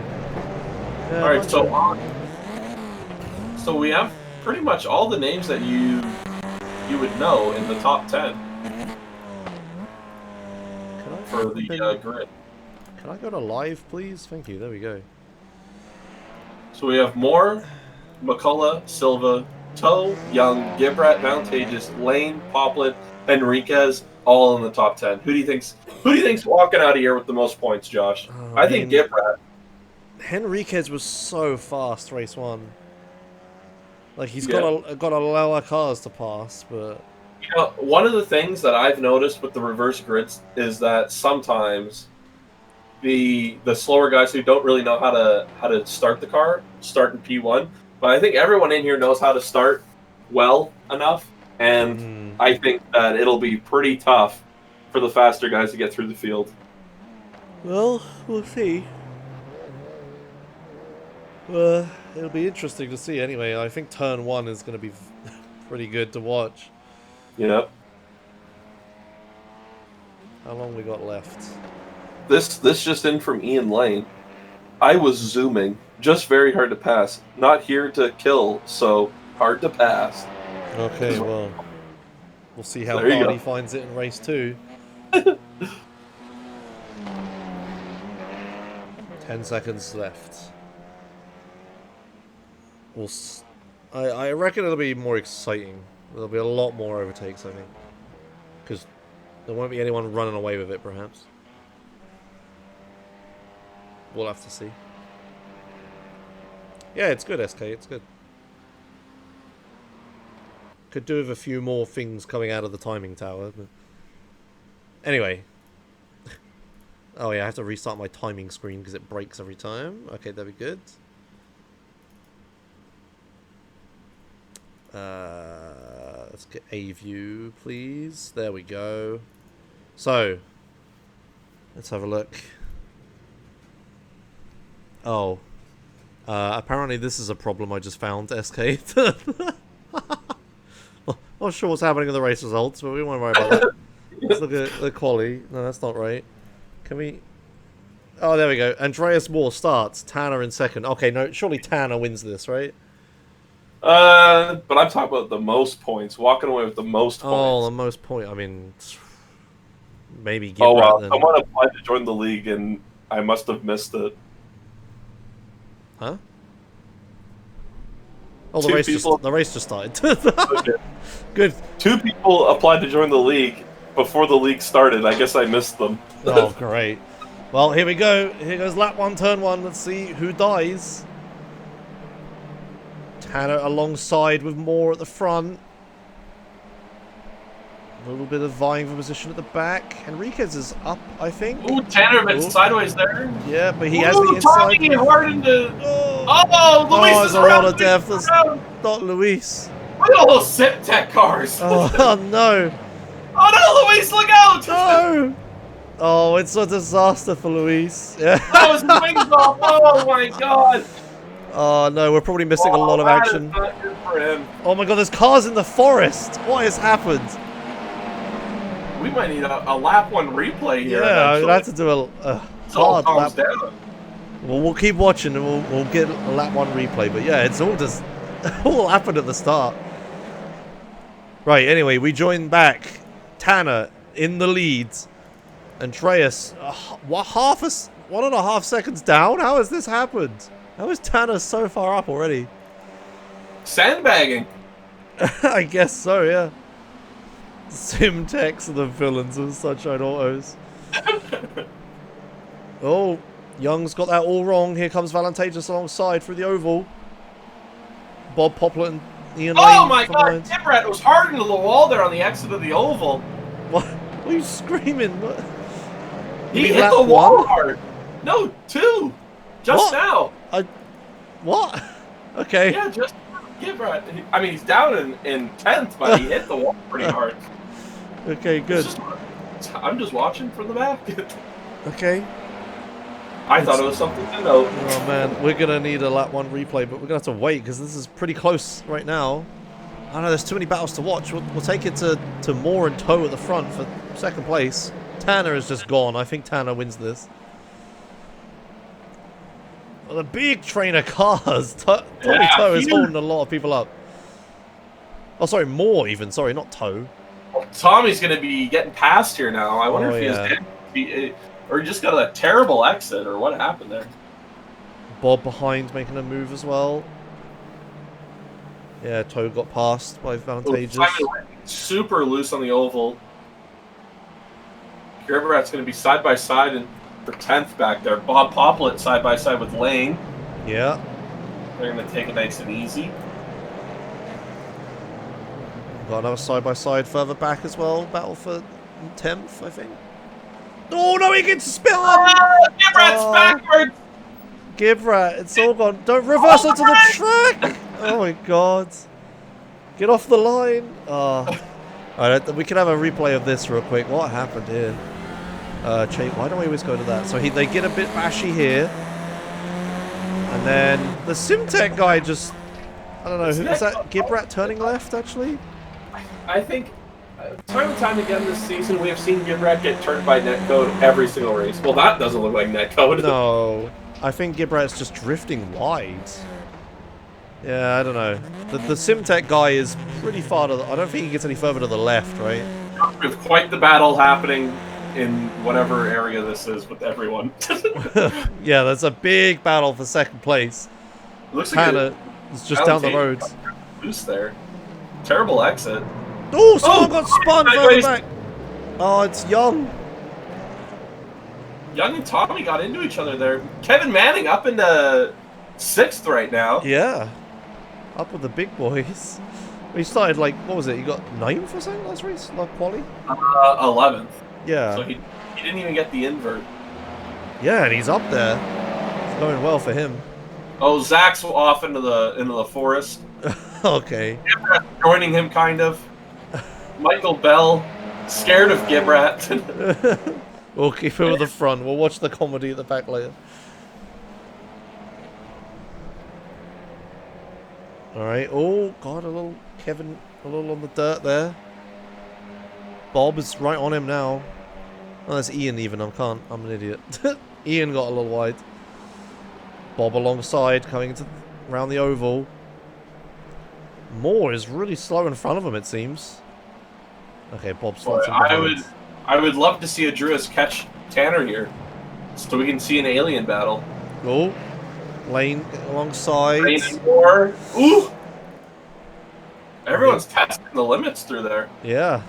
Yeah, Alright, so we have pretty much all the names that you would know in the top 10 for the grid. Can I go to live, please? Thank you. There we go. So we have Moore, McCullough, Silva, Toe, Young, Gibrat, Mountages, Lane, Poplet, Enriquez, all in the top 10. Who do you think's walking out of here with the most points, Josh? I think Gibrat. Henriquez was so fast race 1. Like he's got a lower cars to pass, but you know, one of the things that I've noticed with the reverse grids is that sometimes the slower guys who don't really know how to start the car start in P1, but I think everyone in here knows how to start well enough, and I think that it'll be pretty tough for the faster guys to get through the field. well, we'll see. It'll be interesting to see anyway. I think turn 1 is going to be pretty good to watch. Yep. How long we got left? This just in from Ian Lane. I was zooming. Just very hard to pass. Not here to kill, so hard to pass. Okay, well, we'll see how There you hard he go. finds it in race 2. 10 seconds left. I reckon it'll be more exciting. There'll be a lot more overtakes, I think. Because there won't be anyone running away with it, perhaps. We'll have to see. Yeah, it's good, SK. It's good. Could do with a few more things coming out of the timing tower. But anyway. Oh yeah, I have to restart my timing screen because it breaks every time. Okay, that'd be good. Let's get a view, please. There we go. So, let's have a look. Oh. Apparently this is a problem I just found, SK. Not sure what's happening in the race results, but we won't worry about that. Let's look at the quali. No, that's not right. Can we... Oh, there we go. Andreas Moore starts. Tanner in second. Okay, no, surely Tanner wins this, right? But I'm talking about the most points. Walking away with the most points. Oh, the most point. I mean, maybe Gibrat Oh, wow. then. Someone applied to join the league, and I must have missed it. Huh? Oh, Two people- the race just started. Okay. Good. 2 people applied to join the league before the league started. I guess I missed them. Oh, great. Well, here we go. Here goes lap 1, turn 1. Let's see who dies. Tanner alongside with Moore at the front. A little bit of vying for position at the back. Enriquez is up, I think. Ooh, Tanner a bit sideways there. Yeah, but he has the inside. Tommy hard into... Oh, Luis Oh, is there's a lot around, of Luis death. is That's around. not Luis. Look at all those Semtech cars. Oh, no. Oh no, Luis, look out! No! Oh, it's a disaster for Luis. Yeah. That was wings off. Oh my god. Oh no, we're probably missing a lot of that is action. not good for him. Oh my god, there's cars in the forest. What has happened? We might need a lap 1 replay here. Yeah, I'm eventually. gonna have to do a It's all hard thumbs lap. down. Well, we'll keep watching and we'll get a lap 1 replay. But yeah, it's all just all happened at the start. Right. Anyway, we join back. Tanner in the lead. Andreas, what 1.5 seconds down? How has this happened? How is Tanner so far up already? Sandbagging. I guess so, yeah. Simtex are the villains of Sunshine Autos. Oh, Young's got that all wrong. Here comes Valantageous alongside through the oval. Bob Poplet and Ian Lane. Oh my from god, behind. Gibrat was hard into the wall there on the exit of the oval. What? What are you screaming? What? You He mean hit lap the wall one? hard. No, 2. Just What? now. What? Okay. Yeah, just Gibrat. I mean, he's down in 10th, but he hit the wall pretty hard. Okay, good. I'm just watching from the back. Okay. I thought it was something to note. Oh man, we're gonna need a lap 1 replay, but we're gonna have to wait because this is pretty close right now. I don't know, there's too many battles to watch. We'll take it to Moore and Toe at the front for second place. Tanner is just gone. I think Tanner wins this. Well, the big train of cars. Tommy Toe is holding a lot of people up. Oh, sorry, Moore even. Sorry, not Toe. Tommy's going to be getting past here now. I wonder if he was or he just got a terrible exit, or what happened there. Bob behind making a move as well. Yeah, Toe got passed by Vantageous. Super loose on the oval. Gibrat's going to be side by side and for 10th back there. Bob Poplet side by side with Lane. Yeah. They're going to take it nice and easy. Got another side-by-side further back as well. Battle for 10th, I think. Oh, no, he gets spit on! Gibrat's backwards! Gibrat, it's all gone. Don't reverse onto the track! Oh, my God. Get off the line. Oh. Alright, we can have a replay of this real quick. What happened here? Why don't we always go to that? So they get a bit bashy here. And then the Simtech guy just... I don't know, who is that? Gibrat turning left, actually? I think time and time again this season we have seen Gibrat get turned by netcode every single race. Well, that doesn't look like netcode. No, I think Gibrat's just drifting wide. Yeah, I don't know. The Simtech guy is pretty far to the... I don't think he gets any further to the left, right? With quite the battle happening in whatever area this is with everyone. Yeah, there's a big battle for second place. It looks Hannah is just down the road. Loose there. Terrible exit. Oh, someone got spun further back. Oh, it's Young. Young and Tommy got into each other there. Kevin Manning up into 6th right now. Yeah. Up with the big boys. He started like, what was it? He got 9th or something last race? Like quali? 11th. Yeah. So he didn't even get the invert. Yeah, and he's up there. It's going well for him. Oh, Zach's off into the forest. Okay. Gibrat joining him, kind of. Michael Bell, scared of Gibrat. We'll keep him at the front. We'll watch the comedy at the back later. Alright. Oh, God, Kevin, a little on the dirt there. Bob is right on him now. Oh, that's Ian even. I'm an idiot. Ian got a little wide. Bob alongside, coming into around the oval. Moore is really slow in front of him, it seems. Okay, Bob's floating behind. I would love to see a Druis catch Tanner here, so we can see an alien battle. Oh, Lane alongside. Lane and Moore. Ooh! Everyone's testing the limits through there. Yeah.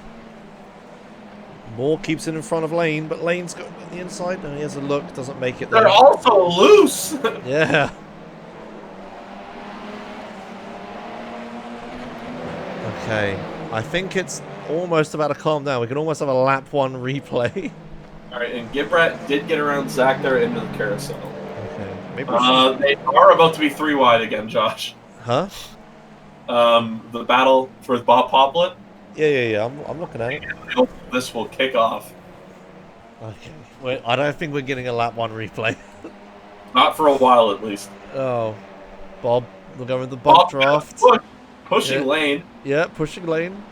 Moore keeps it in front of Lane, but Lane's going on the inside, and he has a look, doesn't make it there. They're also loose! Yeah. Okay. I think it's almost about to calm down. We can almost have a lap 1 replay. Alright, and Gibrat did get around Zach there into the carousel. Okay. Maybe they are about to be 3 wide again, Josh. Huh? The battle for Bob Poplet. Yeah. I'm looking at it. This will kick off. Okay. Wait, I don't think we're getting a lap 1 replay. Not for a while, at least. Oh. Bob, we're going with the Bob draft. Pushing Lane. Yeah, pushing Lane.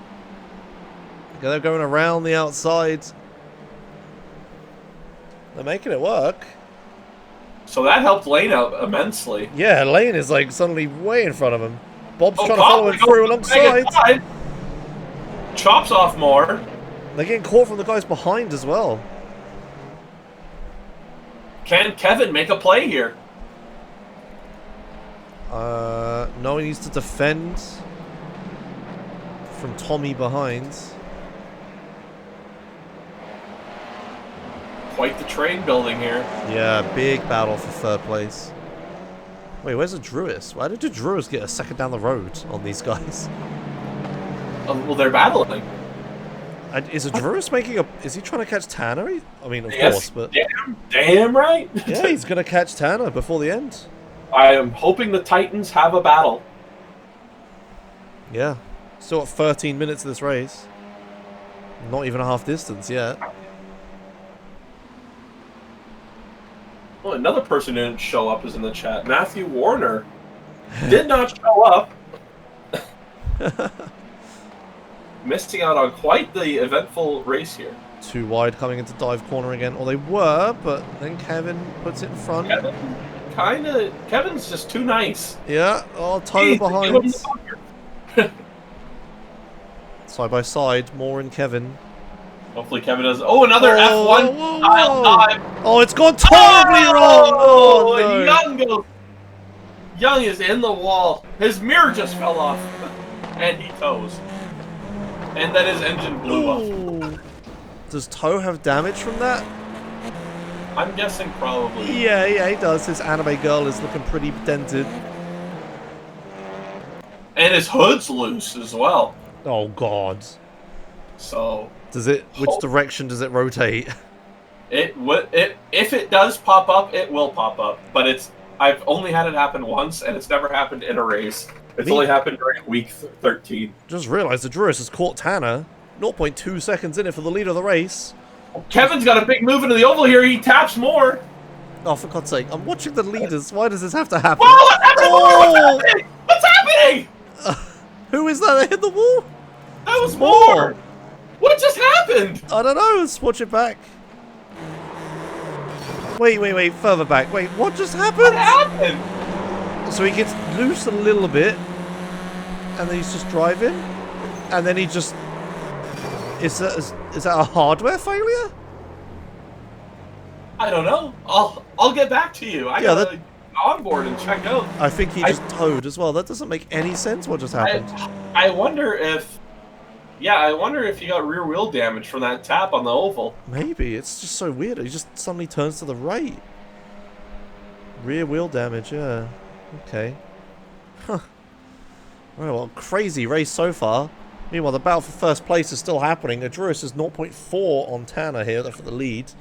They're going around the outside. They're making it work. So that helped Lane out immensely. Yeah, Lane is like suddenly way in front of him. Bob's trying to follow him through alongside. Chops off more. They're getting caught from the guys behind as well. Can Kevin make a play here? No, he needs to defend from Tommy behind. quite the train building here. Yeah, big battle for third place. Wait, where's the Druis? Why did the Druis get a second down the road on these guys? Well, they're battling. And is a Druis making a... Is he trying to catch Tanner? I mean, of Yes, course, but... Damn right. Yeah, he's going to catch Tanner before the end. I am hoping the Titans have a battle. Yeah. Still got 13 minutes of this race. Not even a half distance yet. Well, another person who didn't show up is in the chat. Matthew Warner did not show up. Missing out on quite the eventful race here. Too wide coming into dive corner again. Or they were, but then Kevin puts it in front. Kevin's just too nice. Yeah. Oh, toe behind. Side by side, Moore and Kevin. Hopefully Kevin does. Oh, another F1 style dive. Oh, it's gone terribly wrong. Oh, no. Young is in the wall. His mirror just fell off. And he toes. And then his engine blew up. Does Toe have damage from that? I'm guessing probably. Yeah, he does. His anime girl is looking pretty dented. And his hood's loose as well. Oh, God. So... Does it... Which direction does it rotate? If it does pop up, it will pop up. But it's... I've only had it happen once, and it's never happened in a race. It's only happened during week 13. Just realised the Druis has caught Tanner. 0.2 seconds in it for the lead of the race. Kevin's got a big move into the oval here. He taps more. Oh, for God's sake. I'm watching the leaders. Why does this have to happen? Whoa, what's happening? Oh! What's happening? Who is that that hit the wall? That was more. What just happened? I don't know. Let's watch it back. Wait. Further back. Wait, what just happened? What happened? So he gets loose a little bit. And then he's just driving. And then he just... Is that a hardware failure? I don't know. I'll get back to you. I gotta get on board and check out. I think he just towed as well. That doesn't make any sense what just happened. I wonder if... Yeah, I wonder if he got rear wheel damage from that tap on the oval. Maybe. It's just so weird. He just suddenly turns to the right. Rear wheel damage, yeah. Okay. Huh. Right, well, crazy race so far. Meanwhile, the battle for first place is still happening. Adruis is 0.4 on Tanner here for the lead.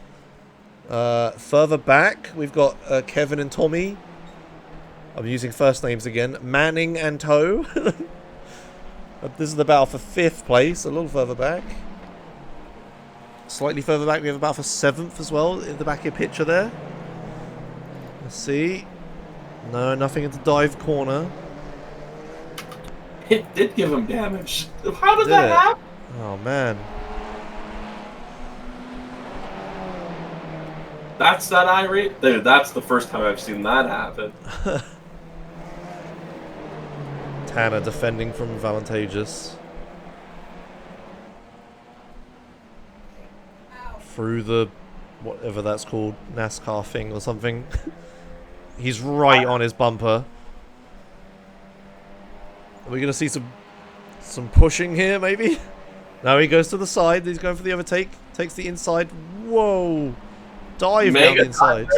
Further back, we've got Kevin and Tommy. I'm using first names again. Manning and Toe. This is the battle for 5th place, a little further back. Slightly further back, we have a battle for 7th as well, in the back of your picture there. Let's see. No, nothing into dive corner. It did give him damage. How did that happen? Oh, man. That's that irate? Dude, that's the first time I've seen that happen. Tanner defending from Advantageous. Through the... whatever that's called. NASCAR thing or something. He's right on his bumper. Are we going to see some pushing here, maybe? No, he goes to the side. He's going for the overtake. Takes the inside. Whoa. Dive down the inside.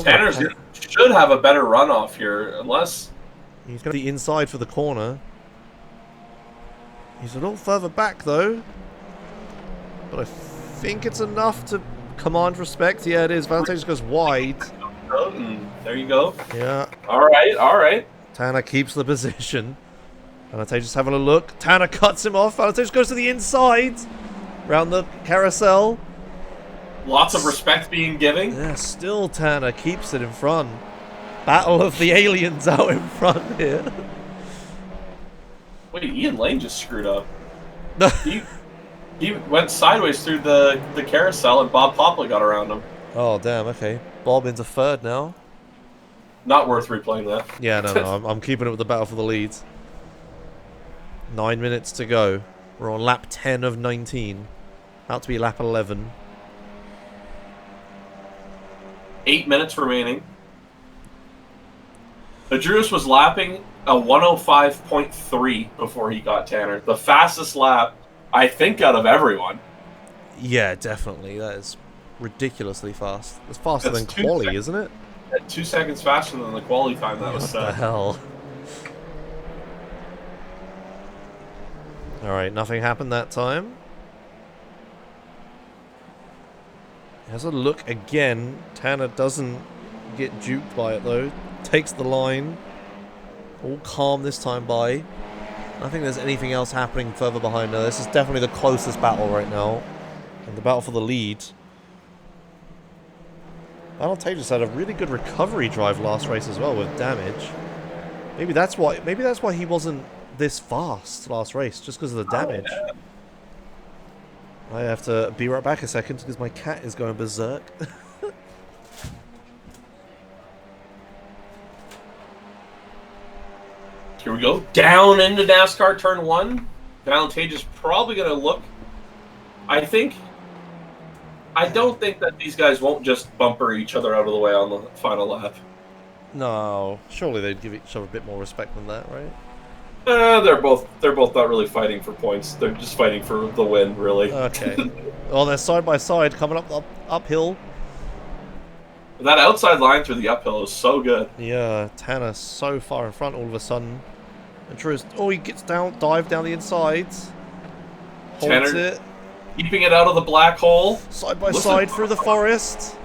Tanner should have a better runoff here, unless... He's got the inside for the corner. He's a little further back, though. But I think it's enough to command respect. Yeah, it is. Advantageous goes wide. There you go. Yeah. All right. Tanner keeps the position. Advantageous having a look. Tanner cuts him off. Advantageous goes to the inside. Round the carousel. Lots of respect being given. Yeah, still Tanner keeps it in front. Battle of the aliens out in front here. Wait, Ian Lane just screwed up. he went sideways through the carousel and Bob Poplar got around him. Oh, damn, okay. Bob into 3rd now. Not worth replaying that. Yeah, no, I'm keeping it with the battle for the leads. 9 minutes to go. We're on lap 10 of 19. About to be lap 11. 8 minutes remaining. Adruis was lapping a 105.3 before he got Tanner. The fastest lap, I think, out of everyone. Yeah, definitely. That is ridiculously fast. It's faster That's than quali, isn't it? 2 seconds faster than the quali time that was What set. the hell? Alright, nothing happened that time. Has a look again. Tanner doesn't get duped by it though. Takes the line. All calm this time by. I don't think there's anything else happening further behind her. This is definitely the closest battle right now. And the battle for the lead. Advantageous had a really good recovery drive last race as well with damage. Maybe that's why he wasn't this fast last race, just because of the damage. Oh, yeah. I have to be right back a second because my cat is going berserk. Here we go. Down into NASCAR turn 1. Valentage is probably going to look. I don't think that these guys won't just bumper each other out of the way on the final lap. No, surely they'd give each other a bit more respect than that, right? They're both not really fighting for points. They're just fighting for the win, really. Okay. Well, they're side by side coming uphill. That outside line through the uphill is so good. Yeah, Tanner so far in front all of a sudden. And Drew, he gets down, dive down the insides. Holds Tanner it. Keeping it out of the black hole. Side by side through the forest.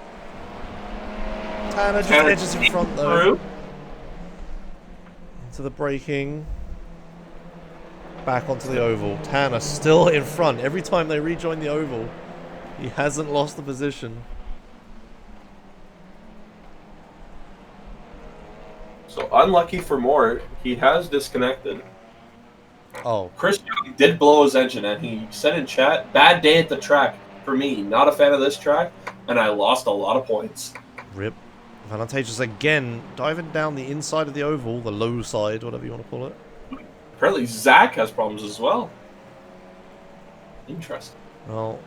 Tanner just edges in front though. Into the braking. Back onto the oval. Tanner still in front. Every time they rejoin the oval, he hasn't lost the position. So unlucky for Moore, he has disconnected. Oh. Chris Young did blow his engine, and he said in chat, "Bad day at the track for me. Not a fan of this track, and I lost a lot of points." Rip. Advantageous again, diving down the inside of the oval, the low side, whatever you want to call it. Apparently Zach has problems as well. Interesting. Well,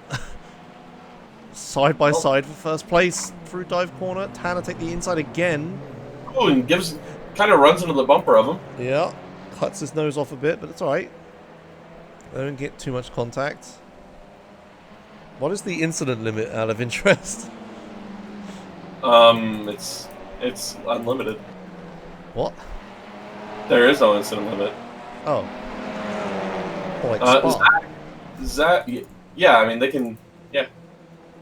side by side for first place through dive corner. Tanner take the inside again. Oh, and kind of runs into the bumper of him. Yeah, cuts his nose off a bit, but it's alright. They don't get too much contact. What is the incident limit out of interest? It's unlimited. What? There is no incident limit. Oh. Or like Spa. Zach, yeah, I mean, they can, yeah.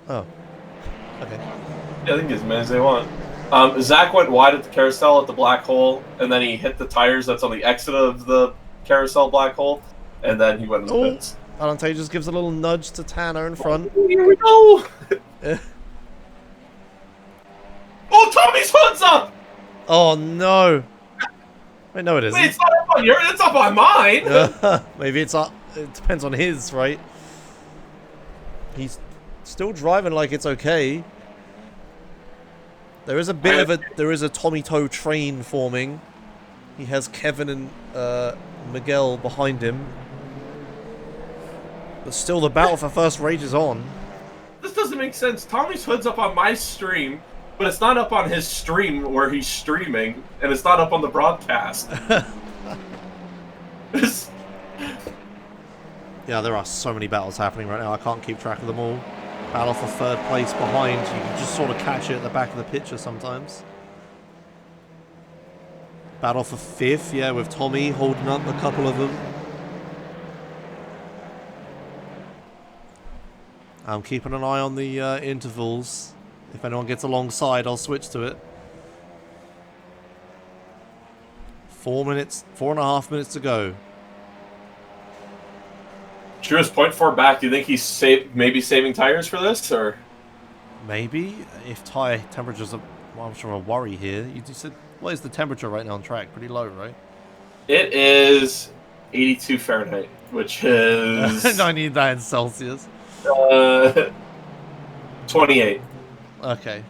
Oh. Okay. Yeah, they can get as many as they want. Zach went wide at the carousel at the black hole, and then he hit the tires that's on the exit of the carousel black hole, and then he went in the pits. Advantageous gives a little nudge to Tanner in front. Here we go! Oh, Tommy's hood's up! Oh, no. Wait, no, it isn't. Wait, it's not up on yours, it's up on mine! Maybe it's up. It depends on his, right? He's still driving like it's okay. There is a bit of a... There is a Tommy Toe train forming. He has Kevin and Miguel behind him. But still, the battle for first rages on. This doesn't make sense. Tommy's hood's up on my stream, but it's not up on his stream where he's streaming, and it's not up on the broadcast. Yeah, there are so many battles happening right now. I can't keep track of them all. Battle for third place behind. You can just sort of catch it at the back of the picture sometimes. Battle for fifth, yeah, with Tommy holding up a couple of them. I'm keeping an eye on the intervals. If anyone gets alongside, I'll switch to it. 4 minutes, 4.5 minutes to go. Drew is 0.4 back. Do you think he's maybe saving tires for this, or? Maybe. If tire temperatures are, well, I'm sure, a worry here. You said, what is the temperature right now on track? Pretty low, right? It is 82 Fahrenheit, which is... I need that in Celsius. 28. Okay.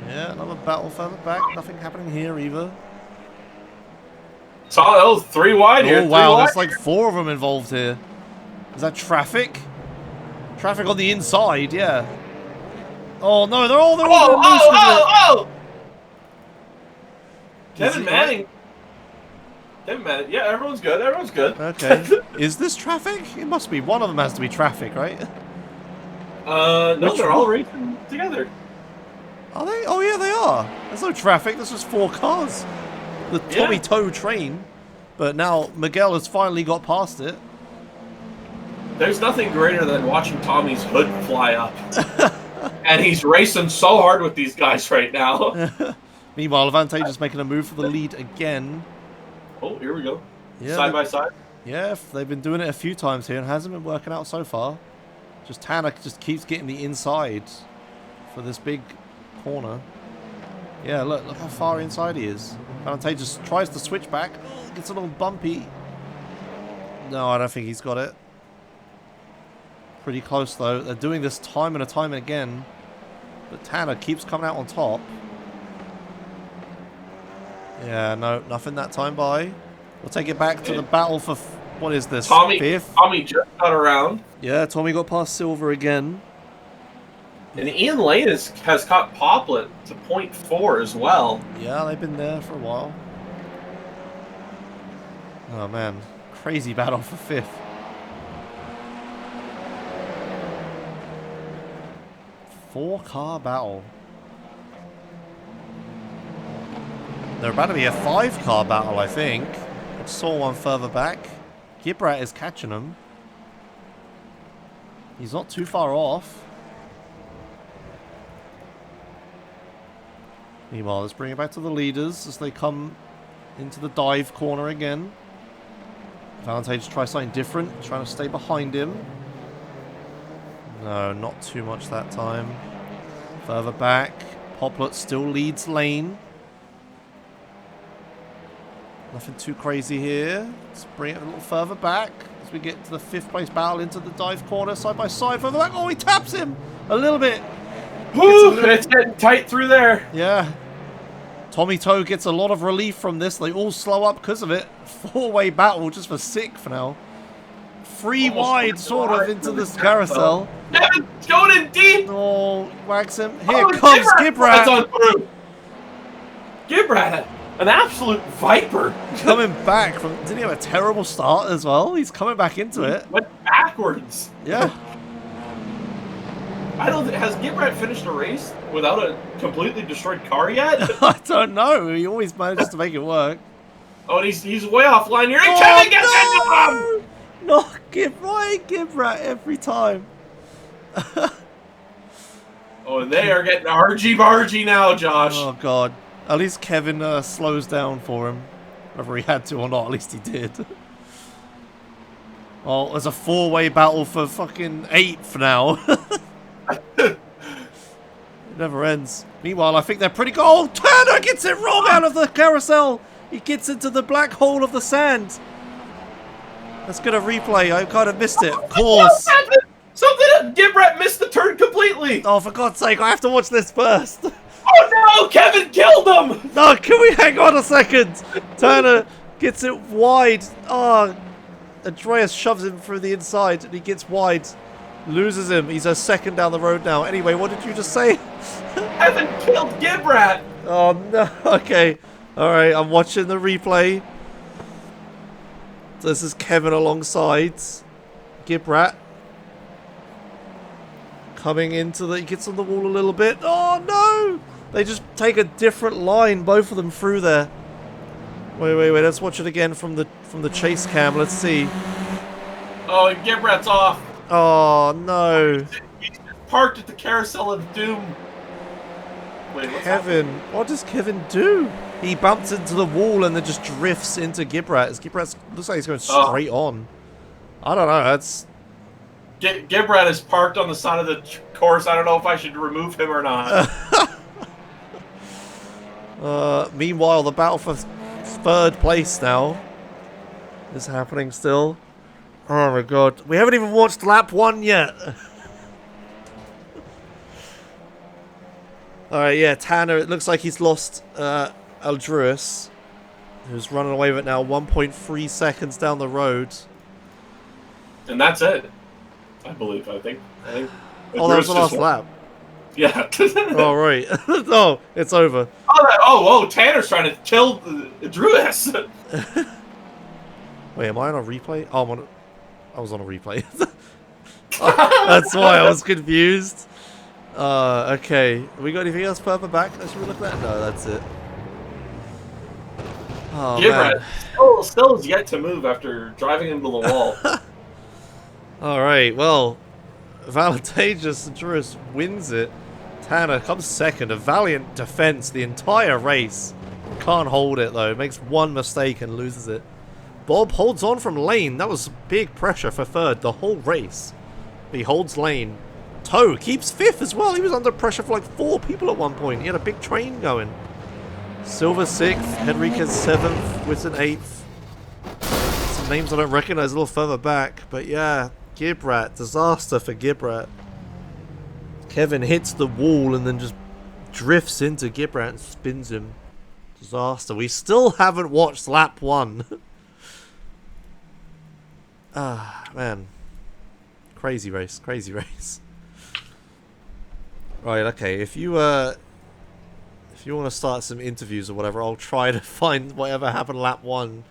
Yeah, another battle further back. Nothing happening here either. So, 3 wide here. Oh, wow, there's like 4 of them involved here. Is that traffic? Traffic on the inside, yeah. Oh, no, they're all Oh! Kevin Manning. Yeah, everyone's good. Everyone's good. Okay. Is this traffic? It must be. One of them has to be traffic, right? No, they're all racing together. Are they? Oh yeah, they are. There's no traffic. There's just 4 cars. The Tommy Toe train. But now Miguel has finally got past it. There's nothing greater than watching Tommy's hood fly up. And he's racing so hard with these guys right now. Meanwhile, Avantage is making a move for the lead again. Oh, here we go. Yeah, Side by side. Yeah, they've been doing it a few times here and hasn't been working out so far. Just Tanner just keeps getting the inside for this big corner. Yeah, look how far inside he is. Avantage just tries to switch back. Oh, gets a little bumpy. No, I don't think he's got it. Pretty close though. They're doing this time and time again. But Tanner keeps coming out on top. Yeah, no, nothing that time by. We'll take it back to the battle for, what is this, Tommy 5th? Tommy just got around. Yeah, Tommy got past Silver again. And Ian Lane has caught Poplet to 0.4 as well. Yeah, they've been there for a while. Oh man, crazy battle for 5th. Four-car battle. They're about to be a 5-car battle, I think. I saw one further back. Gibrat is catching him. He's not too far off. Meanwhile, let's bring it back to the leaders as they come into the dive corner again. Vantage tries something different, trying to stay behind him. No, not too much that time. Further back, Poplet still leads lane. Nothing too crazy here. Let's bring it a little further back as we get to the 5th place battle into the dive corner, side by side. Further back, oh, he taps him a little bit. Woo, it's getting tight through there. Yeah. Tommy Toe gets a lot of relief from this. They all slow up because of it. 4-way battle just for 6th now. 3 wide, sort of, into this carousel. Kevin, going in deep. Oh, wags him. Here comes Gibrat. Gibrat, an absolute viper. Coming back from... Didn't he have a terrible start as well? He's coming back into it. Went backwards. Yeah. I don't. Has Gibrat finished a race without a completely destroyed car yet? I don't know. He always manages to make it work. Oh, and he's way offline here. And Kevin gets into him. No, Gibrat every time. Oh, and they are getting argy-bargy now, Josh. Oh, God. At least Kevin slows down for him. Whether he had to or not, at least he did. Oh, there's a 4-way battle for fucking 8th now. It never ends. Meanwhile, I think they're pretty good. Oh, Turner gets it wrong out of the carousel. He gets into the black hole of the sand. Let's get a replay. I kind of missed it. Of course. Something. Gibrat missed the turn completely. Oh, for God's sake, I have to watch this first. Oh, no. Kevin killed him. No, can we hang on a second? Turner gets it wide. Oh, Andreas shoves him through the inside and he gets wide. Loses him. He's a 2nd down the road now. Anyway, what did you just say? Kevin killed Gibrat. Oh, no. Okay. All right, I'm watching the replay. This is Kevin alongside Gibrat. Coming into the... He gets on the wall a little bit. Oh, no! They just take a different line, both of them, through there. Wait. Let's watch it again from the chase cam. Let's see. Oh, and Gibrat's off. Oh, no. He's parked at the Carousel of Doom. Wait, what's Kevin. What does Kevin do? He bumps into the wall and then just drifts into Gibrat. Gibrat looks like he's going straight on. I don't know. That's... Gibrat is parked on the side of the course. I don't know if I should remove him or not. Meanwhile, the battle for 3rd place now is happening still. Oh my God. We haven't even watched lap 1 yet. Alright, yeah, Tanner, it looks like he's lost Aldruis, who's running away with it now, 1.3 seconds down the road. And that's it. I think. Oh, that was the last lap. Yeah. Oh, right. Oh, it's over. Oh, Tanner's trying to kill Druis. Wait, am I on a replay? Oh, I was on a replay. That's why I was confused. Okay. We got anything else further back? Should we look at that? No, that's it. Oh, man. Still is yet to move after driving into the wall. Alright, well, Valentageous Druris wins it. Tanner comes second. A valiant defense the entire race. Can't hold it, though. Makes one mistake and loses it. Bob holds on from lane. That was big pressure for third the whole race. He holds lane. Toe keeps fifth as well. He was under pressure for like 4 people at one point. He had a big train going. Silver 6th, Henriquez 7th, Whitson 8th. Some names I don't recognize a little further back. But yeah, Gibrat. Disaster for Gibrat. Kevin hits the wall and then just drifts into Gibrat and spins him. Disaster. We still haven't watched lap 1. Ah, man. Crazy race. Crazy race. Right, okay. If you want to start some interviews or whatever, I'll try to find whatever happened lap 1.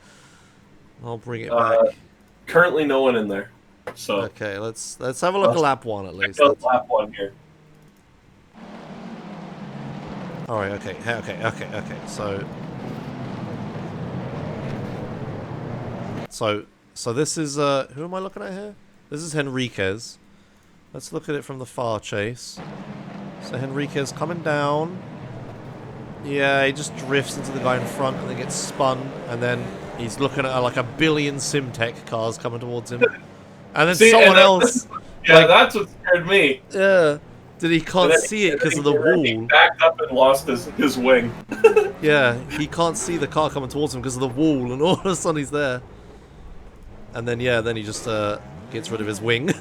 I'll bring it back. Currently no one in there. So okay, let's have a look at lap 1 at least. Lap 1 here. Alright, okay. So this is who am I looking at here? This is Henriquez. Let's look at it from the far chase. So Henriquez coming down. Yeah, he just drifts into the guy in front and then gets spun, and then he's looking at like a billion Simtech cars coming towards him. And then someone else. Yeah, like, that's what scared me. Yeah. Did he can't see it because of the wall? He backed up and lost his wing. Yeah, he can't see the car coming towards him because of the wall, and all of a sudden he's there. And then then he just gets rid of his wing.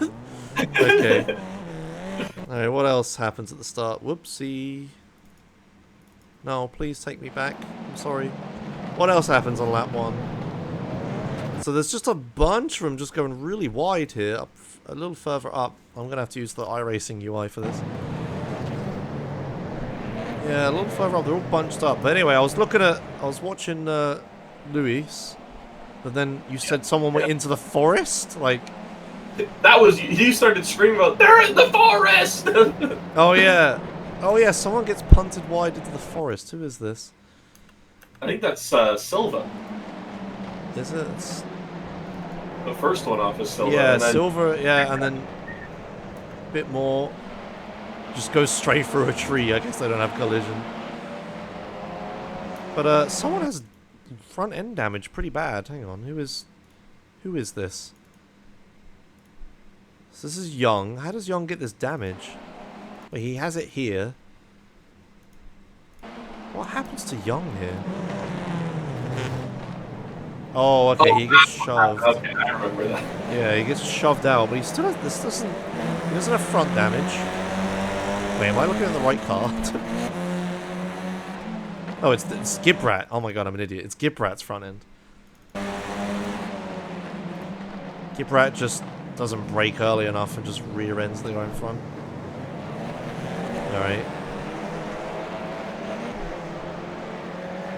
Okay. Alright, what else happens at the start? Whoopsie. No, please take me back. I'm sorry. What else happens on lap 1? So there's just a bunch of them just going really wide here, up a little further up. I'm going to have to use the iRacing UI for this. Yeah, a little further up. They're all bunched up. But anyway, I was watching Luis, but then you said someone went into the forest? Like... That was... You started screaming about, they're in the forest! Oh, yeah. Oh, yeah, someone gets punted wide into the forest. Who is this? I think that's Silva. Is it? It's... The first one off is Silva. Yeah, and then... Silva, yeah, and then a bit more. Just goes straight through a tree. I guess they don't have collision. But someone has front end damage pretty bad. Hang on, who is this? So this is Young. How does Young get this damage? Wait, he has it here. What happens to Young here? Oh, okay, he gets shoved. Okay, I remember that. Yeah, he gets shoved out, but he still has, he doesn't have front damage. Wait, am I looking at the right car? Oh, it's Gibrat. Oh my god, I'm an idiot. It's Gibrat's front end. Gibrat just doesn't brake early enough and just rear ends the guy in front. Alright.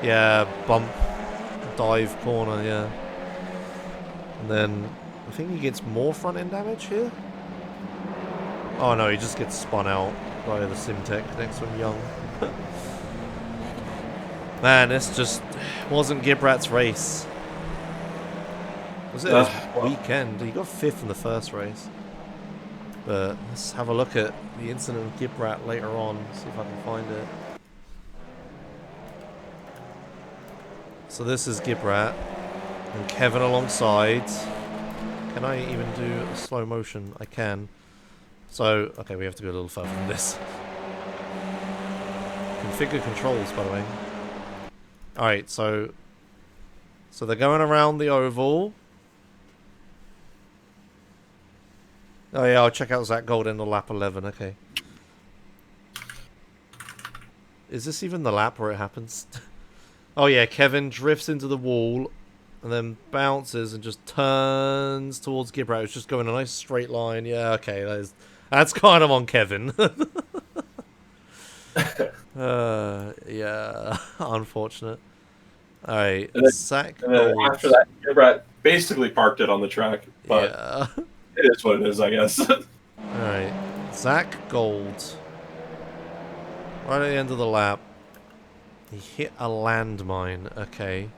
Yeah, bump. Dive corner, yeah. And then I think he gets more front end damage here. Oh no, he just gets spun out by the Simtech next to him, Young. Man, this just wasn't Gibrat's race. Was it his weekend? He got 5th in the first race. But let's have a look at the incident with Gibrat later on, see if I can find it. So this is Gibrat and Kevin alongside. Can I even do a slow motion? I can. So, okay, we have to go a little further than this. Configure controls, by the way. Alright, so they're going around the oval. Oh yeah, I'll check out Zach Golden on lap 11, okay. Is this even the lap where it happens? Oh yeah, Kevin drifts into the wall and then bounces and just turns towards Gibrat. It's just going a nice straight line. Yeah, okay, that's kind of on Kevin. Yeah, unfortunate. Alright, Zach. After that, Gibrat basically parked it on the track. But yeah. It is what it is, I guess. Zach Gold. Right at the end of the lap. He hit a landmine. Okay.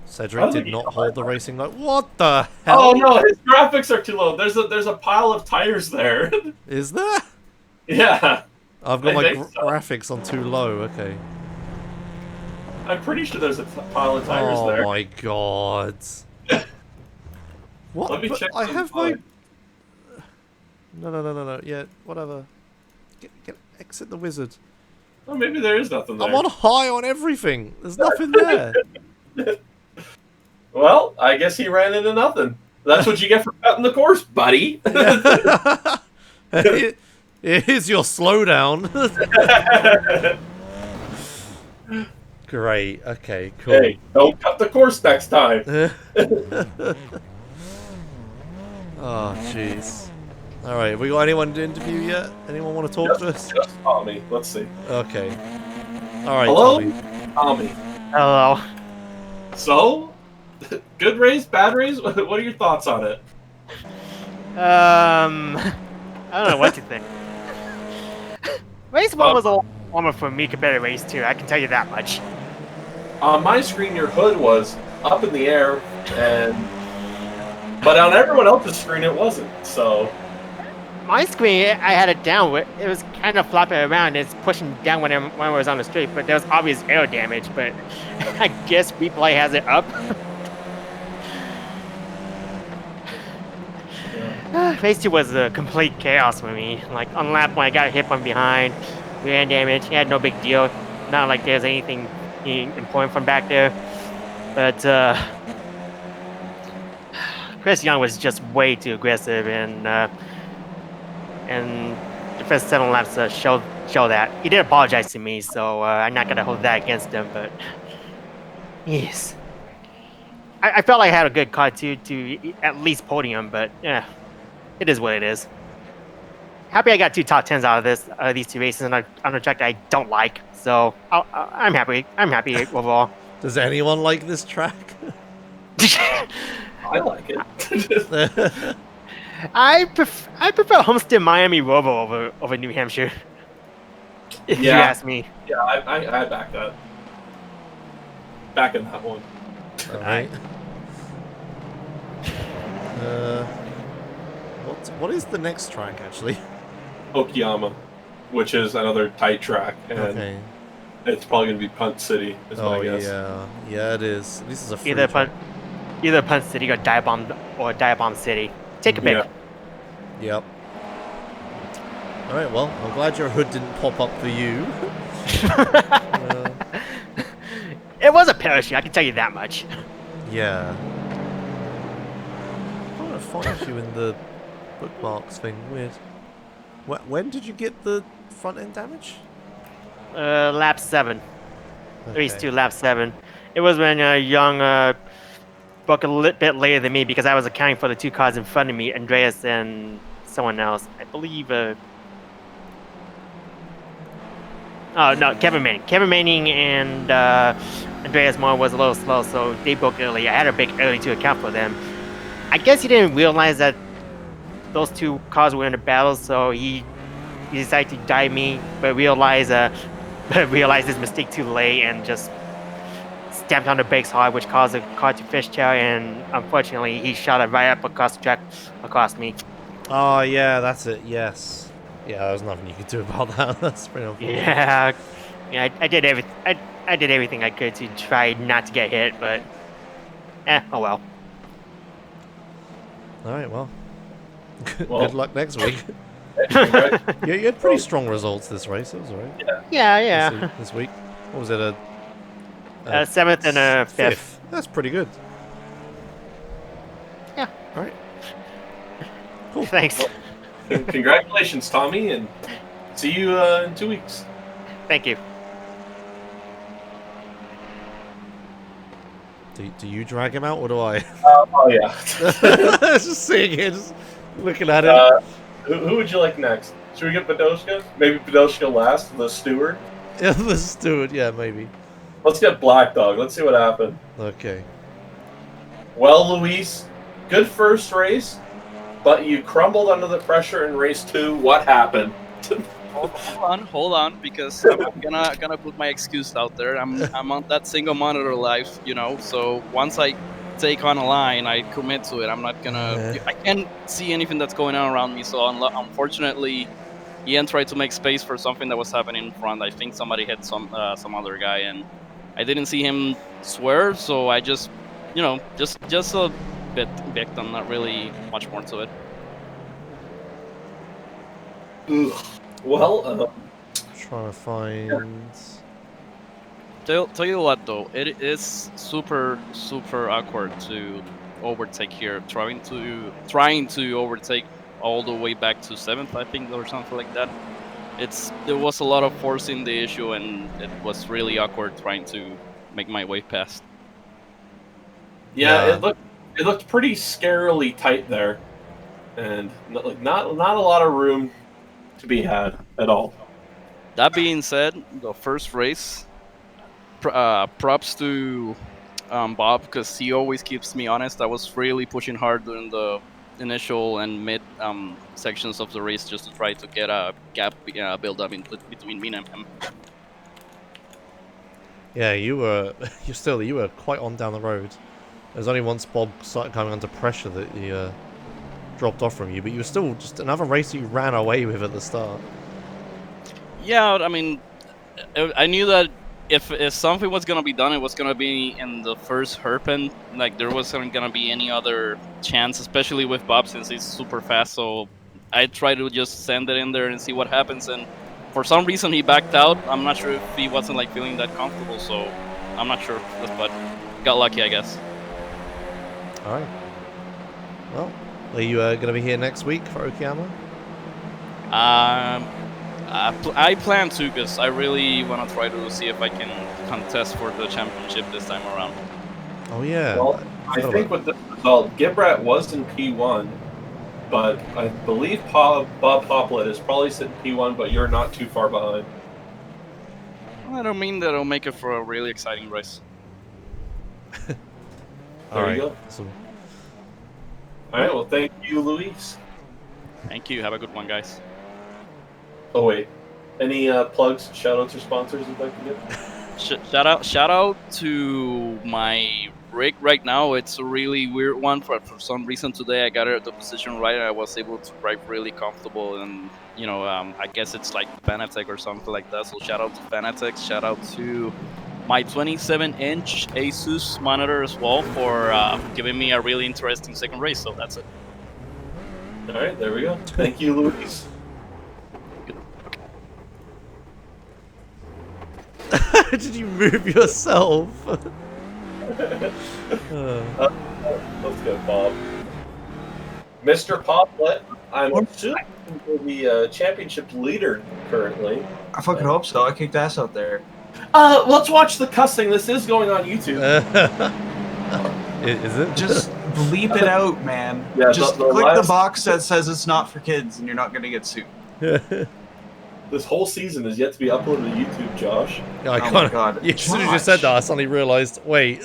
Cedric did not hold the racing light. What the hell? Oh no, his graphics are too low. There's a pile of tires there. Is there? Yeah. I've got I my think so. graphics on too low. Okay. I'm pretty sure there's a pile of tires Oh there. my god. What? Let me But check. I some have my. time. No. Yeah, whatever. Exit the wizard. Oh, maybe there is nothing there. I'm on high on everything. There's nothing there. Well, I guess he ran into nothing. That's what you get for cutting the course, buddy. Here's your slowdown. Great. Okay, cool. Hey, don't cut the course next time. Oh, jeez. Alright, have we got anyone to interview yet? Anyone want to talk to us? Just Tommy. Let's see. Okay. Alright, Hello? Tommy. Hello. So, good race, bad race? What are your thoughts on it? I don't know what to think. Race 1 was a lot warmer for me compared to race 2, I can tell you that much. On my screen, your hood was up in the air, but on everyone else's screen, it wasn't. So, My screen, I had it down. It was kind of flopping around. It's pushing down when I was on the street, but there was obvious air damage. But I guess replay has it up. Race 2 was a complete chaos for me. Like on lap 1, I got hit from behind, rear damage. It had no big deal. Not like there's anything important from back there. But Chris Young was just way too aggressive, and the first 7 laps show that. He did apologize to me, so I'm not gonna hold that against him. But yes, I felt like I had a good car to at least podium, but yeah, it is what it is. Happy I got 2 top 10s out of these 2 races on a track that I don't like. So I'm happy. I'm happy overall. Does anyone like this track? I like it. I prefer Homestead Miami Robo over New Hampshire. If you ask me. Yeah, I back that. Back in that one. Alright. What is the next track actually? Okayama, which is another tight track, and Okay. it's probably gonna be Punt City. Is my guess. Yeah, it is. This is a free Either track. Punt City or Diabomb City. Take a pick. Yep. Alright, well, I'm glad your hood didn't pop up for you. It was a parachute, I can tell you that much. Yeah. I'm trying to find you in the bookmarks thing. Weird. When did you get the front end damage? Lap 7. Race Okay. 2, lap 7. It was when Young broke a little bit later than me because I was accounting for the 2 cars in front of me, Andreas and someone else. I believe. Oh no, Kevin Manning. Kevin Manning and Andreas Moore was a little slow, so they broke early. I had to break early to account for them. I guess he didn't realize that those 2 cars were in a battle, so he decided to dive me, but realized his mistake too late and just stamped on the brakes hard, which caused the car to fishtail, and unfortunately he shot it right up across the track across me. Oh yeah, that's it. Yes. Yeah, there was nothing you could do about that. That's pretty unfortunate. Yeah, I did everything I could to try not to get hit, but oh well. All right, well. Well, Good luck next week. Right. You had pretty strong results this race. It was alright. Yeah. This week. What was it? A 7th and a 5th. That's pretty good. Yeah. All right. Cool. Thanks. Congratulations, Tommy, and see you in 2 weeks. Thank you. Do you drag him out or do I? Oh yeah. Just seeing it, just looking at him. Who would you like next? Should we get Padoshka? Maybe Padoshka last, the steward? Yeah, the steward, yeah, maybe. Let's get Black Dog. Let's see what happened. Okay. Well, Luis, good first race. but you crumbled under the pressure in race 2. What happened? Hold on, because I'm gonna put my excuse out there. I'm on that single monitor life, So once I take on a line, I commit to it. I'm not gonna. I can't see anything that's going on around me. So unfortunately, Ian tried to make space for something that was happening in front. I think somebody hit some other guy, and I didn't see him swerve. So I just, just a bit victim. Not really much more to it. Well, trying to find. Tell you what though, it is super awkward to overtake here. Trying to overtake all the way back to 7th, I think, or something like that. There was a lot of forcing the issue, and it was really awkward trying to make my way past. Yeah, it looked pretty scarily tight there, and not a lot of room to be had at all. That being said, the first race, props to Bob, because he always keeps me honest. I was really pushing hard during the initial and mid sections of the race just to try to get a gap build up between me and him. Yeah, you were quite on down the road. There's only once Bob started coming under pressure that he dropped off from you, but you were still just another race you ran away with at the start. Yeah, I mean, I knew that if something was gonna be done, it was gonna be in the first hairpin. Like, there wasn't gonna be any other chance, especially with Bob, since he's super fast. So I tried to just send it in there and see what happens. And for some reason, he backed out. I'm not sure if he wasn't feeling that comfortable. So I'm not sure, but got lucky, I guess. All right. Well, are you gonna be here next week for Okayama? I plan to, because I really want to try to see if I can contest for the championship this time around. Oh yeah. Well, I think with this result, Gibrat was in P1, but I believe Bob Hoplet is probably sitting P1, but you're not too far behind. I don't mean that I'll make it for a really exciting race. There you go. Awesome. All right. Well, thank you, Luis. Thank you. Have a good one, guys. Oh wait, any plugs, shoutouts, or sponsors you'd like to give? Shout out to my rig right now. It's a really weird one. For some reason today I got it at the position right, and I was able to drive really comfortable. And I guess it's like Fanatec or something like that. So shout out to Fanatec. Shout out to my 27-inch Asus monitor as well for giving me a really interesting second race. So that's it. All right, there we go. Thank you, Luis. Did you move yourself? Let's go, Bob. Mr. Poplet, I'm assuming the championship leader currently. I fucking hope so. I kicked ass out there. Let's watch the cussing. This is going on YouTube. Is it? Just bleep it out, man. Yeah, just click the box that says it's not for kids, and you're not gonna get sued. This whole season is yet to be uploaded to YouTube, Josh. Yeah, I Oh can't. my God. As soon as you said that, I suddenly realised. Wait,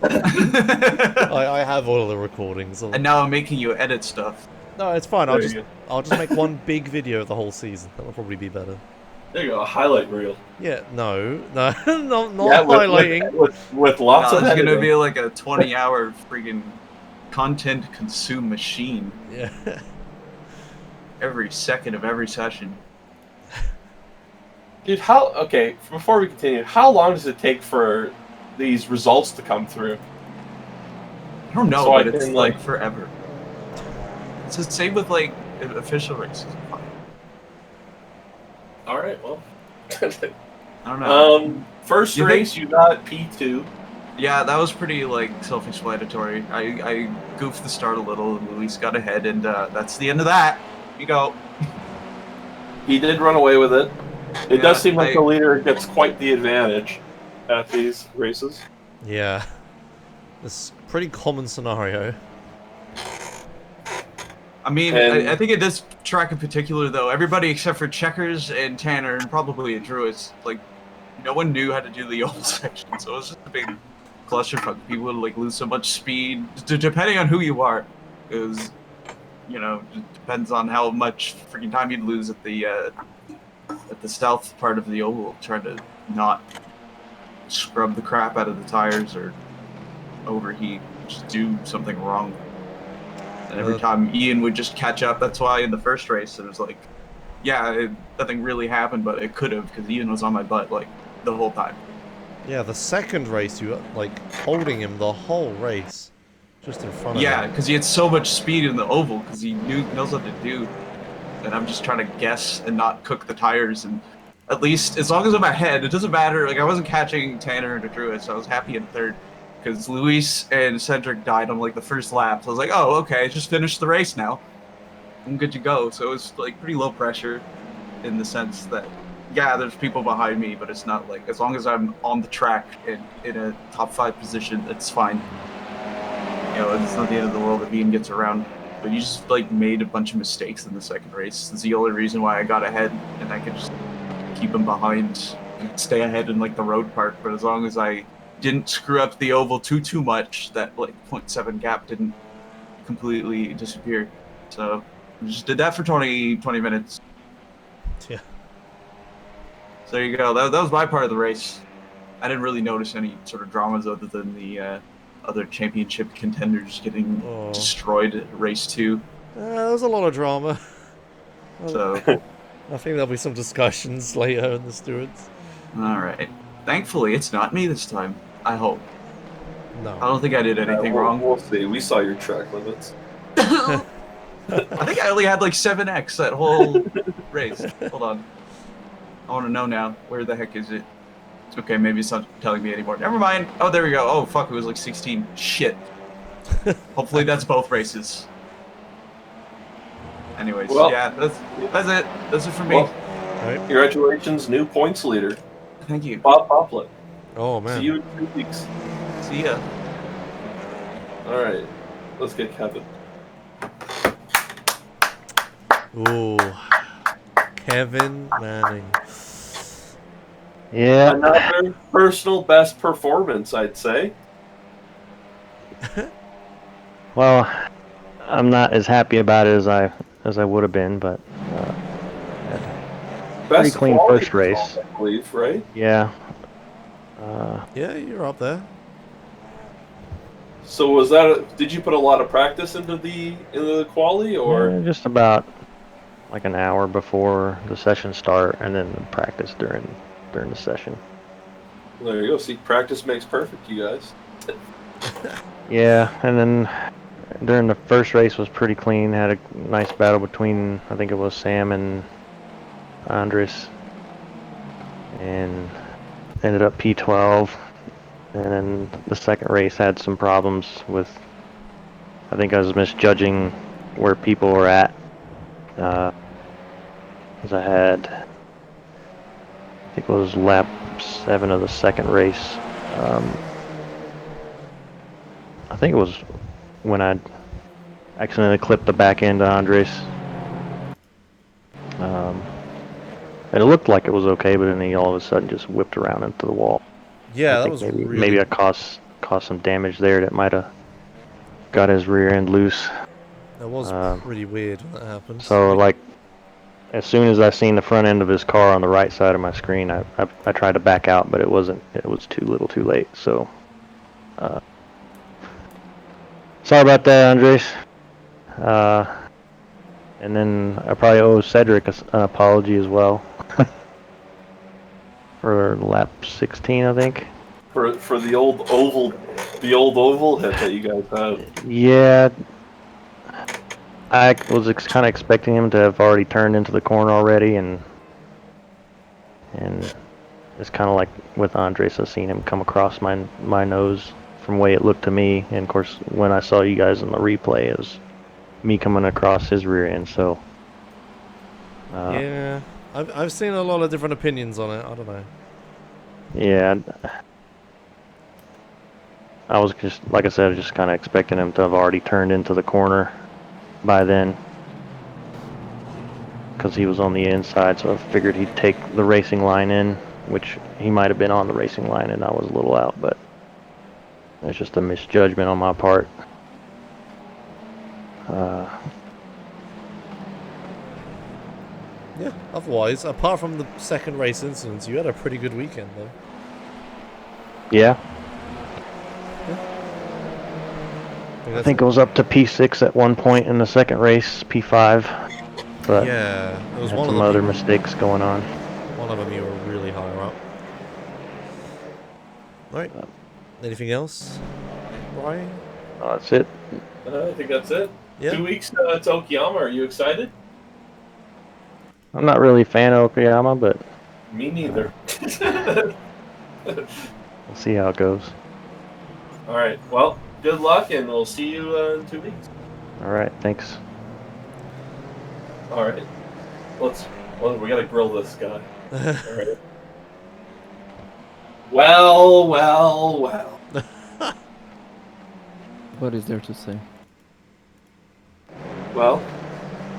I have all of the recordings. And now I'm making you edit stuff. No, it's fine. I'll just make one big video of the whole season. That'll probably be better. There you go, a highlight reel. Yeah, not highlighting. With lots of It's editing. gonna be like a 20-hour freaking content consume machine. Yeah. Every second of every session. Dude, before we continue, how long does it take for these results to come through? I don't know, So but I it's can, like forever. It's the same with like official races. All right, well. I don't know. First race, you got P2. Yeah, that was pretty like self-explanatory. I goofed the start a little, and Luis got ahead, and that's the end of that. You go. He did run away with it. It does seem like the leader gets quite the advantage at these races. Yeah. It's a pretty common scenario. I mean, I think in this track in particular, though, everybody except for Checkers and Tanner and probably a Druid, like, no one knew how to do the old section, so it was just a big clusterfuck. People would like lose so much speed, depending on who you are. It was you know, it depends on how much freaking time you'd lose at the stealth part of the oval, trying to not scrub the crap out of the tires or overheat, just do something wrong. And every time Ian would just catch up. That's why in the first race it was like, yeah, nothing really happened, but it could have, because Ian was on my butt like the whole time. Yeah, the second race you were like holding him the whole race, just in front of him. Yeah, because he had so much speed in the oval, because he knows what to do. And I'm just trying to guess and not cook the tires. And at least, as long as I'm ahead, it doesn't matter. Like, I wasn't catching Tanner and Druid, so I was happy in third. Because Luis and Cedric died on, like, the first lap. So I was like, oh, okay, just finish the race now. I'm good to go. So it was, like, pretty low pressure in the sense that, yeah, there's people behind me, but it's not, like, as long as I'm on the track and in a top 5 position, it's fine. You know, it's not the end of the world if Ian gets around. But you just, like, made a bunch of mistakes in the second race. It's the only reason why I got ahead, and I could just keep him behind and stay ahead in, like, the road part. But as long as I didn't screw up the oval too much, that, like, 0.7 gap didn't completely disappear. So I just did that for 20 minutes. Yeah. So there you go. That was my part of the race. I didn't really notice any sort of dramas other than the other championship contenders getting destroyed at race 2. There was a lot of drama. So I think there'll be some discussions later in the stewards. Alright. Thankfully, it's not me this time. I hope. No. I don't think I did anything wrong. We'll see. We saw your track limits. I think I only had like 7x that whole race. Hold on. I want to know now. Where the heck is it? It's okay, maybe it's not telling me anymore. Never mind. Oh, there we go. Oh, fuck, it was like 16. Shit. Hopefully that's both races. Anyways, Well, yeah, that's it. That's it for me. Well, congratulations, new points leader. Thank you. Bob Poplet. Oh, man. See you in 2 weeks. See ya. All right, let's get Kevin. Ooh. Kevin Manning. Yeah. Another personal best performance, I'd say. Well, I'm not as happy about it as I would have been, but pretty clean quality first race. result, I believe, right? Yeah. Yeah, you're up there. So was that? Did you put a lot of practice into the quali, or Just about like an hour before the session start, and then practice during the session. There you go. See, practice makes perfect, you guys. Yeah, and then during the first race was pretty clean. Had a nice battle between, I think it was Sam and Andres, and ended up P12. And then the second race had some problems with, I think I was misjudging where people were at. Because I had, I think it was lap 7 of the second race. I think it was when I accidentally clipped the back end of Andres. And it looked like it was okay, but then he all of a sudden just whipped around into the wall. Yeah, I that think was maybe I caused some damage there that might have got his rear end loose. That was pretty weird when that happened. So like, as soon as I seen the front end of his car on the right side of my screen, I tried to back out, but it was too little, too late. So, sorry about that, Andres. And then I probably owe Cedric an apology as well for lap 16, I think. For the old oval hit that you guys had. Yeah, I was kind of expecting him to have already turned into the corner already, and it's kind of like with Andres, I've seen him come across my nose from the way it looked to me, and of course when I saw you guys in the replay, it was me coming across his rear end. So yeah, I've seen a lot of different opinions on it. I don't know. Yeah, I was just, like I said, just kind of expecting him to have already turned into the corner by then, because he was on the inside, so I figured he'd take the racing line in, which he might have been on the racing line and I was a little out, but it's just a misjudgment on my part. Yeah, otherwise, apart from the second race incidents, you had a pretty good weekend, though. Yeah. Yeah. I think it was up to P6 at one point in the second race, P5. But yeah, it was had one of some them other you- mistakes going on. One of them you were really higher up. Right. Anything else, Brian? That's it. I think that's it. Yeah. 2 weeks to Okayama. Are you excited? I'm not really a fan of Okayama, but Me neither. we'll see how it goes. All right. Well, good luck, and we'll see you in 2 weeks. All right, thanks. All right. Well, we gotta grill this guy. All right. Well. What is there to say? Well,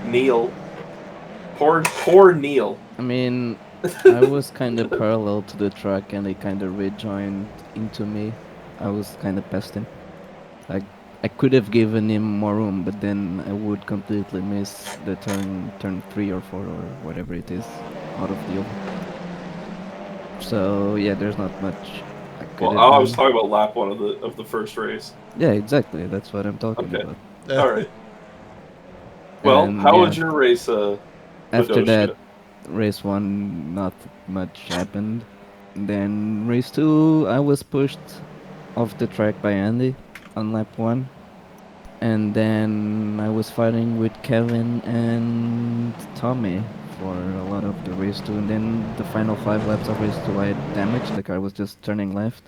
Neil. Poor Neil. I mean, I was kind of parallel to the track and they kind of rejoined into me. I was kind of past him. I could have given him more room, but then I would completely miss the turn 3 or 4 or whatever it is out of the oval. So yeah, there's not much I could Well, have I done. was talking about lap 1 of the first race. Yeah, exactly. That's what I'm talking Okay. about. All right. Well, And, how yeah, was your race? After Badoshia? that, race 1, not much happened. Then race 2, I was pushed off the track by Andy on lap 1. And then I was fighting with Kevin and Tommy for a lot of the race 2. And then the final 5 laps of race 2 I had damage. The car was just turning left.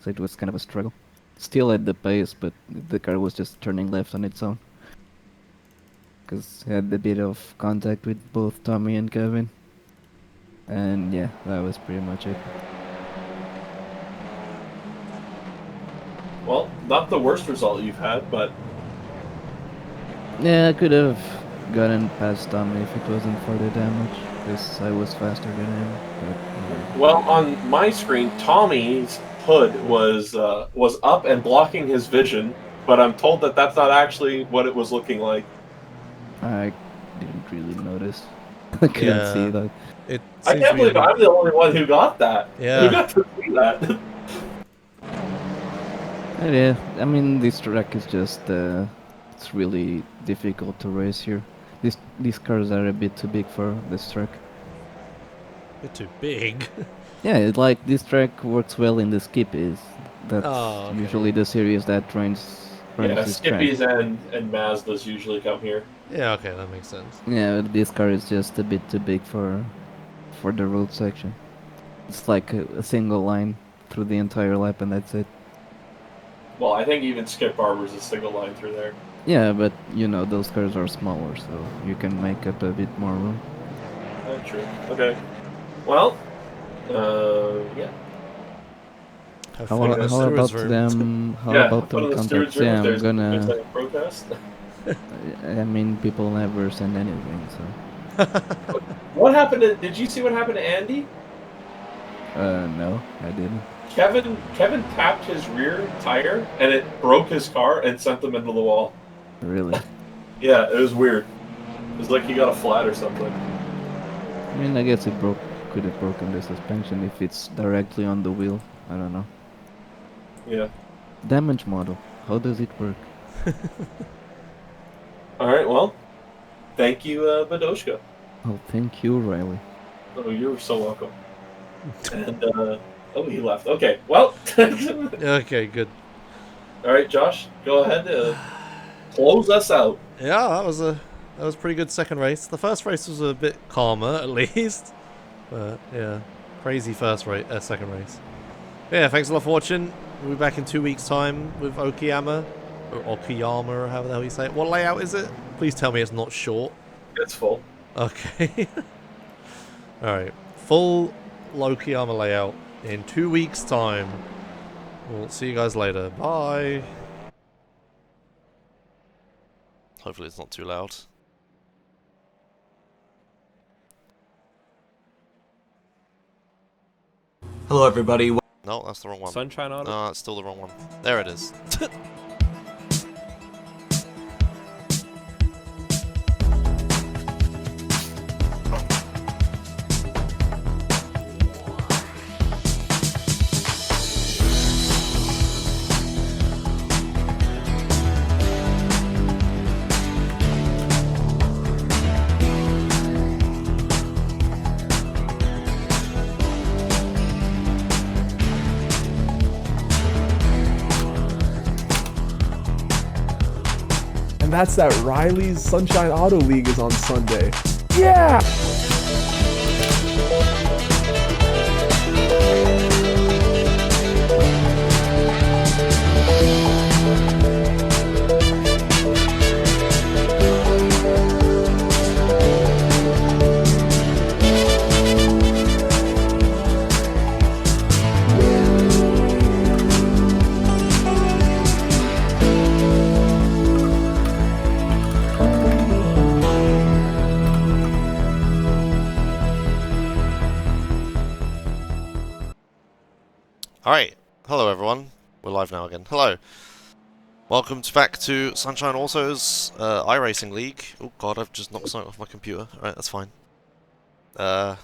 So it was kind of a struggle. Still at the pace, but the car was just turning left on its own. Because I had a bit of contact with both Tommy and Kevin. And yeah, that was pretty much it. Well, not the worst result you've had, but Yeah, I could have gotten past Tommy if it wasn't for the damage. Because I was faster than him. But, well, on my screen, Tommy's hood was up and blocking his vision, but I'm told that that's not actually what it was looking like. I didn't really notice. I couldn't see that. I can't believe I'm the only one who got that. Yeah. Who got to see that? Yeah, I mean this track is just it's really difficult to race here. These cars are a bit too big for this track. A bit too big. Yeah, it's like this track works well in the skippies. That's Oh, okay. usually the series that runs Yeah, this track. Skippies and Mazdas usually come here. Yeah, okay, that makes sense. Yeah, but this car is just a bit too big for the road section. It's like a single line through the entire lap and that's it. Well, I think even Skip Barber's a single line through there. Yeah, but you know, those cars are smaller, so you can make up a bit more room. True. Okay. Well, yeah. How about them? How Yeah, about put them in the stewards contacts? room Yeah, if I'm there's gonna. a protest. I mean, people never send anything, so. What happened to? Did you see what happened to Andy? No, I didn't. Kevin tapped his rear tire and it broke his car and sent them into the wall. Really? Yeah, it was weird. It was like he got a flat or something. I mean, I guess it could have broken the suspension if it's directly on the wheel. I don't know. Yeah. Damage model. How does it work? All right. Well, thank you, Badoshka. Oh, thank you, Riley. Oh, you're so welcome. And oh, he left. Okay. Well. Okay, good. All right, Josh, go ahead. Close us out. Yeah, that was a pretty good second race. The first race was a bit calmer, at least. But yeah, crazy second race. Yeah, thanks a lot for watching. We'll be back in 2 weeks' time with Okayama, or Okayama, or however the hell you say it. What layout is it? Please tell me it's not short. It's full. Okay. All right, full Okayama layout in 2 weeks' time. We'll see you guys later. Bye. Hopefully it's not too loud. Hello, everybody. No, that's the wrong one. Sunshine Auto? No, it's still the wrong one. There it is. that's that Riley's Sunshine Auto League is on Sunday. Yeah! Alright, hello everyone. We're live now again. Hello. Welcome back to Sunshine Auto's iRacing League. Oh god, I've just knocked something off my computer. Alright, that's fine. Yeah,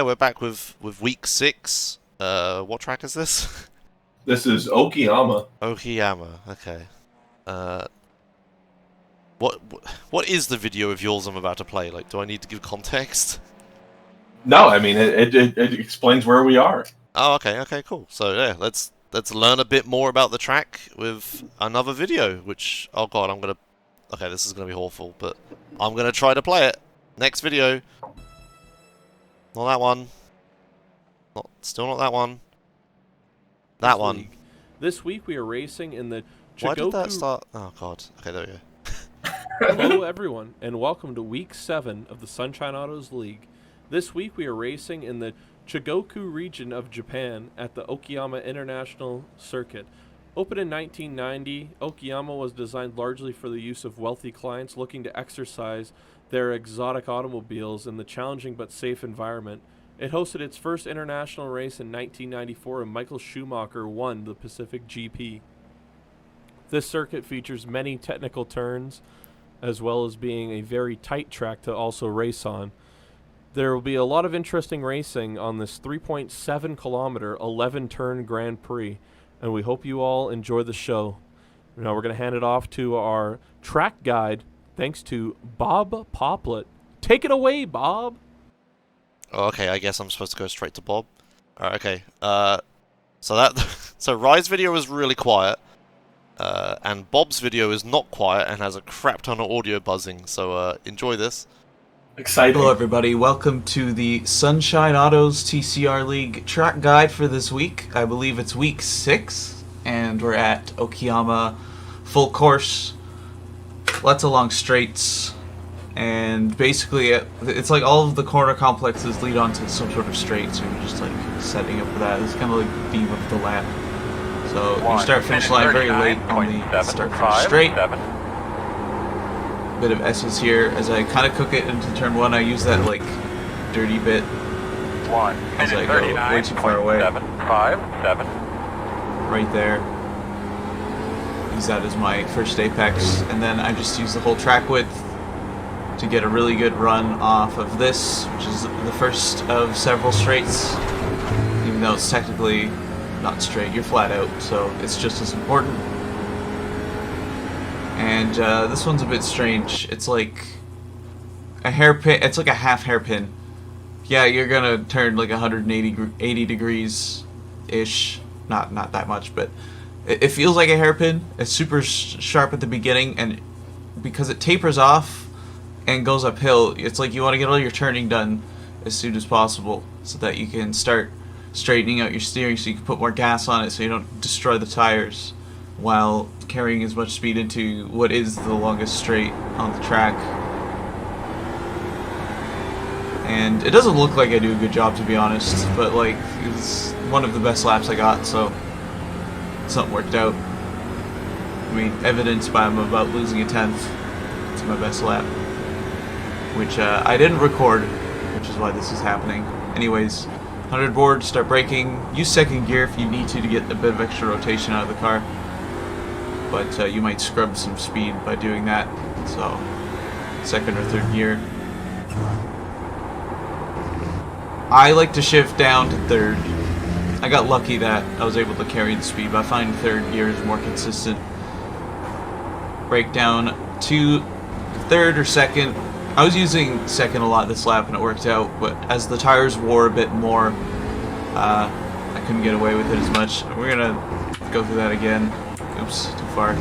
we're back with week 6. What track is this? This is Okayama. Okayama, okay. What is the video of yours I'm about to play? Like, do I need to give context? No, I mean, it explains where we are. Oh, okay, cool. So yeah, let's learn a bit more about the track with another video. Which, oh god, okay, this is gonna be awful, but I'm gonna try to play it. Next video. Not that one. Still not that one. That one. This week we are racing in the Why did that Chigoku... start? Oh god. Okay, there we go. Hello everyone, and welcome to week 7 of the Sunshine Autos League. This week we are racing in the Chigoku region of Japan at the Okayama International Circuit. Opened in 1990, Okayama was designed largely for the use of wealthy clients looking to exercise their exotic automobiles in the challenging but safe environment. It hosted its first international race in 1994 and Michael Schumacher won the Pacific GP. This circuit features many technical turns as well as being a very tight track to also race on. There will be a lot of interesting racing on this 3.7 kilometer, 11 turn Grand Prix, and we hope you all enjoy the show. Now we're going to hand it off to our track guide, thanks to Bob Poplet. Take it away, Bob! Oh, okay, I guess I'm supposed to go straight to Bob. Alright, okay. So Rye's video is really quiet, and Bob's video is not quiet and has a crap ton of audio buzzing, so enjoy this. Exciting. Hello everybody, welcome to the Sunshine Autos TCR League track guide for this week. I believe it's week 6, and we're at Okayama, full course, lots of long straights, and basically it's like all of the corner complexes lead onto some sort of straight, so you're just like setting up for that. It's kind of like the theme of the lap. So you start finish line very late on the start finish straight. Bit of S's here as I kind of cook it into turn 1. I use that like dirty bit as I go way too far away. Right there. Use that as my first apex, and then I just use the whole track width to get a really good run off of this, which is the first of several straights. Even though it's technically not straight, you're flat out, so it's just as important. And this one's a bit strange. It's like a hairpin. It's like a half hairpin. Yeah, you're gonna turn like 180 degrees ish. Not that much, but it feels like a hairpin. It's super sharp at the beginning, and because it tapers off and goes uphill, it's like you want to get all your turning done as soon as possible so that you can start straightening out your steering so you can put more gas on it so you don't destroy the tires while carrying as much speed into what is the longest straight on the track. And it doesn't look like I do a good job, to be honest, but like it's one of the best laps I got, so something worked out. I mean, evidenced by I'm about losing a 10th to my best lap, which I didn't record, which is why this is happening. Anyways, 100 board, start braking, use second gear if you need to get a bit of extra rotation out of the car. But you might scrub some speed by doing that, so second or third gear. I like to shift down to third. I got lucky that I was able to carry the speed, but I find third gear is more consistent. Brake down to third or second. I was using second a lot this lap and it worked out, but as the tires wore a bit more, I couldn't get away with it as much. We're gonna go through that again. Oops, too far.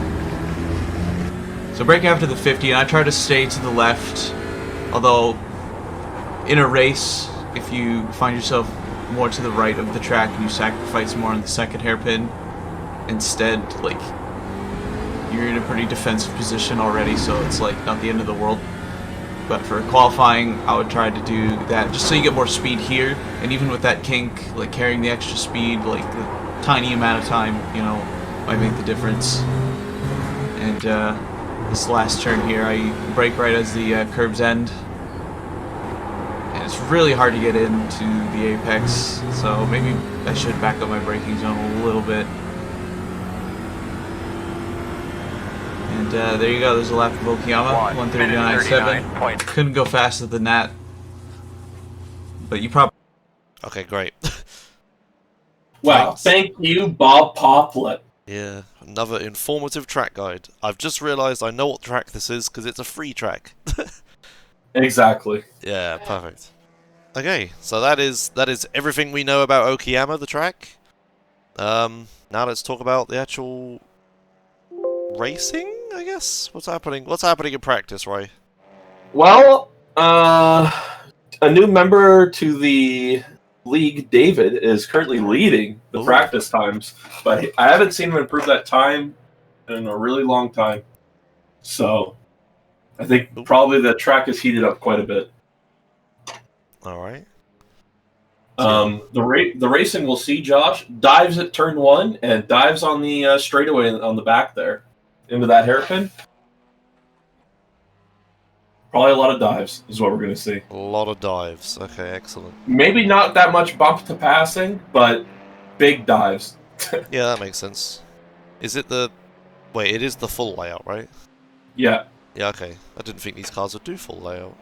So brake after the 50, and I try to stay to the left. Although, in a race, if you find yourself more to the right of the track and you sacrifice more on the second hairpin, instead, like, you're in a pretty defensive position already, so it's like not the end of the world. But for qualifying, I would try to do that just so you get more speed here, and even with that kink, like carrying the extra speed, like the tiny amount of time, you know, might make the difference. And this last turn here, I brake right as the curbs end, and it's really hard to get into the apex, so maybe I should back up my braking zone a little bit. And there you go, there's a lap of Okayama, 1:39.7. Couldn't go faster than that. But you probably... Okay, great. Wow, thank you, Bob Poplet. Yeah, another informative track guide. I've just realised I know what track this is because it's a free track. Exactly. Yeah, perfect. Okay, so that is everything we know about Okayama, the track. Now let's talk about the actual racing, I guess? What's happening? What's happening in practice, Roy? Well, a new member to the league, David, is currently leading the practice times, but I haven't seen him improve that time in a really long time. So I think probably the track is heated up quite a bit. All right. The racing we'll see, Josh dives at turn 1 and dives on the straightaway on the back there into that hairpin. Probably a lot of dives is what we're going to see. A lot of dives. Okay, excellent. Maybe not that much bump to passing, but big dives. Yeah, that makes sense. Is it the... Wait, it is the full layout, right? Yeah. Yeah, okay. I didn't think these cars would do full layout.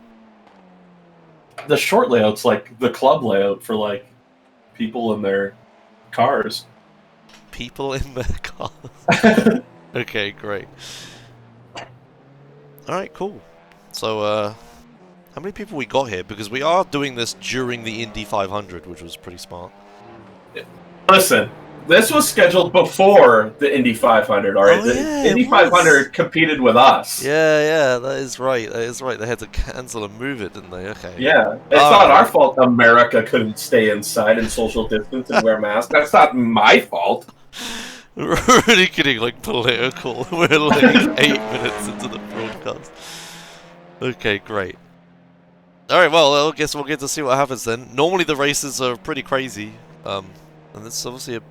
The short layout's like the club layout for like people in their cars. People in their cars. Okay, great. Alright, cool. So, how many people we got here? Because we are doing this during the Indy 500, which was pretty smart. Listen, this was scheduled before the Indy 500, alright? Oh, yeah, the Indy 500 competed with us. Yeah, that is right. That is right. They had to cancel and move it, didn't they? Okay. Yeah. It's not our fault America couldn't stay inside and social distance and wear masks. That's not my fault. We're really getting, like, political. We're, like, 8 minutes into the broadcast. Okay, great. Alright, well, I guess we'll get to see what happens then. Normally the races are pretty crazy. And this is obviously a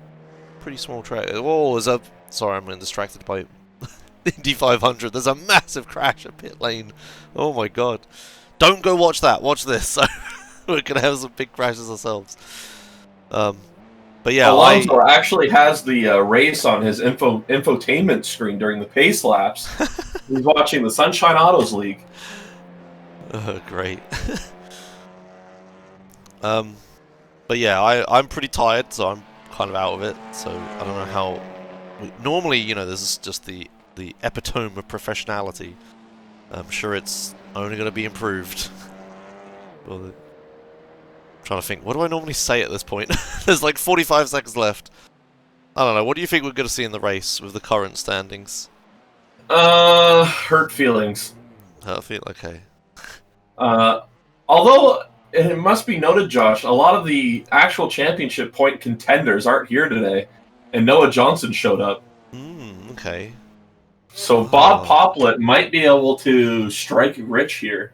pretty small track. Oh, there's a... Sorry, I'm getting distracted by Indy 500. There's a massive crash at pit lane. Oh my god. Don't go watch that. Watch this. We're going to have some big crashes ourselves. But yeah, Alonso actually has the race on his infotainment screen during the pace laps. He's watching the Sunshine Autos League. Oh, great. But yeah, I'm pretty tired, so I'm kind of out of it. So I don't know how... Normally, you know, this is just the epitome of professionality. I'm sure it's only going to be improved. Well, I'm trying to think, what do I normally say at this point? There's like 45 seconds left. I don't know, what do you think we're going to see in the race with the current standings? Hurt feelings. Hurt feel, okay. Although, it must be noted, Josh, a lot of the actual championship point contenders aren't here today, and Noah Johnson showed up. Okay. So Bob Poplet might be able to strike rich here.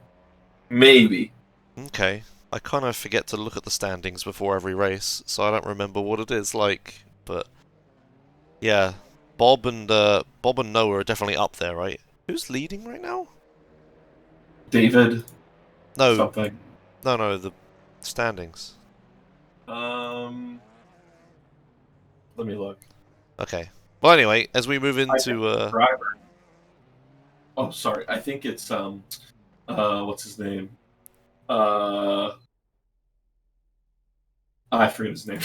Maybe. Okay. I kind of forget to look at the standings before every race, so I don't remember what it is like, but... Yeah. Bob and Noah are definitely up there, right? Who's leading right now? David. No. Something. No, the standings. Let me look. Okay. Well, anyway, as we move into driver. Oh, sorry. I think it's what's his name? I forget his name.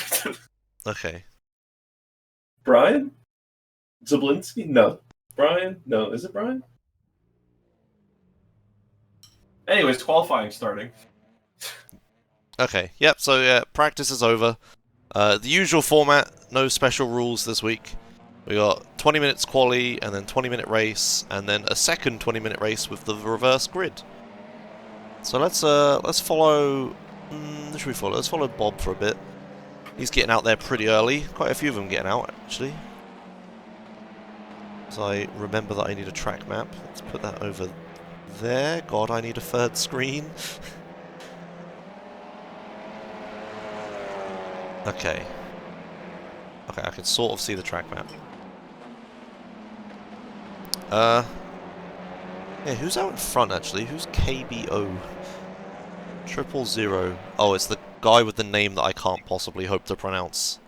Okay. Brian? Zablinski? No. Brian? No. Is it Brian? Anyways, qualifying starting. Okay. Yep. So yeah, practice is over. The usual format. No special rules this week. We got 20 minutes quali, and then 20-minute race, and then a second 20-minute race with the reverse grid. So let's follow. Should we follow? Let's follow Bob for a bit. He's getting out there pretty early. Quite a few of them getting out actually. So I remember that I need a track map. Let's put that over there. God, I need a third screen. Okay. Okay, I can sort of see the track map. Yeah, who's out in front actually? Who's KBO? 000. Oh, it's the guy with the name that I can't possibly hope to pronounce.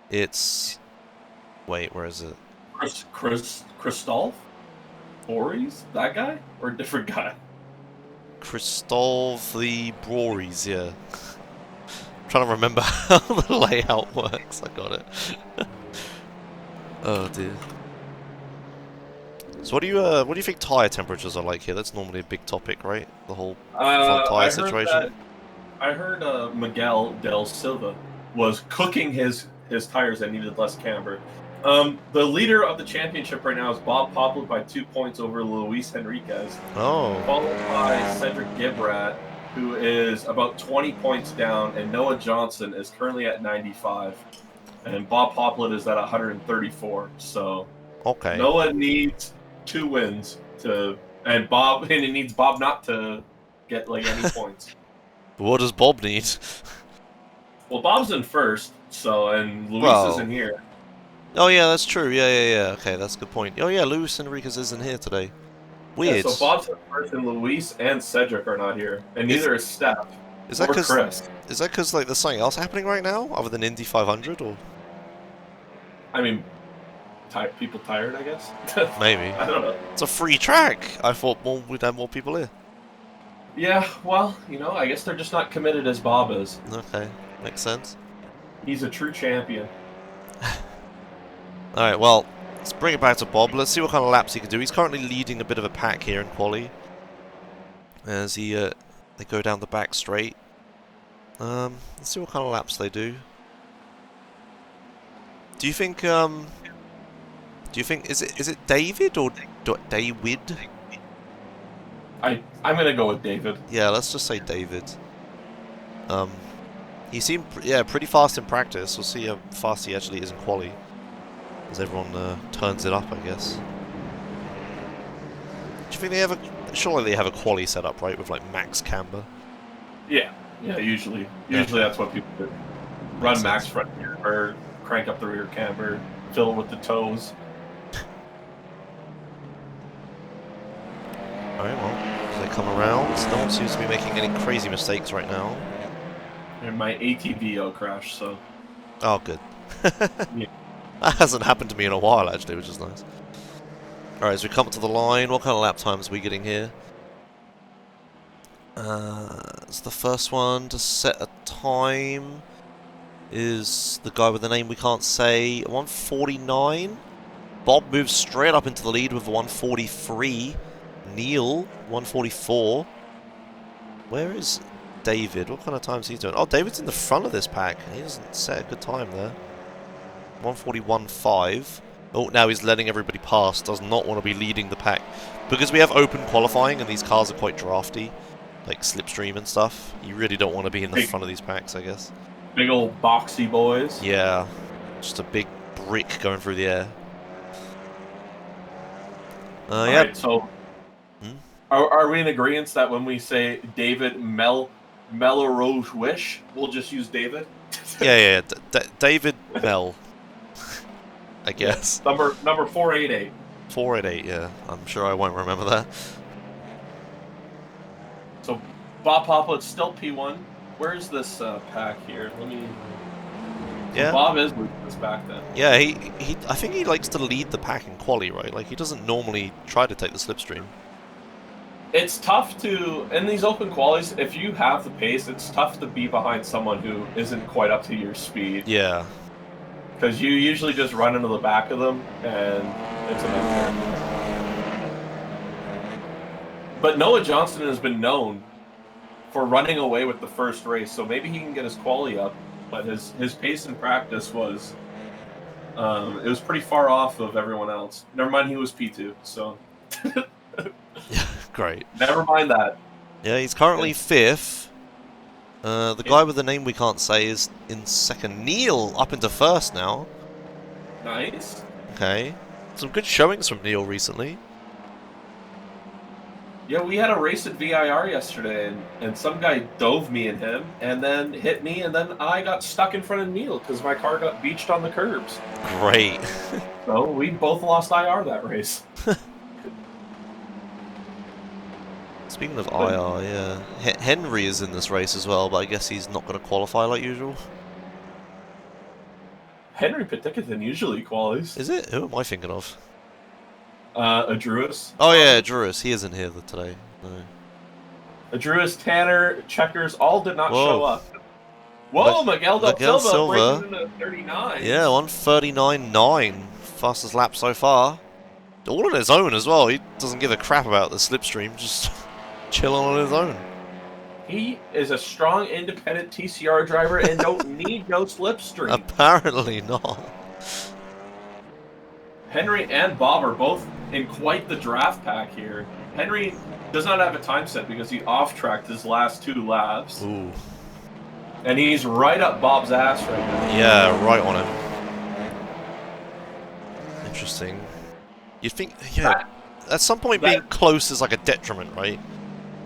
It's... Wait, where is it? Christophe? Boris? That guy? Or a different guy? Christophe the Brories, yeah. I'm trying to remember how the layout works. I got it. Oh dear. So what do you think tyre temperatures are like here? That's normally a big topic, right? The whole front tyre situation. I heard Miguel Del Silva was cooking his tires that needed less camber. The leader of the championship right now is Bob Poplar by 2 points over Luis Henriquez. Oh. Followed by Cedric Gibrat, who is about 20 points down, and Noah Johnson is currently at 95. And Bob Poplar is at 134. So okay. Noah needs 2 wins and he needs Bob not to get like any points. What does Bob need? Well, Bob's in first, and Luis isn't here. Oh yeah, that's true. Yeah. Okay, that's a good point. Oh yeah, Luis Enriquez isn't here today. Weird. Yeah, so Bob's in first, and Luis and Cedric are not here, and neither is Steph. Is that Chris? Is that because like there's something else happening right now other than Indy 500 or? I mean, people tired, I guess. Maybe. I don't know. It's a free track. I thought we'd have more people here. Yeah, well, I guess they're just not committed as Bob is. Okay, makes sense. He's a true champion. Alright, well, let's bring it back to Bob. Let's see what kind of laps he can do. He's currently leading a bit of a pack here in quali. As they go down the back straight. Let's see what kind of laps they do. Do you think is it David or David? I'm gonna go with David. Yeah, let's just say David. He seemed pretty fast in practice. We'll see how fast he actually is in quali, as everyone turns it up, I guess. Do you think they surely they have a quali set up, right, with like max camber? Yeah, usually that's what people do. Run max front gear or crank up the rear camber, fill with the toes. Alright, well, as they come around, no one seems to be making any crazy mistakes right now. And my ATVO crashed, so... Oh, good. Yeah. That hasn't happened to me in a while, actually, which is nice. Alright, as we come up to the line, what kind of lap times are we getting here? It's the first one to set a time is the guy with the name we can't say, 149. Bob moves straight up into the lead with 143. Neil, 144. Where is David? What kind of times is he doing? Oh, David's in the front of this pack. He doesn't set a good time there. 141.5. Oh, now he's letting everybody pass. Does not want to be leading the pack. Because we have open qualifying and these cars are quite drafty. Like Slipstream and stuff. You really don't want to be in the front of these packs, I guess. Big old boxy boys. Yeah. Just a big brick going through the air. Yeah. Alright, so... Are we in agreement that when we say David Melrose Wish, we'll just use David? Yeah. David Mel. I guess. Yeah. Number 488. 488, yeah. I'm sure I won't remember that. So, Bob Poplar, it's still P1. Where's this pack here? Let me... Yeah. So Bob is moving this back then. Yeah, I think he likes to lead the pack in quali, right? Like, he doesn't normally try to take the slipstream. It's tough to, in these open qualities, if you have the pace, it's tough to be behind someone who isn't quite up to your speed. Yeah. Because you usually just run into the back of them, and it's a nightmare. But Noah Johnson has been known for running away with the first race, so maybe he can get his quali up. But his pace in practice was It was pretty far off of everyone else. Never mind, he was P2, so... Great. Never mind that. Yeah, he's currently 5th. The guy with the name we can't say is in 2nd. Neil up into 1st now. Nice. Okay. Some good showings from Neil recently. Yeah, we had a race at VIR yesterday, and some guy dove me and him, and then hit me, and then I got stuck in front of Neil because my car got beached on the curbs. Great. So we both lost IR that race. Speaking of IR, yeah. Henry is in this race as well, but I guess he's not going to qualify like usual. Henry Petikathan usually qualifies. Is it? Who am I thinking of? Adruis. Oh yeah, Adruis. He isn't here today. No. Adruis, Tanner, Checkers, all did not Whoa. show up. Whoa, Miguel Del Silva breaking into 39. Yeah, 1:39.9. Fastest lap so far. All on his own as well. He doesn't give a crap about the slipstream, just chilling on his own. He is a strong, independent TCR driver and don't need no slipstream. Apparently not. Henry and Bob are both in quite the draft pack here. Henry does not have a time set because he off-tracked his last 2 laps. Ooh. And he's right up Bob's ass right now. Yeah, right on him. Interesting. You'd think, yeah, at some point being close is like a detriment, right?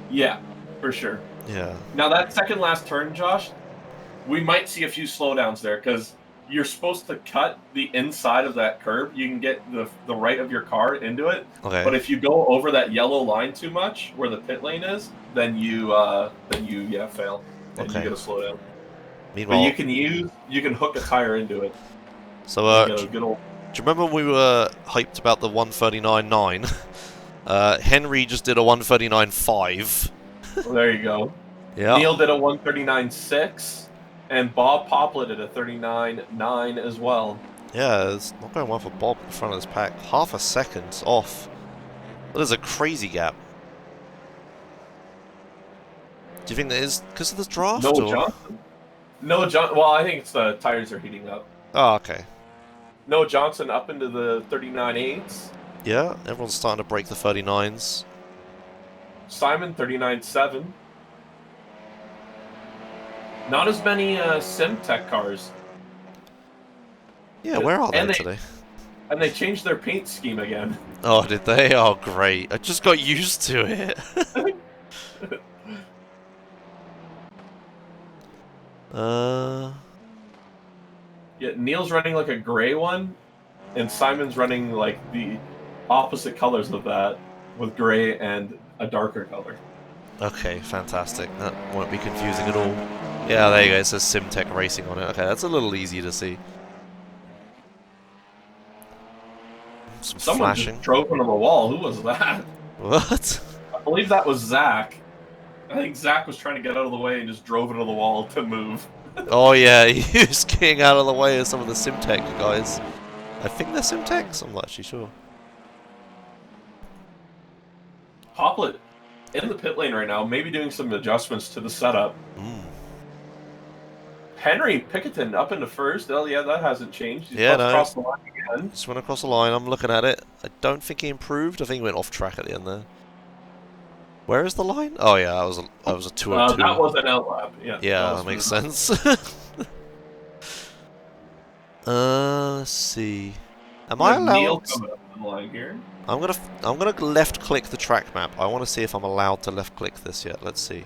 Yeah, for sure. Yeah. Now that second last turn, Josh, we might see a few slowdowns there because you're supposed to cut the inside of that curb. You can get the right of your car into it. Okay. But if you go over that yellow line too much, where the pit lane is, then you fail. And Okay. you get a slowdown. Meanwhile, But you can hook a tire into it. so You get a good old... do you remember we were hyped about the 1:39.9? Henry just did a 1:39.5. Well, there you go. Yeah. Neil did a 1:39.6, and Bob Poplet did a 39.9 as well. Yeah, it's not going well for Bob in front of this pack. Half a second off. That is a crazy gap. Do you think that is because of the draft? Noah or? Johnson. Noah Johnson. Well, I think it's the tires are heating up. Oh, okay. Noah Johnson up into the 39.8s. Yeah, everyone's starting to break the 39s. Simon 39.7. Not as many SimTech cars. Yeah, where are they And today? And they changed their paint scheme again. Oh, did they? Oh, great. I just got used to it. Yeah, Neil's running like a gray one, and Simon's running like the opposite colors of that, with gray and a darker color. Okay, fantastic. That won't be confusing at all. Yeah, there you go. It says SimTech Racing on it. Okay, that's a little easier to see. Some Someone flashing. just drove into the wall. Who was that? What? I believe that was Zach. I think Zach was trying to get out of the way and just drove into the wall to move. Oh yeah, he was getting out of the way of some of the SimTech guys. I think they're SimTechs. I'm not actually sure. Poplet in the pit lane right now, maybe doing some adjustments to the setup. Henry Pickerton up into first. Oh yeah, that hasn't changed. He's Yeah, about to no. cross the line again. Just went across the line. I'm looking at it. I don't think he improved. I think he went off track at the end there. Where is the line? Oh yeah, that was a 202. That was an outlap. Yeah. Yeah, that makes sense. Let's see. Am I allowed? Neil coming up the line here. I'm gonna left click the track map. I want to see if I'm allowed to left click this yet. Let's see.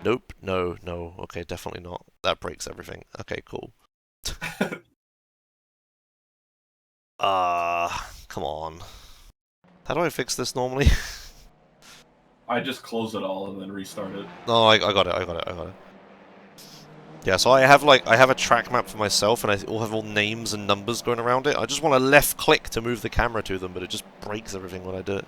Nope. No. Okay, definitely not. That breaks everything. Okay, cool. Come on. How do I fix this normally? I just close it all and then restart it. No, I got it. Yeah, so I have a track map for myself, and I all have all names and numbers going around it. I just want to left click to move the camera to them, but it just breaks everything when I do it.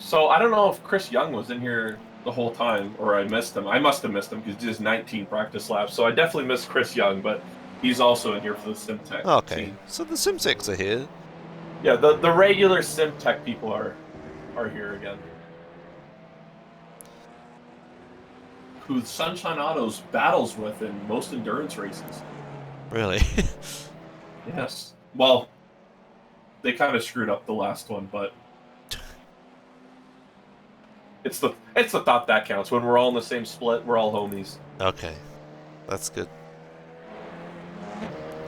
So I don't know if Chris Young was in here the whole time, or I missed him. I must have missed him because he did 19 practice laps. So I definitely missed Chris Young, but he's also in here for the SimTech Okay, team. so the SimTechs are here. Yeah, the regular SimTech people are here again. Who Sunshine Autos battles with in most endurance races. Really? Yes. Well, they kind of screwed up the last one, but it's the thought that counts. When we're all in the same split, we're all homies. Okay, that's good.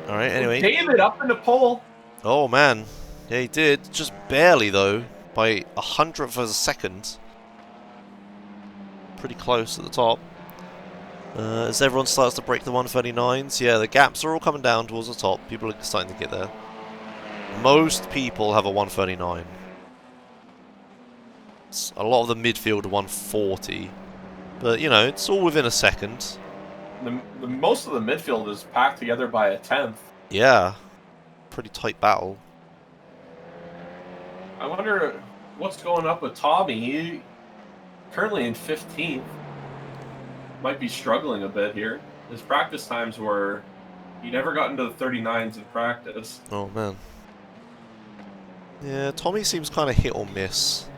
All right. Anyway, David up in the pole. Oh man, yeah, he did. Just barely though, by 100th of a second. Pretty close at the top. As everyone starts to break the 139s, yeah, the gaps are all coming down towards the top. People are starting to get there. Most people have a 139. A lot of the midfield are 140. But, you know, it's all within a second. The most of the midfield is packed together by a 10th. Yeah. Pretty tight battle. I wonder what's going up with Tommy. He currently in 15th. Might be struggling a bit here. His practice times were... He never got into the 39s in practice. Oh, man. Yeah, Tommy seems kind of hit or miss.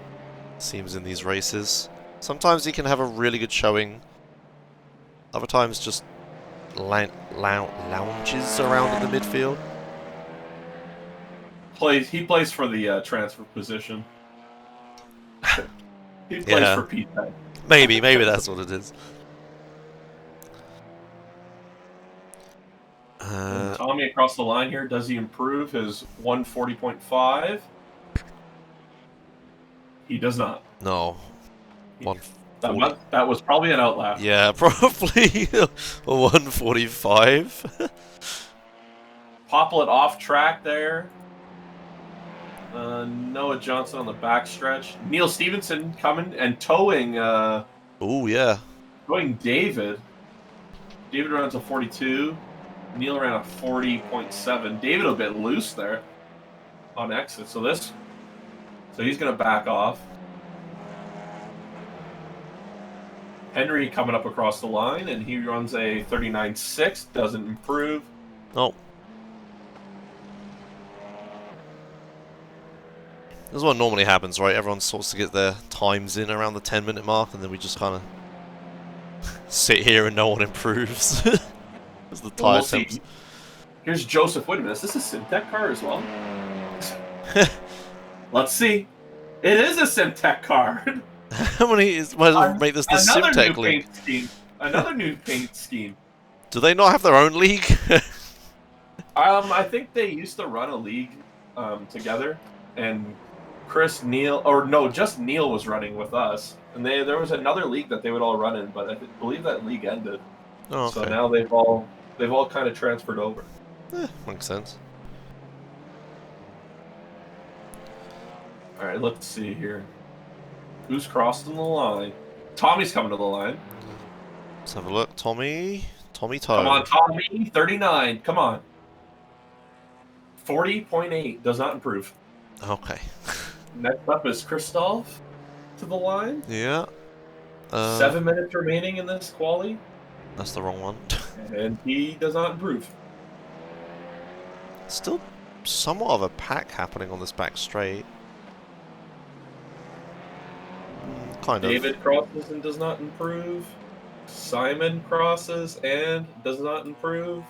Seems in these races. Sometimes he can have a really good showing. Other times just lounges around in the midfield. He plays for the transfer position. He plays for P10. Maybe that's what it is. Tommy across the line here. Does he improve his 140.5? He does not. No. That was probably an outlap. Yeah, probably a 145. Poplet off track there. Noah Johnson on the backstretch. Neil Stevenson coming and towing. Oh yeah. Towing David. David runs a 42. Neil ran a 40.7. David a bit loose there on exit. So he's gonna back off. Henry coming up across the line, and he runs a 39.6. Doesn't improve. Oh. This is what normally happens, right? Everyone sorts to get their times in around the 10-minute mark, and then we just kind of sit here and no one improves. As the tire temps. Here's Joseph Whitman. Is this a Simtech car as well? Let's see. It is a Simtech car. How many might as well make this the Simtech league? Another new paint scheme. Do they not have their own league? I think they used to run a league together, and just Neil was running with us, and there was another league that they would all run in, but I believe that league ended. Oh, okay. So now they've all kind of transferred over. Makes sense. All right, let's see here. Who's crossing the line? Tommy's coming to the line. Let's have a look. Tommy Toe. Come on, Tommy. 39. Come on. 40.8 does not improve. Okay. Next up is Christoph to the line. Yeah. 7 minutes remaining in this quali. That's the wrong one. And he does not improve. Still somewhat of a pack happening on this back straight. Kind of. David crosses and does not improve. Simon crosses and does not improve.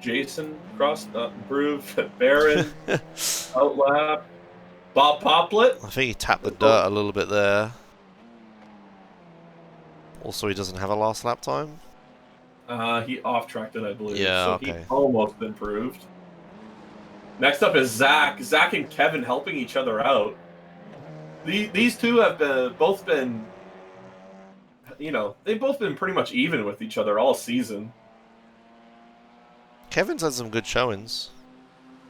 Jason crossed, not improve. Baron, outlap. Bob Poplet. I think he tapped the dirt a little bit there. Also, he doesn't have a last lap time. He off-tracked it, I believe. Yeah, so okay. He almost improved. Next up is Zach. Zach and Kevin helping each other out. These two have both been, they've both been pretty much even with each other all season. Kevin's had some good showings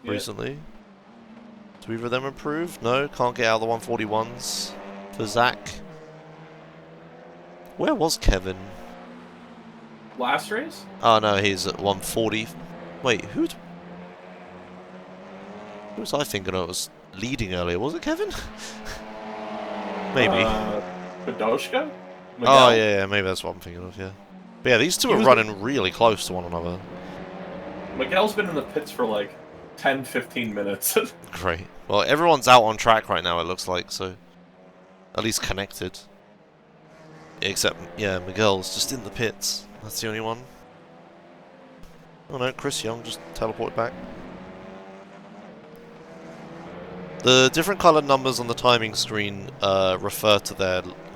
recently. Do either of them improve? No, can't get out of the 141s for Zach. Where was Kevin? Last race? Oh no, he's at 140. Wait, who was I thinking of was leading earlier? Was it Kevin? Maybe. Padoshka? Oh yeah, maybe that's what I'm thinking of, yeah. But yeah, these two are running really close to one another. Miguel's been in the pits for like 10-15 minutes. Great. Well, everyone's out on track right now, it looks like, so at least connected. Except, yeah, Miguel's just in the pits. That's the only one. Oh no, Chris Young just teleported back. The different coloured numbers on the timing screen refer to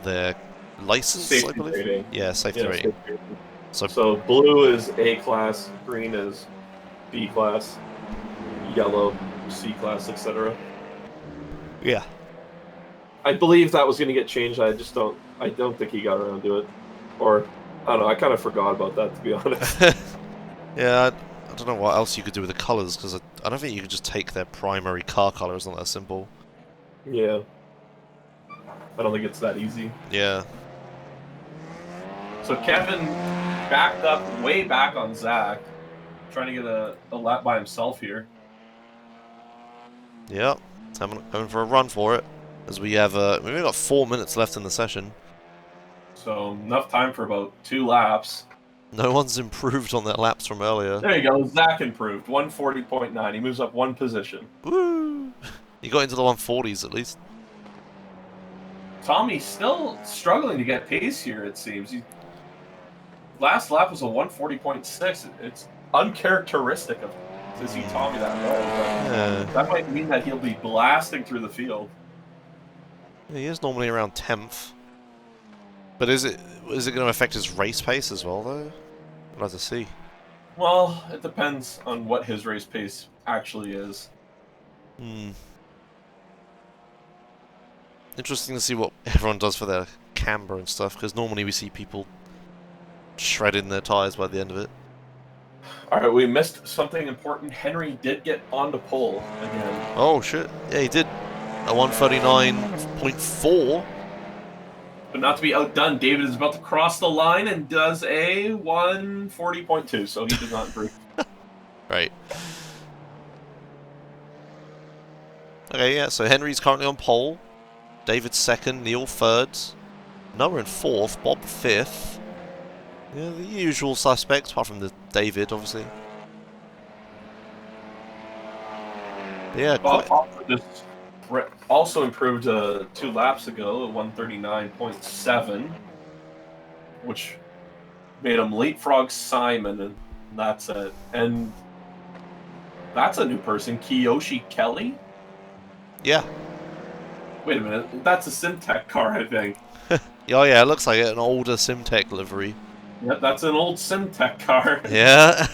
their license, Safety I believe. rating. Yeah, safety rating. Safety rating. So blue is A class, green is B class, yellow C class, etc. yeah. I believe that was going to get changed. I don't think he got around to it, or I don't know. I kind of forgot about that, to be honest. Yeah, I don't know what else you could do with the colours, because I don't think you could just take their primary car colour. It's not that simple. Yeah. I don't think it's that easy. Yeah. So Kevin backed up way back on Zach, trying to get a lap by himself here. Yep. Going for a run for it. As we have, we've only got 4 minutes left in the session. So enough time for about 2 laps. No one's improved on their laps from earlier. There you go. Zach improved. 140.9. He moves up 1 position. Woo! You got into the 140s at least. Tommy's still struggling to get pace here, it seems. Last lap was a 140.6. It's uncharacteristic to see Tommy that low. But that might mean that he'll be blasting through the field. Yeah, he is normally around 10th. But is it going to affect his race pace as well, though? I'd like to see. Well, it depends on what his race pace actually is. Interesting to see what everyone does for their camber and stuff, because normally we see people shredding their tyres by the end of it. Alright, we missed something important. Henry did get onto pole again. Oh, shit. Yeah, he did. A 139.4. But not to be outdone, David is about to cross the line and does a 140.2, so he does not improve. Right. Okay, yeah, so Henry's currently on pole. David's second, Neil third. Noah in fourth, Bob fifth. Yeah, the usual suspects, apart from the David, obviously. Yeah, Bob just also improved 2 laps ago at 139.7, which made him leapfrog Simon, and that's it. And that's a new person, Kiyoshi Kelly? Yeah. Wait a minute, that's a Simtech car, I think. Oh yeah, it looks like it, an older Simtech livery. Yep, that's an old Simtech car. Yeah.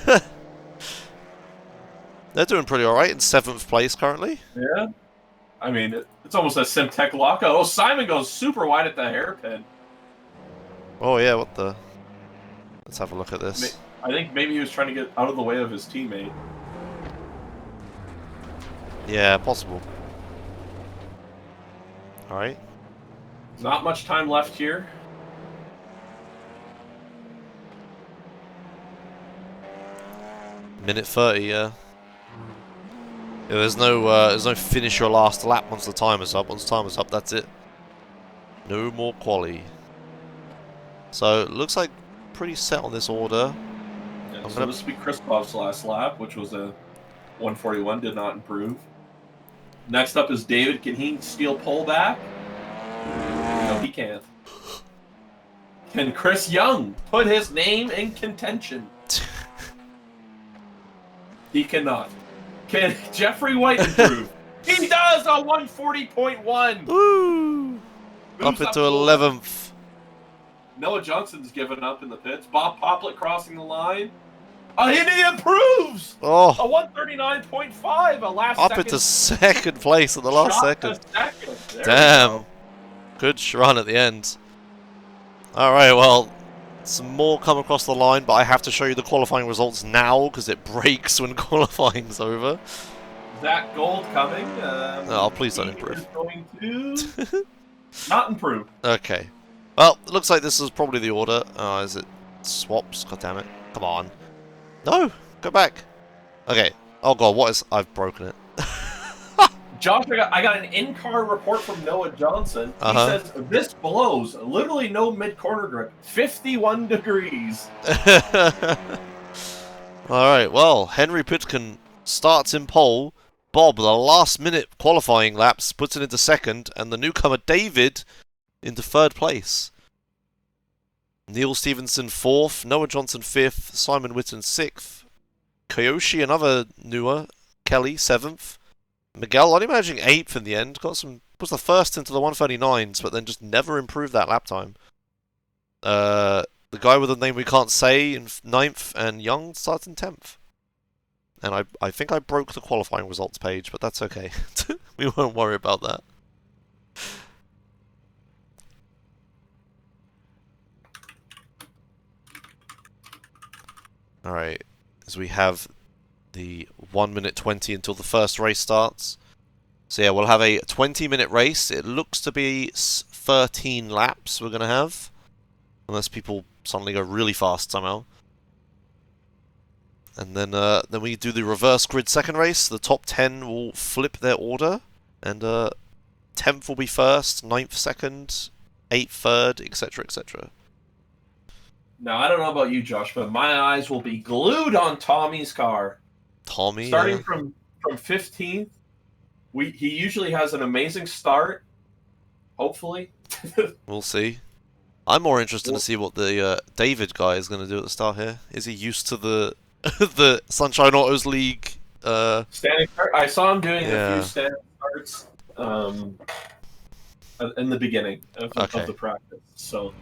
They're doing pretty alright in 7th place currently. Yeah. I mean, it's almost a Simtech lockout. Oh, Simon goes super wide at the hairpin. Oh yeah, what the... Let's have a look at this. I think maybe he was trying to get out of the way of his teammate. Yeah, possible. Alright. Not much time left here. Minute 30, yeah. Yeah, there's no finish your last lap once the timer's up. Once the timer's up, that's it. No more quali. So, it looks like pretty set on this order. Yeah, so this will be Kristoff's last lap, which was a 141, did not improve. Next up is David. Can he steal pole back? No, he can't. Can Chris Young put his name in contention? He cannot. Can Jeffrey White improve? He does a 140.1! Woo! Up into 11th. Noah Johnson's given up in the pits. Bob Poplet crossing the line. And he improves! Oh. A 139.5, a last Up second. into 2nd place at the last Shot second. a second. There Damn. Good run at the end. Alright, well, some more come across the line, but I have to show you the qualifying results now because it breaks when qualifying's over. Zach Gold coming. Oh, please don't improve. Is going to not improve. Okay. Well, it looks like this is probably the order. Is it swaps? God damn it. Come on. No! Go back. Okay. Oh god, what is... I've broken it. Josh, I got an in-car report from Noah Johnson. He says, this blows. Literally no mid-corner grip. 51 degrees. Alright, well, Henry Pitkin starts in pole. Bob, the last-minute qualifying laps, puts it into 2nd. And the newcomer, David, into 3rd place. Neil Stevenson 4th. Noah Johnson 5th. Simon Witten 6th. Koyoshi, another newer. Kelly, 7th. Miguel, only managing 8th in the end. Was the first into the 139s, but then just never improved that lap time. The guy with the name we can't say in 9th, and Young starts in 10th. And I think I broke the qualifying results page, but that's okay. We won't worry about that. Alright, as we have the 1 minute 20 until the first race starts. So yeah, we'll have a 20-minute race. It looks to be 13 laps we're going to have. Unless people suddenly go really fast somehow. And then we do the reverse grid second race. The top 10 will flip their order. And 10th will be first, 9th second, 8th third, etc, etc. Now, I don't know about you, Josh, but my eyes will be glued on Tommy's car. Tommy? Starting from 15th. He usually has an amazing start. Hopefully. We'll see. I'm more interested to see what the David guy is going to do at the start here. Is he used to the the Sunshine Autos League? Standing start. I saw him doing a few standing starts in the beginning of the practice. So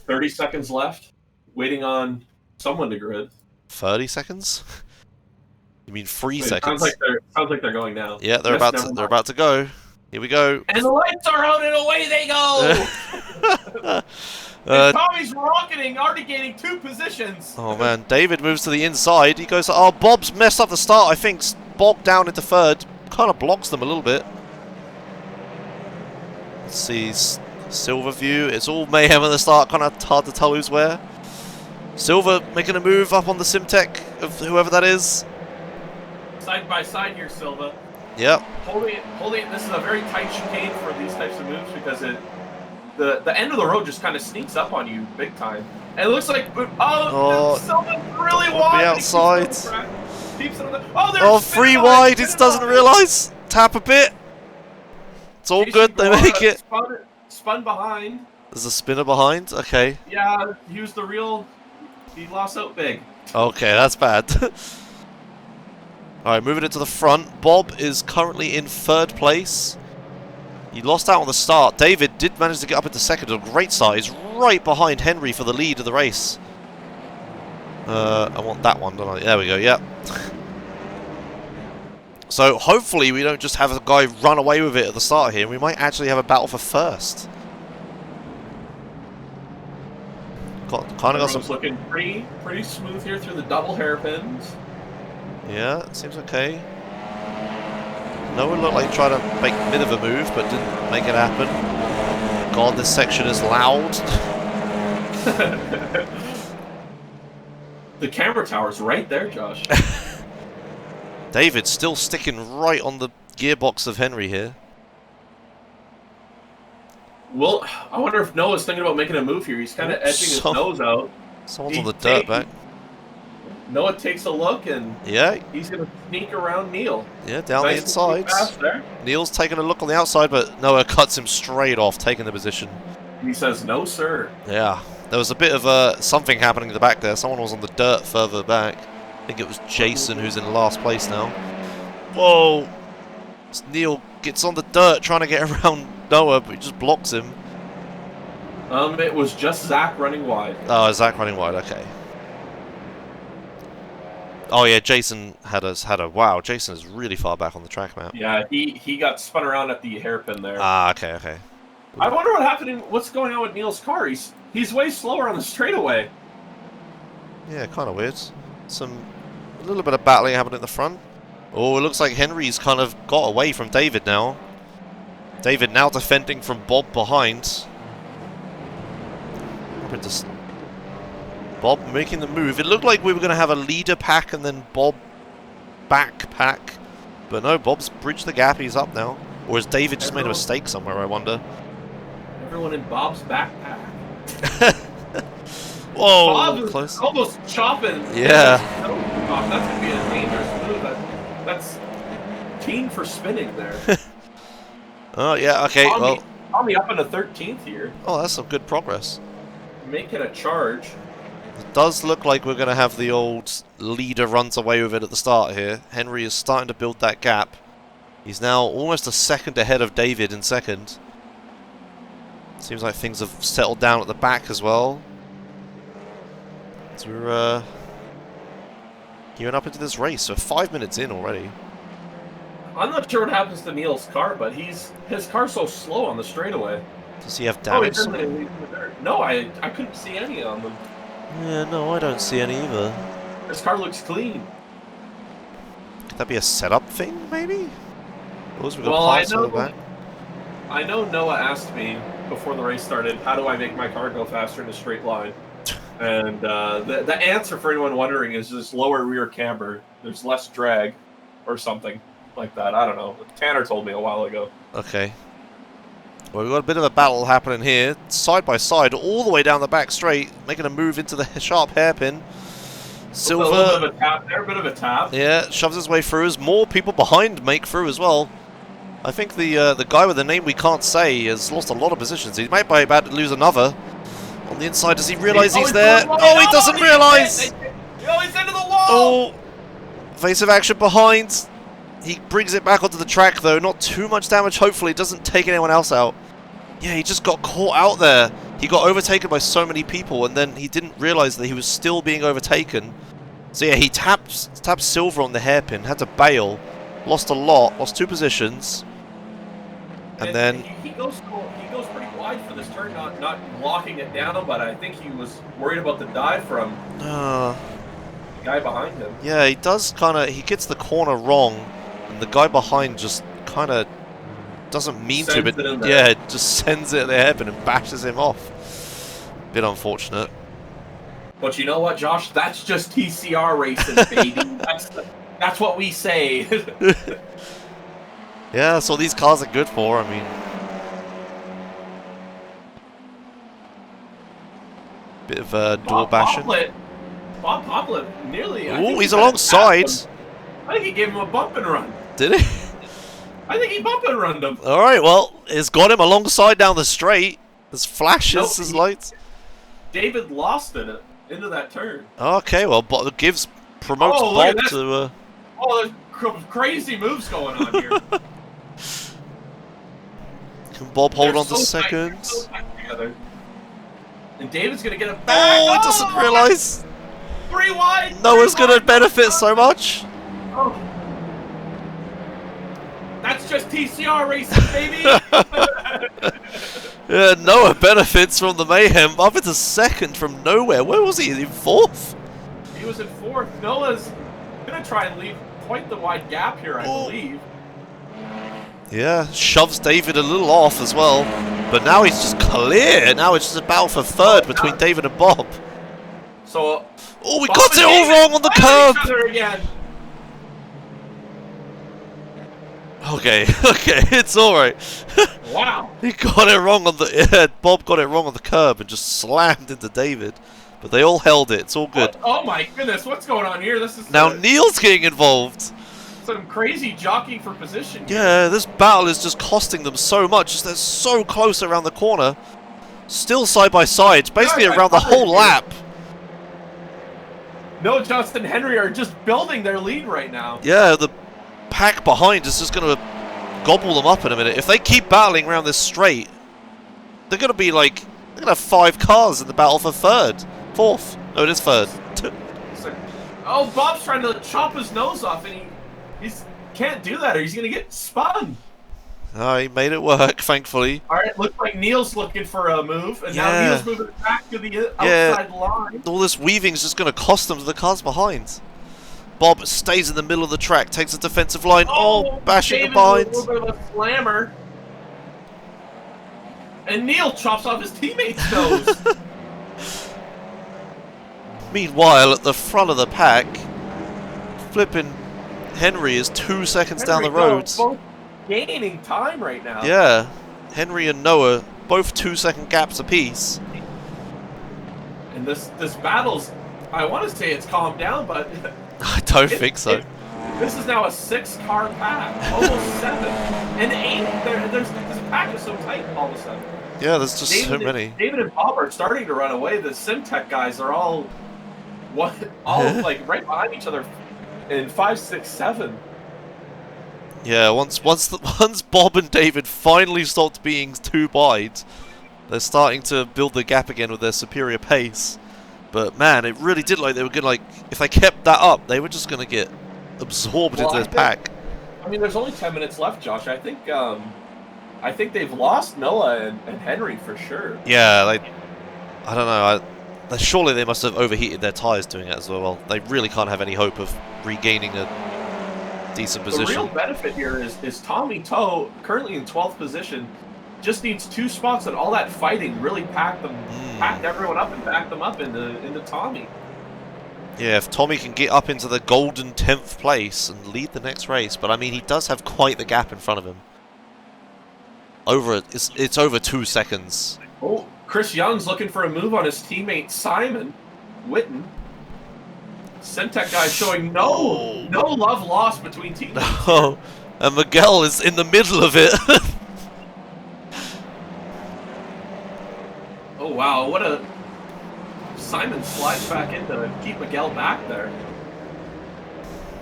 30 seconds left. Waiting on someone to grid. 30 seconds? You mean 3 seconds? Sounds like they're going now. Yeah, they're about to go. Here we go. And the lights are out and away they go. And Tommy's rocketing, already gaining 2 positions. Oh man, David moves to the inside. He goes, oh, Bob's messed up the start. I think bogged down into third. Kind of blocks them a little bit. Let's see, Silver view. It's all mayhem at the start. Kind of hard to tell who's where. Silver making a move up on the Simtech of whoever that is. Side by side here, Silva. Yep. Holding it. This is a very tight chicane for these types of moves because the end of the road just kind of sneaks up on you big time. And it looks like Silva really wide. Be outside. Oh, 3 wide. He doesn't realise. Tap a bit. It's all good. They make it. Spun behind. There's a spinner behind. Okay. Yeah, he lost out big. Okay, that's bad. Alright, moving it to the front. Bob is currently in 3rd place. He lost out on the start. David did manage to get up into 2nd. A great start. He's right behind Henry for the lead of the race. I want that one, don't I? There we go, yep. So hopefully we don't just have a guy run away with it at the start here. We might actually have a battle for first. Everyone's looking pretty smooth here through the double hairpins. Yeah, it seems okay. No one looked like he tried to make a bit of a move, but didn't make it happen. God, this section is loud. The camera tower's right there, Josh. David's still sticking right on the gearbox of Henry here. Well, I wonder if Noah's thinking about making a move here. He's kind of edging his nose out. Someone's on the dirt back. Noah takes a look and he's going to sneak around Neil. Yeah, down the inside. Neil's taking a look on the outside, but Noah cuts him straight off, taking the position. He says, no, sir. Yeah, there was a bit of something happening in the back there. Someone was on the dirt further back. I think it was Jason who's in last place now. Whoa! Neil gets on the dirt trying to get around Noah, but he just blocks him. It was just Zach running wide. Oh, Zach running wide, okay. Oh yeah, Jason had a wow. Jason is really far back on the track map. Yeah, he got spun around at the hairpin there. Ah, okay. I wonder what's going on with Neil's car. He's way slower on the straightaway. Yeah, kind of weird. A little bit of battling happening at the front. Oh, it looks like Henry's kind of got away from David now. David now defending from Bob behind. Bob making the move. It looked like we were going to have a leader pack and then Bob back pack. But no, Bob's bridged the gap. He's up now. Or has David just made a mistake somewhere, I wonder? Everyone in Bob's backpack. Whoa, Bob close. Is almost chopping. Yeah. That's going to be a dangerous move. That's keen for spinning there. Oh, yeah, okay. Tommy up into 13th here. Oh, that's some good progress. Making a charge. It does look like we're going to have the old leader runs away with it at the start here. Henry is starting to build that gap. He's now almost a second ahead of David in second. Seems like things have settled down at the back as well. So we're gearing up into this race. So 5 minutes in already. I'm not sure what happens to Neil's car, but his car's so slow on the straightaway. Does he have damage? No, I couldn't see any on them. Yeah, no, I don't see any either. His car looks clean. Could that be a setup thing, maybe? Well, I know Noah asked me before the race started, how do I make my car go faster in a straight line? And the answer for anyone wondering is just lower rear camber. There's less drag or something like that. I don't know. Tanner told me a while ago. Okay. Well, we've got a bit of a battle happening here. Side by side, all the way down the back straight, making a move into the sharp hairpin. Silver. A little bit of a tap there, a bit of a tap. Yeah, shoves his way through as more people behind make through as well. I think the guy with the name we can't say has lost a lot of positions. He might be about to lose another. On the inside, does he realise he's there? Oh, he doesn't realise! Oh, he's into the wall! Oh! Evasive action behind. He brings it back onto the track, though. Not too much damage, hopefully. Doesn't take anyone else out. Yeah, he just got caught out there. He got overtaken by so many people, and then he didn't realise that he was still being overtaken. So yeah, he tapped Silver on the hairpin, had to bail. Lost a lot, lost 2 positions. And then... He goes pretty wide for this turn, not locking it down, but I think he was worried about the dive from the guy behind him. Yeah, he does kind of... He gets the corner wrong, and the guy behind just kind of doesn't mean to, but yeah, just sends it at the hairpin and bashes him off. Bit unfortunate. But you know what, Josh? That's just TCR racing, baby. That's what we say. Yeah, that's what these cars are good for, I mean. Bit of door bashing. Bob Poplett nearly... Ooh, he's alongside. I think he gave him a bump and run. Did he? I think he bump and runned him. Alright, well, it's got him alongside down the straight. There's flashes, there's lights. David lost it into that turn. Okay, well, promotes Bob to... Oh, there's crazy moves going on here. Can Bob hold on to second? And David's going to get it back. Oh, he doesn't realise. 3 wide. Noah's going to benefit so much. Oh. That's just TCR racing, baby. Yeah, Noah benefits from the mayhem. Up into second from nowhere. Where was he? In 4th? He was in 4th. Noah's going to try and leave quite the wide gap here, I believe. Yeah, shoves David a little off as well. But now he's just clear. Now it's just a battle for 3rd between David and Bob. So, oh, we got it all wrong on the curb. Again. Okay, it's alright. Wow. He got it wrong on the... Yeah, Bob got it wrong on the curb and just slammed into David. But they all held it. It's all good. Oh my goodness, what's going on here? This is now Neil's getting involved. Some crazy jockeying for position here. Yeah, this battle is just costing them so much. They're so close around the corner. Still side by side. It's basically around the whole lap. No, Justin Henry are just building their lead right now. Yeah, the pack behind is just going to gobble them up in a minute. If they keep battling around this straight, they're going to be like... They're going to have 5 cars in the battle for 3rd. 4th. No, it is 3rd. Oh, Bob's trying to chop his nose off, and he can't do that, or he's going to get spun. Oh, he made it work, thankfully. All right, looks like Neil's looking for a move, and now Neil's moving back to the outside line. All this weaving is just going to cost them to the cars behind. Bob stays in the middle of the track, takes a defensive line. Oh, bashing David's behind. A little bit of a slammer. And Neil chops off his teammate's nose. Meanwhile, at the front of the pack, flipping Henry is 2 seconds down the road. Both gaining time right now. Yeah, Henry and Noah, both 2-second gaps apiece. And this battle's, I want to say it's calmed down, but... I don't think so. This is now a 6-car pack, almost 7. And 8, this pack is so tight all of a sudden. Yeah, there's just so many. David and Bob are starting to run away. The SimTech guys are all What? All like right behind each other in 5, 6, 7. Yeah, once Bob and David finally stopped being too wide, they're starting to build the gap again with their superior pace. But man, it really did like they were gonna if they kept that up, they were just gonna get absorbed into this pack. I mean, there's only 10 minutes left, Josh. I think they've lost Noah and Henry for sure. Yeah, I don't know. Surely they must have overheated their tires doing it as well. They really can't have any hope of regaining a decent position. The real benefit here is Tommy Toe, currently in 12th position, just needs 2 spots, and all that fighting really packed everyone up and backed them up into Tommy. Yeah, if Tommy can get up into the golden 10th place and lead the next race, but I mean he does have quite the gap in front of him. It's over 2 seconds. Oh, Chris Young's looking for a move on his teammate Simon Witten. Centec guy showing no love lost between teammates. Oh, and Miguel is in the middle of it. Oh wow, what a... Simon slides back in to keep Miguel back there.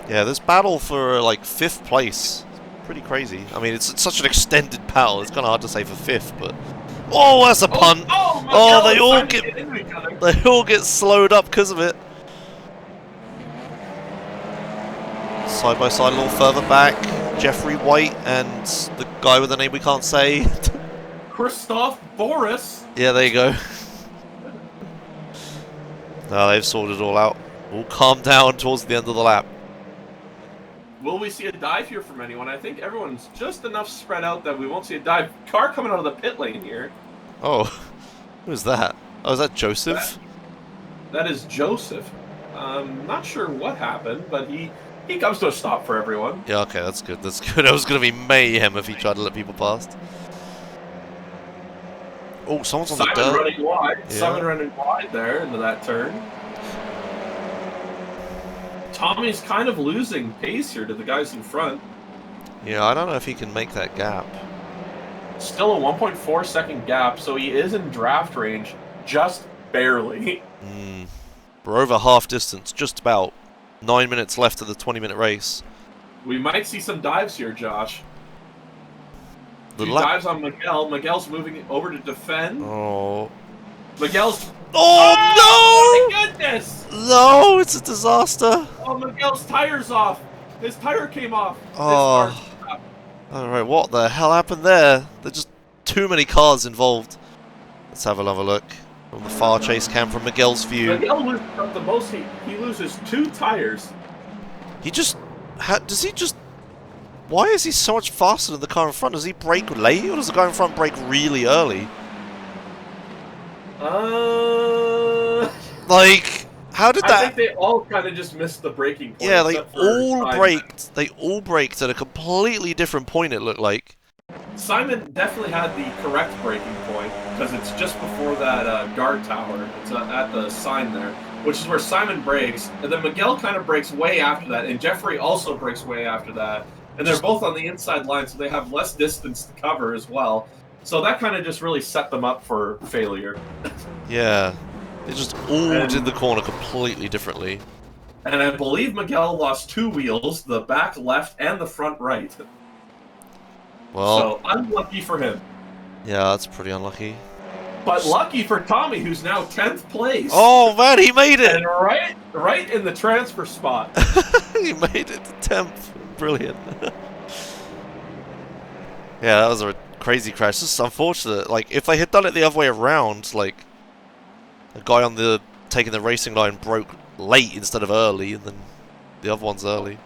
Yeah, this battle for like 5th place, pretty crazy. I mean, it's such an extended battle. It's kind of hard to say for 5th, but oh, that's a punt. They all get slowed up because of it. Side by side, a little further back. Jeffrey White and the guy with the name we can't say. Christoph Boris. Yeah, there you go. No, they've sorted it all out. All calm down towards the end of the lap. Will we see a dive here from anyone? I think everyone's just enough spread out that we won't see a dive. Car coming out of the pit lane here. Oh, who's that? Oh, is that Joseph? That is Joseph. Not sure what happened, but he comes to a stop for everyone. Yeah, okay, that's good. That's good. It was going to be mayhem if he tried to let people past. Oh, someone's on the dirt. Running wide. Yeah. Simon running wide there into that turn. Tommy's kind of losing pace here to the guys in front. Yeah, I don't know if he can make that gap. Still a 1.4 second gap, so he is in draft range, just barely. We're over half distance, just about. 9 minutes left of the 20-minute race. We might see some dives here, Josh. Two dives on Miguel. Miguel's moving over to defend. Oh. Miguel's... Oh, no! My goodness! No, it's a disaster. Oh, Miguel's tire's off. His tire came off. Oh. Alright, what the hell happened there? There's just too many cars involved. Let's have another look. From the far chase cam from Miguel's view. Miguel loses the most. He loses 2 tires. He just... does he just... Why is he so much faster than the car in front? Does he brake late, or does the guy in front brake really early? Like, how did that... I think they all kind of just missed the braking point. Yeah, they all braked. They all braked at a completely different point, it looked like. Simon definitely had the correct braking point, because it's just before that guard tower. It's at the sign there, which is where Simon brakes. And then Miguel kind of brakes way after that, and Jeffrey also brakes way after that. And they're both on the inside line, so they have less distance to cover as well. So that kind of just really set them up for failure. Yeah. They just all did the corner completely differently. And I believe Miguel lost 2 wheels, the back left and the front right. Well, so unlucky for him. Yeah, that's pretty unlucky. But lucky for Tommy, who's now 10th place. Oh man, he made it! And right in the transfer spot. He made it to 10th. Brilliant. Yeah, that was a crazy crash. This is unfortunate. Like, if they had done it the other way around, like, a guy on the taking the racing line broke late instead of early, and then the other one's early.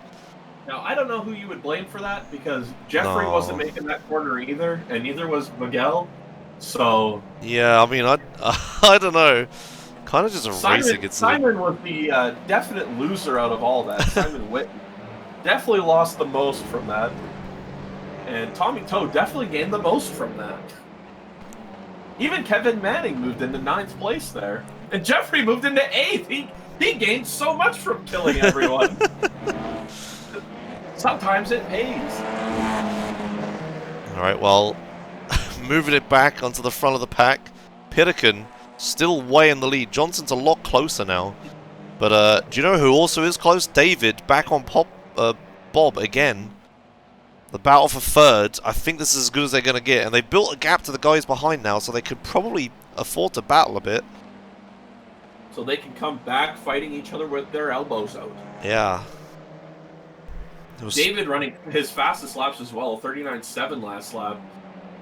Now, I don't know who you would blame for that, because Jeffrey wasn't making that corner either, and neither was Miguel. So... Yeah, I mean, I don't know. Kind of just a racing incident. Simon was the definite loser out of all that. Simon Witten definitely lost the most from that. And Tommy Toe definitely gained the most from that. Even Kevin Manning moved into 9th place there. And Jeffrey moved into 8th. He gained so much from killing everyone. Sometimes it pays. Alright, well, moving it back onto the front of the pack. Pittican still way in the lead. Johnson's a lot closer now. But do you know who also is close? David back on Bob again. The battle for third. I think this is as good as they're going to get. And they built a gap to the guys behind now, so they could probably afford to battle a bit. So they can come back fighting each other with their elbows out. Yeah. David running his fastest laps as well, 39.7 last lap.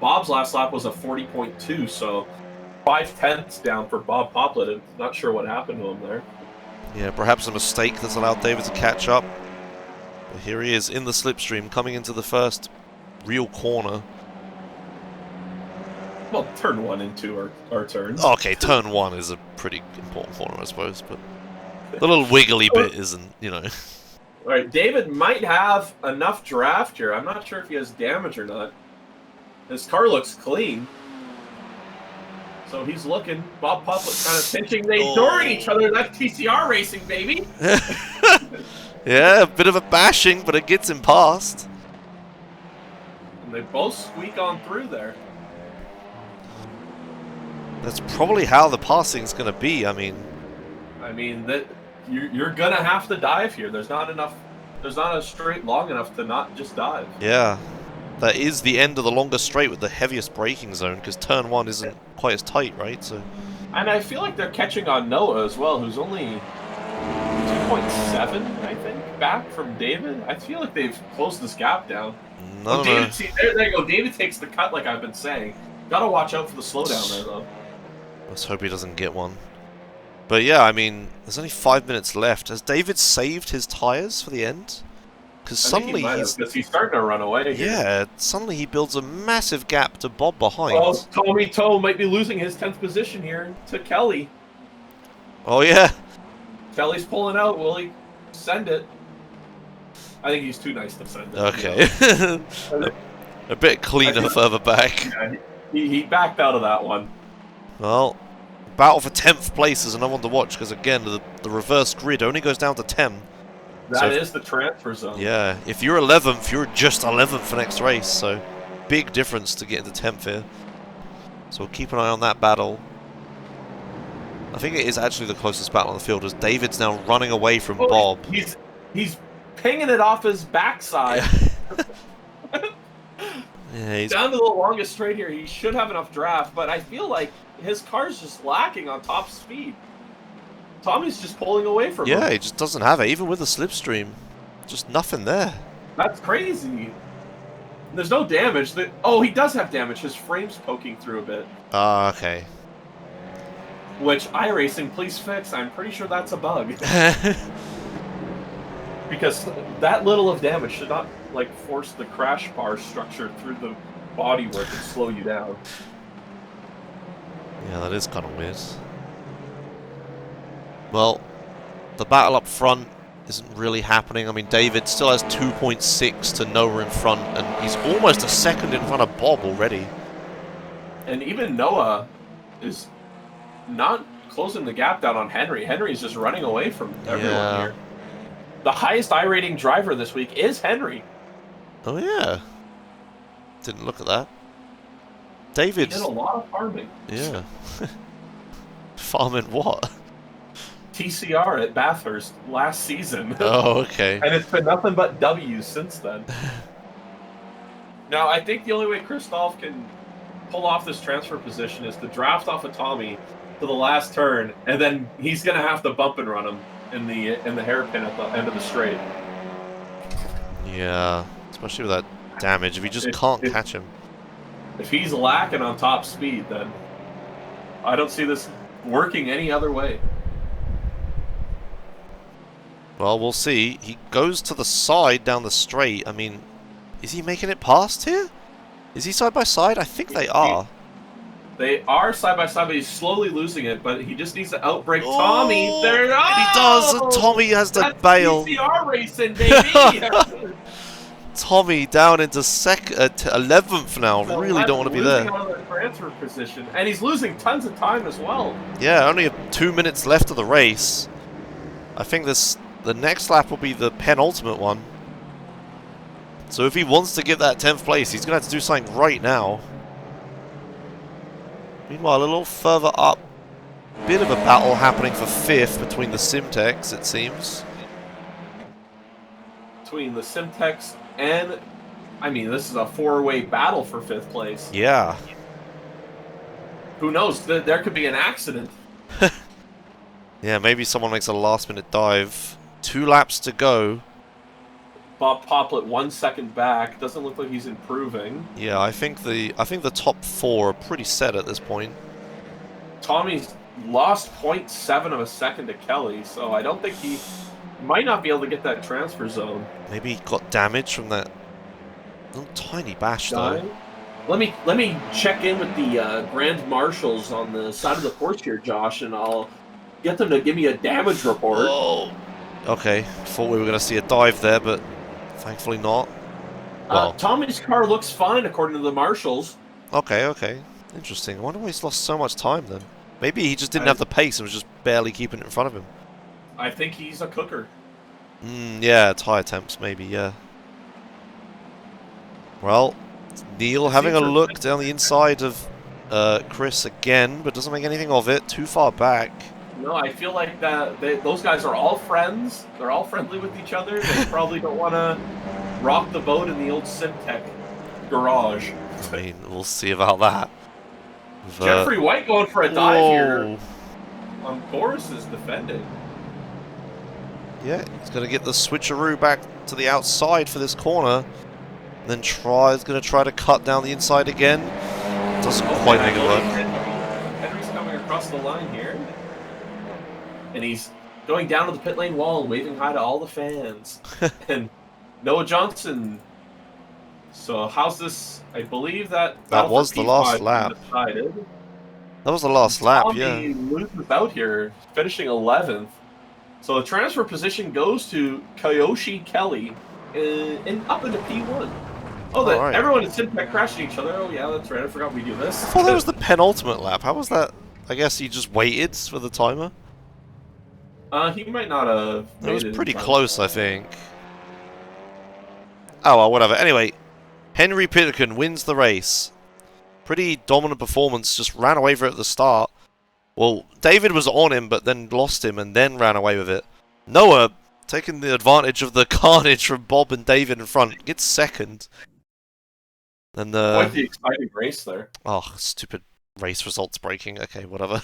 Bob's last lap was a 40.2, so 0.5 down for Bob Poplet. I'm not sure what happened to him there. Yeah, perhaps a mistake that's allowed David to catch up. But here he is in the slipstream, coming into the first real corner. Well, turn 1 and 2 are turns. Okay, turn 1 is a pretty important corner, I suppose, but the little wiggly bit isn't, you know. All right, David might have enough draft here. I'm not sure if he has damage or not. His car looks clean. So he's looking. Bob Poplet kind of pinching. They ignoring each other. That's TCR racing, baby. Yeah, a bit of a bashing, but it gets him past. And they both squeak on through there. That's probably how the passing's going to be. I mean, that you're gonna have to dive here. There's not a straight long enough to not just dive. yeah. That is the end of the longest straight with the heaviest braking zone, because turn 1 isn't quite as tight, right? So. And I feel like they're catching on Noah as well, who's only 2.7, I think, back from David. I feel like they've closed this gap down. No, David, see, there you go. David takes the cut, like I've been saying. Gotta watch out for the slowdown there, though. Let's hope he doesn't get one. But yeah, I mean, there's only 5 minutes left. Has David saved his tyres for the end? Because suddenly he's starting to run away. Yeah, suddenly he builds a massive gap to Bob behind. Oh, Tommy Toe might be losing his 10th position here to Kelly. Oh yeah. Kelly's pulling out. Will he send it? I think he's too nice to send it. Okay. A bit cleaner further back. Yeah, he backed out of that one. Well, battle for 10th place is another one to watch, because again, the reverse grid only goes down to 10. That is the transfer zone. Yeah, if you're 11th, you're just 11th for next race, so big difference to get into 10th here. So we'll keep an eye on that battle. I think it is actually the closest battle on the field, as David's now running away from Bob. He's pinging it off his backside. Yeah, he's down to the longest straight here. He should have enough draft, but I feel like his car's just lacking on top speed. Tommy's just pulling away from him. Yeah, he just doesn't have it, even with the slipstream. Just nothing there. That's crazy. There's no damage. Oh, he does have damage. His frame's poking through a bit. Ah, okay. Which iRacing, please fix. I'm pretty sure that's a bug. Because that little of damage should not like force the crash bar structure through the bodywork and slow you down. Yeah, that is kind of weird. Well, the battle up front isn't really happening. I mean, David still has 2.6 to Noah in front, and he's almost a second in front of Bob already. And even Noah is not closing the gap down on Henry. Henry's just running away from everyone here. The highest I-rating driver this week is Henry. Oh, yeah. Didn't look at that. David. He did a lot of farming. Yeah. Farming what? TCR at Bathurst last season. Oh, okay. And it's been nothing but W's since then. Now, I think the only way Christoph can pull off this transfer position is to draft off of Tommy to the last turn, and then he's going to have to bump and run him in the hairpin at the end of the straight. Yeah, especially with that damage. If you just can't catch him. If he's lacking on top speed, then I don't see this working any other way. Well, we'll see. He goes to the side down the straight. I mean, is he making it past here? Is he side by side? I think they are. They are side by side, but he's slowly losing it. But he just needs to outbrake Tommy. There, he does, and Tommy has to bail. TCR racing, baby. Tommy down into 11th now. So really don't want to be there. Out of the transfer position, and he's losing tons of time as well. Yeah, only 2 minutes left of the race. I think the next lap will be the penultimate one. So if he wants to get that 10th place, he's going to have to do something right now. Meanwhile, a little further up bit of a battle happening for 5th between the Simtex, it seems. Between the Simtex and, I mean, this is a 4-way battle for 5th place. Yeah. Who knows? There could be an accident. Yeah, maybe someone makes a last-minute dive. 2 laps to go. Bob Poplet 1 second back. Doesn't look like he's improving. Yeah, I think the top 4 are pretty set at this point. Tommy's lost 0.7 of a second to Kelly, so I don't think he might not be able to get that transfer zone. Maybe he got damage from that little tiny bash though. Let me check in with the Grand Marshals on the side of the course here, Josh, and I'll get them to give me a damage report. Oh. Okay, thought we were going to see a dive there, but thankfully not. Well, Tommy's car looks fine according to the Marshals. Okay. Interesting. I wonder why he's lost so much time then. Maybe he just didn't have the pace and was just barely keeping it in front of him. I think he's a cooker. Yeah, tire temps maybe, yeah. Well, Neil having a look down the inside of Chris again, but doesn't make anything of it. Too far back. No, I feel like those guys are all friends. They're all friendly with each other. They probably don't want to rock the boat in the old Simtech garage. I mean, we'll see about that. Jeffrey White going for a dive here. Boris is defending. Yeah, he's going to get the switcheroo back to the outside for this corner. And then he's going to try to cut down the inside again. Doesn't quite make it work. Henry's coming across the line here. And he's going down to the pit lane wall and waving hi to all the fans. And Noah Johnson. So how's this? I believe that was the last lap. Decided. That was the last lap, Tommy yeah. loses out here, finishing 11th. So the transfer position goes to Kyoshi Kelly and up into P1. Oh, right. Everyone in Simtech crashing each other. Oh, yeah, that's right. I forgot we do this. I thought that was the penultimate lap. How was that? I guess he just waited for the timer. He might not have. It was pretty close, I think. Oh, well, whatever. Anyway, Henry Pitkin wins the race. Pretty dominant performance, just ran away with it at the start. Well, David was on him, but then lost him and then ran away with it. Noah, taking the advantage of the carnage from Bob and David in front, gets second. And quite the exciting race there. Oh, stupid race results breaking. Okay, whatever.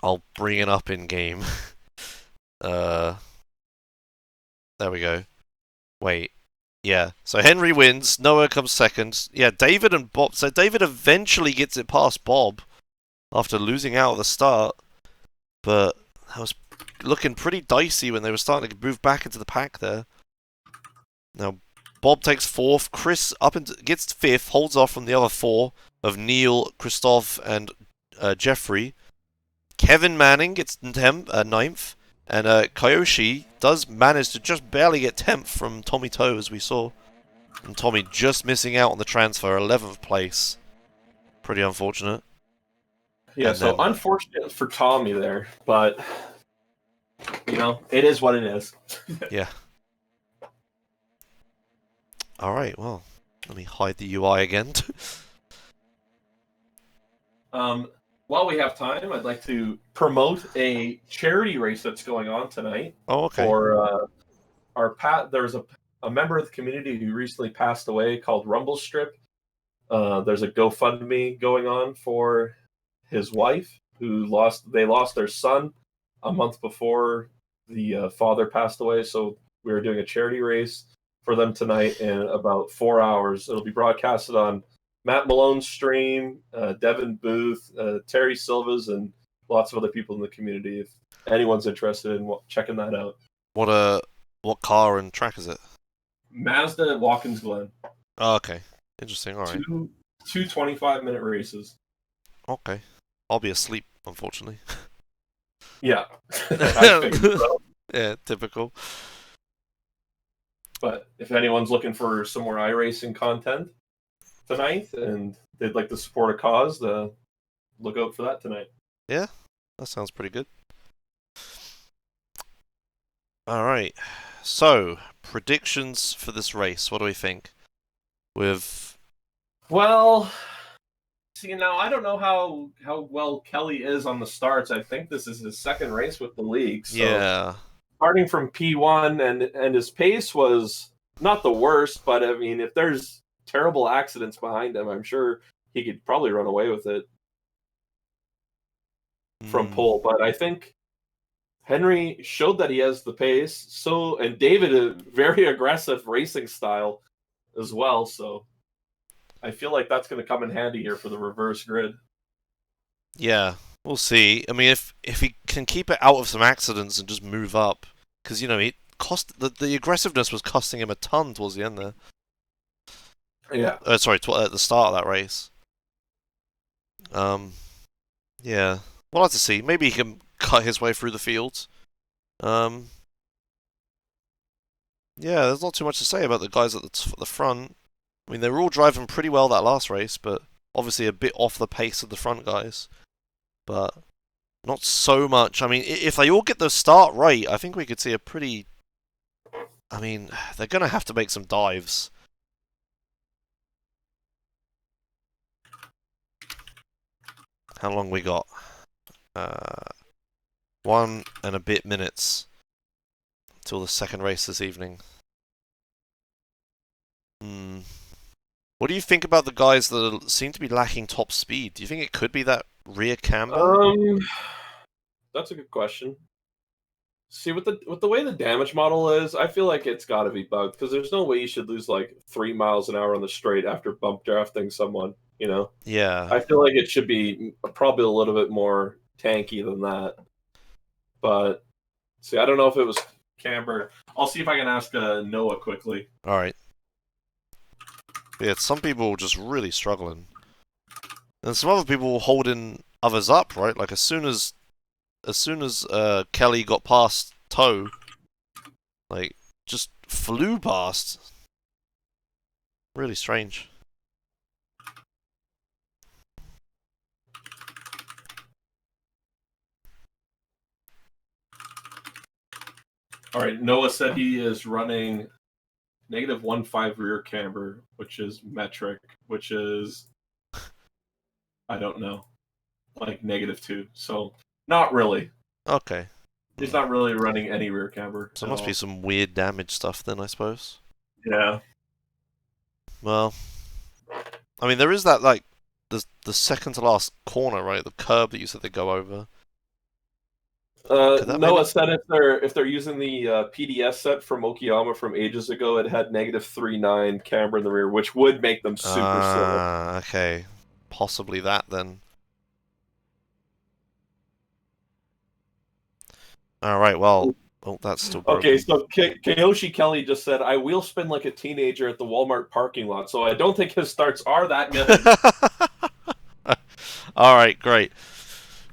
I'll bring it up in game. There we go. Wait. Yeah, so Henry wins, Noah comes second. Yeah, David and Bob. So David eventually gets it past Bob after losing out at the start. But that was looking pretty dicey when they were starting to move back into the pack there. Now, Bob takes 4th. Chris gets 5th, holds off from the other 4 of Neil, Christoph, and Jeffrey. Kevin Manning gets 9th. And Kyoshi does manage to just barely get 10th from Tommy Toe, as we saw. And Tommy just missing out on the transfer, 11th place. Pretty unfortunate. Yeah, and so unfortunate for Tommy there, but, you know, it is what it is. Yeah. Alright, well, let me hide the UI again. While we have time, I'd like to promote a charity race that's going on tonight. Oh, okay. For there's a member of the community who recently passed away called Rumble Strip. There's a GoFundMe going on for his wife who lost their son a month before the father passed away. So we're doing a charity race for them tonight in about 4 hours. It'll be broadcasted on Matt Malone's stream, Devin Booth, Terry Silva's, and lots of other people in the community. If anyone's interested in checking that out. What car and track is it? Mazda at Watkins Glen. Oh, okay. Interesting, alright. Two 25-minute races. Okay. I'll be asleep, unfortunately. Yeah. I figured so. Yeah, typical. But if anyone's looking for some more iRacing content tonight and they'd like to support a cause, look out for that tonight. Yeah, that sounds pretty good. Alright, so predictions for this race. What do we think? Well, See, now I don't know how well Kelly is on the starts. I think this is his second race with the league. So Yeah. starting from P1 and his pace was not the worst, but I mean, if there's terrible accidents behind him, I'm sure he could probably run away with it from pole. But I think Henry showed that he has the pace. So, and David, a very aggressive racing style as well. So I feel like that's going to come in handy here for the reverse grid. Yeah, we'll see. I mean, if he can keep it out of some accidents and just move up, because you know it cost the aggressiveness was costing him a ton towards the end there. Yeah. Sorry, at the start of that race. Yeah, we'll have to see. Maybe he can cut his way through the fields. Yeah, there's not too much to say about the guys at the front. I mean, they were all driving pretty well that last race, but obviously a bit off the pace of the front guys. But not so much. I mean, if they all get the start right, I think we could see a pretty... I mean, they're going to have to make some dives. How long we got? 1 and a bit minutes till the second race this evening. What do you think about the guys that seem to be lacking top speed? Do you think it could be that rear camber? That's a good question. See, with the way the damage model is, I feel like it's got to be bugged because there's no way you should lose like 3 miles an hour on the straight after bump drafting someone. You know? Yeah. I feel like it should be probably a little bit more tanky than that. But see, I don't know if it was camber. I'll see if I can ask Noah quickly. All right. Yeah, some people just really struggling, and some other people holding others up. Right, like as soon as Kelly got past Toe, like just flew past. Really strange. All right, Noah said he is running -1.5 rear camber, which is metric, which is, I don't know, like -2. So not really. Okay. He's not really running any rear camber. So it must be some weird damage stuff then, I suppose. Yeah. Well, I mean, there is that like the second to last corner, right? The curb that you said they go over. Noah said if they're using the PDS set from Okayama from ages ago, it had -3.9 camber in the rear, which would make them super slow. Okay, possibly that then. All right, well, that's still broken. Okay, so Kayoshi Kelly just said, "I wheel spin like a teenager at the Walmart parking lot." So I don't think his starts are that good. All right, great.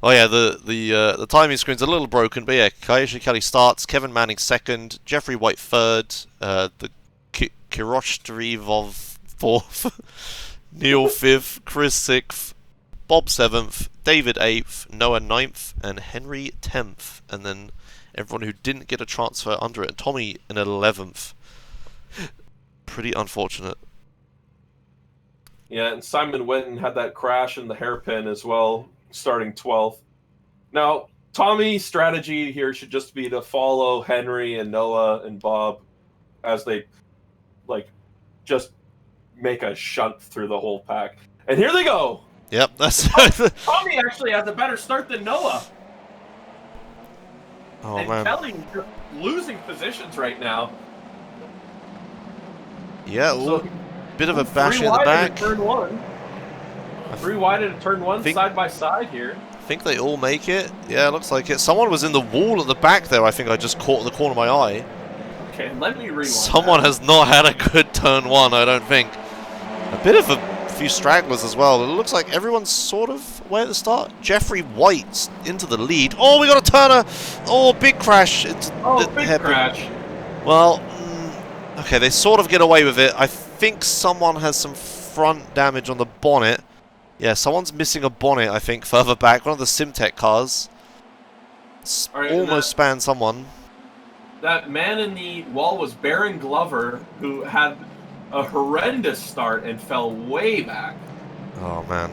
Oh yeah, the timing screen's a little broken, but yeah, Kayoshi Kelly starts, Kevin Manning second, Jeffrey White third, the Kiroshdrivov fourth, Neil fifth, Chris sixth, Bob seventh, David eighth, Noah ninth, and Henry 10th, and then everyone who didn't get a transfer under it, and Tommy in 11th. Pretty unfortunate. Yeah, and Simon Winton had that crash in the hairpin as well, starting 12th. Now, Tommy's strategy here should just be to follow Henry and Noah and Bob as they, like, just make a shunt through the whole pack. And here they go! Yep, that's... Tommy actually has a better start than Noah. Oh, and man. Kelly's losing positions right now. Yeah, So, bit of a bash in the back. Turn one. 3 wide at turn one, side by side here. I think they all make it. Yeah, it looks like it. Someone was in the wall at the back there. I think I just caught the corner of my eye. Okay, let me rewind. Someone has not had a good turn one, I don't think. A bit of a few stragglers as well. It looks like everyone's sort of away at the start. Jeffrey White's into the lead. Oh, we got a turner. Oh, big crash. Big crash. Well, okay, they sort of get away with it. I think someone has some front damage on the bonnet. Yeah, someone's missing a bonnet, I think, further back. One of the Simtech cars. Almost spanned someone. That man in the wall was Baron Glover, who had a horrendous start and fell way back. Oh, man.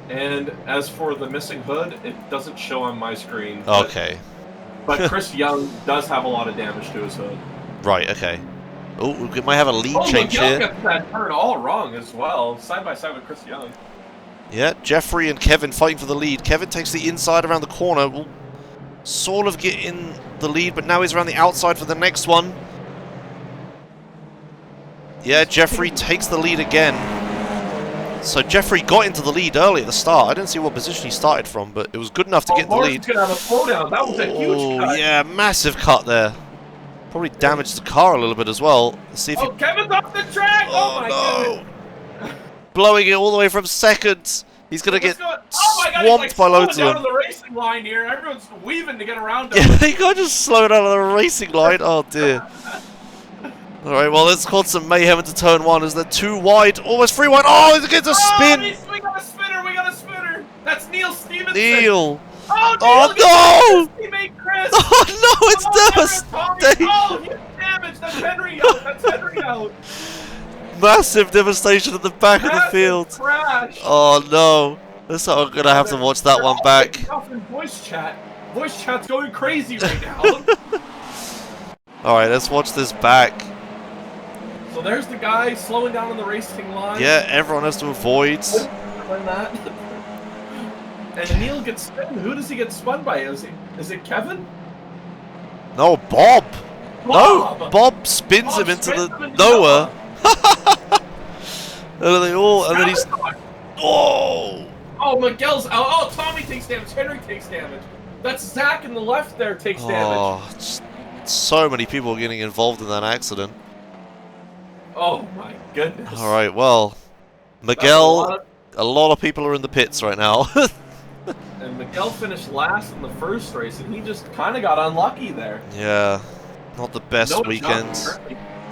And as for the missing hood, it doesn't show on my screen. Okay. But Chris Young does have a lot of damage to his hood. Right, okay. Oh, we might have a lead change Miguel here. gets that turn all wrong as well, side by side with Chris Young. Yeah, Jeffrey and Kevin fighting for the lead. Kevin takes the inside around the corner. Will sort of get in the lead, but now he's around the outside for the next one. Yeah, Jeffrey takes the lead again. So Jeffrey got into the lead early at the start. I didn't see what position he started from, but it was good enough to get in the lead. Gonna have a slowdown. That was a huge cut. Yeah, massive cut there. Probably damaged the car a little bit as well. Let's see if he... Kevin's off the track! Oh my no. goodness! Blowing it all the way from second. He's going to get swamped like by loads of down them. to the racing line here. Everyone's weaving to get around him. Yeah, he got just slowed down on the racing line. Oh dear. Alright, well, let's call some mayhem into turn one as they're too wide. Almost 3 wide. Oh, it gets a spin! We got a spinner, we got a spinner! That's Neil Stevenson! Neil! Oh, no! His teammate Chris! Oh no, it's devastating! Oh, he's damaged! That's Henry out! That's Henry out! Massive devastation at the back of the field. Crash. Oh no. Looks like I'm gonna have to watch that one back. Voice chat. Voice chat's going crazy right now. Alright, let's watch this back. So there's the guy slowing down on the racing line. Yeah, everyone has to avoid. And Neil gets spun. Who does he get spun by? Is it Kevin? No, Bob! No! Bob spins him into the Noah. And then he's... Oh! Oh, Miguel's out. Oh, Tommy takes damage. Henry takes damage. That's Zach in the left there takes damage. Oh, just so many people getting involved in that accident. Oh my goodness. Alright, well, Miguel, a lot of people are in the pits right now. And Miguel finished last in the first race, and he just kind of got unlucky there. Yeah, not the best weekend.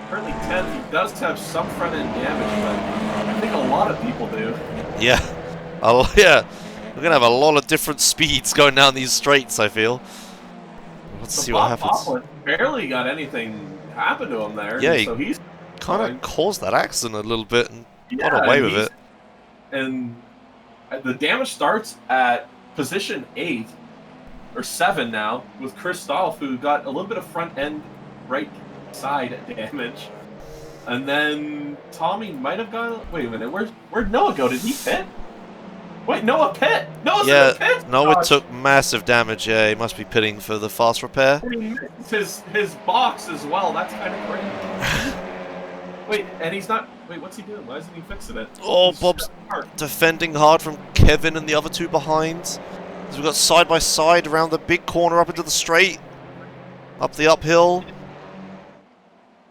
Currently 10th. He does have some front end damage, but I think a lot of people do. Yeah, yeah, we're gonna have a lot of different speeds going down these straights, I feel. Let's see what happens. Bob barely got anything happen to him there. Yeah, so he's kind of caused that accident a little bit and yeah, got away with it. And the damage starts at position 8 or 7 now with Christoph, who got a little bit of front end right side damage. And then Tommy might have gone. Wait a minute, where'd Noah go? Did he pit? Wait, Noah pit? Noah's in the pit? Noah took massive damage. Yeah, he must be pitting for the fast repair. His box as well. That's kind of crazy. Wait, and he's not. Wait, what's he doing? Why isn't he fixing it? Oh, Bob's defending hard from Kevin and the other two behind. So we've got side by side around the big corner up into the straight, up the uphill.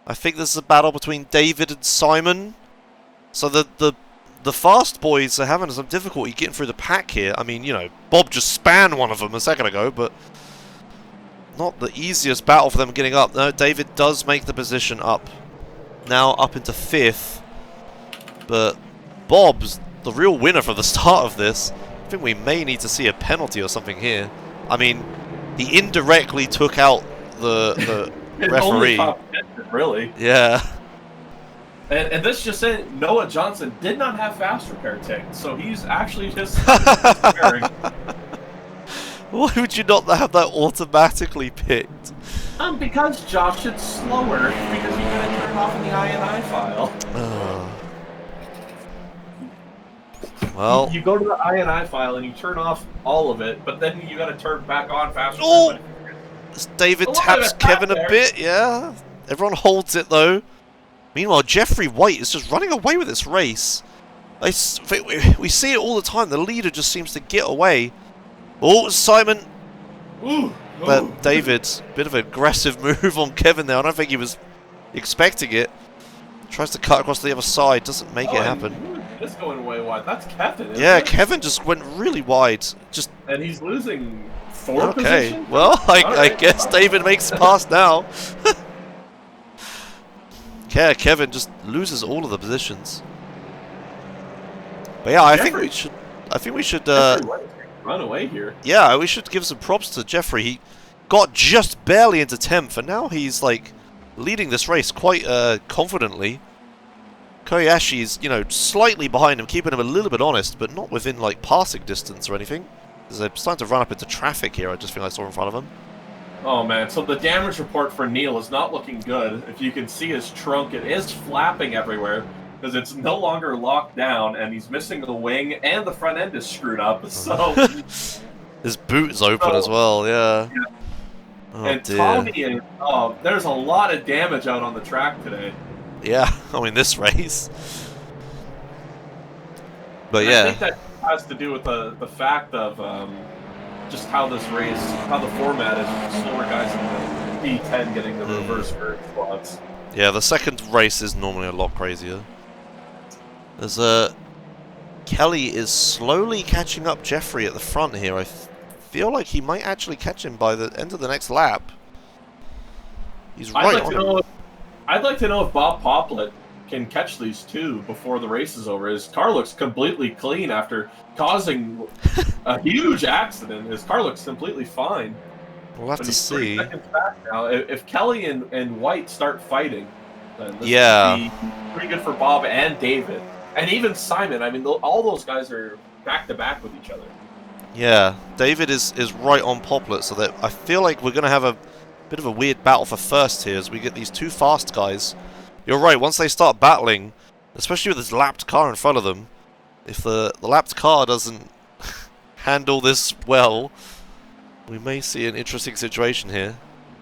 I think this is a battle between David and Simon. So the fast boys are having some difficulty getting through the pack here. I mean, you know, Bob just spanned one of them a second ago, but not the easiest battle for them getting up. No, David does make the position up. Now up into 5th. But Bob's the real winner from the start of this. I think we may need to see a penalty or something here. I mean, he indirectly took out the referee. Really? Yeah. And this just said Noah Johnson did not have fast repair ticked, so he's actually just repairing. Why would you not have that automatically picked? Because Josh, it's slower because you gotta turn off in the INI file. Well, you go to the INI file and you turn off all of it, but then you gotta turn back on fast repair. Oh! David taps Kevin a bit, yeah. Everyone holds it though. Meanwhile, Jeffrey White is just running away with this race. We see it all the time. The leader just seems to get away. Oh, Simon. Ooh. But David, bit of an aggressive move on Kevin there. I don't think he was expecting it. Tries to cut across to the other side. Doesn't make it happen. It's going way wide. That's Kevin, isn't Yeah, it? Kevin just went really wide. Just And he's losing 4 okay. positions? Well, I Alright. guess David makes the pass now. Yeah, Kevin just loses all of the positions. But yeah, I think we should run away here. Yeah, we should give some props to Jeffrey. He got just barely into 10th, and now he's like leading this race quite confidently. Koyashi's, you know, slightly behind him, keeping him a little bit honest, but not within, like, passing distance or anything. Because they're starting to run up into traffic here, I just think I saw in front of him. Oh man, so the damage report for Neil is not looking good. If you can see his trunk, it is flapping everywhere, because it's no longer locked down, and he's missing the wing, and the front end is screwed up, so... His boot is open as well, yeah. Oh, and dear. Tommy, there's a lot of damage out on the track today. Yeah, I mean, this race. But And yeah. I think that has to do with the fact of just how this race, how the format is, with the slower guys in the P10 getting the reverse bird spots. Yeah, the second race is normally a lot crazier. There's Kelly is slowly catching up Jeffrey at the front here. I feel like he might actually catch him by the end of the next lap. He's right on him. I'd like to know if Bob Poplet can catch these two before the race is over. His car looks completely clean after causing a huge accident. His car looks completely fine. We'll have But to he's 30 see. seconds back now. If Kelly and White start fighting, then this Yeah. would be pretty good for Bob and David. And even Simon. I mean, all those guys are back-to-back with each other. Yeah, David is right on Poplet, so that I feel like we're going to have a bit of a weird battle for first here as we get these two fast guys. You're right, once they start battling, especially with this lapped car in front of them, if the lapped car doesn't handle this well, we may see an interesting situation here.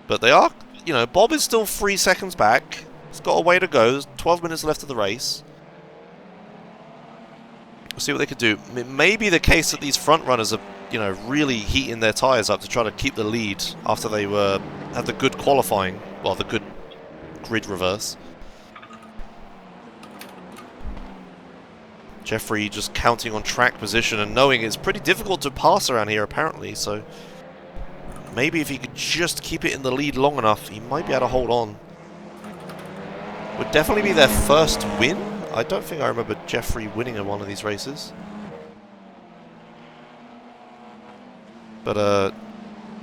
But they are, you know, Bob is still 3 seconds back. He's got a way to go. There's 12 minutes left of the race. We'll see what they can do. It may be the case that these front runners are, you know, really heating their tyres up to try to keep the lead after they had the good qualifying, well, the good grid reverse. Jeffrey just counting on track position and knowing it's pretty difficult to pass around here apparently, so maybe if he could just keep it in the lead long enough, he might be able to hold on. Would definitely be their first win. I don't think I remember Jeffrey winning in one of these races. But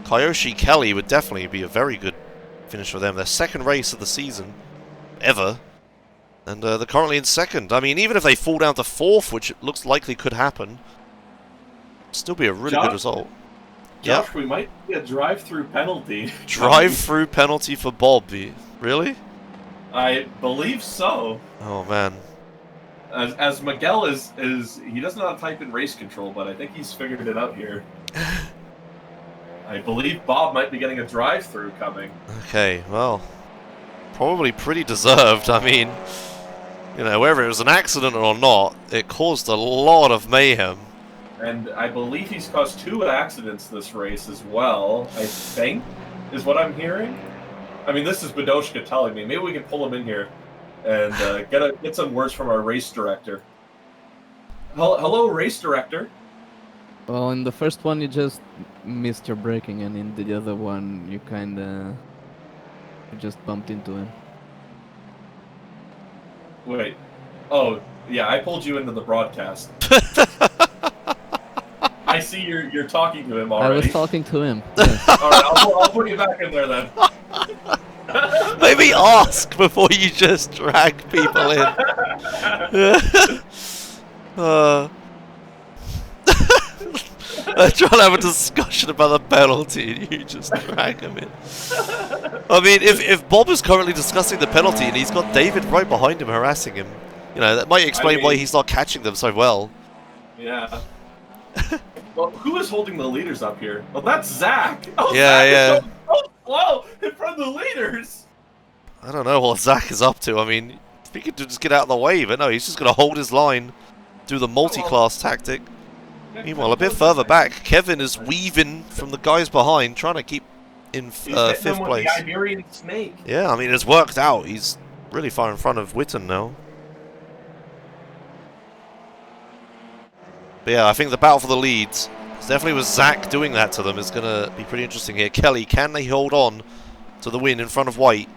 Kyoshi Kelly would definitely be a very good finish for them. Their second race of the season ever. And they're currently in second. I mean, even if they fall down to fourth, which it looks likely could happen, still be a really good result. Josh, we might see a drive-through penalty. Drive-through penalty for Bob. Really? I believe so. Oh, man. As Miguel is he doesn't know how to type in race control, but I think he's figured it out here. I believe Bob might be getting a drive-through coming. Okay, well, probably pretty deserved. I mean, you know, whether it was an accident or not, it caused a lot of mayhem. And I believe he's caused 2 accidents this race as well, I think, is what I'm hearing. I mean, this is Badoshka telling me. Maybe we can pull him in here and get some words from our race director. Hello, race director. Well, in the first one you just missed your braking, and in the other one you kinda just bumped into him. Wait. Oh, yeah, I pulled you into the broadcast. I see you're talking to him already. I was talking to him. Yes. Alright, I'll put you back in there then. Maybe ask before you just drag people in. They're trying to have a discussion about the penalty and you just drag them in. I mean, if Bob is currently discussing the penalty and he's got David right behind him harassing him, you know, that might explain why he's not catching them so well. Yeah. Well, who is holding the leaders up here? Well, that's Zach. Oh, Yeah, Zach yeah. is going so slow in front of the leaders. I don't know what Zach is up to. I mean, if he could just get out of the way, but no, he's just going to hold his line, do the multi-class tactic. Meanwhile, a bit further back, Kevin is weaving from the guys behind, trying to keep in He's hitting fifth them with place. the Iberian snake. Yeah, I mean, it's worked out. He's really far in front of Witten now. But yeah, I think the battle for the leads, definitely with Zach doing that to them, is going to be pretty interesting here. Kelly, can they hold on to the win in front of White?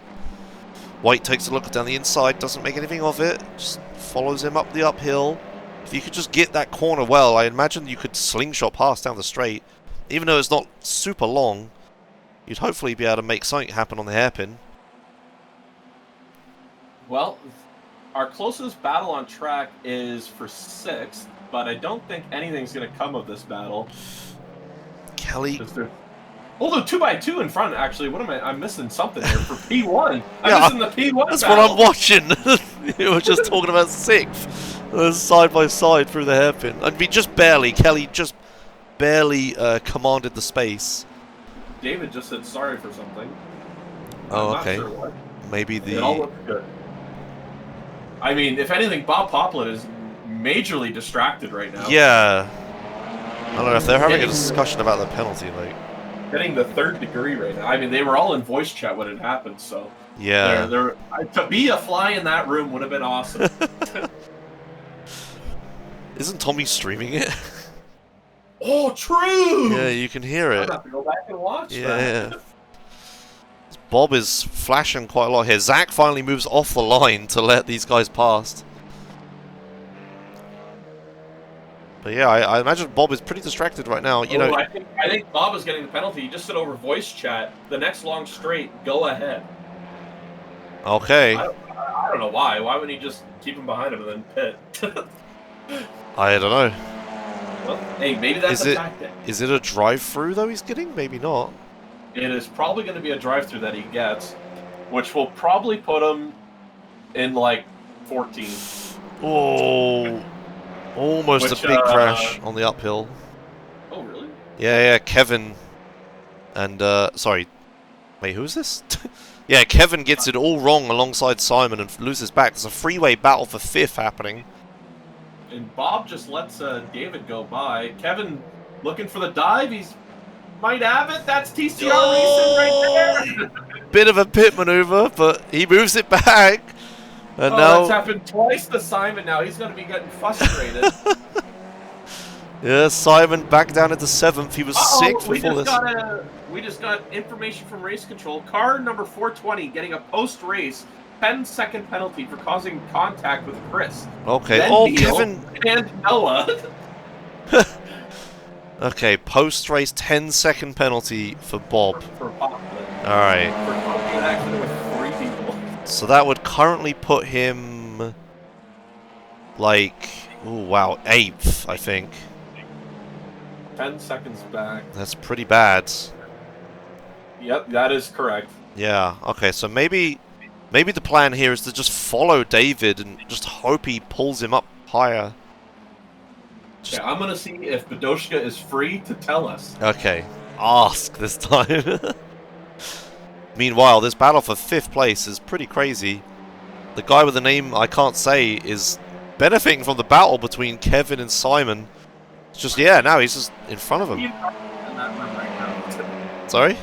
White takes a look down the inside, doesn't make anything of it, just follows him up the uphill. If you could just get that corner well, I imagine you could slingshot past down the straight. Even though it's not super long, you'd hopefully be able to make something happen on the hairpin. Well, our closest battle on track is for 6th, but I don't think anything's going to come of this battle. Kelly. Oh, the 2x2 in front, actually. What am I? I'm missing something here for P1. Yeah, I'm missing the P1 That's battle. what I'm watching. You were just talking about 6th. Side by side through the hairpin. I mean, just barely. Kelly just barely commanded the space. David just said sorry for something. Oh, I'm okay. Not sure what. Maybe the... It all looks good. I mean, if anything, Bob Poplin is majorly distracted right now. Yeah. I don't know if they're having a discussion about the penalty, like... Getting the 3rd degree right now. I mean, they were all in voice chat when it happened, so... Yeah. To be a fly in that room would have been awesome. Isn't Tommy streaming it? Oh, true! Yeah, you can hear it. I'll have to go back and watch that. Yeah. Bob is flashing quite a lot here. Zach finally moves off the line to let these guys past. But yeah, I imagine Bob is pretty distracted right now. You know, I think Bob is getting the penalty. He just said over voice chat, the next long straight, go ahead. Okay. I don't know why. Why wouldn't he just keep him behind him and then pit? I don't know. Well, hey, maybe that's a tactic. Is it a drive-through though he's getting? Maybe not. It is probably going to be a drive-through that he gets, which will probably put him in like 14. Oh, almost a big crash on the uphill. Oh, really? Yeah, Kevin and sorry, wait, who's this? Yeah, Kevin gets it all wrong alongside Simon and loses back. There's a freeway battle for 5th happening. And Bob just lets David go by. Kevin looking for the dive. He's might have it. That's TCR Racing right there. Bit of a pit maneuver, but he moves it back. And now that's happened twice to Simon now. He's going to be getting frustrated. Yeah, Simon back down into 7th. He was 6th before this. We just got information from race control. Car number 420 getting a post-race 10-second penalty for causing contact with Chris. Okay. Then Oh, Neil Kevin. and Noah. Okay, post-race 10-second penalty for Bob. For Bob. Alright. For causing an accident with 3 people. So that would currently put him, like, oh wow, 8th, I think. 10 seconds back. That's pretty bad. Yep, that is correct. Yeah, okay, so maybe the plan here is to just follow David and just hope he pulls him up higher. Yeah, I'm gonna see if Badoshka is free to tell us. Okay, ask this time. Meanwhile, this battle for 5th place is pretty crazy. The guy with the name I can't say is benefiting from the battle between Kevin and Simon. It's just, yeah, now he's just in front of him. Sorry?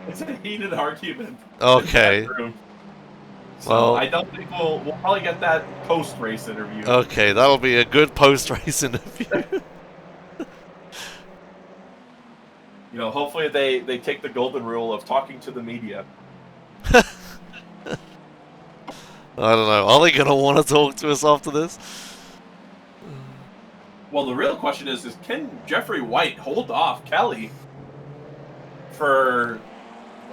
It's a heated argument. Okay. So Well, I don't think we'll probably get that post-race interview. Okay, that'll be a good post-race interview. You know, hopefully they take the golden rule of talking to the media. I don't know. Are they going to want to talk to us after this? Well, the real question is can Jeffrey White hold off Kelly for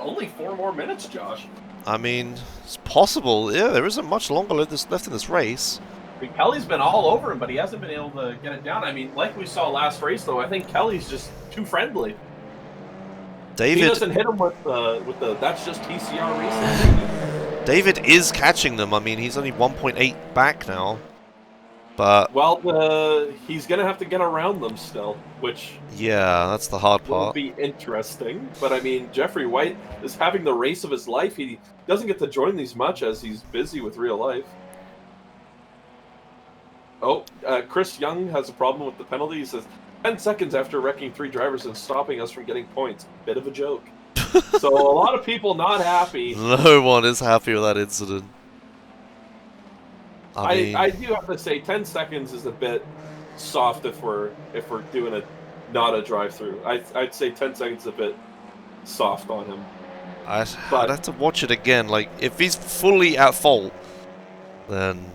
only 4 more minutes, Josh? I mean, it's possible. Yeah, there isn't much longer left in this race. I mean, Kelly's been all over him, but he hasn't been able to get it down. I mean, like we saw last race, though, I think Kelly's just too friendly. David, He doesn't hit him with the that's just TCR Racing. David is catching them. I mean, he's only 1.8 back now. But well, he's gonna have to get around them still, which yeah, that's the hard will part. be interesting. But I mean, Jeffrey White is having the race of his life. He doesn't get to join these much as he's busy with real life. Oh, Chris Young has a problem with the penalty. He says 10 seconds after wrecking 3 drivers and stopping us from getting points. Bit of a joke. So a lot of people not happy. No one is happy with that incident. I do have to say 10 seconds is a bit soft if we're doing not a drive-through. I'd say 10 seconds is a bit soft on him. I'd have to watch it again. Like, if he's fully at fault, then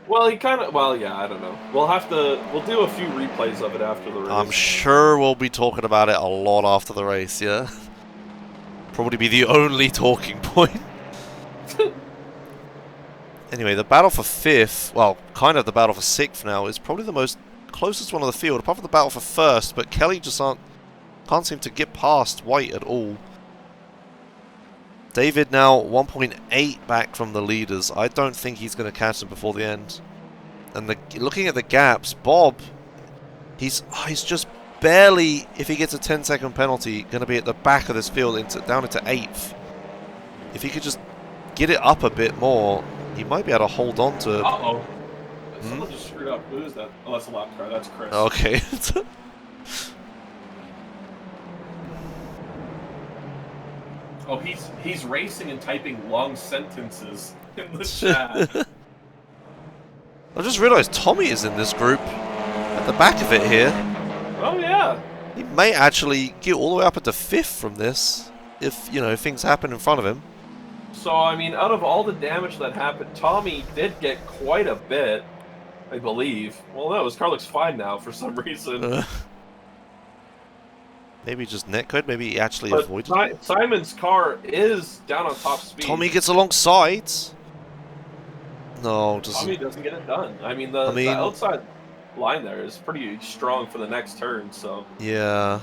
Well, yeah, I don't know. We'll do a few replays of it after the race. I'm sure we'll be talking about it a lot after the race, yeah? Probably be the only talking point. Anyway, the battle for 5th, well, kind of the battle for 6th now, is probably the most closest one on the field, apart from the battle for 1st, but Kelly just can't seem to get past White at all. David now 1.8 back from the leaders. I don't think he's going to catch them before the end. And looking at the gaps, Bob, he's just barely, if he gets a 10-second penalty, going to be at the back of this field down into 8th. If he could just get it up a bit more, he might be able to hold on to... Uh-oh. Someone just screwed up. Who is that? Oh, that's a lap car. That's Chris. Okay. Oh, he's racing and typing long sentences in the chat. I just realised Tommy is in this group at the back of it here. Oh, yeah. He may actually get all the way up into 5th from this if, you know, things happen in front of him. So, I mean, out of all the damage that happened, Tommy did get quite a bit, I believe. Well, no, his car looks fine now for some reason. Maybe just netcode, maybe he actually But avoided. Simon's car is down on top speed. Tommy gets alongside. No, doesn't. Tommy doesn't get it done. I mean, the outside line there is pretty strong for the next turn, so... Yeah.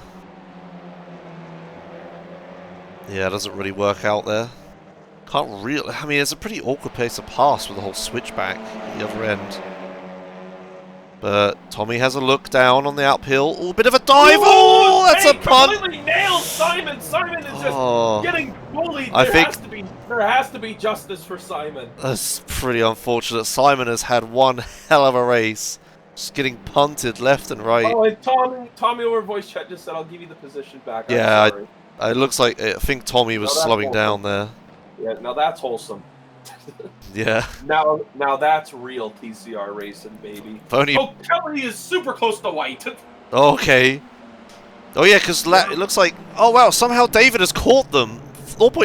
Yeah, it doesn't really work out there. Can't really... I mean, it's a pretty awkward place to pass with the whole switchback at the other end. But Tommy has a look down on the uphill. Oh, bit of a dive! Oh, that's a punt! Completely nailed Simon! Simon is just getting bullied! There has to be justice for Simon. That's pretty unfortunate. Simon has had one hell of a race. Just getting punted left and right. Oh, and Tommy over voice chat just said, I'll give you the position back. Yeah, it looks like... I think Tommy was slowing down there. Yeah, now that's wholesome. Yeah. Now that's real TCR racing, baby. Oh, Kelly is super close to White. Okay. Oh yeah, because it looks like... Oh wow, somehow David has caught them.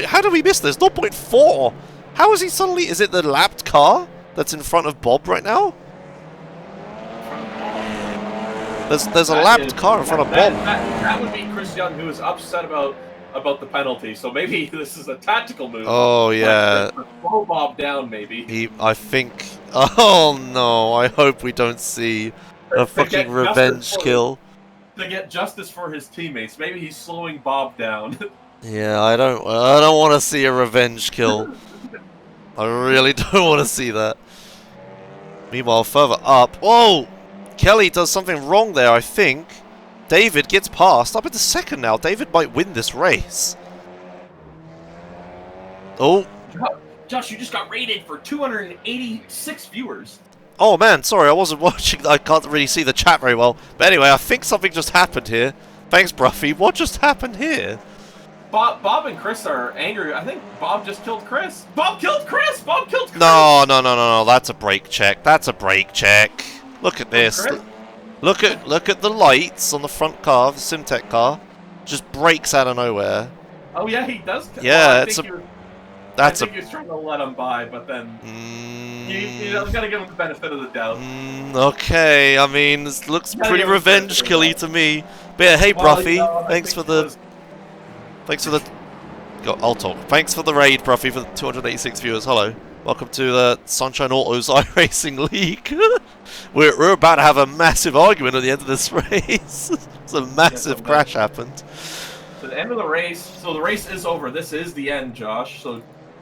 How did we miss this? 0.4! How is he suddenly... Is it the lapped car that's in front of Bob right now? There's a lapped car in front of Bob. That would be Chris Young, who is upset about the penalty, so maybe this is a tactical move. Oh yeah. Slow Bob down, maybe. I think... Oh no, I hope we don't see a fucking revenge kill. To get justice for his teammates, maybe he's slowing Bob down. Yeah, I don't want to see a revenge kill. I really don't want to see that. Meanwhile, further up... Whoa! Kelly does something wrong there, I think. David gets past. Up into 2nd now. David might win this race. Oh. Josh, you just got rated for 286 viewers. Oh man, sorry, I wasn't watching. I can't really see the chat very well. But anyway, I think something just happened here. Thanks, Bruffy. What just happened here? Bob and Chris are angry. I think Bob just killed Chris. Bob killed Chris! Bob killed Chris! No. That's a brake check. That's a brake check. Look at this. Look at the lights on the front car, the Simtech car. Just breaks out of nowhere. Oh yeah, he does. Yeah, I think he was trying to let him by, but then you gotta give him the benefit of the doubt. Okay, I mean, this looks pretty revenge killy to me. But yeah, hey Bruffy, thanks for the I'll talk. Thanks for the raid, Bruffy, for the 286 viewers. Hello. Welcome to the Sunshine Autos iRacing League. We're about to have a massive argument at the end of this race. It's a massive crash happened. So the end of the race. So the race is over. This is the end, Josh.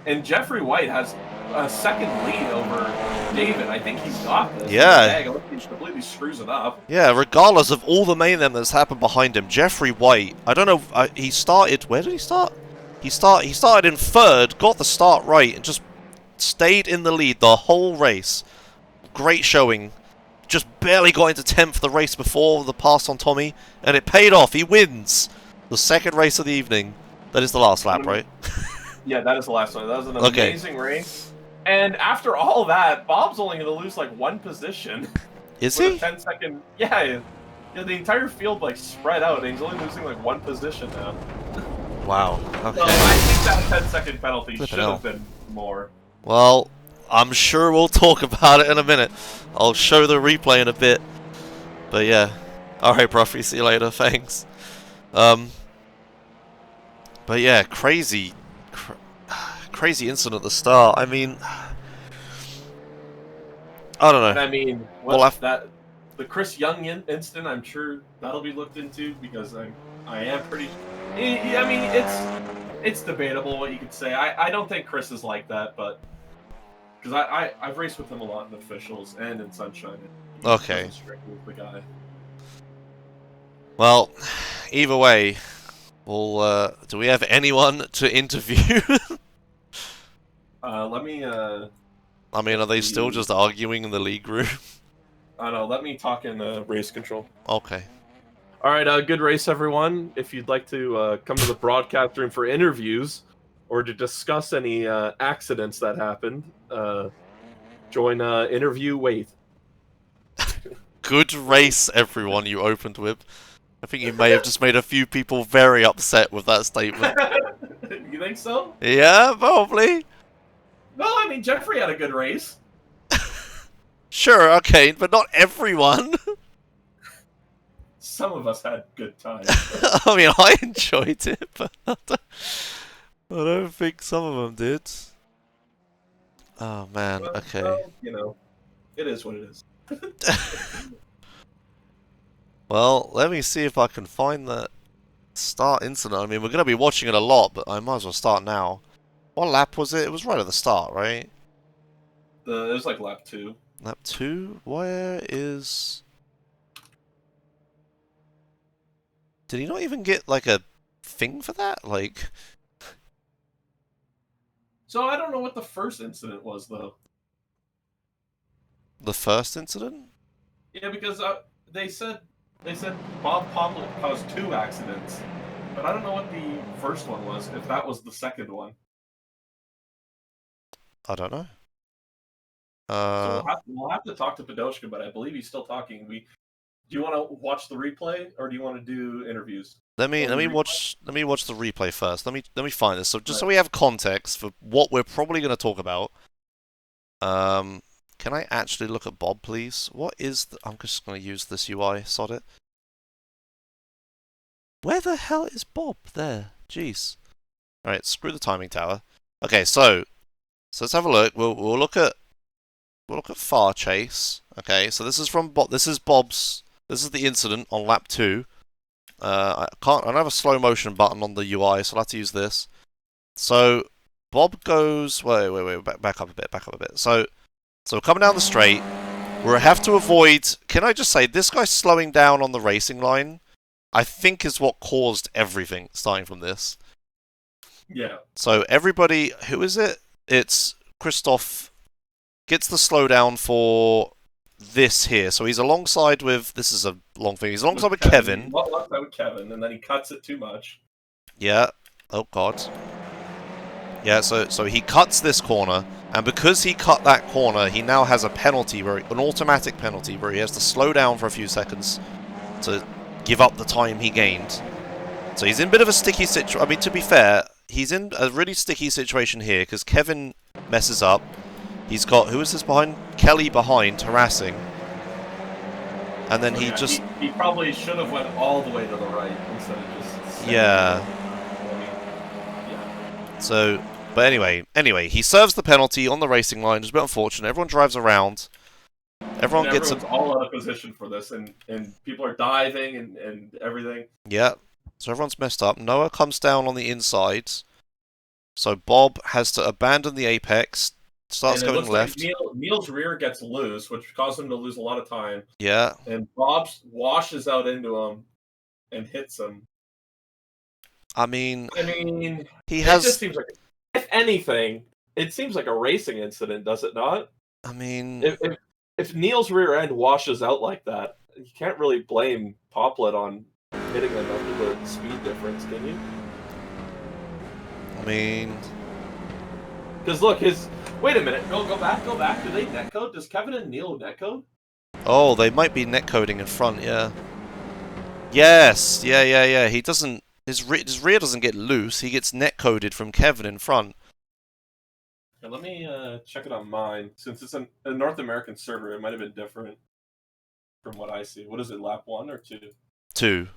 And Jeffrey White has a 2nd lead over David. I think he's got this. Yeah. He completely screws it up. Yeah, regardless of all the mayhem that's happened behind him, Jeffrey White, I don't know, he started, where did he start? He started in 3rd, got the start right, and just stayed in the lead the whole race. Great showing. Just barely got into 10th the race before the pass on Tommy, and it paid off. He wins the 2nd race of the evening. That is the last lap, right? Yeah, that is the last one. That was an amazing race. And after all that, Bob's only going to lose like 1 position. Is he? 10-second. Yeah, the entire field like spread out, and he's only losing like 1 position now. Wow. Okay. So I think that 10-second penalty should have been more. Well, I'm sure we'll talk about it in a minute. I'll show the replay in a bit. But yeah. Alright, Bruffy, see you later. Thanks. But yeah, crazy incident at the start. I mean, I don't know. And I mean, the Chris Young incident, I'm sure that'll be looked into because I am pretty. I mean, it's debatable what you could say. I don't think Chris is like that, but because I've raced with him a lot in officials and in Sunshine. He Okay. doesn't strike me as the guy. Well, either way, we'll. Do we have anyone to interview? Let me. I mean, are they still just arguing in the league room? I don't know. Let me talk in race control. Okay. All right, good race, everyone. If you'd like to come to the broadcast room for interviews or to discuss any accidents that happened, join interview Wait. Good race, everyone, you opened with. I think you may have just made a few people very upset with that statement. You think so? Yeah, probably. No, I mean, Jeffrey had a good race. Sure, okay, but not everyone. Some of us had good times. I mean, I enjoyed it, but I don't think some of them did. Oh, man, Well, okay. Well, you know, it is what it is. Well, let me see if I can find that start incident. I mean, we're going to be watching it a lot, but I might as well start now. What lap was it? It was right at the start, right? It was like lap 2. Lap 2? Where is... Did he not even get, like, a thing for that? Like... So I don't know what the first incident was, though. The first incident? Yeah, because they said Bob Pomlet caused 2 accidents, but I don't know what the first one was. If that was the second one. I don't know. So we'll have to talk to Padoshka, but I believe he's still talking. Do you want to watch the replay or do you want to do interviews? Let me watch the replay first. Let me find this. So just so we have context for what we're probably going to talk about. Can I actually look at Bob, please? What is I'm just going to use this UI. Sod it. Where the hell is Bob? There. Jeez. All right. Screw the timing tower. Okay. So let's have a look. We'll look at Far Chase. Okay. So this is from Bob. This is Bob's. This is the incident on lap 2. I don't have a slow motion button on the UI, so I'll have to use this. So Bob goes. Wait. Back up a bit. So coming down the straight, we have to avoid. Can I just say this guy slowing down on the racing line? I think is what caused everything, starting from this. Yeah. So everybody, who is it? It's Christoph gets the slowdown for this here. So he's alongside with. This is a long thing. He's alongside with Kevin. Alongside with Kevin, and then he cuts it too much. Yeah. Oh God. Yeah. So he cuts this corner, and because he cut that corner, he now has a penalty, an automatic penalty, where he has to slow down for a few seconds to give up the time he gained. So he's in a bit of a sticky situation. I mean, to be fair, he's in a really sticky situation here because Kevin messes up. He's got, who is this behind? Kelly behind, harassing. And then he probably should have went all the way to the right instead of just... Yeah. So, but anyway, he serves the penalty on the racing line. It's a bit unfortunate. Everyone drives around. Everyone's all out of position for this, and people are diving and everything. Yeah. So everyone's messed up. Noah comes down on the inside. So Bob has to abandon the apex. Starts going left. Like Neil's rear gets loose, which caused him to lose a lot of time. Yeah. And Bob washes out into him and hits him. I mean, he it has. Just seems like, if anything, it seems like a racing incident, does it not? I mean, if Neil's rear end washes out like that, you can't really blame Poplet on hitting him after the speed difference, can you? I mean, because look, wait a minute, go back. Do they netcode? Does Kevin and Neil netcode? Oh, they might be netcoding in front, yeah. Yes, yeah. He doesn't. His rear doesn't get loose. He gets netcoded from Kevin in front. Okay, let me check it on mine. Since it's a North American server, it might have been different from what I see. What is it, lap 1 or 2? 2.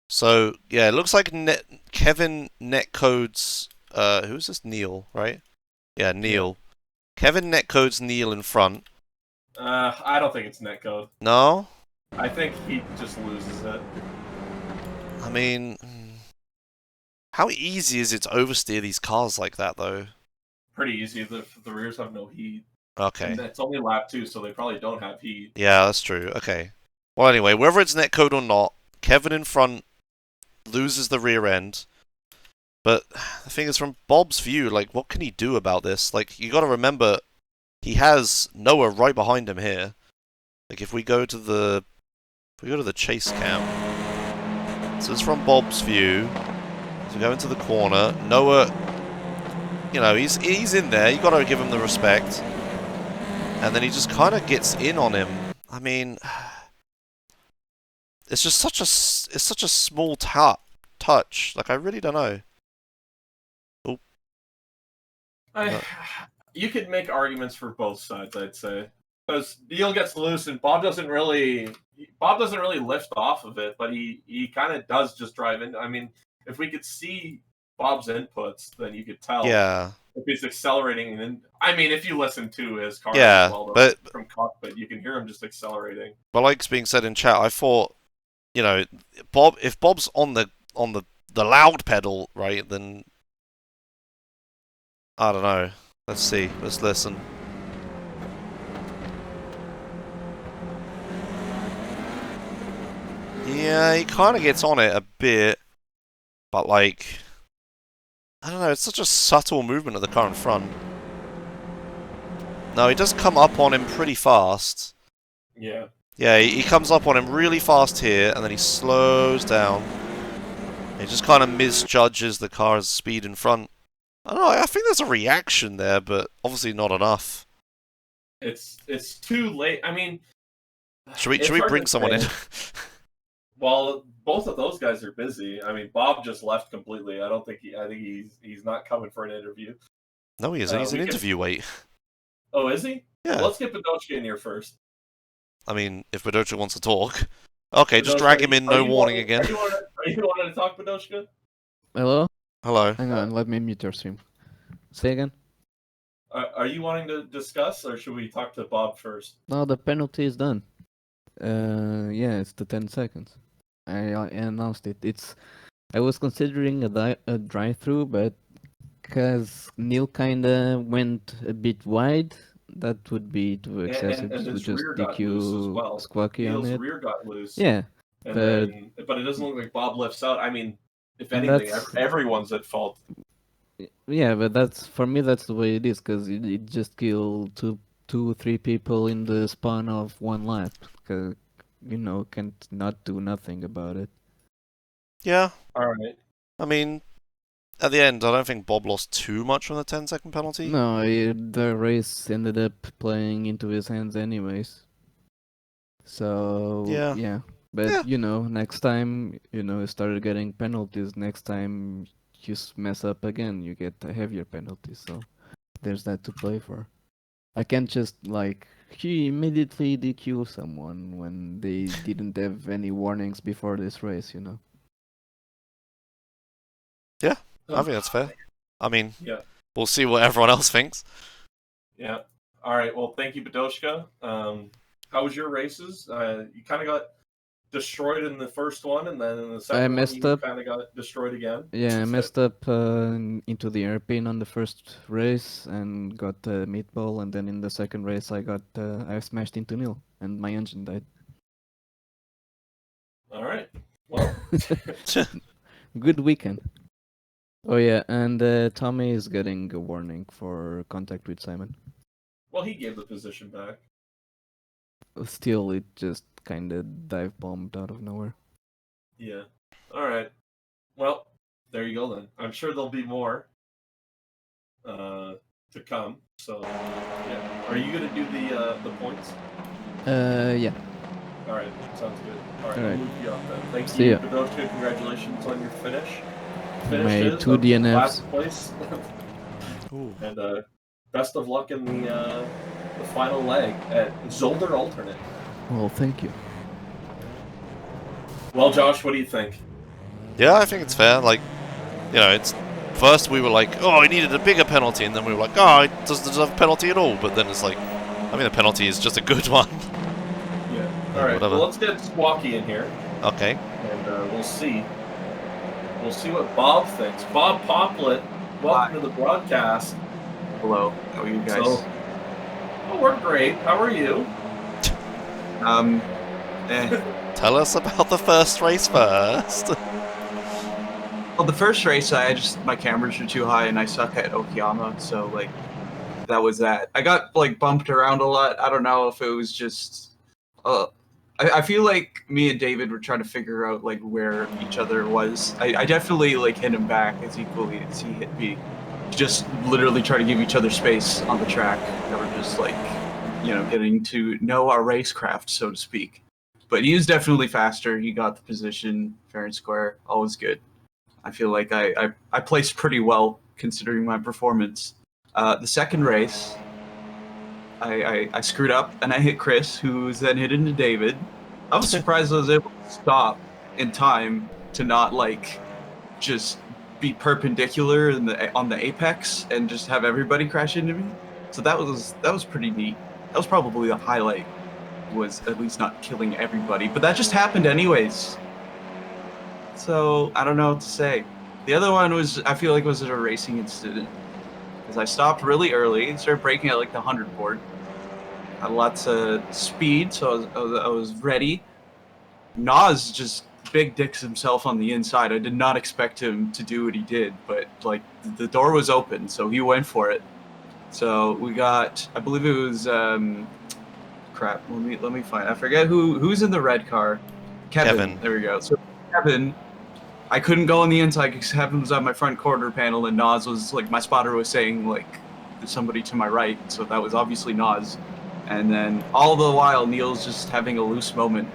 So yeah, it looks like Kevin netcodes. Who's this? Neil, right? Yeah, Neil. Yeah. Kevin netcodes Neil in front. I don't think it's netcode. No? I think he just loses it. I mean, how easy is it to oversteer these cars like that, though? Pretty easy. The rears have no heat. Okay. And it's only lap 2, so they probably don't have heat. Yeah, that's true. Okay. Well, anyway, whether it's netcode or not, Kevin in front loses the rear end. But the thing is, from Bob's view, like, what can he do about this? Like, you got to remember, he has Noah right behind him here. Like, if we go to the chase cam, so it's from Bob's view. So we go into the corner. Noah, you know, he's in there. You got to give him the respect. And then he just kind of gets in on him. I mean, it's just such a small touch. Like, I really don't know. You could make arguments for both sides, I'd say, because Neil gets loose and Bob doesn't really lift off of it, but he kind of does just drive in. I mean, if we could see Bob's inputs, then you could tell. Yeah. If he's accelerating, and I mean, if you listen to his car Yeah, as well, but from cockpit, you can hear him just accelerating. But like it's being said in chat, I thought, you know, if Bob's on the loud pedal, right, then I don't know. Let's see. Let's listen. Yeah, he kind of gets on it a bit, but like, I don't know. It's such a subtle movement of the car in front. No, he does come up on him pretty fast. Yeah. Yeah, he comes up on him really fast here, and then he slows down. He just kind of misjudges the car's speed in front. I don't know, I think there's a reaction there, but obviously not enough. It's too late. I mean, Should we bring someone in? Well, both of those guys are busy. I mean, Bob just left completely. I think he's not coming for an interview. No, he isn't. He's an interview wait. Oh, is he? Yeah. Well, let's get Padochka in here first. I mean, if Padochka wants to talk. Okay, just drag him in, no warning again. Are you wanting to talk, Padochka? Hello? Hello. Hang on, let me mute your stream. Say again? Are you wanting to discuss, or should we talk to Bob first? No, the penalty is done. Yeah, it's the 10 seconds. I announced it. I was considering a drive-through, but because Neil kinda went a bit wide, that would be too excessive and to his just rear got loose as DQ well. Squawky on Neil's it. rear got loose. Yeah, but it doesn't look like Bob lifts out. I mean, if And anything, that's- everyone's at fault. Yeah, but for me that's the way it is, because it just killed two, 3 people in the span of one lap. Because can't not do nothing about it. Yeah. Alright. I mean, at the end, I don't think Bob lost too much from the 10-second penalty. No, the race ended up playing into his hands anyways. So Yeah. But next time, you started getting penalties. Next time you mess up again, you get a heavier penalty. So there's that to play for. I can't just he immediately DQ someone when they didn't have any warnings before this race. Yeah, I think that's fair. I mean, Yeah. we'll see what everyone else thinks. Yeah. All right. Well, thank you, Padochka. How was your races? You kind of got destroyed in the first one, and then in the second messed one, you up. kind of got destroyed again. Yeah, I messed up into the airpin on the first race and got a meatball, and then in the second race I smashed into Neil and my engine died. All right. Well, Good weekend. Oh yeah, and Tommy is getting a warning for contact with Simon. well, he gave the position back. Still, it just kind of dive bombed out of nowhere. Yeah. All right. Well, there you go then. I'm sure there'll be more to come. So, yeah. Are you gonna do the points? Yeah. All right. Sounds good. All right. All I'll right. move you off then. Thanks See to you, ya. Padochka. Congratulations on your finish. My Finishes 2 of DNFs. Last place. And best of luck in the final leg at Zolder Alternate. Well, thank you. Well, Josh, what do you think? Yeah, I think it's fair. Like, it's first we were like, oh, he needed a bigger penalty, and then we were like, oh, he doesn't deserve a penalty at all. But then it's like, I mean, the penalty is just a good one. Yeah. All right. Whatever. Well, let's get Squawky in here. Okay. And we'll see. We'll see what Bob thinks. Bob Poplet, welcome to the broadcast. Hello. How are you guys? So, oh, we're great. How are you? Tell us about the first race first. Well, the first race, my cameras were too high and I suck at Okayama, so like that was that. I got like bumped around a lot. I don't know if it was just. I feel like me and David were trying to figure out like where each other was. I definitely like hit him back as equally as he hit me. Just literally try to give each other space on the track. And we're just like, getting to know our racecraft, so to speak. But he was definitely faster. He got the position fair and square. Always good. I feel like I placed pretty well considering my performance. The second race, I screwed up and I hit Chris, who was then hit into David. I was surprised I was able to stop in time to not like just be perpendicular on the apex and just have everybody crash into me. So that was pretty neat. That was probably the highlight, was at least not killing everybody. But that just happened anyways. So I don't know what to say. The other one I feel like was a racing incident. Because I stopped really early, started braking at like the 100 board. Had lots of speed, so I was ready. Nas just big dicks himself on the inside. I did not expect him to do what he did, but like the door was open, so he went for it. So we got, I believe it was, crap. Let me find. I forget who's in the red car. Kevin. There we go. So Kevin. I couldn't go on the inside because Kevin was on my front quarter panel, and Nas was like, my spotter was saying like, there's somebody to my right, so that was obviously Nas. And then all the while, Neil's just having a loose moment,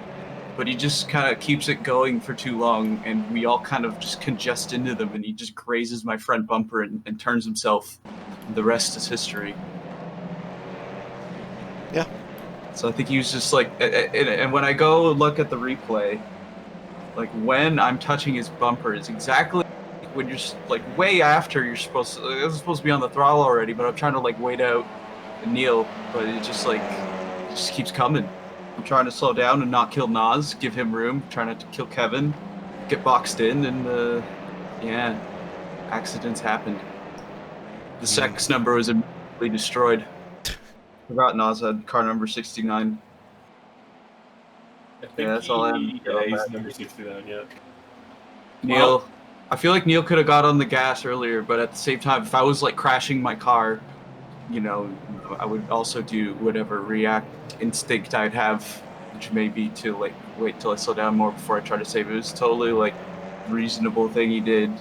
but he just kind of keeps it going for too long, and we all kind of just congest into them, and he just grazes my front bumper and turns himself. And the rest is history. Yeah. So I think he was just like, and when I go look at the replay, like when I'm touching his bumper is exactly when you're like way after you're supposed to. It was supposed to be on the throttle already, but I'm trying to like wait out and kneel, but it just keeps coming. I'm trying to slow down and not kill Nas, give him room. Trying not to kill Kevin, get boxed in, and yeah, accidents happened. The sex number was immediately destroyed. Forgot Nas had car number 69. Yeah, that's all I have. Yeah, he's number 69, yeah. Neil, I feel like Neil could have got on the gas earlier, but at the same time, if I was like crashing my car, I would also do whatever react instinct I'd have, which may be to like wait till I slow down more before I try to save it. It was totally like reasonable thing he did.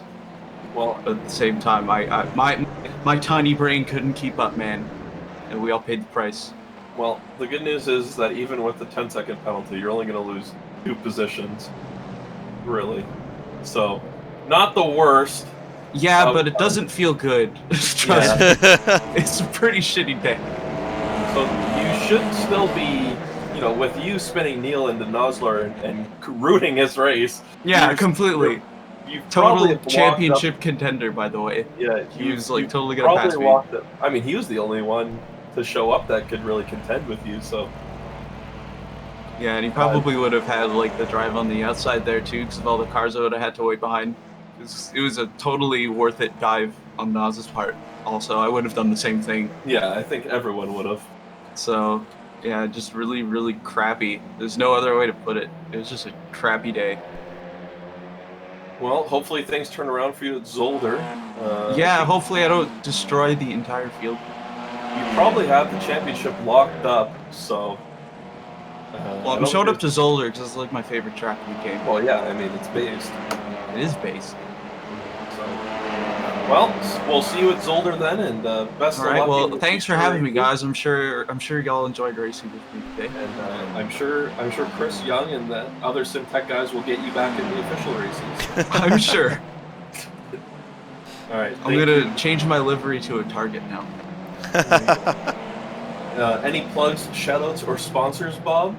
Well, at the same time, my tiny brain couldn't keep up, man, and we all paid the price. Well, the good news is that even with the 10-second penalty, you're only going to lose 2 positions. Really. So, not the worst. Yeah, but it doesn't feel good. Trust me. It's a pretty shitty day. So, you should still be, with you spinning Neil into Nosler and rooting his race. Yeah, completely. You total championship contender, by the way. Yeah, he was like totally gonna pass me. I mean, he was the only one to show up that could really contend with you, so. Yeah, and he probably would have had like the drive on the outside there too, because of all the cars I would have had to wait behind. It was a totally worth it dive on Nas's part. Also, I would have done the same thing. Yeah, I think everyone would have. So, yeah, just really, really crappy. There's no other way to put it. It was just a crappy day. Well, hopefully things turn around for you at Zolder. Yeah, hopefully I don't destroy the entire field. You probably have the championship locked up, so. Well, I'm showed up to Zolder because it's like my favorite track in the game. Well, yeah, I mean it's based. It is based. So, well, we'll see you at Zolder then, and best of luck. All right. Well, thanks for having me, guys. I'm sure y'all enjoyed racing with me today. And I'm sure Chris Young and the other SimTech guys will get you back in the official races. I'm sure. All right. I'm gonna change my livery to a Target now. Any plugs, shoutouts, or sponsors, Bob?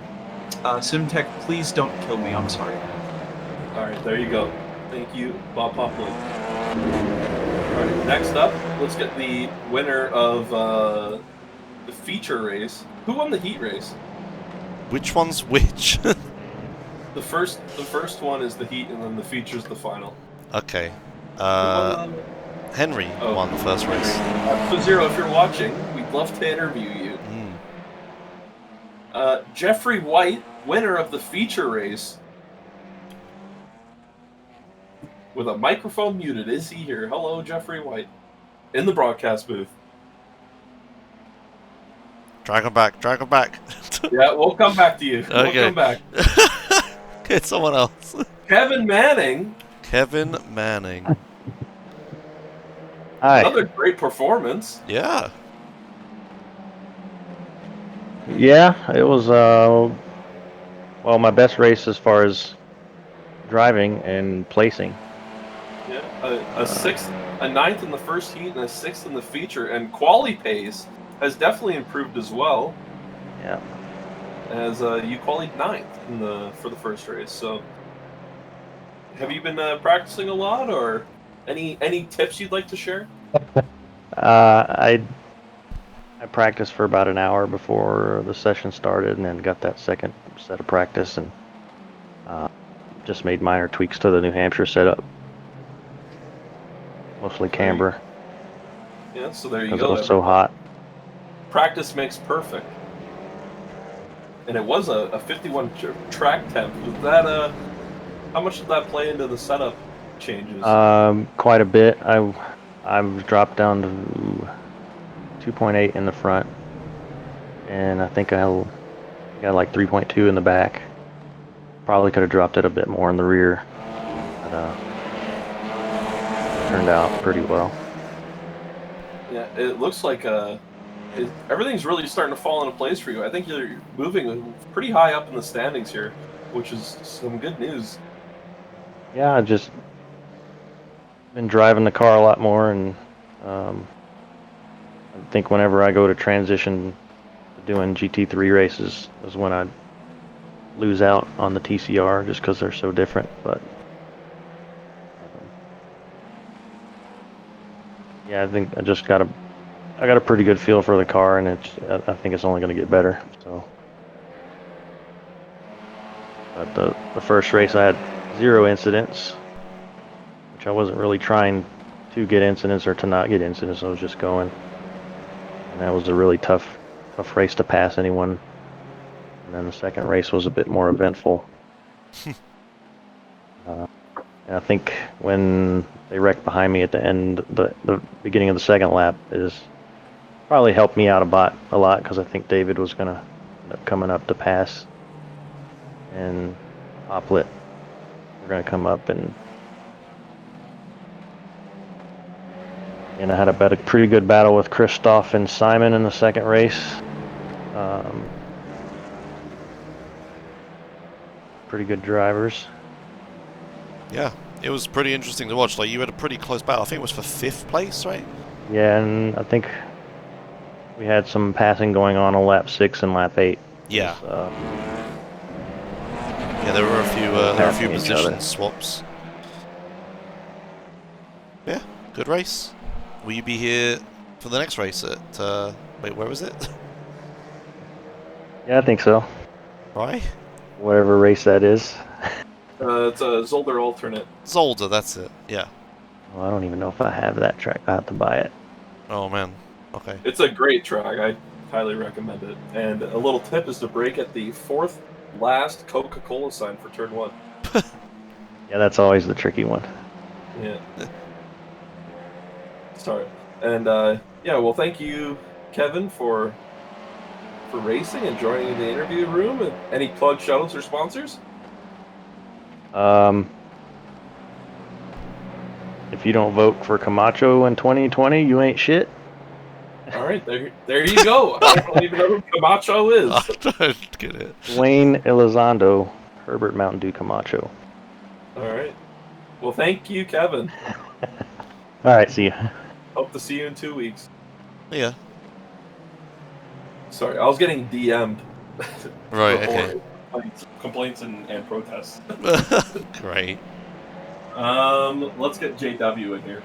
SimTech, please don't kill me. I'm sorry. All right, there you go. Thank you, Bob Popley. All right, next up, let's get the winner of the feature race. Who won the heat race? Which one's which? The first one is the heat, and then the feature's the final. Okay. Who won Henry won the first race. So Zero, if you're watching, we'd love to interview you. Jeffrey White, winner of the feature race. With a microphone muted, is he here? Hello, Jeffrey White. In the broadcast booth. Drag him back, drag him back. Yeah, we'll come back to you. Okay. We'll come back. Get someone else. Kevin Manning. Kevin Manning. Hi. Another great performance. Yeah. Yeah, it was well, my best race as far as driving and placing. Yeah, a sixth, a ninth in the first heat, and a sixth in the feature, and quali pace has definitely improved as well. Yeah. As you qualied ninth for the first race. So, have you been practicing a lot, or any tips you'd like to share? I practiced for about an hour before the session started, and then got that second set of practice, and just made minor tweaks to the New Hampshire setup. Mostly camber. Yeah, so there you Because go. it was so hot. Practice makes perfect. And it was a 51 track temp. Was that how much did that play into the setup changes? Quite a bit. I've dropped down to 2.8 in the front, and I think I got like 3.2 in the back. Probably could have dropped it a bit more in the rear, but turned out pretty well. Yeah, it looks like everything's really starting to fall into place for you. I think you're moving pretty high up in the standings here, which is some good news. Yeah, I just been driving the car a lot more, and I think whenever I go to transition to doing GT3 races is when I lose out on the TCR, just because they're so different. But yeah, I think I got a pretty good feel for the car, and I think it's only going to get better. So, but the first race I had 0 incidents, which I wasn't really trying to get incidents or to not get incidents. I was just going, and that was a really tough race to pass anyone. And then the second race was a bit more eventful. And I think when they wrecked behind me at the end, the beginning of the second lap is probably helped me out a lot, because I think David was going to end up coming up to pass, and Hoplet were going to come up, and I had a pretty good battle with Christoph and Simon in the second race. Pretty good drivers. Yeah, it was pretty interesting to watch. Like, you had a pretty close battle. I think it was for 5th place, right? Yeah, and I think we had some passing going on lap 6 and lap 8. Yeah. Yeah, there were a few position swaps. Yeah, good race. Will you be here for the next race at wait, where was it? Yeah, I think so. Right? Whatever race that is. It's a Zolder alternate. Zolder, that's it. Yeah. Well, I don't even know if I have that track. I have to buy it. Oh man. Okay. It's a great track. I highly recommend it. And a little tip is to brake at the 4th last Coca-Cola sign for turn 1. Yeah, that's always the tricky one. Yeah. Sorry. And yeah, well, thank you, Kevin, for racing and joining the interview room. And any plug, shoutouts, or sponsors? If you don't vote for Camacho in 2020, you ain't shit. All right, there you go. I don't even know who Camacho is. I don't get it. Wayne Elizondo, Herbert Mountain Dew Camacho. All right. Well, thank you, Kevin. All right, see ya. Hope to see you in 2 weeks. Yeah. Sorry, I was getting DM'd. Right, for okay. Complaints and protests. Great. Let's get JW in here.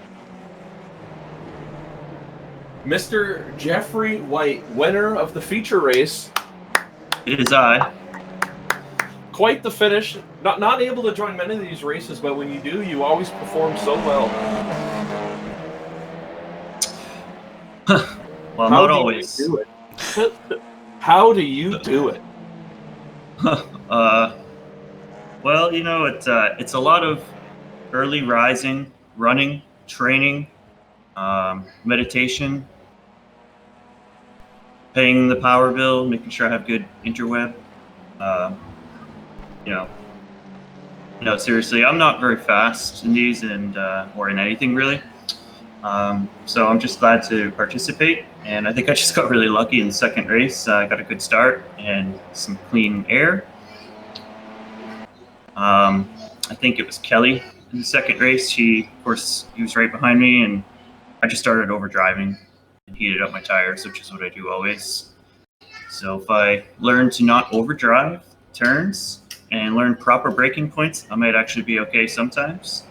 Mr. Jeffrey White, winner of the feature race. It is I. Quite the finish. Not able to join many of these races, but when you do, you always perform so well. Well, How not do you always. do it? How do you do it? Well, you know, it's a lot of early rising, running, training, meditation, paying the power bill, making sure I have good interweb. You know, no, seriously, I'm not very fast in these and or in anything really. So I'm just glad to participate, and I think I just got really lucky in the second race. I got a good start and some clean air. I think it was Kelly in the second race. He was right behind me, and I just started overdriving and heated up my tires, which is what I do always. So if I learn to not overdrive turns and learn proper braking points, I might actually be okay sometimes.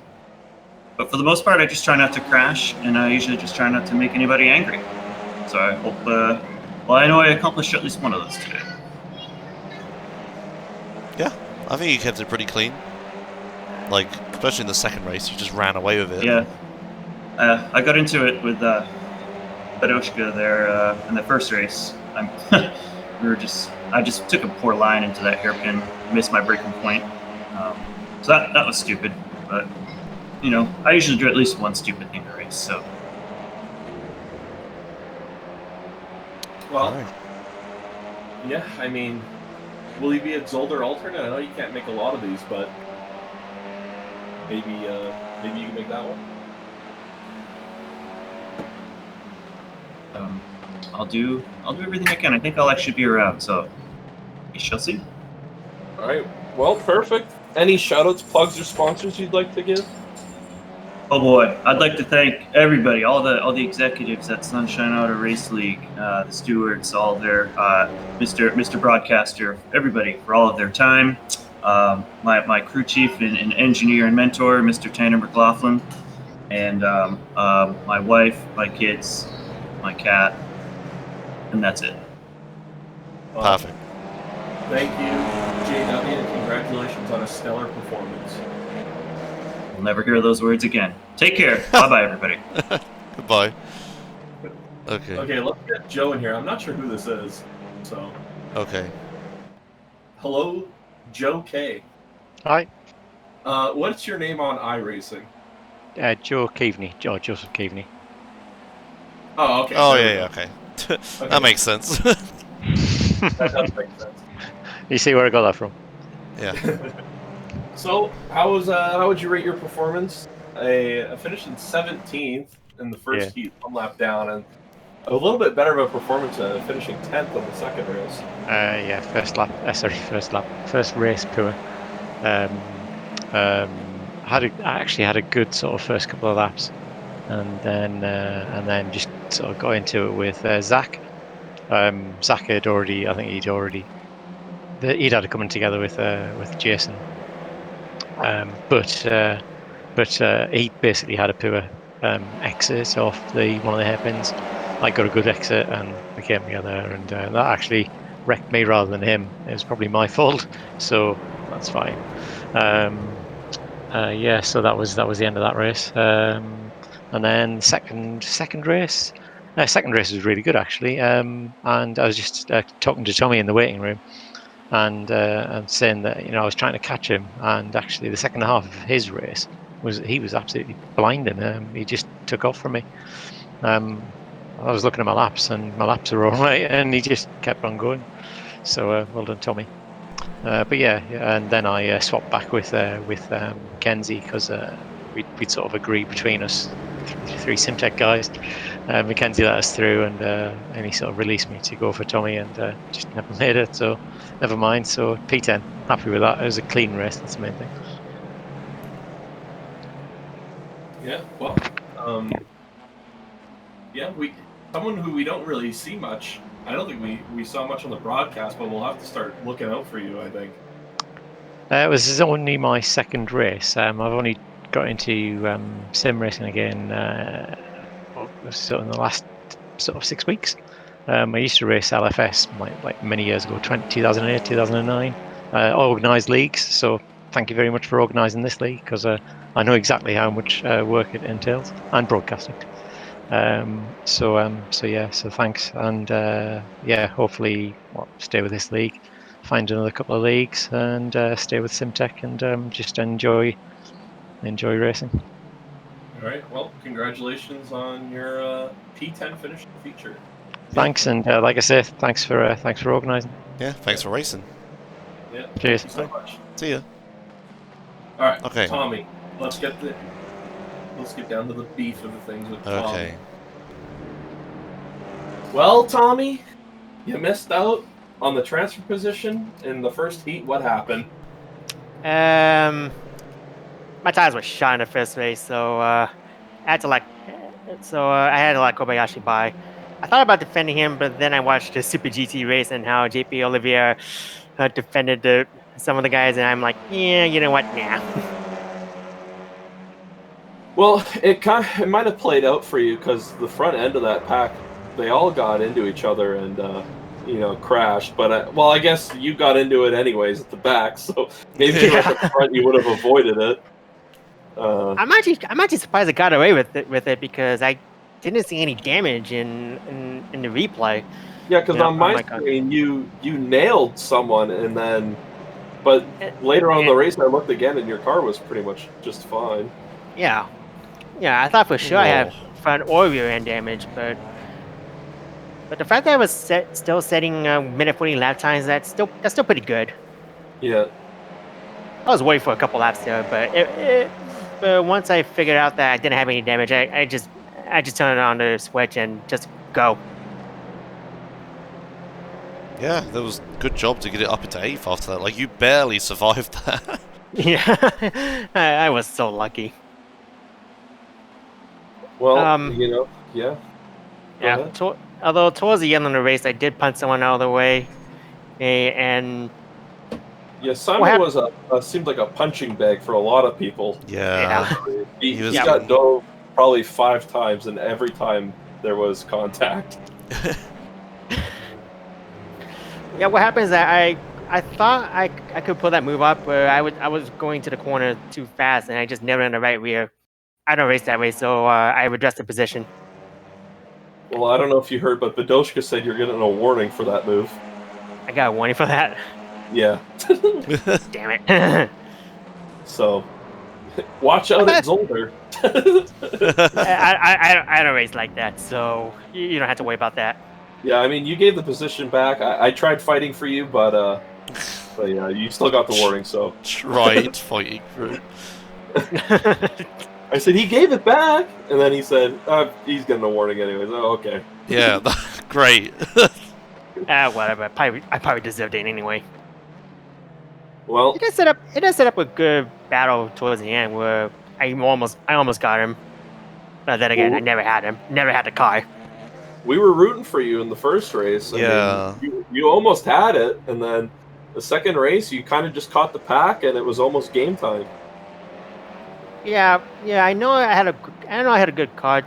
But for the most part, I just try not to crash, and I usually just try not to make anybody angry. So I hope, well, I know I accomplished at least one of those today. Yeah, I think you kept it pretty clean. Like, especially in the second race, you just ran away with it. Yeah. I got into it with Badoshka there in the first race. I just took a poor line into that hairpin, missed my braking point. So that was stupid, but you know, I usually do at least one stupid thing in a race, so. Well, yeah, I mean, will he be a Zolder alternate? I know you can't make a lot of these, but maybe you can make that one. I'll do everything I can. I think I'll actually be around, so we shall see. All right. Well, perfect. Any shoutouts, plugs, or sponsors you'd like to give? Oh boy, I'd like to thank everybody, all the executives at Sunshine Auto Race League, the stewards, all their Mr. Broadcaster, everybody for all of their time. My crew chief and engineer and mentor, Mr. Tanner McLaughlin, and my wife, my kids, my cat, and that's it. Perfect. Thank you, JW, and congratulations on a stellar performance. We'll never hear those words again. Take care. Bye-bye, everybody. Goodbye. Okay. Okay, let's get Joe in here. I'm not sure who this is, so. Okay. Hello, Joe K. Hi. What's your name on iRacing? Joe Keaveney. Joseph Keaveney. Oh, okay. Oh, yeah, okay. That makes sense. That does make sense. You see where I got that from? Yeah. So, how would you rate your performance? I finished in 17th in the first heat, one lap down, and a little bit better of a performance finishing 10th on the second race. First race poor. I actually had a good sort of first couple of laps, and then just sort of got into it with Zach. Zach had already, I think he'd had a coming together with Jason, but he basically had a poor exit off one of the hairpins. I got a good exit and we came together, and that actually wrecked me rather than him. It was probably my fault, so that's fine. So that was the end of that race. And then second race was really good actually. And I was just talking to Tommy in the waiting room, and saying that I was trying to catch him, and actually the second half of his race he was absolutely blinding. He just took off from me. I was looking at my laps, and my laps are all right, and he just kept on going. So well done, Tommy. But yeah, and then I swapped back with Kenzie, because we'd sort of agreed between us, three Simtech guys. Mackenzie let us through, and he sort of released me to go for Tommy, and just never made it. So never mind. So P10, happy with that. It was a clean race. That's the main thing. Yeah. Well. Yeah. Someone who we don't really see much. I don't think we saw much on the broadcast, but we'll have to start looking out for you, I think. It was only my second race. I've only got into sim racing again so in the last sort of 6 weeks. I used to race LFS like many years ago, 2008, 2009. Organised leagues, so thank you very much for organising this league, because I know exactly how much work it entails, and broadcasting. So thanks, and hopefully stay with this league, find another couple of leagues, and stay with Simtech, and just enjoy racing. All right. Well, congratulations on your P10 finish feature. Thanks, and like I said, thanks for organising. Yeah, thanks for racing. Yeah. Cheers. Thank you so much. See ya. All right. Okay. Tommy, let's get down to the beef of the things with Tommy. Okay. Well, Tommy, you missed out on the transfer position in the first heat. What happened? My tires were shot in the first race, so I had to I had to let Kobayashi by. I thought about defending him, but then I watched the Super GT race and how JP Olivier defended some of the guys, and I'm like, yeah, you know what, nah. Well, it might have played out for you, because the front end of that pack, they all got into each other and crashed. But I guess you got into it anyways at the back, so maybe at the front you would have avoided it. I'm actually surprised I got away with it because I didn't see any damage in the replay. Yeah, because on my screen you nailed someone, but later on in the race I looked again and your car was pretty much just fine. Yeah, I thought for sure I had front or rear end damage, but the fact that I was still setting minute 40 lap times, that's still pretty good. Yeah. I was worried for a couple laps there, but once I figured out that I didn't have any damage, I just turned on the switch and just go. Yeah, that was a good job to get it up into 8th after that. Like, you barely survived that. Yeah, I was so lucky. Well, yeah. Yeah. Although towards the end of the race, I did punch someone out of the way, and yeah, Simon seemed like a punching bag for a lot of people. Yeah. He got dove probably 5 times, and every time there was contact. Yeah, what happens is that I thought I could pull that move up, but I was going to the corner too fast, and I just never in the right rear. I don't race that way, so I redressed the position. Well, I don't know if you heard, but Bedoshka said you're getting a warning for that move. I got a warning for that? Yeah. Damn it. So, watch out at Zolder. I don't race like that, so you don't have to worry about that. Yeah, I mean, you gave the position back. I tried fighting for you, but yeah, you still got the warning, so. Tried fighting for it. I said, he gave it back! And then he said, he's getting a warning anyways. Oh, okay. Yeah, great. Whatever. I probably deserved it anyway. Well, it does set up a good battle towards the end where I almost got him. But then again, I never had him. Never had the car. We were rooting for you in the first race. I mean, you almost had it, and then the second race, you kind of just caught the pack, and it was almost game time. Yeah. I know I had a good card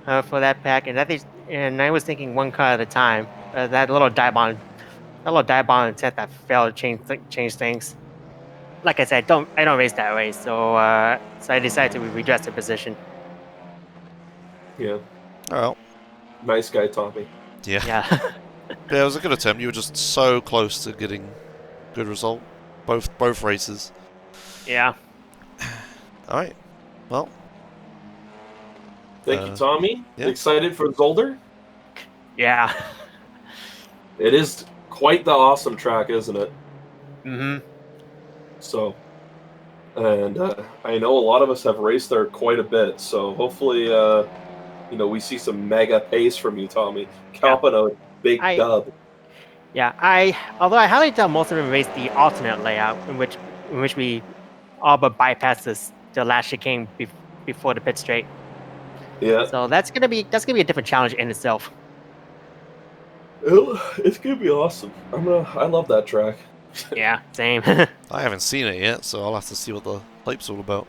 for that pack, and I was thinking one car at a time. That little dive bomb intent that failed to change things. Like I said, I don't race that way, so I decided to redress the position. Yeah. Oh. Nice guy, Tommy. Yeah. Yeah. Yeah, it was a good attempt. You were just so close to getting good result, both races. Yeah. All right. Well. Thank you, Tommy. Yeah. Excited for Zolder? Yeah. It is quite the awesome track, isn't it? Mm-hmm. So, and I know a lot of us have raced there quite a bit. So hopefully, we see some mega pace from you, Tommy. Copping a big dub. Yeah, although I highly doubt most of them raced the alternate layout in which we all but bypassed the last chicane before the pit straight. Yeah. So that's gonna be a different challenge in itself. It's gonna be awesome. I love that track. Yeah, same. I haven't seen it yet, so I'll have to see what the hype's all about.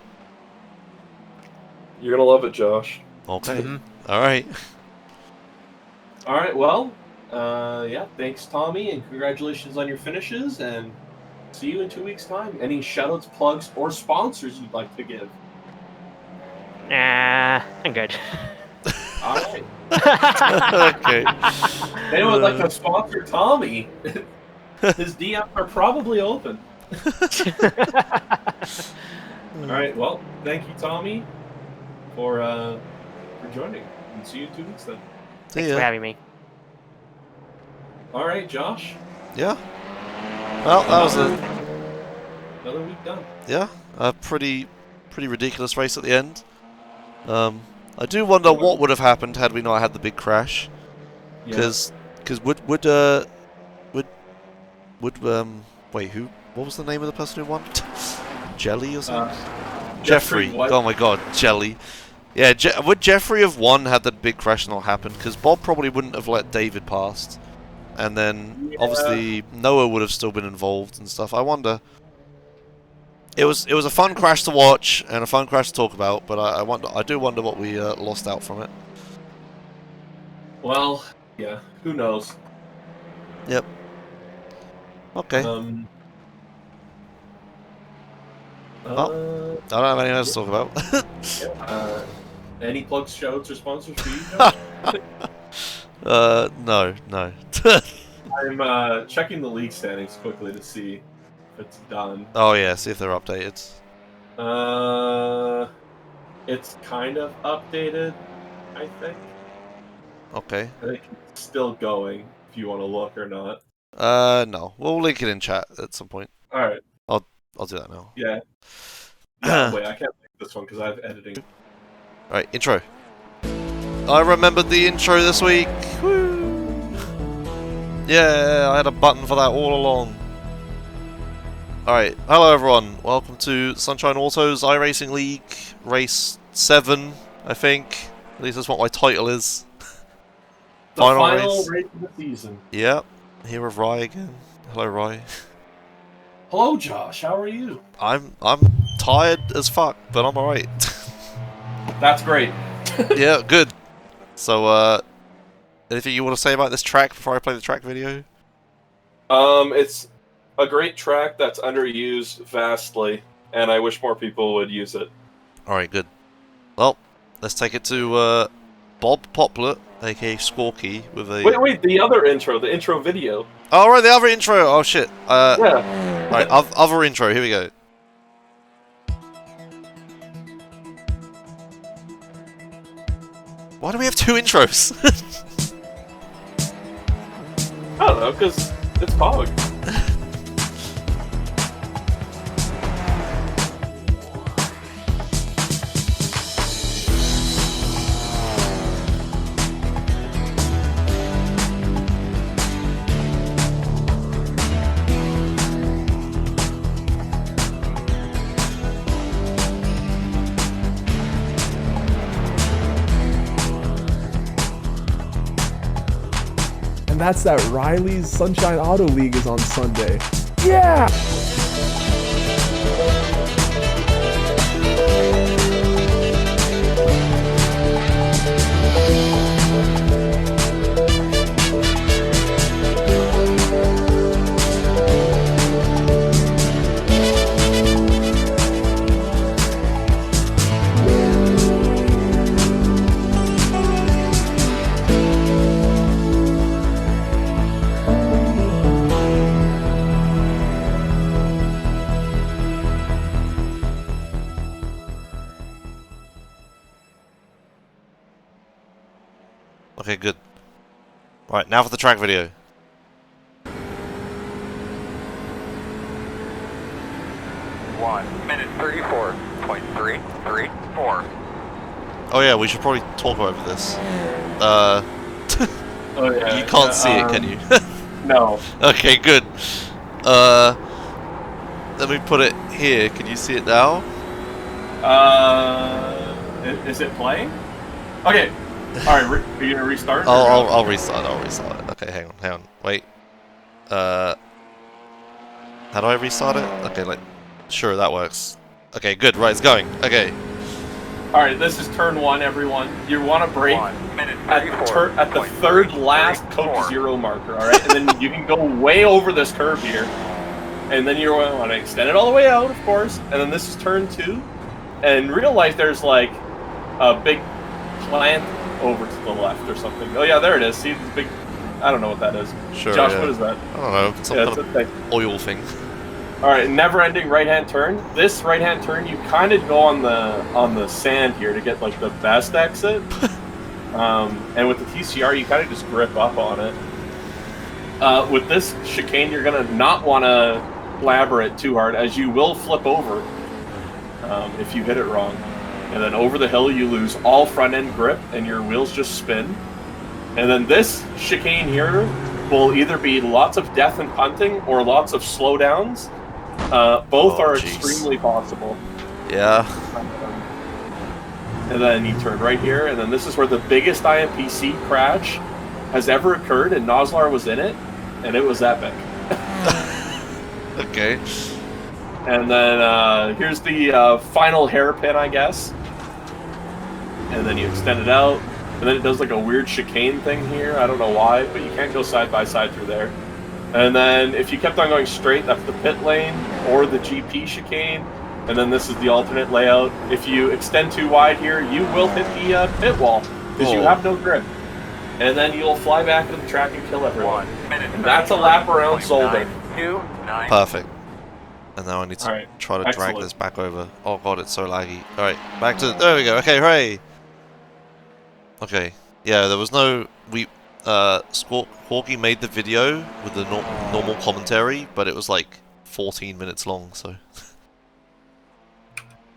You're gonna love it, Josh. Okay. All right. All right, well, yeah, thanks, Tommy, and congratulations on your finishes, and see you in 2 weeks' time. Any shoutouts, plugs, or sponsors you'd like to give? Nah, I'm good. All right. Okay. Anyone would like to sponsor Tommy? His DMs are probably open. All right, well, thank you, Tommy, for joining, and see you in 2 weeks then. Thanks for having me. All right, Josh. Yeah. Well, that was another week done. Yeah, a pretty ridiculous race at the end. I do wonder what would have happened had we not had the big crash. Because would wait, who? What was the name of the person who won? Jelly or something? Jeffrey. Oh my God, Jelly. Yeah, would Jeffrey have won had that big crash not happened? Because Bob probably wouldn't have let David past, and then obviously Noah would have still been involved and stuff. I wonder. It was a fun crash to watch and a fun crash to talk about, but I do wonder what we lost out from it. Well, yeah, who knows? Yep. Okay. Well, I don't have anything else to talk about. Any plugs, shoutouts, or sponsors for you, Josh? No. I'm checking the league standings quickly to see if it's done. Oh yeah, see if they're updated. It's kind of updated, I think. Okay. I think it's still going, if you want to look or not. No. We'll link it in chat at some point. Alright. I'll do that now. Yeah. Wait, I can't make this one because I have editing. Alright, intro. I remembered the intro this week. Woo! Yeah, I had a button for that all along. Alright, hello everyone. Welcome to Sunshine Auto's iRacing League, Race 7, I think. At least that's what my title is. The final race of the season. Yep. Here with Rye again. Hello, Rye. Hello, Josh. How are you? I'm tired as fuck, but I'm alright. That's great. Yeah, good. So, anything you want to say about this track before I play the track video? It's a great track that's underused vastly, and I wish more people would use it. Alright, good. Well, let's take it to Bob Poplet, aka Squawky, with a... Wait, the other intro, the intro video. Oh, right, the other intro! Oh, shit. Yeah. Right, other intro, here we go. Why do we have 2 intros? I don't know, because it's Pog. And that's that Riley's Sunshine Auto League is on Sunday. Yeah! Okay, good. Right, now for the track video. Minute 34.334. Oh yeah, we should probably talk over this. Oh, yeah, you can't see it, can you? No. Okay, good. Let me put it here. Can you see it now? Is it playing? Okay. Alright, are you gonna restart? I'll restart. I'll restart it. Okay, hang on. Wait. How do I restart it? Okay, sure, that works. Okay, good. Right, it's going. Okay. All right, this is turn 1, everyone. You want to brake at the third last Coke Zero marker, all right? And then you can go way over this curve here. And then you want to extend it all the way out, of course. And then this is turn 2. And in real life, there's like a big plant over to the left or something. Oh yeah, there it is. See this big... I don't know what that is. Sure, Josh, yeah. what is that? I don't know. Some kind of oil thing. Alright, never-ending right-hand turn. This right-hand turn, you kind of go on the sand here to get like the best exit. And with the TCR, you kind of just grip up on it. With this chicane, you're going to not want to blabber it too hard, as you will flip over if you hit it wrong. And then over the hill, you lose all front-end grip, and your wheels just spin. And then this chicane here will either be lots of death and punting or lots of slowdowns. Both are extremely possible. Yeah. And then you turn right here, and then this is where the biggest IMPC crash has ever occurred, and Noslar was in it, and it was epic. Okay. And then here's the final hairpin, I guess. And then you extend it out. And then it does like a weird chicane thing here. I don't know why, but you can't go side by side through there. And then if you kept on going straight, that's the pit lane or the GP chicane. And then this is the alternate layout. If you extend too wide here, you will hit the pit wall because you have no grip. And then you'll fly back into the track and kill everyone. And that's a lap around Zolder. Perfect. And now I need to try to drag Excellent. this back over. Oh god, it's so laggy. Alright, back to... There we go. Okay, hooray! Okay. Yeah, there was no... Squawky made the video with the normal commentary, but it was like 14 minutes long, so...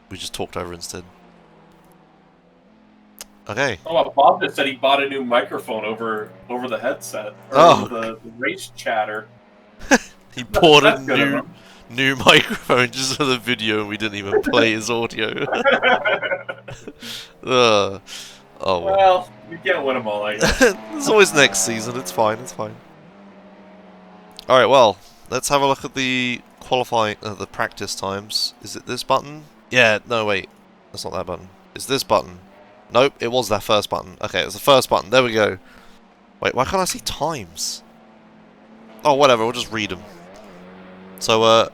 we just talked over instead. Okay. Oh, well, Bob just said he bought a new microphone over the headset. Or over the race chatter. He bought a new microphone just for the video and we didn't even play his audio. Oh well, you can't win them all, I guess. There's always next season, it's fine, it's fine. Alright, well, let's have a look at the qualifying, the practice times. Is it this button? Yeah, no wait, that's not that button. It's this button. Nope, it was that first button. Okay, it's the first button, there we go. Wait, why can't I see times? Oh, whatever, we'll just read them. So,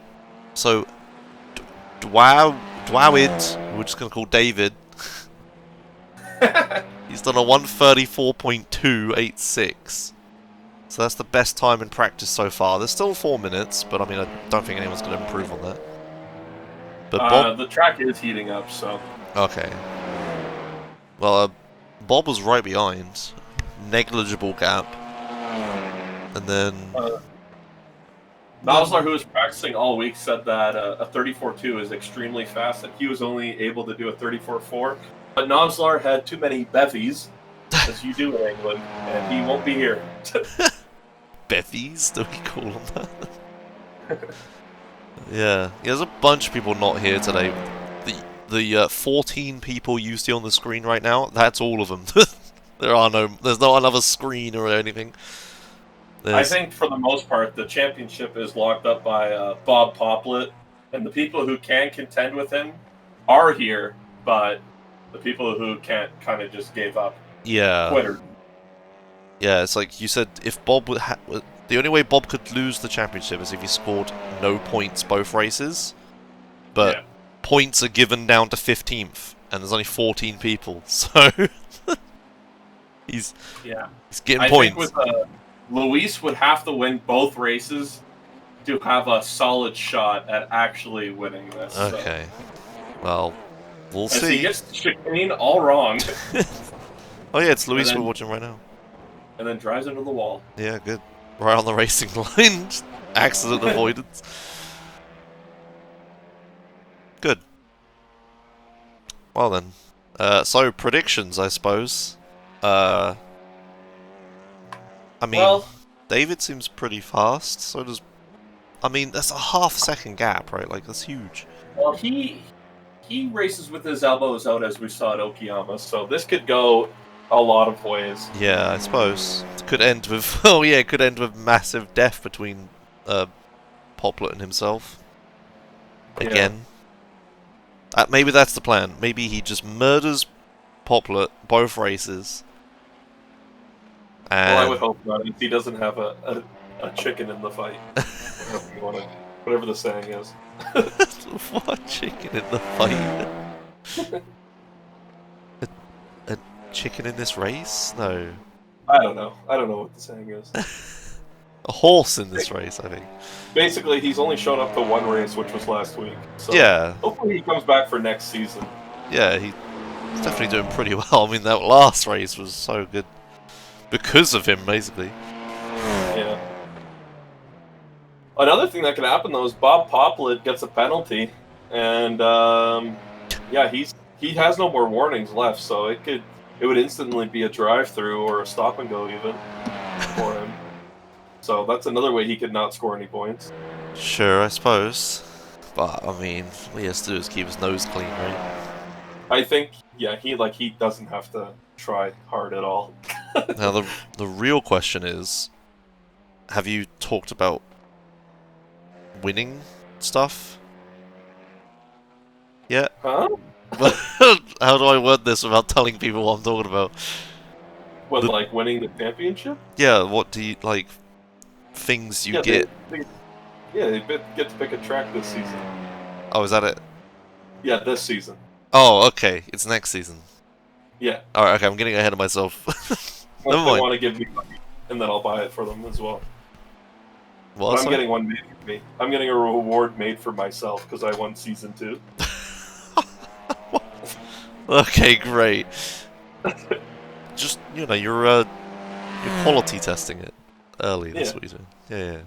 Dwawid, we're just gonna call David. He's done a 1:34.286. So that's the best time in practice so far. There's still 4 minutes, but I mean, I don't think anyone's gonna improve on that. But Bob, the track is heating up, so. Okay. Well, Bob was right behind. Negligible gap. And then... Noslar, who was practicing all week, said that a 34.2 is extremely fast, and he was only able to do a 34.4. But Noslar had too many bevies, as you do in England, and he won't be here. Bevies? Do we call them that? Yeah. There's a bunch of people not here today. The 14 people you see on the screen right now, that's all of them. There's not another screen or anything. I think for the most part, the championship is locked up by Bob Poplet, and the people who can contend with him are here, but the people who can't kind of just gave up. Yeah. Quitter. Yeah, it's like you said, if Bob would the only way Bob could lose the championship is if he scored no points both races. But points are given down to 15th, and there's only 14 people, so he's getting points. Think with, Luis would have to win both races to have a solid shot at actually winning this. Okay. Well, we'll As see. He gets the chicane all wrong. Oh yeah, it's Luis we're watching right now. And then drives into the wall. Yeah, good. Right on the racing line. Accident avoidance. Good. Well then. So, predictions, I suppose. I mean, David seems pretty fast, so does... I mean, that's a half-second gap, right? Like, that's huge. Well, he races with his elbows out, as we saw at Okayama, so this could go a lot of ways. Yeah, I suppose. It could end with... Oh yeah, it could end with massive death between Poplet and himself. Again. Maybe that's the plan. Maybe he just murders Poplet both races. Well, I And would hope not. If he doesn't have a chicken in the fight, whatever the saying is. What chicken in the fight? a chicken in this race? No. I don't know. I don't know what the saying is. A horse in this race, I think. Basically, he's only shown up to one race, which was last week. So Yeah. hopefully he comes back for next season. Yeah, he's definitely doing pretty well. I mean, that last race was so good because of him, basically. Yeah. Another thing that could happen though is Bob Poplet gets a penalty, and yeah, he has no more warnings left, so it would instantly be a drive-through or a stop and go even for him. So that's another way he could not score any points. Sure, I suppose. But I mean, all he has to do is keep his nose clean, right? I think, yeah, he doesn't have to try hard at all. Now the real question is, have you talked about winning stuff yet? Huh? How do I word this without telling people what I'm talking about? What, like winning the championship? Yeah, what do you, like, things you get? They get to pick a track this season. Oh, is that it? Yeah, this season. Oh, okay, it's next season. Yeah. Alright, okay, I'm getting ahead of myself. Never They mind. want to give me money, and then I'll buy it for them as well. What, But I'm sorry? getting one made for me. I'm getting a reward made for myself because I won season 2. Okay, great. Just, you know, you're quality testing it early, that's Yeah. what you're doing.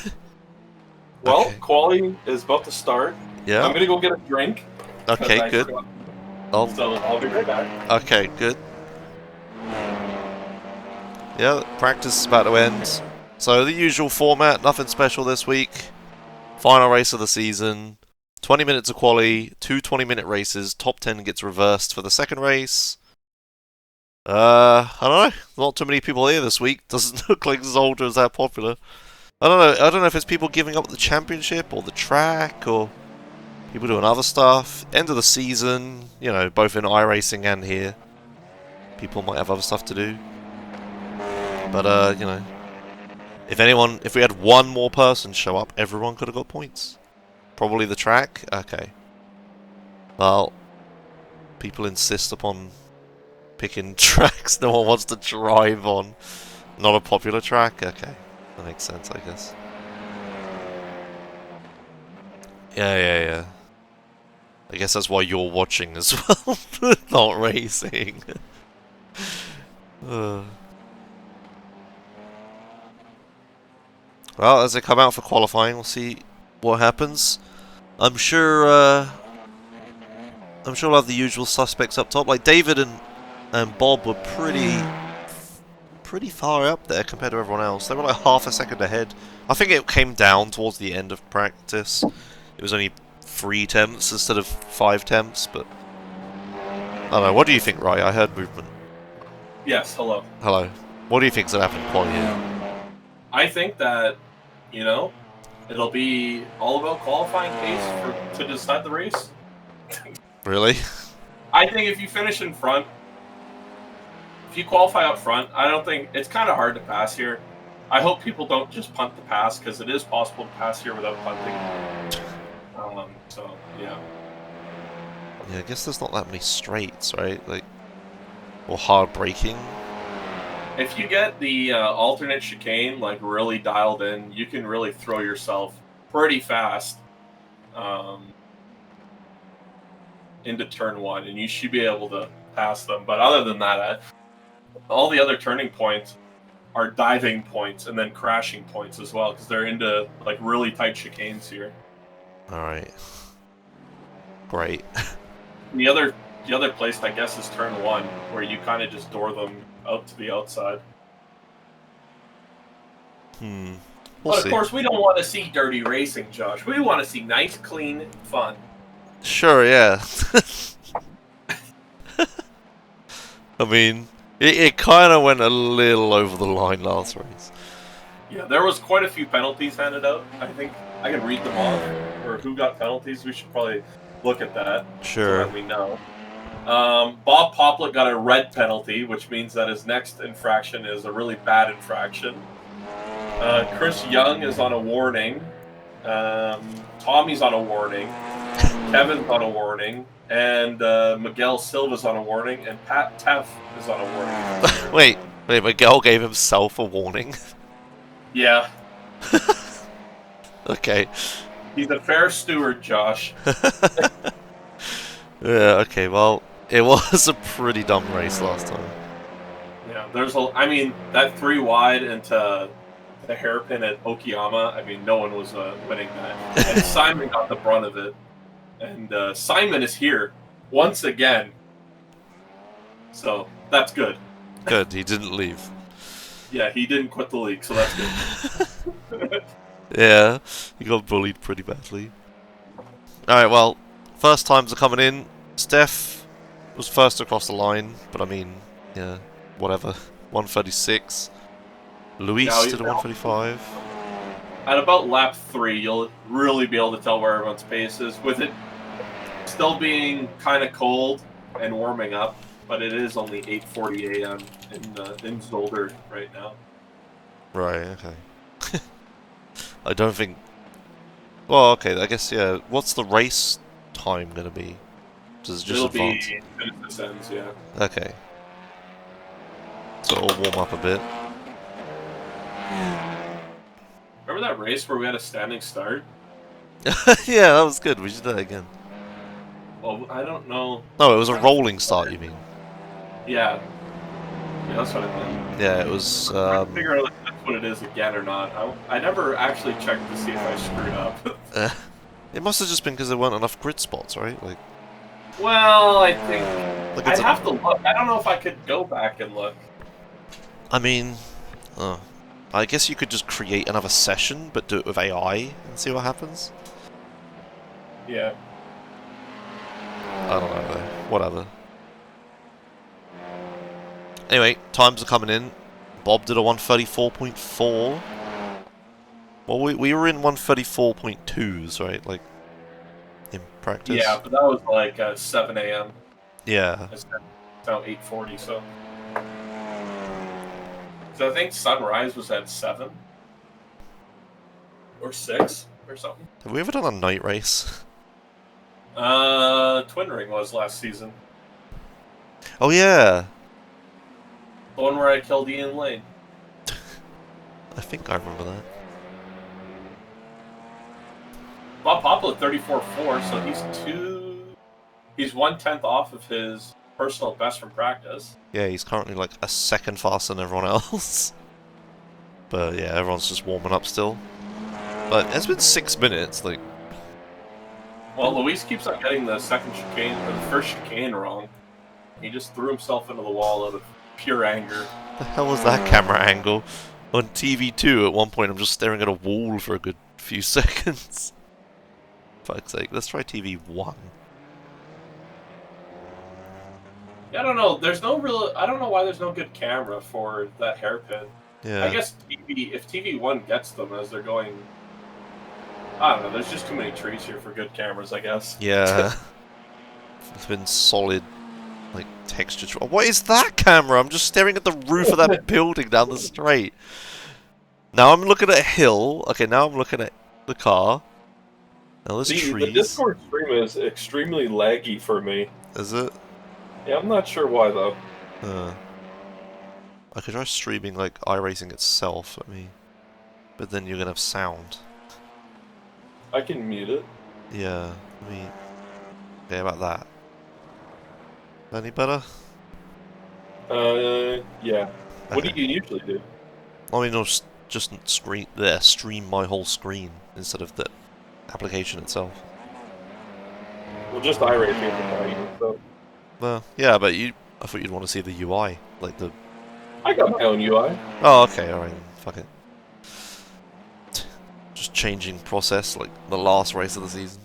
Yeah. Well, quali is about to start. Yeah. I'm gonna go get a drink. 'cause Okay, I good. forgot. I'll- So I'll be right back. Okay, good. Yeah, practice is about to end. So the usual format, nothing special this week. Final race of the season. 20 minutes of quali, 2 20-minute races. Top 10 gets reversed for the second race. I don't know. Not too many people here this week. Doesn't look like Zolder is that popular. I don't know. I don't know if it's people giving up the championship or the track or people doing other stuff. End of the season, you know, both in iRacing and here. People might have other stuff to do. But, you know, if we had one more person show up, everyone could have got points. Probably the track? Okay. Well, people insist upon picking tracks no one wants to drive on. Not a popular track? Okay. That makes sense, I guess. Yeah. I guess that's why you're watching as well, not racing. Well, as they come out for qualifying, we'll see what happens. I'm sure we'll have the usual suspects up top. Like David and Bob were pretty far up there compared to everyone else. They were like half a second ahead. I think it came down towards the end of practice. It was only 3 attempts instead of 5 attempts, but I don't know. What do you think, Rai? I heard movement. Yes, hello. Hello. What do you think's gonna happen in quali here? I think that, you know, it'll be all about qualifying pace to decide the race. Really? I think if you finish in front, if you qualify up front, I don't think it's kind of hard to pass here. I hope people don't just punt the pass because it is possible to pass here without punting. So yeah. Yeah, I guess there's not that many straights, right? Like, or hard braking. If you get the alternate chicane like really dialed in, you can really throw yourself pretty fast into turn 1, and you should be able to pass them. But other than that, all the other turning points are diving points and then crashing points as well, because they're into like really tight chicanes here. All right. Great. The other place, I guess, is turn 1, where you kind of just door them out to the outside. We'll But see. of course, we don't want to see dirty racing, Josh. We want to see nice, clean fun. Sure, yeah. I mean, it kind of went a little over the line last race. Yeah, there was quite a few penalties handed out. I think I can read them off, or for who got penalties. We should probably look at that. Sure. So that we know. Bob Poplet got a red penalty, which means that his next infraction is a really bad infraction. Chris Young is on a warning. Tommy's on a warning. Kevin's on a warning. And Miguel Silva's on a warning. And Pat Teff is on a warning. Wait, Miguel gave himself a warning? Yeah. Okay. He's a fair steward, Josh. Yeah, okay, well, it was a pretty dumb race last time. Yeah, I mean, that 3 wide into the hairpin at Okayama, I mean, no one was winning that. And Simon got the brunt of it. And Simon is here once again. So, that's good. Good, he didn't leave. Yeah, he didn't quit the league, so that's good. Yeah, he got bullied pretty badly. Alright, well, first times are coming in. Steph was first across the line, but I mean, yeah, whatever. 136. Luis did a 135. At about lap 3, you'll really be able to tell where everyone's pace is, with it still being kind of cold and warming up, but it is only 8:40 a.m. in Zolder right now. Right, okay. I don't think... Well, okay, I guess, yeah. What's the race time going to be? Does it just advance? It'll be as this ends, yeah. Okay. So it'll warm up a bit. Remember that race where we had a standing start? Yeah, that was good. We should do that again. Well, I don't know. No, it was a rolling start, you mean? Yeah. Yeah, that's what I meant. Yeah, it was... I figure out if that's what it is again or not. I never actually checked to see if I screwed up. It must have just been because there weren't enough grid spots, right? Like, well, I think... Like I'd have to look. I don't know if I could go back and look. I mean... I guess you could just create another session, but do it with AI and see what happens. Yeah. I don't know, though. Whatever. Anyway, times are coming in. Bob did a 134.4. Well, we were in 134.2s, right? Like, in practice? Yeah, but that was like 7 a.m. Yeah. It's now 8:40, so... So I think sunrise was at 7. Or 6, or something. Have we ever done a night race? Twin Ring was last season. Oh, yeah. The one where I killed Ian Lane. I think I remember that. Bob Poplar 34.4, so he's 1/10 off of his personal best from practice. Yeah, he's currently like a second faster than everyone else. But yeah, everyone's just warming up still. But it's been 6 minutes, like... Well, Luis keeps on getting the second chicane, or the first chicane wrong. He just threw himself into the wall out of pure anger. The hell was that camera angle? On TV2, at one point, I'm just staring at a wall for a good few seconds. Fuck's sake, let's try TV1. Yeah, I don't know. There's no real. I don't know why there's no good camera for that hairpin. Yeah. I guess if TV1 gets them as they're going. I don't know. There's just too many trees here for good cameras, I guess. Yeah. It's been solid, like, texture. What is that camera? I'm just staring at the roof of that building down the street. Now I'm looking at a hill. Okay, now I'm looking at the car. Now there's trees. The Discord stream is extremely laggy for me. Is it? Yeah, I'm not sure why though. I could try streaming like iRacing itself at me, but then you're gonna have sound. I can mute it. Yeah, okay, about that. Any better? Yeah. What do you usually do? I mean, just stream my whole screen instead of the application itself. Well, just iRacing. So. Well, yeah, but I thought you'd want to see the UI, like the... I got my own UI. Oh, okay, alright, fuck it. Just changing process, like the last race of the season.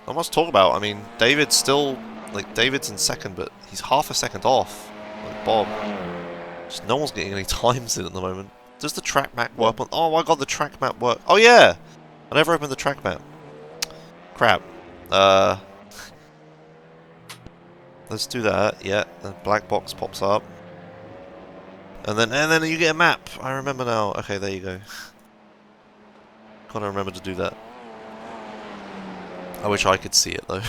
Not much to talk about, I mean, David's still... Like, David's in second, but he's half a second off. Like Bob. Just no one's getting any times in at the moment. Does the track map work on... Oh my god, the track map work... Oh yeah! I never opened the track map. Crap. Let's do that. Yeah, the black box pops up. And then you get a map. I remember now. Okay, there you go. Gotta remember to do that. I wish I could see it though.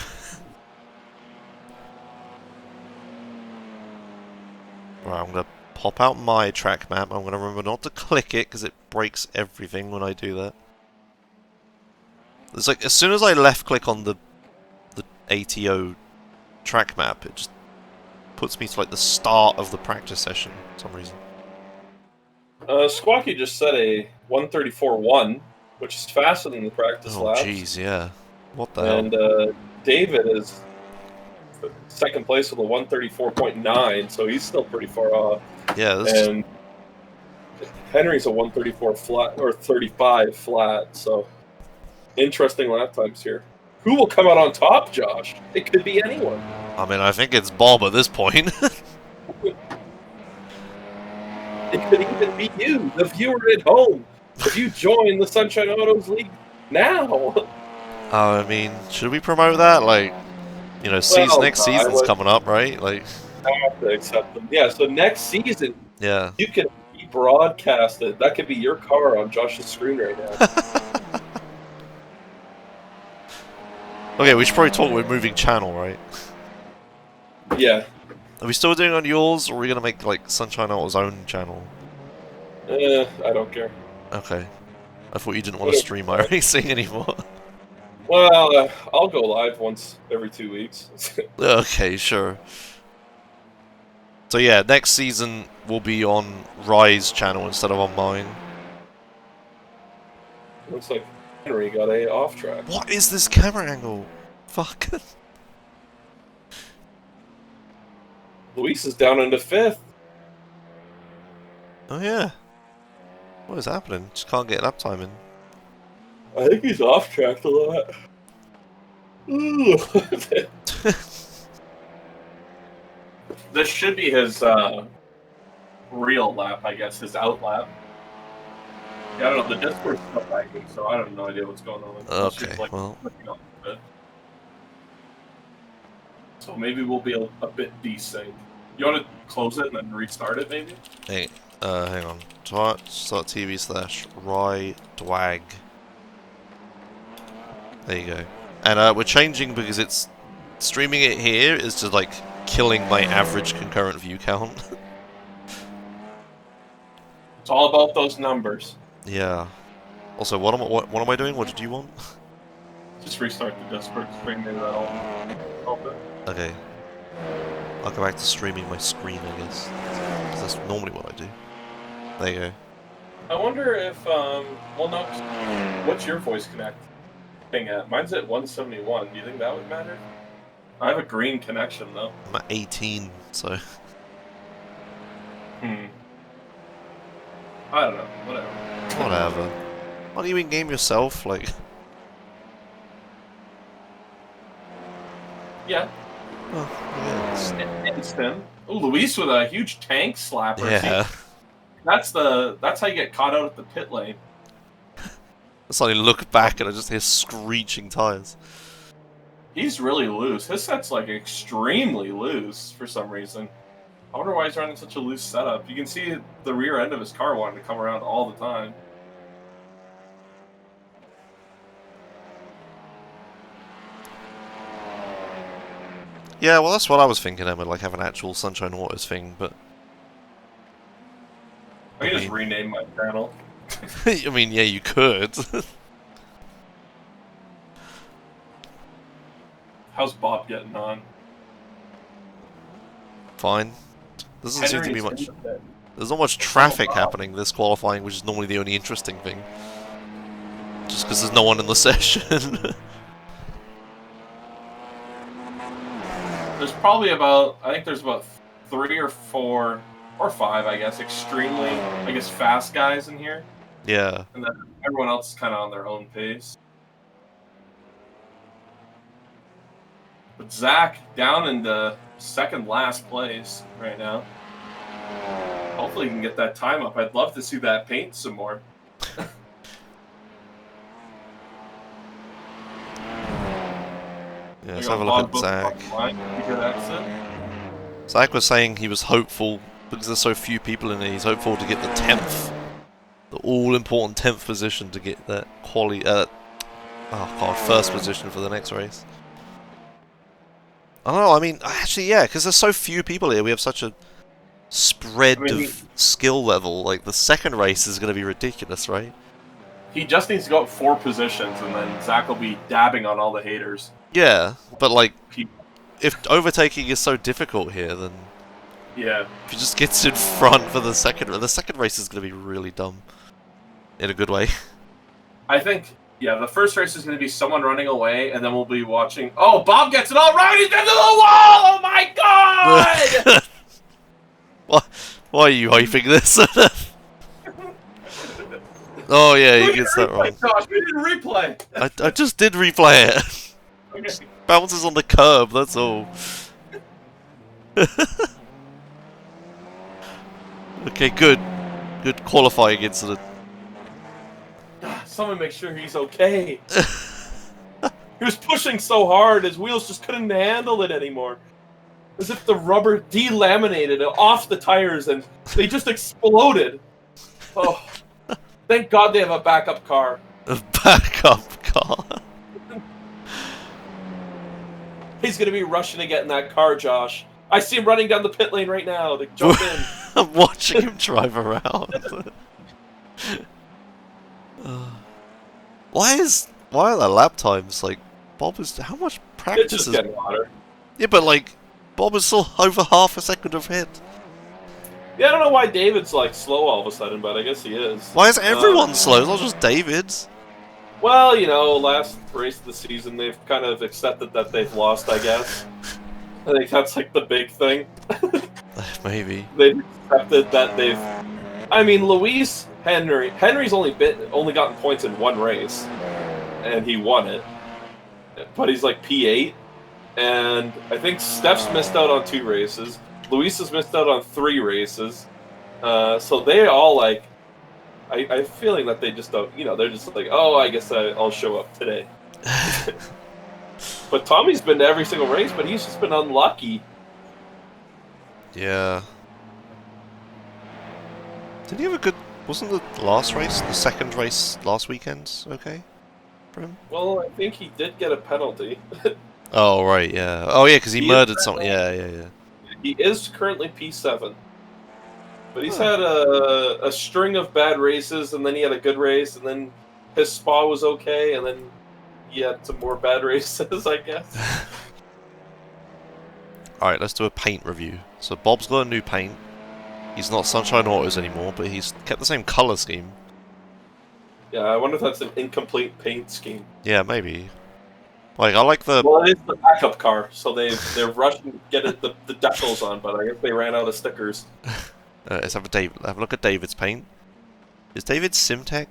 Right, I'm gonna pop out my track map. I'm gonna remember not to click it because it breaks everything when I do that. It's like as soon as I left click on the ATO track map, it just puts me to like the start of the practice session for some reason. Squawky just set a 134.1, which is faster than the practice laps. Oh jeez, yeah. What the hell? And David is second place with a 134.9, so he's still pretty far off. Yeah, and Henry's a 134 flat or 35 flat, so interesting lap times here. Who will come out on top, Josh? It could be anyone. I mean, I think it's Bob at this point. It could even be you, the viewer at home, if you join the Sunshine Autos League now. I mean, should we promote that? Like, you know, next season's coming up, right? Like, I have to accept them. Yeah, so next season, yeah, you can be broadcasted. That could be your car on Josh's screen right now. Okay, we should probably talk about moving channel, right? Yeah. Are we still doing on yours, or are we gonna make like Sunshine Auto's own channel? I don't care. Okay. I thought you didn't want to stream iRacing anymore. Well, I'll go live once every 2 weeks. Okay, sure. So yeah, next season will be on Rye's channel instead of on mine. Looks like Henry got a off track. What is this camera angle? Fuck. Luis is down into 5th. Oh yeah. What is happening? Just can't get an uptime in. I think he's off track a lot. This should be his real lap, I guess, his out lap. Yeah, I don't know, the Discord's not lagging, so I have no idea what's going on. Okay, well. So maybe we'll be a bit desynced. You want to close it and then restart it, maybe? Hey, hang on. Twitch.tv/Rye Dwag. There you go. And we're changing because it's streaming it here is just like killing my average concurrent view count. It's all about those numbers. Yeah. Also, what am I doing? What did you want? Just restart the Discord stream, maybe that'll help it. Okay. I'll go back to streaming my screen, I guess. 'Cause that's normally what I do. There you go. I wonder if, well, no, what's your voice connect thing at? Mine's at 171. Do you think that would matter? I have a green connection, though. I'm at 18, so... I don't know. Whatever. Whatever. Why don't you in-game yourself, like... Yeah. Oh, yeah. Instant. Oh, Luis with a huge tank slapper. Yeah. See, that's how you get caught out at the pit lane. I suddenly look back and I just hear screeching tires. He's really loose. His set's like extremely loose for some reason. I wonder why he's running such a loose setup. You can see the rear end of his car wanting to come around all the time. Yeah, well that's what I was thinking, Emma, like have an actual Sunshine Autos thing, but... I can just rename my channel. I mean, yeah, you could. How's Bob getting on? Fine. Doesn't seem to be Henry's much... There's not much traffic happening this qualifying, which is normally the only interesting thing. Just because there's no one in the session. There's probably about, I think there's about 3 or 4 or 5, I guess, extremely, I guess, fast guys in here. Yeah. And then everyone else is kind of on their own pace. But Zach down in the second last place right now. Hopefully you can get that time up. I'd love to see that paint some more. Yeah, let's have a look at Zach. Exit. Zach was saying he was hopeful, because there's so few people in it, he's hopeful to get the 10th. The all-important 10th position to get that first position for the next race. I don't know, I mean, actually, yeah, because there's so few people here, we have such a spread of skill level. Like, the second race is going to be ridiculous, right? He just needs to go up 4 positions, and then Zach will be dabbing on all the haters. Yeah, but like, if overtaking is so difficult here, then yeah, if he just gets in front for the second race is going to be really dumb, in a good way. I think, yeah, the first race is going to be someone running away, and then we'll be watching. Oh, Bob gets it all right. He's into the wall. Oh my god! Why are you hyping this? Oh yeah, he gets that wrong. Josh, we didn't replay. I just did replay it. Okay. Bounces on the curb, that's all. Okay, good. Good qualifying incident. Someone make sure he's okay. He was pushing so hard, his wheels just couldn't handle it anymore. As if the rubber delaminated off the tires and they just exploded. Oh, thank God they have a backup car. A backup car? He's going to be rushing to get in that car, Josh. I see him running down the pit lane right now to jump in. I'm watching him drive around. Why are the lap times like Bob is? How much practice It's just is? getting hotter. Yeah, but like Bob is still over half a second ahead. Yeah, I don't know why David's like slow all of a sudden, but I guess he is. Why is everyone slow? It's not just David's. Well, you know, last race of the season, they've kind of accepted that they've lost, I guess. I think that's like the big thing. Maybe. They've accepted that they've... I mean, Henry's only gotten points in 1 race, and he won it. But he's like P8, and I think Steph's missed out on 2 races. Luis has missed out on 3 races. So they all like... I'm feeling that they just don't, you know, they're just like, oh, I guess I'll show up today. But Tommy's been to every single race, but he's just been unlucky. Yeah. Did he have a good... Wasn't the last race, the second race last weekend, okay for him? Well, I think he did get a penalty. Oh, right, yeah. Oh, yeah, because he murdered someone. Yeah. He is currently P7. But he's had a string of bad races, and then he had a good race, and then his spa was okay, and then he had some more bad races, I guess. Alright, let's do a paint review. So Bob's got a new paint. He's not Sunshine Autos anymore, but he's kept the same colour scheme. Yeah, I wonder if that's an incomplete paint scheme. Yeah, maybe. Like, I like the... Well, it's the backup car, so they're rushing to get the decals on, but I guess they ran out of stickers. Let's have a look at David's paint. Is David Simtech?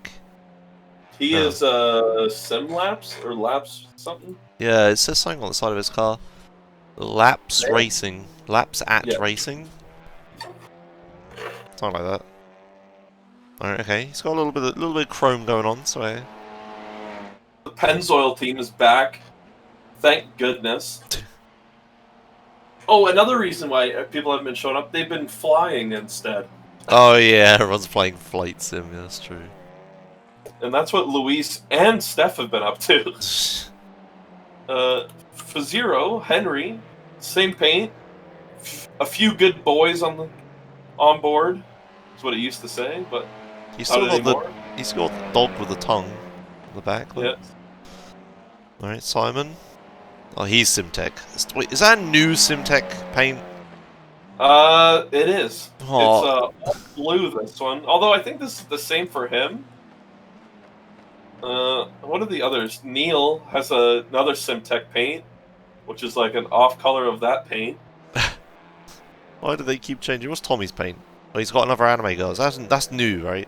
He is Simlapse or Laps something? Yeah, it says something on the side of his car. Laps Racing. Laps at Racing? Something like that. Alright, okay. He's got a little bit of chrome going on, so The Pennzoil team is back. Thank goodness. Oh, another reason why people haven't been showing up, they've been flying instead. Oh yeah, everyone's playing Flight Sim, yeah, that's true. And that's what Luis and Steph have been up to. For Zero, Henry, same paint. A few good boys on board, is what it used to say, but he's still got he's got the dog with the tongue on the back. Yeah. Alright, Simon. Oh, he's Simtech. Wait, is that a new Simtech paint? It is. Oh. It's all blue, this one. Although I think this is the same for him. What are the others? Neil has another Simtech paint, which is like an off color of that paint. Why do they keep changing? What's Tommy's paint? Oh, he's got another anime girls. That's new, right?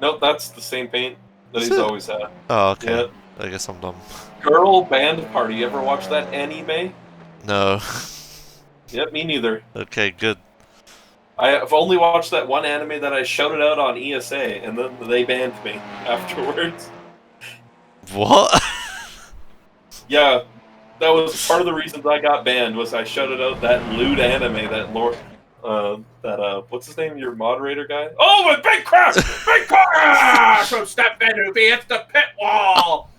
Nope, that's the same paint that he's always had. Oh, okay. Yeah. I guess I'm dumb. Girl Band Party. You ever watch that anime? No. Yep, me neither. Okay, good. I've only watched that one anime that I shouted out on ESA, and then they banned me afterwards. What? Yeah, that was part of the reasons I got banned. Was I shouted out that lewd anime that what's his name? Your moderator guy? Oh, my big crash! Big crash! From Step He hits the pit wall.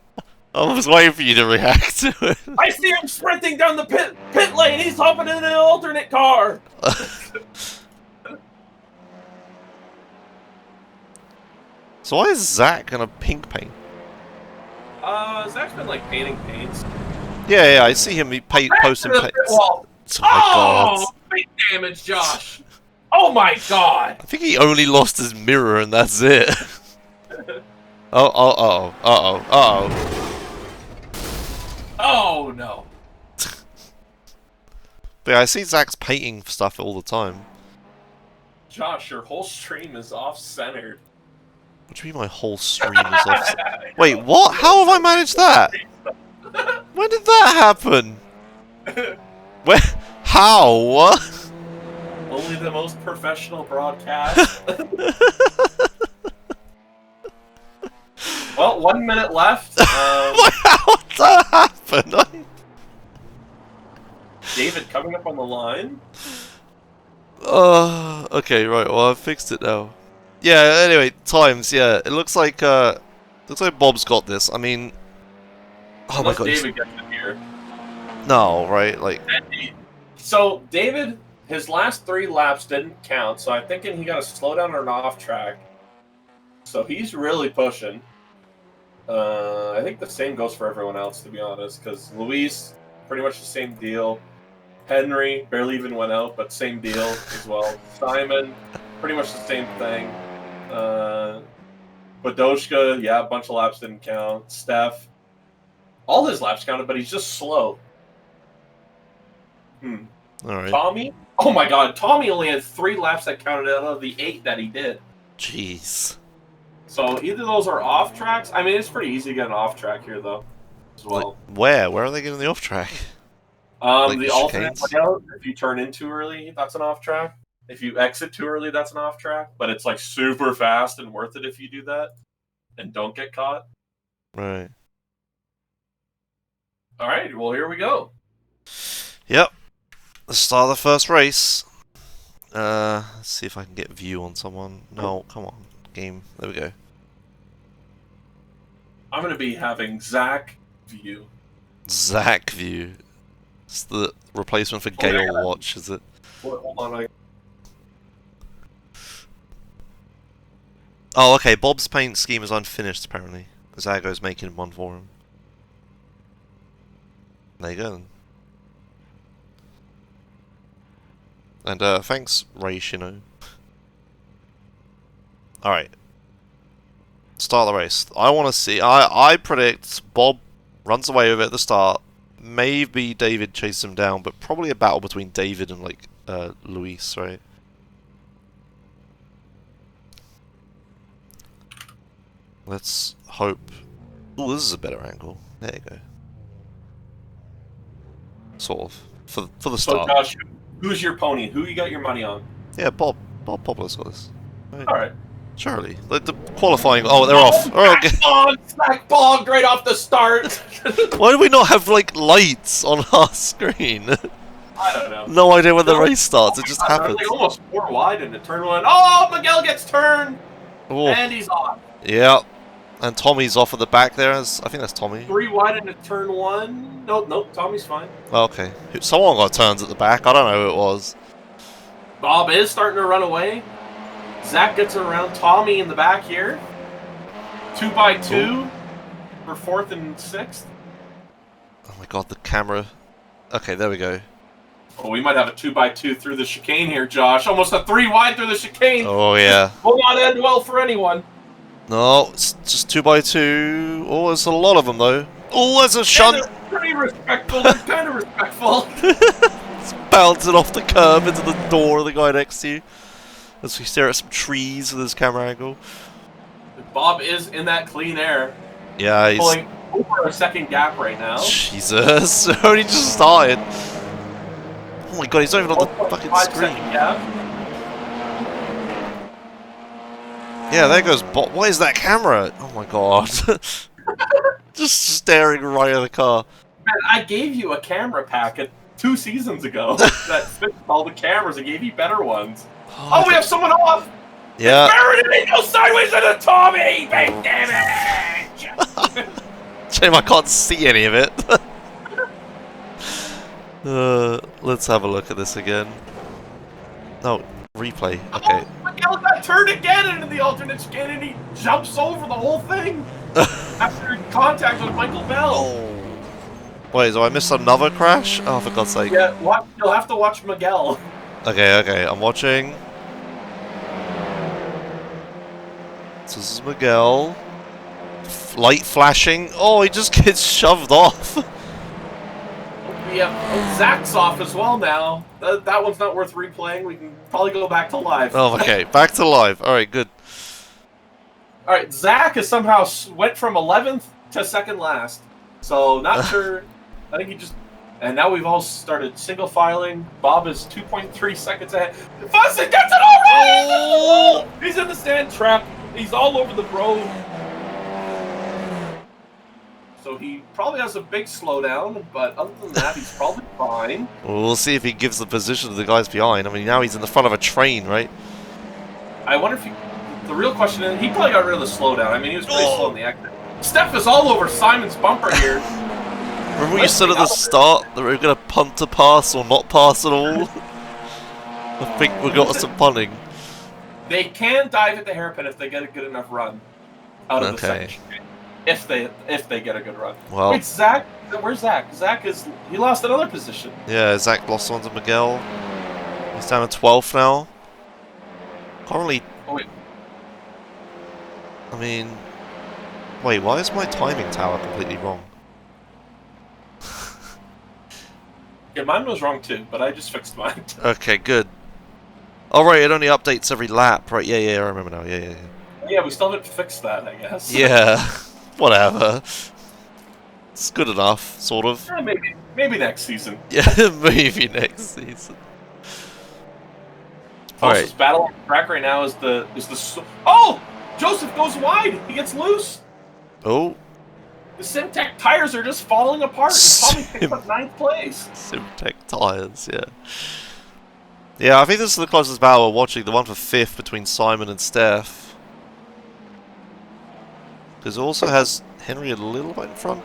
I was waiting for you to react to it. I see him sprinting down the pit lane. He's hopping in an alternate car. So why is Zach gonna pink paint? Zach's been like painting paints. Yeah, I see him posting paints. Oh my god! Big damage, Josh. Oh my god! I think he only lost his mirror and that's it. Oh. Oh no. But yeah, I see Zach's painting stuff all the time. Josh, your whole stream is off-centered. What do you mean my whole stream is off? Wait, what? How have I managed that? When did that happen? Where? How? What? Only the most professional broadcast. Well, 1 minute left. How did that happen? David coming up on the line. Okay, right. Well, I've fixed it now. Yeah. Anyway, times. Yeah, it looks like Bob's got this. I mean, oh my god. David gets it here. No, right? Like. So David, his last 3 laps didn't count. So I'm thinking he got to slow down or an off track. So he's really pushing. I think the same goes for everyone else, to be honest, because Luis, pretty much the same deal. Henry barely even went out, but same deal as well. Simon, pretty much the same thing. Badoshka, yeah, a bunch of laps didn't count. Steph, all his laps counted, but he's just slow. All right. Tommy, oh my god, Tommy only had 3 laps that counted out of the 8 that he did. Jeez. So either those are off tracks. I mean, it's pretty easy to get an off track here, though, as well. Like, where? Where are they getting the off track? Like the alternate layout, if you turn in too early, that's an off track. If you exit too early, that's an off track. But it's like super fast and worth it if you do that and don't get caught. Right. All right, well, here we go. Yep. Let's start the first race. Let's see if I can get view on someone. No, come on. Game. There we go. I'm going to be having Zach view. Zach view. It's the replacement for Gale Watch, is it? Hold on. Oh, okay. Bob's paint scheme is unfinished, apparently. Zago's making one for him. There you go, then. And, thanks, Raish, you know. Alright. Start the race. I want to see... I predict Bob runs away with it at the start. Maybe David chases him down, but probably a battle between David and, like, Luis, right? Let's hope... Oh, this is a better angle. There you go. Sort of. For the start. So, Josh, who's your pony? Who you got your money on? Yeah, Bob. Bob Poplar's got this. Right. Alright. Surely. Like the qualifying... Oh, they're off. Oh, okay. Zach bogged right off the start. Why do we not have, like, lights on our screen? I don't know. No idea when the race starts. It just happens. They're almost 4 wide into turn 1. Oh, Miguel gets turned. Oh. And he's off. Yeah. And Tommy's off at the back there. I think that's Tommy. 3 wide into turn 1. Nope, Tommy's fine. Oh, okay. Someone got turns at the back. I don't know who it was. Bob is starting to run away. Zach gets around Tommy in the back here. 2x2 for 4th and 6th. Oh my god, the camera. Okay, there we go. Oh, we might have a 2x2 through the chicane here, Josh. Almost a 3 wide through the chicane. Oh, yeah. Will not end well for anyone. No, it's just 2x2. Oh, there's a lot of them, though. Oh, there's a shunt. Yeah, they're pretty respectful. They're kind of respectful. It's bouncing off the curb into the door of the guy next to you. As we stare at some trees with his camera angle. Bob is in that clean air. Yeah, he's... Pulling over a 2nd gap right now. Jesus, only just started. Oh my god, he's not even on the fucking screen. Yeah, there goes Bob. What is that camera? Oh my god. Just staring right at the car. Man, I gave you a camera packet 2 seasons ago that fixed all the cameras and gave you better ones. Oh, we have someone off! Yeah. Barrett, he goes sideways into Tommy! Big damage! Shame I can't see any of it. Let's have a look at this again. No, replay. Okay. Oh, Miguel got turned again into the alternate skid and he jumps over the whole thing after contact with Michael Bell. Oh. Wait, so I missed another crash? Oh, for God's sake. Yeah, you'll have to watch Miguel. Okay, I'm watching. So this is Miguel. Light flashing. Oh, he just gets shoved off. Yeah, Zach's off as well now. That one's not worth replaying. We can probably go back to live. Oh, okay. Back to live. Alright, good. Alright, Zach has somehow went from 11th to second last. So, not sure. I think he just... And now we've all started single filing. Bob is 2.3 seconds ahead. Fussy gets it already! Oh! He's in the stand trap. He's all over the road. So he probably has a big slowdown, but other than that, he's probably fine. Well, we'll see if he gives the position to the guys behind. I mean, now he's in the front of a train, right? I wonder if he... The real question is, he probably got rid of the slowdown. I mean, he was pretty slow in the exit. Steph is all over Simon's bumper here. Remember what you said at the start that we were going to punt to pass or not pass at all? I think we got some punting. They can dive at the hairpin if they get a good enough run out of the section. If they get a good run. Well, wait, Zach? Where's Zach? He lost another position. Yeah, Zach lost one to Miguel. He's down to 12th now. Can't really... Oh, wait. I mean... Wait, why is my timing tower completely wrong? Yeah, mine was wrong too, but I just fixed mine. Okay, good. Oh, right, it only updates every lap. Right, yeah, I remember now. Yeah. Yeah, we still haven't fixed that, I guess. Yeah, whatever. It's good enough, sort of. Maybe next season. Yeah, maybe next season. Alright. Closest battle on the track right now is the oh! Joseph goes wide! He gets loose! Oh. The Simtech tires are just falling apart. Tommy picks up 9th place. Simtech tires, yeah. Yeah, I think this is the closest battle we're watching, the one for 5th between Simon and Steph. Because it also has Henry a little bit in front.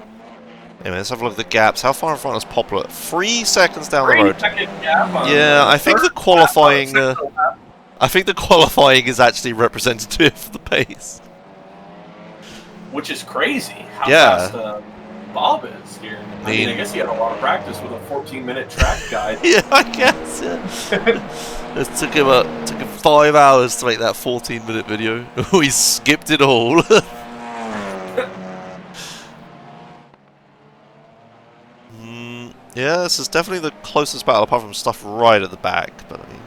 Anyway, let's have a look at the gaps. How far in front is Poplar? 3 seconds down the road. Yeah, I think the qualifying... I think the qualifying is actually representative of the pace. Which is crazy how fast Bob is here. I mean, I guess he had a lot of practice with a 14-minute track guide. Yeah, I guess, yeah. It took him 5 hours to make that 14-minute video. Oh, he skipped it all. Yeah, this is definitely the closest battle, apart from stuff right at the back, but I mean...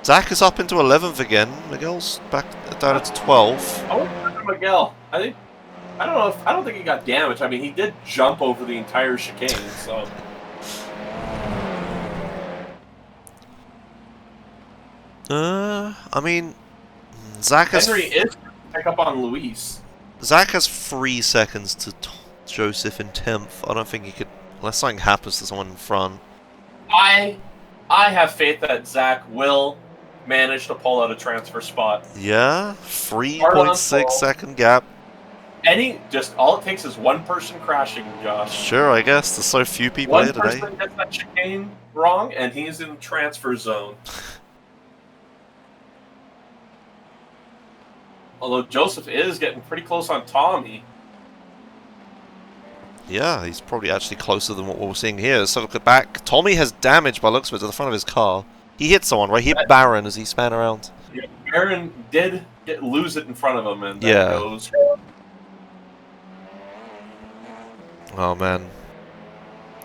Zach is up into 11th again. Miguel's back down to 12th. I wonder if Miguel. I don't think he got damaged. I mean, he did jump over the entire chicane, so. I mean, Zach has. Henry is pick up on Luis. Zach has 3 seconds to Joseph in 10th. I don't think he could, unless something happens to someone in front. I have faith that Zach will manage to pull out a transfer spot. Yeah, 3.6 second gap. All it takes is one person crashing, Josh. Sure, I guess. There's so few people here today. One person gets that chicane wrong, and he's in the transfer zone. Although Joseph is getting pretty close on Tommy. Yeah, he's probably actually closer than what we're seeing here. So look at back. Tommy has damage by looks of it to the front of his car. He hit someone, right? He hit Baron as he span around. Yeah, Baron did lose it in front of him, and that goes. Oh man,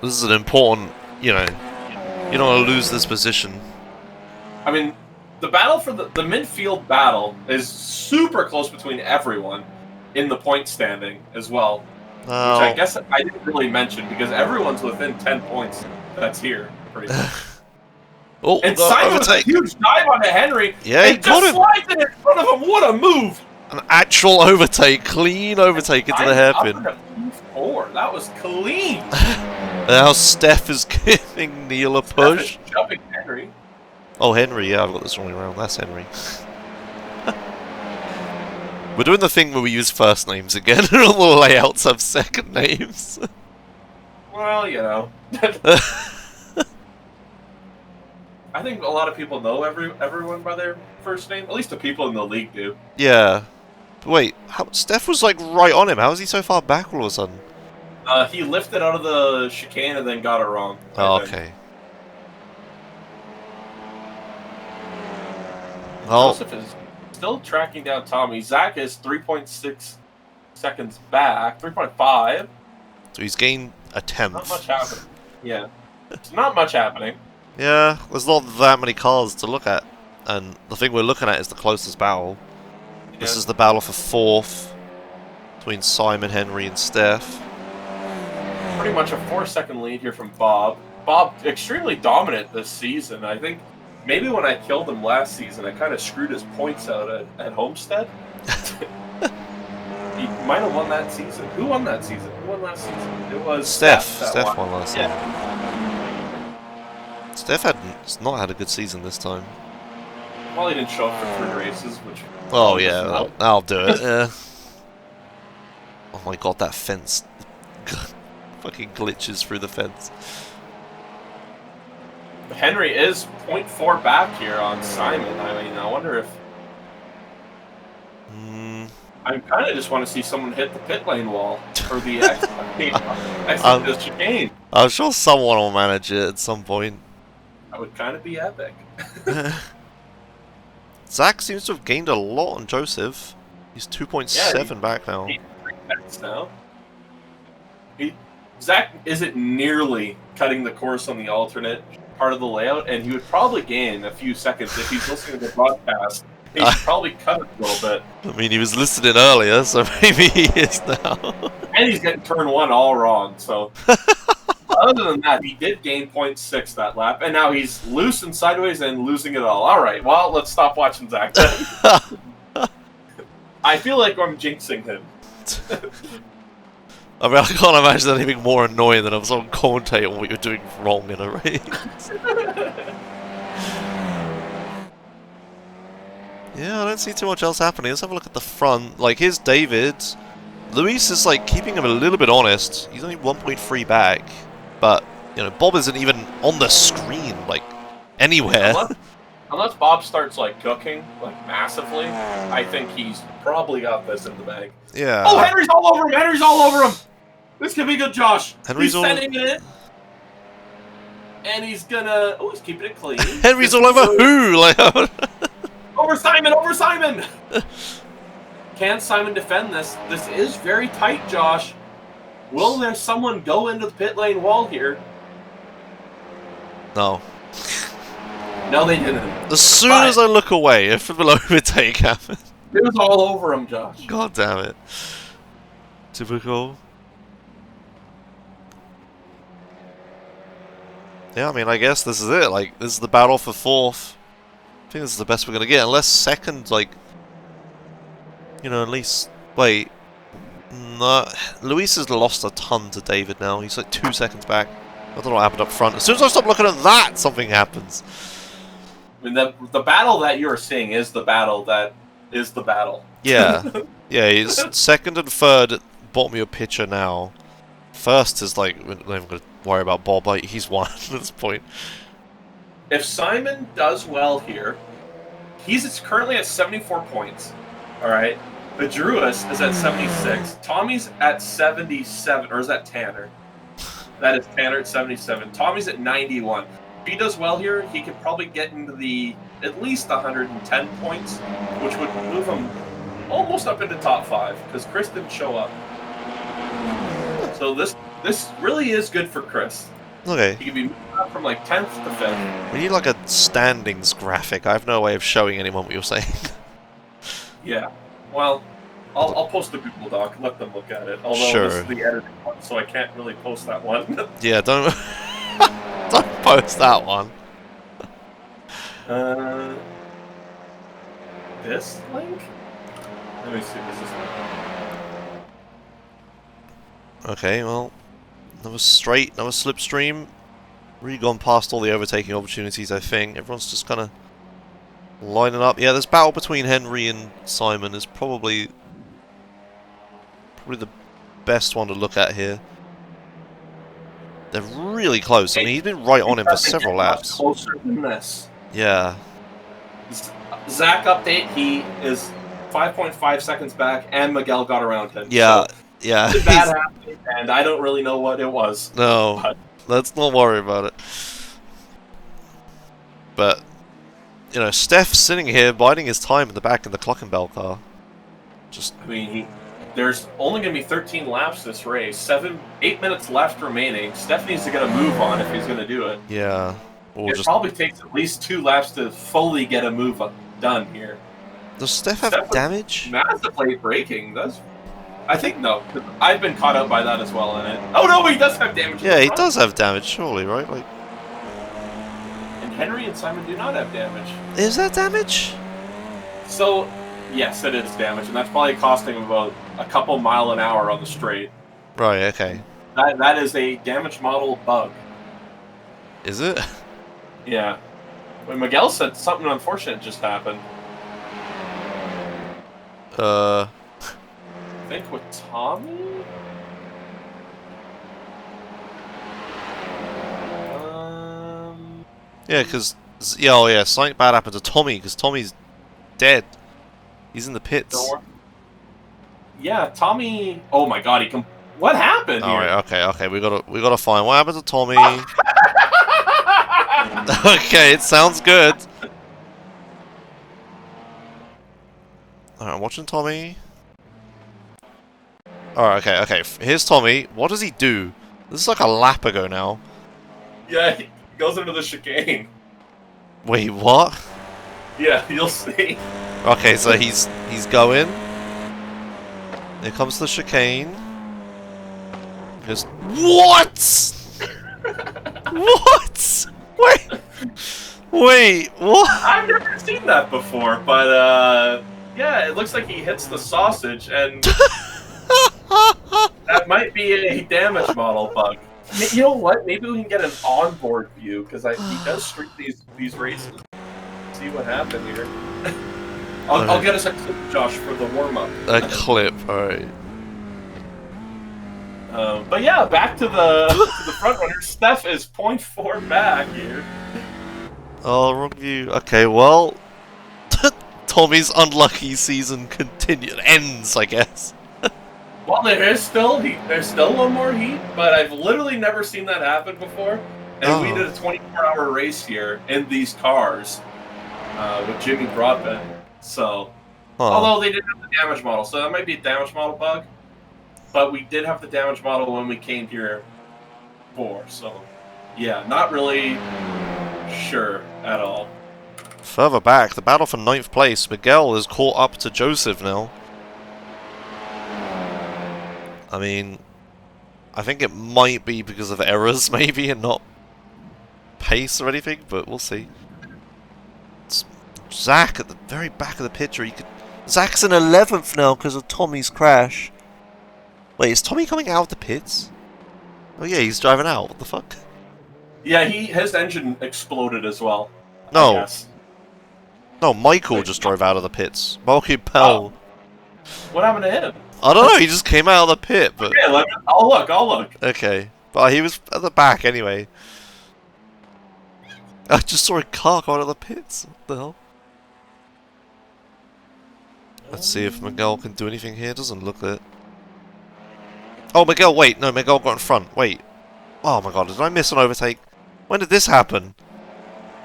this is an important. You don't want to lose this position. I mean, the battle for the midfield battle is super close between everyone in the point standing as well. Which I guess I didn't really mention because everyone's within 10 points that's here, pretty much. Oh, And Simon with a huge dive onto Henry. Yeah, he and got just him. slides it in front of him. What a move! An actual overtake, clean overtake into the hairpin. Up into P4. That was clean. Now Steph is giving Neil a push. Jumping Henry. Oh, Henry, yeah, I've got this wrong around. That's Henry. We're doing the thing where we use first names again, and all the layouts have second names. Well, you know. I think a lot of people know everyone by their first name. At least the people in the league do. Yeah. But wait, Steph was like right on him. How is he so far back all of a sudden? He lifted out of the chicane and then got it wrong. Oh, okay. Oh. Joseph is still tracking down Tommy. Zach is 3.6 seconds back. 3.5. So he's gained a tenth. Not much happening. Yeah. It's not much happening. Yeah, there's not that many cars to look at. And the thing we're looking at is the closest battle. Yeah. This is the battle for fourth between Simon, Henry, and Steph. Pretty much a 4-second lead here from Bob. Bob, extremely dominant this season. I think maybe when I killed him last season, I kind of screwed his points out at Homestead. He might have won that season. Who won that season? Who won last season? It was Steph. Steph won last season. Steph has not had a good season this time. Well, he didn't show up for 3 races, which... Oh, yeah, I'll do it, yeah. Oh my god, that fence. Fucking glitches through the fence. Henry is 0.4 back here on Simon. I mean, I wonder if... I kind of just want to see someone hit the pit lane wall. Or the exit chicane. I'm sure someone will manage it at some point. That would kind of be epic. Zach seems to have gained a lot on Joseph. He's 2.7 back now. He's 3 seconds now. Zach isn't nearly cutting the course on the alternate part of the layout, and he would probably gain a few seconds if he's listening to the broadcast. He should probably cut it a little bit. I mean, he was listening earlier, so maybe he is now. And he's getting turn 1 all wrong, so... Other than that, he did gain 0.6 that lap, and now he's loose and sideways and losing it all. Alright, well, let's stop watching Zach then. I feel like I'm jinxing him. I mean, I can't imagine anything more annoying than have someone commentate on what you're doing wrong in a race. Yeah, I don't see too much else happening. Let's have a look at the front. Like, here's David. Luis is, like, keeping him a little bit honest. He's only 1.3 back. But, you know, Bob isn't even on the screen, like, anywhere. Unless Bob starts, like, cooking, like, massively, I think he's probably got this in the bag. Yeah. Oh, Henry's all over him! Henry's all over him! This could be good, Josh. Henry's he's sending it. And he's gonna... Oh, he's keeping it clean. Henry's all over who? Like, over Simon! Over Simon! Can Simon defend this? This is very tight, Josh. Will there someone go into the pit lane wall here? No. No, they didn't. As soon as I look away, if an overtake happens. It was all over him, Josh. God damn it. Typical. Yeah, I mean, I guess this is it. Like, this is the battle for fourth. I think this is the best we're going to get. Unless second, like... You know, at least... Wait. No. Luis has lost a ton to David now. He's like 2 seconds back. I don't know what happened up front. As soon as I stop looking at that, something happens. I mean, the battle that you're seeing is the battle that is the battle. Yeah. Yeah, he's second and third bought me a picture now. First is like, we're not even going to worry about Bob, like, he's won at this point. If Simon does well here, he's currently at 74 points. Alright? The Druis is at 76. Tommy's at 77, or is that Tanner? That is Tanner at 77. Tommy's at 91. If he does well here, he could probably get into the at least 110 points, which would move him almost up into top 5, because Chris didn't show up. So this really is good for Chris. Okay. He could be moving up from like 10th to 5th. We need like a standings graphic. I have no way of showing anyone what you're saying. Yeah. Well, I'll post the Google Doc and let them look at it. Although Sure. this is the editing one, so I can't really post that one. Yeah, don't post that one. This link? Let me see. This is link. Okay, well, another straight, another slipstream. Really gone past all the overtaking opportunities, I think. Everyone's just kind of lining up. Yeah, this battle between Henry and Simon is probably the best one to look at here. They're really close. I mean, he's been right on him for several laps. Closer than this. Yeah. Zach update, he is 5.5 seconds back, and Miguel got around him. Yeah, so yeah. Something bad happened, and I don't really know what it was. No, but let's not worry about it. But, you know, Steph's sitting here biding his time in the back of the Clockenbell car. I mean, there's only going to be 13 laps this race. 8 minutes left remaining. Steph needs to get a move on if he's going to do it. Yeah. Or It probably takes at least 2 laps to fully get a move done here. Does Steph have damage? Massively braking. I think no. 'Cause I've been caught out by that as well in it. Oh no, he does have damage. Yeah, he does have damage, surely, right? Like, and Henry and Simon do not have damage. Is that damage? So, yes, it is damage, and that's probably costing him about a couple mile an hour on the straight. Right, okay. That is a damage model bug. Is it? Yeah. When Miguel said something unfortunate just happened. I think with Tommy? Yeah, because... Yeah, oh yeah, something bad happened to Tommy, because Tommy's dead. He's in the pits. Yeah, Tommy... Oh my god, what happened here? Alright, okay, we gotta find what happened to Tommy. Okay, it sounds good. Alright, I'm watching Tommy. Alright, okay, here's Tommy. What does he do? This is like a lap ago now. Yeah, he goes into the chicane. Wait, what? Yeah, you'll see. Okay, so he's going. Here comes the chicane. Just what? What? Wait, what? I've never seen that before, but yeah, it looks like he hits the sausage, and that might be a damage model bug. You know what? Maybe we can get an onboard view, because he does streak these races. See what happened here. I'll get us a clip, Josh, for the warm-up. A clip, alright. But yeah, back to the front runner. Steph is 0.4 back here. Oh, wrong view. Okay, well, Tommy's unlucky season ends, I guess. Well, there's still one more heat, but I've literally never seen that happen before. And we did a 24-hour race here in these cars with Jimmy Broadbent. So, although they didn't have the damage model, so that might be a damage model bug. But we did have the damage model when we came here before, so yeah, not really sure at all. Further back, the battle for 9th place. Miguel is caught up to Joseph now. I mean, I think it might be because of errors, maybe, and not pace or anything, but we'll see. It's Zach at the very back of the picture. Zach's in 11th now because of Tommy's crash. Wait, is Tommy coming out of the pits? Oh yeah, he's driving out. What the fuck? Yeah, his engine exploded as well. No. No, Michael just drove out of the pits. Michael Pell. What happened to him? I don't know, he just came out of the pit, but... Okay, I'll look. Okay. But he was at the back anyway. I just saw a car come out of the pits. What the hell? Let's see if Miguel can do anything here. Doesn't look it. Oh, Miguel, wait. No, Miguel got in front. Wait. Oh my god, did I miss an overtake? When did this happen?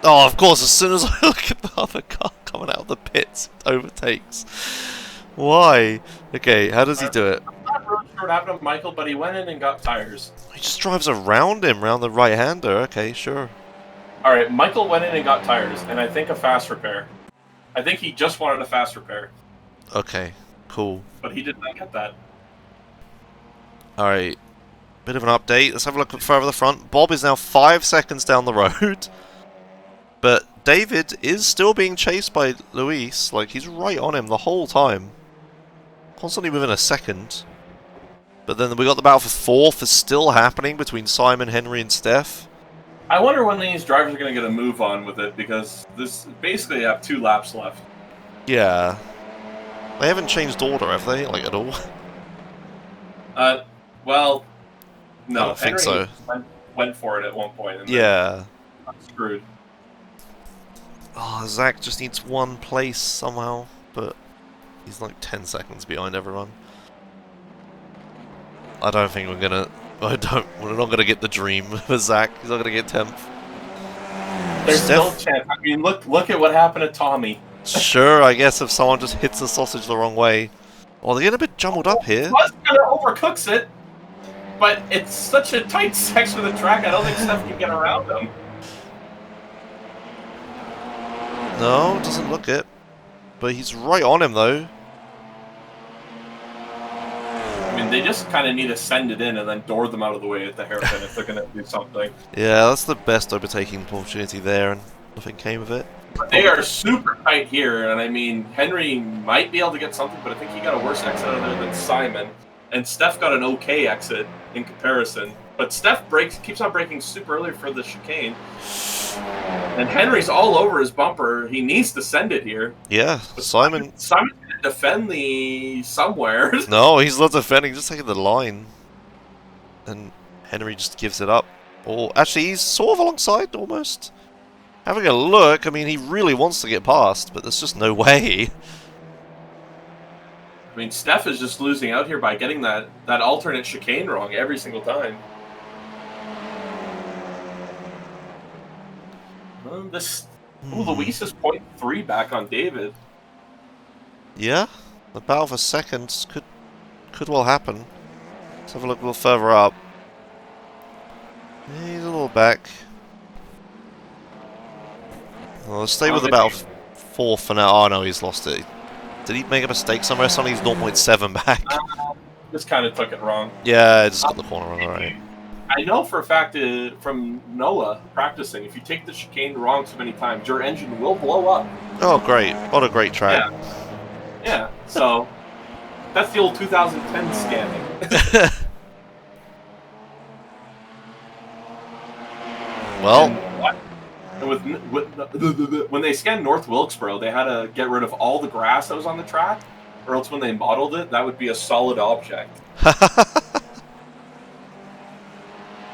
Oh, of course, as soon as I look at the other car coming out of the pits, it overtakes. Why? Okay, how does he do it? I'm not really sure what happened to Michael, but he went in and got tires. He just drives around him, around the right-hander. Okay, sure. Alright, Michael went in and got tires, and I think a fast repair. I think he just wanted a fast repair. Okay, cool. But he did not get that. Alright, bit of an update. Let's have a look further the front. Bob is now 5 seconds down the road. But David is still being chased by Luis. Like, he's right on him the whole time. Constantly within a second. But then we got the battle for fourth is still happening between Simon, Henry, and Steph. I wonder when these drivers are going to get a move on with it, because this basically have 2 laps left. Yeah. They haven't changed order, have they? Like, at all? Well, no. I don't think so. Went for it at one point. And yeah. Got screwed. Oh, Zach just needs 1 place somehow, but he's like 10 seconds behind everyone. I don't think we're gonna... We're not gonna get the dream for Zach. He's not gonna get 10th. There's still a chance. I mean, look at what happened to Tommy. Sure, I guess if someone just hits the sausage the wrong way. Oh, they're getting a bit jumbled up here. Plus, kind of overcooks it, but it's such a tight section of the track. I don't think Steph can get around them. No, doesn't look it. But he's right on him though. I mean, they just kind of need to send it in and then door them out of the way at the hairpin if they're going to do something. Yeah, that's the best overtaking opportunity there, and nothing came of it. But they are super tight here, and I mean, Henry might be able to get something, but I think he got a worse exit out of there than Simon. And Steph got an okay exit in comparison. But Steph keeps on braking super early for the chicane. And Henry's all over his bumper. He needs to send it here. Yeah, Simon... Simon's going to defend the somewhere. No, he's not defending, just taking the line. And Henry just gives it up. Or actually, he's sort of alongside, almost. Having a look, I mean, he really wants to get past, but there's just no way. I mean, Steph is just losing out here by getting that alternate chicane wrong every single time. Luis is 0.3 back on David. Yeah, the battle for seconds could well happen. Let's have a look a little further up. Yeah, he's a little back. Well, let's stay with the battle fourth for now. Oh no, he's lost it. Did he make a mistake somewhere? Suddenly he's 0.7 back. Just kind of took it wrong. Yeah, just got the corner wrong, alright. I know for a fact from Noah practicing, if you take the chicane wrong so many times, your engine will blow up. Oh, great. What a great track. Yeah, so that's the old 2010 scamming. Well... And when they scanned North Wilkesboro, they had to get rid of all the grass that was on the track, or else when they modeled it, that would be a solid object.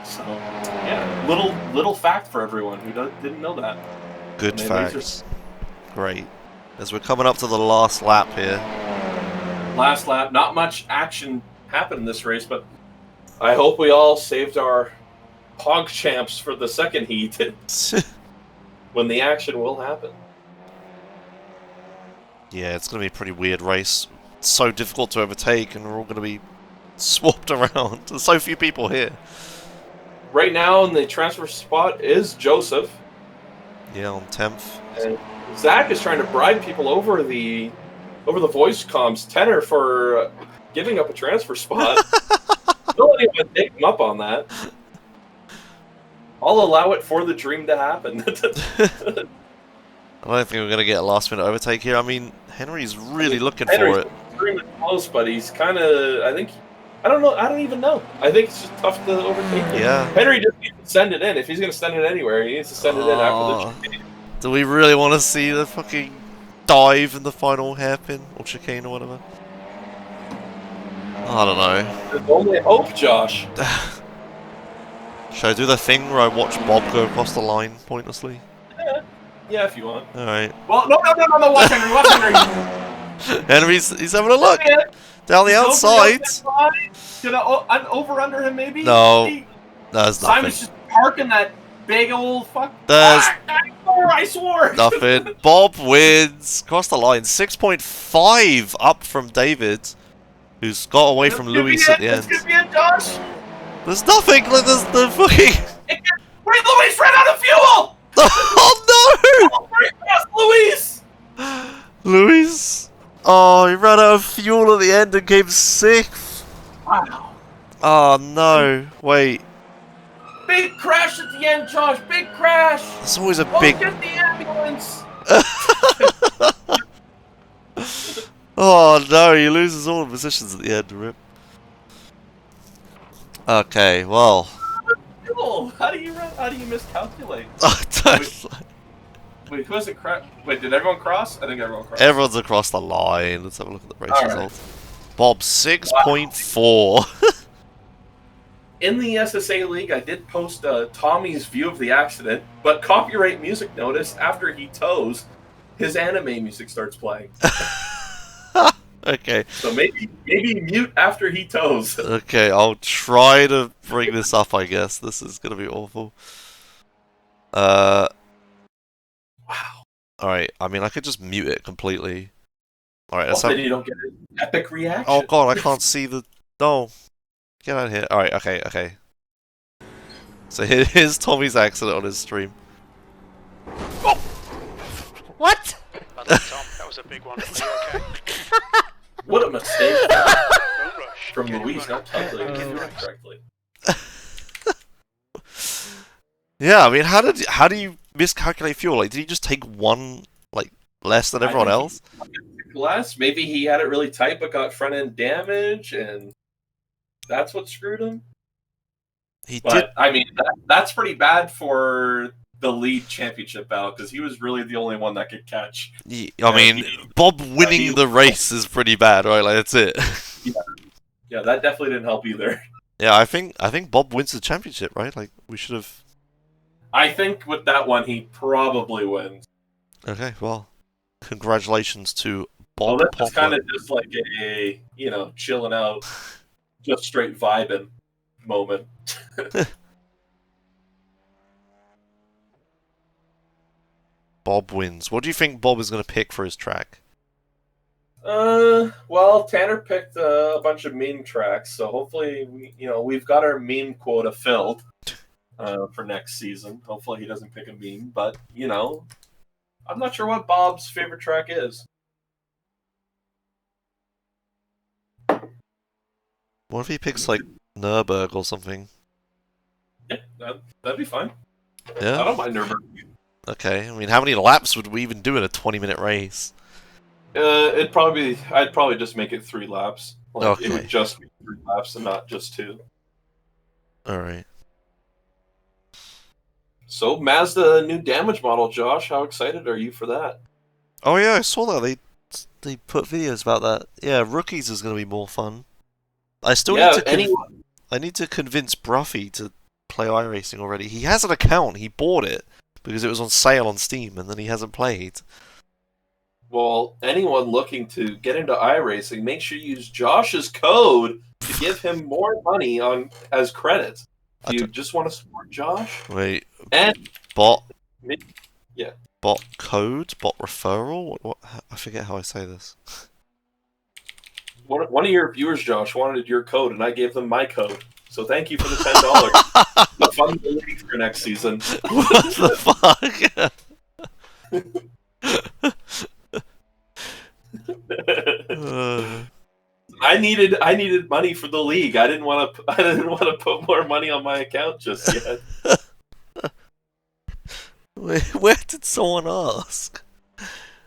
So, yeah, little fact for everyone who didn't know that. Good facts. Great. As we're coming up to the last lap here. Last lap, not much action happened in this race, but I hope we all saved our hog champs for the second heat. When the action will happen. Yeah, it's going to be a pretty weird race. It's so difficult to overtake, and we're all going to be swapped around. There's so few people here. Right now in the transfer spot is Joseph. Yeah, on 10th. And Zach is trying to bribe people over the voice comms tenor for giving up a transfer spot. Don't even take him up on that. I'll allow it for the dream to happen. I don't think we're going to get a last-minute overtake here. I mean, Henry's really looking for it. Henry's close, but he's kind of, I don't know, I don't even know. I think it's just tough to overtake him. Yeah. Henry just needs to send it in. If he's going to send it anywhere, he needs to send it in after the chicane. Do we really want to see the fucking dive in the final hairpin, or chicane, or whatever? I don't know. There's only hope, Josh. Should I do the thing where I watch Bob go across the line pointlessly? Yeah, if you want. Alright. Well, no, watch Henry, Henry's having a look! Down the outside! Gonna over-under him, maybe? No. There's nothing. Simon's just parking that big old fuck. There's... I swore! Nothing. Bob wins. Cross the line. 6.5 up from David, who's got away from Luis at the end. This could be it, Josh! There's nothing! There's the fucking... Wait, Luis ran out of fuel! Oh no! Very fast, Luis! Luis? Oh, he ran out of fuel at the end and came 6th. Wow. Oh no. Wait. Big crash at the end, Josh. Big crash. There's always a big... Get the ambulance. Ambulance! Oh no, he loses all the positions at the end, Rip. Okay, well. Cool. How do you miscalculate? Wait, who hasn't crossed? Wait, did everyone cross? I think everyone crossed. Everyone's across the line. Let's have a look at the race All results. Bob 6.4. In the SSA League, I did post Tommy's view of the accident, but copyright music notice after he tows, his anime music starts playing. Okay. So maybe mute after he tows. Okay, I'll try to bring this up, I guess. This is gonna be awful. Wow. Alright, I mean, I could just mute it completely. Alright, let's Then have... you don't get an epic reaction. Oh god, I can't see the... No. Get out of here. Alright, okay. So here's Tommy's accident on his stream. What? Tom, that was a big one. Are you okay? What a mistake from Louise, not calculating it correctly. Yeah, I mean, how do you miscalculate fuel? Like, did he just take one, like, less than everyone else? Less? Maybe he had it really tight but got front end damage, and that's what screwed him. But I mean, that's pretty bad for the lead championship battle because he was really the only one that could catch. I mean, Bob winning the race is pretty bad, right? Like, that's it. Yeah, that definitely didn't help either. Yeah, I think Bob wins the championship, right? Like, we should have. I think with that one, he probably wins. Okay, well, congratulations to Bob. Well, that's kind of just like a chilling out, just straight vibing moment. Bob wins. What do you think Bob is going to pick for his track? Well, Tanner picked a bunch of meme tracks, so hopefully, we've got our meme quota filled for next season. Hopefully, he doesn't pick a meme, but I'm not sure what Bob's favorite track is. What if he picks like Nurburgring or something? Yeah, that'd be fine. Yeah, I don't mind Nurburgring. Okay, I mean, how many laps would we even do in a 20-minute race? I'd probably just make it 3 laps. Like, It would just be 3 laps and not just 2. All right. So Mazda new damage model, Josh. How excited are you for that? Oh yeah, I saw that. They put videos about that. Yeah, rookies is going to be more fun. I still need to. I need to convince Bruffy to play iRacing already. He has an account. He bought it because it was on sale on Steam, and then he hasn't played. Well, anyone looking to get into iRacing, make sure you use Josh's code to give him more money as credit. Do you just want to support Josh? Wait. And bot. Yeah. Bot code. Bot referral. What? I forget how I say this. One of your viewers, Josh, wanted your code, and I gave them my code. So thank you for the $10 to fund the league for next season. What the fuck? I needed money for the league. I didn't want to put more money on my account just yet. Where did someone ask?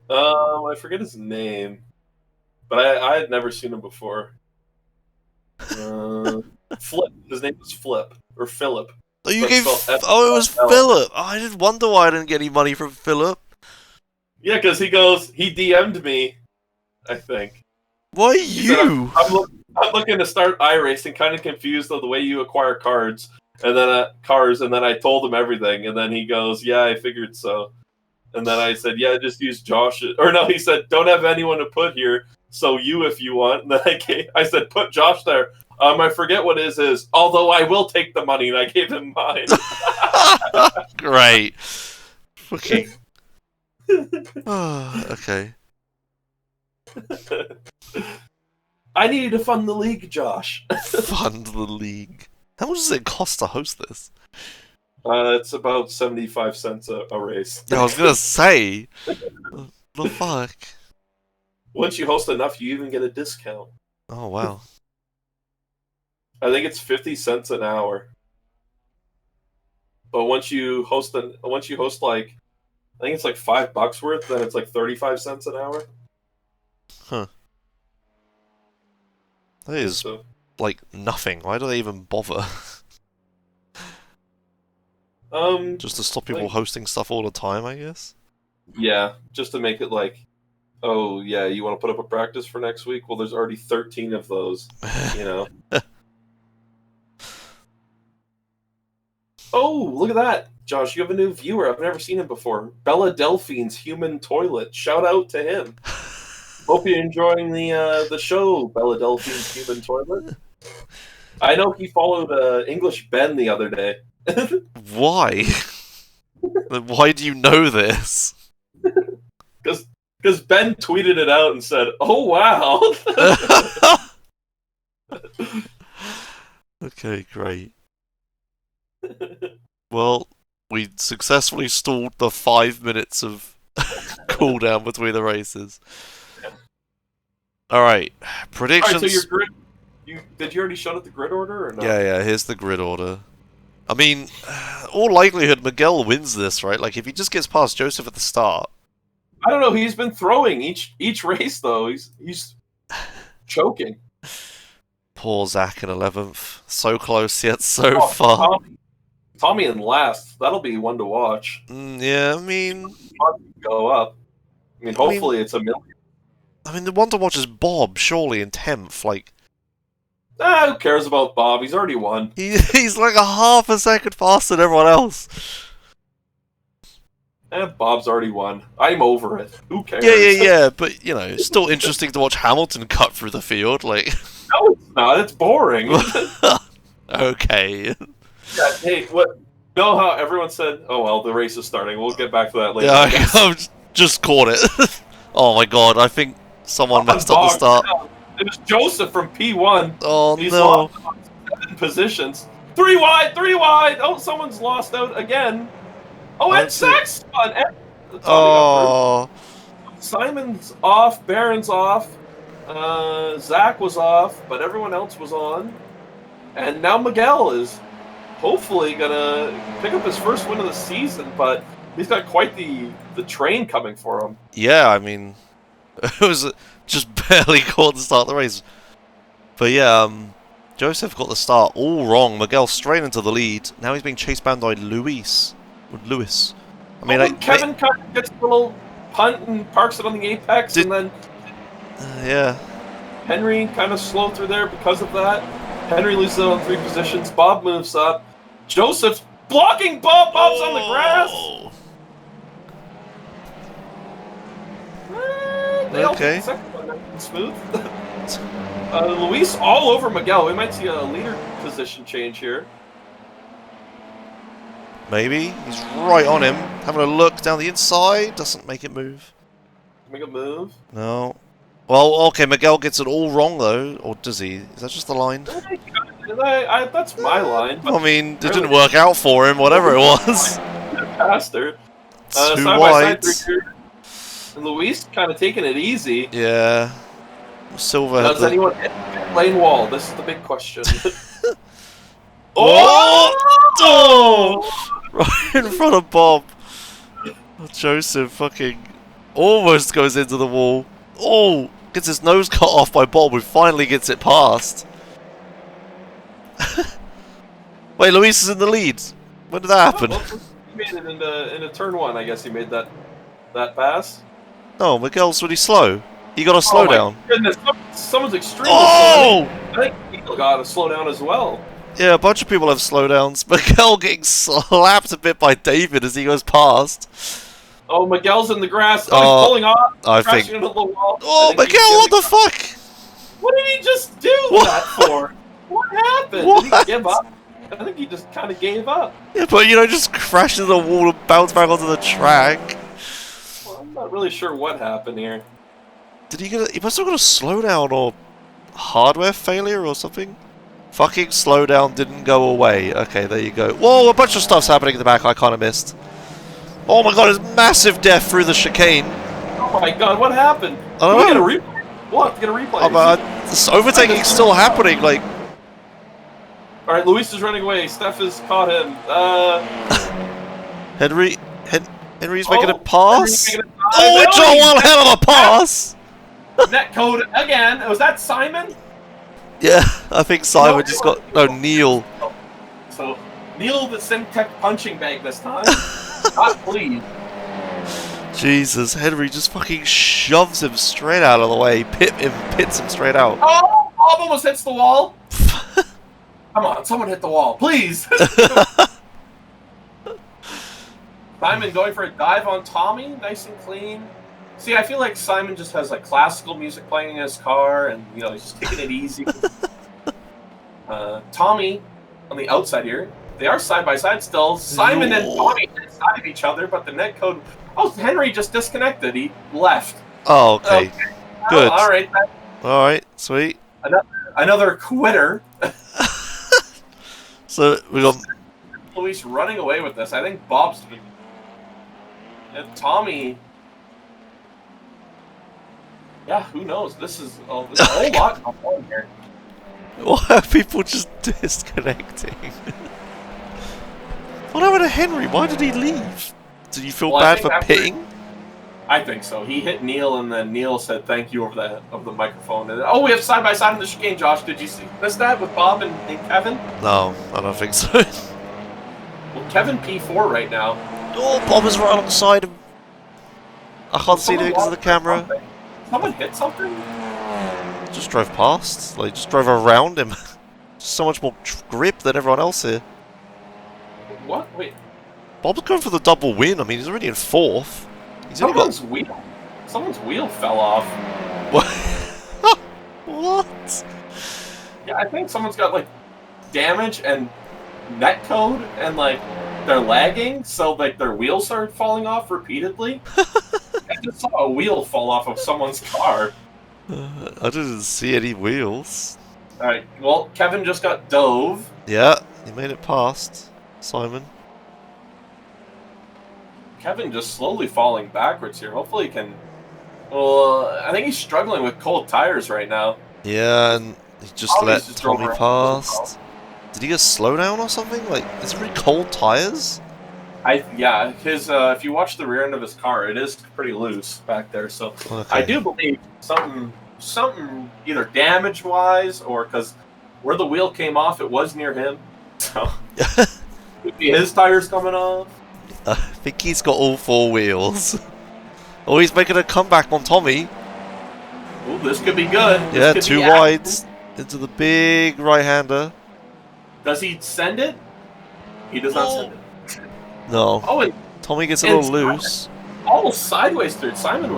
I forget his name, but I had never seen him before. Flip. His name was Flip or Philip. Oh, it was Philip. Oh, I did wonder why I didn't get any money from Philip. Yeah, because he DM'd me, I think. Why you? I'm looking to start iRacing, kind of confused of the way you acquire cards, and then I told him everything, and then he goes, "Yeah, I figured so." And then I said, "Yeah, just use Josh." Or no, he said, "Don't have anyone to put here, so you if you want." And then I said, "Put Josh there." I forget what his is. Although I will take the money, and I gave him mine. Great. Fucking. Okay. I needed to fund the league, Josh. Fund the league. How much does it cost to host this? It's about 75 cents a race. I was gonna say. The fuck. Once you host enough, you even get a discount. Oh wow. I think it's 50 cents an hour. But once you host like I think it's like $5 worth, then it's like 35 cents an hour. Huh. That is like nothing. Why do they even bother? Just to stop people hosting stuff all the time, I guess. Yeah, just to make it like, oh yeah, you want to put up a practice for next week? Well, there's already 13 of those, you know. Oh, look at that, Josh! You have a new viewer. I've never seen him before. Bella Delphine's Human Toilet. Shout out to him. Hope you're enjoying the show, Bella Delphine's Human Toilet. I know he followed English Ben the other day. Why? Why do you know this? Because Ben tweeted it out and said, "Oh wow." Okay, great. Well, we successfully stalled the 5 minutes of cooldown between the races. All right, predictions. All right, so your grid. Did you already show it the grid order or not? Yeah. Here's the grid order. I mean, all likelihood, Miguel wins this, right? Like, if he just gets past Joseph at the start. I don't know. He's been throwing each race though. He's choking. Poor Zach in 11th. So close yet so far. Tommy in last. That'll be one to watch. Yeah, I mean, go up. I mean, hopefully it's a million. I mean, the one to watch is Bob, surely in 10th. Like, who cares about Bob? He's already won. He's like a half a second faster than everyone else. Bob's already won. I'm over it. Who cares? Yeah. But, you know, it's still interesting to watch Hamilton cut through the field. Like, no, it's not. It's boring. Okay. Yeah, hey, what? You know how everyone said, oh, well, the race is starting. We'll get back to that later. Yeah, I've just caught it. Oh, my God. I think someone messed up the start. It was Joseph from P1. Oh, He's no. lost 7 positions. 3 wide. Oh, someone's lost out again. Oh, and Zach's spun. Oh. Simon's off. Barron's off. Zach was off, but everyone else was on. And now Miguel is hopefully gonna pick up his first win of the season, but he's got quite the train coming for him. Yeah, I mean, it was just barely caught the start of the race. But yeah, Joseph got the start all wrong. Miguel straight into the lead. Now he's being chased by Lewis. I mean, Kevin kind of gets a little punt and parks it on the apex, and then yeah, Henry kind of slowed through there because of that. Henry loses out on 3 positions. Bob moves up. Joseph blocking Bob. Bob's on the grass. Okay. Smooth. Luis all over Miguel. We might see a leader position change here. Maybe. He's right on him. Having a look down the inside. Doesn't make it move. Make a move. No. Well, okay, Miguel gets it all wrong, though. Or does he? Is that just the line? That's my line. I mean, it didn't work out for him, whatever it was. Faster. Two side wides. by side and Luis kind of taking it easy. Yeah. Silver. Does anyone hit the lane wall? This is the big question. Right in front of Bob. Joseph fucking almost goes into the wall. Oh! Gets his nose cut off by Bob, who finally gets it past. Wait, Luis is in the lead. When did that happen? He made it into turn 1, I guess he made that pass. No, Miguel's really slow. He got a slowdown. My goodness, someone's extremely slow. I think he got a slowdown as well. Yeah, a bunch of people have slowdowns. Miguel getting slapped a bit by David as he goes past. Oh, Miguel's in the grass. Oh, he's pulling off. I crashing think. Into the wall. Oh, Miguel, what the fuck? What did he just do that for? What happened? What? Did he give up? I think he just kind of gave up. Yeah, but you know, just crash into the wall and bounce back onto the track. Well, I'm not really sure what happened here. Did he get? He must have got a slowdown or hardware failure or something. Fucking slowdown didn't go away. Okay, there you go. Whoa, a bunch of stuff's happening in the back I kind of missed. Oh my god, it's massive death through the chicane. Oh my god, what happened? I don't know. Get a replay? We'll have to get a replay. This overtaking's still happening, like... Alright, Luis is running away. Steph has caught him. Henry... Henry's making a pass. Oh, it's a one hell of a pass! Net code again. Was that Simon? Yeah, I think Simon just got... No, Neil. So, Neil the Simtech punching bag this time. Not pleased. Jesus, Henry just fucking shoves him straight out of the way. Pits him straight out. Oh, Bob almost hits the wall. Come on, someone hit the wall, please. Simon going for a dive on Tommy, nice and clean. See, I feel like Simon just has like classical music playing in his car, and you know he's just taking it easy. Tommy on the outside here, they are side by side still. Simon and Tommy inside of each other, but the net code. Oh, Henry just disconnected. He left. Oh, okay. Good. All right. All right, sweet. Another quitter. So we got Luis running away with this. I think Bob's. And Tommy. Yeah, who knows? This is a whole lot going on here. Why are people just disconnecting? What happened to Henry? Why did he leave? Did you feel bad for pitting? I think so. He hit Neil, and then Neil said thank you over the microphone. And oh, we have side by side in the chicane. Josh, did you miss that with Bob and Kevin? No, I don't think so. Well, Kevin P4 right now. Oh, Bob is right alongside him. I can't see it because of the camera. Someone hit something? Just drove past. Like, just drove around him. So much more grip than everyone else here. What? Wait. Bob's going for the double win. I mean, he's already in 4th. He's only got... Someone's wheel fell off. What? What? Yeah, I think someone's got, like, damage and netcode, and, like, they're lagging, so, like, their wheels are falling off repeatedly. I just saw a wheel fall off of someone's car. I didn't see any wheels. Alright, well, Kevin just got dove. Yeah, he made it past Simon. Kevin just slowly falling backwards here. Hopefully he can... Well, I think he's struggling with cold tires right now. Yeah, and he just let Tommy past. Did he get slow down or something? Like, is it really cold tires? Yeah, his if you watch the rear end of his car, it is pretty loose back there. So okay. I do believe something either damage wise or because where the wheel came off, it was near him. So could be his tires coming off. I think he's got all 4 wheels. Oh, he's making a comeback on Tommy. Ooh, this could be good. Yeah, 2 wides into the big right-hander. Does he send it? He does not send it. No. Oh, and Tommy gets a little loose. Almost sideways through. Simon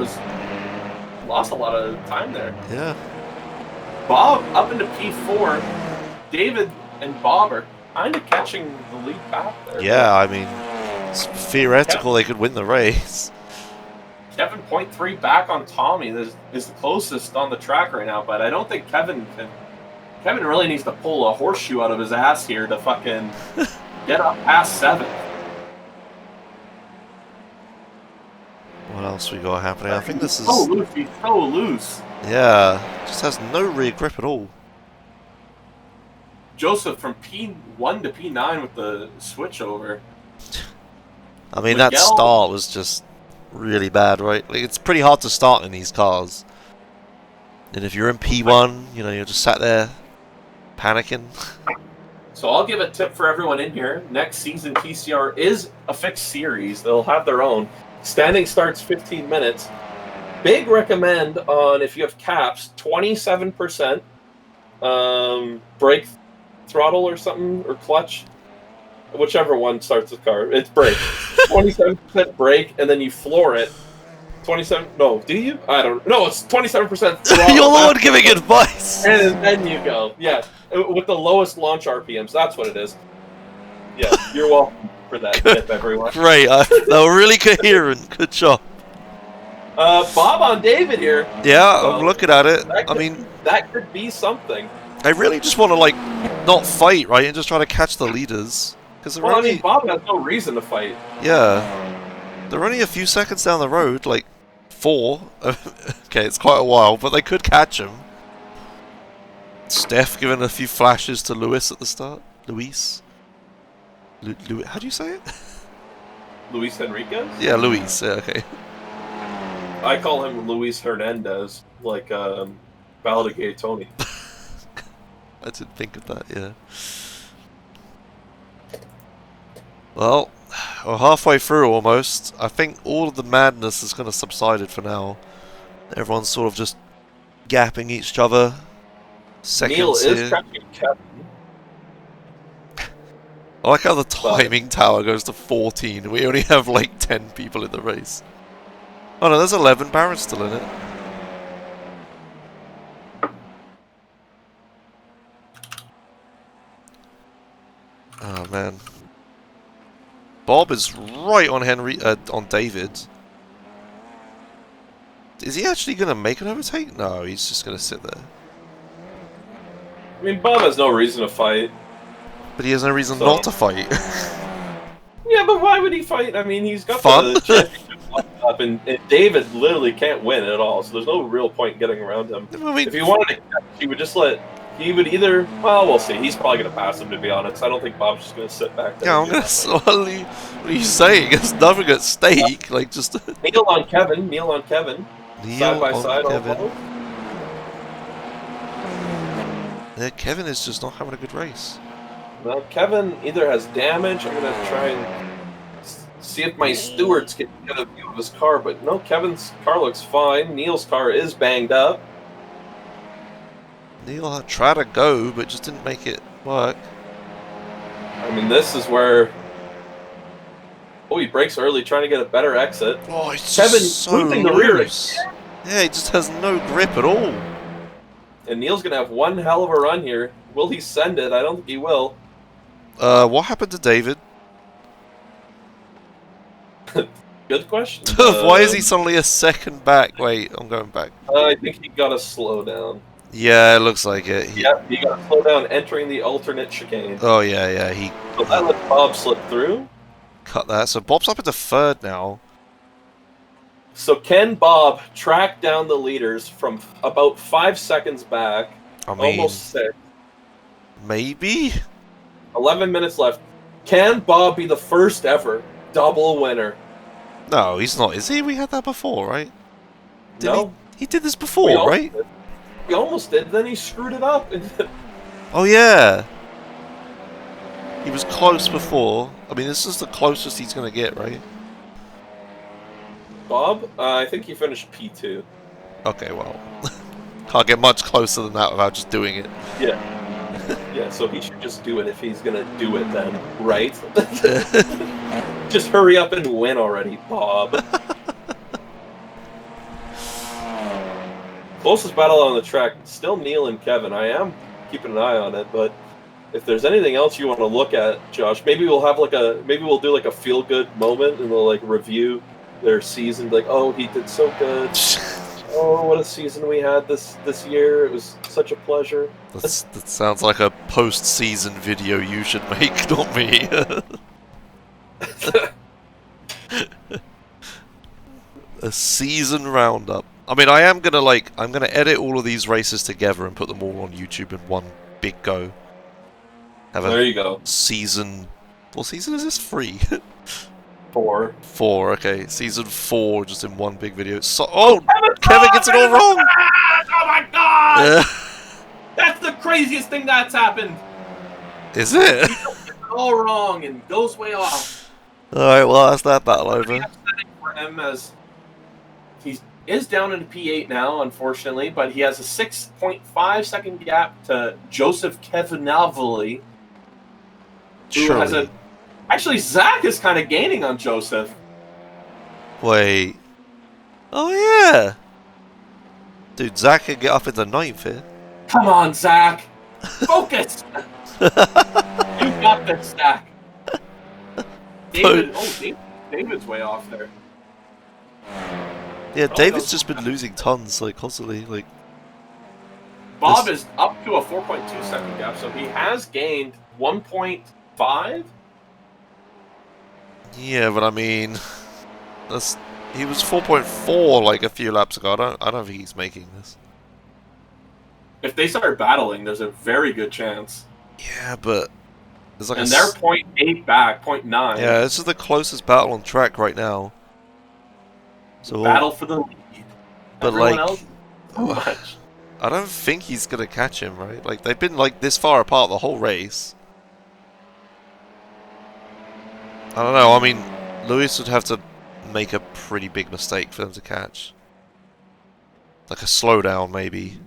lost a lot of time there. Yeah. Bob up into P4. David and Bob are kind of catching the lead back there. Yeah, I mean, it's theoretical they could win the race. Kevin 0.3 back on Tommy is the closest on the track right now, but I don't think Kevin can. Kevin really needs to pull a horseshoe out of his ass here to fucking get up past 7th. What else we got happening? I think this is... So loose, he's so loose. Yeah, just has no rear grip at all. Joseph from P1 to P9 with the switch over. I mean, that start was just really bad, right? Like, it's pretty hard to start in these cars. And if you're in P1, you know, you're just sat there panicking. So I'll give a tip for everyone in here. Next season, TCR is a fixed series. They'll have their own. Standing starts 15 minutes. Big recommend on, if you have caps, 27% brake throttle or something, or clutch. Whichever one starts the car. It's brake. 27% brake, and then you floor it. 27... No, do you? I don't... No, it's 27% throttle. You're the one giving advice! And then you go. Yeah, with the lowest launch RPMs. That's what it is. Yeah, you're welcome for that tip, everyone. Great, they were really coherent. Good job. Bob on David here. Yeah, I'm looking at it. I mean... That could be something. I really just want to, like, not fight, right? And just try to catch the leaders. Well, I mean, Bob has no reason to fight. Yeah. They're only a few seconds down the road, like 4. Okay, it's quite a while, but they could catch him. Steph giving a few flashes to Lewis at the start. Luis? How do you say it? Luis Enriquez? Yeah, Luis. Yeah, okay. I call him Luis Hernandez, like Baladigay Tony. I didn't think of that, yeah. Well, we're halfway through almost. I think all of the madness has kind of subsided for now. Everyone's sort of just gapping each other. Seconds Neil is here. tracking Kevin. I like how the timing tower goes to 14. We only have like 10 people in the race. Oh no, there's 11. Barrett's still in it. Oh man. Bob is right on on David. Is he actually going to make an overtake? No, he's just going to sit there. I mean, Bob has no reason to fight. But he has no reason not to fight. Yeah, but why would he fight? I mean, he's got Fun. the championship locked up, and David literally can't win at all, so there's no real point getting around him. I mean, if he wanted to catch, he would just he would either, well, we'll see. He's probably going to pass him, to be honest. I don't think Bob's just going to sit back there. Yeah, I'm gonna. What are you saying? There's nothing at stake. Like just. Neil on Kevin. Neil on Kevin. Neil side by on side. Kevin. Almost. Yeah, Kevin is just not having a good race. Well, Kevin either has damage. I'm going to try and see if my stewards can get a view of his car. But no, Kevin's car looks fine. Neil's car is banged up. Neil tried to go, but just didn't make it work. I mean, this is where... Oh, he brakes early, trying to get a better exit. Oh, it's Kevin so losing the rear loose. Yeah, he just has no grip at all. And Neil's going to have one hell of a run here. Will he send it? I don't think he will. What happened to David? Good question. Why is he suddenly a second back? Wait, I'm going back. I think he got to slow down. Yeah, it looks like it. Yep, he got to slow down entering the alternate chicane. Oh, yeah, he So that let Bob slip through. cut that. So Bob's up into third now. So can Bob track down the leaders from about 5 seconds back? I mean, almost 6. Maybe? 11 minutes left. Can Bob be the first ever double winner? No, he's not, is he? We had that before, right? No. He did this before, right? He almost did, then he screwed it up. Oh, yeah. He was close before. I mean, this is the closest he's going to get, right? Bob? I think he finished P2. Okay, well. Can't get much closer than that without just doing it. Yeah. Yeah, so he should just do it if he's gonna do it then, right? Just hurry up and win already, Bob. Closest battle on the track, still Neil and Kevin. I am keeping an eye on it, but if there's anything else you want to look at, Josh, maybe we'll have maybe we'll do like a feel-good moment and we'll like review their season, like, oh, he did so good. Oh, what a season we had this year. It was such a pleasure. That sounds like a post-season video you should make, not me. A season roundup. I mean, I'm gonna edit all of these races together and put them all on YouTube in one big go. There you go. Season... What season is this? 3? 4. 4, okay. Season 4, just in one big video. So, Kevin gets it all wrong! Oh my god! That's the craziest thing that's happened! Is it? He gets it all wrong and goes way off. Alright, well, that's that battle over. For him, as he is down in P8 now, unfortunately, but he has a 6.5 second gap to Joseph Kevinavoli, who has a... Actually, Zach is kind of gaining on Joseph. Wait. Oh, yeah. Dude, Zach can get up into 9th here. Come on, Zach. Focus. You got this, Zach. David's way off there. Yeah, David's just been losing tons, like, constantly. Like, Bob is up to a 4.2 second gap, so he has gained 1.5. yeah, but I mean, he was 4.4 like a few laps ago. I don't think he's making this. If they start battling, there's a very good chance. Yeah, but There's like and they're 0.8 back, 0.9. Yeah, this is the closest battle on track right now. So Battle for the lead. But Everyone like, else, so much. I don't think he's gonna catch him, right? Like they've been like this far apart the whole race. I don't know. I mean, Lewis would have to make a pretty big mistake for them to catch. Like a slowdown, maybe.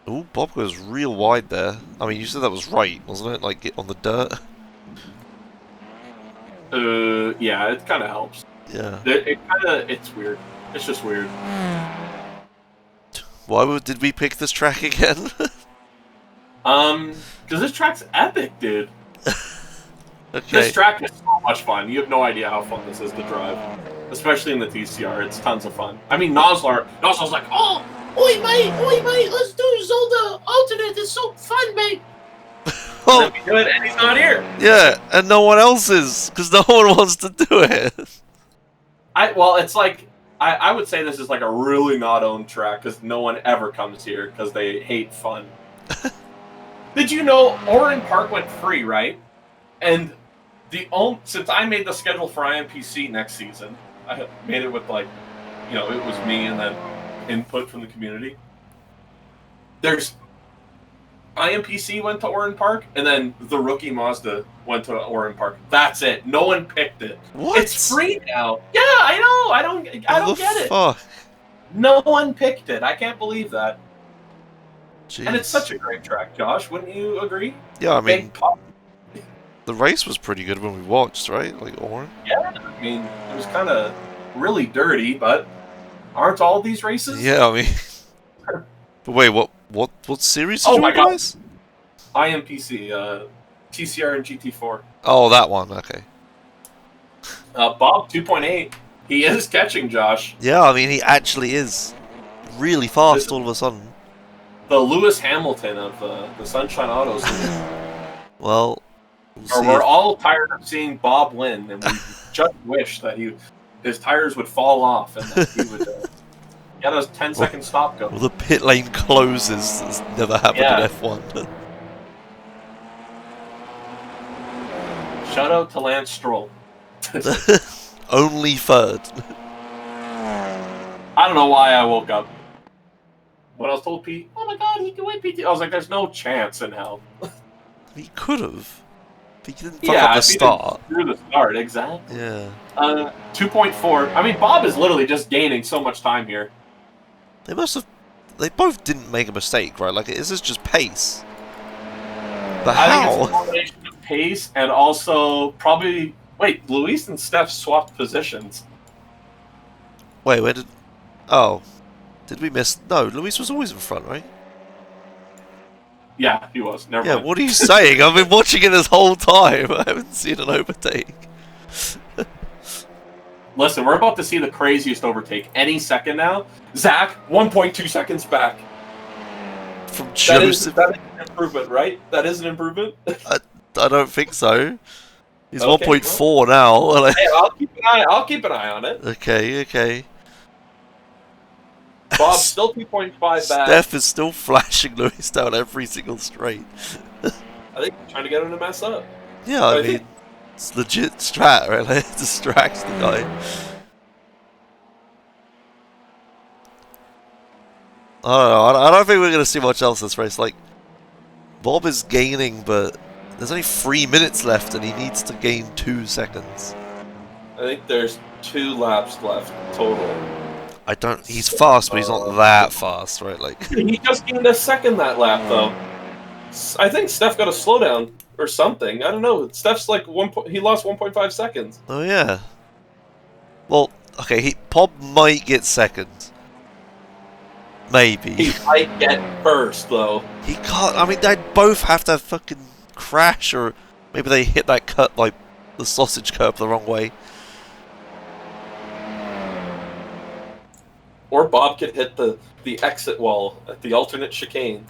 Ooh, Bob goes real wide there. I mean, you said that was right, wasn't it? Like, get on the dirt. Yeah, it kind of helps. Yeah. It's weird. It's just weird. Why did we pick this track again? Because this track's epic, dude. Okay. This track is so much fun. You have no idea how fun this is to drive. Especially in the TCR, it's tons of fun. I mean, Nosler's like, oh, oi mate, let's do Zolder alternate, it's so fun, mate. Oh, and we do it, and he's not here. Yeah, and no one else is, because no one wants to do it. It's like, I would say this is like a really not owned track, because no one ever comes here, because they hate fun. Did you know Oran Park went free, right? And since I made the schedule for IMPC next season, I made it with it was me and then input from the community. There's IMPC went to Oran Park, and then the rookie Mazda went to Oran Park. That's it. No one picked it. What? It's free now. Yeah, I know. I don't get it. Fuck? No one picked it. I can't believe that. Jeez. And it's such a great track, Josh. Wouldn't you agree? Yeah, I mean, Big pop. the race was pretty good when we watched, right? Like Oran. Yeah, I mean, it was kind of really dirty, but aren't all these races? Yeah, I mean. But wait, what series did Oh you my God. guys? IMPC, TCR and GT4. Oh, that one. Okay. Bob 2.8. He is catching Josh. Yeah, I mean, he actually is really fast all of a sudden. The Lewis Hamilton of the Sunshine Autos. Well, We're all tired of seeing Bob win, and we just wish that his tires would fall off and that he would get a 10-second stop go. Well, the pit lane closes. It's never happened in F1. Shout out to Lance Stroll. Only third. I don't know why I woke up. When I was told Pete, oh my God, he can win PT. I was like, there's no chance in hell. He could have. He didn't fuck up the start. Through the start, exactly. Yeah. 2.4. I mean, Bob is literally just gaining so much time here. They must have. They both didn't make a mistake, right? Like, this is just pace. But I how? think it's a combination of pace and also probably. Wait, Luis and Steph swapped positions. Wait, where did? Oh, did we miss? No, Luis was always in front, right? Yeah, he was. Never Yeah, mind. what are you saying? I've been watching it this whole time. I haven't seen an overtake. Listen, we're about to see the craziest overtake any second now. Zach, 1.2 seconds back. From Joseph. That is an improvement, right? That is an improvement? I don't think so. He's Okay, 1.4 now. Hey, I'll keep an eye on it. Okay. Bob's still 2.5 back. Steph is still flashing Lewis down every single straight. I think he's trying to get him to mess up. Yeah, I mean, it's legit strat, right? Like, it distracts the guy. I don't know. I don't think we're going to see much else this race. Like, Bob is gaining, but there's only 3 minutes left, and he needs to gain 2 seconds. I think there's 2 laps left total. He's fast, but he's not that fast, right? Like, He just gained a second that lap, though. I think Steph got a slowdown or something. I don't know. Steph's like he lost 1.5 seconds. oh yeah. Well, okay, Bob might get second. Maybe. He might get first, though. He can't. I mean, they'd both have to fucking crash, or maybe they hit that cut, like the sausage curve, the wrong way. Or Bob could hit the exit wall at the alternate chicane.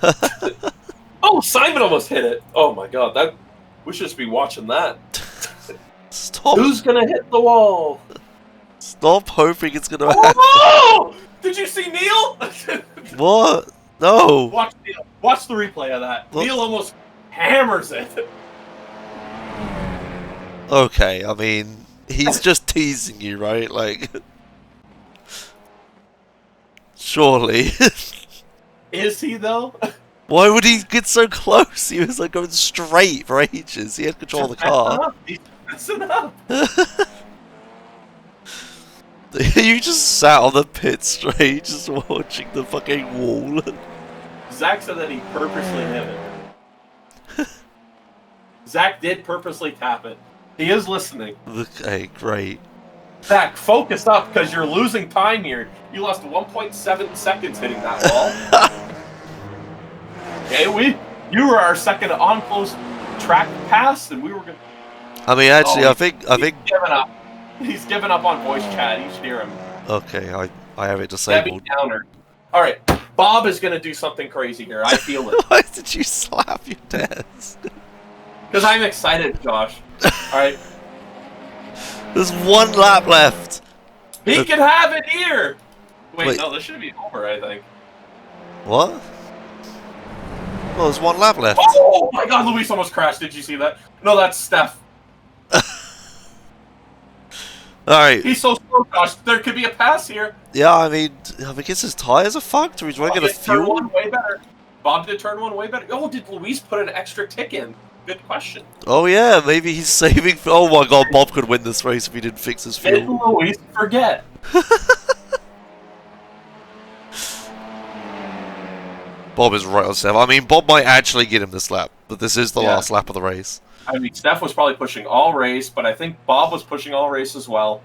Oh, Simon almost hit it. Oh my God, we should just be watching that. Stop. Who's gonna hit the wall? Stop hoping it's gonna happen. Oh! Did you see Neil? What? No. Watch the replay of that. Neil almost hammers it. Okay, I mean, he's just teasing you, right? Like, surely. Is he though? Why would he get so close? He was like going straight for ages. He had control of the car. He's messing up. You just sat on the pit straight, just watching the fucking wall. Zach said that he purposely hit it. Zach did purposely tap it. He is listening. Okay, great. Zach, focus up because you're losing time here. You lost 1.7 seconds hitting that ball. Okay, you were our second on close track pass, and we were gonna. I mean, actually, I think. He's given up. He's given up on voice chat. You should hear him. Okay, I have it disabled. Debbie Downer. All right, Bob is gonna do something crazy here. I feel it. Why did you slap your desk? Because I'm excited, Josh. All right. There's one lap left. He can have it here. Wait. No, this should be over, I think. What? Well, there's one lap left. Oh my God, Luis almost crashed. Did you see that? No, that's Steph. Alright. He's so slow, Josh. There could be a pass here. Yeah, I mean, I guess his tires are fucked, or he's running out of Turn fuel. one way better. Bob did turn one way better. Oh, did Luis put an extra tick in? Good question. Oh yeah, maybe he's saving. Oh my God, Bob could win this race if he didn't fix his Did fuel. Luis forget? Bob is right on Steph. I mean, Bob might actually get him this lap, but this is the last lap of the race. I mean, Steph was probably pushing all race, but I think Bob was pushing all race as well.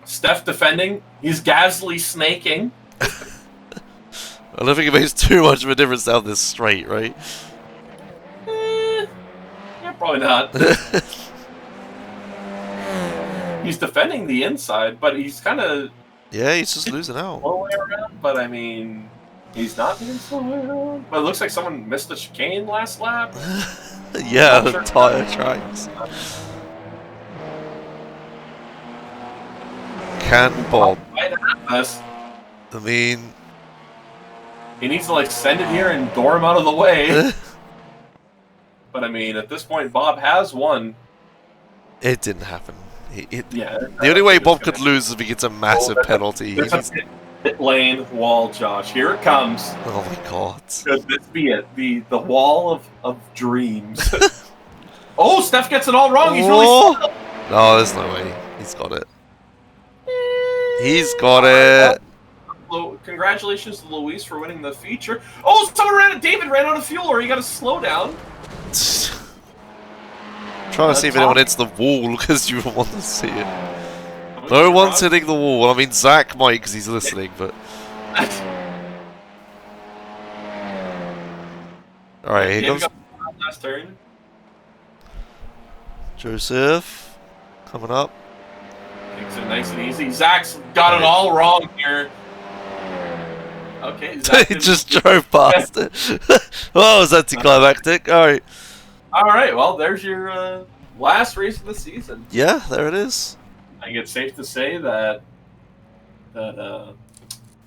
Steph defending. He's Gasly snaking. I don't think it makes too much of a difference down this straight, right? Yeah, probably not. He's defending the inside, but he's kind of... Yeah, he's just losing out. Slow way around, but I mean... He's not being slow way around. But it looks like someone missed the chicane last lap. Yeah, the tire tracks. Can Bob? I mean... He needs to, like, send it here and door him out of the way. But, I mean, at this point, Bob has won. It didn't happen. Yeah. The only way Bob could lose is if he gets a massive penalty. There's a pit lane wall, Josh. Here it comes. Oh my God. Could this be it? The wall of dreams. Oh, Steph gets it all wrong. He's really slow. No, there's no way. He's got it. He's got it. Congratulations to Luis for winning the feature. Oh, David ran out of fuel, or he got to slow down. Trying to see if anyone hits the wall because you want to see it. No one's hitting the wall. I mean, Zach might because he's listening, but. Alright, here comes. Last turn. Joseph. Coming up. Makes it nice and easy. Zach's got it all wrong here. Okay, Zach He just drove past it. Oh, it was anticlimactic. Alright. Alright, well, there's your last race of the season. Yeah, there it is. I think it's safe to say that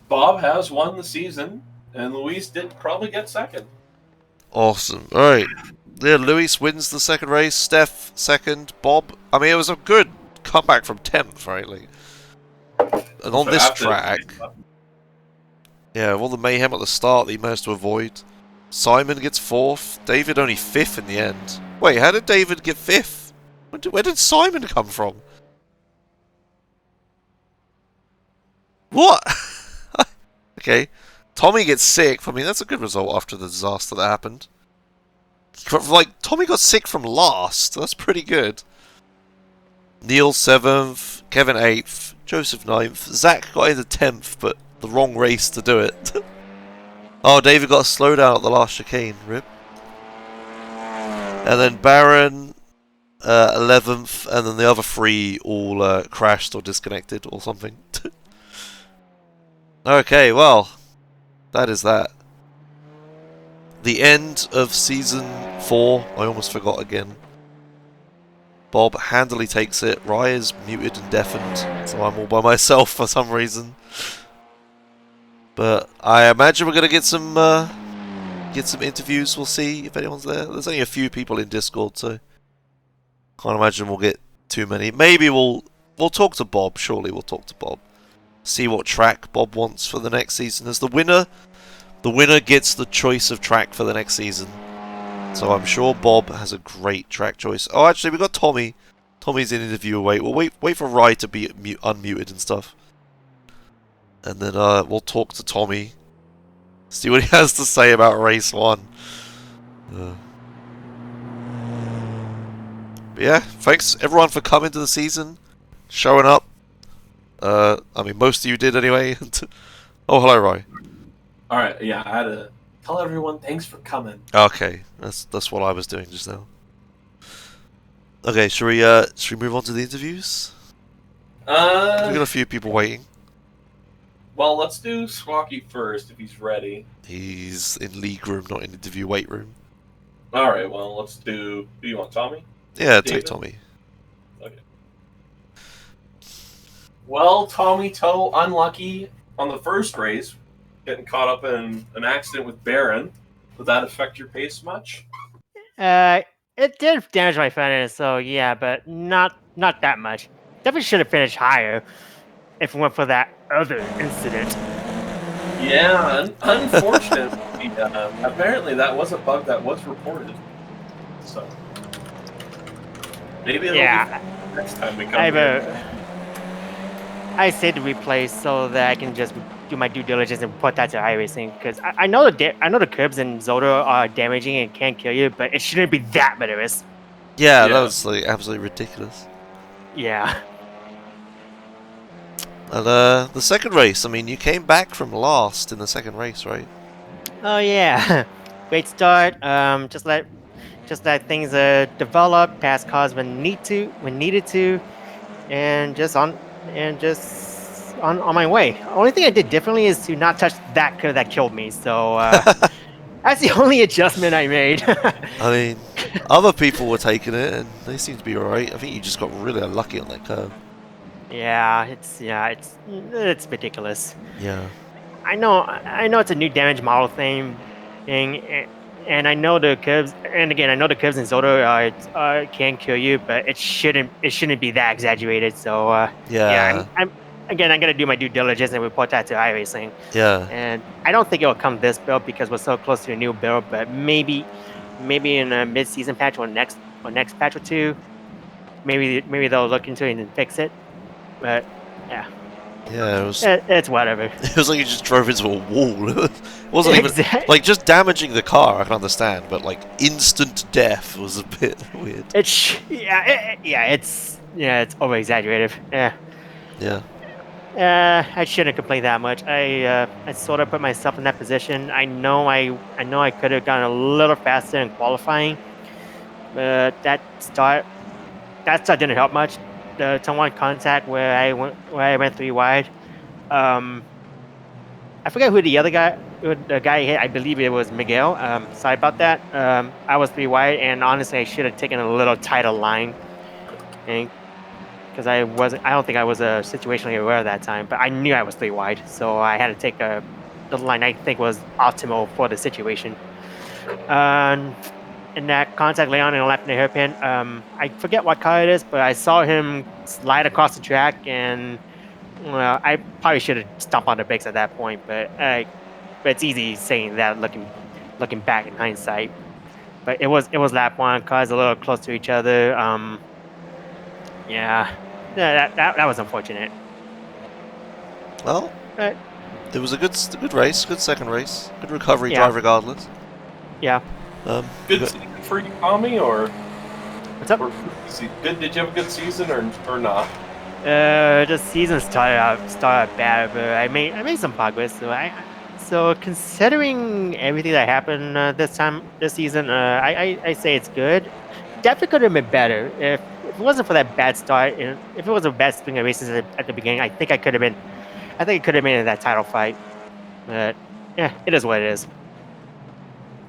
Bob has won the season, and Luis did probably get second. Awesome. Alright. Yeah, Luis wins the second race. Steph second. Bob. I mean, it was a good comeback from 10th, right? Like, and on this track. Yeah, all the mayhem at the start that he managed to avoid. Simon gets 4th. David only 5th in the end. Wait, how did David get 5th? Where did Simon come from? What? Okay. Tommy gets 6th. I mean, that's a good result after the disaster that happened. Like, Tommy got 6th from last. That's pretty good. Neil 7th. Kevin 8th. Joseph 9th. Zach got in the 10th, but the wrong race to do it. Oh, David got a slowdown at the last chicane. Rip. And then Baron 11th, and then the other 3 all crashed or disconnected or something. Okay, well, that is that. The end of Season 4. I almost forgot again. Bob handily takes it. Rye is muted and deafened, so I'm all by myself for some reason. But I imagine we're gonna get some interviews. We'll see if anyone's there. There's only a few people in Discord, so can't imagine we'll get too many. Maybe we'll talk to Bob. Surely we'll talk to Bob. See what track Bob wants for the next season. As the winner gets the choice of track for the next season. So I'm sure Bob has a great track choice. Oh, actually, we got Tommy. Tommy's in interview. We'll wait for Rye to be unmuted and stuff, and then we'll talk to Tommy. See what he has to say about race 1. But yeah, thanks everyone for coming to the season, showing up. I mean, most of you did anyway. Oh, hello, Rye. All right, yeah, I had to tell everyone thanks for coming. Okay, that's what I was doing just now. Okay, should we move on to the interviews? We got a few people waiting. Well, let's do Squawky first if he's ready. He's in league room, not in interview weight room. All right, well, let's do. Do you want Tommy? Yeah, David? take Tommy. Okay. Well, Tommy Toe, unlucky on the first race, getting caught up in an accident with Baron. Did that affect your pace much? It did damage my front end, so yeah, but not that much. Definitely should have finished higher if it went for that other incident. Yeah, unfortunately, apparently that was a bug that was reported. So maybe it'll be next time we come. I said to replace so that I can just do my due diligence and put that to iRacing, because I know the curbs in Zolder are damaging and can kill you, but it shouldn't be that murderous. Yeah, that was like absolutely ridiculous. Yeah. And the second race, I mean, you came back from last in the second race, right? Oh yeah, great start. Just let things develop, pass cars when needed to, and just on my way. Only thing I did differently is to not touch that curve that killed me. So that's the only adjustment I made. I mean, other people were taking it and they seem to be alright. I think you just got really unlucky on that curve. Yeah, it's ridiculous. Yeah. I know it's a new damage model thing, and I know the curves. And again, I know the curves in Zolder can kill you, but it shouldn't be that exaggerated. So I'm gonna do my due diligence and report that to iRacing. Yeah. And I don't think it will come this build because we're so close to a new build. But maybe in a mid-season patch or next patch or two, maybe they'll look into it and fix it. But yeah. Yeah, it was. It's whatever. It was like you just drove into a wall. It wasn't even like just damaging the car. I can understand, but like instant death was a bit weird. It's over exaggerated. Yeah. Yeah. I shouldn't complain that much. I sort of put myself in that position. I know I could have gone a little faster in qualifying, but that start didn't help much. The turn-1 contact where I went 3 wide. I forget who the guy hit. I believe it was Miguel. Sorry about that. I was 3 wide, and honestly, I should have taken a little tighter line, because I don't think I was situationally aware at that time. But I knew I was 3 wide, so I had to take the line I think was optimal for the situation. In that contact lay on in a left in the hairpin. I forget what car it is, but I saw him slide across the track, and I probably should have stomped on the brakes at that point. But it's easy saying that looking back in hindsight. But it was lap 1, cars a little close to each other. That was unfortunate. Well, it was a good race, good second race, good recovery drive regardless. Yeah. Good season for you, Tommy, or what's up? Good? Did you have a good season or not? The season started out bad, but I made some progress. So considering everything that happened this season, I say it's good. Definitely could have been better if it wasn't for that bad start. If it was a bad string of races at the beginning, I think it could have been in that title fight. But yeah, it is what it is.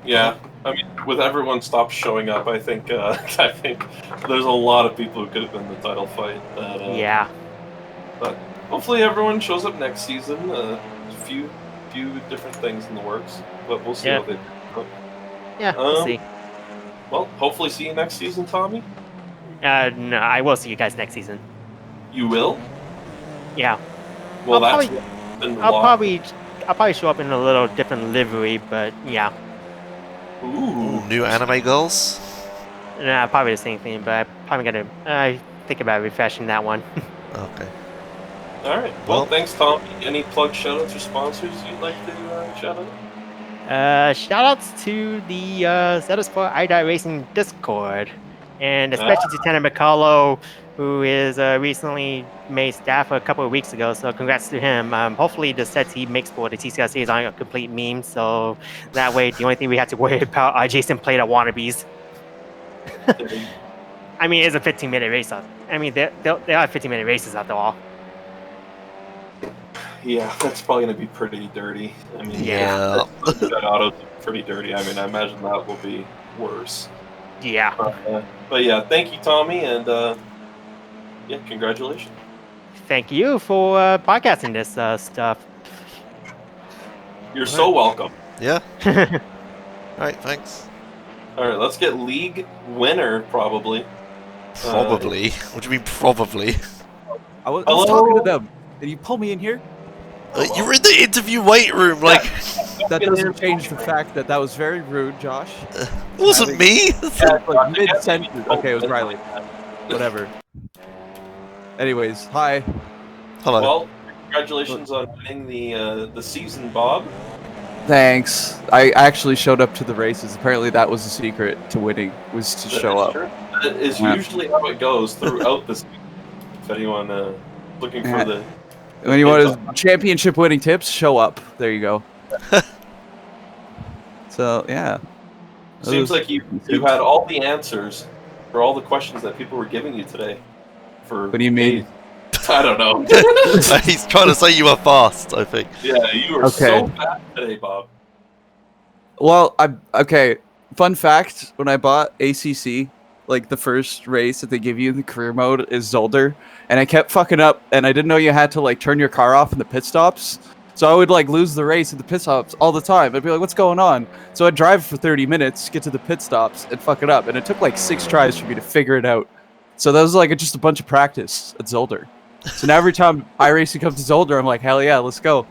Yeah, I mean, with everyone stopped showing up, I think there's a lot of people who could have been in the title fight. Yeah. But hopefully everyone shows up next season. few different things in the works, but we'll see Yeah. how they go. Yeah, we'll see. Well, hopefully see you next season, Tommy. No, I will see you guys next season. You will? Yeah. Well, I'll that's probably show up in a little different livery, but yeah. Ooh, new anime girls? Nah, probably the same thing, but I'm probably gonna think about refreshing that one. Okay. All right. Well, thanks, Tommy. Any plug shoutouts or sponsors you'd like to shout out? Shoutouts to the Zeta iRacing Discord, and especially to Tanner McCullough, who is recently made staff a couple of weeks ago. So congrats to him. Hopefully the sets he makes for the TCRC is on a complete meme. So that way, the only thing we have to worry about are Jason Play the wannabes. I mean, it's a 15-minute race. I mean, they are 15-minute races after all. Yeah, that's probably going to be pretty dirty. I mean, Yeah. that auto's pretty dirty. I mean, I imagine that will be worse. Yeah. But yeah, thank you, Tommy, and yeah, congratulations. Thank you for podcasting this stuff. You're so welcome. Yeah. All right, thanks. All right, let's get league winner probably. Probably. What do you mean probably? I was Hello? talking to them, and you pull me in here. You were in the interview wait room, like. That doesn't change the fact that that was very rude, Josh. It wasn't me. Like mid-sentence. Okay, it was Riley. Whatever. Anyways, hi. Hello. Well, congratulations on winning the season, Bob. Thanks. I actually showed up to the races. Apparently, that was the secret to winning, was to show up. True. That is usually how it goes throughout the season. If anyone looking for the When you want championship-winning tips, show up. There you go. So yeah. Seems like you had all the answers for all the questions that people were giving you today. For what do you mean? I don't know. He's trying to say you were fast, I think. Yeah, you were so fast today, Bob. Well, okay. Fun fact: when I bought ACC, like the first race that they give you in the career mode is Zolder, and I kept fucking up, and I didn't know you had to like turn your car off in the pit stops. So I would like lose the race at the pit stops all the time. I'd be like, "What's going on?" So I'd drive for 30 minutes, get to the pit stops, and fuck it up. And it took like 6 tries for me to figure it out. So that was like just a bunch of practice at Zolder. So now every time iRacing comes to Zolder, I'm like, hell yeah, let's go.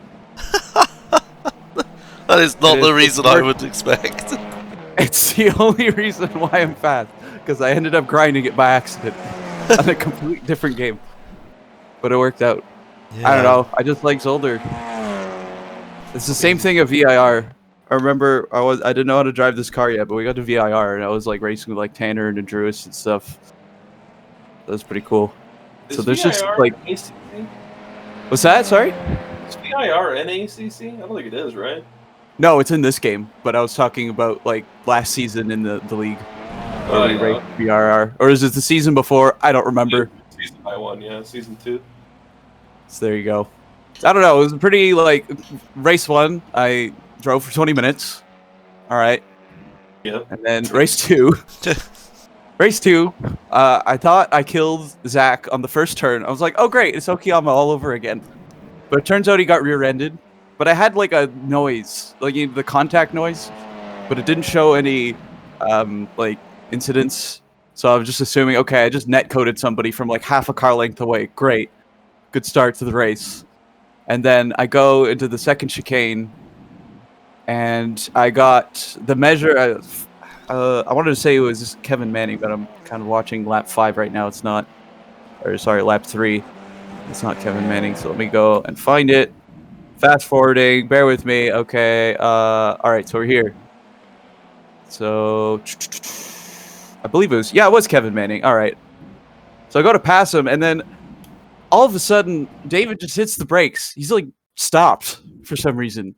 That is not the reason I would expect. It's the only reason why I'm fast, because I ended up grinding it by accident on a complete different game. But it worked out. I don't know. I just like Zolder. It's the same thing at VIR. I remember I didn't know how to drive this car yet, but we got to VIR and I was like racing with like Tanner and Andrews and stuff. That was pretty cool. So there's just like ACC? What's that? Sorry? Is VIR and ACC? I don't think it is, right? No, it's in this game, but I was talking about like last season in the league. Where we raced VRR. Or is it the season before? I don't remember. Season I won, yeah, season 2. So there you go. I don't know, it was pretty like race 1, I drove for 20 minutes. Alright. Yep. And then race 2. Race 2, I thought I killed Zach on the first turn. I was like, oh great, it's Okayama all over again. But it turns out he got rear-ended. But I had like a noise, like the contact noise, but it didn't show any like incidents. So I was just assuming, okay, I just net-coded somebody from like half a car length away. Great. Good start to the race. And then I go into the second chicane, and I got the measure. I wanted to say it was Kevin Manning, but I'm kind of watching lap 5 right now. It's not, or sorry, lap 3. It's not Kevin Manning. So let me go and find it. Fast forwarding. Bear with me. Okay. All right. So we're here. So I believe it was Kevin Manning. All right. So I go to pass him, and then all of a sudden, David just hits the brakes. He's like stopped for some reason,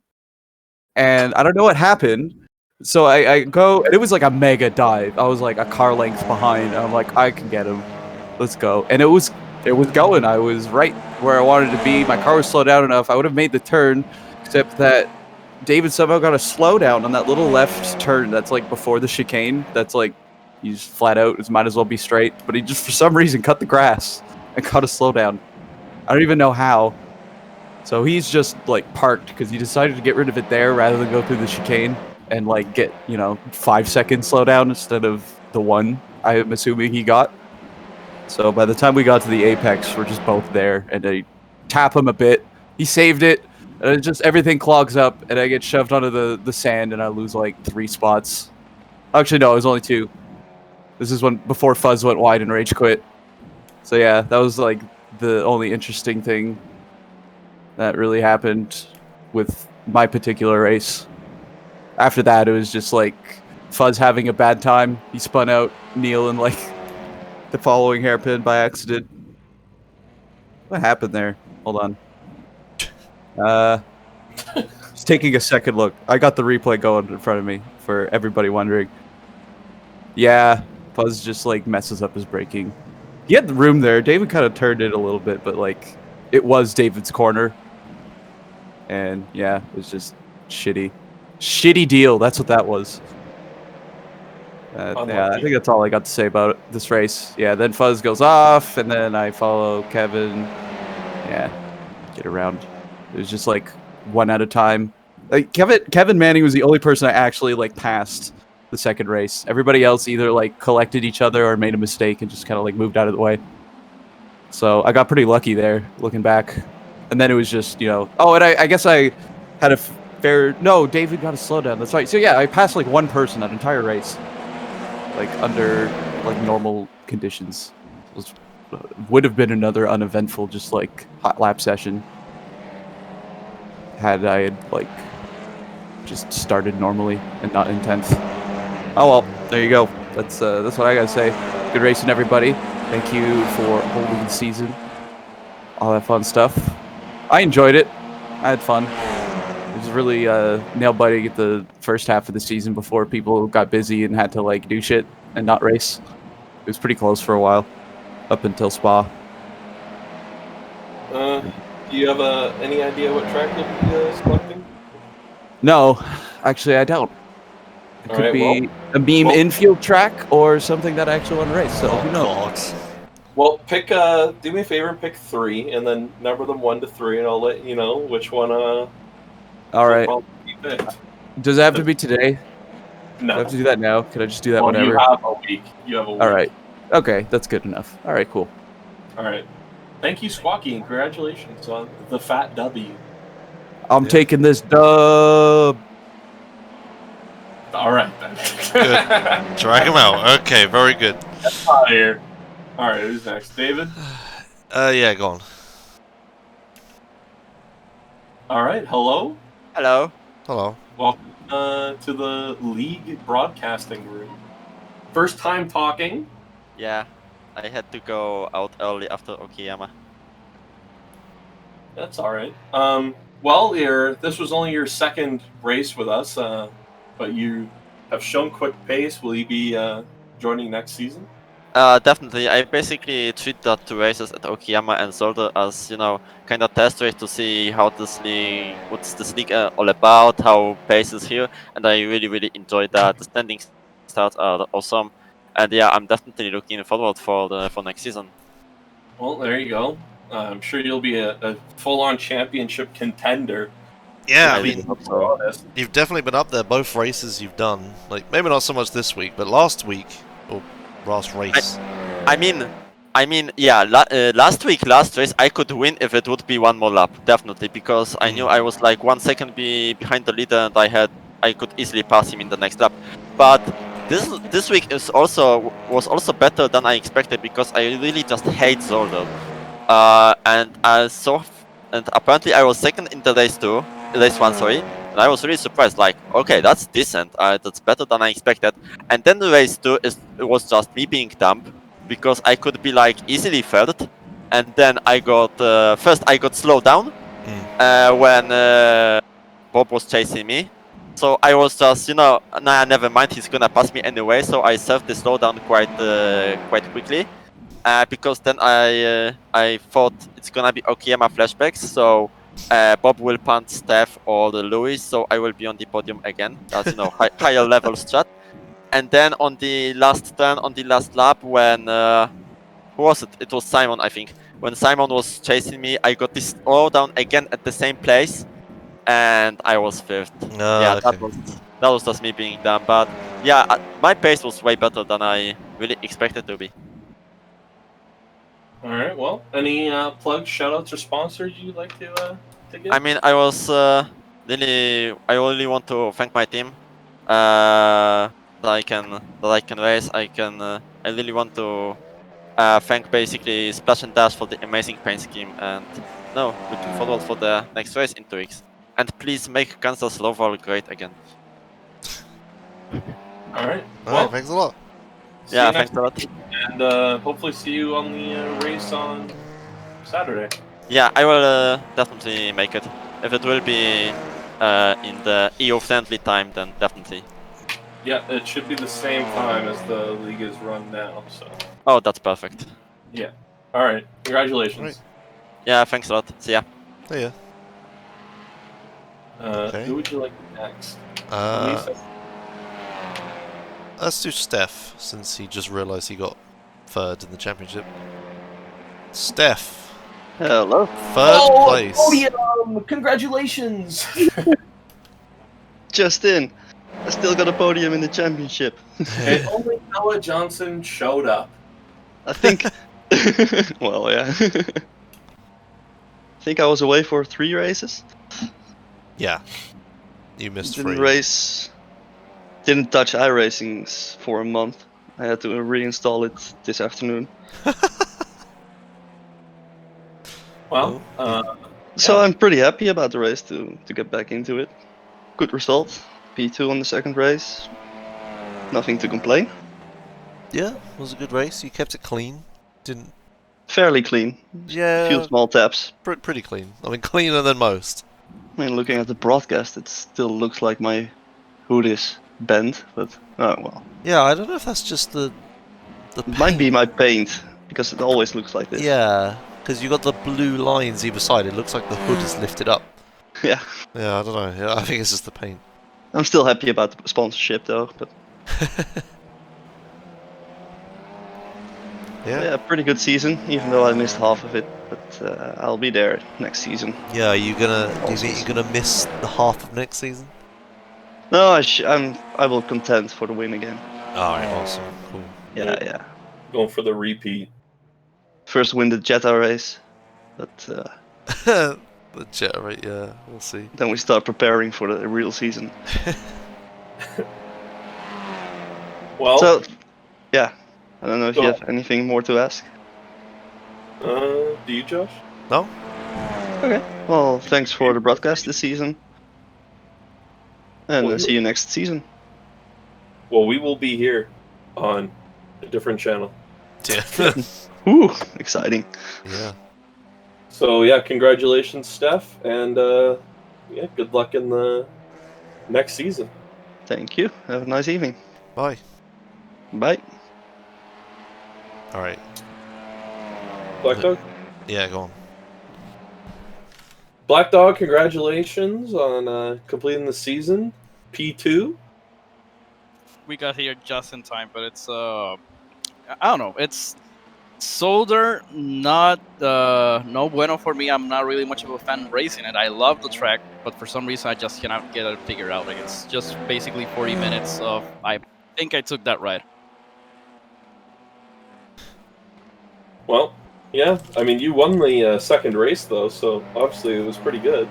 and I don't know what happened. So I go, and it was like a mega dive. I was like a car length behind. I'm like, I can get him. Let's go. And it was going. I was right where I wanted to be. My car was slowed down enough. I would have made the turn, except that David somehow got a slowdown on that little left turn that's like before the chicane. That's like, you just flat out, it might as well be straight. But he just, for some reason, cut the grass and got a slowdown. I don't even know how. So he's just like parked because he decided to get rid of it there rather than go through the chicane and like get 5 seconds slowdown instead of the one I'm assuming he got. So by the time we got to the apex, we're just both there, and I tap him a bit. He saved it, and it just everything clogs up, and I get shoved onto the sand, and I lose like 3 spots. Actually, no, it was only 2. This is before Fuzz went wide and rage quit. So yeah, that was like the only interesting thing that really happened with my particular race. After that, it was just like Fuzz having a bad time. He spun out Neil in like the following hairpin by accident. What happened there? Hold on. Just taking a second look. I got the replay going in front of me for everybody wondering. Yeah, Fuzz just like messes up his braking. He had the room there. David kind of turned it a little bit, but like it was David's corner. And yeah, it was just shitty. Shitty deal. That's what that was. Yeah, I think that's all I got to say about this race. Yeah, then Fuzz goes off, and then I follow Kevin. Yeah, get around. It was just like one at a time. Like Kevin Manning was the only person I actually like passed the second race. Everybody else either like collected each other or made a mistake and just kind of like moved out of the way. So I got pretty lucky there, looking back. And then it was just Oh, and I guess I had a fair. No, David got a slowdown. That's right. So yeah, I passed like one person that entire race. Like under like normal conditions. Would have been another uneventful just like hot lap session had I had like just started normally and not in 10th. Oh well, there you go. That's what I gotta say. Good racing, everybody. Thank you for holding the season. All that fun stuff. I enjoyed it. I had fun. It was really nail biting at the first half of the season before people got busy and had to like do shit and not race. It was pretty close for a while, up until Spa. Do you have any idea what track you'll be selecting? No, actually I don't. It could be a beam infield track or something that I actually want to race. So who knows? Well, pick. Do me a favor and pick 3, and then number them 1 to 3, and I'll let you know which one. All right. Does it have to be today? No. Do I have to do that now? Can I just do that whenever? You have a week. All right. Okay, that's good enough. All right, cool. All right. Thank you, Squawky, and congratulations on the fat W. I'm taking this dub. All right, then. Good. Drag him out. Okay, very good. That's out of here. All right, who's next? David? Yeah, go on. All right, hello? Hello. Hello. Welcome to the League broadcasting room. First time talking? Yeah, I had to go out early after Okayama. That's all right. Well, this was only your second race with us, but you have shown quick pace. Will you be joining next season? Definitely. I basically treat the 2 races at Okayama and Zolder as, kind of test race to see how what's this league all about, how pace is here, and I really, really enjoyed that. The standing starts are awesome, and yeah, I'm definitely looking forward for next season. Well, there you go. I'm sure you'll be a full-on championship contender. Yeah, I mean, you've definitely been up there both races you've done. Like, maybe not so much this week, but last week, or last race. I mean, yeah, last race, I could win if it would be one more lap, definitely, because I knew I was like 1 second behind the leader, and I could easily pass him in the next lap. But this week was also better than I expected, because I really just hate Zolder. And apparently I was second in the race 1, sorry, and I was really surprised, like, okay, that's decent, that's better than I expected. And then the race 2 it was just me being dumb, because I could be like easily third, and then I got first I got slowed down when Bob was chasing me. So I was just, nah, never mind, he's gonna pass me anyway. So I served the slowdown quite quickly. Because then I thought it's gonna be Okayama flashbacks, so Bob will punt Steph or the Lewis, so I will be on the podium again. That's higher level strat. And then on the last turn, on the last lap, when who was it? It was Simon, I think. when Simon was chasing me, I got this slowdown again at the same place, and I was 5th. Yeah, okay. that was just me being dumb. But yeah, my pace was way better than I really expected to be. All right. Well, any plugs, shoutouts, or sponsors you'd like to give? I mean, I really want to thank my team. That I can race. I really want to thank basically Splash and Dash for the amazing paint scheme, and looking forward for the next race in 2 weeks. And please make Kansas Loval great again. All right. All right, thanks a lot. Yeah, thanks a lot. And hopefully see you on the race on Saturday. Yeah, I will definitely make it. If it will be in the EU-friendly time, then definitely. Yeah, it should be the same time as the league is run now. So. Oh, that's perfect. Yeah. All right. Congratulations. Right. Yeah, thanks a lot. See ya. See ya. Okay. Who would you like next? Let's do Steph, since he just realised he got 3rd in the championship. Steph. Hello. 3rd place. Podium! Congratulations! Just in. I still got a podium in the championship. If only Noah Johnson showed up. I think. Well, yeah. I think I was away for 3 races. Yeah. You missed 3. Didn't touch iRacing for a month. I had to reinstall it this afternoon. Well, so I'm pretty happy about the race to get back into it. Good result. P2 on the second race. Nothing to complain. Yeah, it was a good race. You kept it clean. Didn't. Fairly clean. Yeah. A few small taps. Pretty clean. I mean, cleaner than most. I mean, looking at the broadcast, it still looks like my hood is bent, but oh well. Yeah, I don't know if that's just the It might be my paint, because it always looks like this. Yeah, because you got the blue lines either side. It looks like the hood is lifted up. Yeah. Yeah, I don't know. Yeah, I think it's just the paint. I'm still happy about the sponsorship though, but yeah, pretty good season, even though I missed half of it. But I'll be there next season. Yeah, do you think you're gonna miss the half of next season? No, I will contend for the win again. Alright, awesome, cool. Yeah. Going for the repeat. First win the Jetta race, but the Jetta race, yeah, we'll see. Then we start preparing for the real season. Well, so yeah, I don't know if you have anything more to ask. Do you, Josh? No. Okay. Well, thanks for the broadcast this season, and see you next season. Well, we will be here on a different channel. Yeah. Ooh, exciting. Yeah. So yeah, congratulations, Steph, and yeah, good luck in the next season. Thank you. Have a nice evening. Bye. Bye. Alright. Black Dog? Yeah, go on. Black Dog, congratulations on completing the season. P2. We got here just in time, but it's I don't know. It's Zolder, not no bueno for me. I'm not really much of a fan of racing it. I love the track, but for some reason I just cannot get it figured out. Like it's just basically 40 minutes of. I think I took that right. Well, yeah. I mean, you won the second race though, so obviously it was pretty good.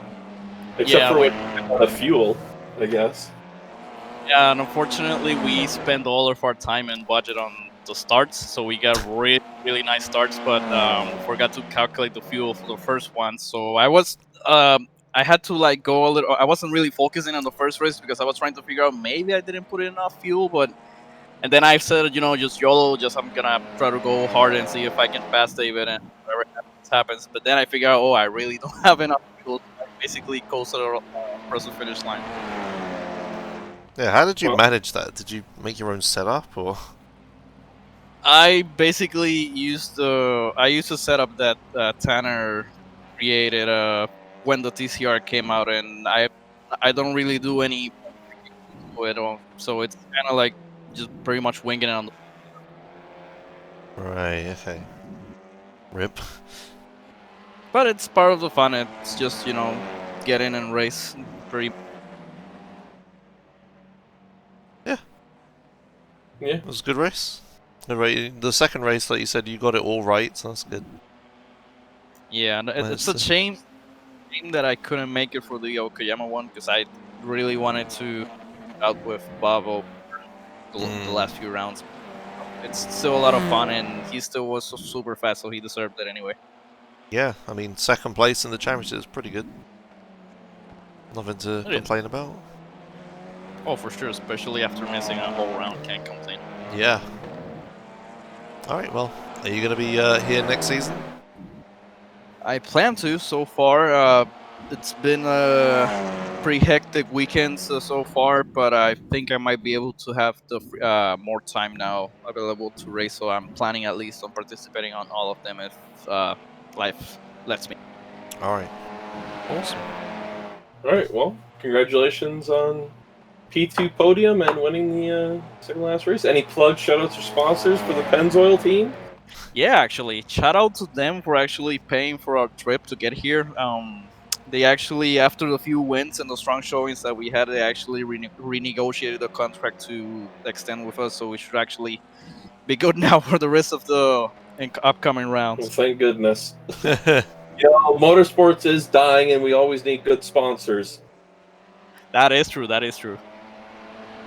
Except for when you ran out of fuel, I guess. Yeah, and unfortunately we spent all of our time and budget on the starts, so we got really nice starts, but forgot to calculate the fuel for the first one. So I was I had to like go a little. I wasn't really focusing on the first race because I was trying to figure out maybe I didn't put in enough fuel, but and then I said, you know, just YOLO, just I'm gonna try to go hard and see if I can pass David and whatever happens. But then I figure out, oh, I really don't have enough fuel to basically coast across the finish line. Yeah, how did you manage that? Did you make your own setup or? I basically used the setup that Tanner created when the TCR came out, and I don't really do any at all, so it's kind of like just pretty much winging it on the. Right. Okay. Rip. But it's part of the fun. It's just, get in and race. Pretty. Yeah. Yeah. It was a good race. The second race, like you said, you got it all right, so that's good. Yeah, and it's a shame that I couldn't make it for the Okayama one because I really wanted to out with Bob over the last few rounds. It's still a lot of fun, and he still was so super fast, so he deserved it anyway. Yeah, I mean, second place in the championship is pretty good. Nothing to complain about. Oh, for sure, especially after missing a whole round, can't complain. Yeah. Alright, well, are you going to be here next season? I plan to so far. It's been a pretty hectic weekend so far, but I think I might be able to have the more time now available to race. So I'm planning at least on participating on all of them if life lets me. All right. Awesome. All right. Well, congratulations on P2 podium and winning the second last race. Any plugs, shoutouts, or sponsors for the Pennzoil team? Yeah, actually, shout out to them for actually paying for our trip to get here. They actually, after the few wins and the strong showings that we had, they actually renegotiated the contract to extend with us. So we should actually be good now for the rest of the upcoming rounds. Well, thank goodness. Motorsports is dying, and we always need good sponsors. That is true. That is true.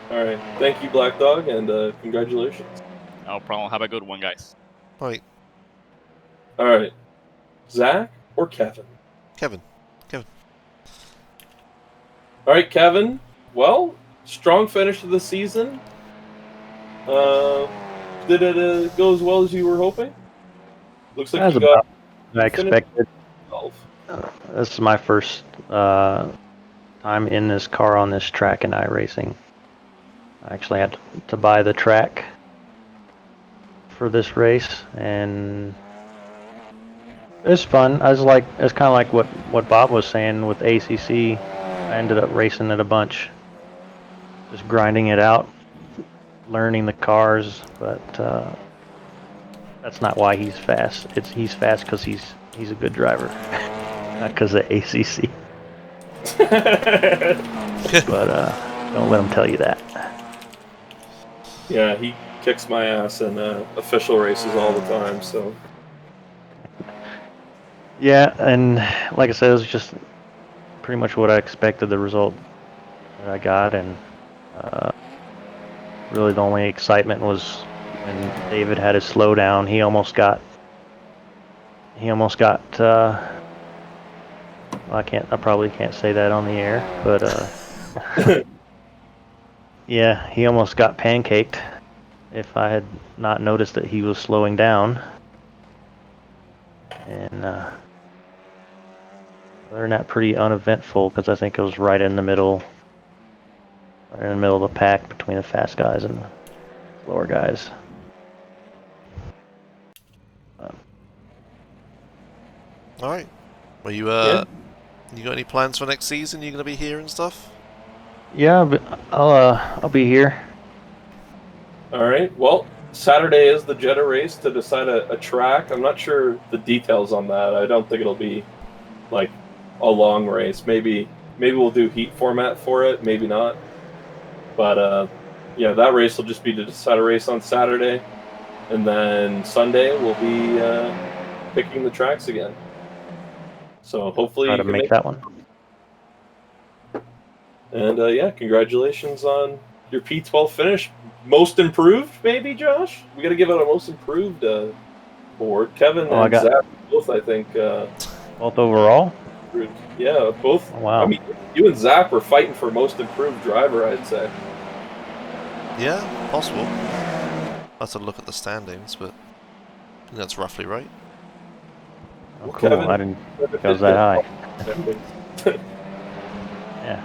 All right. Thank you, Black Dog, and congratulations. No problem. Have a good one, guys. Bye. All right. Zach or Kevin? Kevin. All right, Kevin. Well, strong finish to the season. Did it go as well as you were hoping? Looks like you got. I expected. This is my first time in this car on this track in iRacing. I actually had to buy the track for this race, and it was fun. It's kind of like what Bob was saying with ACC. I ended up racing it a bunch, just grinding it out, learning the cars, but that's not why he's fast. He's fast because he's a good driver, not because of ACC. But don't let him tell you that. Yeah, he kicks my ass in official races all the time. So. Yeah, and like I said, it was just pretty much what I expected. The result that I got, and really the only excitement was when David had his slowdown. He almost got. I probably can't say that on the air, but yeah, he almost got pancaked. If I had not noticed that he was slowing down, and other than that, pretty uneventful because I think it was right in the middle of the pack between the fast guys and the slower guys. All right. Well, you got any plans for next season? You gonna be here and stuff? Yeah, but I'll be here. All right. Well, Saturday is the Jetta race to decide a track. I'm not sure the details on that. I don't think it'll be like a long race. Maybe we'll do heat format for it. Maybe not. But yeah, that race will just be to decide a race on Saturday, and then Sunday we'll be picking the tracks again. So hopefully Try you to can make that one. And yeah, congratulations on your P12 finish. Most improved, maybe, Josh? We got to give out a most improved award. Kevin and Zach both, I think. Both overall? Yeah, both. Oh, wow. I mean, you and Zach were fighting for most improved driver, I'd say. Yeah, possible. I'll have to look at the standings, but I think that's roughly right. Oh, cool. Kevin, I didn't think it was that high. Yeah.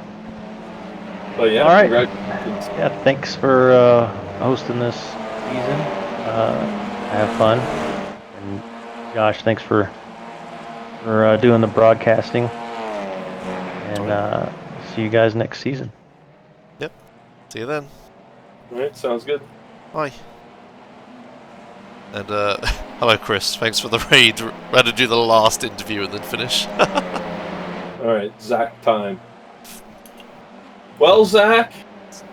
But yeah, all right. Congratulations. Yeah, thanks for hosting this season. Have fun. And Josh, thanks for doing the broadcasting. And see you guys next season. Yep. See you then. All right, sounds good. Bye. And Hello, Chris. Thanks for the raid. We're about to do the last interview and then finish. Alright, Zach time. Well, Zach,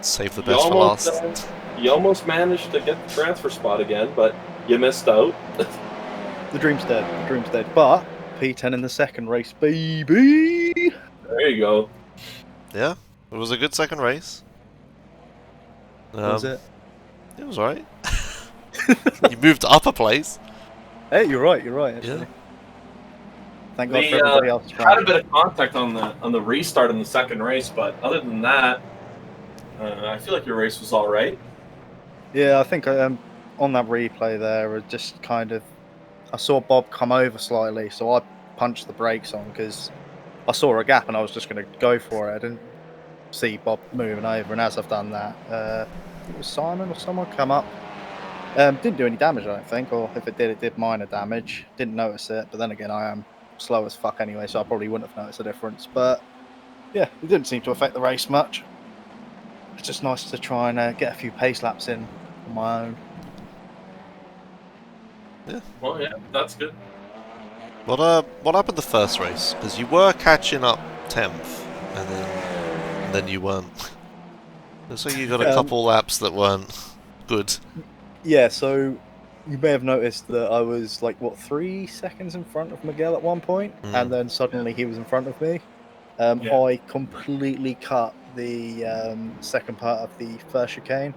Save the best for last. You almost managed to get the transfer spot again, but you missed out. The dream's dead. The dream's dead. But P10 in the second race, baby. There you go. Yeah, it was a good second race. Was it? It was alright. You moved to upper place. Hey, you're right. You're right. Actually. Yeah. Thank God for everybody else. Had a bit of contact on the restart in the second race, but other than that, I feel like your race was all right. Yeah, I think on that replay there, it just kind of, I saw Bob come over slightly, so I punched the brakes on because I saw a gap and I was just going to go for it. I didn't see Bob moving over, and as I've done that, it was Simon or someone come up. Didn't do any damage, I don't think, or if it did minor damage. Didn't notice it, but then again, I am slow as fuck anyway, so I probably wouldn't have noticed the difference. But yeah, it didn't seem to affect the race much. It's just nice to try and get a few pace laps in on my own. Yeah. Well, yeah, that's good. What happened the first race? Because you were catching up 10th, and then you weren't. Looks like you got a couple laps that weren't good. Yeah, so you may have noticed that I was like, what, 3 seconds in front of Miguel at one point, and then suddenly he was in front of me. I completely cut the second part of the first chicane,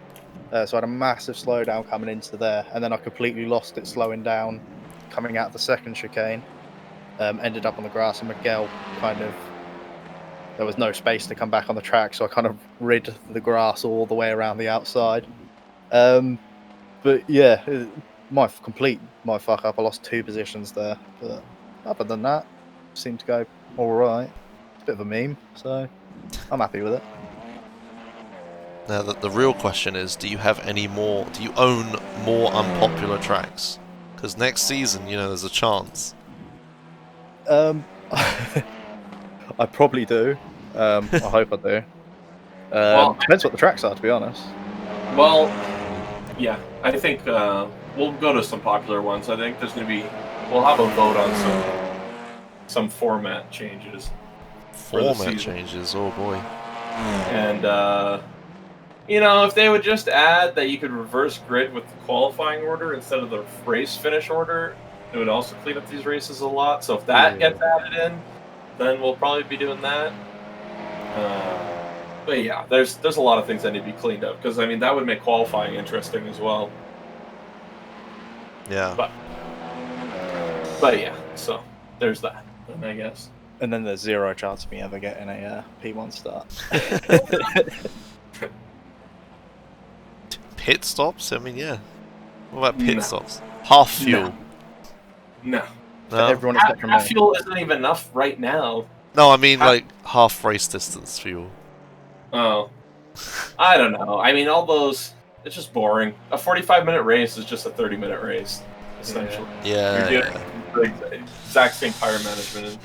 so I had a massive slowdown coming into there, and then I completely lost it slowing down coming out of the second chicane. Ended up on the grass, and Miguel kind of, there was no space to come back on the track, so I kind of rid the grass all the way around the outside. But yeah, my fuck up. I lost 2 positions there, but other than that, seemed to go all right. It's a bit of a meme, so I'm happy with it. Now, the real question is, do you have any more? Do you own more unpopular tracks? Because next season, there's a chance. I probably do. I hope I do. Depends what the tracks are, to be honest. Well, yeah, I think we'll go to some popular ones. I think there's going to be, we'll have a vote on some format changes. Format changes, oh boy. And, if they would just add that you could reverse grid with the qualifying order instead of the race finish order, it would also clean up these races a lot. So if that gets added in, then we'll probably be doing that. But yeah, there's a lot of things that need to be cleaned up, because that would make qualifying interesting as well. Yeah. But yeah, so there's that, then, I guess. And then there's 0 chance of me ever getting a P1 start. Pit stops? Yeah. What about pit stops? Half fuel. No. Everyone half fuel isn't even enough right now. No, like half race distance fuel. Oh. I don't know. All those, it's just boring. A 45-minute race is just a 30-minute race, essentially. Yeah. You're doing the exact same tire management.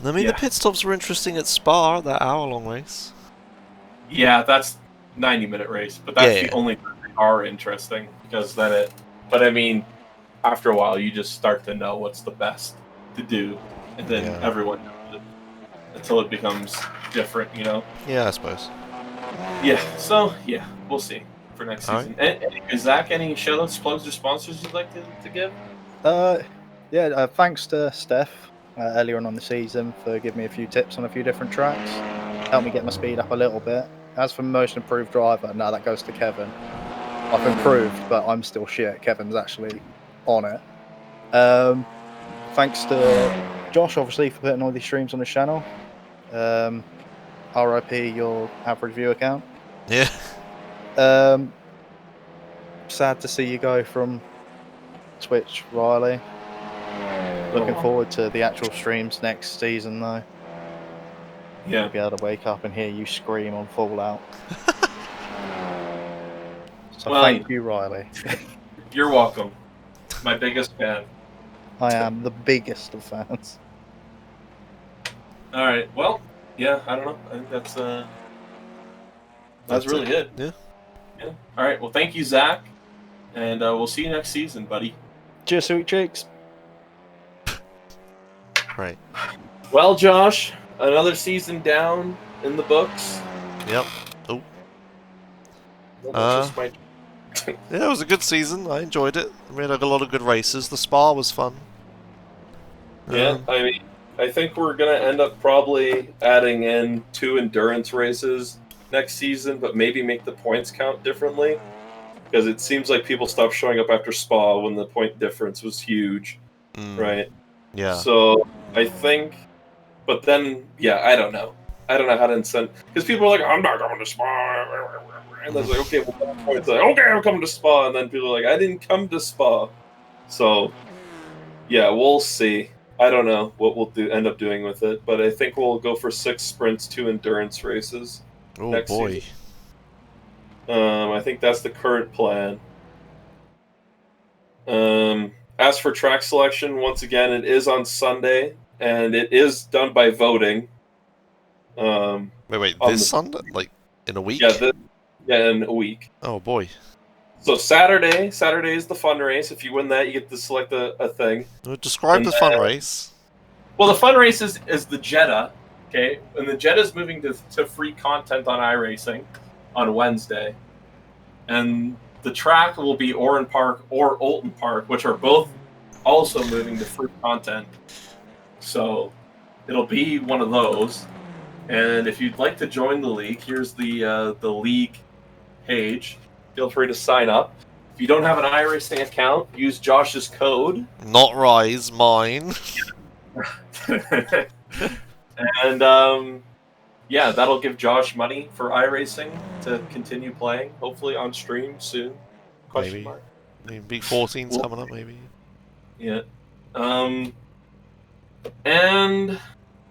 The pit stops were interesting at Spa, that hour-long race. Yeah, that's 90-minute race, but that's the only time they are interesting, because then it... But after a while, you just start to know what's the best to do, and then everyone does it until it becomes different, Yeah, I suppose. Yeah, so, we'll see for next season. And, Zach, any shoutouts, plugs, or sponsors you'd like to give? Thanks to Steph earlier on the season for giving me a few tips on a few different tracks. Helped me get my speed up a little bit. As for most improved driver, now that goes to Kevin. I've improved, but I'm still shit. Kevin's actually on it. Thanks to Josh, obviously, for putting all these streams on his channel. RIP your average view account. Yeah. Sad to see you go from Twitch, Riley. Looking forward to the actual streams next season, though. Yeah. Be able to wake up and hear you scream on Fallout. So thank you, Riley. You're welcome. My biggest fan. I am the biggest of fans. All right. Well, yeah. I don't know. I think that's really it. Yeah. All right. Well, thank you, Zach. And we'll see you next season, buddy. Cheers, sweet cheeks. Right. Well, Josh, another season down in the books. Yep. Oh. That's just my... Yeah, it was a good season. I enjoyed it. We had a lot of good races. The Spa was fun. Yeah, I mean, I think we're going to end up probably adding in 2 endurance races next season, but maybe make the points count differently. Because it seems like people stopped showing up after Spa when the point difference was huge, right? Yeah. So I think, but then, yeah, I don't know. I don't know how to incent, because people are like, I'm not going to Spa. And then it's like, okay, well, it's like, okay, I'm coming to Spa. And then people are like, I didn't come to Spa. So, yeah, we'll see. I don't know what we'll end up doing with it, but I think we'll go for 6 sprints, 2 endurance races. Oh next boy. season. I think that's the current plan. As for track selection, once again, it is on Sunday, and it is done by voting. Wait, this Sunday? Like, in a week? Yeah, in a week. Oh boy. So Saturday is the fun race. If you win that, you get to select a thing. Describe the fun race. Well, the fun race is the Jetta, okay? And the Jetta is moving to free content on iRacing on Wednesday. And the track will be Oran Park or Oran Park, which are both also moving to free content. So it'll be one of those. And if you'd like to join the league, here's the league page. Feel free to sign up. If you don't have an iRacing account, use Josh's code. Not Rise, mine. And yeah, that'll give Josh money for iRacing to continue playing, hopefully on stream soon. Question Maybe. mark. I mean, Big 14's coming up, maybe. Yeah. And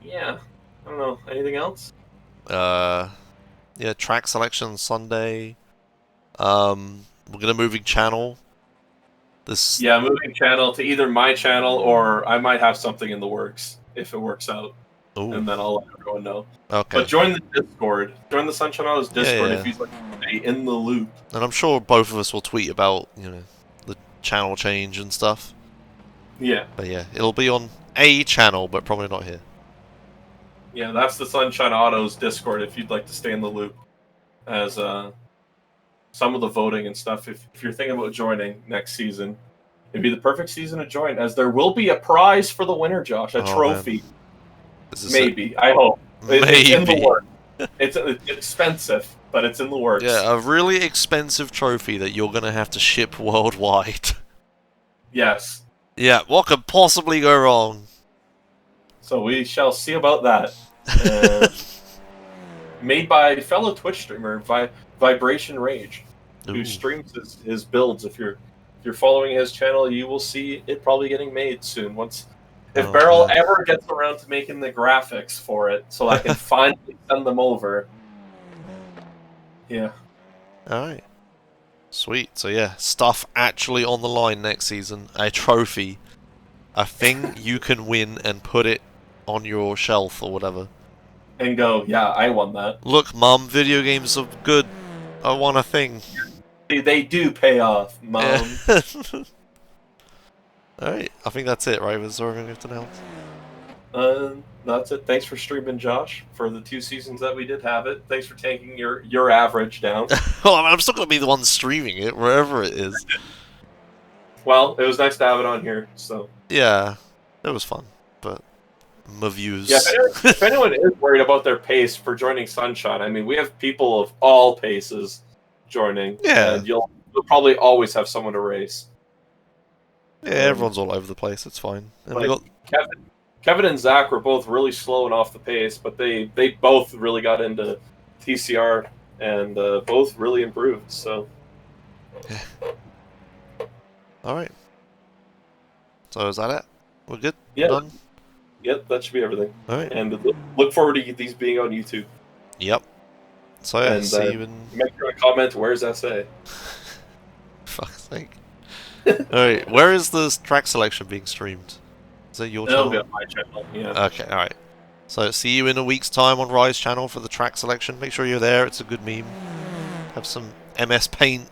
yeah, I don't know. Anything else? Yeah, track selection Sunday. We're gonna moving channel. Yeah, moving channel to either my channel or I might have something in the works if it works out. Ooh. And then I'll let everyone know. Okay. But join the Discord. Join the Sunshine Autos Discord Yeah. if you'd like to stay in the loop. And I'm sure both of us will tweet about, the channel change and stuff. Yeah. But yeah, it'll be on a channel, but probably not here. Yeah, that's the Sunshine Autos Discord if you'd like to stay in the loop as some of the voting and stuff. If you're thinking about joining next season, it'd be the perfect season to join, as there will be a prize for the winner, Josh, a trophy. Man. Maybe. I hope. It's in the Maybe. works. It's expensive, but it's in the works. Yeah, a really expensive trophy that you're gonna have to ship worldwide. Yes. Yeah, what could possibly go wrong? So we shall see about that. Made by fellow Twitch streamer Vibration Rage, who streams his builds. If you're following his channel, you will see it probably getting made soon. If Beryl ever gets around to making the graphics for it, so I can finally send them over. Yeah. Alright. Sweet. So yeah, stuff actually on the line next season. A trophy. A thing you can win and put it on your shelf or whatever. And go, yeah, I won that. Look, Mum, video games are good. I won a thing. They do pay off, Mom. Alright, I think that's it, right? Was there anything else? That's it. Thanks for streaming, Josh, for the 2 seasons that we did have it. Thanks for taking your average down. Well, I mean, I'm still going to be the one streaming it, wherever it is. Well, it was nice to have it on here, so... Yeah, it was fun, but my views... Yeah, if anyone is worried about their pace for joining Sunshine, I mean, we have people of all paces joining. Yeah. And you'll probably always have someone to race. Yeah, everyone's all over the place, it's fine. And we got... Kevin and Zach were both really slow and off the pace, but they both really got into TCR and both really improved, so... Alright. So is that it? We're good? Yeah. Done? Yep, that should be everything. Alright. And look forward to these being on YouTube. Yep. So yeah, And see you in... make sure to comment, where's SA? Fuck's sake. Alright, where is the track selection being streamed? Is that your It'll channel? be on my channel, yeah. Okay, alright. So see you in a week's time on Rise channel for the track selection. Make sure you're there, it's a good meme. Have some MS Paint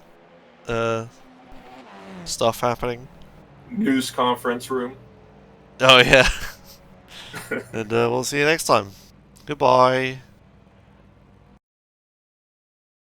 stuff happening. News conference room. Oh yeah. And we'll see you next time. Goodbye.